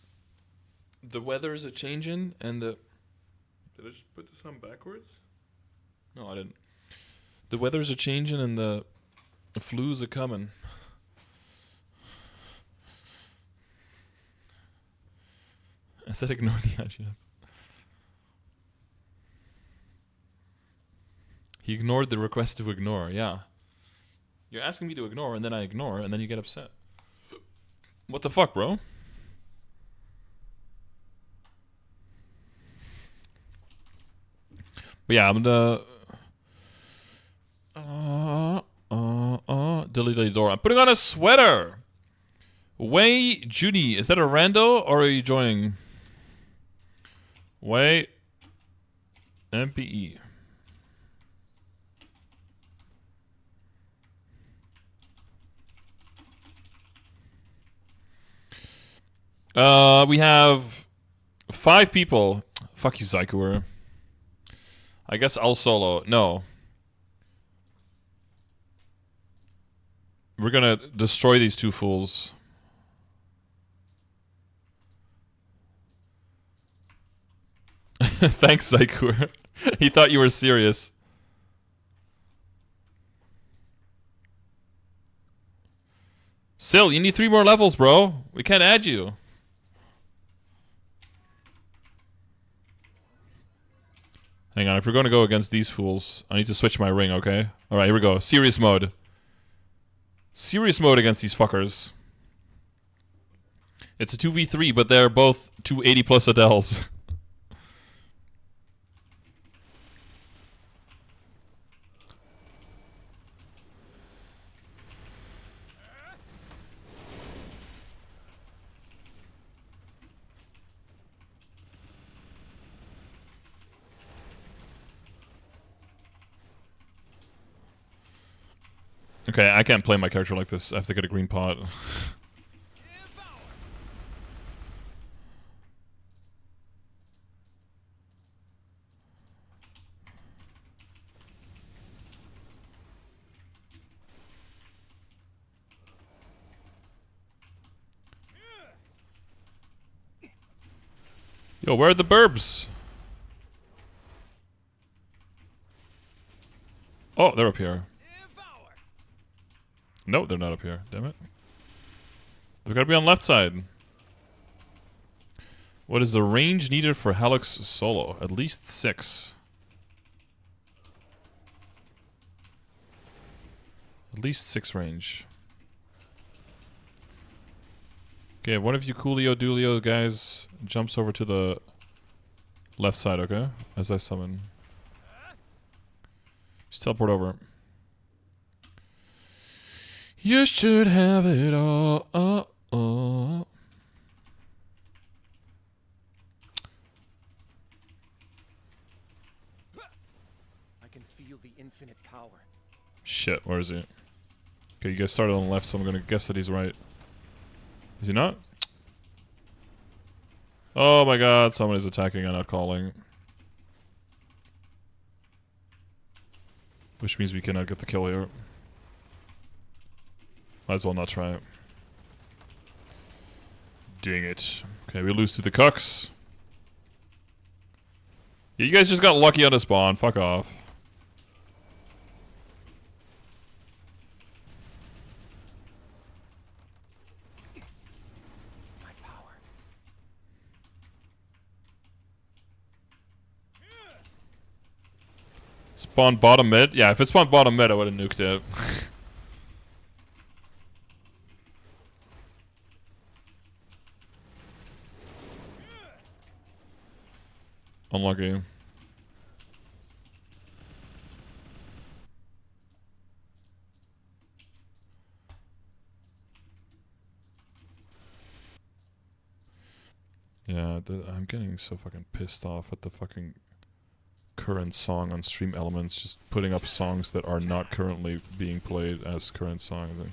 The weather's a changing, and the. Did I just put this on backwards? No, I didn't. The weather's a changing, and the flu's a coming. said ignore the edges. He ignored the request to ignore, yeah. You're asking me to ignore, and then I ignore, and then you get upset. What the fuck, bro? But yeah, I'm the... Dilly dilly door. I'm putting on a sweater! Way Judy, is that a rando, or are you joining? Way... MPE. We have 5 people. Fuck you, Zykuer. I guess I'll solo. No. We're gonna destroy these 2 fools. Thanks, Zykuer. He thought you were serious. Sil, you need 3 more levels, bro. We can't add you. Hang on, if we're going to go against these fools, I need to switch my ring, okay? Alright, here we go. Serious mode. Serious mode against these fuckers. It's a 2v3, but they're both 280 plus Adels. Okay, I can't play my character like this. I have to get a green pot. Yo, where are the burbs? Oh, they're up here. No, they're not up here. Damn it. They've got to be on left side. What is the range needed for Halleck's solo? At least 6. At least 6 range. Okay, one of you Coolio Doolio guys jumps over to the left side, okay? As I summon. Just teleport over. You should have it all. I can feel the infinite power. Shit, where is he? Okay, you guys started on the left, so I'm gonna guess that he's right. Is he not? Oh my god, someone is attacking and not calling. Which means we cannot get the kill here. Might as well not try it. Dang it. Okay, we lose to the cucks. Yeah, you guys just got lucky on a spawn. Fuck off. My power. Spawn bottom mid? Yeah, if it spawned bottom mid, I would have nuked it. Unlucky. Yeah, I'm getting so fucking pissed off at the fucking current song on Stream Elements, just putting up songs that are not currently being played as current songs.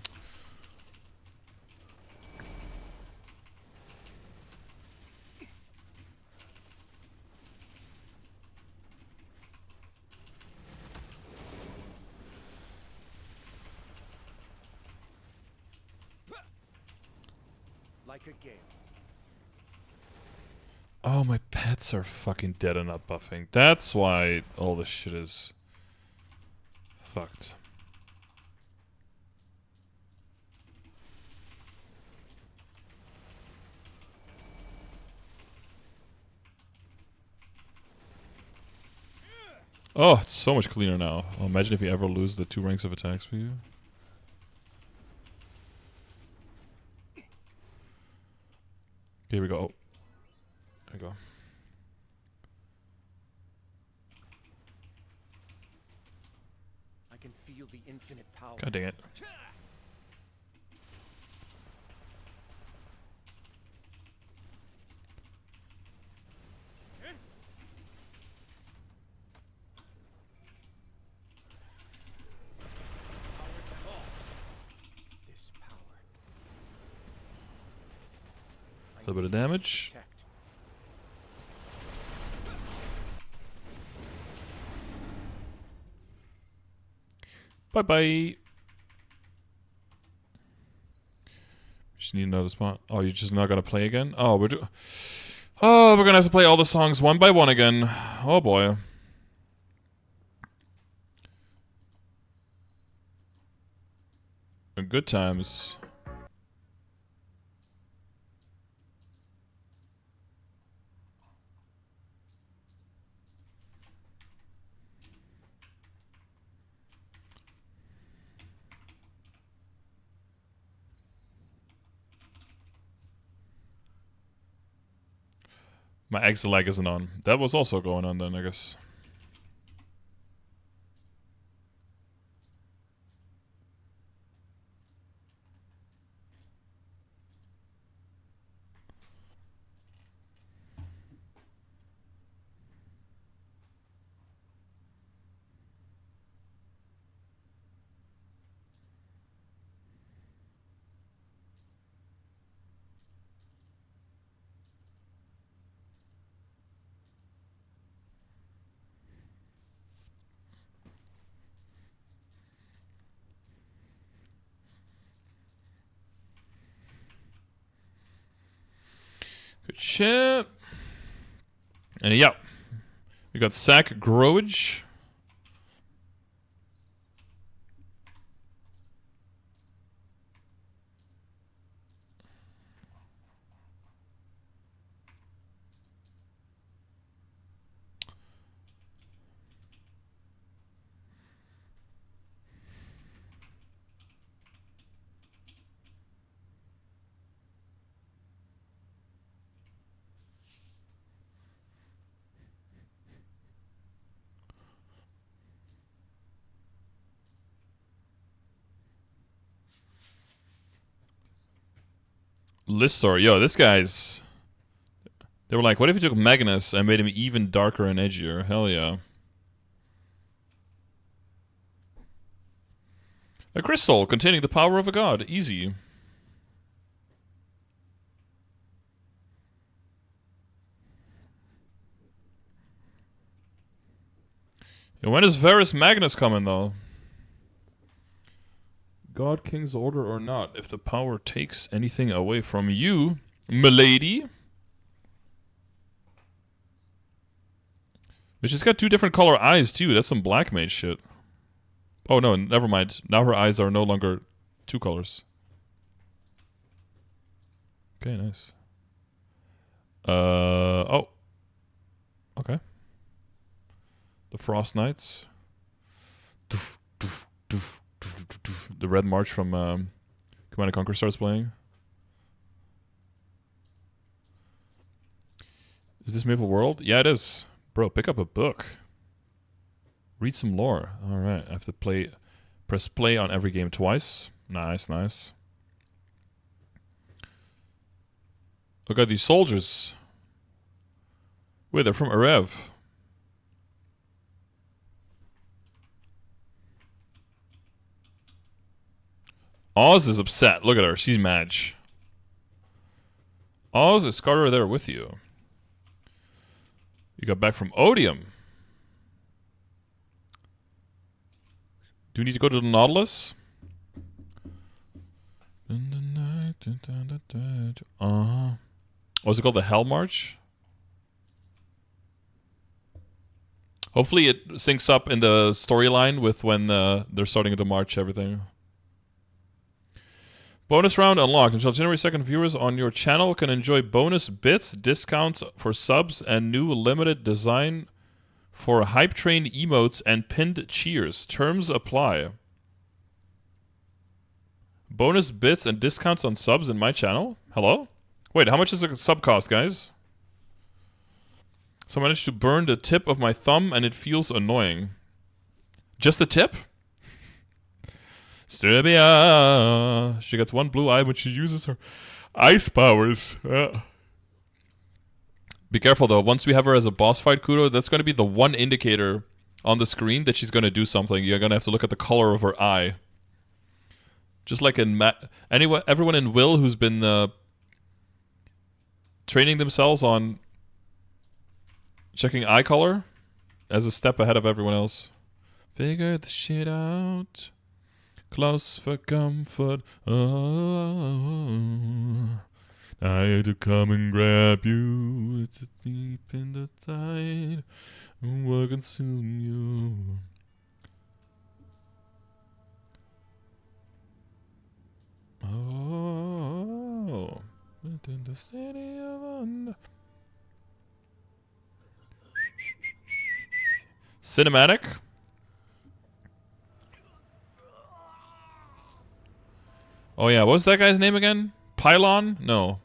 Like a game. Oh, my pets are fucking dead and not buffing. That's why all this shit is fucked. Oh, it's so much cleaner now. Well, imagine if you ever lose the 2 ranks of attacks for you. Here we go. There we go. I can feel the infinite power. God dang it. This power. A little bit of damage. Protect. Bye-bye. Just need another spot. Oh, you're just not gonna play again? Oh, we're gonna have to play all the songs one by one again. Oh boy. Good times. My exit lag isn't on. That was also going on then, I guess. Good shit. And yeah, we got Sack Growage. Listor, yo, this guy's... They were like, what if you took Magnus and made him even darker and edgier? Hell yeah. A crystal containing the power of a god. Easy. And when is Varus Magnus coming, though? God King's order or not, if the power takes anything away from you, milady. But she's got 2 different color eyes, too. That's some black mage shit. Oh, no, never mind. Now her eyes are no longer 2 colors. Okay, nice. Oh. Okay. The Frost Knights. The Red March from Command & Conquer starts playing. Is this Maple World? Yeah, it is. Bro, pick up a book. Read some lore. Alright, I have to press play on every game twice. Nice, nice. Look at these soldiers. Wait, they're from Arev. Oz is upset. Look at her. She's mad. Oz, is Carter there with you? You got back from Odium. Do we need to go to the Nautilus? Oh, is it called the Hell March? Hopefully it syncs up in the storyline with when they're starting to march everything. Bonus round unlocked. Until January 2nd, viewers on your channel can enjoy bonus bits, discounts for subs, and new limited design for hype train emotes and pinned cheers. Terms apply. Bonus bits and discounts on subs in my channel? Hello? Wait, how much does a sub cost, guys? So I managed to burn the tip of my thumb and it feels annoying. Just the tip? Stubia. She gets one blue eye when she uses her ice powers. Be careful though, once we have her as a boss fight, Kudo, that's going to be the one indicator on the screen that she's going to do something. You're going to have to look at the color of her eye. Just like in everyone in Will who's been training themselves on checking eye color as a step ahead of everyone else. Figure the shit out. Close for comfort. Oh, I had to come and grab you. It's deep in the tide. We'll consume you. Oh, in the city of under. Cinematic. Oh yeah, what was that guy's name again? Pylon? No.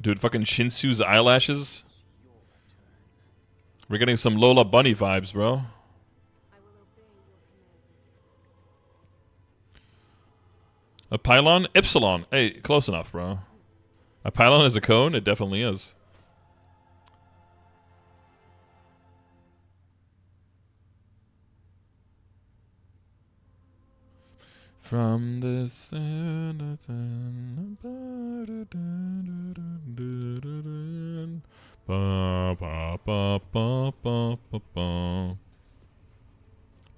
Dude, fucking Shinsu's eyelashes. We're getting some Lola Bunny vibes, bro. A pylon? Epsilon. Hey, close enough, bro. A pylon is a cone? It definitely is. From this... But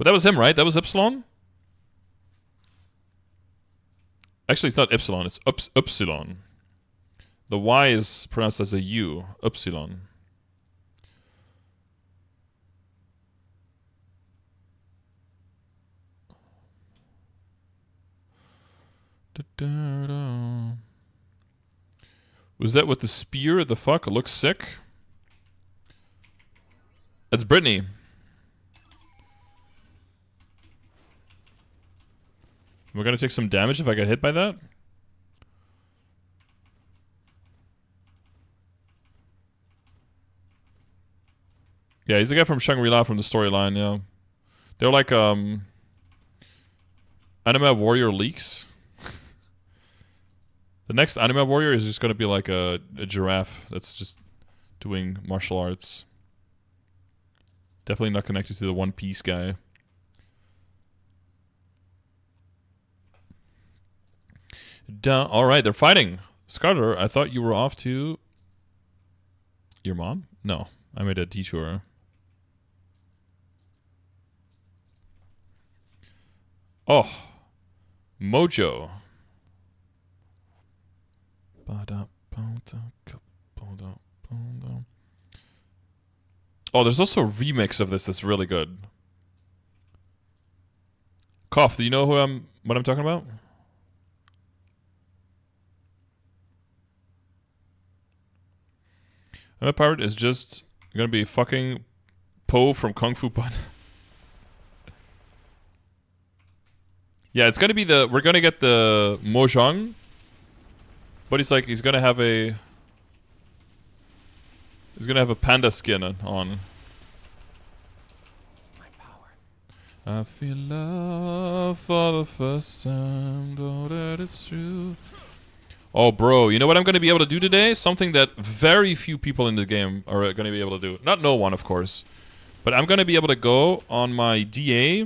that was him, right? That was Epsilon? Actually, it's not Epsilon, it's Upsilon. The Y is pronounced as a U. Upsilon. Was that with the spear? The fuck? It looks sick. That's Brittany. We're gonna take some damage if I get hit by that. Yeah, he's the guy from Shangri-La from the storyline, yeah. They're like, Anime Warrior leaks. The next Anime Warrior is just gonna be like a giraffe that's just doing martial arts. Definitely not connected to the One Piece guy. Alright, they're fighting. Scarter, I thought you were off to... your mom? No, I made a detour. Oh, Mojo. Oh, there's also a remix of this that's really good. Koff, do you know what I'm talking about? My pirate is just gonna be fucking Po from Kung Fu Panda. Yeah, it's gonna be we're gonna get the Mojang, but he's gonna have a panda skin on. My power. I feel love for the first time, though that it's true. Oh, bro, you know what I'm gonna be able to do today? Something that very few people in the game are gonna be able to do. Not no one, of course, but I'm gonna be able to go on my DA.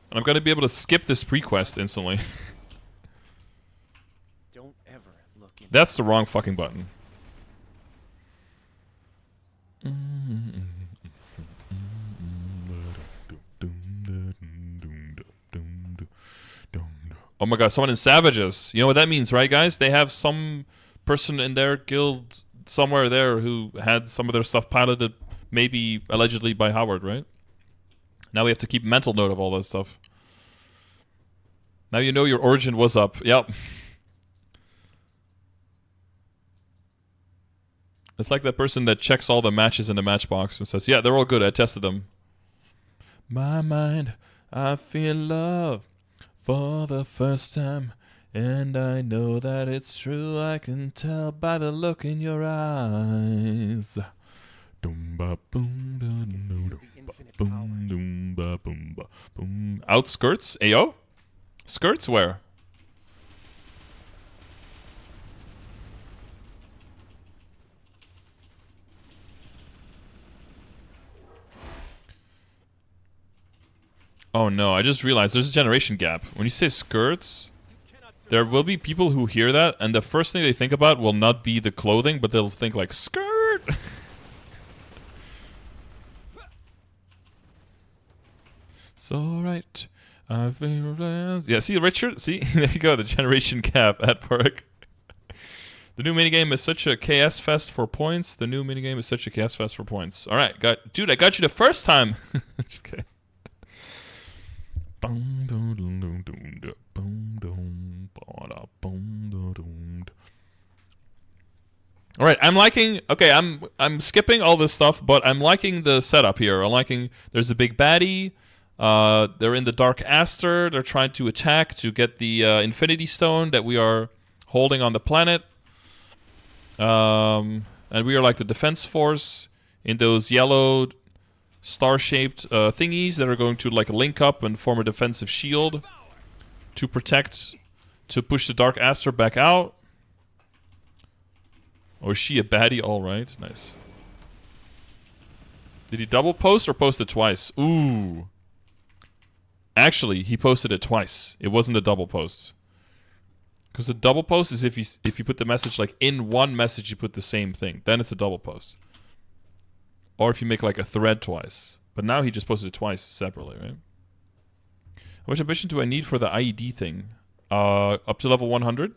And I'm gonna be able to skip this pre-quest instantly. Don't ever look into That's the wrong fucking button. Oh my god, someone in Savages. You know what that means, right, guys? They have some person in their guild somewhere there who had some of their stuff piloted, maybe allegedly by Howard, right? Now we have to keep mental note of all that stuff. Now you know your origin was up. Yep. It's like that person that checks all the matches in the matchbox and says, yeah, they're all good. I tested them. My mind, I feel love for the first time. And I know that it's true. I can tell by the look in your eyes. Outskirts? Ayo? Skirts where? Oh no, I just realized there's a generation gap. When you say skirts, there will be people who hear that, and the first thing they think about will not be the clothing, but they'll think like, skirt! It's alright. I feel... Yeah, see, Richard? See? There you go, the generation gap at work. The new minigame is such a KS fest for points. The new minigame is such a KS fest for points. Alright, dude, I got you the first time! Just kidding. All right, I'm liking. Okay, I'm skipping all this stuff, but I'm liking the setup here. I'm liking. There's a big baddie. They're in the Dark Aster. They're trying to attack to get the Infinity Stone that we are holding on the planet. And we are like the defense force in those yellow star-shaped thingies that are going to like link up and form a defensive shield to protect, to push the Dark Aster back out. Or is she a baddie? All right, nice. Did he double post or post it twice? Ooh. Actually, he posted it twice. It wasn't a double post. Because a double post is if you put the message like in one message, you put the same thing. Then it's a double post. Or if you make like a thread twice. But now he just posted it twice separately, right? How much ambition do I need for the IED thing? Up to level 100?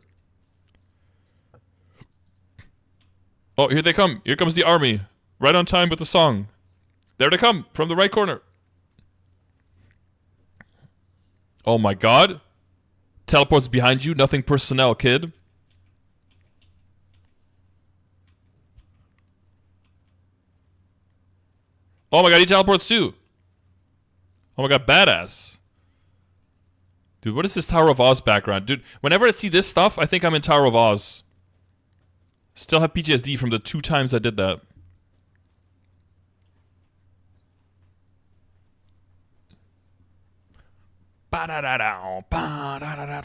Oh, here they come. Here comes the army. Right on time with the song. There they come from the right corner. Oh my god. Teleports behind you. Nothing personnel, kid. Oh my god, he teleports too. Oh my god, badass. Dude, what is this Tower of Oz background? Dude, whenever I see this stuff, I think I'm in Tower of Oz. Still have PTSD from the 2 times I did that. Ba-da-da-da, ba-da-da-da.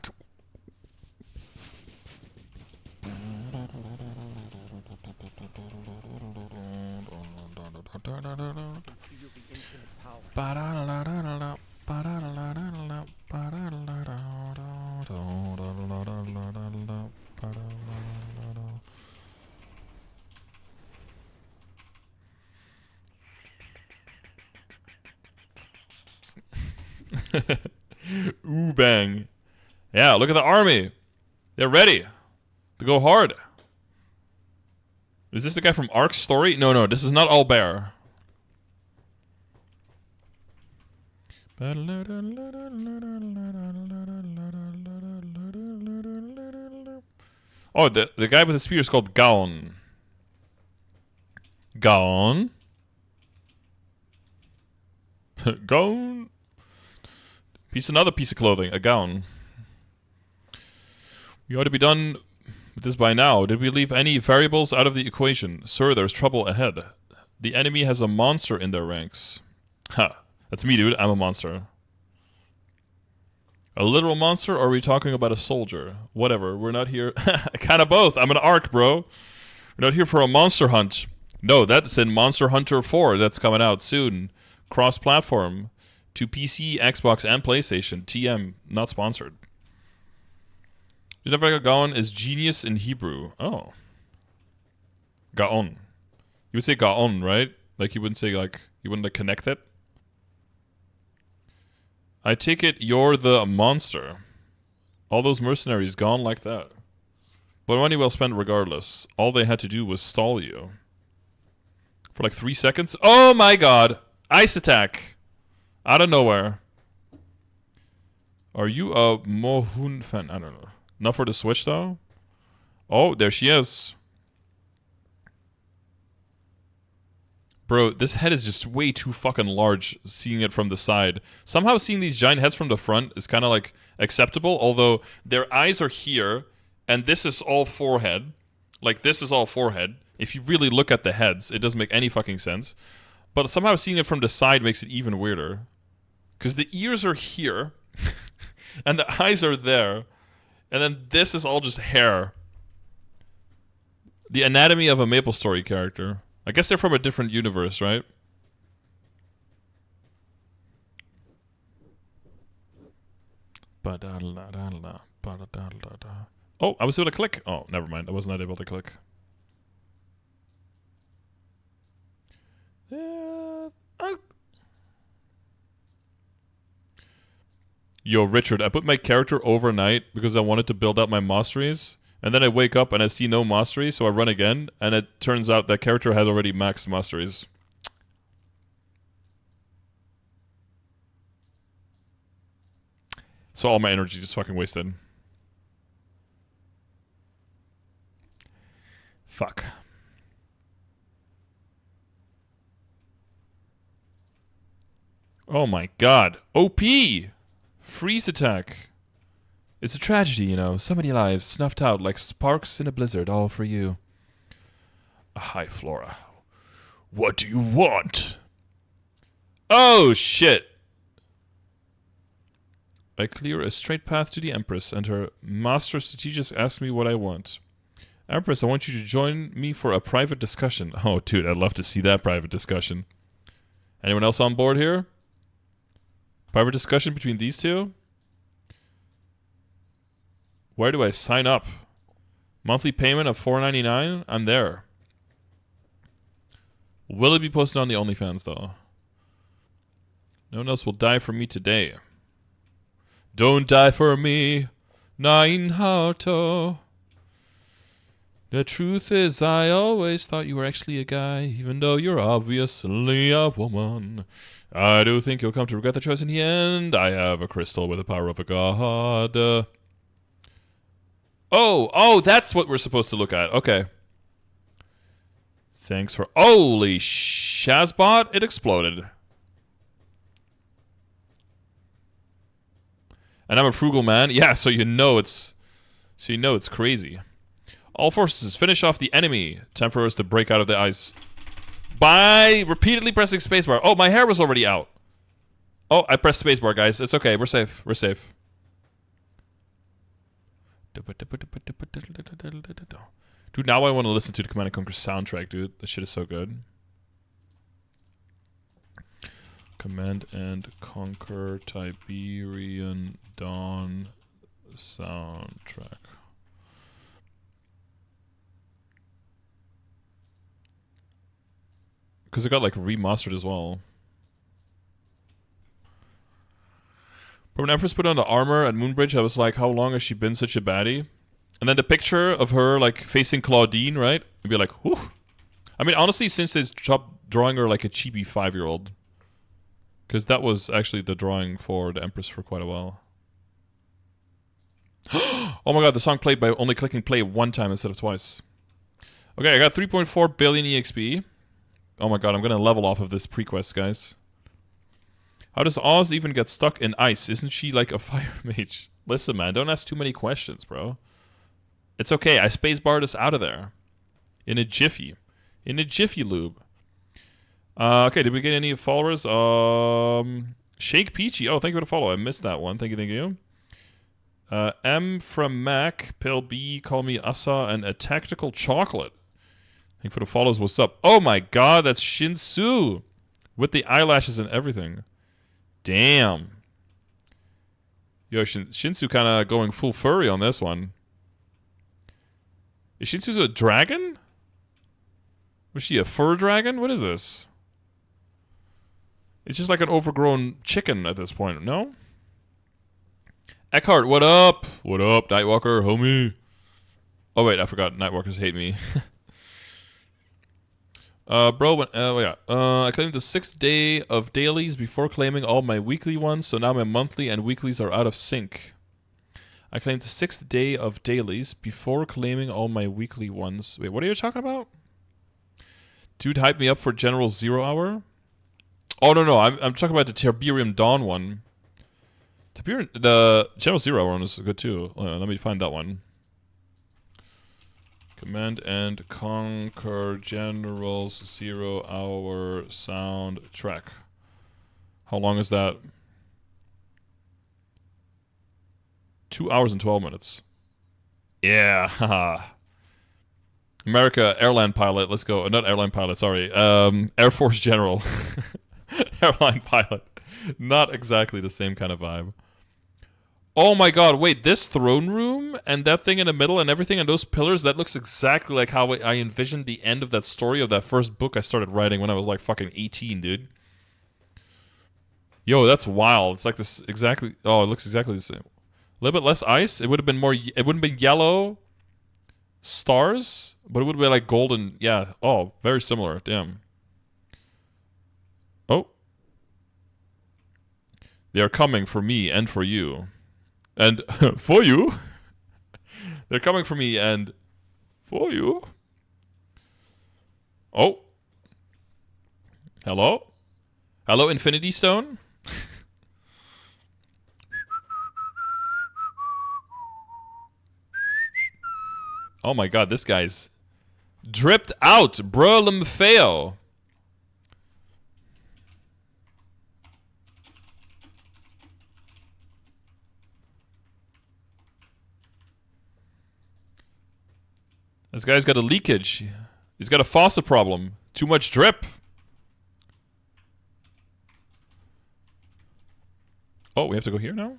Ooh, bang. Yeah, look at the army. They're ready to go hard. Is this the guy from Ark's story? No, this is not All Bear. Oh, the guy with the spear is called Gaon. Gaon? Gaon? Another piece of clothing, a gown. We ought to be done with this by now. Did we leave any variables out of the equation? Sir, there's trouble ahead. The enemy has a monster in their ranks. Ha, that's me, dude. I'm a monster. A literal monster, or are we talking about a soldier? Whatever, we're not here... kind of both. I'm an Ark, bro. We're not here for a monster hunt. No, that's in Monster Hunter 4. That's coming out soon. Cross-platform. To PC, Xbox, and PlayStation. TM, not sponsored. Gaon is genius in Hebrew. Oh. Gaon. You would say Gaon, right? Like you wouldn't say like, you wouldn't like connect it? I take it you're the monster. All those mercenaries gone like that. But money well spent regardless. All they had to do was stall you. For like 3 seconds. Oh my god! Ice attack! Out of nowhere. Are you a Mohun fan? I don't know. Not for the Switch though? Oh, there she is. Bro, this head is just way too fucking large, seeing it from the side. Somehow seeing these giant heads from the front is kind of like acceptable, although their eyes are here, and this is all forehead. Like, this is all forehead. If you really look at the heads, it doesn't make any fucking sense. But somehow seeing it from the side makes it even weirder. Because the ears are here, and the eyes are there, and then this is all just hair. The anatomy of a MapleStory character. I guess they're from a different universe, right? Oh, I was able to click. Oh, never mind. I was not able to click. Yo, Richard, I put my character overnight because I wanted to build out my masteries. And then I wake up and I see no mastery, so I run again, and it turns out that character has already maxed masteries. So all my energy just fucking wasted. Fuck. Oh my god. OP! Freeze attack. It's a tragedy, you know. So many lives snuffed out like sparks in a blizzard, all for you. Hi, Flora. What do you want? Oh, shit. I clear a straight path to the Empress, and her master strategist asks me what I want. Empress, I want you to join me for a private discussion. Oh, dude, I'd love to see that private discussion. Anyone else on board here? Private discussion between these two? Where do I sign up? Monthly payment of $4.99? I'm there. Will it be posted on the OnlyFans, though? No one else will die for me today. Don't die for me, Nine Hato. The truth is, I always thought you were actually a guy, even though you're obviously a woman. I do think you'll come to regret the choice in the end. I have a crystal with the power of a god. Oh, that's what we're supposed to look at. Okay. Thanks for... Holy Shazbot, it exploded. And I'm a frugal man. Yeah, so you know it's crazy. All forces, finish off the enemy. Time for us to break out of the ice. By repeatedly pressing spacebar. Oh, my hair was already out. Oh, I pressed spacebar, guys. It's okay. We're safe. We're safe. Dude, now I want to listen to the Command & Conquer soundtrack, dude. This shit is so good. Command & Conquer Tiberian Dawn soundtrack. Because it got like remastered as well. But when Empress put on the armor at Moonbridge, I was like, how long has she been such a baddie? And then the picture of her like facing Claudine, right? You'd be like, whew. I mean, honestly, since they stopped drawing her like a cheapy 5-year-old. Because that was actually the drawing for the Empress for quite a while. Oh my god, the song played by only clicking play one time instead of twice. Okay, I got 3.4 billion EXP. Oh my god, I'm gonna level off of this pre-quest, guys. How does Oz even get stuck in ice? Isn't she like a fire mage? Listen, man, don't ask too many questions, bro. It's okay, I spacebarred us out of there. In a jiffy. In a jiffy lube. Okay, did we get any followers? Shake Peachy. Oh, thank you for the follow. I missed that one. Thank you, thank you. M from Mac, Pale B, Call Me Asa, and a Tactical Chocolate. Thank you for the follows. What's up? Oh my god, that's Shinsu. With the eyelashes and everything. Damn. Yo, Shinsu kind of going full furry on this one. Is Shinsu a dragon? Was she a fur dragon? What is this? It's just like an overgrown chicken at this point, no? Eckhart, what up? What up, Nightwalker, homie? Oh wait, I forgot. Nightwalkers hate me. I claimed the 6th day of dailies before claiming all my weekly ones, so now my monthly and weeklies are out of sync. I claimed the 6th day of dailies before claiming all my weekly ones. Wait, what are you talking about? Dude, hype me up for General Zero Hour. Oh no, I'm talking about the Tiberium Dawn one. The General Zero Hour one is good too. Let me find that one. Command and Conquer General's 0 Hour soundtrack. How long is that? 2 hours and 12 minutes. Yeah, haha. America airline pilot. Let's go. Not airline pilot. Sorry. Air Force General. Airline pilot. Not exactly the same kind of vibe. Oh my god, wait, this throne room and that thing in the middle and everything and those pillars, that looks exactly like how I envisioned the end of that story of that first book I started writing when I was like fucking 18, dude. Yo, that's wild. It's like this exactly... Oh, it looks exactly the same. A little bit less ice. It would have been more... It wouldn't have been yellow stars, but it would have been like golden... Yeah. Oh, very similar. Damn. Oh. They are coming for me and for you. And for you. They're coming for me and for you. Oh. Hello? Hello, Infinity Stone? Oh my god, this guy's dripped out. Brolumfeo. This guy's got a leakage. He's got a faucet problem. Too much drip. Oh, we have to go here now?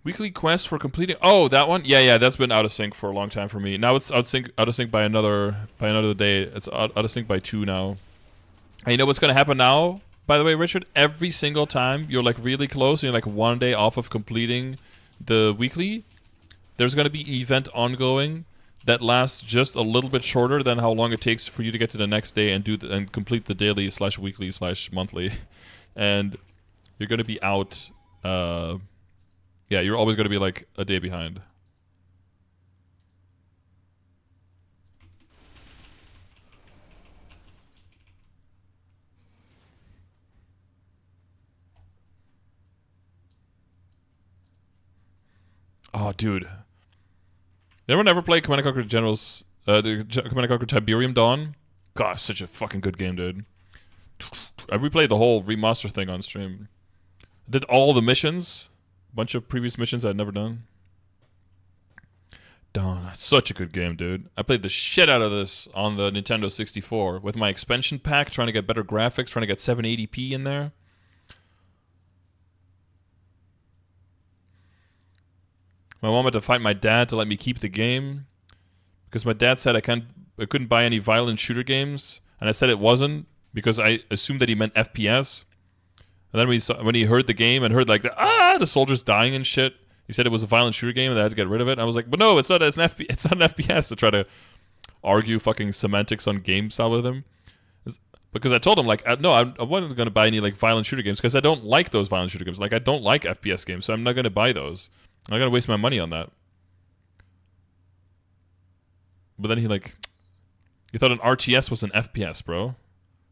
Weekly quest for completing. Oh, that one. Yeah. That's been out of sync for a long time for me. Now it's out of sync by another day. It's out of sync by 2 now. And you know what's gonna happen now? By the way, Richard, every single time you're like really close and you're like 1 day off of completing the weekly, there's gonna be an event ongoing that lasts just a little bit shorter than how long it takes for you to get to the next day and and complete the daily / weekly / monthly, and you're gonna be out. Yeah, you're always going to be like a day behind. Oh, dude. Did anyone ever play Command & Conquer Generals, the Command & Conquer Tiberium Dawn? Gosh, such a fucking good game, dude. I replayed the whole remaster thing on stream. Did all the missions. Bunch of previous missions I'd never done. Dawn, such a good game, dude. I played the shit out of this on the Nintendo 64 with my expansion pack, trying to get better graphics, trying to get 780p in there. My mom had to fight my dad to let me keep the game because my dad said I couldn't buy any violent shooter games, and I said it wasn't because I assumed that he meant FPS. And then when he heard the game and heard like the soldiers dying and shit, he said it was a violent shooter game and they had to get rid of it. And I was like, but no, it's not. It's not an FPS. To try to argue fucking semantics on game style with him, because I told him like, no, I wasn't gonna buy any like violent shooter games because I don't like those violent shooter games. Like I don't like FPS games, so I'm not gonna buy those. I'm not gonna waste my money on that. But then he thought an RTS was an FPS, bro.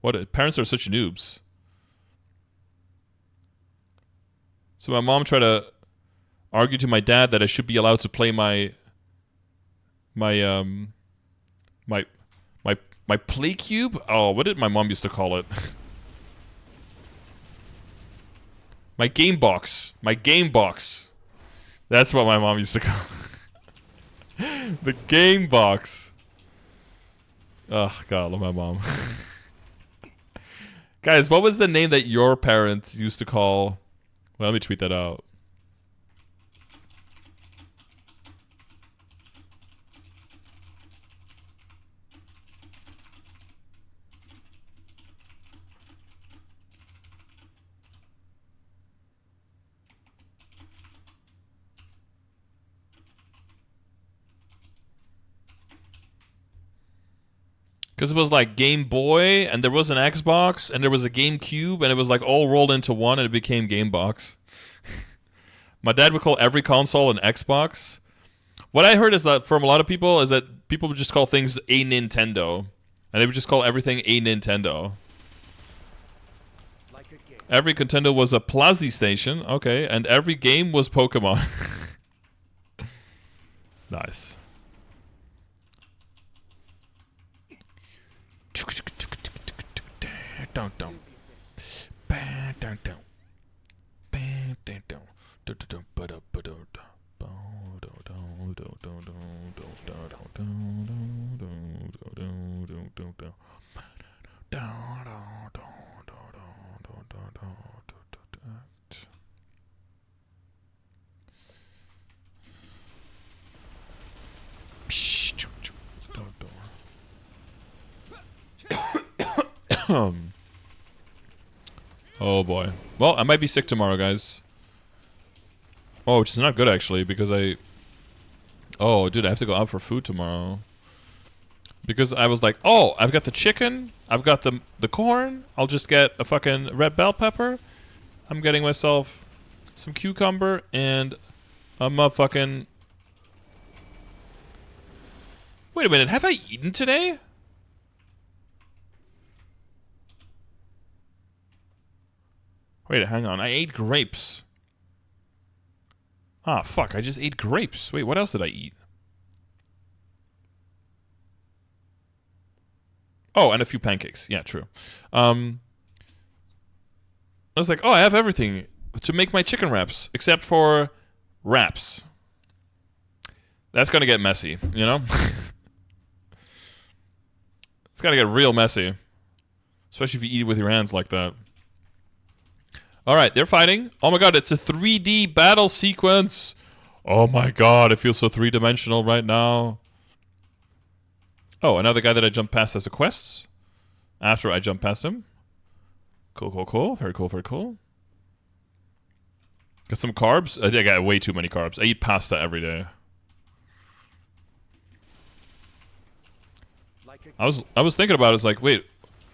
What? Parents are such noobs. So my mom tried to argue to my dad that I should be allowed to play my play cube. Oh, what did my mom used to call it? My game box. My game box. That's what my mom used to call it. The game box. Oh god, I love my mom. Guys, what was the name that your parents used to call? Well, let me tweet that out. Because it was like Game Boy, and there was an Xbox, and there was a GameCube, and it was like all rolled into one, and it became Gamebox. My dad would call every console an Xbox. What I heard is that from a lot of people is that people would just call things a Nintendo, and they would just call everything a Nintendo. Like a game. Every Nintendo was a Plazy Station, okay, and every game was Pokemon. Nice. Oh boy. Well, I might be sick tomorrow, guys. Oh, which is not good actually, because oh, dude, I have to go out for food tomorrow. Because I was like, oh, I've got the chicken, I've got the corn, I'll just get a fucking red bell pepper. I'm getting myself some cucumber and a motherfucking... Wait a minute, have I eaten today? Wait, hang on, I ate grapes. Ah, fuck, I just ate grapes. Wait, what else did I eat? Oh, and a few pancakes. Yeah, true. I was like, oh, I have everything to make my chicken wraps, except for wraps. That's gonna get messy, you know? It's gonna get real messy. Especially if you eat it with your hands like that. Alright, they're fighting. Oh my god, it's a 3D battle sequence. Oh my god, it feels so three-dimensional right now. Oh, another guy that I jumped past as a quest. After I jumped past him. Cool, cool, cool. Very cool, very cool. Got some carbs. I think I got way too many carbs. I eat pasta every day. I was thinking about it. It's like, wait.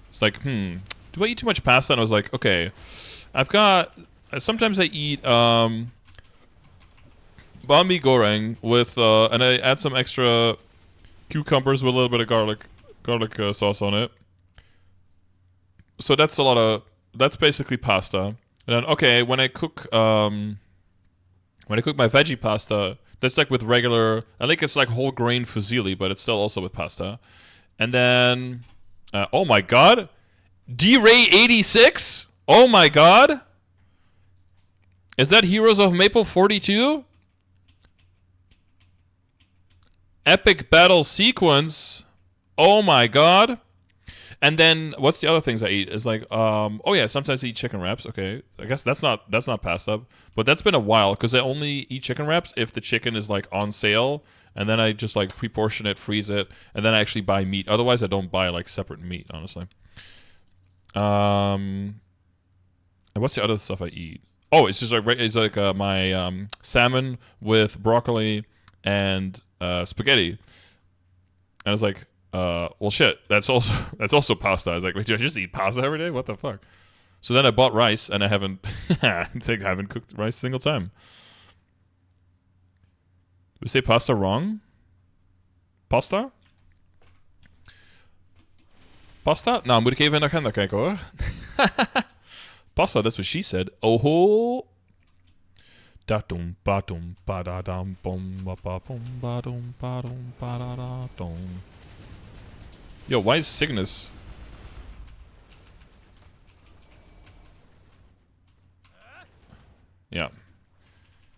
It's like, do I eat too much pasta? And I was like, okay. I've got... Sometimes I eat, banh mi goreng with, and I add some extra... cucumbers with a little bit of garlic sauce on it. So that's a lot of... That's basically pasta. And then, okay, when I cook my veggie pasta, that's like with regular... I think it's like whole grain fusilli, but it's still also with pasta. And then... oh my god! D-Ray86? Oh my god! Is that Heroes of Maple 42? Epic battle sequence. Oh my god. And then what's the other things I eat? Is like oh yeah, sometimes I eat chicken wraps. Okay. I guess that's not pasta, but that's been a while cuz I only eat chicken wraps if the chicken is like on sale, and then I just like pre-portion it, freeze it, and then I actually buy meat. Otherwise I don't buy like separate meat, honestly. And what's the other stuff I eat? Oh, it's just like my salmon with broccoli and spaghetti. And I was like, well shit, that's also pasta. I was like, wait, do I just eat pasta every day? What the fuck? So then I bought rice, and I haven't haven't cooked rice a single time. Did we say pasta wrong? Pasta? Pasta? Nou, moet ik even in de agenda kijken hoor. Pasta, that's what she said. Oh ho. Da-dum, ba-dum, ba-da-dum, bum, ba-ba-bum, ba-dum, ba-dum, ba-da-da-dum. Yo, why is Cygnus? Yeah.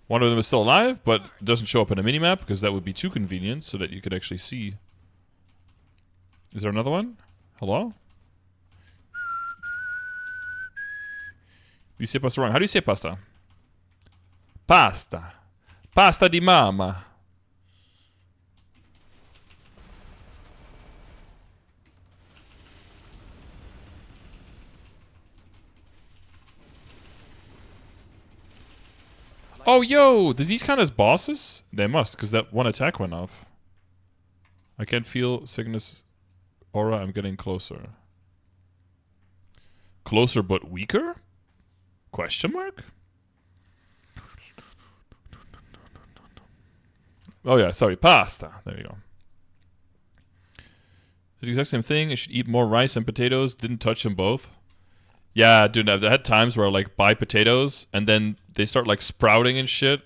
One of them is still alive, but doesn't show up in a minimap, because that would be too convenient, so that you could actually see. Is there another one? Hello? You say pasta wrong. How do you say pasta? Pasta. Pasta di mama. Oh, yo! Do these count as bosses? They must, because that one attack went off. I can't feel Cygnus Aura, I'm getting closer. Closer but weaker? Question mark? Oh yeah, sorry, pasta. There you go. The exact same thing. I should eat more rice and potatoes. Didn't touch them both. Yeah, dude, I've had times where I like buy potatoes and then they start like sprouting and shit.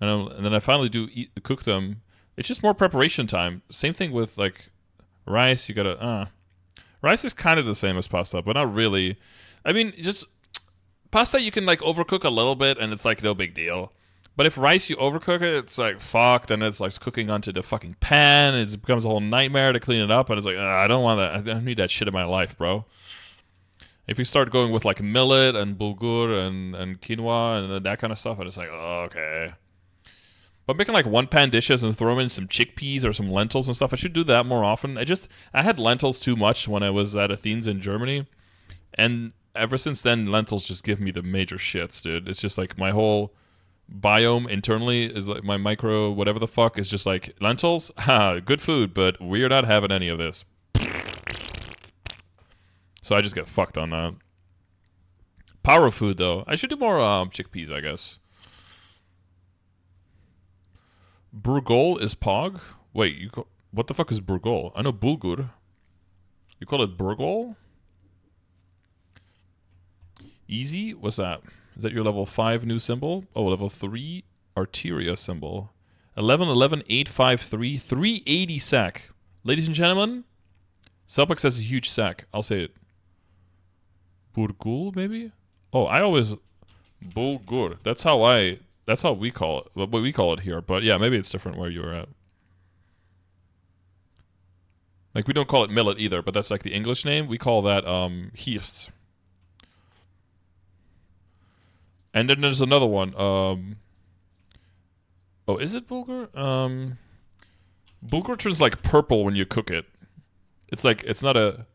And then I finally do cook them. It's just more preparation time. Same thing with like rice. You gotta, rice is kind of the same as pasta, but not really. I mean, just pasta you can like overcook a little bit and it's like no big deal. But if rice you overcook it, it's like fuck. Then it's like cooking onto the fucking pan. It becomes a whole nightmare to clean it up. And it's like I don't want that. I don't need that shit in my life, bro. If you start going with like millet and bulgur and quinoa and that kind of stuff, and it's like oh, okay. But making like one pan dishes and throwing in some chickpeas or some lentils and stuff, I should do that more often. I had lentils too much when I was at Athens in Germany, and ever since then, lentils just give me the major shits, dude. It's just like my whole biome internally is like my micro whatever the fuck is just like lentils. Ha, good food, but we're not having any of this. So I just get fucked on that. Power food though. I should do more chickpeas, I guess. Burgol is pog? Wait, what the fuck is burgol? I know bulgur. You call it burgol? Easy? What's that? Is that your level 5 new symbol? Oh, level 3 Arteria symbol. 11-11-853 380 sack. Ladies and gentlemen, Celpix has a huge sack. I'll say it. Burgul, maybe? Oh, I always... Bulgur. That's how we call it. What we call it here. But yeah, maybe it's different where you were at. Like, we don't call it millet either, but that's like the English name. We call that, Hirst. And then there's another one. Oh, is it bulgur? Bulgur turns like purple when you cook it. It's like, it's not a...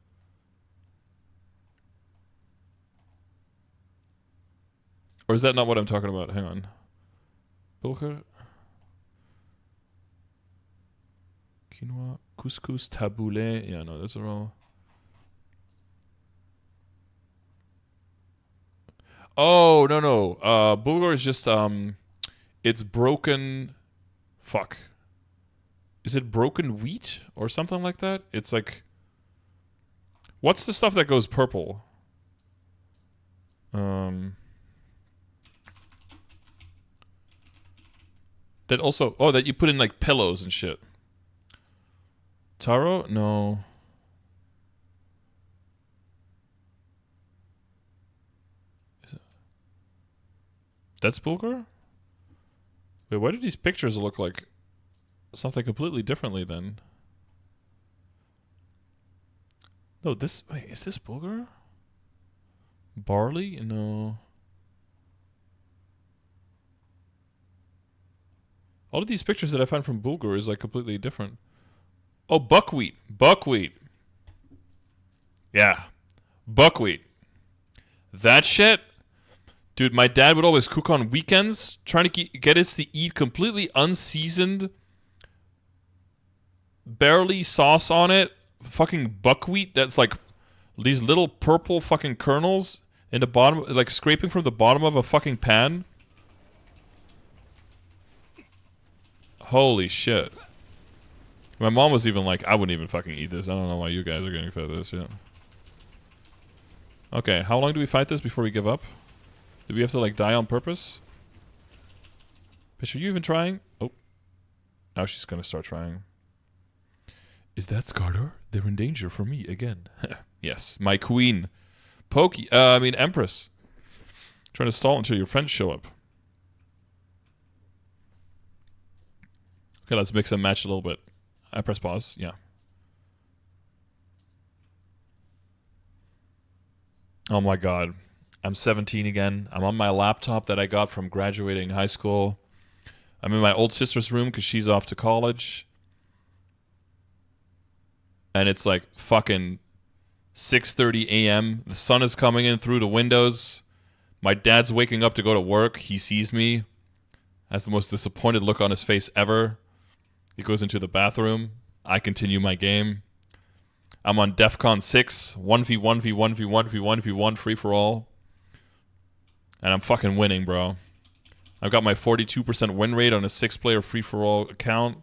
Or is that not what I'm talking about? Hang on. Bulgur. Quinoa. Couscous. Tabouleh. Yeah, no, those are all... Oh, no. Bulgur is just, it's broken... Fuck. Is it broken wheat? Or something like that? It's like... What's the stuff that goes purple? That also... Oh, that you put in, like, pillows and shit. Taro? No. That's bulgur? Wait, why do these pictures look like something completely differently then? No, this... Wait, is this bulgur? Barley? No. All of these pictures that I find from bulgur is like completely different. Oh, buckwheat. Buckwheat. Yeah. Buckwheat. That shit... Dude, my dad would always cook on weekends, trying to get us to eat completely unseasoned, barely sauce on it, fucking buckwheat that's like these little purple fucking kernels in the bottom, like scraping from the bottom of a fucking pan. Holy shit. My mom was even like, I wouldn't even fucking eat this. I don't know why you guys are getting fed this shit. Okay, how long do we fight this before we give up? Do we have to, like, die on purpose? Bitch, are you even trying? Oh. Now she's gonna start trying. Is that Skartar? They're in danger for me again. Yes, my queen. Empress. Trying to stall until your friends show up. Okay, let's mix and match a little bit. I press pause, yeah. Oh my god. I'm 17 again. I'm on my laptop that I got from graduating high school. I'm in my old sister's room because she's off to college. And it's like fucking 6:30 a.m. The sun is coming in through the windows. My dad's waking up to go to work. He sees me. Has the most disappointed look on his face ever. He goes into the bathroom. I continue my game. I'm on DEFCON 6, 1v1v1v1v1v1 free for all. And I'm fucking winning, bro. I've got my 42% win rate on a 6-player free for all account,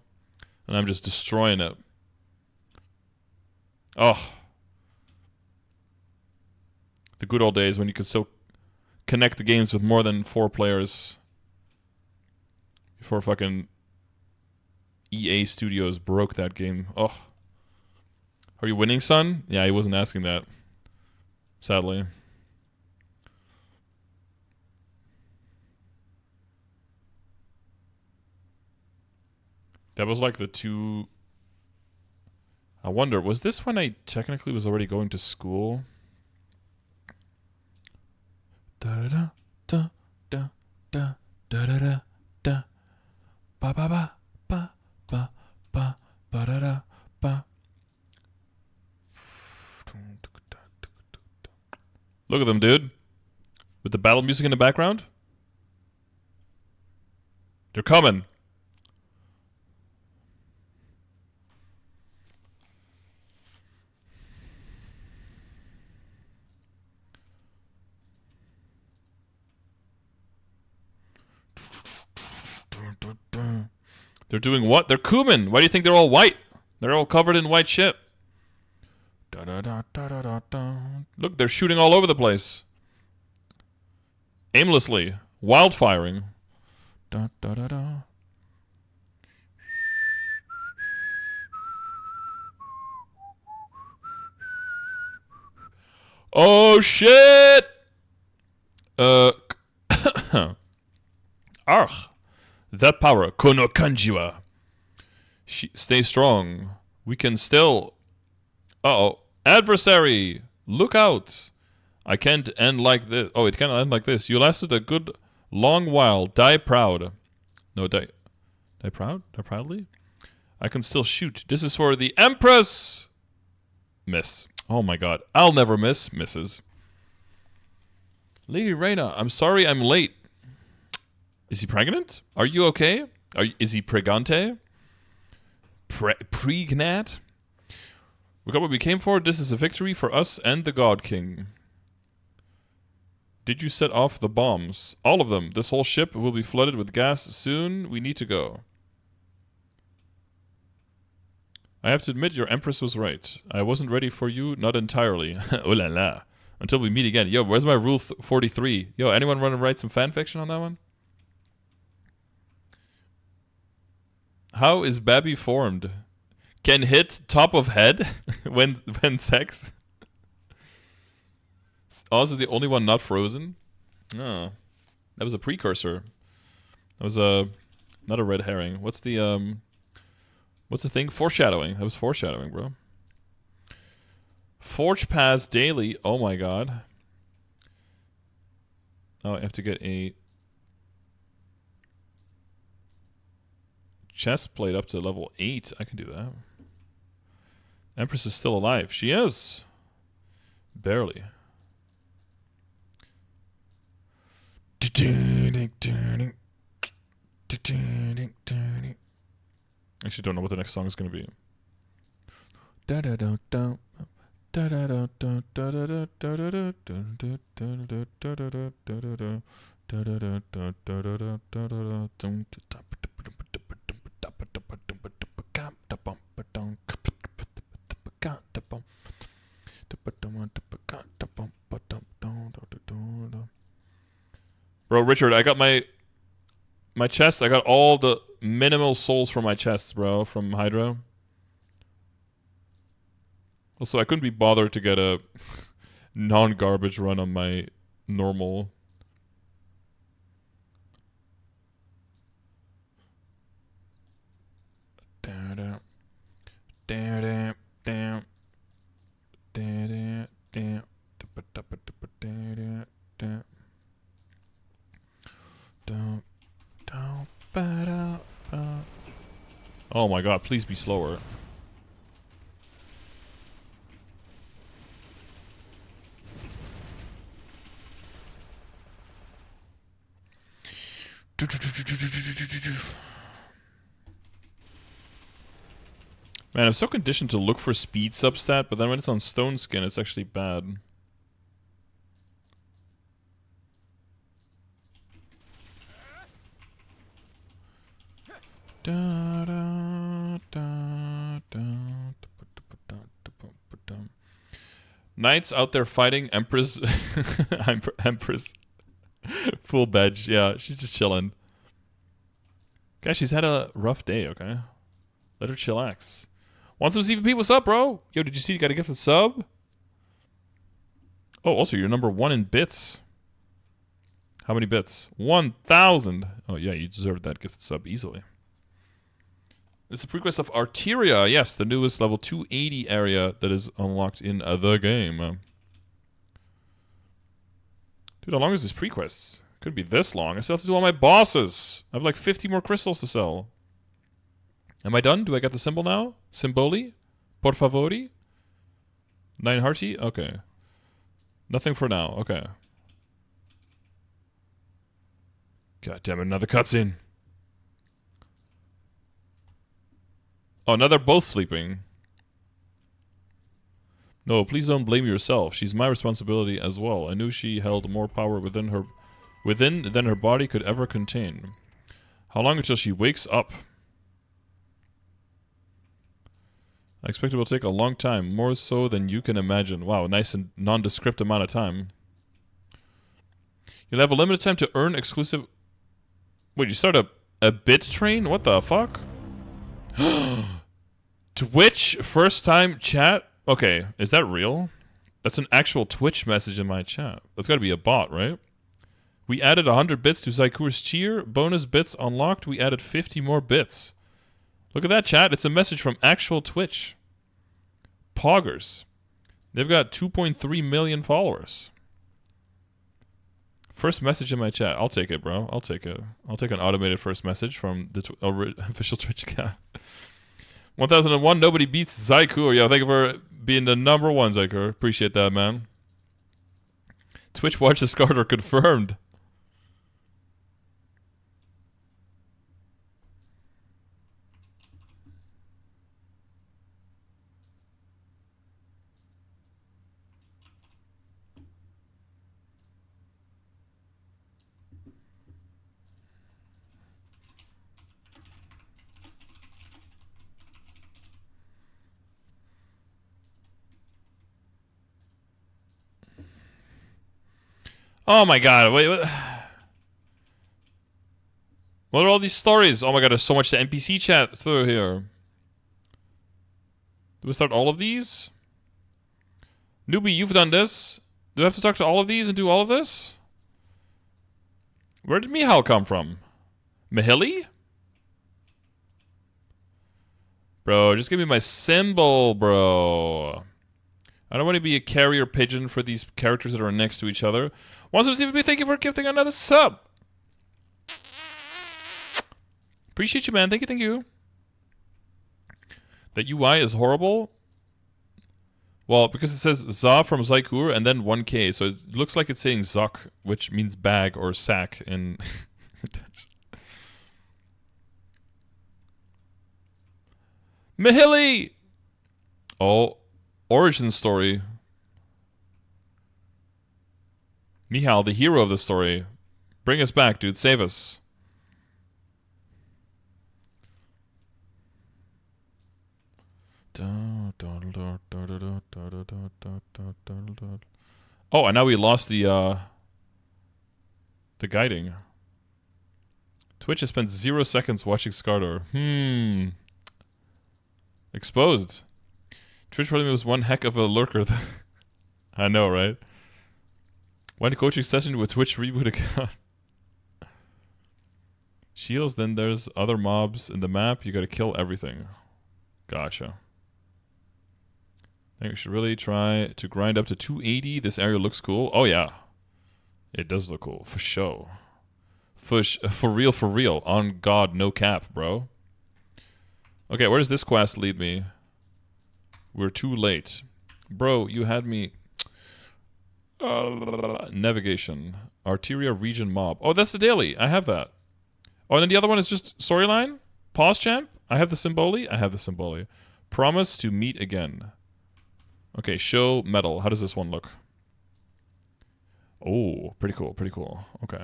and I'm just destroying it. Oh. The good old days when you could still connect the games with more than 4 players before fucking EA Studios broke that game. Oh. Are you winning, son? Yeah, he wasn't asking that. Sadly. That was like the 2... I wonder, was this when I technically was already going to school? Da da da da da da da da da ba ba ba ba ba ba ba da da ba. Look at them, dude. With the battle music in the background. They're coming. They're doing what? They're Kuman. Why do you think they're all white? They're all covered in white shit. Da, da, da, da, da, da, da. Look, they're shooting all over the place. Aimlessly. Wildfiring. Da, da, da, da. Oh, shit! Arg. That power, Kono Kanjiwa. Stay strong. We can still... Uh-oh. Adversary! Look out! I can't end like this. Oh, it can't end like this. You lasted a good long while. Die proud. No, die proud? Die proudly? I can still shoot. This is for the Empress! Miss. Oh my god. I'll never miss. Misses. Lady Reina, I'm sorry I'm late. Is he pregnant? Are you okay? Is he pregante? Pregnant? We got what we came for. This is a victory for us and the God King. Did you set off the bombs? All of them. This whole ship will be flooded with gas soon. We need to go. I have to admit, your Empress was right. I wasn't ready for you, not entirely. Oh la la. Until we meet again. Yo, where's my rule 43? Yo, anyone want to write some fanfiction on that one? How is Babby formed? Can hit top of head when sex? Oz is the only one not frozen? Oh. That was a precursor. That was not a red herring. What's the thing? Foreshadowing. That was foreshadowing, bro. Forge pass daily. Oh my god. Oh, I have to get a chest plate up to level 8. I can do that. Empress is still alive. She is. Barely. I actually don't know what the next song is going to be. Bro, Richard, I got my chest. I got all the minimal souls for my chests, bro, from Hydra. Also, I couldn't be bothered to get a non-garbage run on my normal. Oh my god, please be slower. Man, I'm so conditioned to look for speed substat, but then when it's on stone skin, it's actually bad. Knights out there fighting. Empress. Empress. Full badge. Yeah, she's just chilling. Guys, she's had a rough day, okay? Let her chillax. Want some CVP? What's up, bro? Yo, did you see you got a gifted sub? Oh, also, you're number 1 in bits. How many bits? 1,000. Oh, yeah, you deserved that gifted sub easily. It's the prequest of Arteria. Yes, the newest level 280 area that is unlocked in the game. Dude, how long is this prequest? Could be this long. I still have to do all my bosses. I have like 50 more crystals to sell. Am I done? Do I get the symbol now? Symboli? Por favori? 9 hearty? Okay. Nothing for now. Okay. God damn it, another cutscene. Oh, now they're both sleeping. No, please don't blame yourself. She's my responsibility as well. I knew she held more power within than her body could ever contain. How long until she wakes up? I expect it will take a long time, more so than you can imagine. Wow, nice and nondescript amount of time. You'll have a limited time to earn exclusive... Wait, you start a bit train? What the fuck? Twitch first time chat? Okay, is that real? That's an actual Twitch message in my chat. That's gotta be a bot, right? We added 100 bits to Zykur's cheer. Bonus bits unlocked. We added 50 more bits. Look at that, chat. It's a message from actual Twitch. Poggers. They've got 2.3 million followers. First message in my chat. I'll take it, bro. I'll take it. I'll take an automated first message from the official Twitch account. 1001. Nobody beats Zykur. Yo, thank you for being the number 1, Zykur. Appreciate that, man. Twitch watch the Scarter confirmed. Oh my god, wait, what? What are all these stories? Oh my god, there's so much to NPC chat through here. Do we start all of these? Newbie, you've done this. Do I have to talk to all of these and do all of this? Where did Mihal come from? Mahili? Bro, just give me my symbol, bro. I don't want to be a carrier pigeon for these characters that are next to each other. Want some CVP? Thank you for gifting another sub. Appreciate you, man. Thank you, thank you. That UI is horrible. Well, because it says Za from Zykur and then 1K, so it looks like it's saying Zak, which means bag or sack in Mahili! Oh, origin story. Mihal, the hero of the story. Bring us back, dude. Save us. Oh, and now we lost the guiding. Twitch has spent 0 seconds watching Skardor. Exposed. Twitch really was one heck of a lurker. I know, right? One coaching session with Twitch Reboot account. Shields, then there's other mobs in the map. You gotta kill everything. Gotcha. I think we should really try to grind up to 280. This area looks cool. Oh, yeah. It does look cool. For show. For real, for real. On God, no cap, bro. Okay, where does this quest lead me? We're too late. Bro, you had me... navigation. Arteria region mob. Oh, that's the daily. I have that. Oh, and then the other one is just storyline? Pause champ? I have the symboli? I have the symboli. Promise to meet again. Okay, show medal. How does this one look? Oh, pretty cool, pretty cool. Okay.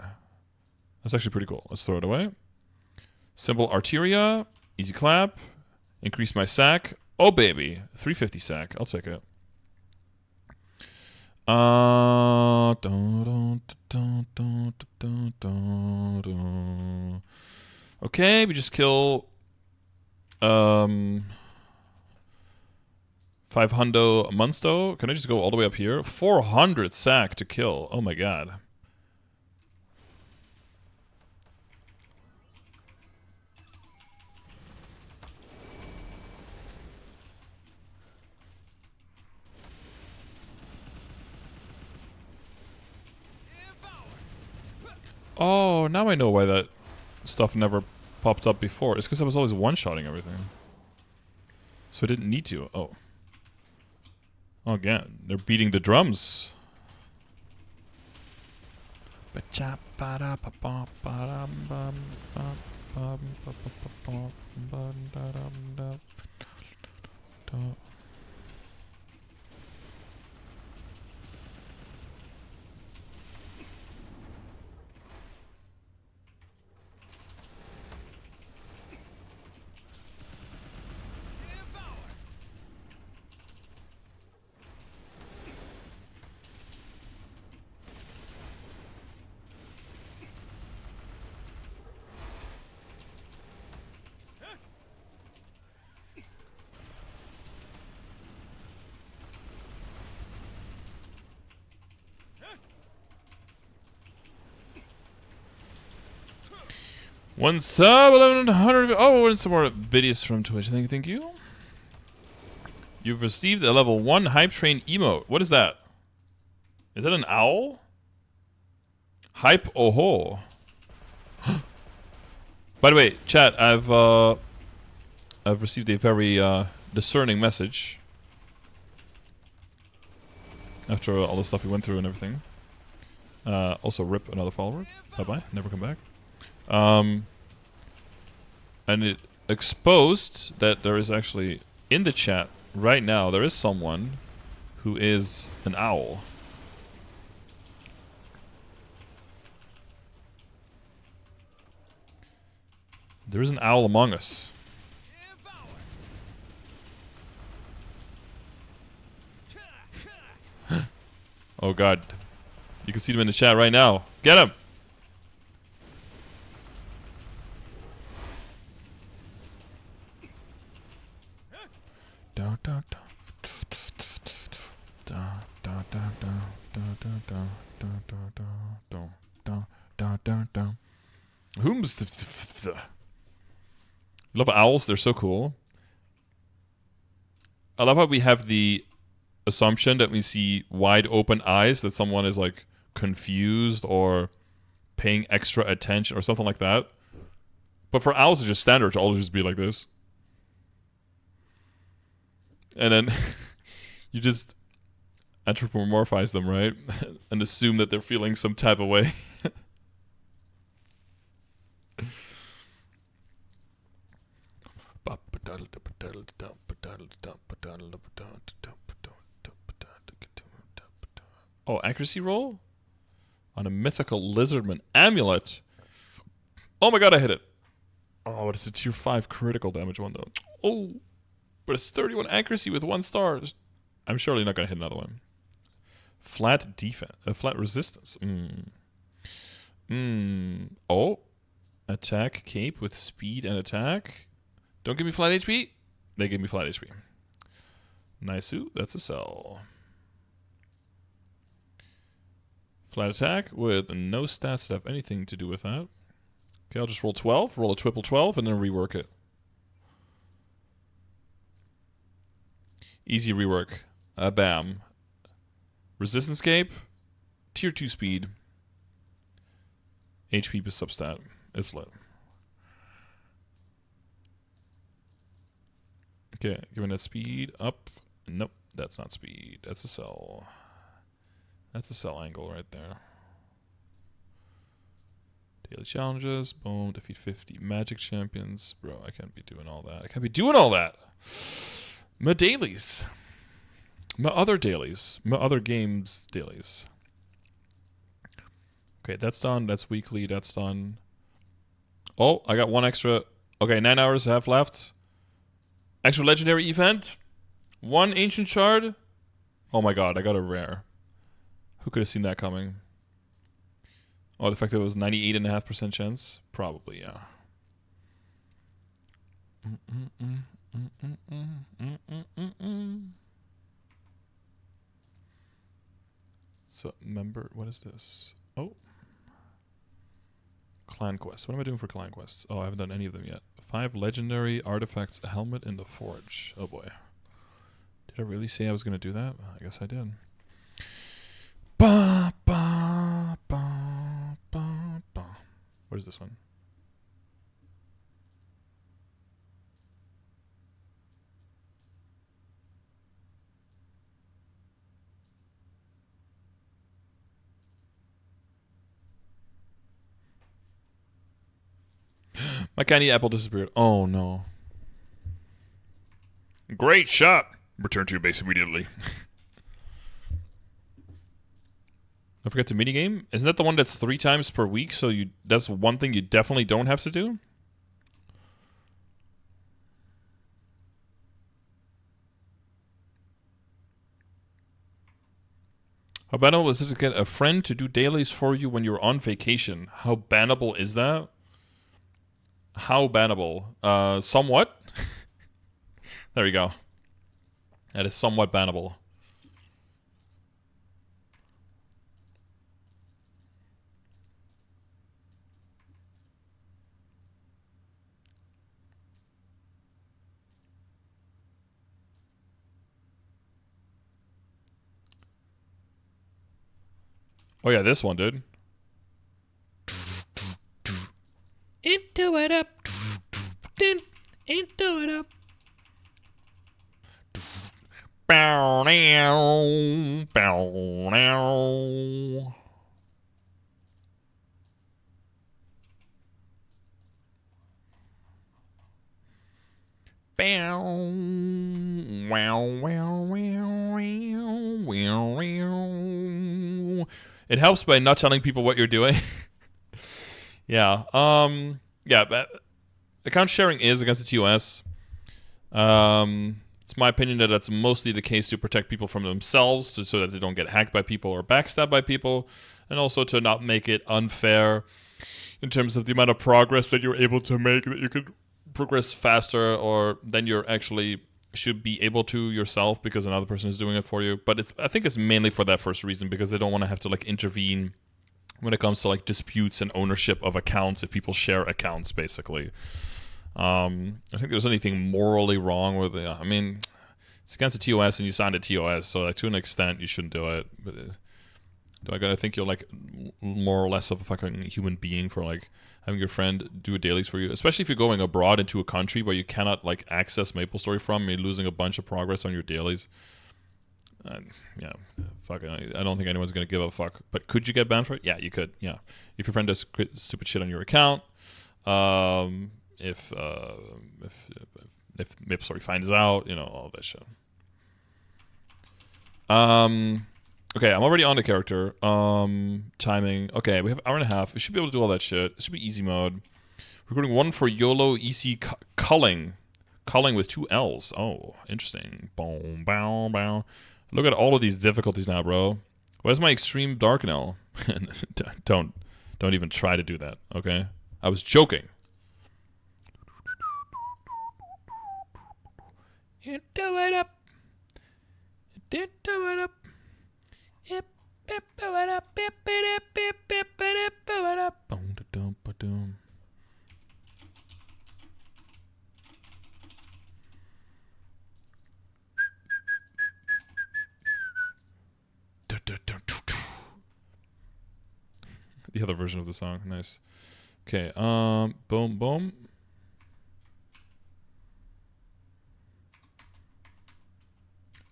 That's actually pretty cool. Let's throw it away. Symbol Arteria. Easy clap. Increase my sack. Oh, baby. 350 sack. I'll take it. Okay, we just kill 500 Munsto. Can I just go all the way up here? 400 sack to kill. Oh my god. Oh, now I know why that stuff never popped up before. It's because I was always one-shotting everything. So I didn't need to. Oh. Oh, again. They're beating the drums. One sub, 1100. Oh, and some more biddies from Twitch. Thank you. You've received a level 1 hype train emote. What is that? Is that an owl? Hype oho. By the way, chat, I've received a very discerning message after all the stuff we went through and everything. Also, rip another follower. Bye bye. Never come back. And it exposed that there is actually in the chat right now there is someone who is an owl. There is an owl among us. Oh god. You can see them in the chat right now. Get him! Love owls, they're so cool. I love how we have the assumption that we see wide open eyes, that someone is like confused or paying extra attention or something like that. But for owls, it's just standard to always just be like this. And then you just anthropomorphize them, right? And assume that they're feeling some type of way. Oh, accuracy roll? On a mythical lizardman amulet. Oh my god, I hit it. Oh, but it's a tier 5 critical damage one though. Oh, but it's 31 accuracy with 1 star. I'm surely not gonna hit another one. Flat defense, flat resistance. Oh, attack cape with speed and attack. Don't give me flat HP. They give me flat HP. Nice, that's a sell. Flat attack with no stats that have anything to do with that. Okay, I'll just roll 12, roll a triple 12, and then rework it. Easy rework. Bam. Resistance cape. Tier 2 speed. HP per substat. It's lit. Okay, giving that speed up. Nope, that's not speed. That's a cell. That's a cell angle right there. Daily challenges. Boom. Defeat 50 magic champions. Bro, I can't be doing all that. I can't be doing all that. My dailies. My other dailies. My other games dailies. Okay, that's done. That's weekly. That's done. Oh, I got one extra. Okay, 9 hours have left. Extra legendary event. One ancient shard. Oh my god, I got a rare. Who could have seen that coming? Oh, the fact that it was 98.5% chance? Probably, yeah. So, member, what is this? Oh. Clan quest. What am I doing for clan quests? Oh, I haven't done any of them yet. 5 legendary artifacts, a helmet in the forge. Oh boy. Did I really say I was going to do that? I guess I did. Ba, ba, ba, ba, ba. What is this one? My candy apple disappeared. Oh no. Great shot! Return to your base immediately. Don't forget to minigame. Isn't that the one that's 3 times per week? So that's one thing you definitely don't have to do? How bannable is it to get a friend to do dailies for you when you're on vacation? How bannable is that? How bannable? Somewhat. There you go. That is somewhat bannable. Oh yeah, this one, dude. Into it up. Into it up. Bow now. Bow now. Bow. Wow, wow, wow, wow, wow, wow. It helps by not telling people what you're doing. Yeah. Yeah, but account sharing is against the TOS. It's my opinion that that's mostly the case to protect people from themselves, so that they don't get hacked by people or backstabbed by people, and also to not make it unfair in terms of the amount of progress that you're able to make, that you could progress faster or than you're actually should be able to yourself because another person is doing it for you. But I think it's mainly for that first reason, because they don't want to have to like intervene when it comes to like disputes and ownership of accounts if people share accounts, basically. I think there's anything morally wrong with it. I mean, it's against the TOS and you signed a TOS, so like to an extent you shouldn't do it. But do I gotta think you're like more or less of a fucking human being for like having your friend do dailies for you, especially if you're going abroad into a country where you cannot like access MapleStory from, you're losing a bunch of progress on your dailies. Yeah, fuck. I don't think anyone's gonna give a fuck. But could you get banned for it? Yeah, you could. Yeah, if your friend does stupid shit on your account, if MapleStory finds out, you know, all that shit. Okay, I'm already on the character. Timing. Okay, we have an hour and a half. We should be able to do all that shit. It should be easy mode. Recording 1 for YOLO EC culling. Culling with 2 L's. Oh, interesting. Boom, bow, bow. Look at all of these difficulties now, bro. Where's my extreme dark L? Don't even try to do that, okay? I was joking. You do it up. Do it up. The other version of the song, nice. Okay, boom, boom.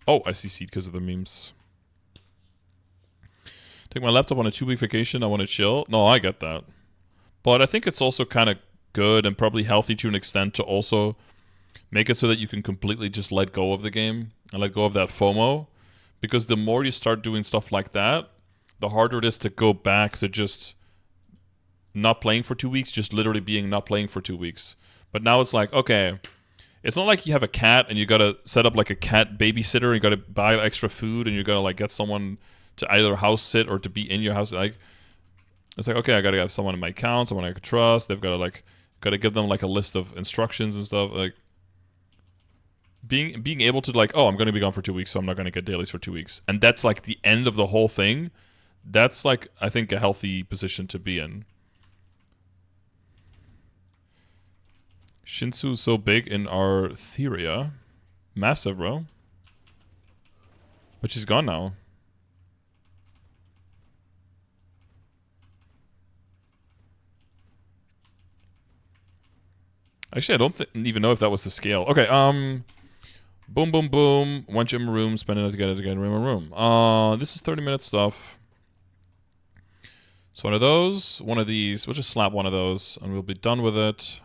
Oh, I see seed because of the memes. Take my laptop on a 2-week vacation. I want to chill. No, I get that. But I think it's also kind of good and probably healthy to an extent to also Make it so that you can completely just let go of the game and let go of that FOMO. Because the more you start doing stuff like that, the harder it is to go back to just not playing for 2 weeks, just literally being not playing for 2 weeks. But now it's like, okay, it's not like you have a cat and you gotta set up like a cat babysitter and you gotta buy extra food and you gotta like get someone to either house sit or to be in your house. Like, it's like, okay, I gotta have someone in my account, someone I could trust. They've gotta like, gotta give them like a list of instructions and stuff. Like, being able to like, oh, I'm gonna be gone for 2 weeks, so I'm not gonna get dailies for 2 weeks, and that's like the end of the whole thing. That's like, I think, a healthy position to be in. Shinsu's so big in Artheria. Massive, bro. But she's gone now. Actually, I don't even know if that was the scale. Okay, boom, boom, boom. One gym room, spending it together, room. This is 30-minute stuff. So one of those, one of these. We'll just slap one of those, and we'll be done with it.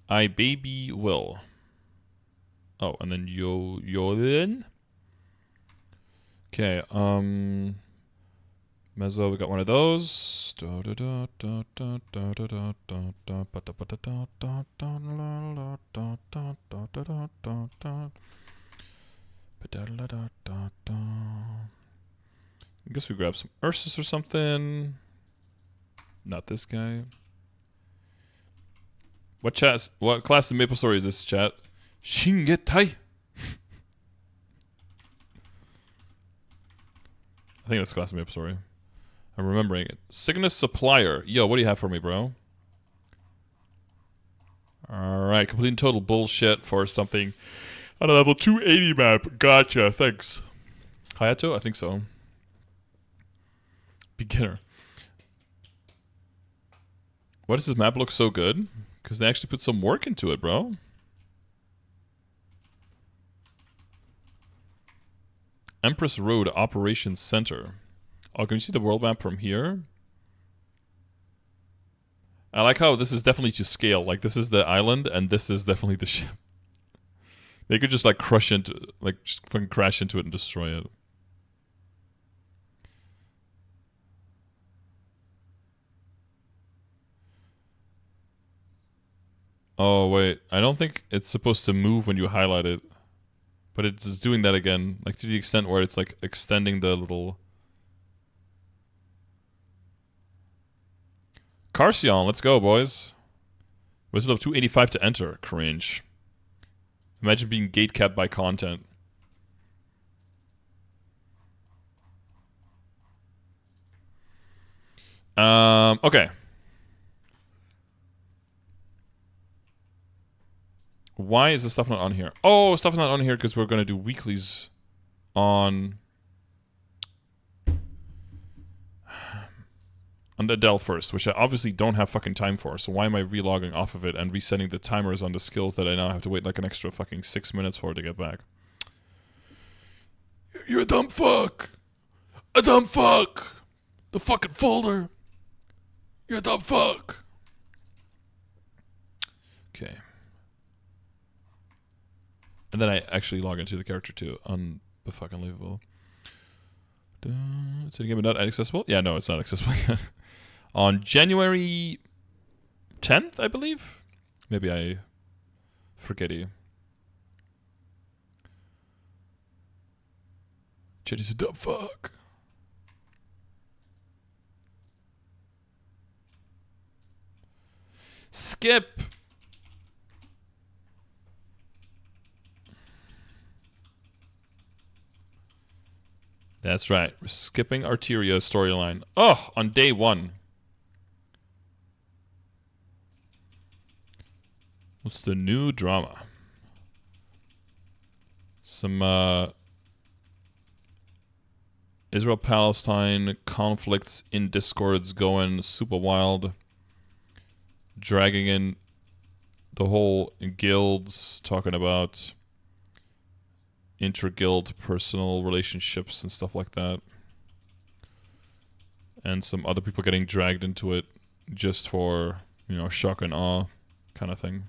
I baby will. Oh, and then Yoden. Okay, Mezzo, we got one of those. I guess we grab some Ursus or something. Not this guy. What class of Maple Story is this, chat? Shingetai. I think that's class of Maple Story. I'm remembering it. Cygnus Supplier. Yo, what do you have for me, bro? Alright, completing total bullshit for something on a level 280 map. Gotcha, thanks. Hayato? I think so. Beginner. Why does this map look so good? Because they actually put some work into it, bro. Empress Road Operations Center. Oh, can you see the world map from here? I like how this is definitely to scale. Like, this is the island, and this is definitely the ship. They could just, like, crash into it and destroy it. Oh, wait. I don't think it's supposed to move when you highlight it. But it's doing that again. Like, to the extent where it's, like, extending the little... Carcion, let's go, boys. Wizard of 285 to enter. Cringe. Imagine being gatekept by content. Okay. Why is the stuff not on here? Oh, stuff's not on here because we're going to do weeklies on the Dell first, which I obviously don't have fucking time for. So why am I relogging off of it and resetting the timers on the skills that I now have to wait like an extra fucking 6 minutes for to get back? You're a dumb fuck. A dumb fuck. The fucking folder. You're a dumb fuck. Okay. And then I actually log into the character too. Unfucking-believable. Is the game not accessible? Yeah, no, it's not accessible yet. On January 10th, I believe? Maybe I forget you. Jetty's a dumb fuck. Skip! That's right. We're skipping Arteria's storyline. Oh, on day 1. What's the new drama? Some Israel-Palestine conflicts in Discords going super wild. Dragging in the whole guilds, talking about intra-guild personal relationships and stuff like that. And some other people getting dragged into it just for, you know, shock and awe kind of thing.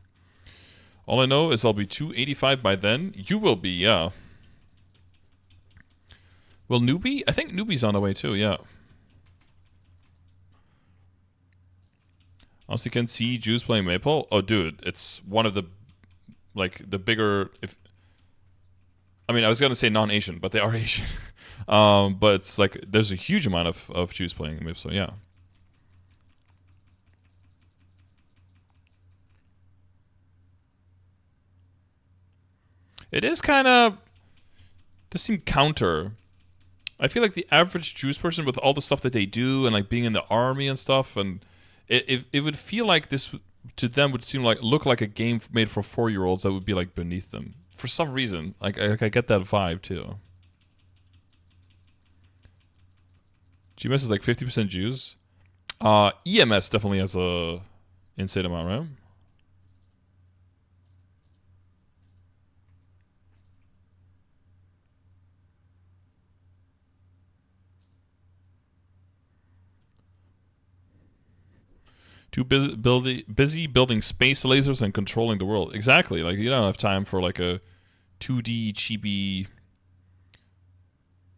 All I know is I'll be 285 by then. You will be, yeah. Well, Newbie? I think Newbie's on the way too, yeah. Honestly, can see Jews playing Maple? Oh, dude, it's one of the, like, the bigger, if... I mean, I was gonna say non-Asian, but they are Asian. But it's like, there's a huge amount of Jews playing Maple, so yeah. It is kind of, does seem counter. I feel like the average Jewish person with all the stuff that they do and like being in the army and stuff, and it would feel like this to them would seem like look like a game made for 4-year-olds that would be like beneath them for some reason. Like I get that vibe too. GMS is like 50% Jews. EMS definitely has a insane amount, right? Too busy building space lasers and controlling the world. Exactly. Like, you don't have time for like a 2D chibi...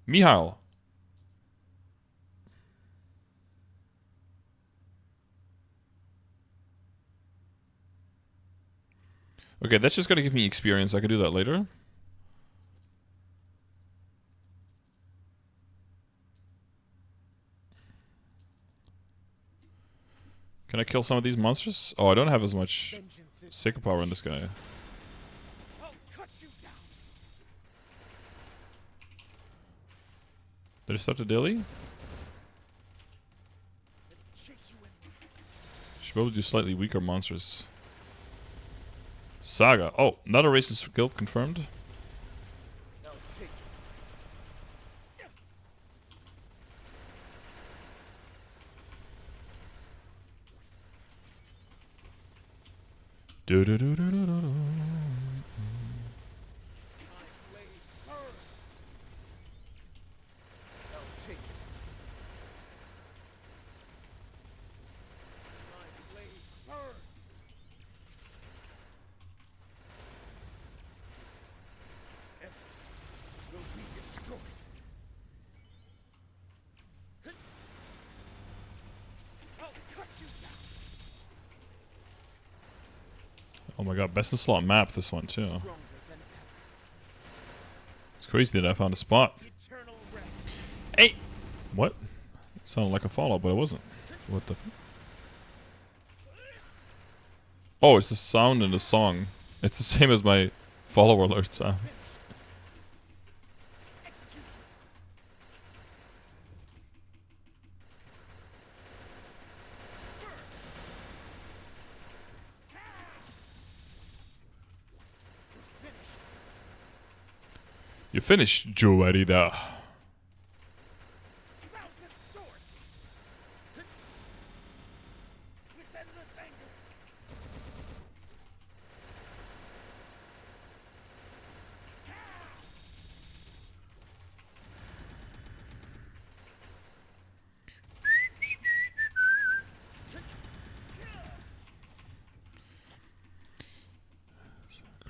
Mihail. Okay, that's just gonna give me experience. I can do that later. Can I kill some of these monsters? Oh, I don't have as much Seeker power in this guy. Did I start the daily? Should probably do slightly weaker monsters. Saga. Oh, another racist guild confirmed. Do do do do do do do. Oh my god, best in slot map this one too. It's crazy that I found a spot. Hey! What? It sounded like a follow, but it wasn't. What the f... Oh, it's the sound in the song. It's the same as my follow alert sound. You finished, Joe Arida.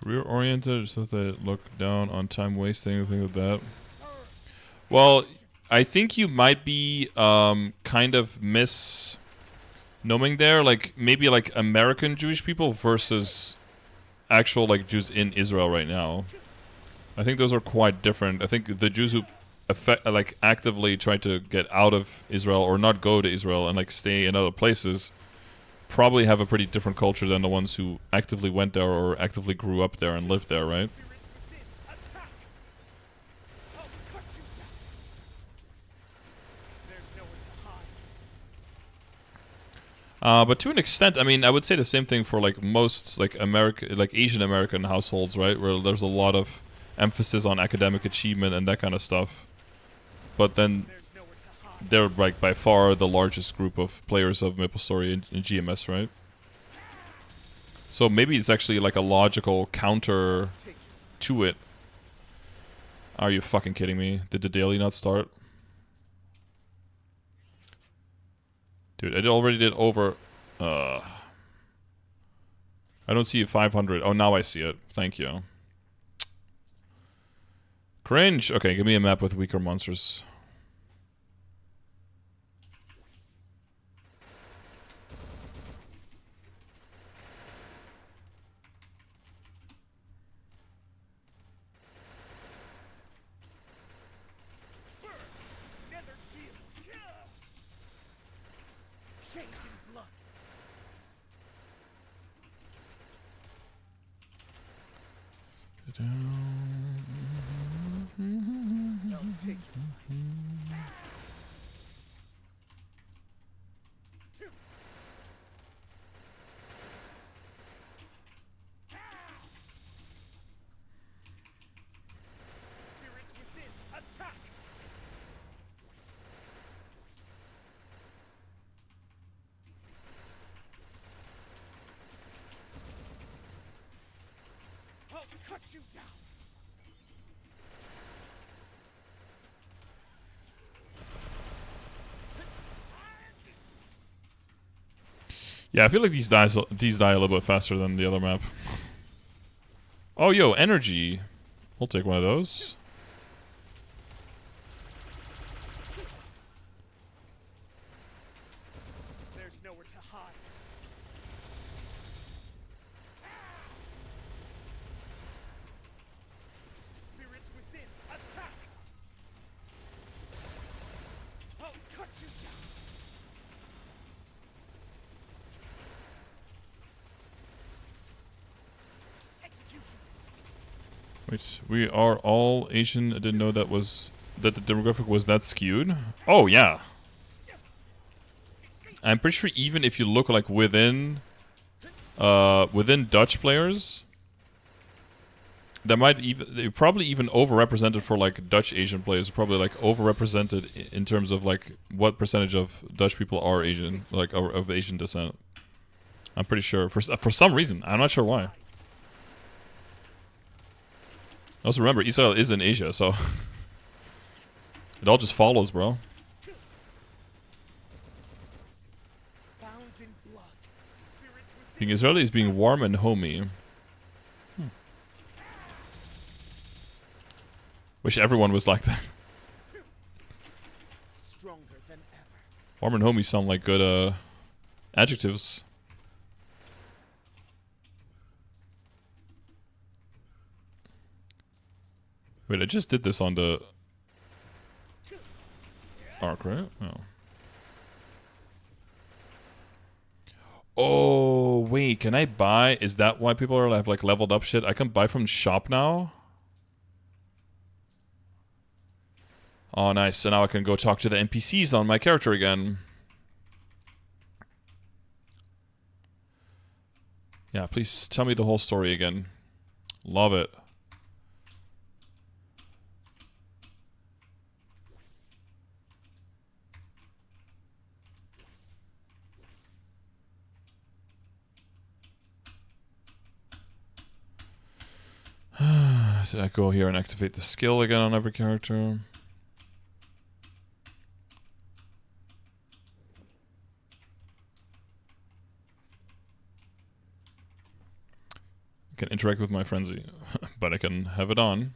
Career-oriented, so they look down on time wasting, things like that. Well, I think you might be kind of misnoming there, like maybe like American Jewish people versus actual like Jews in Israel right now. I think those are quite different. I think the Jews who like actively try to get out of Israel or not go to Israel and like stay in other places probably have a pretty different culture than the ones who actively went there or actively grew up there and lived there, right? But to an extent, I mean, I would say the same thing for like most like Asian American households, right? Where there's a lot of emphasis on academic achievement and that kind of stuff. But then they're like by far the largest group of players of MapleStory in GMS, right? So maybe it's actually like a logical counter to it. Are you fucking kidding me? Did the daily not start? Dude, I already did over... I don't see 500. Oh, now I see it. Thank you. Cringe. Okay, give me a map with weaker monsters. Cut you down. Yeah, I feel like these die a little bit faster than the other map. Oh, yo, energy. We'll take one of those. There's nowhere to hide. Spirits within, attack! I'll cut you down. Wait, we are all Asian. I didn't know that the demographic was that skewed. Oh yeah. I'm pretty sure even if you look like within Dutch players, they're probably even overrepresented for like Dutch Asian players. Probably like overrepresented in terms of like what percentage of Dutch people are Asian, like of Asian descent. I'm pretty sure for some reason. I'm not sure why. Also remember, Israel is in Asia, so it all just follows, bro. Bound in blood. Spirits Being Israeli is being warm and homey. Wish everyone was like that. stronger than ever. Warm and homey sound like good adjectives. Wait, I just did this on the arc, right? Oh. Oh, wait, can I buy? Is that why people have like leveled up shit? I can buy from shop now? Oh, nice. So now I can go talk to the NPCs on my character again. Yeah, please tell me the whole story again. Love it. So I go here and activate the skill again on every character. I can interact with my frenzy, but I can have it on.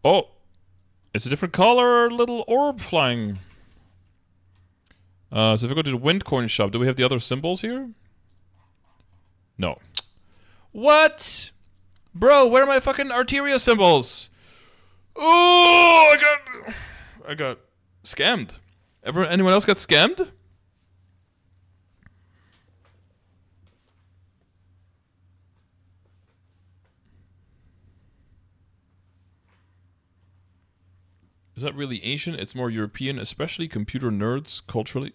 Oh! It's a different color, little orb flying. So if I go to the wind coin shop, do we have the other symbols here? No. What? Bro, where are my fucking Arteria symbols? Oh, I got scammed. Anyone else got scammed? Is that really Asian? It's more European, especially computer nerds culturally.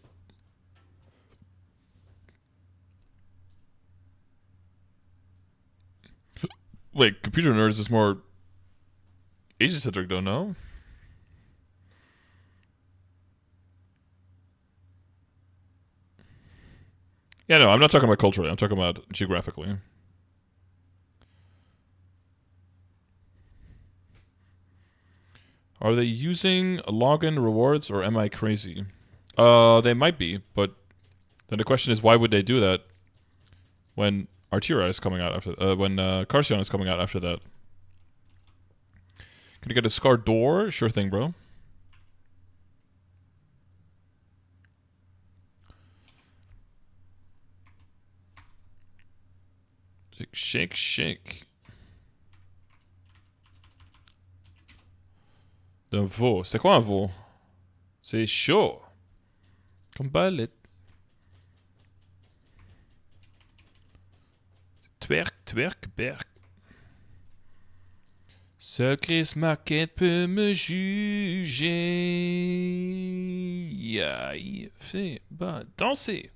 Wait, computer nerds is more Asian-centric, don't know? Yeah, no, I'm not talking about culturally. I'm talking about geographically. Are they using login rewards or am I crazy? They might be, but then the question is, why would they do that? when Artira is coming out after when Carcion is coming out after that. Can you get a Scar door? Sure thing, bro. Shake, shake. D'un veau. C'est quoi un veau? C'est chaud. Comme ballet. Twerk, twerk, berk. Seul Chris Marquette peut me juger. Il fait danser.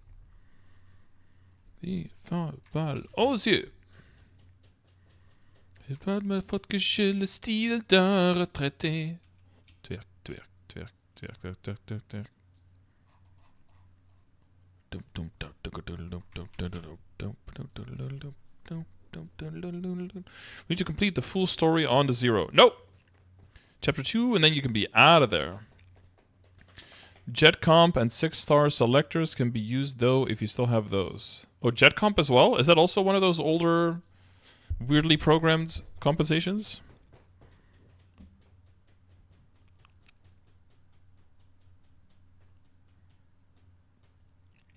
Il fait balle aux yeux. C'est pas de ma faute que j'ai le style d'un retraité. Twerk, twerk, twerk, twerk, twerk, twerk, twerk, twerk. We need to complete the full story on the Zero. Nope! Chapter 2, and then you can be out of there. Jet Comp and 6-star selectors can be used, though, if you still have those. Oh, Jet Comp as well? Is that also one of those older, weirdly programmed compensations?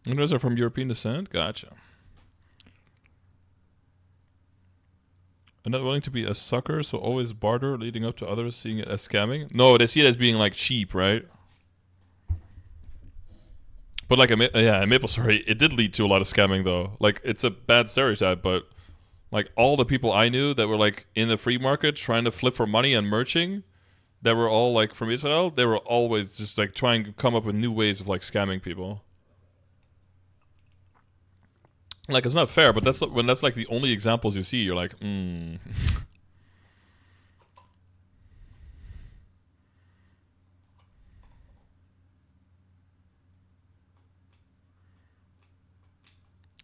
And those are from European descent? Gotcha. I'm not willing to be a sucker, so always barter, leading up to others seeing it as scamming. No, they see it as being like cheap, right? But like, yeah, Maple Story, it did lead to a lot of scamming though. Like, it's a bad stereotype, but like all the people I knew that were like in the free market trying to flip for money and merching, that were all like from Israel, they were always just like trying to come up with new ways of like scamming people. Like, it's not fair, but that's when that's like the only examples you see, you're like,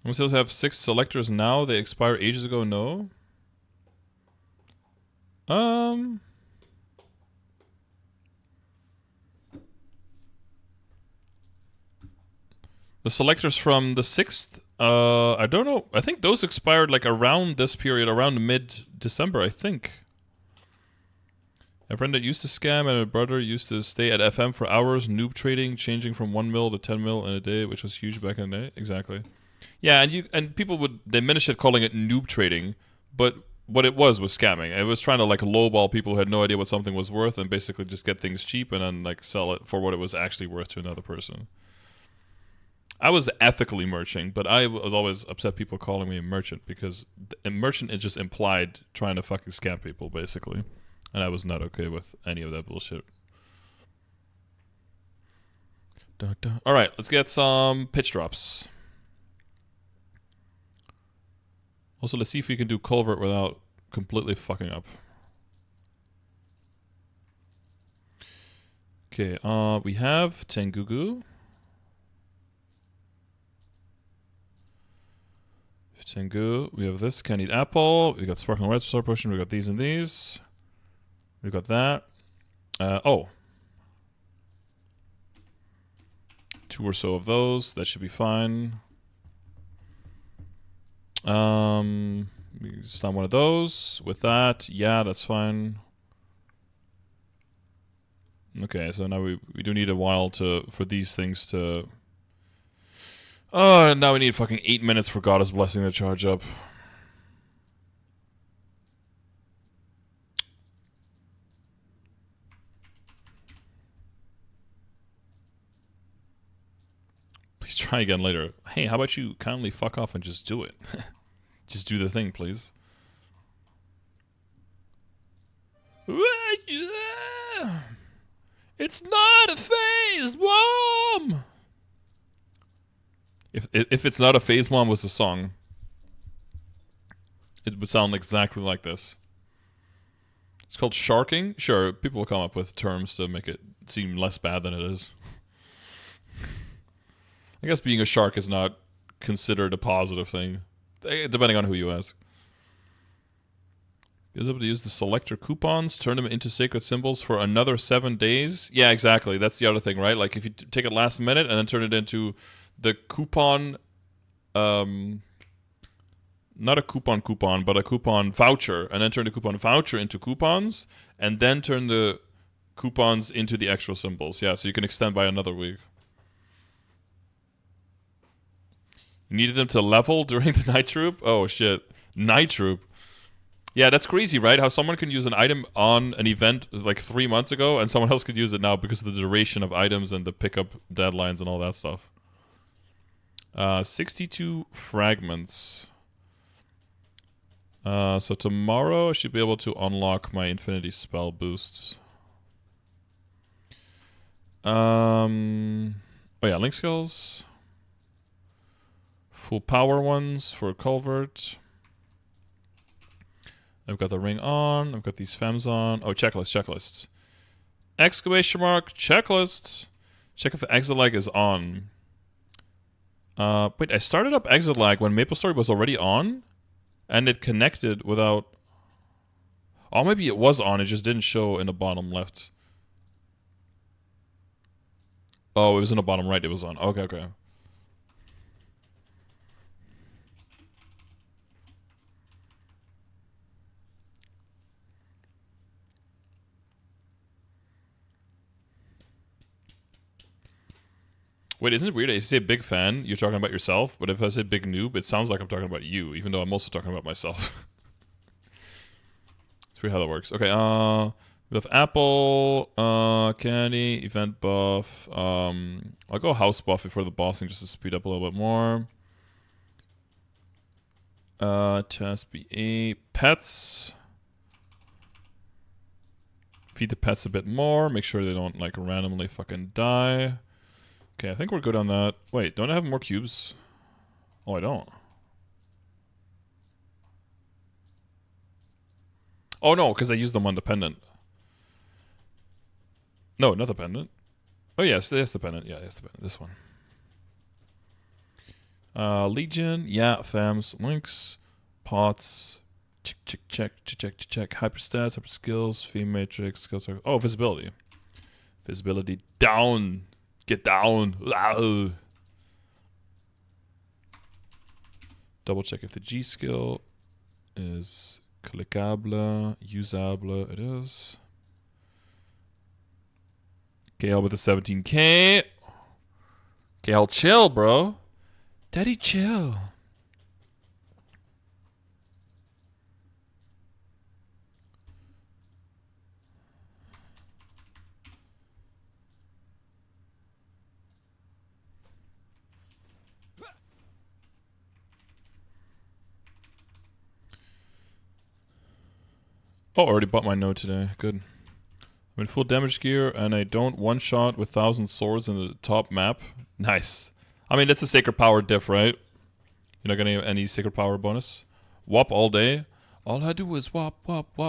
We still have 6 selectors now. They expired ages ago. No. The selectors from the 6th. I don't know. I think those expired like around this period, around mid-December, I think. A friend that used to scam and a brother used to stay at FM for hours, noob trading, changing from 1 mil to 10 mil in a day, which was huge back in the day. Exactly. Yeah, and people would diminish it calling it noob trading, but what it was scamming. It was trying to like lowball people who had no idea what something was worth and basically just get things cheap and then like sell it for what it was actually worth to another person. I was ethically merching, but I was always upset people calling me a merchant because a merchant is just implied trying to fucking scam people, basically. And I was not okay with any of that bullshit. Alright, let's get some pitch drops. Also, let's see if we can do Culvert without completely fucking up. Okay, we have Tengugu. Tengu, we have this, Candied Apple, we got Sparkling Red Star Potion, we got these and these. We got that. Oh. 2 or so of those, that should be fine. It's not one of those. With that, yeah, that's fine. Okay, so now we do need a while for these things to... Oh, now we need fucking 8 minutes for Goddess Blessing to charge up. Please try again later. Hey, how about you kindly fuck off and just do it? Just do the thing, please. It's not a phase, Mom! If It's Not a Phase Mom was the song, it would sound exactly like this. It's called sharking. Sure, people will come up with terms to make it seem less bad than it is. I guess being a shark is not considered a positive thing, depending on who you ask. You're able to use the selector coupons, turn them into sacred symbols for another 7 days. Yeah, exactly. That's the other thing, right? Like if you take it last minute and then turn it into the coupon not a coupon, but a coupon voucher, and then turn the coupon voucher into coupons, and then turn the coupons into the actual symbols. Yeah, so you can extend by another week. You needed them to level during the night troop? Oh shit. Night troop. Yeah, that's crazy, right? How someone can use an item on an event like 3 months ago, and someone else could use it now because of the duration of items and the pickup deadlines and all that stuff. 62 fragments. So tomorrow I should be able to unlock my infinity spell boosts. Oh yeah, link skills. Full power ones for culvert. I've got the ring on. I've got these femmes on. Oh, checklists. Exclamation mark, checklists. Check if exit lag is on. Wait, I started up exit lag when MapleStory was already on? And it connected without... Oh, maybe it was on, it just didn't show in the bottom left. Oh, it was in the bottom right, it was on. Okay. Wait, isn't it weird? If you say big fan, you're talking about yourself, but if I say big noob, it sounds like I'm talking about you, even though I'm also talking about myself. It's weird how that works. Okay, we have Apple, Candy, Event Buff. I'll go House Buff before the bossing just to speed up a little bit more. Test BA. Pets. Feed the pets a bit more. Make sure they don't, like, randomly fucking die. Okay, I think we're good on that. Wait, don't I have more cubes? Oh, I don't. Oh, no, because I used them on dependent. No, not dependent. Oh, yes, yes, dependent. Yeah, yes, dependent. This one. Legion. Yeah, FAMs. Links. Pots. Check. Hyperstats, hyper skills, theme matrix, skills. Oh, visibility. Visibility down. Get down. Double check if the G skill is clickable, usable. It is. KL with the 17k. KL, chill, bro. Daddy, chill. Oh, I already bought my node today. Good. I'm in full damage gear, and I don't one-shot with 1,000 swords in the top map. Nice. I mean, that's a Sacred Power diff, right? You're not getting any Sacred Power bonus? Wop all day? All I do is wop,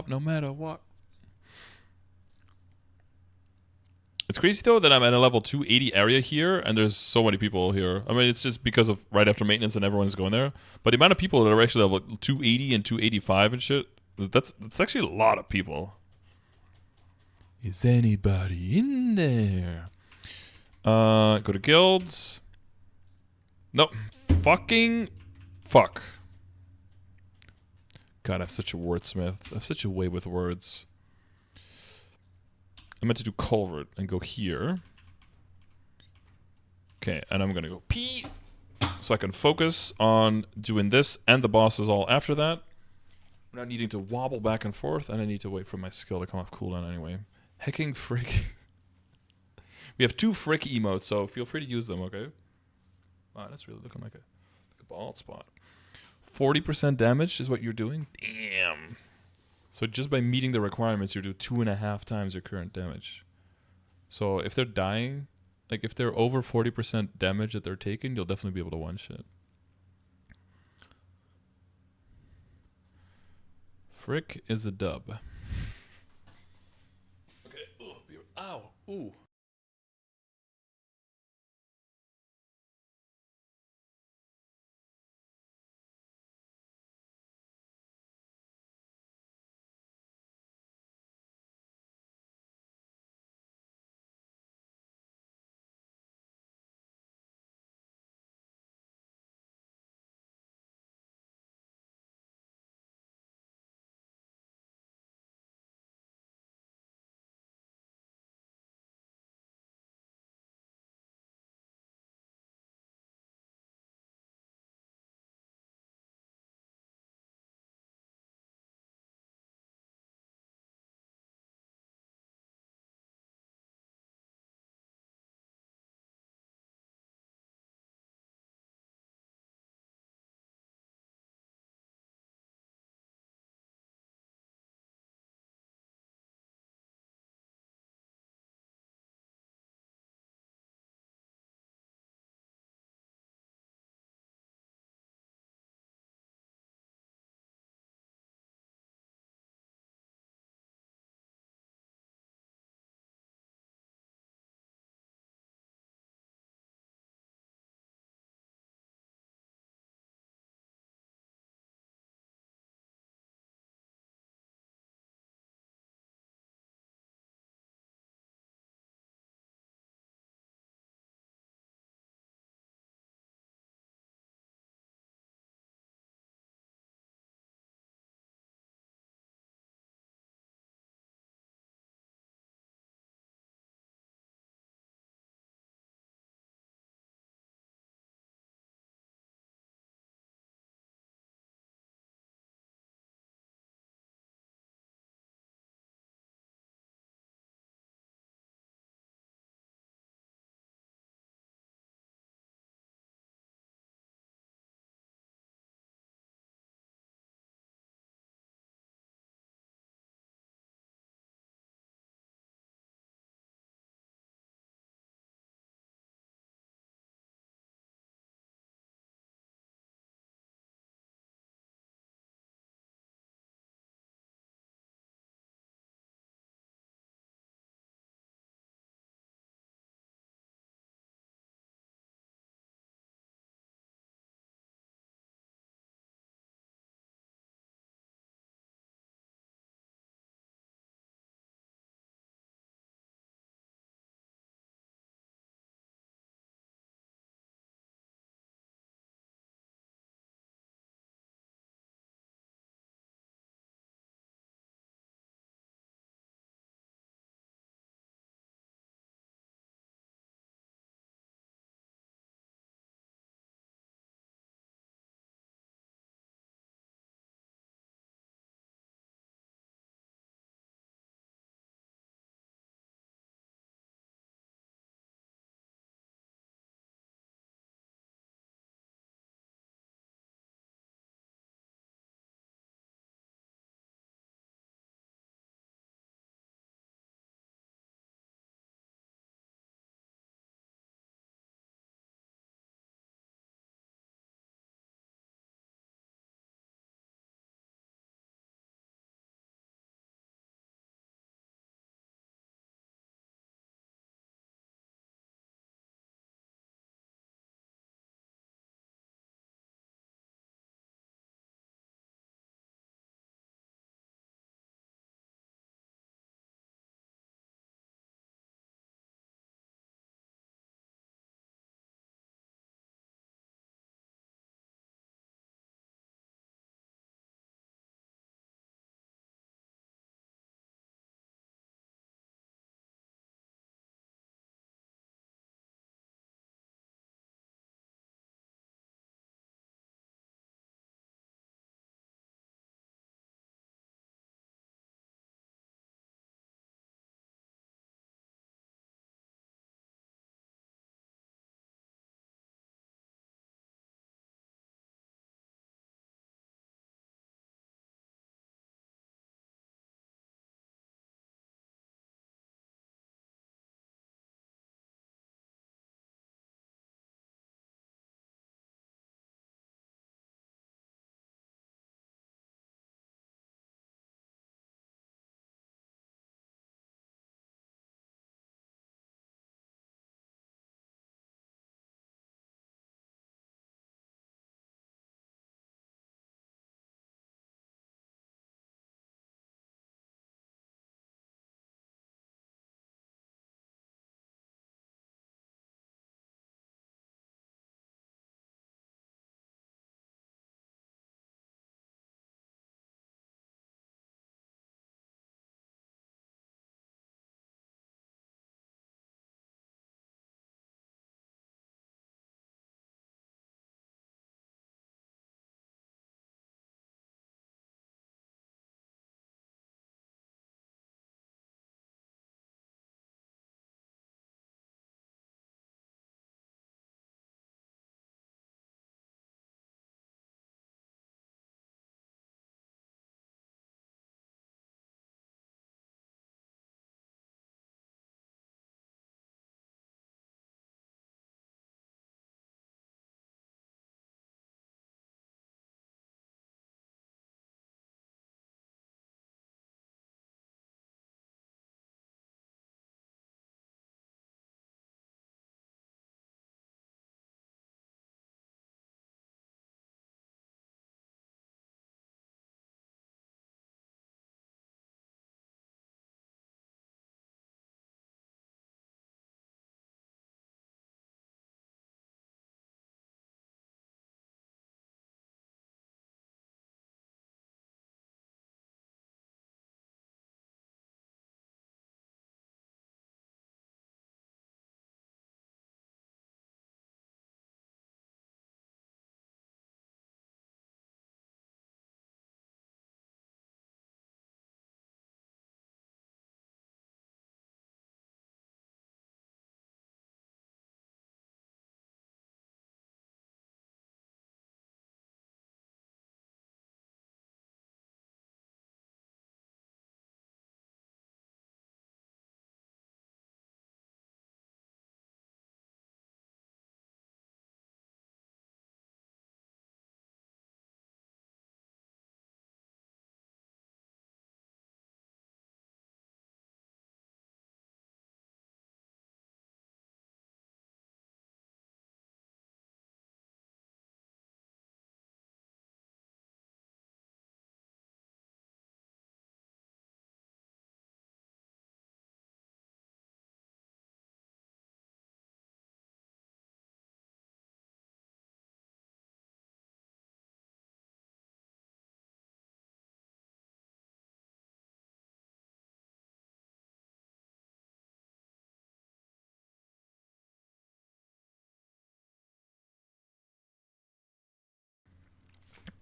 no matter what. It's crazy, though, that I'm at a level 280 area here, and there's so many people here. I mean, it's just because of right after maintenance and everyone's going there. But the amount of people that are actually level 280 and 285 and shit, that's actually a lot of people. Is anybody in there? Go to guilds. Nope. Fucking fuck. God, I have such a wordsmith. I have such a way with words. I meant to do culvert and go here. Okay, and I'm gonna go P so I can focus on doing this and the bosses all after that. I'm not needing to wobble back and forth, and I need to wait for my skill to come off cooldown anyway. Hecking frick. We have 2 frick emotes, so feel free to use them, okay? Wow, that's really looking like a bald spot. 40% damage is what you're doing? Damn. So just by meeting the requirements, you do 2.5 times your current damage. So if they're dying, like if they're over 40% damage that they're taking, you'll definitely be able to one-shot. Frick is a dub. Okay. Ow. Ooh.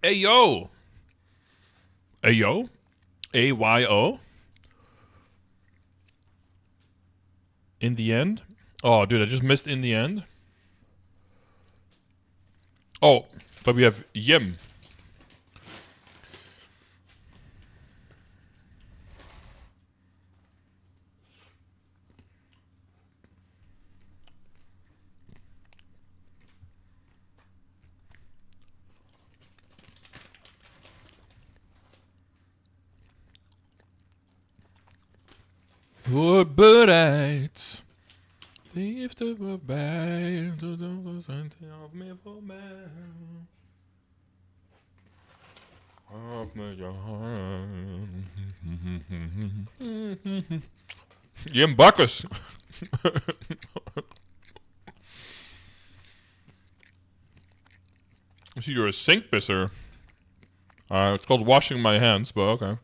Ayo. Ayo. AYO. In the end. Oh, dude, I just missed in the end. Oh, but we have Yim. Voorbereid. Liefde voorbij. Doe de of meer voor mij. Of met je hand. Jim Bakkers. I see you're a sink pisser. It's called washing my hands, but okay.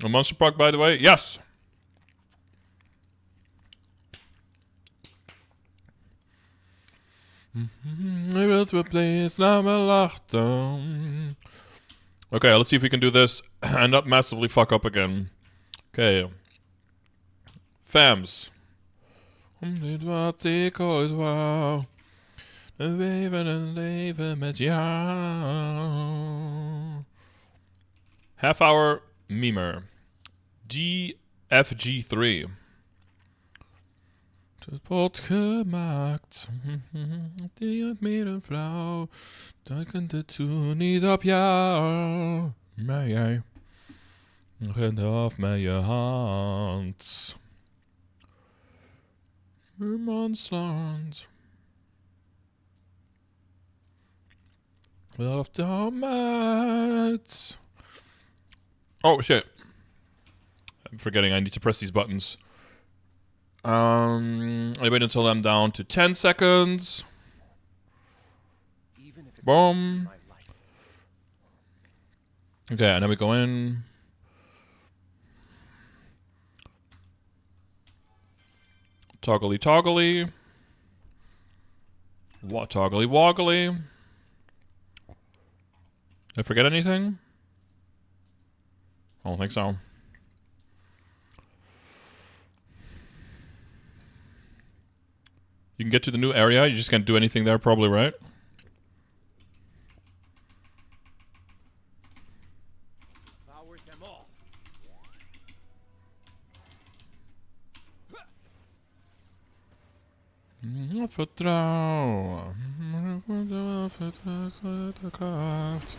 A Monster Park, by the way? Yes! Okay, let's see if we can do this and not massively fuck up again. Okay. Fams. Dit wat ik ooit wou. Een leven met jou. Half hour memer. GFG3. Het pot gemaakt. Die had meer een vrouw. Duikende toen niet op jou. Maar jij. Rent af met je hand. Murmansland. Love Donuts. Oh shit. I'm forgetting I need to press these buttons. I wait until I'm down to 10 seconds. Boom. Okay, and then we go in. Toggly toggly. Toggly woggly. Did I forget anything? I don't think so. You can get to the new area, you just can't do anything there probably, right? Devour them all. Vertrouw. Vertrouw de kracht.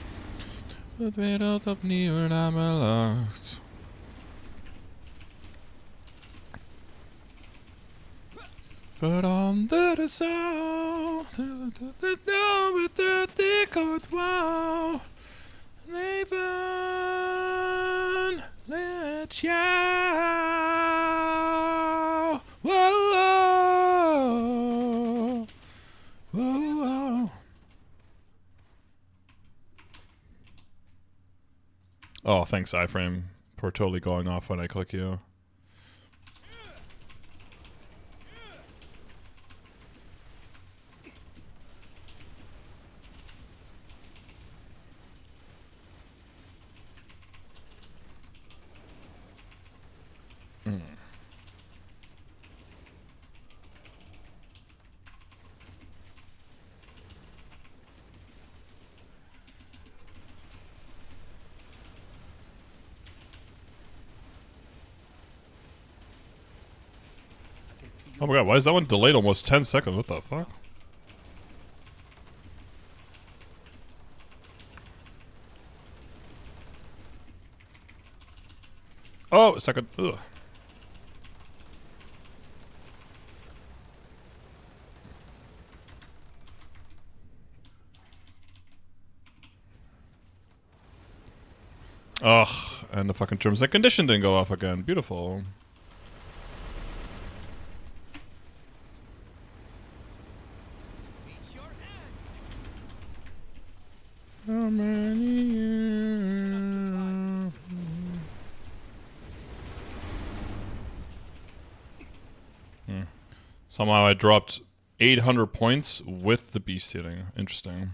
De wereld opnieuw naar me lacht. Veranderen zou. Dat ik ooit wou. Leven met jou. Wow, wow, wow, wow. Oh, thanks, iFrame, for totally going off when I click you. Oh my god, why is that one delayed almost 10 seconds? What the fuck? Oh, a second. Ugh. Ugh, and the fucking terms and condition didn't go off again. Beautiful. How many years? Somehow I dropped 800 points with the beast hitting. Interesting.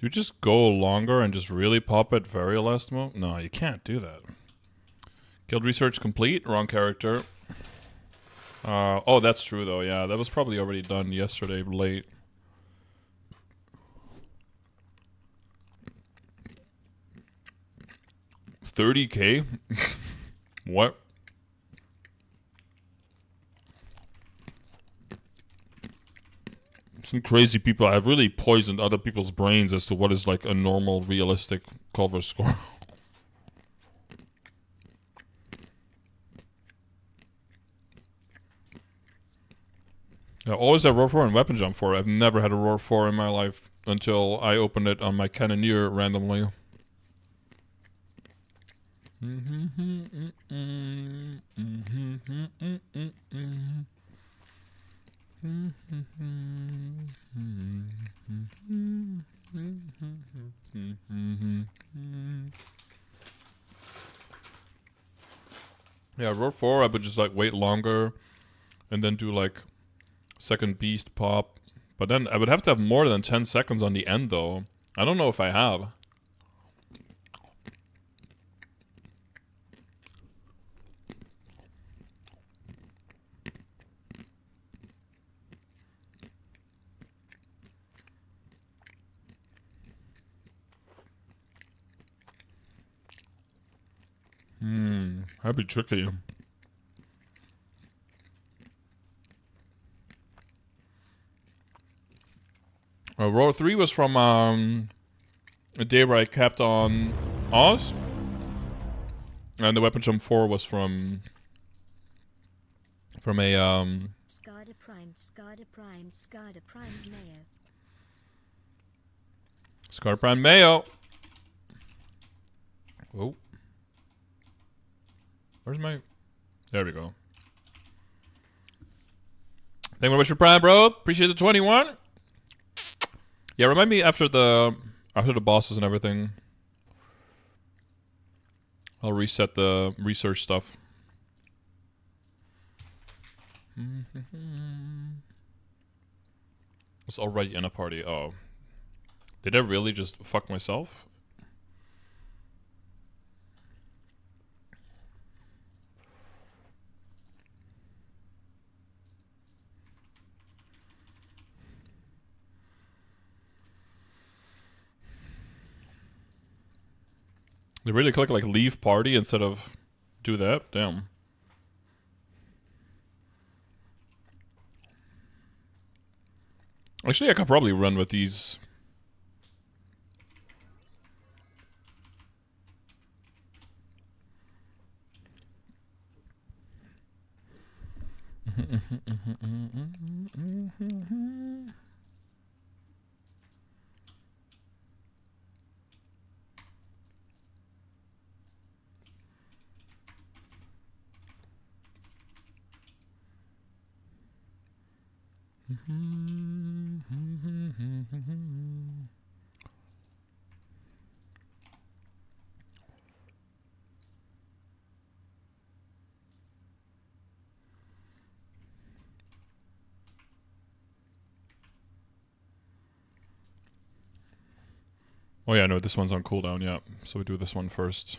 Do you just go longer and just really pop it very last mo? No, you can't do that. Guild research complete. Wrong character. Oh, that's true though. Yeah, that was probably already done yesterday late. $30K? What? Some crazy people have really poisoned other people's brains as to what is like a normal, realistic cover score. I always have roar 4 and weapon jump 4. I've never had a roar 4 in my life until I opened it on my cannoneer randomly. Yeah, roar 4 I would just like wait longer and then do like second beast pop. But then I would have to have more than 10 seconds on the end though. I don't know if I have. That'd be tricky. Roar 3 was from a day where I capped on Oz. And the weapon jump 4 was from a Scarda Prime, Scarda Prime, Scarda Prime Mayo. Scar Prime Mayo. Oh. Where's my... There we go. Thank you very much for Prime, bro. Appreciate the 21. Yeah, remind me after the bosses and everything. I'll reset the research stuff. Was already in a party. Oh. Did I really just fuck myself? They really click like leave party instead of do that? Damn. Actually, I could probably run with these. Oh yeah, no, this one's on cooldown, yeah. So we do this one first.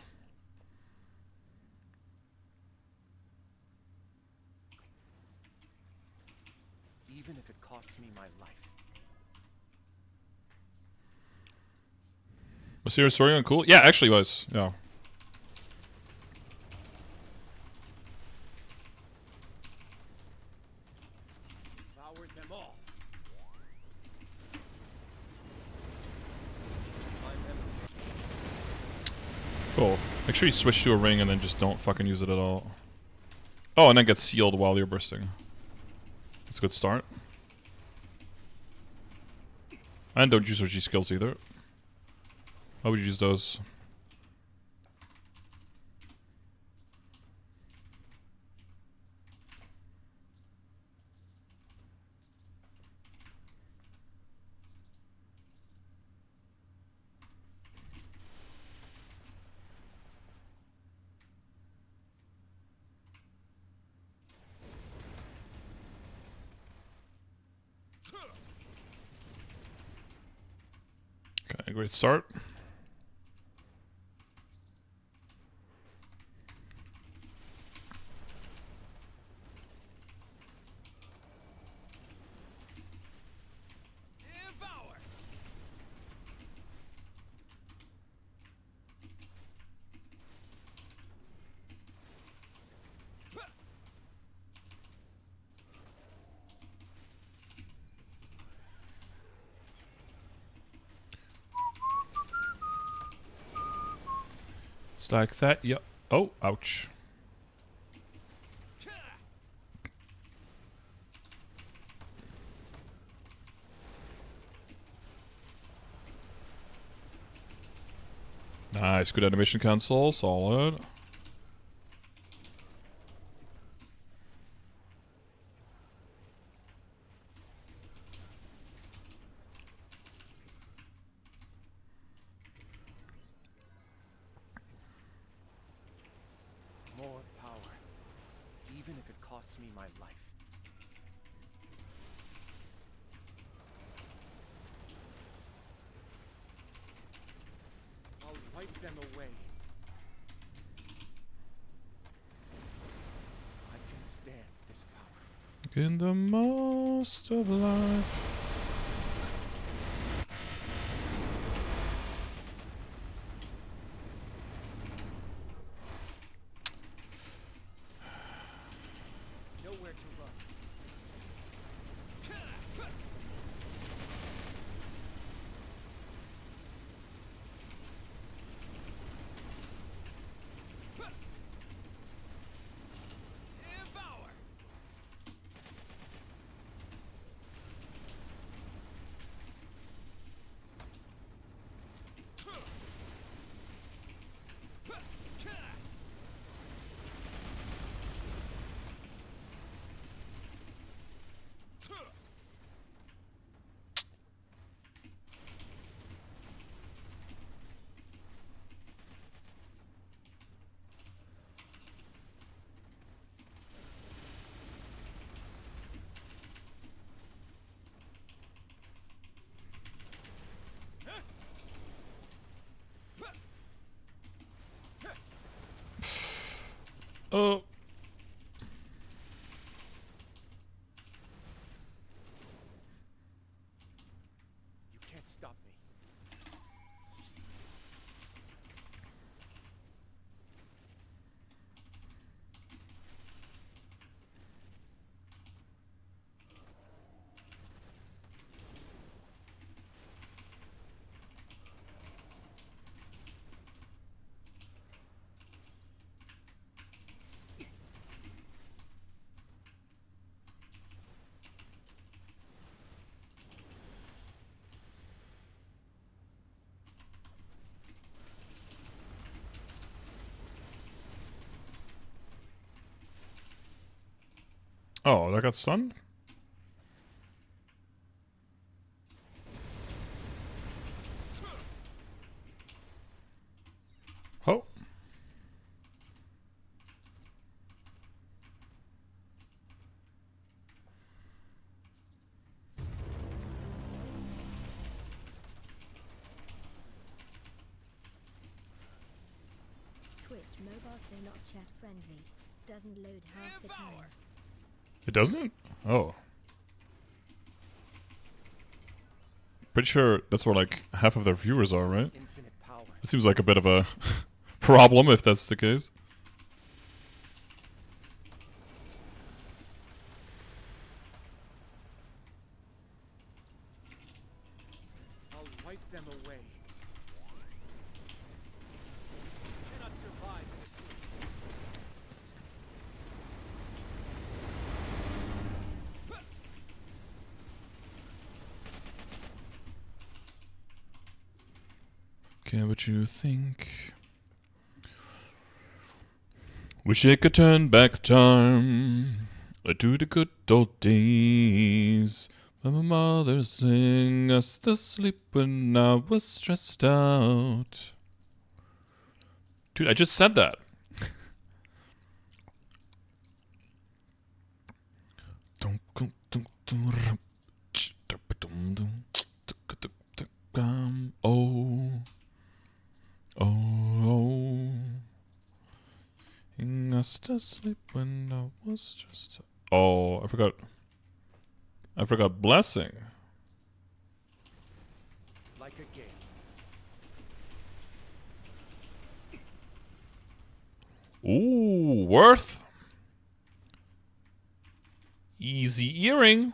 Even if it costs me my life. Was Serious Story on cool? Yeah, actually was. Yeah. Devoured them all. Cool. Make sure you switch to a ring and then just don't fucking use it at all. Oh, and then get sealed while you're bursting. That's a good start. And don't use your G skills either. Why would you use those? Okay, A great start. It's like that. Yep. Oh, ouch. Nice. Good animation cancel. Solid. More power, even if it costs me my life. I'll wipe them away. I can stand this power. In the most of life. Nowhere to run. Oh. You can't stop me. Oh, that got stunned? Oh. Twitch mobile so not chat friendly. Doesn't load half the time. It doesn't? Oh. Pretty sure that's where like half of their viewers are, right? Infinite power. It seems like a bit of a problem if that's the case. I'll wipe them away. Cannot survive this. Okay, what you think? Wish I could turn back time to the good old days when my mother sang us to sleep when I was stressed out. Dude, I just said that. Oh. Used to sleep when I was just. Oh, I forgot. I forgot blessing. Like a game. Ooh, worth. Easy earring.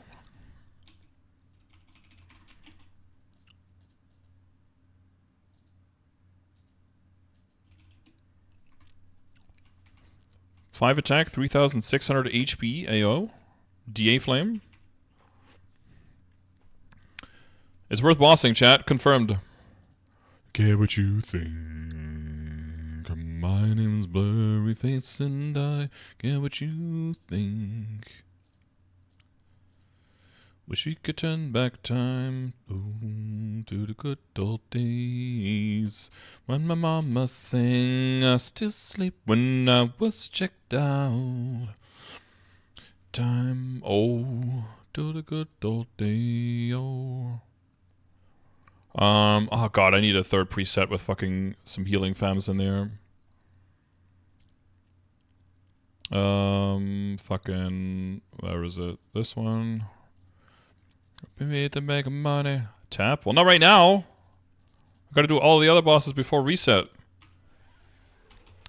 Five attack, 3,600 HP AO. DA flame. It's worth bossing, chat. Confirmed. Care what you think. My name's Blurry Face and I care what you think. Wish we could turn back time to the good old days when my mama sang us to sleep when I was checked out. Time, to the good old day, oh god, I need a third preset with fucking some healing fams in there. Fucking, where is it? This one. Maybe to make money. Tap? Well, not right now. I gotta do all the other bosses before reset.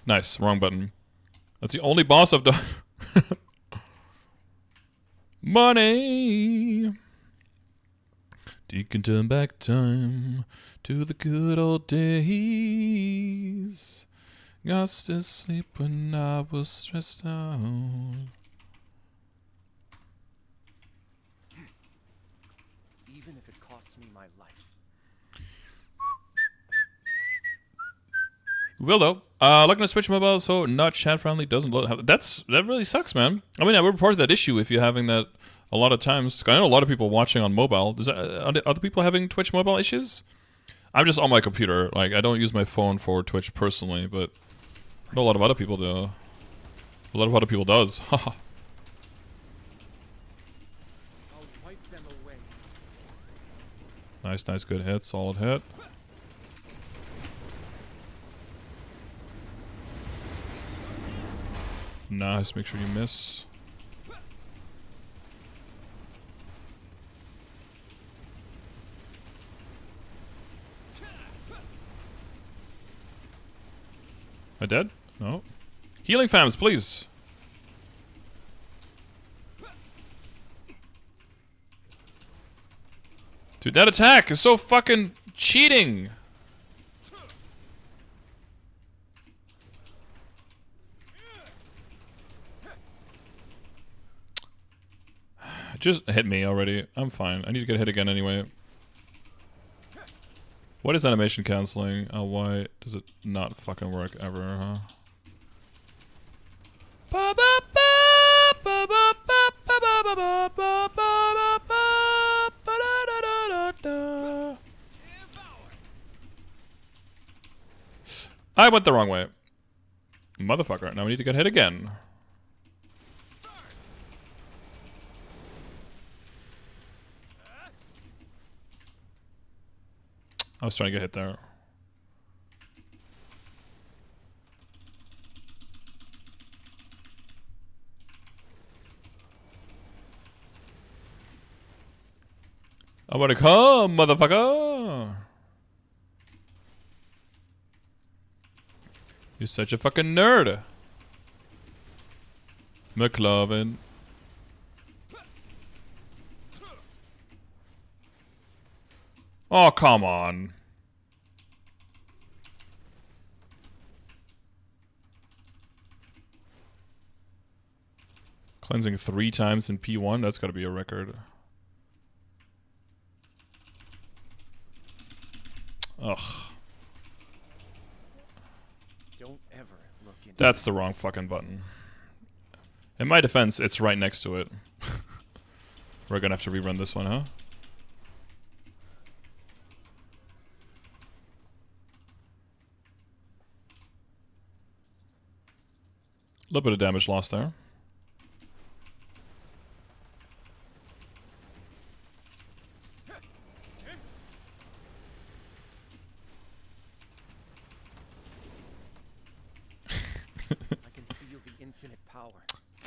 Nice, wrong button. That's the only boss I've done. Money! You can turn back time to the good old days. Got to sleep when I was stressed out. Even if it costs me my life. Will though. Looking at Switch Mobile, so not chat friendly, doesn't load. That really sucks, man. I mean, I would report that issue if you're having that a lot of times. I know a lot of people watching on mobile. Are other people having Twitch mobile issues? I'm just on my computer. Like, I don't use my phone for Twitch personally, but I know a lot of other people do. A lot of other people does. Haha. I'll wipe them away. Nice, good hit, solid hit. Nice, make sure you miss. Am I dead? No. Healing fams, please. Dude, that attack is so fucking cheating. Just hit me already. I'm fine. I need to get hit again anyway. What is animation canceling? Oh, why does it not fucking work ever, huh? I went the wrong way. Motherfucker. Now we need to get hit again. I was trying to get hit there. I wanna come, motherfucker! You're such a fucking nerd. McLovin. Oh, come on. Cleansing 3 times in P1? That's gotta be a record. Ugh. Don't ever look into That's the wrong fucking button. In my defense, it's right next to it. We're gonna have to rerun this one, huh? A little bit of damage lost there.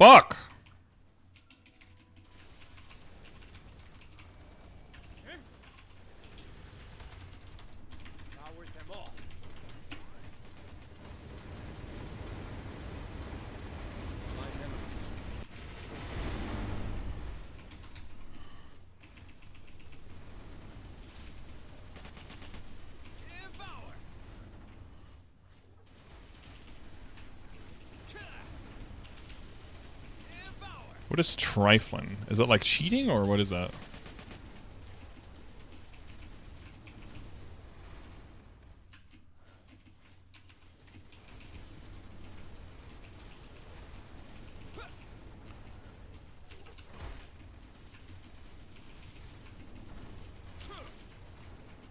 Fuck! Power them all. My memories. Devour. Devour. What is trifling? Is it like cheating or what is that?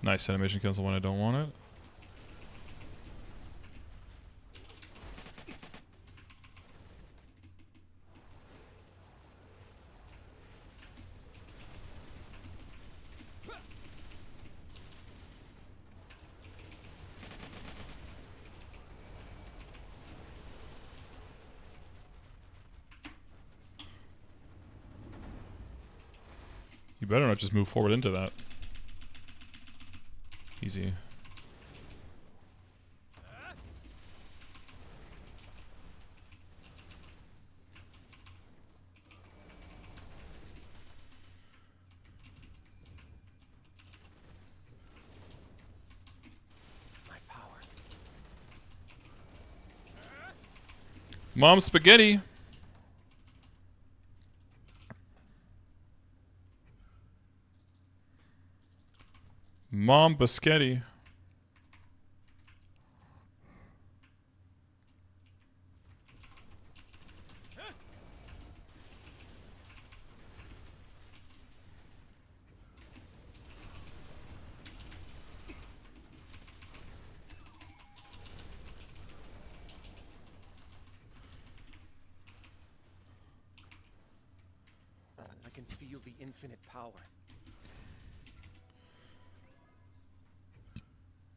Nice animation cancel when I don't want it. You better not just move forward into that. Easy. My power. Mom spaghetti. Mom biscotti. I can feel the infinite power.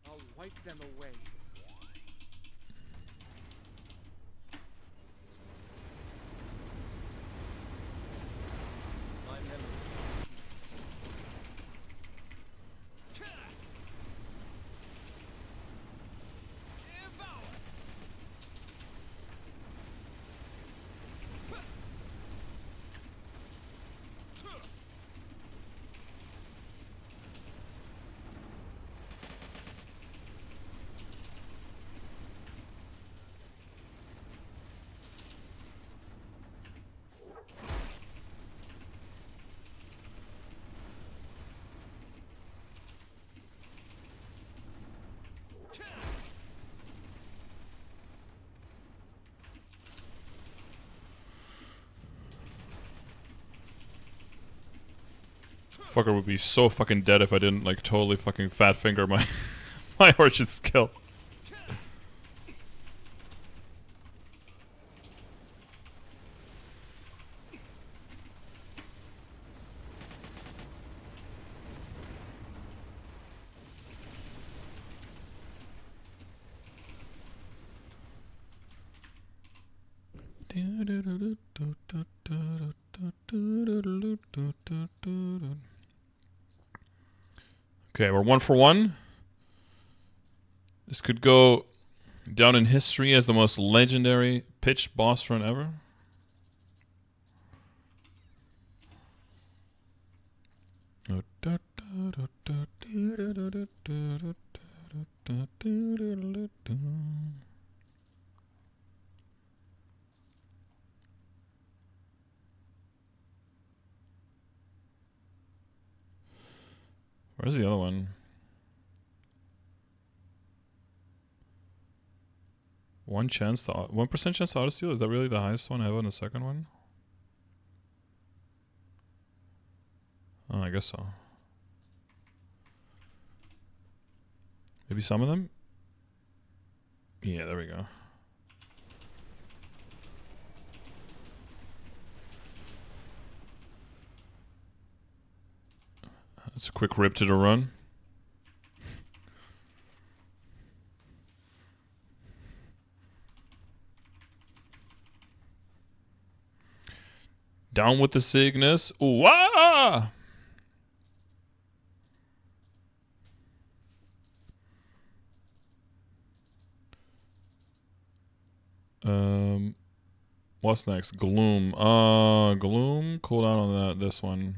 I'll wipe them away. My memories. Fucker would be so fucking dead if I didn't like totally fucking fat finger my my orchid skill. Okay, we're 1 for 1. This could go down in history as the most legendary pitch boss run ever. Where's the other one? 1% chance to auto steal? Is that really the highest one I have on the second one? Oh, I guess so. Maybe some of them? Yeah, there we go. That's a quick rip to the run. Down with the Cygnus. Ooh, ah! What's next? Gloom. Gloom. Cool down on that. This one.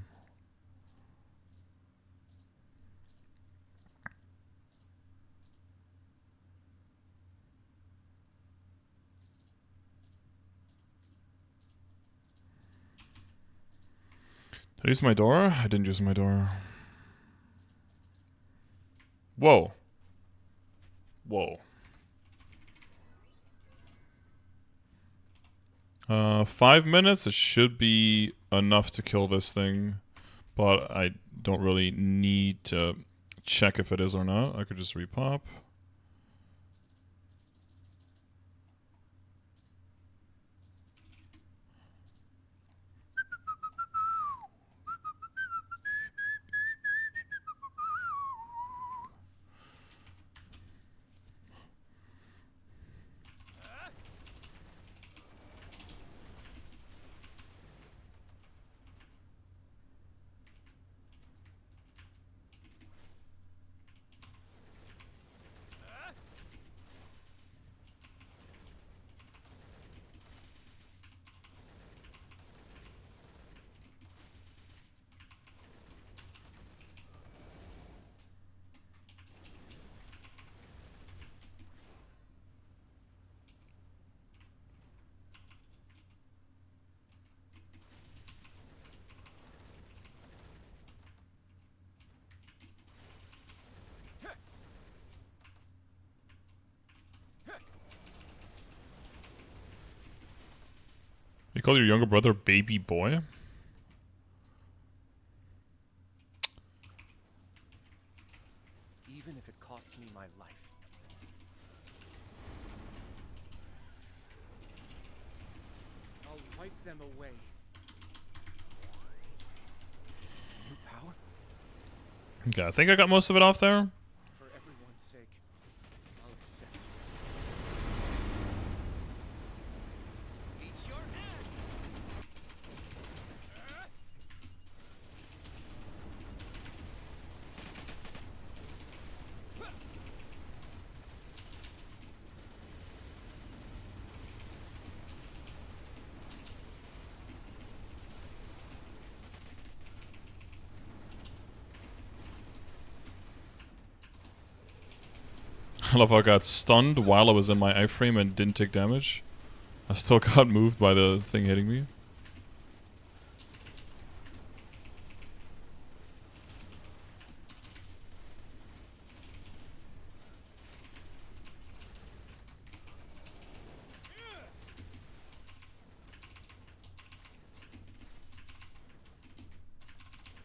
Did I use my door? I didn't use my door. Whoa. Whoa. 5 minutes. It should be enough to kill this thing, but I don't really need to check if it is or not. I could just repop. You call your younger brother baby boy? Even if it costs me my life. I'll wipe them away. New power? Okay, I think I got most of it off there. For everyone's sake, I'll accept. Reach your hand! I love how I got stunned while I was in my iframe and didn't take damage. I still got moved by the thing hitting me.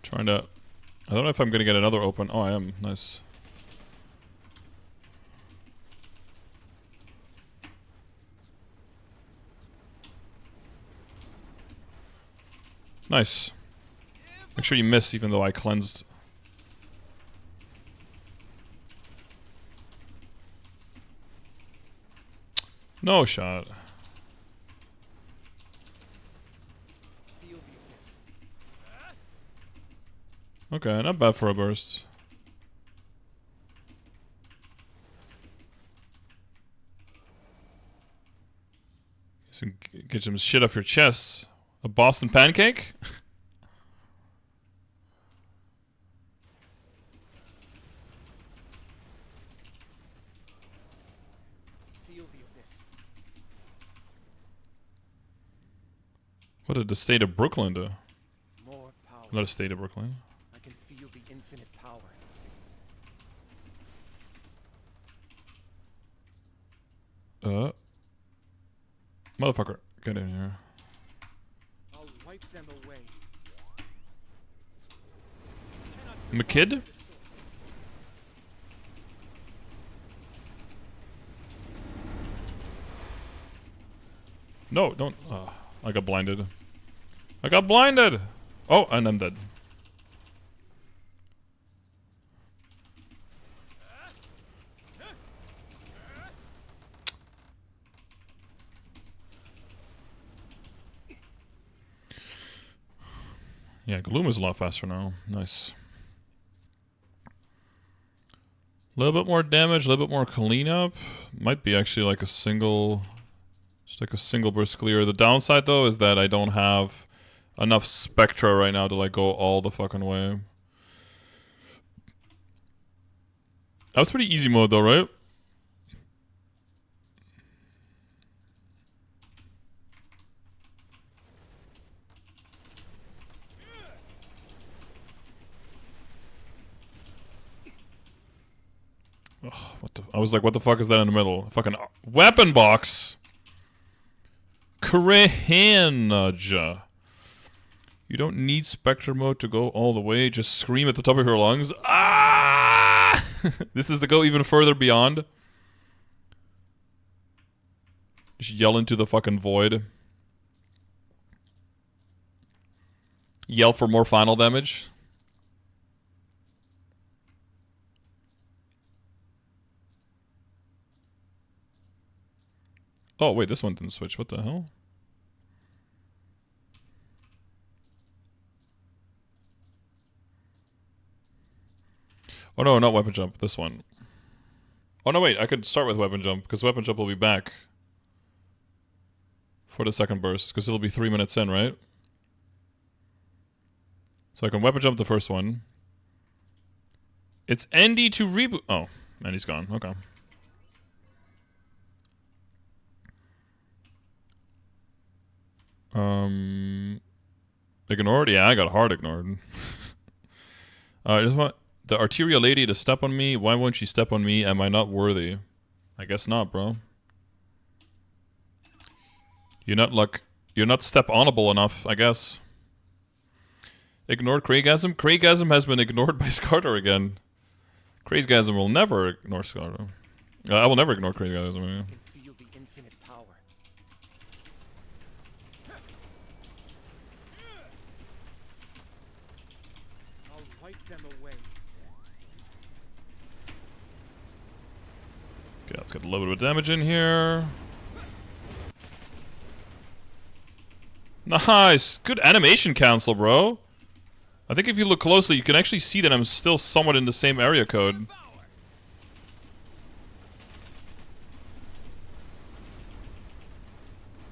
Trying to... I don't know if I'm gonna get another open. Oh, I am. Nice. Nice. Make sure you miss even though I cleansed. No shot. Feel the abyss. Okay, not bad for a burst. Get some shit off your chest. A Boston pancake? Feel the abyss. What did the state of Brooklyn do? More power. Not a state of Brooklyn. I can feel the infinite power. Motherfucker, get in here. I'll wipe them away. I'm a kid? No, don't. I got blinded. I got blinded! Oh, and I'm dead. Yeah, Gloom is a lot faster now. Nice. A little bit more damage, a little bit more cleanup. Might be actually like a single... Just like a single burst clear. The downside, though, is that I don't have enough Spectra right now to, like, go all the fucking way. That was pretty easy mode, though, right? Ugh, what the... I was like, what the fuck is that in the middle? A fucking weapon box! Cringe. You don't need Spectre mode to go all the way. Just scream at the top of your lungs. Ah! This is to go even further beyond. Just yell into the fucking void. Yell for more final damage. Oh, wait, this one didn't switch. What the hell? Oh, no, not weapon jump. This one. Oh, no, wait. I could start with weapon jump, because weapon jump will be back for the second burst, because it'll be 3 minutes in, right? So I can weapon jump the first one. It's Andy to reboot. Oh, Andy's gone. Okay. Ignored? Yeah, I got hard ignored. I just want the arterial lady to step on me. Why won't she step on me? Am I not worthy? I guess not, bro. You're not step-onable enough, I guess. Ignored Craigasm? Craigasm has been ignored by Scarter again. Craigasm will never ignore Scarter. I will never ignore Craigasm. I can feel the infinite power. I'll wipe them away. Okay, let's get a little bit of damage in here. Nice! Good animation cancel, bro. I think if you look closely, you can actually see that I'm still somewhat in the same area code.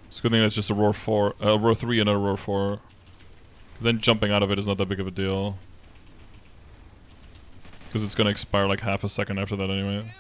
It's a good thing that's just a roar 3 and a roar 4. Because then jumping out of it is not that big of a deal. Because it's gonna expire like half a second after that anyway.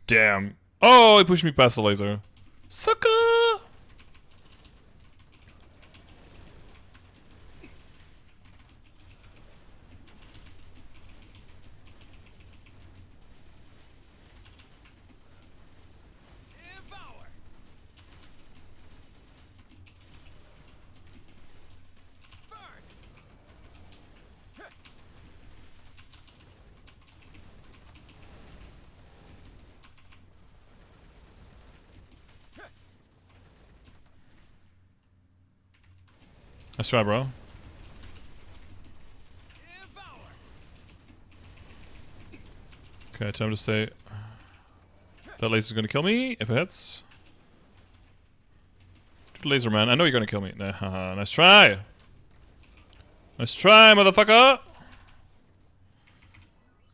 Damn. Oh, he pushed me past the laser. Sucker! Let's try, bro. Okay, time to stay. That laser's gonna kill me if it hits. Laser man, I know you're gonna kill me. Nah, nice try. Nice try, motherfucker.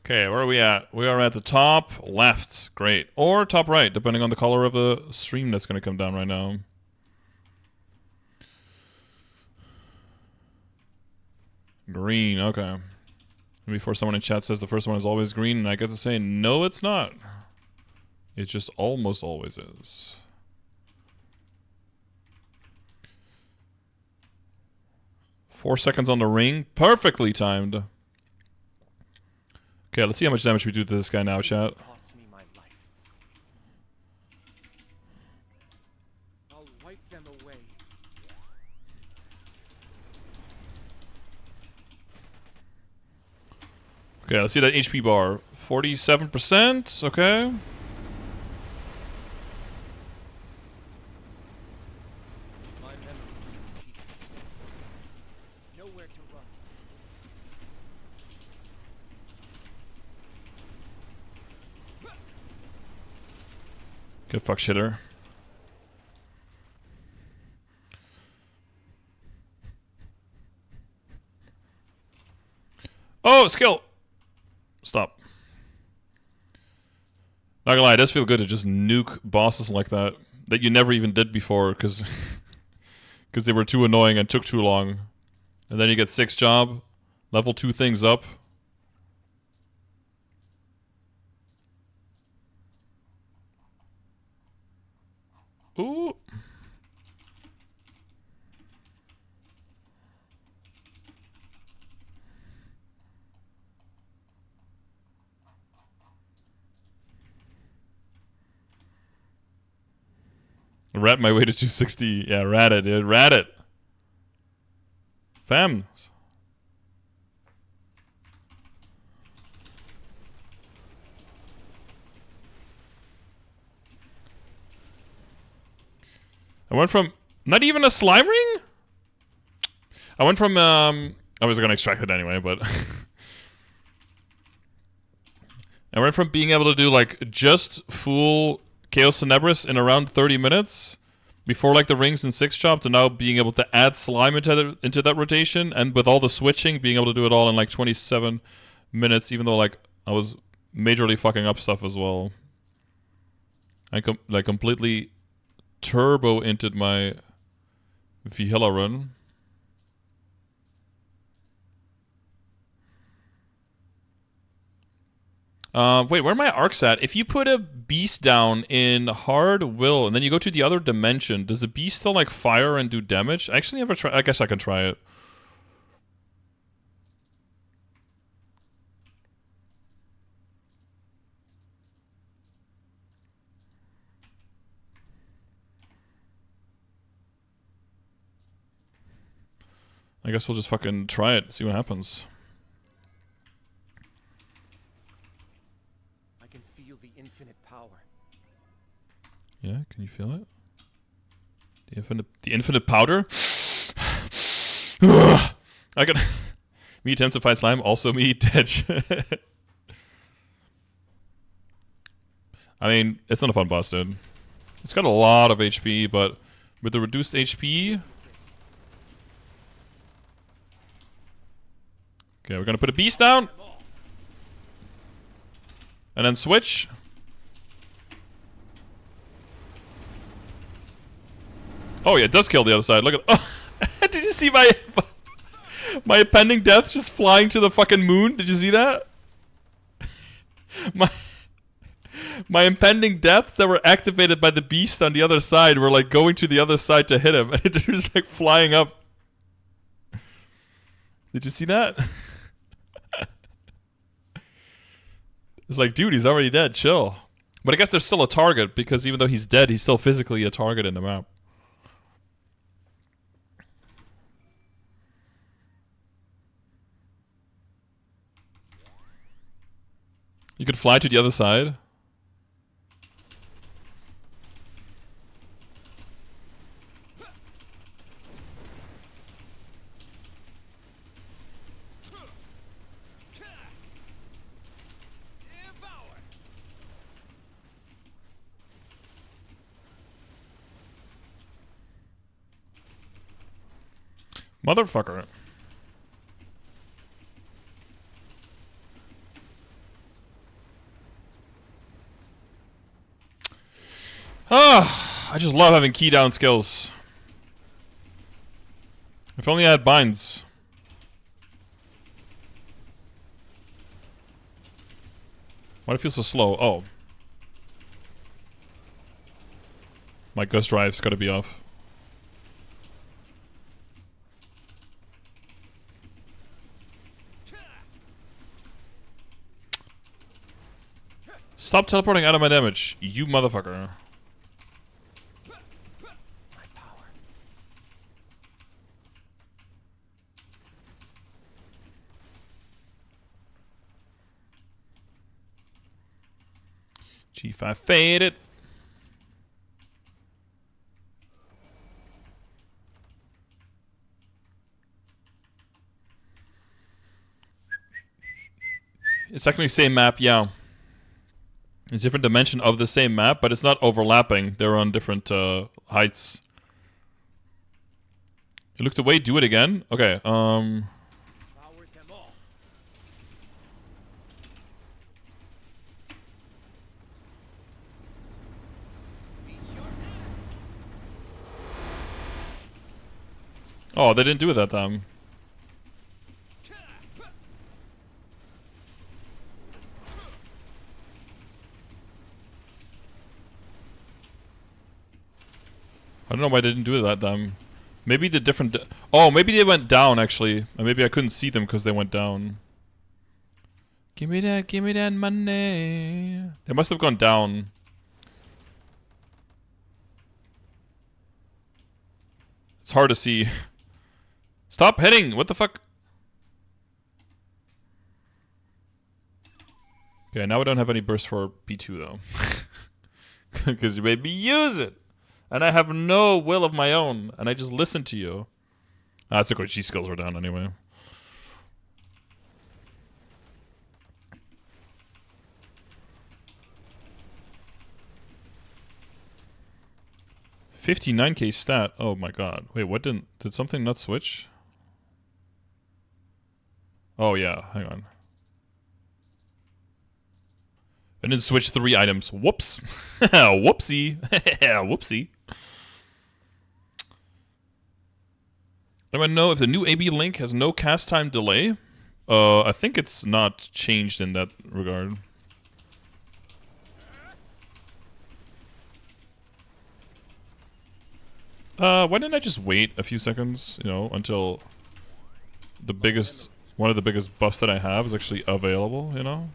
Okay, where are we at? We are at the top left. Great. Or top right, depending on the color of the stream that's gonna come down right now. Green, okay. Before someone in chat says the first one is always green, and I get to say, no, it's not. It just almost always is. Four seconds on the ring. Perfectly timed. Okay, let's see how much damage we do to this guy now, chat. Cost me my life. I'll wipe them away. Okay, let's see that HP bar. 47%, okay. My memories repeat this way. Nowhere to run. Good fuck shitter. Oh, skill! Stop. Not gonna lie, it does feel good to just nuke bosses like that you never even did before because they were too annoying and took too long. And then you get 6 job, level 2 things up. Ooh. Rat my way to 260. Yeah, rat it, dude. Rat it. Fam. I went from not even a slime ring? I went from I was gonna extract it anyway, but I went from being able to do like just full Chaos Tenebris in around 30 minutes before like the rings and 6 chop to now being able to add slime into that rotation, and with all the switching being able to do it all in like 27 minutes, even though like I was majorly fucking up stuff as well. I completely turbo into my Vihela run. Wait, where are my arcs at? If you put a beast down in hard will and then you go to the other dimension, does the beast still like fire and do damage? I actually never try. I guess I can try it. I guess we'll just fucking try it, see what happens. I can feel the infinite power. Yeah, can you feel it? The infinite powder? I can me attempts to fight slime, also me dead. I mean, it's not a fun boss, dude. It's got a lot of HP, but with the reduced HP. Okay, we're gonna put a beast down. And then switch. Oh yeah, it does kill the other side. Look at. Oh, did you see my impending death just flying to the fucking moon? Did you see that? My impending deaths that were activated by the beast on the other side were like going to the other side to hit him, and it was like flying up. Did you see that? It's like, dude, he's already dead. Chill. But I guess there's still a target because even though he's dead, he's still physically a target in the map. You could fly to the other side. Motherfucker. Ah, I just love having key down skills. If only I had binds. Why do I feel so slow? Oh. My ghost drive's gotta be off. Stop teleporting out of my damage, you motherfucker. My power. G5 faded. It's technically same map, yeah. It's different dimension of the same map, but it's not overlapping. They're on different heights. You looked away, do it again? Okay, Devoured them all. Reach your hand. Oh, they didn't do it that time. I don't know why they didn't do it that time. Maybe the different... oh, maybe they went down, actually. And maybe I couldn't see them because they went down. Give me that money. They must have gone down. It's hard to see. Stop hitting! What the fuck? Okay, now we don't have any burst for P2, though. Because you made me use it! And I have no will of my own, and I just listen to you. Ah, it's okay. G skills are down anyway. $59K stat. Oh my god. Wait, what did something not switch? Oh yeah, hang on. I didn't switch 3 items. Whoops. Whoopsie. Whoopsie. Anyone know if the new AB link has no cast time delay? I think it's not changed in that regard. Why didn't I just wait a few seconds, you know, until the biggest, one of the biggest buffs that I have is actually available, you know?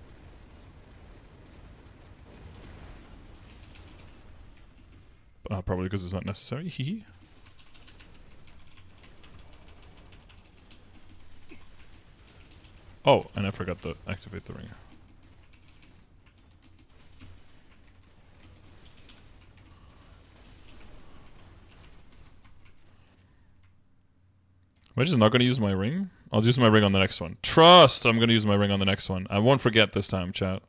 Probably because it's not necessary. Hee. Oh, and I forgot to activate the ring. Am I just not going to use my ring? I'll use my ring on the next one. Trust! I'm going to use my ring on the next one. I won't forget this time, chat.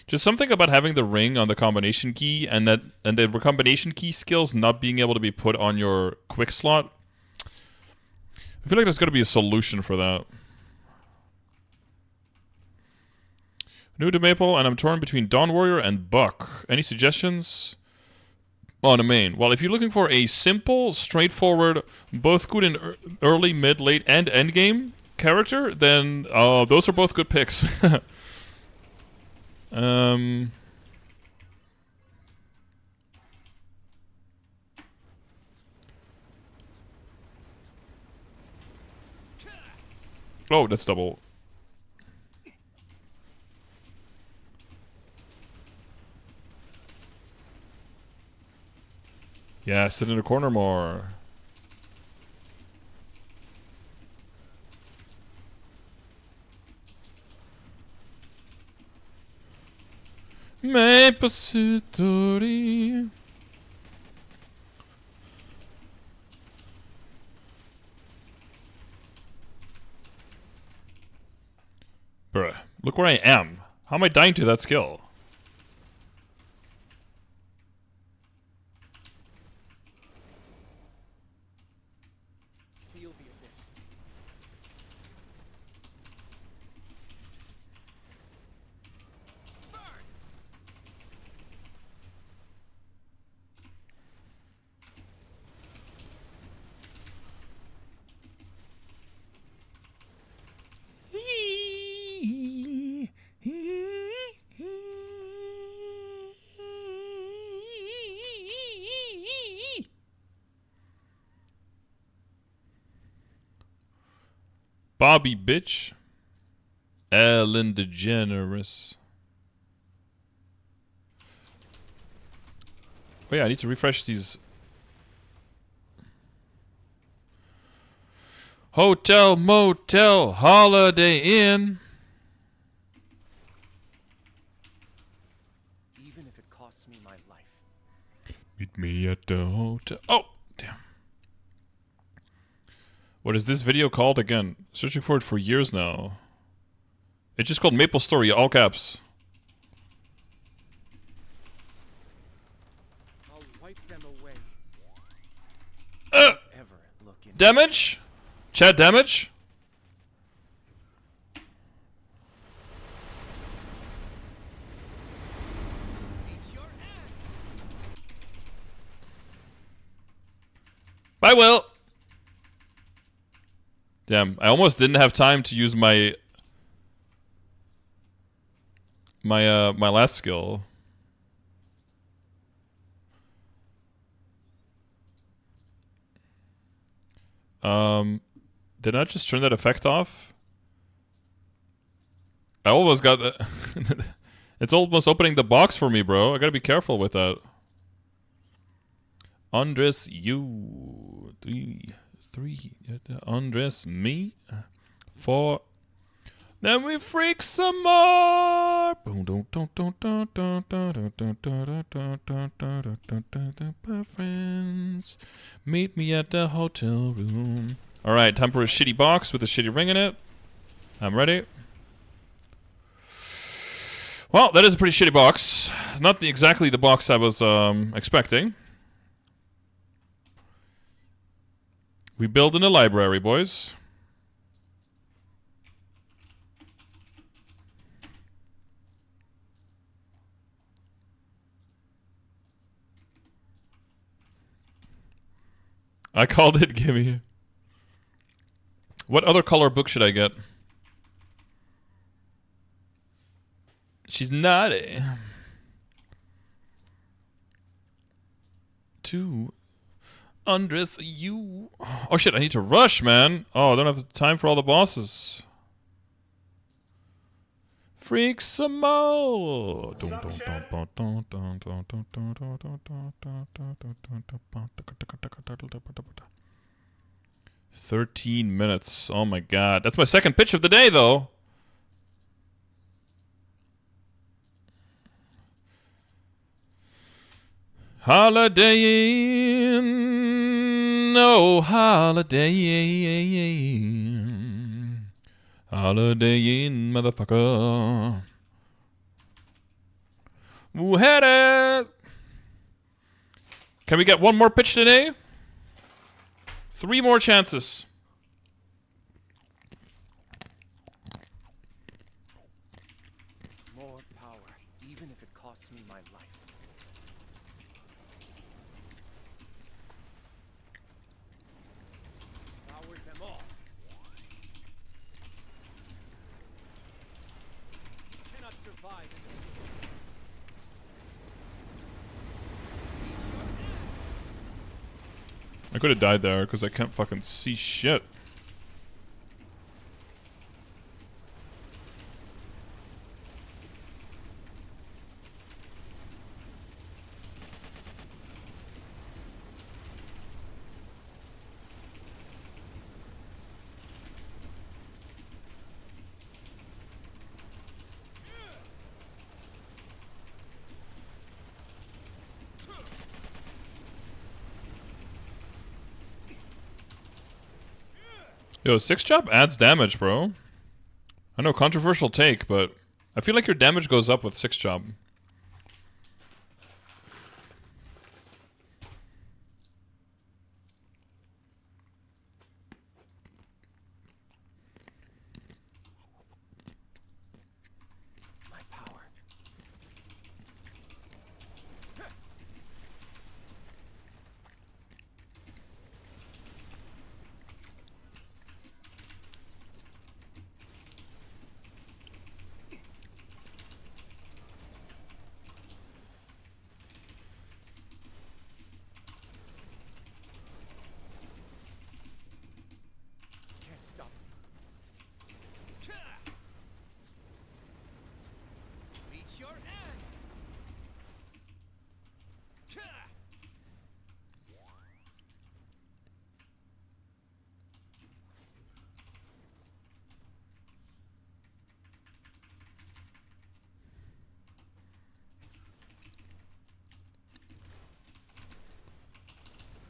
Just something about having the ring on the combination key and the combination key skills not being able to be put on your quick slot. I feel like there's got to be a solution for that. New to Maple, and I'm torn between Dawn Warrior and Buck. Any suggestions? On a main. Well, if you're looking for a simple, straightforward, both good in early, mid, late, and end game character, then those are both good picks. Oh, that's double. Yeah, sit in a corner more. Maple Story. Bruh, look where I am. How am I dying to that skill? Feel the abyss. Bobby, bitch. Ellen DeGeneres. Oh yeah, I need to refresh these. Hotel, motel, Holiday Inn. Even if it costs me my life. Meet me at the hotel. Oh, damn. What is this video called again? Searching for it for years now. It's just called Maple Story, all caps. I'll wipe them away. Uh, Ever look in. damage? Chat damage? Bye, Will. Damn, I almost didn't have time to use my last skill. Did I just turn that effect off? I almost got that. It's almost opening the box for me, bro. I gotta be careful with that. Undress you. Three. Undress me. 4. Then we freak some more. Friends, meet me at the hotel room. All right, time for a shitty box with a shitty ring in it. I'm ready. Well, that is a pretty shitty box. Not exactly the box I was expecting. We build in a library, boys. I called it, gimme. What other color book should I get? She's naughty. 2. Undress you. Oh shit, I need to rush, man. Oh, I don't have time for all the bosses. Freak some more. 13 minutes. Oh my god. That's my second pitch of the day, though. Holiday Inn. Oh, Holiday Inn. Holiday Inn, motherfucker. Who had it? Can we get one more pitch today? 3 more chances. More power, even if it costs me my life. Power them all. You cannot survive in this. I could have died there because I can't fucking see shit. Yo, 6 chop adds damage, bro. I know, controversial take, but I feel like your damage goes up with 6 chop. My power.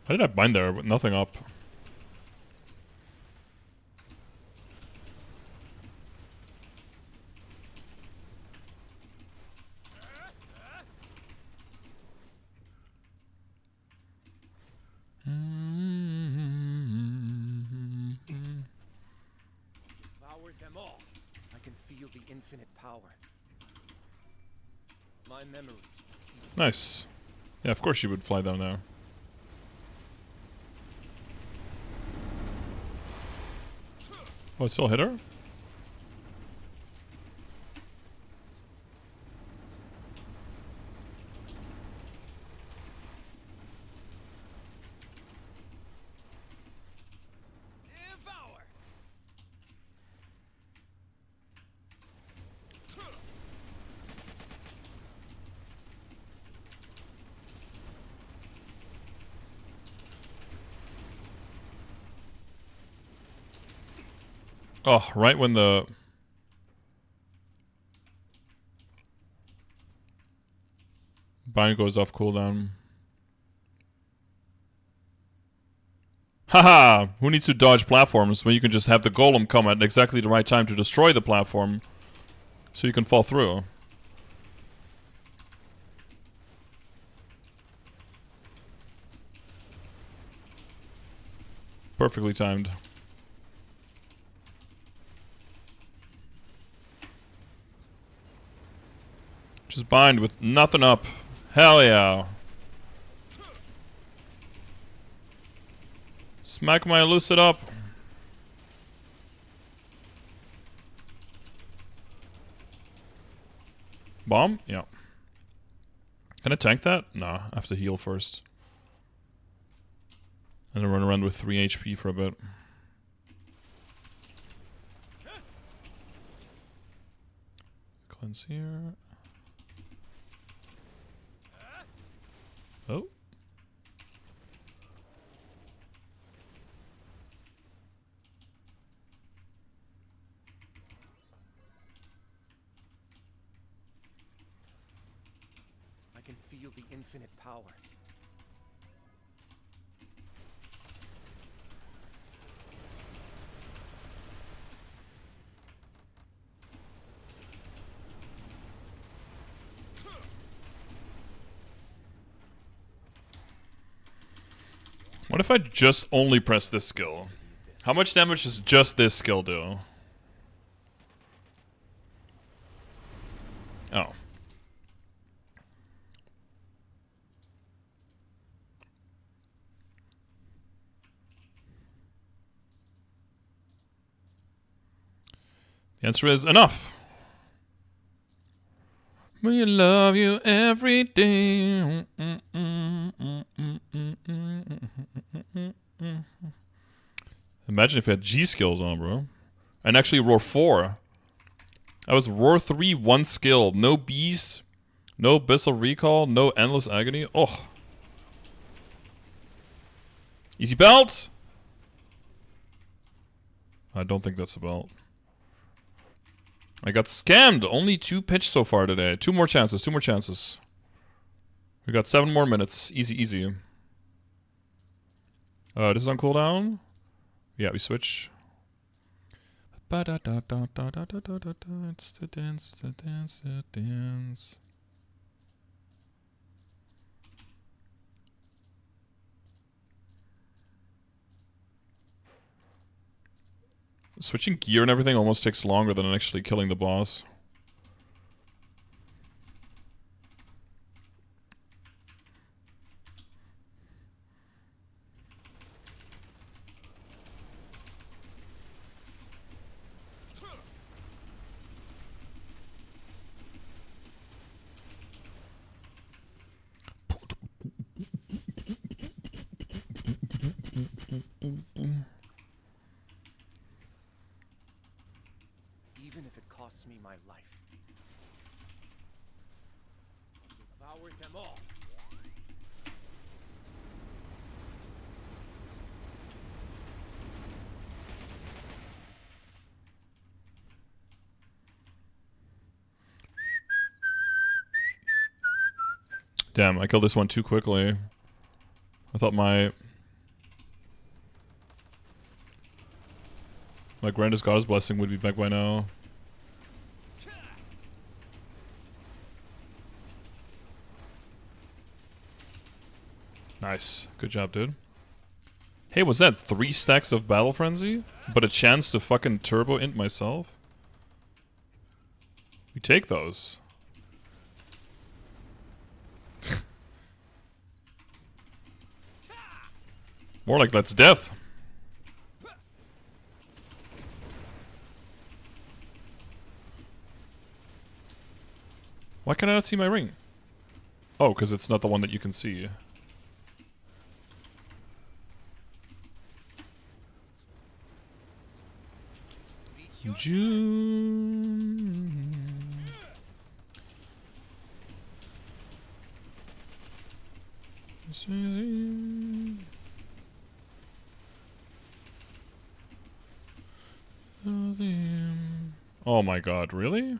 How did I bind there with nothing up? Devour them all. I can feel the infinite power. My memories. Nice. Yeah, of course you would fly down there. Oh, it still hit her? Devour. Oh, right when the... bind goes off cooldown. Haha! Who needs to dodge platforms when you can just have the golem come at exactly the right time to destroy the platform so you can fall through? Perfectly timed. Just bind with nothing up. Hell yeah. Smack my elucid up. Bomb? Yeah. Can I tank that? Nah, I have to heal first. And then run around with 3 HP for a bit. Cleanse here. Oh. I can feel the infinite power. What if I just only press this skill? How much damage does just this skill do? Oh. The answer is enough. We love you every day. Imagine if you had G skills on, bro. And actually Roar 4. That was Roar 3, 1 skill. No Beast, no Abyssal Recall, no Endless Agony. Oh. Easy belt? I don't think that's a belt. I got scammed. Only 2 pitch so far today. 2 more chances. 2 more chances. We got 7 more minutes. Easy, easy. This is on cooldown. Yeah, we switch. It's the dance, the dance, the dance. Switching gear and everything almost takes longer than actually killing the boss. Even if it costs me my life. Devour them all. Damn, I killed this one too quickly. I thought my My grandest goddess blessing would be back by now. Nice. Good job, dude. Hey, was that 3 stacks of Battle Frenzy? But a chance to fucking turbo int myself? We take those. More like that's death. Why can I not see my ring? Oh, because it's not the one that you can see. June. Oh my god, really?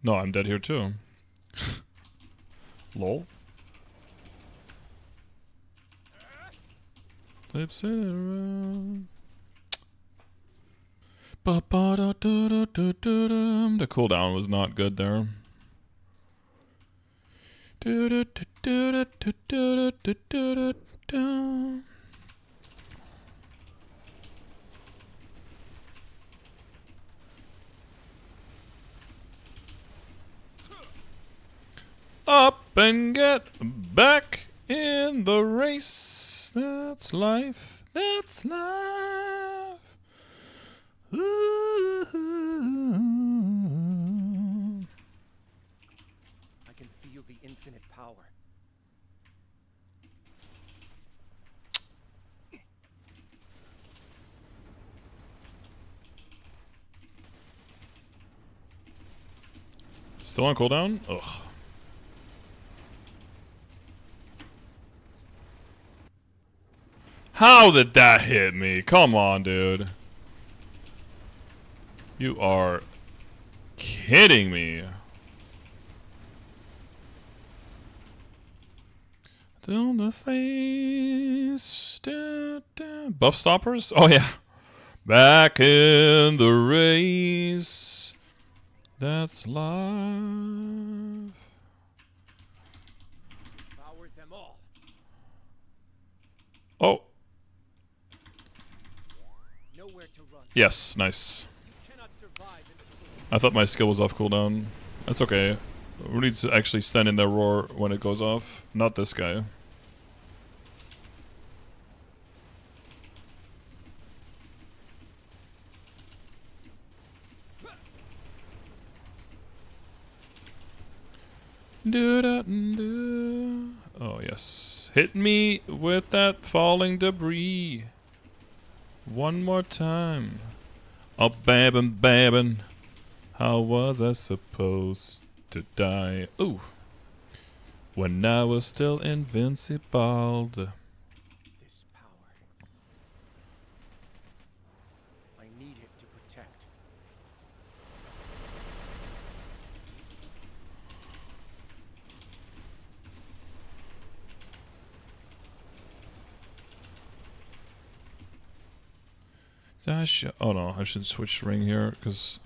No, I'm dead here too. Lol. Flips it around. The cooldown was not good there. Up and get back in the race. That's life. That's life. Ooh. I can feel the infinite power. Still on cooldown? Ugh. How did that hit me? Come on, dude. You are kidding me. Down the face. Buff stoppers? Oh, yeah. Back in the race. That's life. Power them all. Oh. Nowhere to run. Yes, nice. You cannot survive in the sword. I thought my skill was off cooldown. That's okay. We need to actually stand in their roar when it goes off. Not this guy. Oh, yes. Hit me with that falling debris. One more time. Oh, babbin', babbin'. How was I supposed to die? Ooh. When I was still invincible. This power. I need it to protect. Oh no, I should switch ring here, because...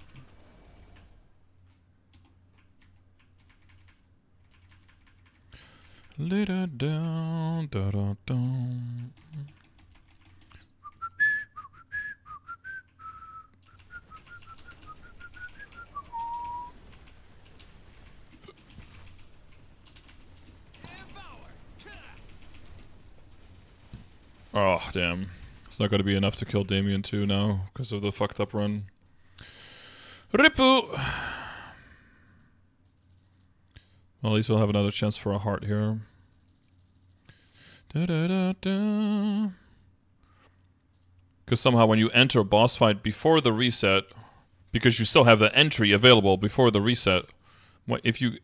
Lay that down, da da dum. Oh, damn. It's not going to be enough to kill Damien too now, because of the fucked up run. Reboot! Well, at least we'll have another chance for a heart here. Because somehow when you enter a boss fight before the reset, because you still have the entry available before the reset, if you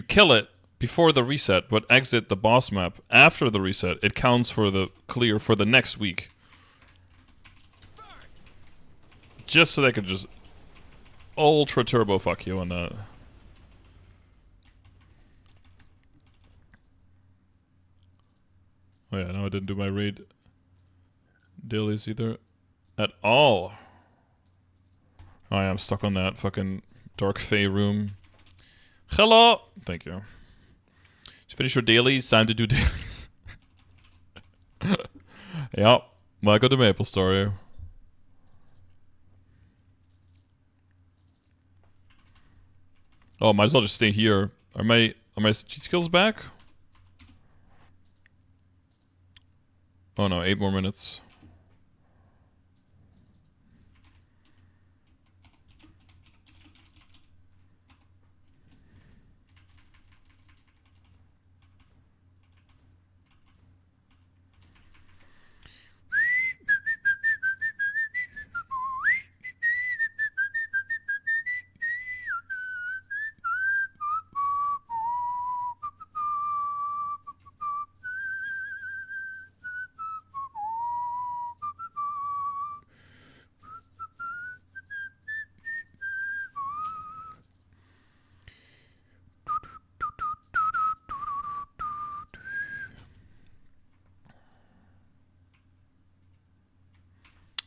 kill it before the reset but exit the boss map after the reset, it counts for the clear for the next week. Just so they could just ultra turbo fuck you on that. Oh yeah, no, I didn't do my raid dailies either. At all. Oh yeah, I'm stuck on that fucking dark fae room. Hello! Thank you. Just finish your dailies. Time to do dailies. Yep. Welcome to Maple Story. Oh, might as well just stay here. Are my cheat skills back? Oh no, 8 more minutes.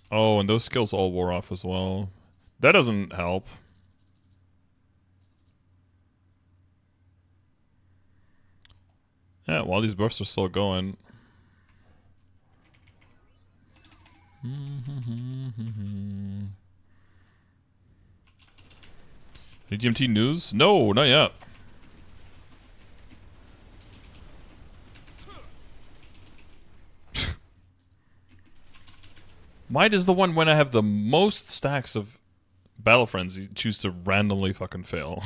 Oh, and those skills all wore off as well. That doesn't help. Yeah, while these buffs are still going. Any GMT news? No, not yet. Why does the one when I have the most stacks of Battle Frenzy choose to randomly fucking fail?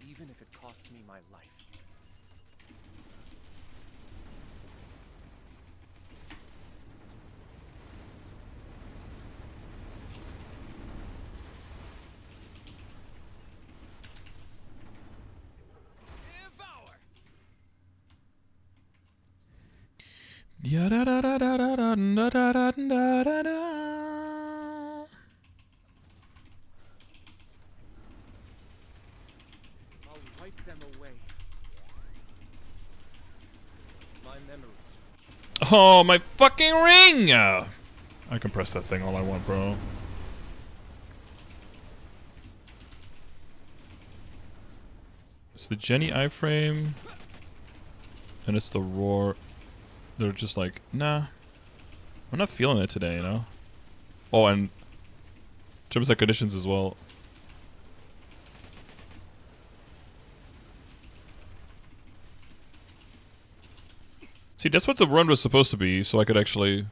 Even if it costs me my life. I'll wipe them away. My memories. Oh, my fucking ring! I can press that thing all I want, bro. It's the Jenny iframe. And it's the roar. They're just like, nah. I'm not feeling it today, you know? Oh, and terms and conditions as well. See, that's what the run was supposed to be, so I could actually...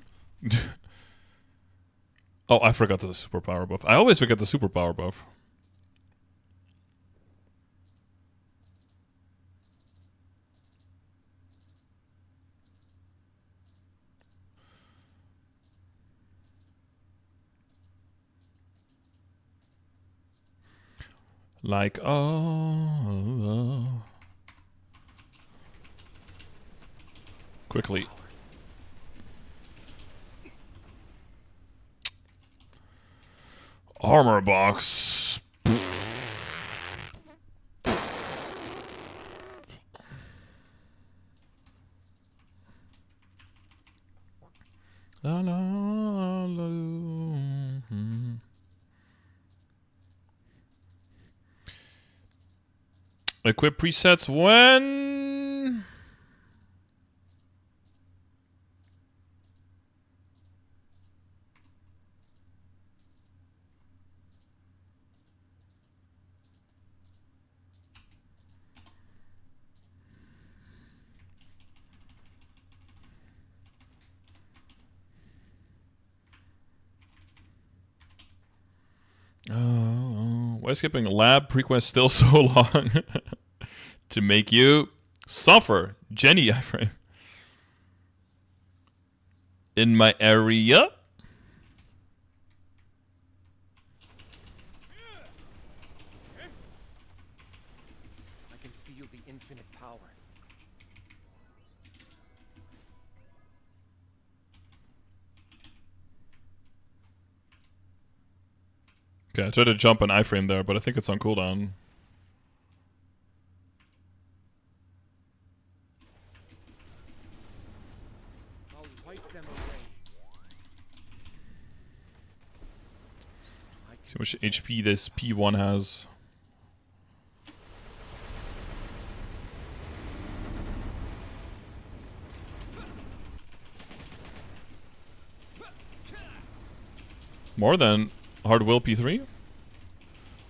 Oh, I forgot the superpower buff. I always forget the superpower buff. Like, oh... Quickly. Armor box. La, la, la, Equip presets when... Oh, why is skipping lab prequest still so long? To make you suffer. Jenny iframe. In my area. I can feel the infinite power. Okay, I tried to jump an iframe there, but I think it's on cooldown. I'll wipe them away. See how much HP this P1 has. More than Hard Will P3?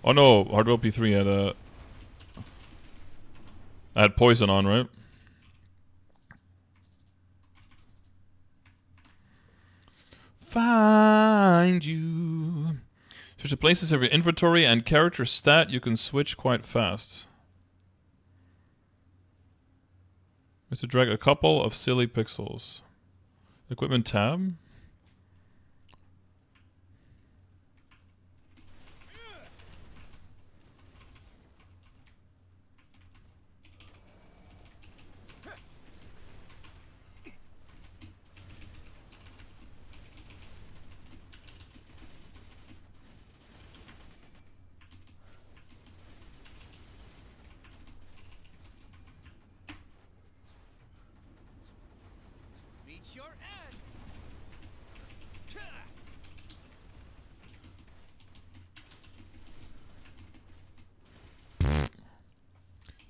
Oh no, Hard Will P3 had poison on, right? Find you. Switch the places of your inventory and character stat. You can switch quite fast. We have to drag a couple of silly pixels. Equipment tab. Reach your end.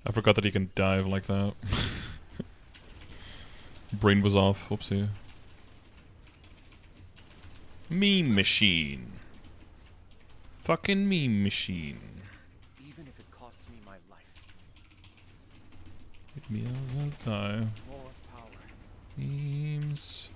I forgot that he can dive like that. Brain was off. Whoopsie. Meme machine. Fucking meme machine. Even if it costs me my life. Hit me, I will die. More power. Memes.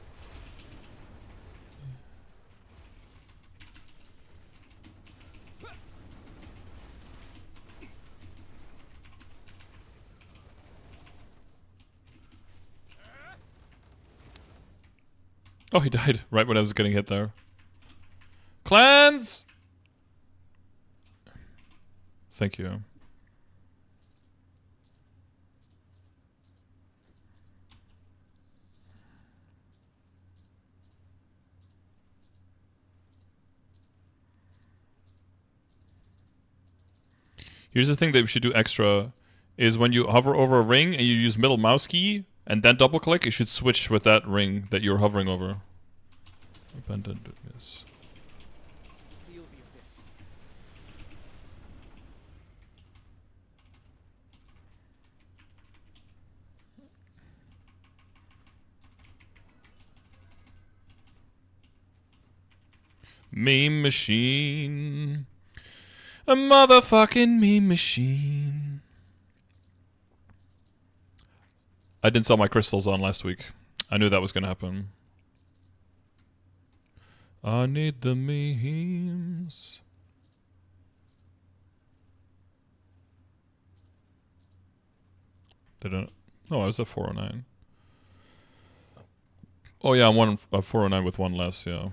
Oh, he died right when I was getting hit there. Clans! Thank you. Here's the thing that we should do extra, is when you hover over a ring and you use middle mouse key and then double click, it should switch with that ring that you're hovering over. Abandoned witness. Feel the abyss. Meme machine. A motherfucking meme machine. I didn't sell my crystals on last week. I knew that was gonna happen. I need the memes. Didn't. No, I was at 409. Oh yeah, I'm 409 with one less. Yeah.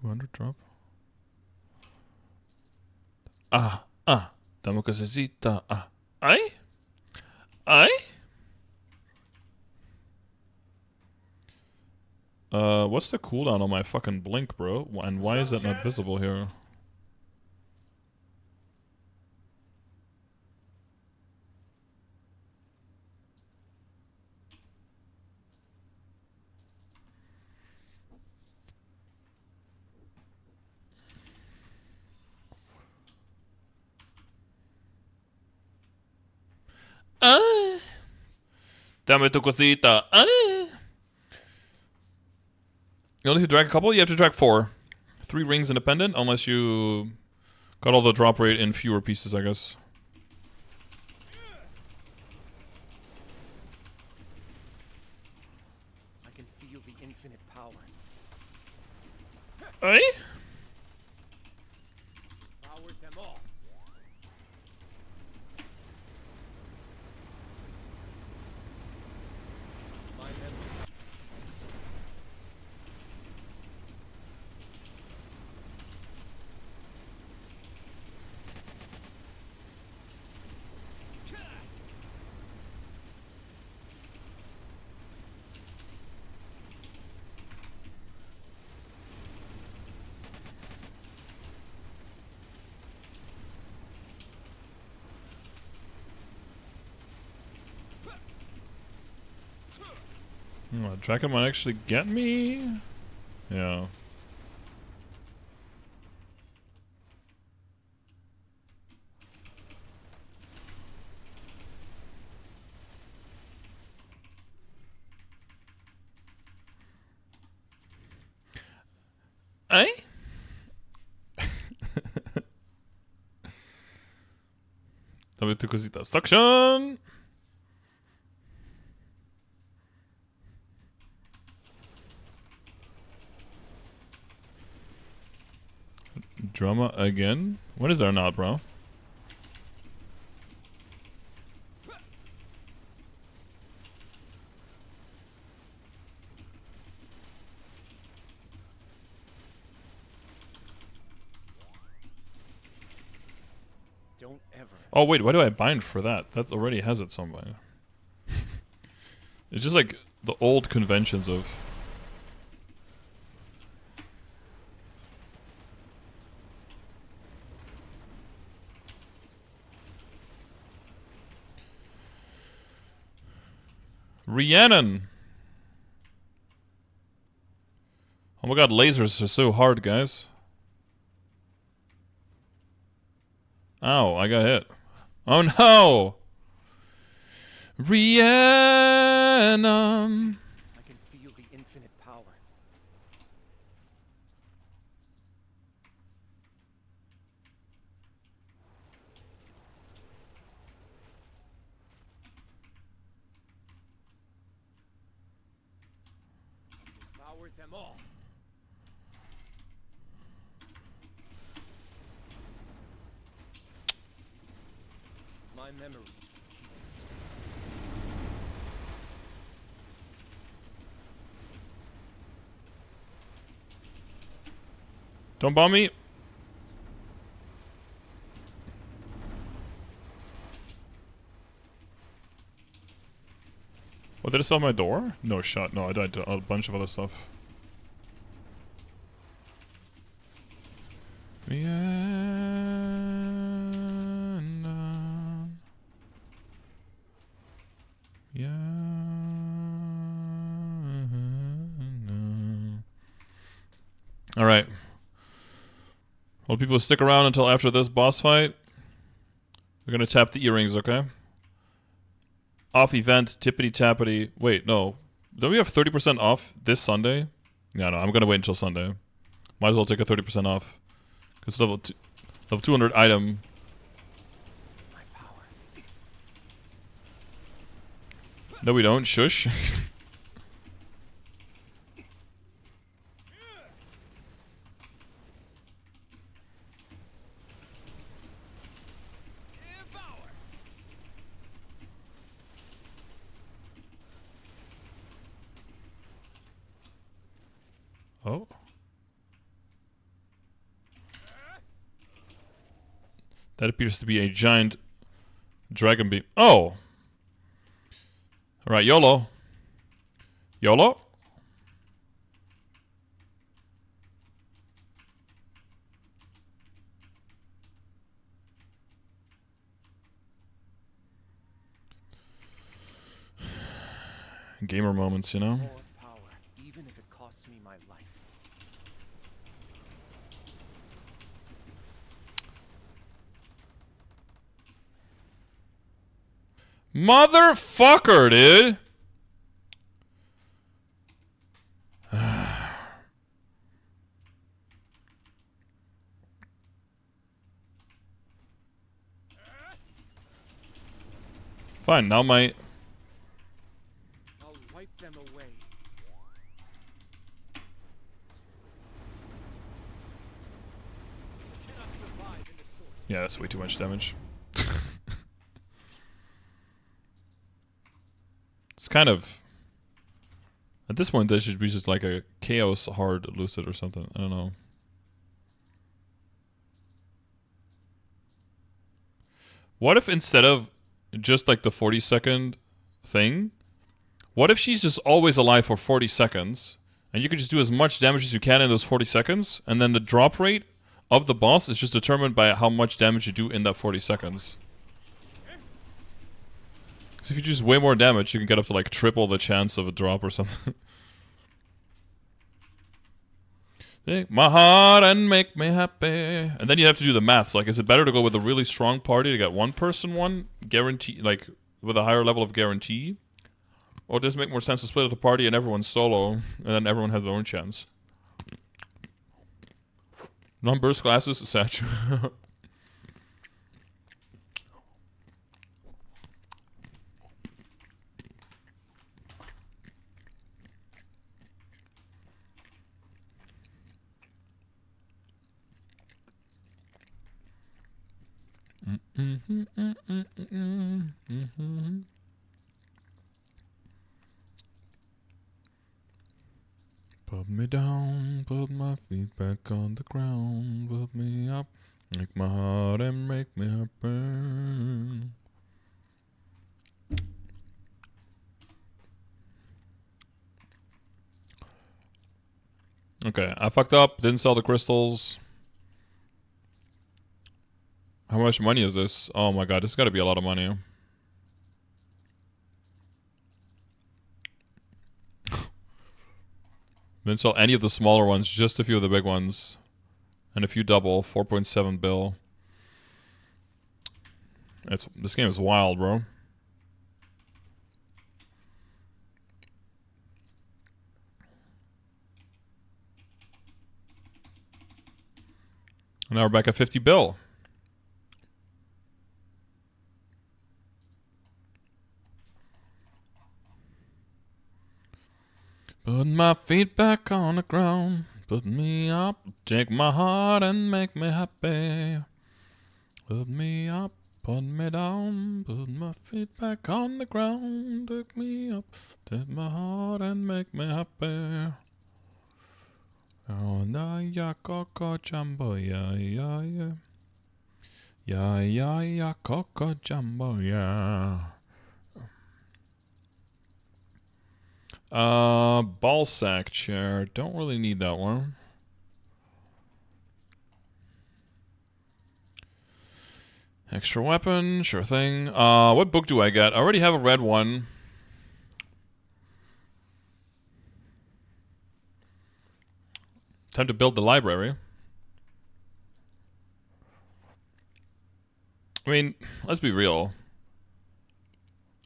$200 drop. Dame cosecita. Ay? What's the cooldown on my fucking blink, bro? And why is that not visible here? Dame tu cosita. You only have to drag a couple? You have to drag 4. 3 rings independent, unless you got all the drop rate in fewer pieces, I guess. I can feel the infinite power. Hey? Devoured them all. My memories. Oh, Dragon might actually get me? Yeah. Eh? Dove tu cosita. Suction! Drama again? When is there not, bro? Don't ever. Oh wait, why do I bind for that? That already has it somewhere. It's just like the old conventions of... Rhiannon! Oh my god, lasers are so hard, guys. Ow, I got hit. Oh no! Rhiannon! I can feel the infinite power. Devour them all. My memories will keep this. Don't bomb me! What, did I sell my door? No shot. No, I died to a bunch of other stuff. Rhiannon. Rhiannon. Alright. Well, people stick around until after this boss fight. We're gonna tap the earrings, okay? Off event, tippity tappity. Wait, no. Don't we have 30% off this Sunday? No, I'm gonna wait until Sunday. Might as well take a 30% off. Because level 200 item. My power. No, we don't. Shush. Oh. That appears to be a giant dragon beam. Oh! Alright, YOLO. YOLO? Gamer moments, you know? More power, even if it costs me my life. Motherfucker, dude! Fine, now my... I'll wipe them away. Cannot survive in the source. Yeah, that's way too much damage. It's kind of... At this point, this should be just like a Chaos Hard Lucid or something. I don't know. What if instead of just like the 40-second thing, what if she's just always alive for 40 seconds, and you can just do as much damage as you can in those 40 seconds, and then the drop rate of the boss is just determined by how much damage you do in that 40 seconds. So So if you choose way more damage, you can get up to like triple the chance of a drop or something. Take my heart and make me happy. And then you have to do the maths. Like, is it better to go with a really strong party to get one person one guarantee, like with a higher level of guarantee, or does it make more sense to split up the party and everyone's solo, and then everyone has their own chance? Non-burst classes, Satch. Put me down, put my feet back on the ground, put me up, make my heart and make me happy. Okay, I fucked up, didn't sell the crystals. How much money is this? Oh my god, this has got to be a lot of money. Didn't sell any of the smaller ones, just a few of the big ones. And a few double, 4.7 bill. This game is wild, bro. And now we're back at 50 bill. Put my feet back on the ground, put me up, take my heart and make me happy. Put me up, put me down, put my feet back on the ground, take me up, take my heart and make me happy. Oh, na ya coco jumbo, ya ya ya. Ya ya ya coco jumbo, ya. Ball sack chair. Don't really need that one. Extra weapon, sure thing. What book do I get? I already have a red one. Time to build the library. I mean, let's be real.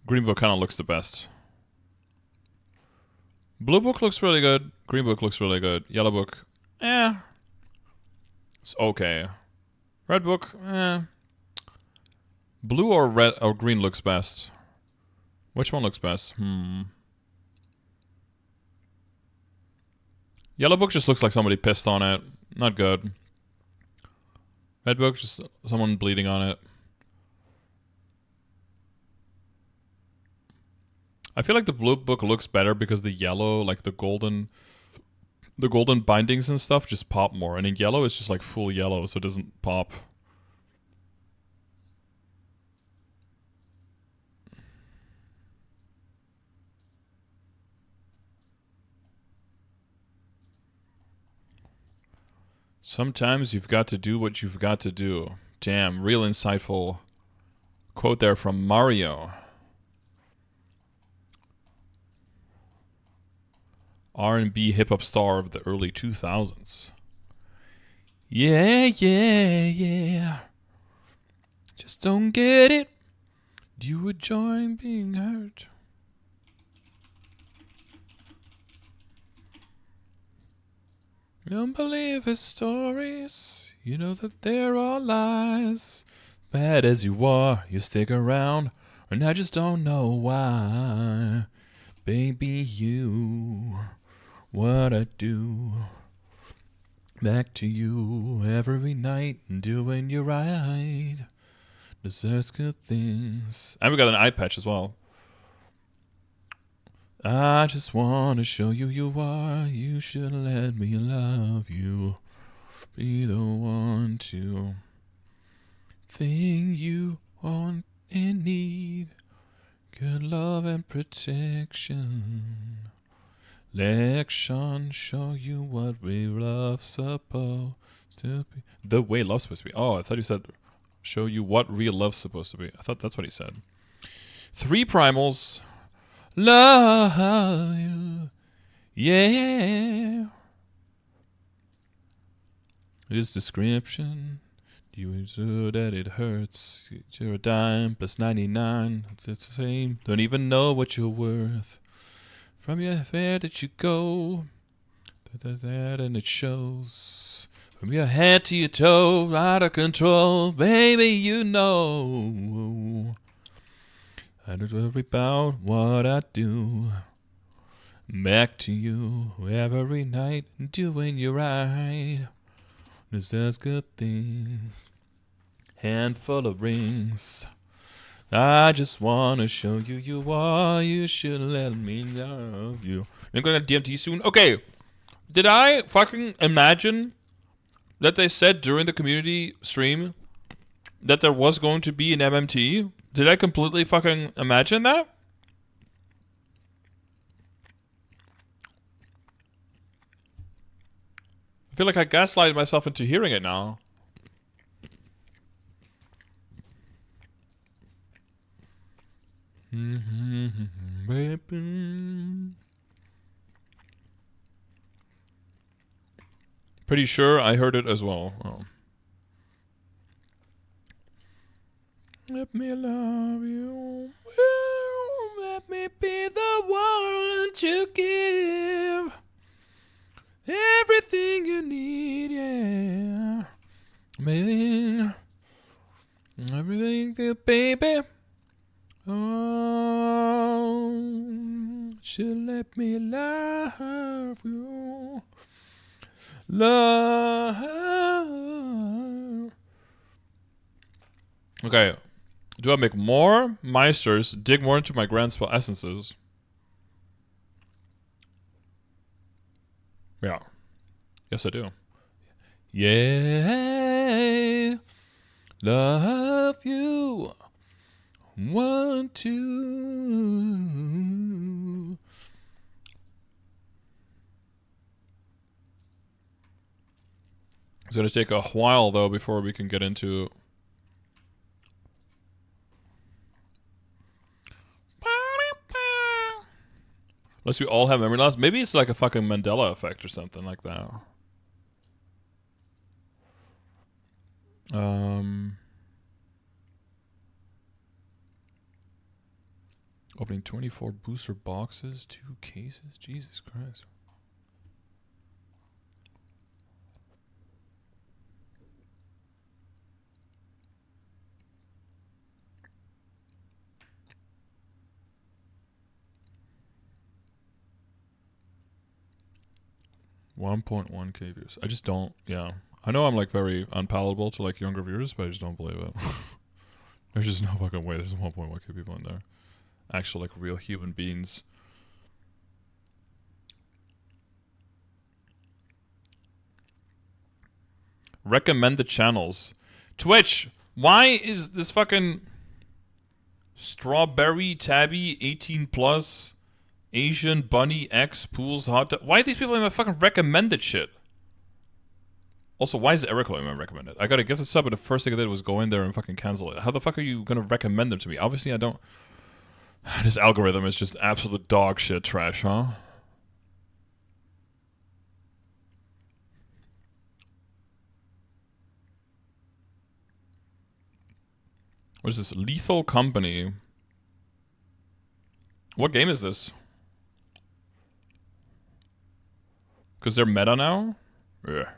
Green book kind of looks the best. Blue book looks really good. Green book looks really good. Yellow book, it's okay. Red book, Blue or red or green looks best. Which one looks best? Yellow book just looks like somebody pissed on it. Not good. Red book, just someone bleeding on it. I feel like the blue book looks better because the yellow, like the golden bindings and stuff just pop more. And in yellow, it's just like full yellow, so it doesn't pop. Sometimes you've got to do what you've got to do. Damn, real insightful quote there from Mario. R&B hip-hop star of the early 2000s. Yeah, yeah, yeah. Just don't get it. You enjoy being hurt. You don't believe his stories. You know that they're all lies. Bad as you are, you stick around. And I just don't know why. Baby, you... what I do, back to you every night, doing you right, deserves good things. And we got an eye patch as well. I just want to show you you are, you should let me love you, be the one to thing you want and need, good love and protection. Lection, show you what real love's supposed to be. The way love's supposed to be. Oh, I thought you said show you what real love's supposed to be. I thought that's what he said. 3 primals. Love you. Yeah. This description. You so that it hurts. You're a dime plus 99. It's the same. Don't even know what you're worth. From your hair that you go. And it shows. From your head to your toe. Out of control. Baby, you know. I don't worry about what I do. Back to you every night. Doing you right. This does good things. Handful of rings. I just wanna show you you are. You should let me love you. You're gonna DMT soon? Okay. Did I fucking imagine that they said during the community stream that there was going to be an MMT? Did I completely fucking imagine that? I feel like I gaslighted myself into hearing it now. Pretty sure I heard it as well. Oh. Let me love you. Let me be the one to give everything you need, yeah. Man. Everything, baby. Oh, should let me love you. Love. Okay. Do I make more Meisters, dig more into my grand spell essences? Yeah. Yes, I do. Yeah. Love you. 1, 2. It's gonna take a while though before we can get into. Unless we all have memory loss. Maybe it's like a fucking Mandela effect or something like that. Opening 24 booster boxes, 2 cases. Jesus Christ. $1.1k views. I just don't, yeah. I know I'm like very unpalatable to like younger viewers, but I just don't believe it. There's just no fucking way there's 1.1k people in there. Actual like real human beings. Recommend the channels. Twitch, why is this fucking Strawberry Tabby 18 plus Asian Bunny X Pools Hot Dog? Why are these people in my fucking recommended shit? Also, why is Eric letting me recommend it? I got a gift a sub, but the first thing I did was go in there and fucking cancel it. How the fuck are you gonna recommend them to me? Obviously, I don't. This algorithm is just absolute dog shit trash, huh? What is this? Lethal Company. What game is this? Because they're meta now? Yeah.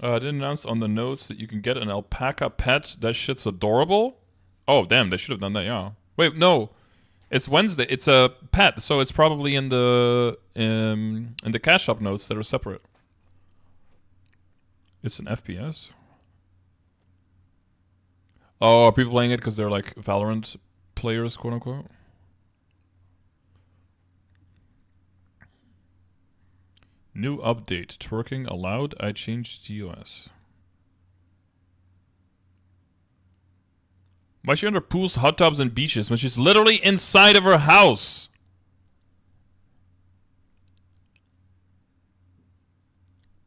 I didn't announce on the notes that you can get an alpaca pet. That shit's adorable. Oh, damn, they should have done that, yeah. Wait, no. It's Wednesday. It's a pet, so it's probably in the cash shop notes that are separate. It's an FPS. Oh, are people playing it because they're like Valorant players, quote unquote? New update. Twerking allowed. I changed TOS. Why is she under pools, hot tubs, and beaches when she's literally inside of her house?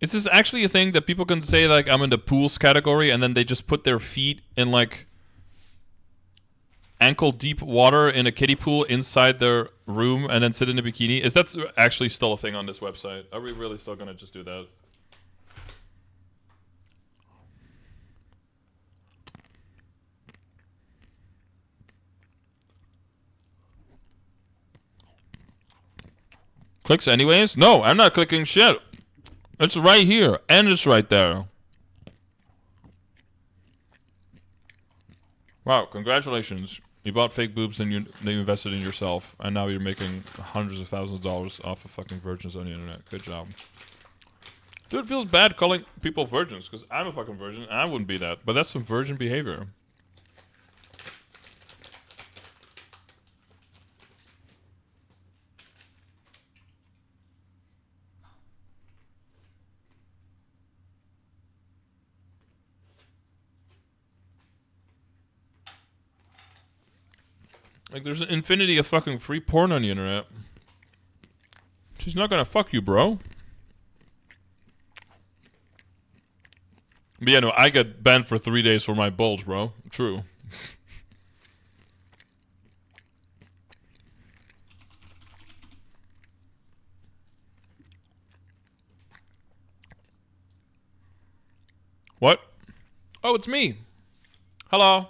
Is this actually a thing that people can say, like, I'm in the pools category, and then they just put their feet in, like, ankle-deep water in a kiddie pool inside their room and then sit in a bikini? Is that actually still a thing on this website? Are we really still gonna just do that? Clicks anyways? No, I'm not clicking shit. It's right here, and it's right there. Wow, congratulations. You bought fake boobs and you invested in yourself, and now you're making hundreds of thousands of dollars off of fucking virgins on the internet. Good job. Dude, it feels bad calling people virgins, because I'm a fucking virgin, and I wouldn't be that. But that's some virgin behavior. Like, there's an infinity of fucking free porn on the internet. She's not gonna fuck you, bro. But yeah, no, I get banned for 3 days for my bulge, bro. True. What? Oh, it's me. Hello.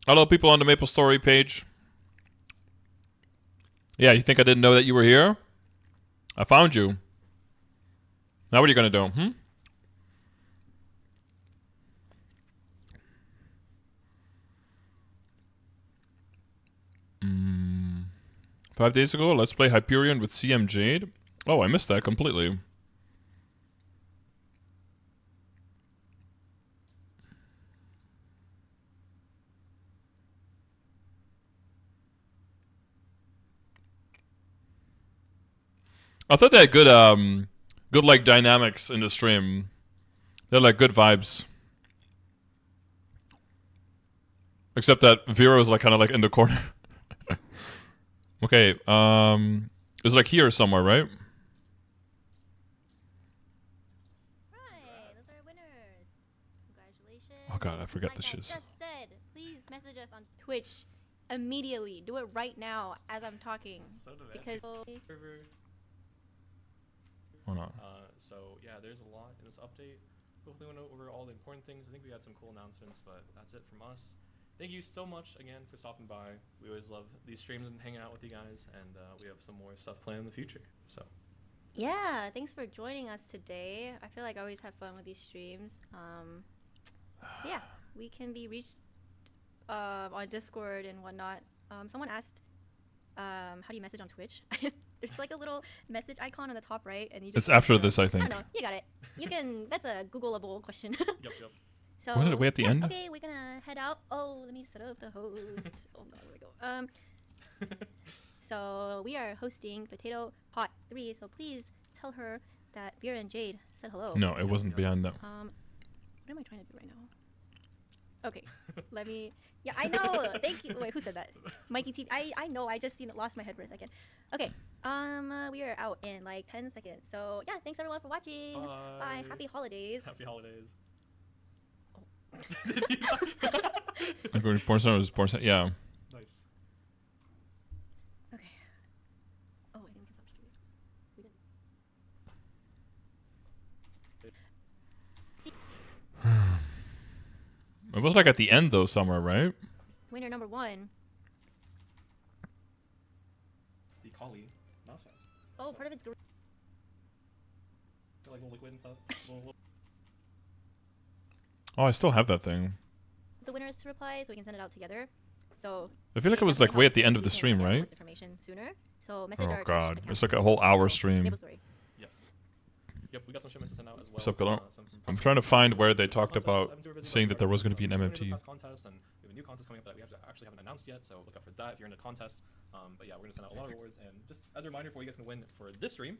Hello, people on the Maple Story page. Yeah, you think I didn't know that you were here? I found you. Now what are you gonna do, 5 days ago, let's play Hyperion with CM Jade. Oh, I missed that completely. I thought they had good like dynamics in the stream. They're like good vibes. Except that Vero is like kind of like in the corner. Okay, it's like here somewhere, right? Right, those are winners. Congratulations. Oh god, I forget like the I shit. just said, please message us on Twitch immediately. Do it right now as I'm talking. So did Because Hold on. So yeah, there's a lot in this update. Hopefully we went over all the important things. I think we had some cool announcements, but that's it from us. Thank you so much again for stopping by. We always love these streams and hanging out with you guys, and we have some more stuff planned in the future. So yeah, thanks for joining us today. I feel like I always have fun with these streams. Yeah, we can be reached on Discord and whatnot. Someone asked, how do you message on Twitch? There's like a little message icon on the top right, and you just. It's after this, I I think. don't know. You got it. You can. That's a Googleable question. yep. So, Was it way at the end? Okay, we're gonna head out. Oh, let me set up the host. Oh no, where we go. So we are hosting Potato Pot 3. So please tell her that Vera and Jade said hello. No, it wasn't behind that. What am I trying to do right now? Okay, let me. Yeah, I know. Thank you. Wait, who said that? Mikey T. I know. I just lost my head for a second. Okay. We are out in like 10 seconds. So yeah, thanks everyone for watching. Bye. Happy holidays. Happy holidays. I'm going to porn star was porn star. Yeah. Nice. Okay. Oh, I didn't get substituted. We didn't. It was like at the end though, somewhere, right? Winner number 1. The Kali mouse pads. Oh, part of it's green. Like little liquid and stuff. Oh, I still have that thing. The winners to reply, so we can send it out together. So I feel like it was like way at the end of the stream, right? Information sooner. So message Oh our god, Twitch it's account. like a whole hour So, stream. Maple Story. Yes. Yep, we got some shipments to send out as well. What's up, Killer? Some I'm trying to find where they talked contests. about I've been super busy saying with that there was going to be an some MMT. contest, and we have a new contest coming up that we actually haven't announced yet, so look out for that if you're in the contest. But yeah, we're going to send out a lot of rewards, and just as a reminder for what you guys can win for this stream,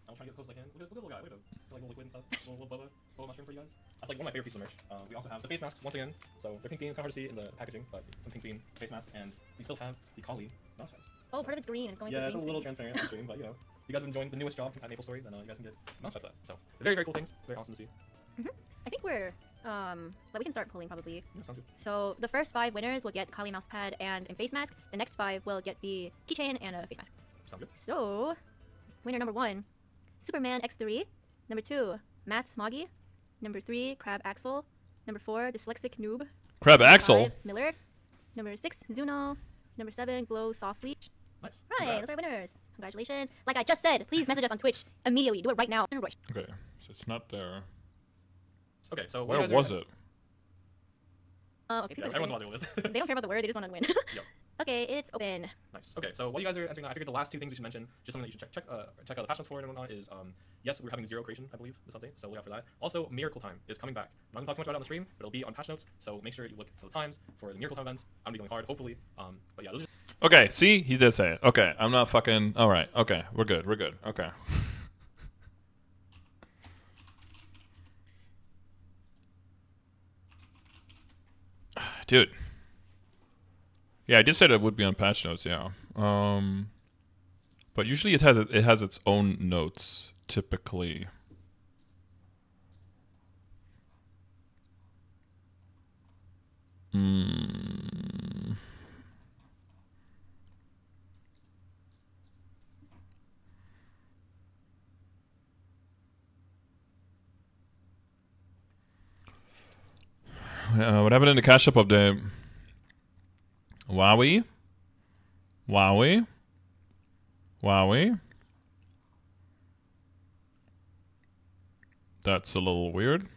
I'm trying to get as close as I can. Look at this little guy. Look at him. It's like little liquid and stuff. Little boba mushroom for you guys. That's like one of my favorite pieces of merch. We also have the face masks once again. So they're pink bean. Kind of hard to see in the packaging, but some pink bean face masks, and we still have the Kali mouse pads. Oh, part of it's green. It's going Yeah, to it's a green little screen. transparent on the stream, but you know, you guys have been enjoying the newest job at Maple Story, then you guys can get mouse pad for that. So very, very cool things. Very awesome to see. I think we're like we can start pulling probably. Yeah, sounds good. So the first 5 winners will get Kali mousepad and a face mask. The next 5 will get the keychain and a face mask. Sounds good. So, winner number 1, Superman X3. Number 2, Math Smoggy. Number 3, Crab Axel. Number 4, Dyslexic Noob. Crab Number Axel. 5, Miller. Number 6, Zuno. Number 7, Glow Soft Leech. Nice. Right, those are winners. Congratulations. Like I just said, please message us on Twitch immediately. Do it right now. Okay, so it's not there. Okay, so Where was it? Okay, Yeah, people are everyone's saying- want to deal with this. they don't care about the word, they just want to win. Yep. Okay, it's open. Nice. Okay, so while you guys are answering that, I figured the last 2 things we should mention, just something that you should check out the patch notes for and whatnot, is yes, we're having 0 creation, I believe, this update, so look out for that. Also, Miracle Time is coming back. I'm not gonna talk too much about it on the stream, but it'll be on patch notes, so make sure you look for the times for the Miracle Time events. I'm gonna be going hard, hopefully. But yeah, those are Okay, see, he did say it. Okay, I'm not fucking. All right. Okay, we're good. We're good. Okay. Dude. Yeah, I did say that it would be on patch notes. Yeah. But usually it has its own notes typically. What happened in the cash up update? Wowie? Wowie? Wowie? That's a little weird.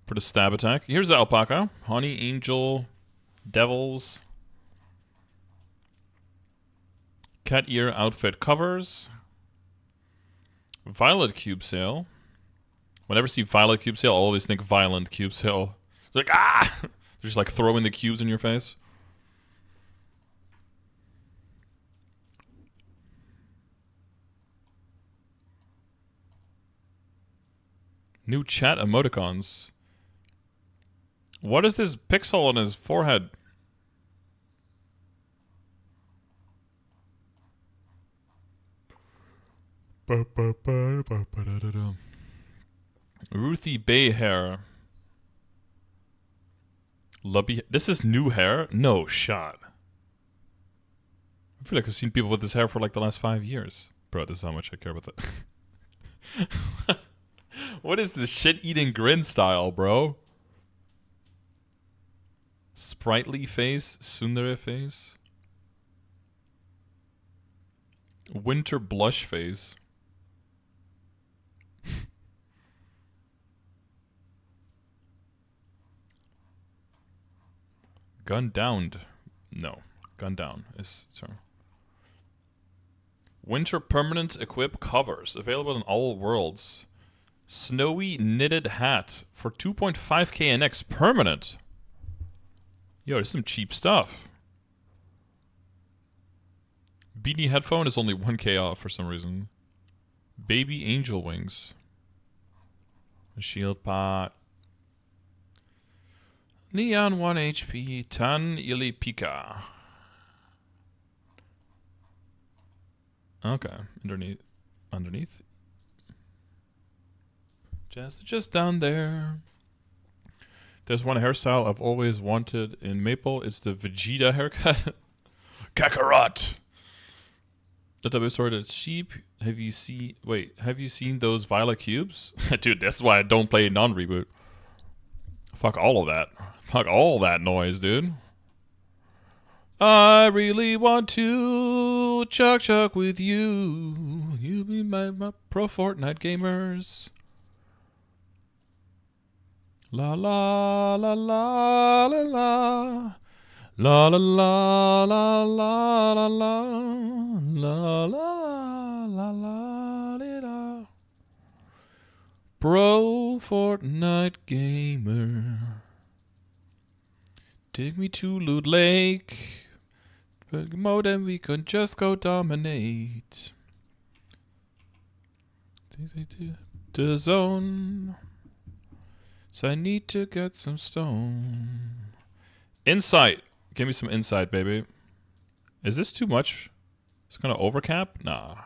For the stab attack. Here's the alpaca. Honey, angel, devils. Cat ear outfit covers. Violet cube sale. Whenever I see violet cube sale, I always think violent cube sale. It's like, ah! They're just like throwing the cubes in your face. New chat emoticons. What is this pixel on his forehead? Ruthie Bay hair. Lubby. This is new hair? No shot. I feel like I've seen people with this hair for like the last 5 years. Bro, this is how much I care about that. What is this shit-eating grin style, bro? Sprightly face, tsundere face. Winter blush face. Gun downed. No. Gun down is sorry. Winter permanent equip covers. Available in all worlds. Snowy knitted hat for 2.5k NX permanent. Yo, there's some cheap stuff. Beanie headphone is only 1k off for some reason. Baby angel wings. A shield pot. Neon 1 HP. Tan Ili Pika. Okay, underneath. Just down there. There's one hairstyle I've always wanted in Maple. It's the Vegeta haircut. Kakarot. The sword that's cheap. Have you seen those violet cubes? Dude, that's why I don't play non-reboot. Fuck all of that. Fuck all that noise, dude. I really want to chuck with you. You be my pro Fortnite gamers. La la la la la la. La la la la la la la. La la la la la. Pro Fortnite gamer. Take me to Loot Lake. Modem, we can just go dominate. The zone. So I need to get some stone. Insight. Give me some insight, baby. Is this too much? It's gonna overcap? Nah.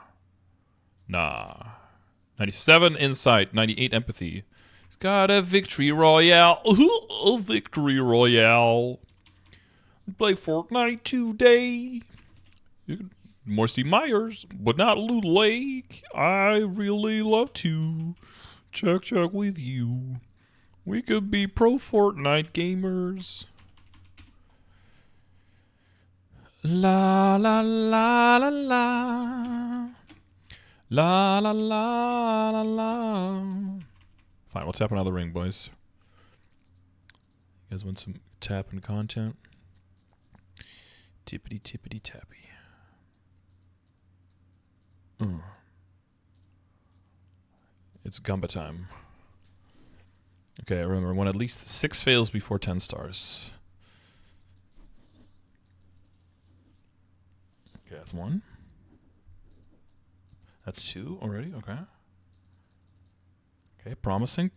97 insight, 98 empathy. He's got a victory royale. A victory royale. Play Fortnite today. Morcy Myers, but not Loot Lake. I really love to chuck with you. We could be pro Fortnite gamers. La la la la la. La la la la la. Fine, we'll tap another ring, boys. You guys want some tapping content? Tippity tippity tappy. It's Gumba time. Okay, remember, when at least 6 fails before 10 stars. Okay, that's 1. That's 2 already, okay. Okay, promising.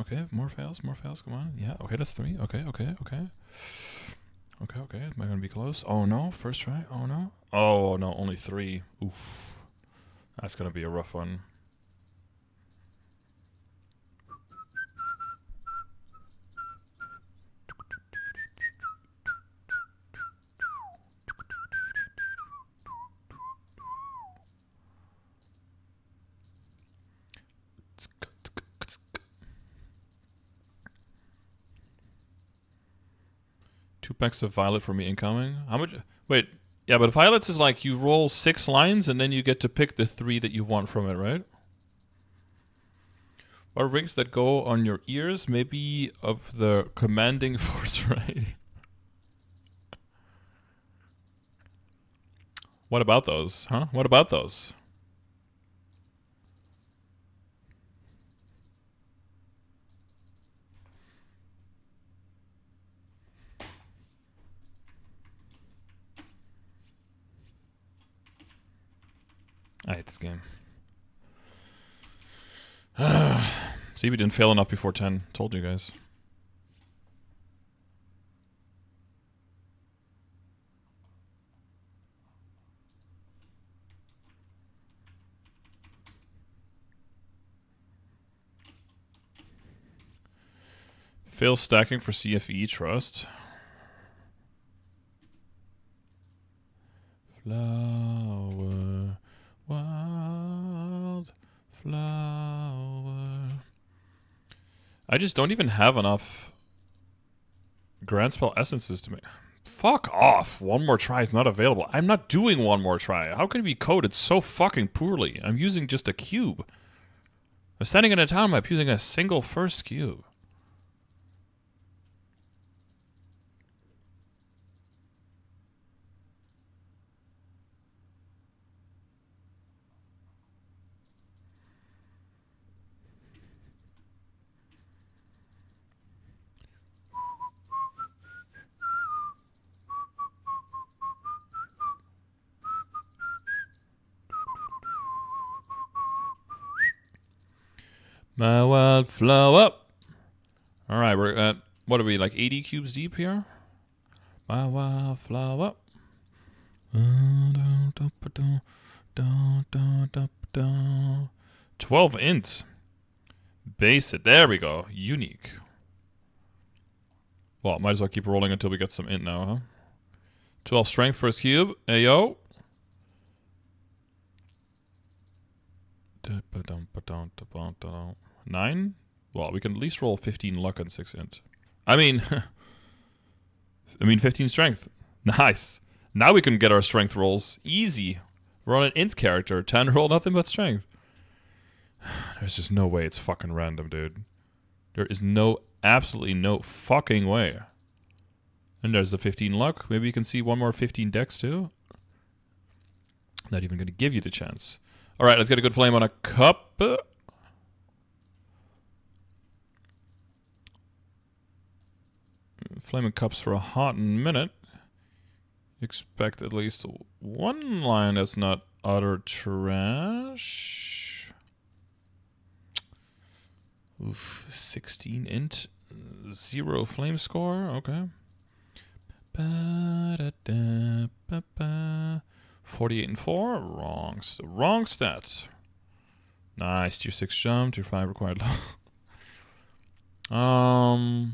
Okay, more fails, come on. Yeah, okay, that's 3. Okay. Okay, am I gonna be close? Oh no, first try, oh no. Oh no, only 3. Oof. That's gonna be a rough one. Two packs of violet for me incoming. How much? Wait, yeah, but violets is like you roll 6 lines and then you get to pick the 3 that you want from it, right? Or rings that go on your ears, maybe of the commanding force, right? What about those, huh? What about those? I hate this game. See, we didn't fail enough before 10. Told you guys. Fail stacking for CFE trust. Flower, wild flower. I just don't even have enough Grand Spell essences to make. Fuck off. One more try is not available. I'm not doing one more try. How can it be coded so fucking poorly? I'm using just a cube. I'm standing in a town map using a single first cube. My wildflower. Alright, we're at, what are we, like 80 cubes deep here? My wildflower. 12 int. Base it. There we go. Unique. Well, might as well keep rolling until we get some int now, huh? 12 strength first cube. Ayo. 9? Well, we can at least roll 15 luck and 6 int. I mean 15 strength. Nice. Now we can get our strength rolls. Easy. We're on an int character. 10 roll nothing but strength. There's just no way it's fucking random, dude. There is absolutely no fucking way. And there's the 15 luck. Maybe you can see one more 15 dex too. Not even going to give you the chance. Alright, let's get a good flame on a cup. Flaming cups for a hot minute. Expect at least one line that's not utter trash. Oof, 16 int. 0 flame score. Okay. 48 and 4. Wrong stat. Nice. Tier 6 jump. Tier 5 required. Do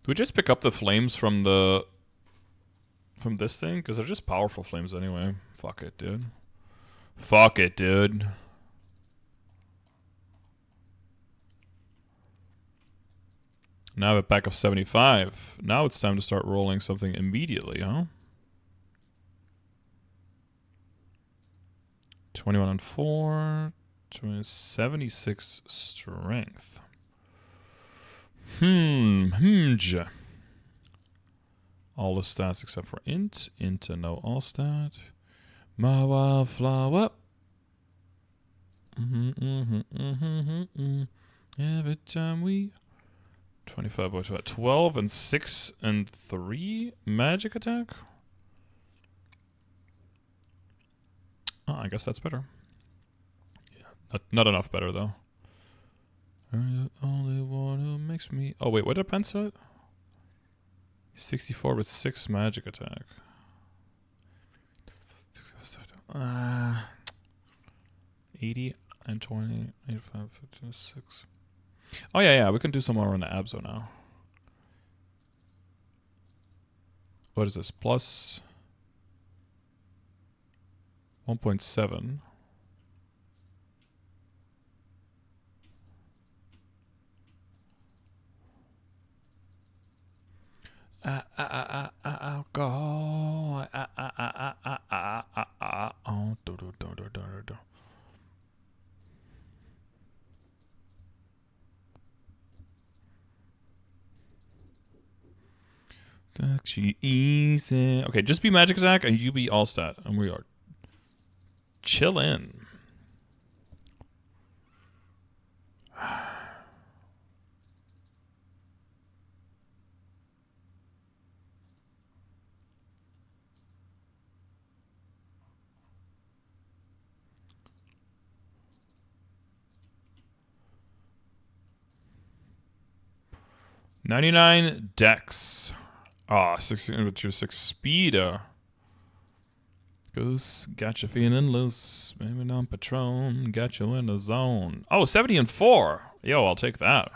we just pick up the flames from this thing? Because they're just powerful flames anyway. Fuck it, dude. Fuck it, dude. Now I have a pack of 75. Now it's time to start rolling something immediately, huh? 21 and 4. 76 strength. All the stats except for int. Int and no all stat. My wildflower. Every time we 25 by 12 and 6 and 3 magic attack. Oh, I guess that's better. Yeah, not enough better though. Are you the only one who makes me? Oh wait, what did I pencil it? 64 with 6 magic attack. 80 and 20, 85, 56. Oh yeah, we can do some more on the Abso now. What is this? Plus 1.7. Alcohol. Easy. Okay, just be magic attack and you be all stat, and we are chillin'. $99 Dex. Ah, 16 with your 6 speed. Goose, got you feeling loose. Maybe on Patron, got you in the zone. Oh, 70 and 4. Yo, I'll take that.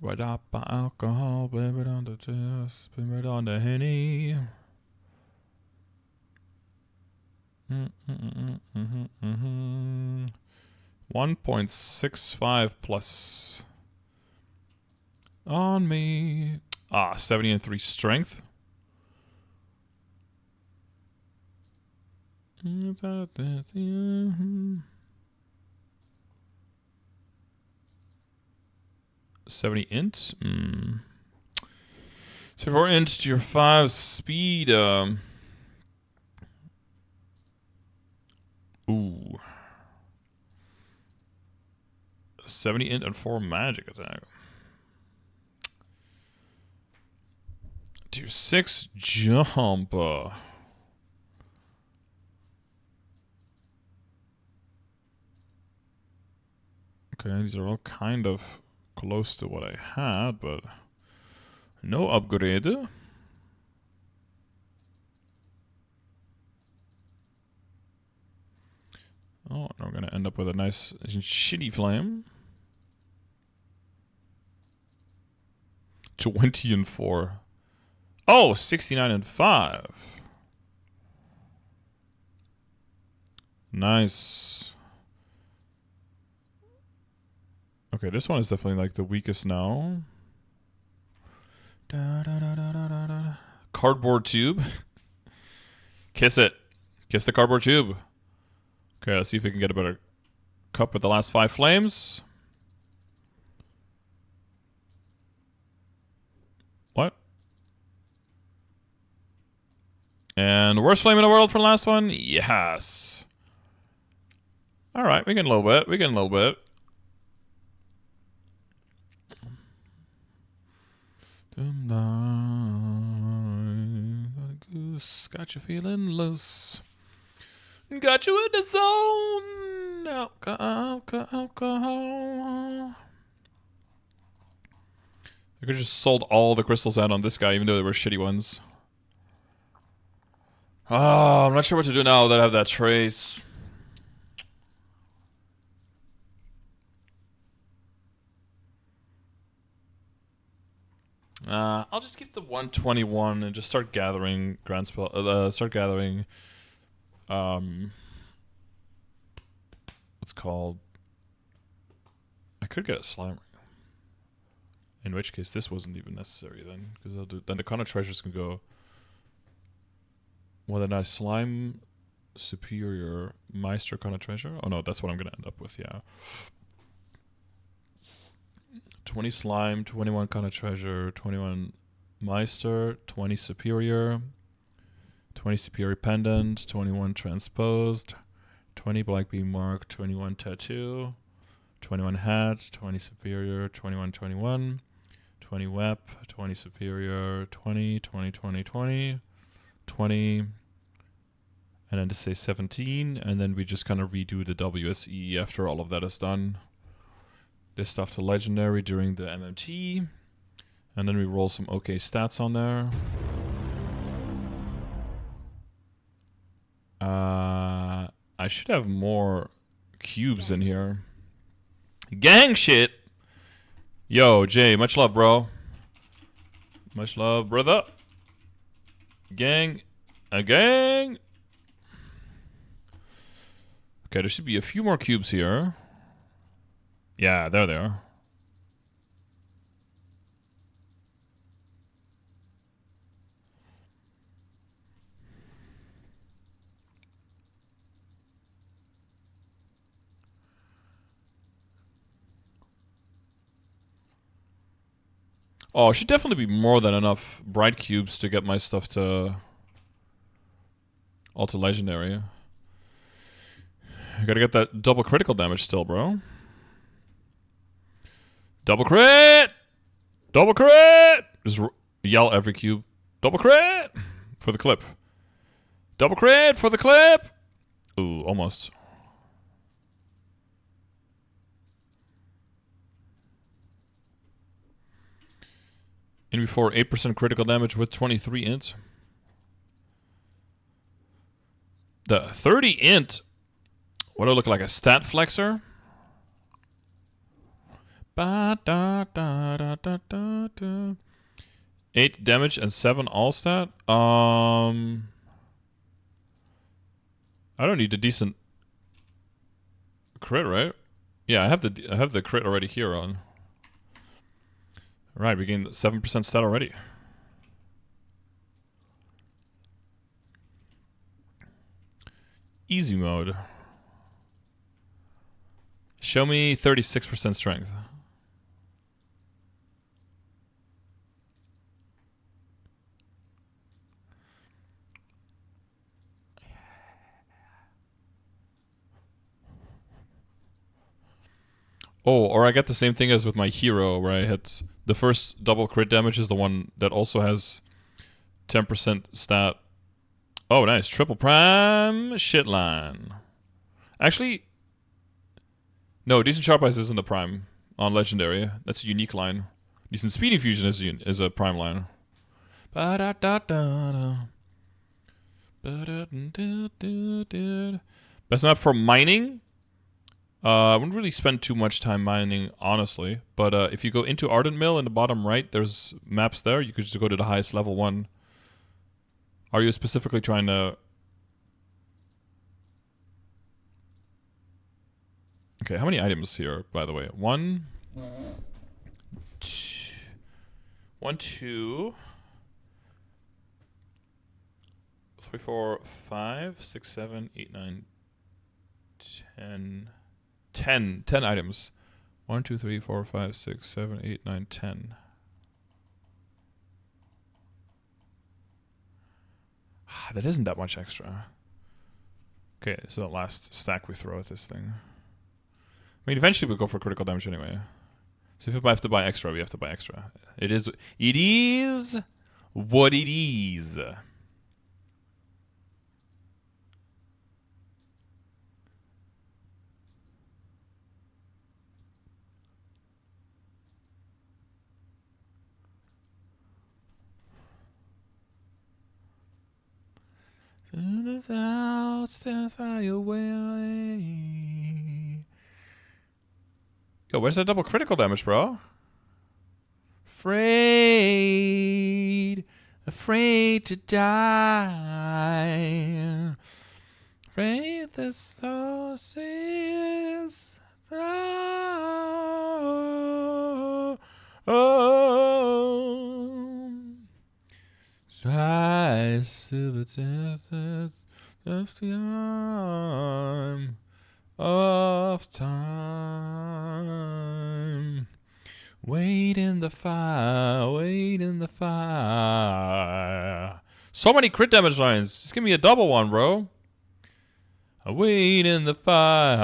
Right up by alcohol, blame it on the juice, blame it on the Henny. 1.65 plus on me. Ah, 70 and 3 strength. $70 int. 74 int to your 5 speed. Ooh. 70 int and 4 magic attack. Tier 6 jump. Okay, these are all kind of close to what I had, but no upgrade. Oh, and we're gonna end up with a nice shitty flame. 20 and 4. Oh, 69 and 5. Nice. Okay, this one is definitely like the weakest now. Cardboard tube. Kiss it. Kiss the cardboard tube. Okay, let's see if we can get a better cup with the last 5 flames. What? And worst flame in the world for the last one? Yes. Alright, we get a little bit. We get a little bit. Goose, got you feeling loose. Got you in the zone. Alcohol. I could have just sold all the crystals out on this guy, even though they were shitty ones. Oh, I'm not sure what to do now that I have that trace. I'll just keep the 121 and just start gathering grand spell. Start gathering. What's called? I could get a slime ring. In which case, this wasn't even necessary then, because I'll do. Then the kind of treasures can go. Well, then I slime superior Meister kind of treasure. Oh no, that's what I'm gonna end up with. Yeah. 20 slime, 21 kind of treasure, 21 Meister, 20 superior, 20 superior pendant, 21 transposed, 20 black beam mark, 21 tattoo, 21 hat, 20 superior, 21 21, 20 wep, 20 superior, 20, 20, 20, 20, 20, and then to say 17, and then we just kind of redo the WSE after all of that is done. This stuff to legendary during the MMT, and then we roll some okay stats on there. I should have more cubes in here. Gang shit! Yo, Jay, much love, bro. Much love, brother. Gang. A gang. Okay, there should be a few more cubes here. Yeah, there they are. Oh, it should definitely be more than enough bright cubes to get my stuff to all to legendary. I gotta get that double critical damage still, bro. Double crit! Double crit! Just yell every cube. Double crit! For the clip. Double crit for the clip! Ooh, almost. In before 8% critical damage with 23 int. The 30 int. What do I look like? A stat flexor? Ba, da, da, da, da, da, da. 8 damage and 7 all stat. I don't need a decent crit, right? Yeah, I have the crit already here on. Right, we gained 7% stat already. Easy mode. Show me 36% strength. Oh, or I get the same thing as with my hero, where I hit the first double crit damage is the one that also has 10% stat. Oh, nice. Triple prime shit line. Actually, no, Decent Sharp Eyes isn't a prime on Legendary. That's a unique line. Decent Speed Infusion is a prime line. Best map for mining? I wouldn't really spend too much time mining, honestly. But if you go into Ardent Mill in the bottom right, there's maps there. You could just go to the highest level one. Are you specifically trying to... Okay, how many items here, by the way? 1, 2, 3, 4, 5, 6, 7, 8, 9, 10... 10 items. 1, 2, 3, 4, 5, 6, 7, 8, 9, 10. That isn't that much extra. Okay, so that last stack we throw at this thing. I mean, eventually we'll go for critical damage anyway. So if we have to buy extra, we have to buy extra. It is what it is. The thoughts that fly away. Yo, where's that double critical damage, bro? Afraid to die. Afraid the sources. Rise to the depths of the arm of time. Wait in the fire, wait in the fire. So many crit damage lines. Just give me a double one, bro. Wait in the fire.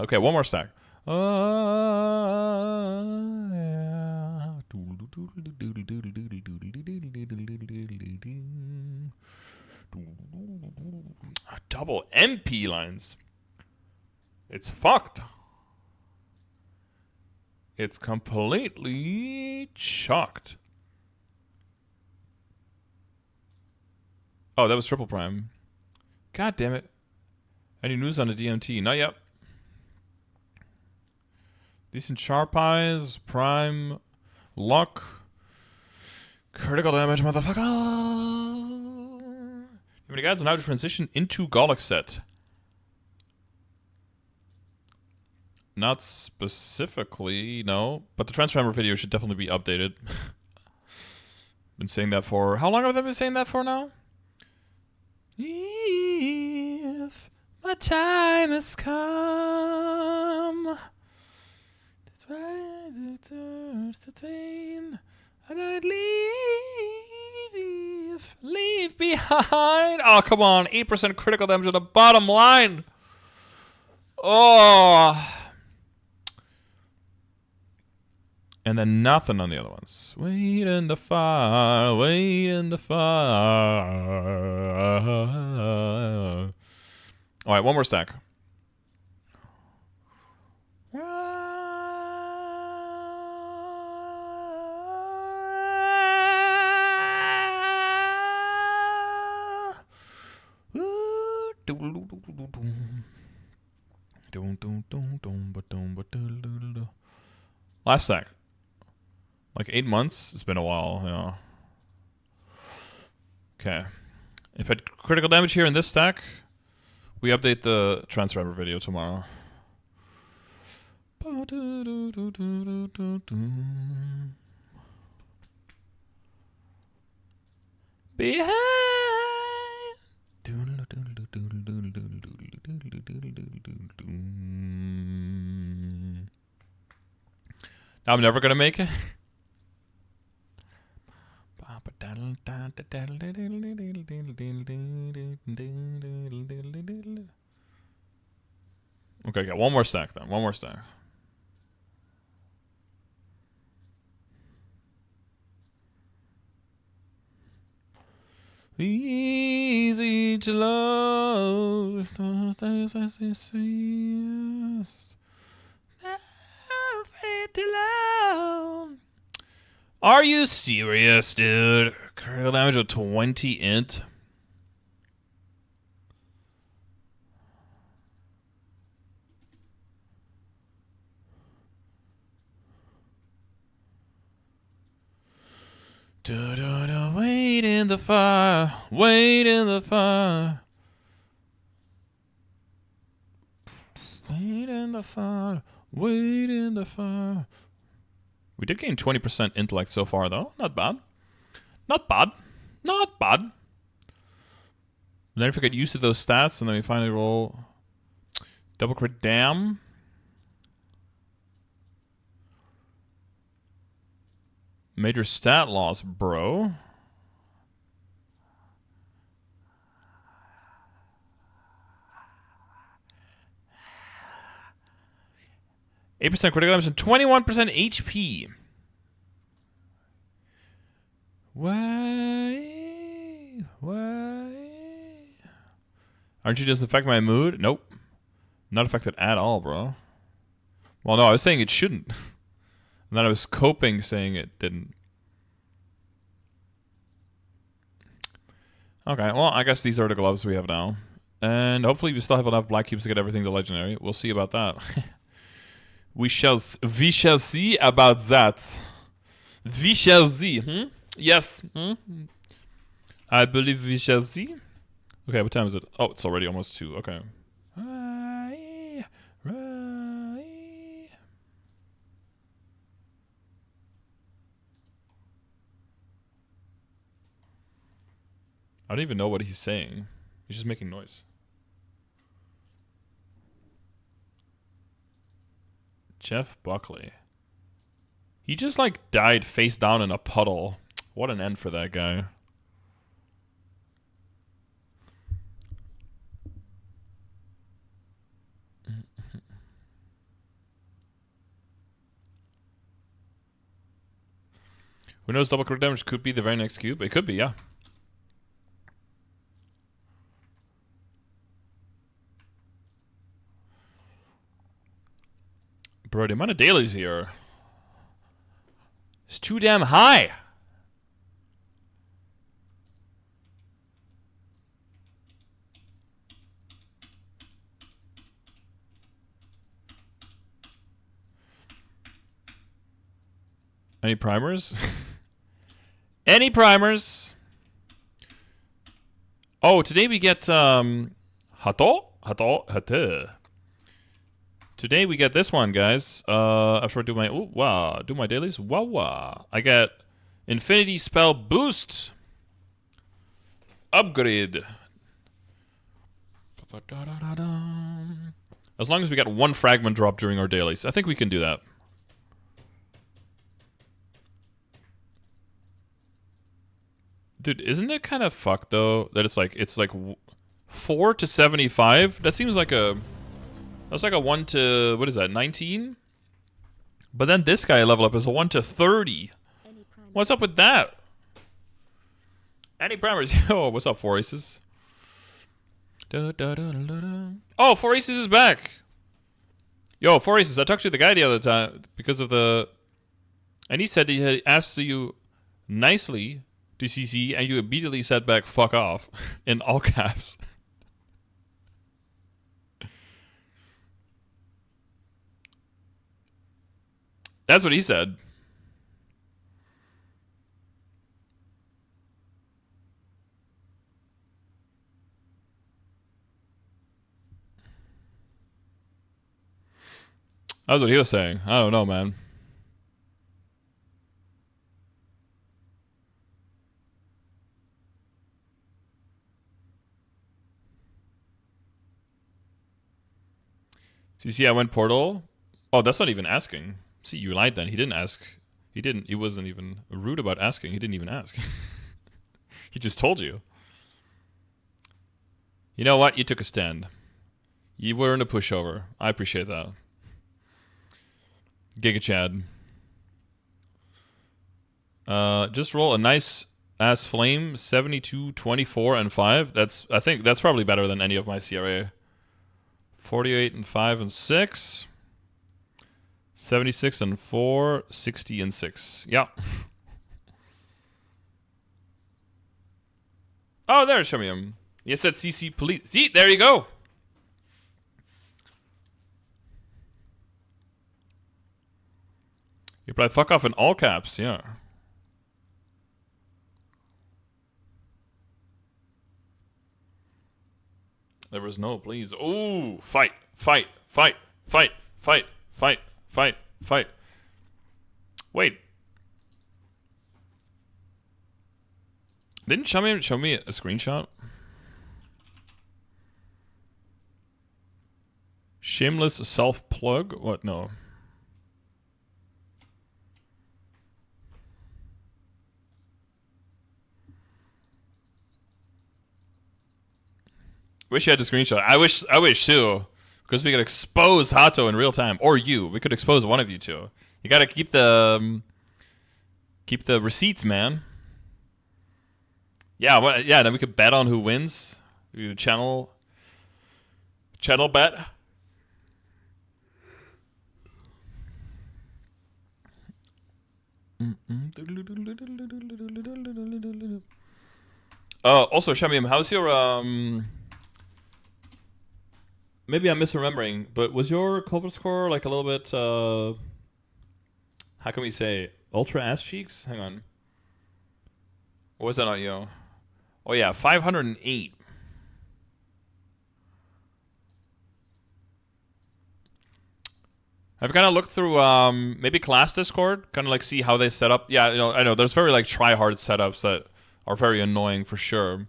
Okay, one more stack. Double MP lines. It's fucked. It's completely chucked. Oh, that was triple prime. God damn it. Any news on the DMT? Not yet. Decent sharp eyes, prime, luck, critical damage, motherfucker. How many guys are now to transition into Golok set? Not specifically, no. But the Transformer video should definitely be updated. Been saying that for... How long have I been saying that for now? If my time has come, to try to sustain, and I'd leave behind. Oh, come on. 8% critical damage on the bottom line. Oh. And then nothing on the other ones. Wait in the fire, wait in the fire. All right, one more stack. Last stack. Like 8 months? It's been a while, yeah. Okay. If I had critical damage here in this stack, we update the Transformer video tomorrow. Behind. I'm never gonna make it. Okay, got one more stack then. One more stack. Easy to love. Afraid to love. Are you serious, dude? Critical damage of 20 int? Wait in the fire. Wait in the fire. Wait in the fire. Wait in the fire. We did gain 20% intellect so far, though. Not bad. Not bad. Not bad. And then if we get used to those stats, and then we finally roll double crit dam. Major stat loss, bro. %8% critical damage and 21% HP. Why? Aren't you just affecting my mood? Nope. Not affected at all, bro. Well, no, I was saying it shouldn't. And then I was coping saying it didn't. Okay, well, I guess these are the gloves we have now. And hopefully we still have enough black cubes to get everything to legendary. We'll see about that. we shall see about that. We shall see. Yes. I believe we shall see. Okay, what time is it? Oh, it's already almost 2. Okay. I don't even know what he's saying. He's just making noise. Jeff Buckley. He just like died face down in a puddle. What an end for that guy. Who knows, double crit damage could be the very next cube? It could be, yeah. Bro, the amount of dailies here is too damn high. Any primers? Any primers? Oh, today we get Hato. Today we get this one, guys. After I do my do my dailies. I get Infinity Spell Boost upgrade. As long as we get 1 fragment drop during our dailies, I think we can do that. Dude, isn't it kind of fucked though that it's like 4 to 75? That seems like that's like a 1 to, what is that, 19? But then this guy level up is a 1 to 30. What's up with that? Any primers? Yo, what's up, 4 Aces? Oh, 4 Aces is back. Yo, 4 Aces, I talked to the guy the other time because of the, and he said he had asked you nicely to CC, and you immediately said back, fuck off, in all caps. That's what he said. That's what he was saying. I don't know, man. CC, I went portal. Oh, that's not even asking. See, you lied then. He didn't ask. He wasn't even rude about asking. He didn't even ask. He just told you. You know what? You took a stand. You were in a pushover. I appreciate that. Giga Chad. Just roll a nice ass flame. 72, 24, and 5. I think that's probably better than any of my CRA. 48 and 5 and 6. 76 and 4. 60 and 6. Yeah. Oh, there, show me him. You said CC police. See, there you go. You probably fuck off in all caps, yeah. There was no please. Ooh, fight, fight, fight, fight, fight, fight, fight, fight. Wait. Didn't show me a screenshot? Shameless self-plug? What? No. Wish you had the screenshot. I wish too. Because we could expose Hato in real time. Or you. We could expose one of you two. You gotta keep the receipts, man. Yeah, then we could bet on who wins. We could channel bet. Also, Shamim, how's your maybe I'm misremembering, but was your Culver score like a little bit how can we say ultra ass cheeks? Hang on. What was that on you? Oh yeah, 508. I've kind of looked through maybe class Discord, kind of like see how they set up. Yeah, you know, I know there's very like try-hard setups that are very annoying for sure.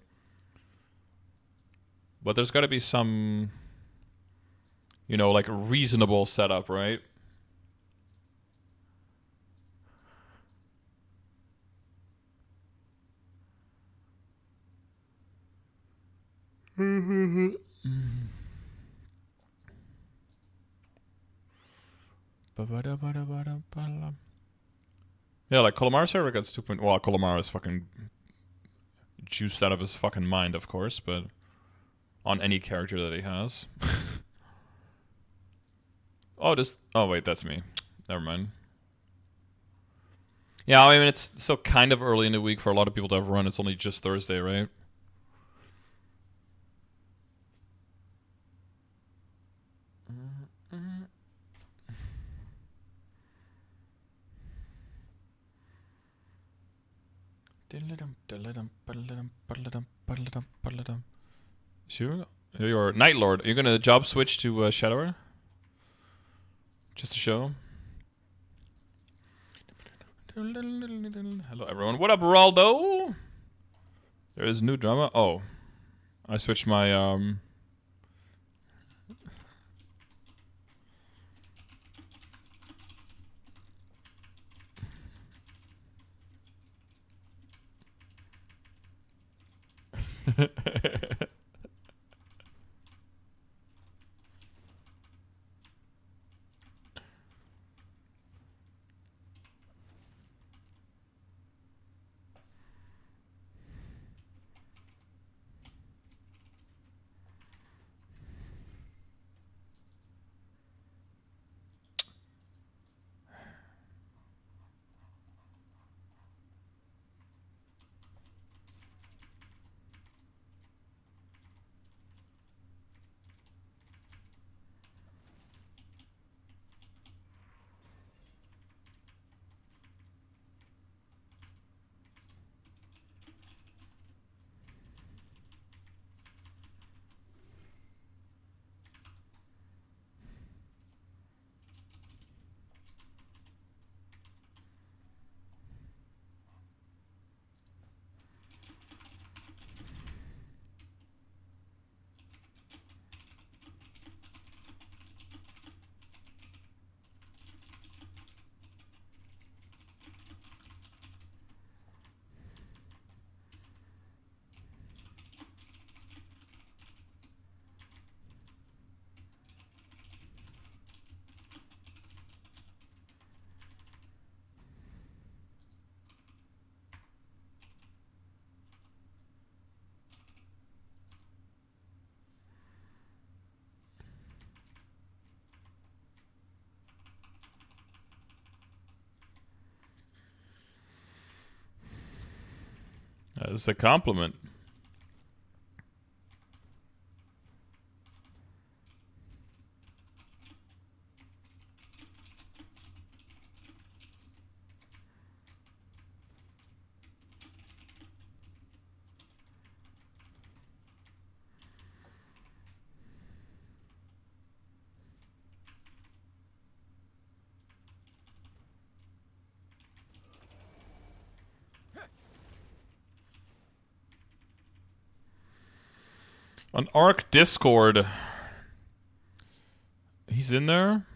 But there's got to be some, you know, like reasonable setup, right? Yeah, like Colomar server gets 2. Well, Colomar is fucking juiced out of his fucking mind, of course, but on any character that he has. Oh, this. Oh wait, that's me. Never mind. Yeah, I mean it's still kind of early in the week for a lot of people to have run. It's only just Thursday, right? Sure. You're Night Lord. Are you gonna job switch to Shadower? Just to show. Hello everyone. What up, Raldo? There is new drama. Oh, I switched my That's a compliment. On Arc Discord. He's in there?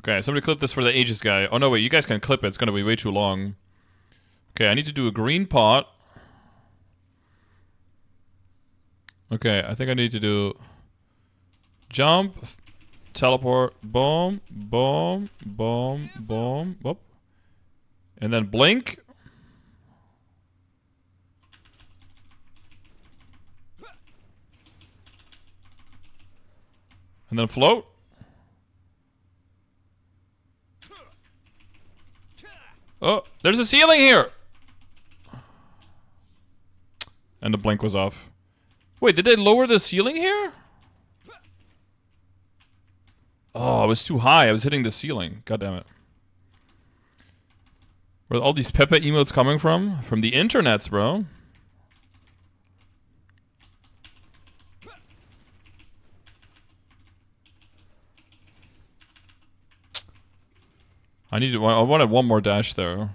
Okay, somebody clip this for the Aegis guy. Oh no, wait, you guys can clip it. It's gonna be way too long. Okay, I need to do a green pot. Okay, I think I need to do jump, teleport, boom, boom, boom, boom, whoop. And then blink. And then float. Oh, there's a ceiling here. and the blink was off. Wait, did they lower the ceiling here? Oh, it was too high. I was hitting the ceiling. God damn it. Where are all these Pepe emotes coming from? From the internets, bro. I wanted one more dash there.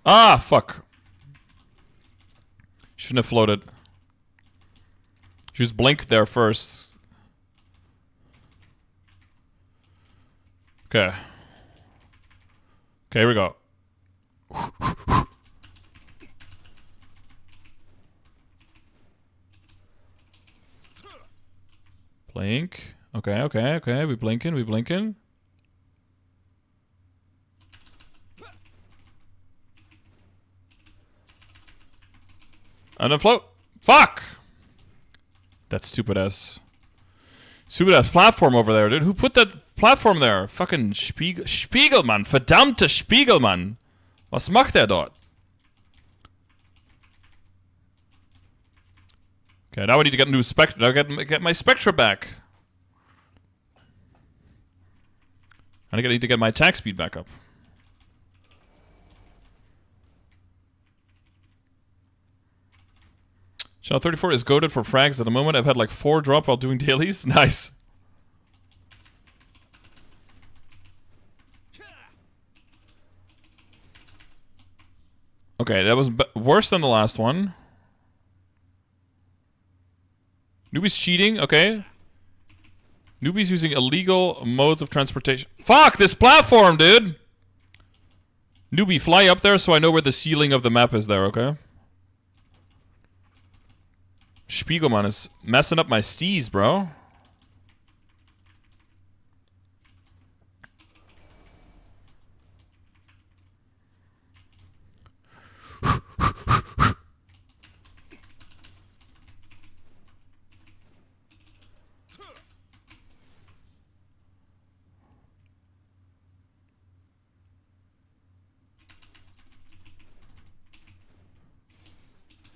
Ah, fuck. Shouldn't have floated. Just blink there first. Okay. Okay, here we go. Blink. Okay, okay, okay. We blinking, we blinking. And then float. Fuck! That stupid ass platform over there, dude. Who put that platform there? Fucking Spiegelmann. Verdammte Spiegelmann. Was macht er dort? Okay, now I need to get a new Spectra. Get my Spectra back. I need to get my attack speed back up. Channel 34 is goated for frags at the moment. I've had like 4 drop while doing dailies. Nice. Okay, that was worse than the last one. Newbie's cheating, okay. Newbie's using illegal modes of transportation. Fuck, this platform, dude! Newbie, fly up there so I know where the ceiling of the map is there, okay? Spiegelmann is messing up my steez, bro.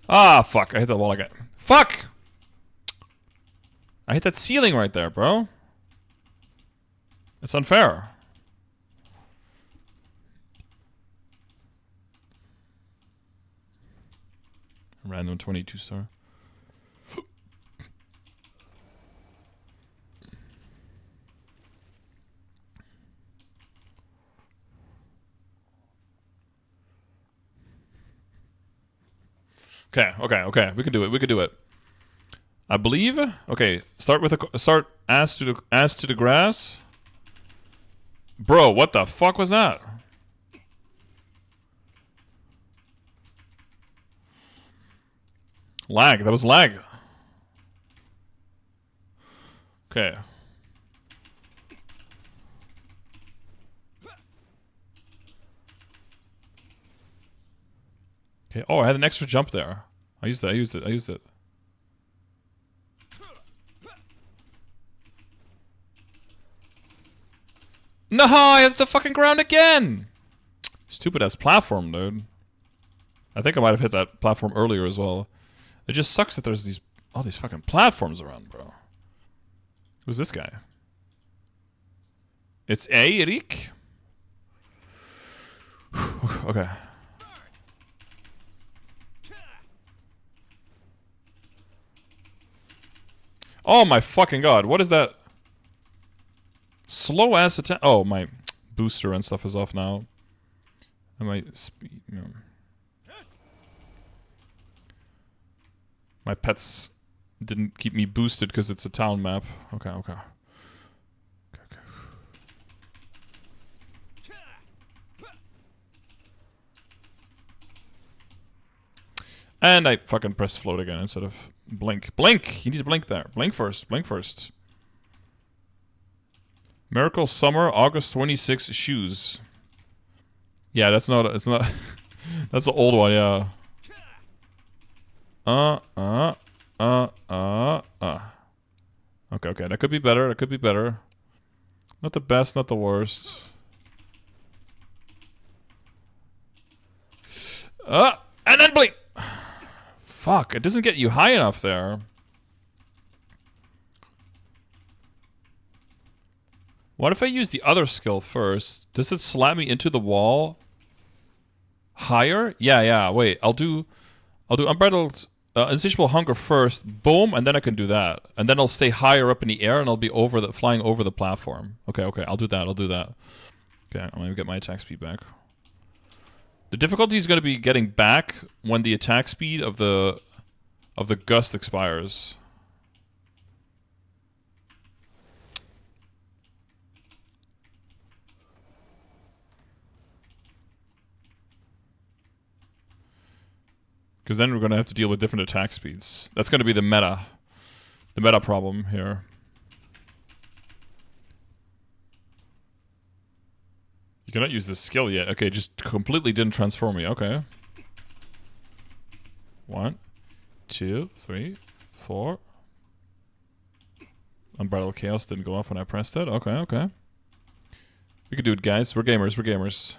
Ah, fuck. I hit the wall again. Fuck! I hit that ceiling right there, bro. It's unfair. Random 22 star. Okay. We can do it. I believe. Okay, start ass to the grass. Bro, what the fuck was that? Lag. That was lag. Okay. Okay. Oh, I had an extra jump there. I used it. No, I hit the fucking ground again! Stupid ass platform, dude. I think I might have hit that platform earlier as well. It just sucks that there's all these fucking platforms around, bro. Who's this guy? It's Erik? Okay. Oh my fucking god, what is that? Slow ass attack. Oh, my booster and stuff is off now. And my speed. You know. My pets didn't keep me boosted because it's a town map. Okay. And I fucking pressed float again instead of blink. Blink! You need to blink there. Blink first. Miracle Summer, August 26 shoes. Yeah, it's not, that's the old one, yeah. Okay, okay. That could be better. That could be better. Not the best, not the worst. And then blink! Fuck, it doesn't get you high enough there. What if I use the other skill first? Does it slam me into the wall? Higher? Yeah, yeah. Wait, I'll do unbridled insatiable hunger first. Boom, and then I can do that. And then I'll stay higher up in the air and I'll be flying over the platform. Okay, okay. I'll do that. I'll do that. Okay, I'm going to get my attack speed back. The difficulty is going to be getting back when the attack speed of the gust expires. Because then we're going to have to deal with different attack speeds. That's going to be the meta problem here. You cannot use this skill yet. Okay, just completely didn't transform me. Okay. 1, 2, 3, 4. Unbridled Chaos didn't go off when I pressed it. Okay, okay. We can do it, guys. We're gamers. We're gamers.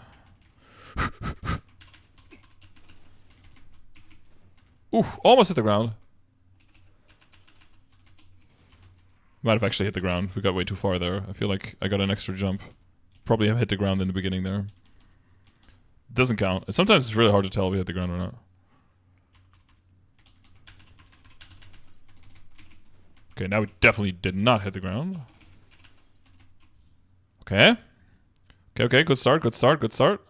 Ooh, almost hit the ground. Might have actually hit the ground. We got way too far there. I feel like I got an extra jump. Probably have hit the ground in the beginning there. Doesn't count. Sometimes it's really hard to tell if we hit the ground or not. Okay, now we definitely did not hit the ground. Okay. Okay, okay, good start, good start, good start.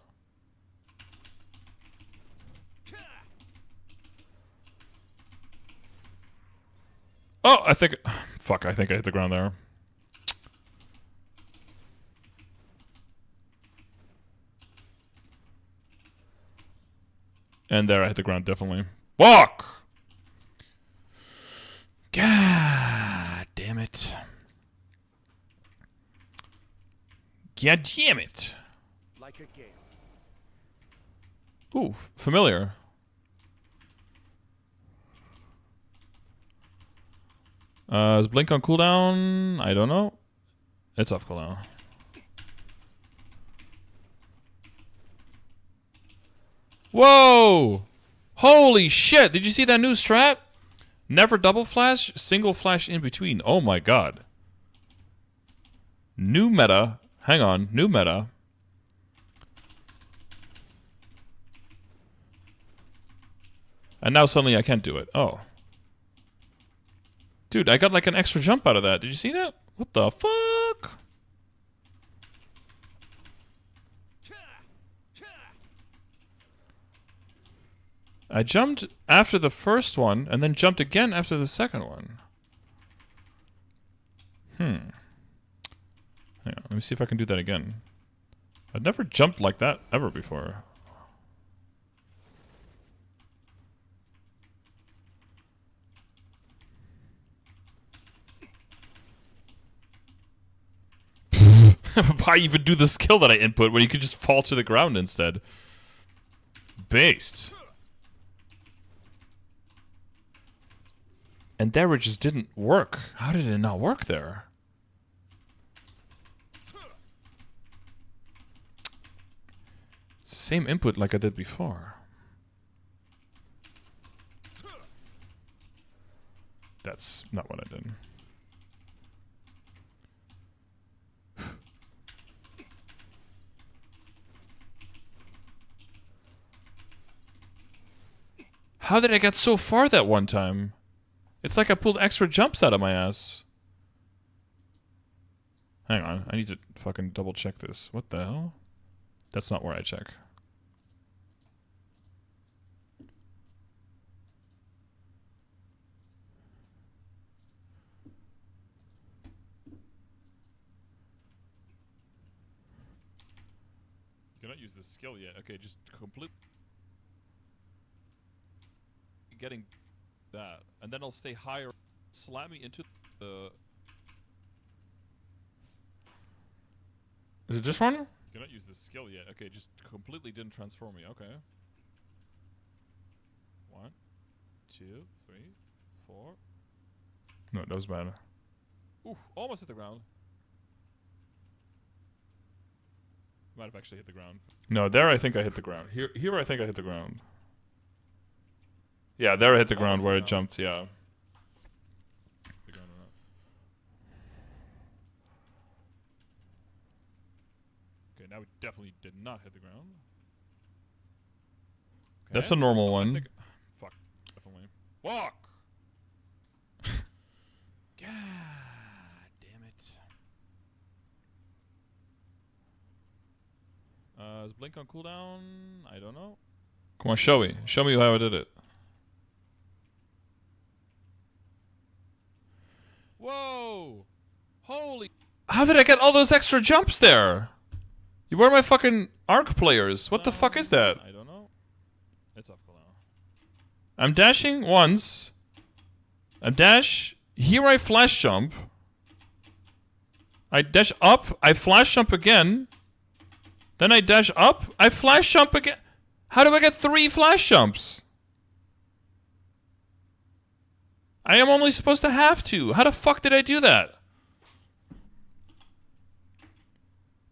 Oh, I think... Fuck, I think I hit the ground there. And there I hit the ground, definitely. Fuck! God damn it. God damn it. Like a gale. Ooh, familiar. Is Blink on cooldown? I don't know. It's off cooldown. Whoa! Holy shit! Did you see that new strat? Never double flash, single flash in between. Oh my god. New meta. Hang on, new meta. And now suddenly I can't do it. Oh. Dude, I got like an extra jump out of that. Did you see that? What the fuck? I jumped after the first one, and then jumped again after the second one. Hang on, let me see if I can do that again. I've never jumped like that ever before. Why even do the skill that I input when you could just fall to the ground instead? Based. And there it just didn't work. How did it not work there? Same input like I did before. That's not what I did. How did I get so far that one time? It's like I pulled extra jumps out of my ass. Hang on, I need to fucking double check this. What the hell? That's not where I check. You cannot use this skill yet. Okay, just complete... Getting that, and then I'll stay higher, slam me into the... Is it just one? You cannot use this skill yet. Okay, just completely didn't transform me. Okay. 1, 2, 3, 4. No, that was bad. Ooh, almost hit the ground. Might have actually hit the ground. No, there I think I hit the ground. Here I think I hit the ground. Yeah, there I hit the ground where it jumped, yeah. The ground or not. Okay, now we definitely did not hit the ground. Okay. That's a normal I one. think, fuck. Definitely. Fuck! God damn it. Is Blink on cooldown? I don't know. Come on, show me. Show me how I did it. Whoa! Holy... How did I get all those extra jumps there? You were my fucking ARC players. What the fuck is that? I don't know. It's off cooldown. I'm dashing once. I dash. Here I flash jump. I dash up. I flash jump again. Then I dash up. I flash jump again. How do I get 3 flash jumps? I am only supposed to have 2. How the fuck did I do that?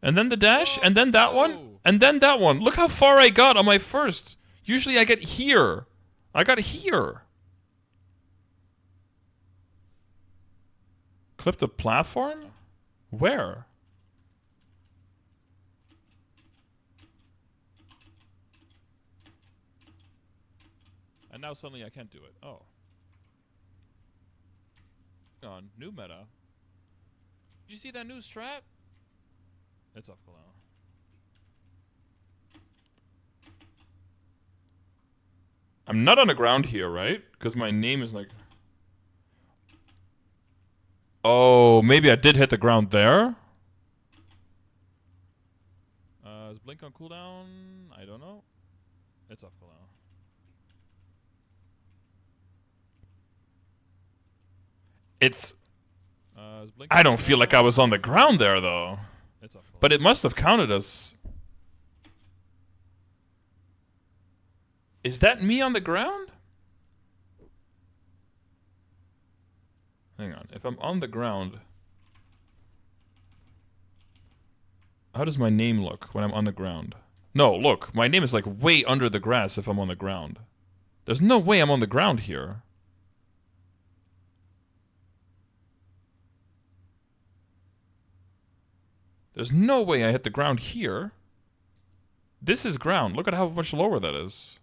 And then the dash, and then that one, and then that one. Look how far I got on my first. Usually I get here. I got here. Clip the platform? Where? And now suddenly I can't do it. Oh. Hang on. New meta. Did you see that new strat? It's off cooldown. I'm not on the ground here, right? Because my name is like... Oh, maybe I did hit the ground there? Is Blink on cooldown? I don't know. It's off cooldown. It's... Is Blink I on don't feel like I cooldown? was on the ground there, though. It's off cooldown. But it must have counted as... Is that me on the ground? Hang on. If I'm on the ground... How does my name look when I'm on the ground? No, look. My name is like way under the grass if I'm on the ground. There's no way I'm on the ground here. There's no way I hit the ground here. This is ground. Look at how much lower that is.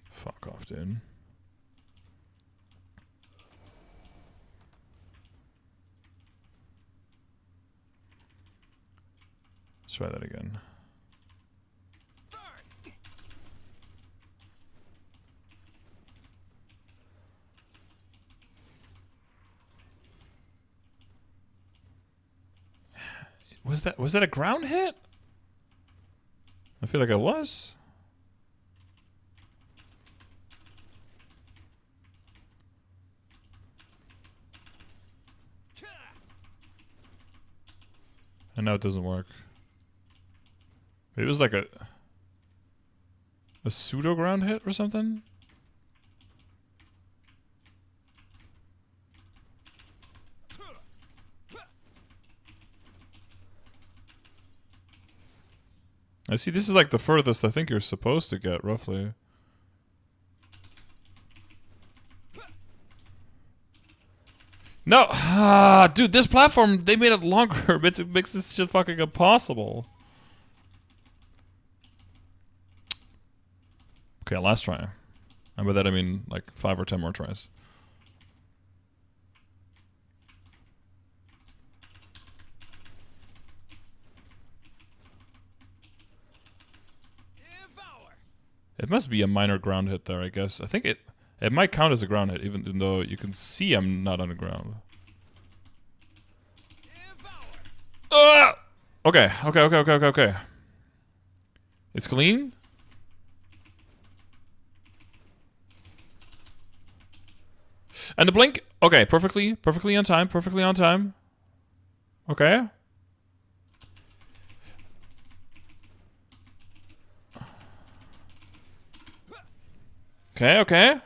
Fuck off, dude. Let's try that again. Was that a ground hit? I feel like it was. And now it doesn't work. Maybe it was like a pseudo ground hit or something? I see this is like the furthest I think you're supposed to get, roughly. No! Ah, dude, this platform, they made it longer. It makes this shit fucking impossible. Okay, last try. And by that I mean like 5 or 10 more tries. It must be a minor ground hit there, I guess. I think it might count as a ground hit, even though you can see I'm not on the ground. Okay. It's clean. And the blink. Okay, perfectly on time, perfectly on time. Okay. Okay, okay.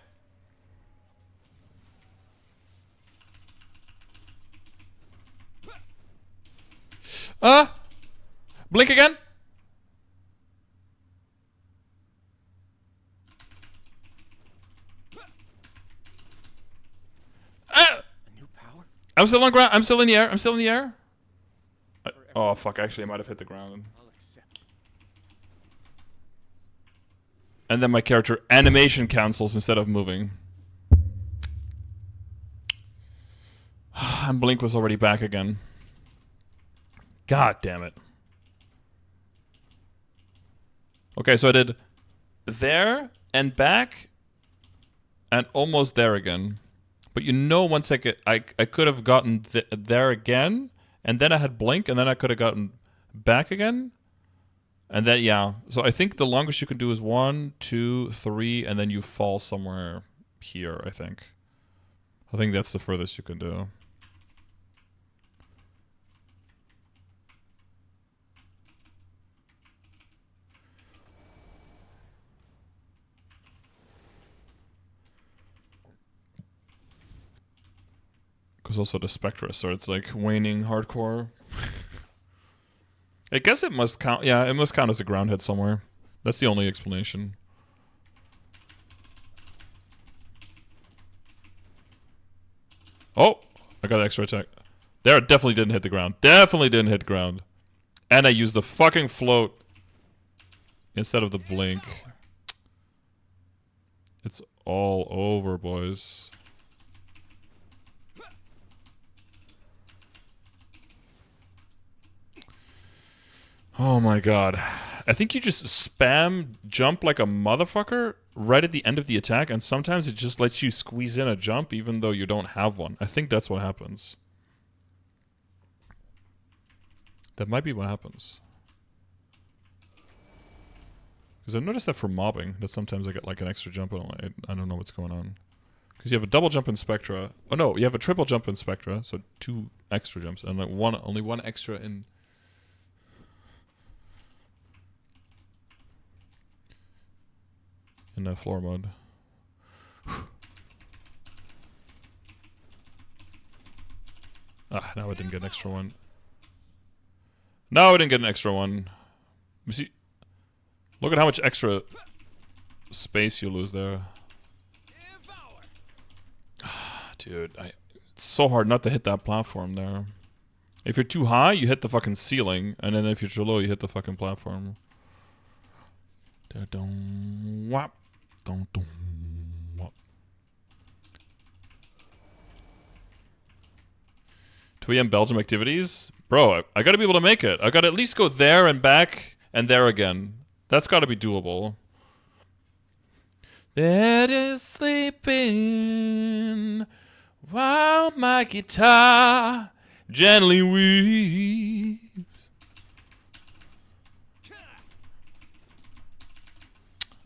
Blink again. I'm still on ground. I'm still in the air. I'm still in the air. Oh, fuck. Actually, I might have hit the ground. And then my character animation cancels instead of moving. And Blink was already back again. God damn it. Okay, so I did there and back and almost there again. But you know, 1 second, I could have gotten there again, and then I had Blink, and then I could have gotten back again. And then, yeah. So I think the longest you can do is 1, 2, 3, and then you fall somewhere here, I think. I think that's the furthest you can do. Because also the Spectra starts like waning hardcore. I guess it must count. Yeah, it must count as a ground hit somewhere. That's the only explanation. Oh, I got an extra attack. There, it definitely didn't hit the ground. Definitely didn't hit the ground. And I used the fucking float instead of the blink. It's all over, boys. Oh my god. I think you just spam jump like a motherfucker right at the end of the attack, and sometimes it just lets you squeeze in a jump even though you don't have one. I think that's what happens. That might be what happens. Because I've noticed that for mobbing, that sometimes I get like an extra jump and I don't know what's going on. Because you have a double jump in Spectra. Oh no, you have a triple jump in Spectra, so 2 extra jumps, and like only one extra in... in the floor mode. Ah, now I didn't get an extra one. No, I didn't get an extra one. You see, look at how much extra space you lose there. Dude, it's so hard not to hit that platform there. If you're too high, you hit the fucking ceiling, and then if you're too low, you hit the fucking platform. Wap. 2 AM Belgium activities? Bro, I gotta be able to make it. I gotta at least go there and back and there again. That's gotta be doable. That is sleeping while my guitar gently weeps.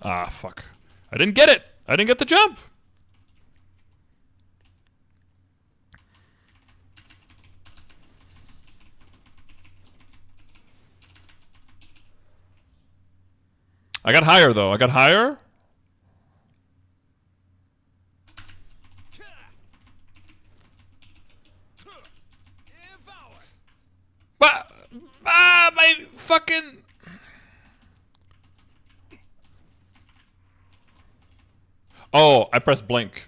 Ah, fuck. I didn't get it. I didn't get the jump. I got higher, though. I got higher. My fucking... Oh, I pressed blink.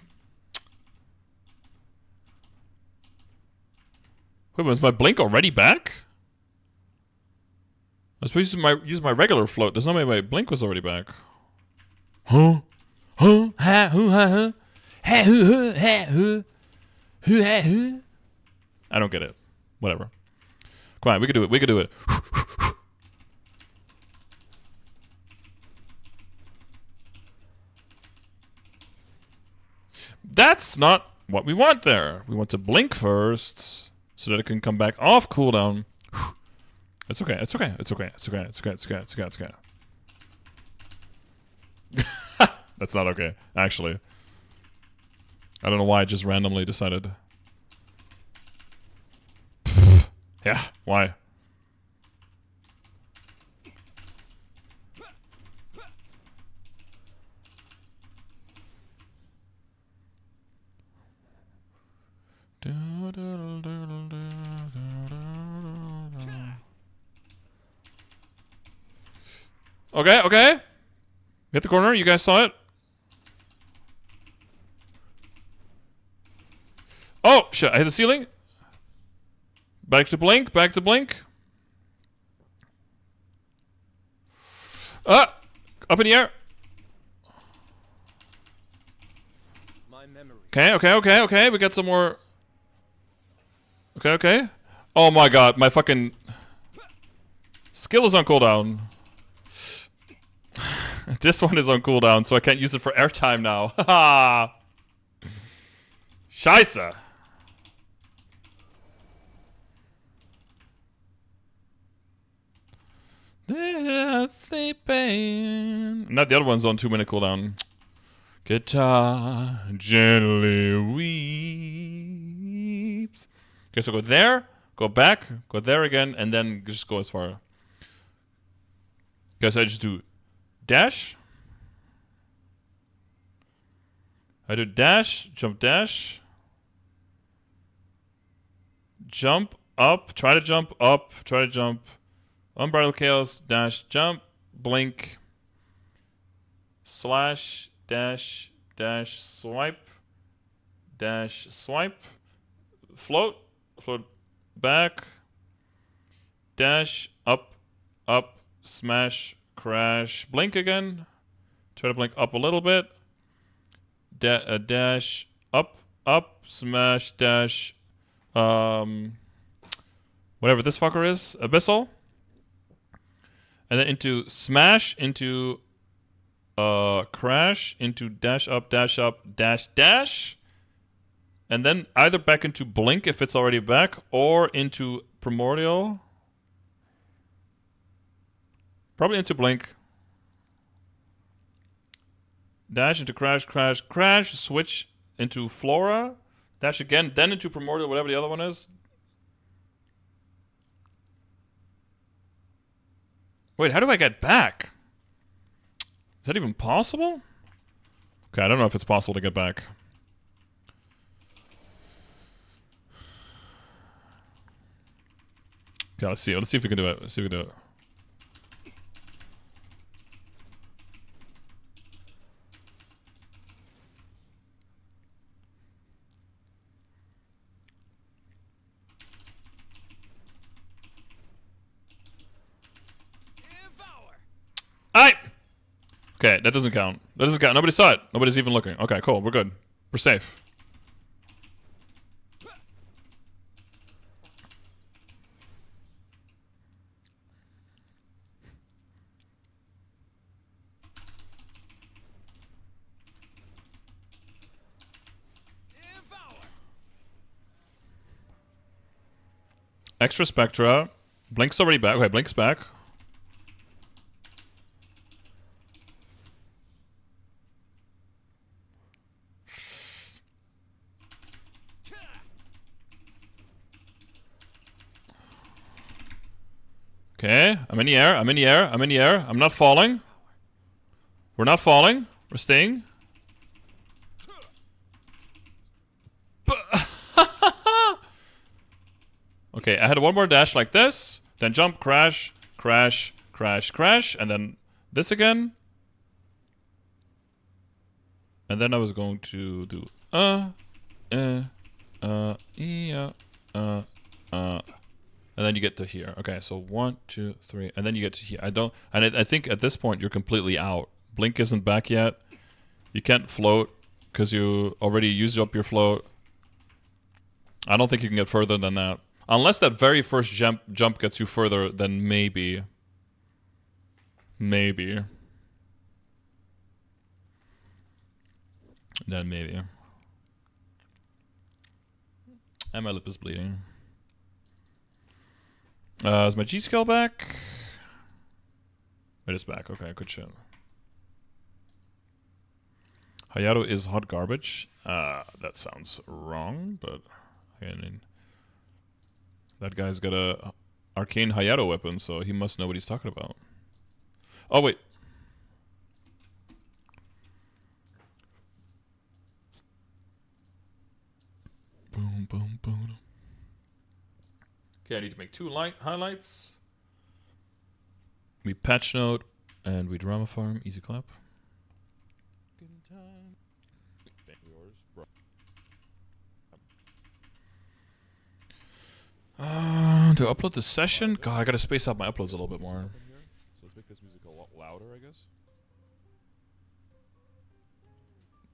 Wait, was my blink already back? I was supposed to use my regular float. There's no way my blink was already back. Huh? Huh? Ha? Who? Ha? Huh? Ha? Who? Ha? Who? Who? Ha? Who? I don't get it. Whatever. Come on, we can do it. We can do it. That's not what we want there. We want to blink first so that it can come back off cooldown. It's okay. It's okay. It's okay. It's okay. It's okay. It's okay. It's okay. It's okay. That's not okay, actually. I don't know why I just randomly decided. Yeah, why? Okay, okay. Hit the corner. You guys saw it. Oh, shit. I hit the ceiling. Back to blink. Back to blink. Up in the air. Okay, okay, okay, okay. We got some more. Okay, okay. Oh my god. My fucking skill is on cooldown. This one is on cooldown, so I can't use it for airtime now. Haha. Scheisse. They're sleeping. Not the other one's on 2-minute cooldown. Guitar gently weeps. Okay, so go there, go back, go there again, and then just go as far. Guess I just do dash. I do dash, jump, dash. Jump up, try to jump up, try to jump. Unbridled chaos, dash, jump, blink, slash, dash, dash, swipe, dash, swipe, float, float back, dash, up, up, smash, crash, blink again, try to blink up a little bit, dash, up, up, smash, dash, whatever this fucker is, abyssal. And then into smash, into crash, into dash up, dash, dash. And then either back into blink if it's already back, or into primordial. Probably into blink. Dash into crash, crash, crash. Switch into flora. Dash again, then into primordial, whatever the other one is. Wait, how do I get back? Is that even possible? Okay, I don't know if it's possible to get back. Okay, let's see. Let's see if we can do it. Let's see if we can do it. Alright! Okay, that doesn't count. That doesn't count. Nobody saw it. Nobody's even looking. Okay, cool. We're good. We're safe. Extra Spectra. Blink's already back. Okay, Blink's back. Okay, I'm in the air, I'm in the air, I'm in the air. I'm not falling. We're not falling. We're staying. Okay, I had one more dash like this. Then jump, crash, crash, crash, crash. And then this again. And then I was going to do and then you get to here. Okay, so 1, 2, 3, and then you get to here. I think at this point you're completely out. Blink isn't back yet. You can't float because you already used up your float. I don't think you can get further than that. Unless that very first jump gets you further, then maybe. Maybe. Then maybe. And my lip is bleeding. Is my G-skill back? It is back. Okay, good shit. Hayato is hot garbage. That sounds wrong, but I mean, that guy's got a arcane Hayato weapon, so he must know what he's talking about. Oh wait. Boom, boom, boom. Okay, I need to make 2 highlights. We patch note and we drama farm. Easy clap. To upload the session? God, I gotta space out my uploads a little bit more. So let's make this music a lot louder, I guess.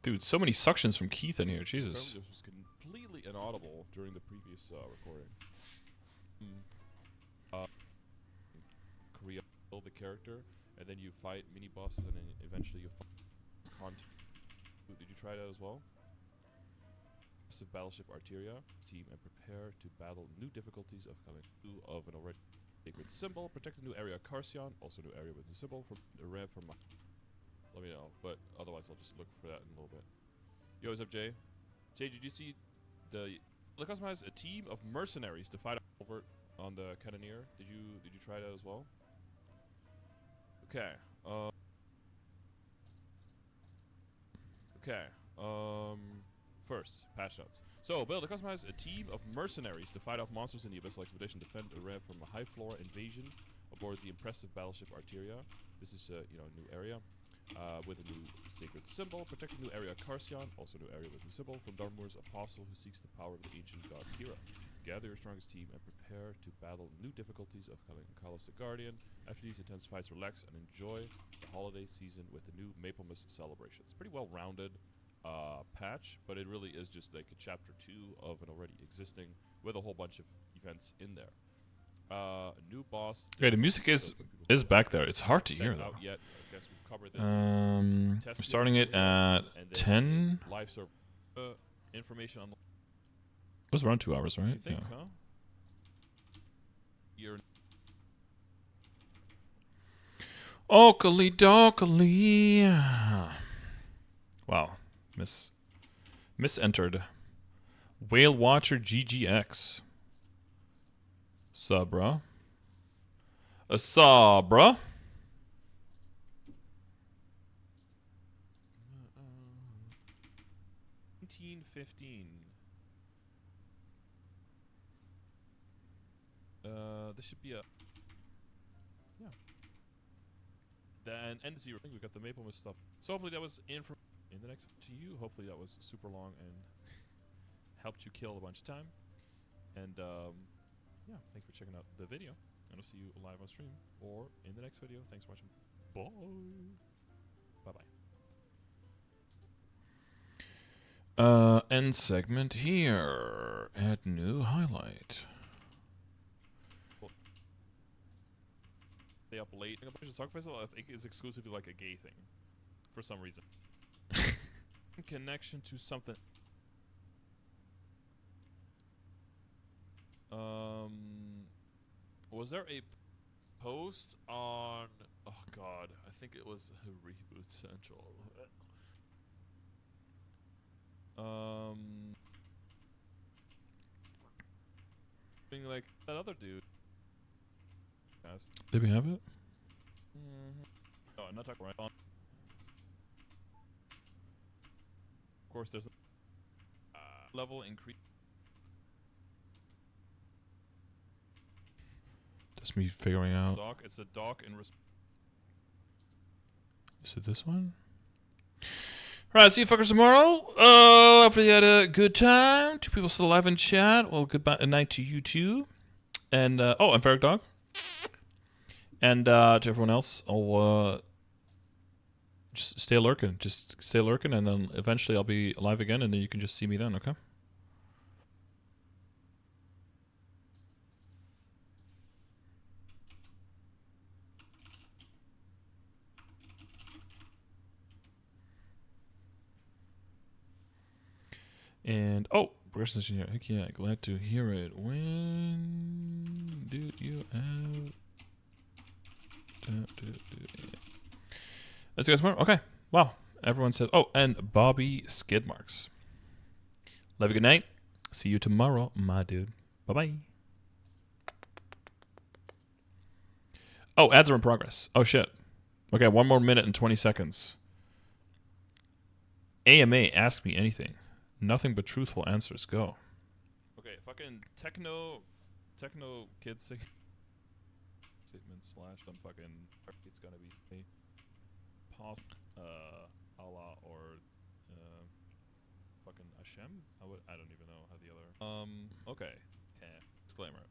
Dude, so many suctions from Keith in here. Jesus. Apparently this was completely inaudible during the previous recording. Korea build the character, and then you fight mini bosses, and then eventually you fight content. Did you try that as well? Of Battleship Arteria team and prepare to battle new difficulties of coming through of an already sacred symbol. Protect the new area Carcion, also new area with the symbol from the rev from. Let me know, but otherwise I'll just look for that in a little bit. Yo, what's up, Jay? Jay, did you see the custom has a team of mercenaries to fight over on the Cannoneer? Did you try that as well? Okay. First, patch notes. So, build a customize a team of mercenaries to fight off monsters in the Abyssal Expedition, defend a rev from a high floor invasion aboard the impressive battleship Arteria. This is a new area with a new sacred symbol. Protect the new area Carcion, also new area with a symbol from Darmur's apostle who seeks the power of the ancient god Kira. Gather your strongest team and prepare to battle new difficulties of Kalos the Guardian. After these intense fights, relax and enjoy the holiday season with the new Maplemas celebration. It's pretty well rounded. Patch, but it really is just like a chapter 2 of an already existing with a whole bunch of events in there. New boss. Okay, the music is back there. It's hard to hear though. Yet. I guess we've covered we're starting it at 10. Live server information on. It was around 2 hours, right? You think, yeah. huh? You're Oakley dokley. Wow. Misentered. Whale Watcher GGX. Sabra. A Sabra. 1915. This should be a. Yeah. Then N0. I think we got the Maplemas stuff. So hopefully that was in the next to you. Hopefully that was super long and helped you kill a bunch of time. And yeah, thanks for checking out the video. And I'll see you live on stream or in the next video. Thanks for watching. Bye. Bye-bye. End segment here. Add new highlight. Stay up late. I think it's exclusively like a gay thing. For some reason. Connection to something. Was there a post on? Oh God, I think it was Reboot Central. Being like that other dude. Did we have it? No, I'm not talking right on. Of course, there's a level increase. That's me figuring out. Dock. It's a dock in. Is it this one? Alright, see you fuckers tomorrow. Hopefully you had a good time. 2 people still alive in chat. Well, goodbye night to you too. And and Ferric Dog. And to everyone else, I'll just stay lurking. Just stay lurking, and then eventually I'll be live again, and then you can just see me then, okay? And progression session here. Heck yeah, glad to hear it. When do you have? Let's go tomorrow. Okay. Wow. everyone said, oh, and Bobby Skidmarks. Love you, good night. See you tomorrow, my dude. Bye-bye. Oh, ads are in progress. Oh, shit. Okay, 1 more minute and 20 seconds. AMA, ask me anything. Nothing but truthful answers. Go. Okay, fucking techno kids statement slash them fucking. It's gonna be pos Allah or fucking Hashem. I don't even know how the other. Okay. Disclaimer.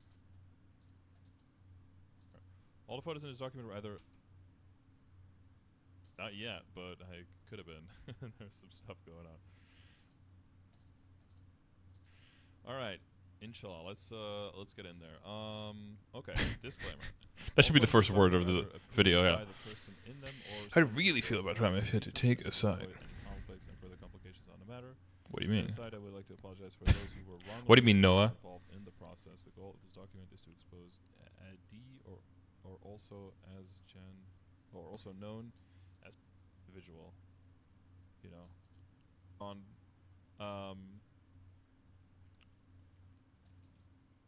All the photos in this document were either. Not yet, but I could have been. There's some stuff going on. All right, inshallah. Let's get in there. Okay. Disclaimer. That should be the first word of the video. Yeah. How do you really feel about trying to take a side? What do you mean? I would like to apologize for those who were wrong. What do you mean, Noah? Involved in the process. The goal of this document is to expose AD or also as or also known as individual. You know, on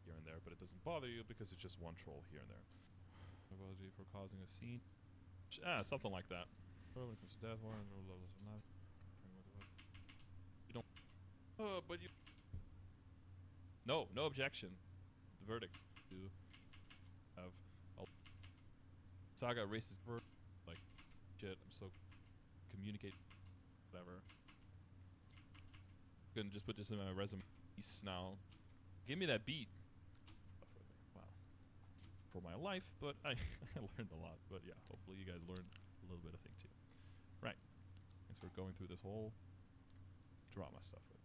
here and there, but it doesn't bother you because it's just one troll here and there. Apology for causing a scene. Something like that. When it comes to death, you don't. But you. No objection. The verdict. You have a saga racist like shit. I'm so communicate whatever. I'm gonna just put this in my resume now. Give me that beat. Wow. For my life, but I learned a lot. But yeah, hopefully you guys learned a little bit of thing too. Right. Thanks for going through this whole drama stuff with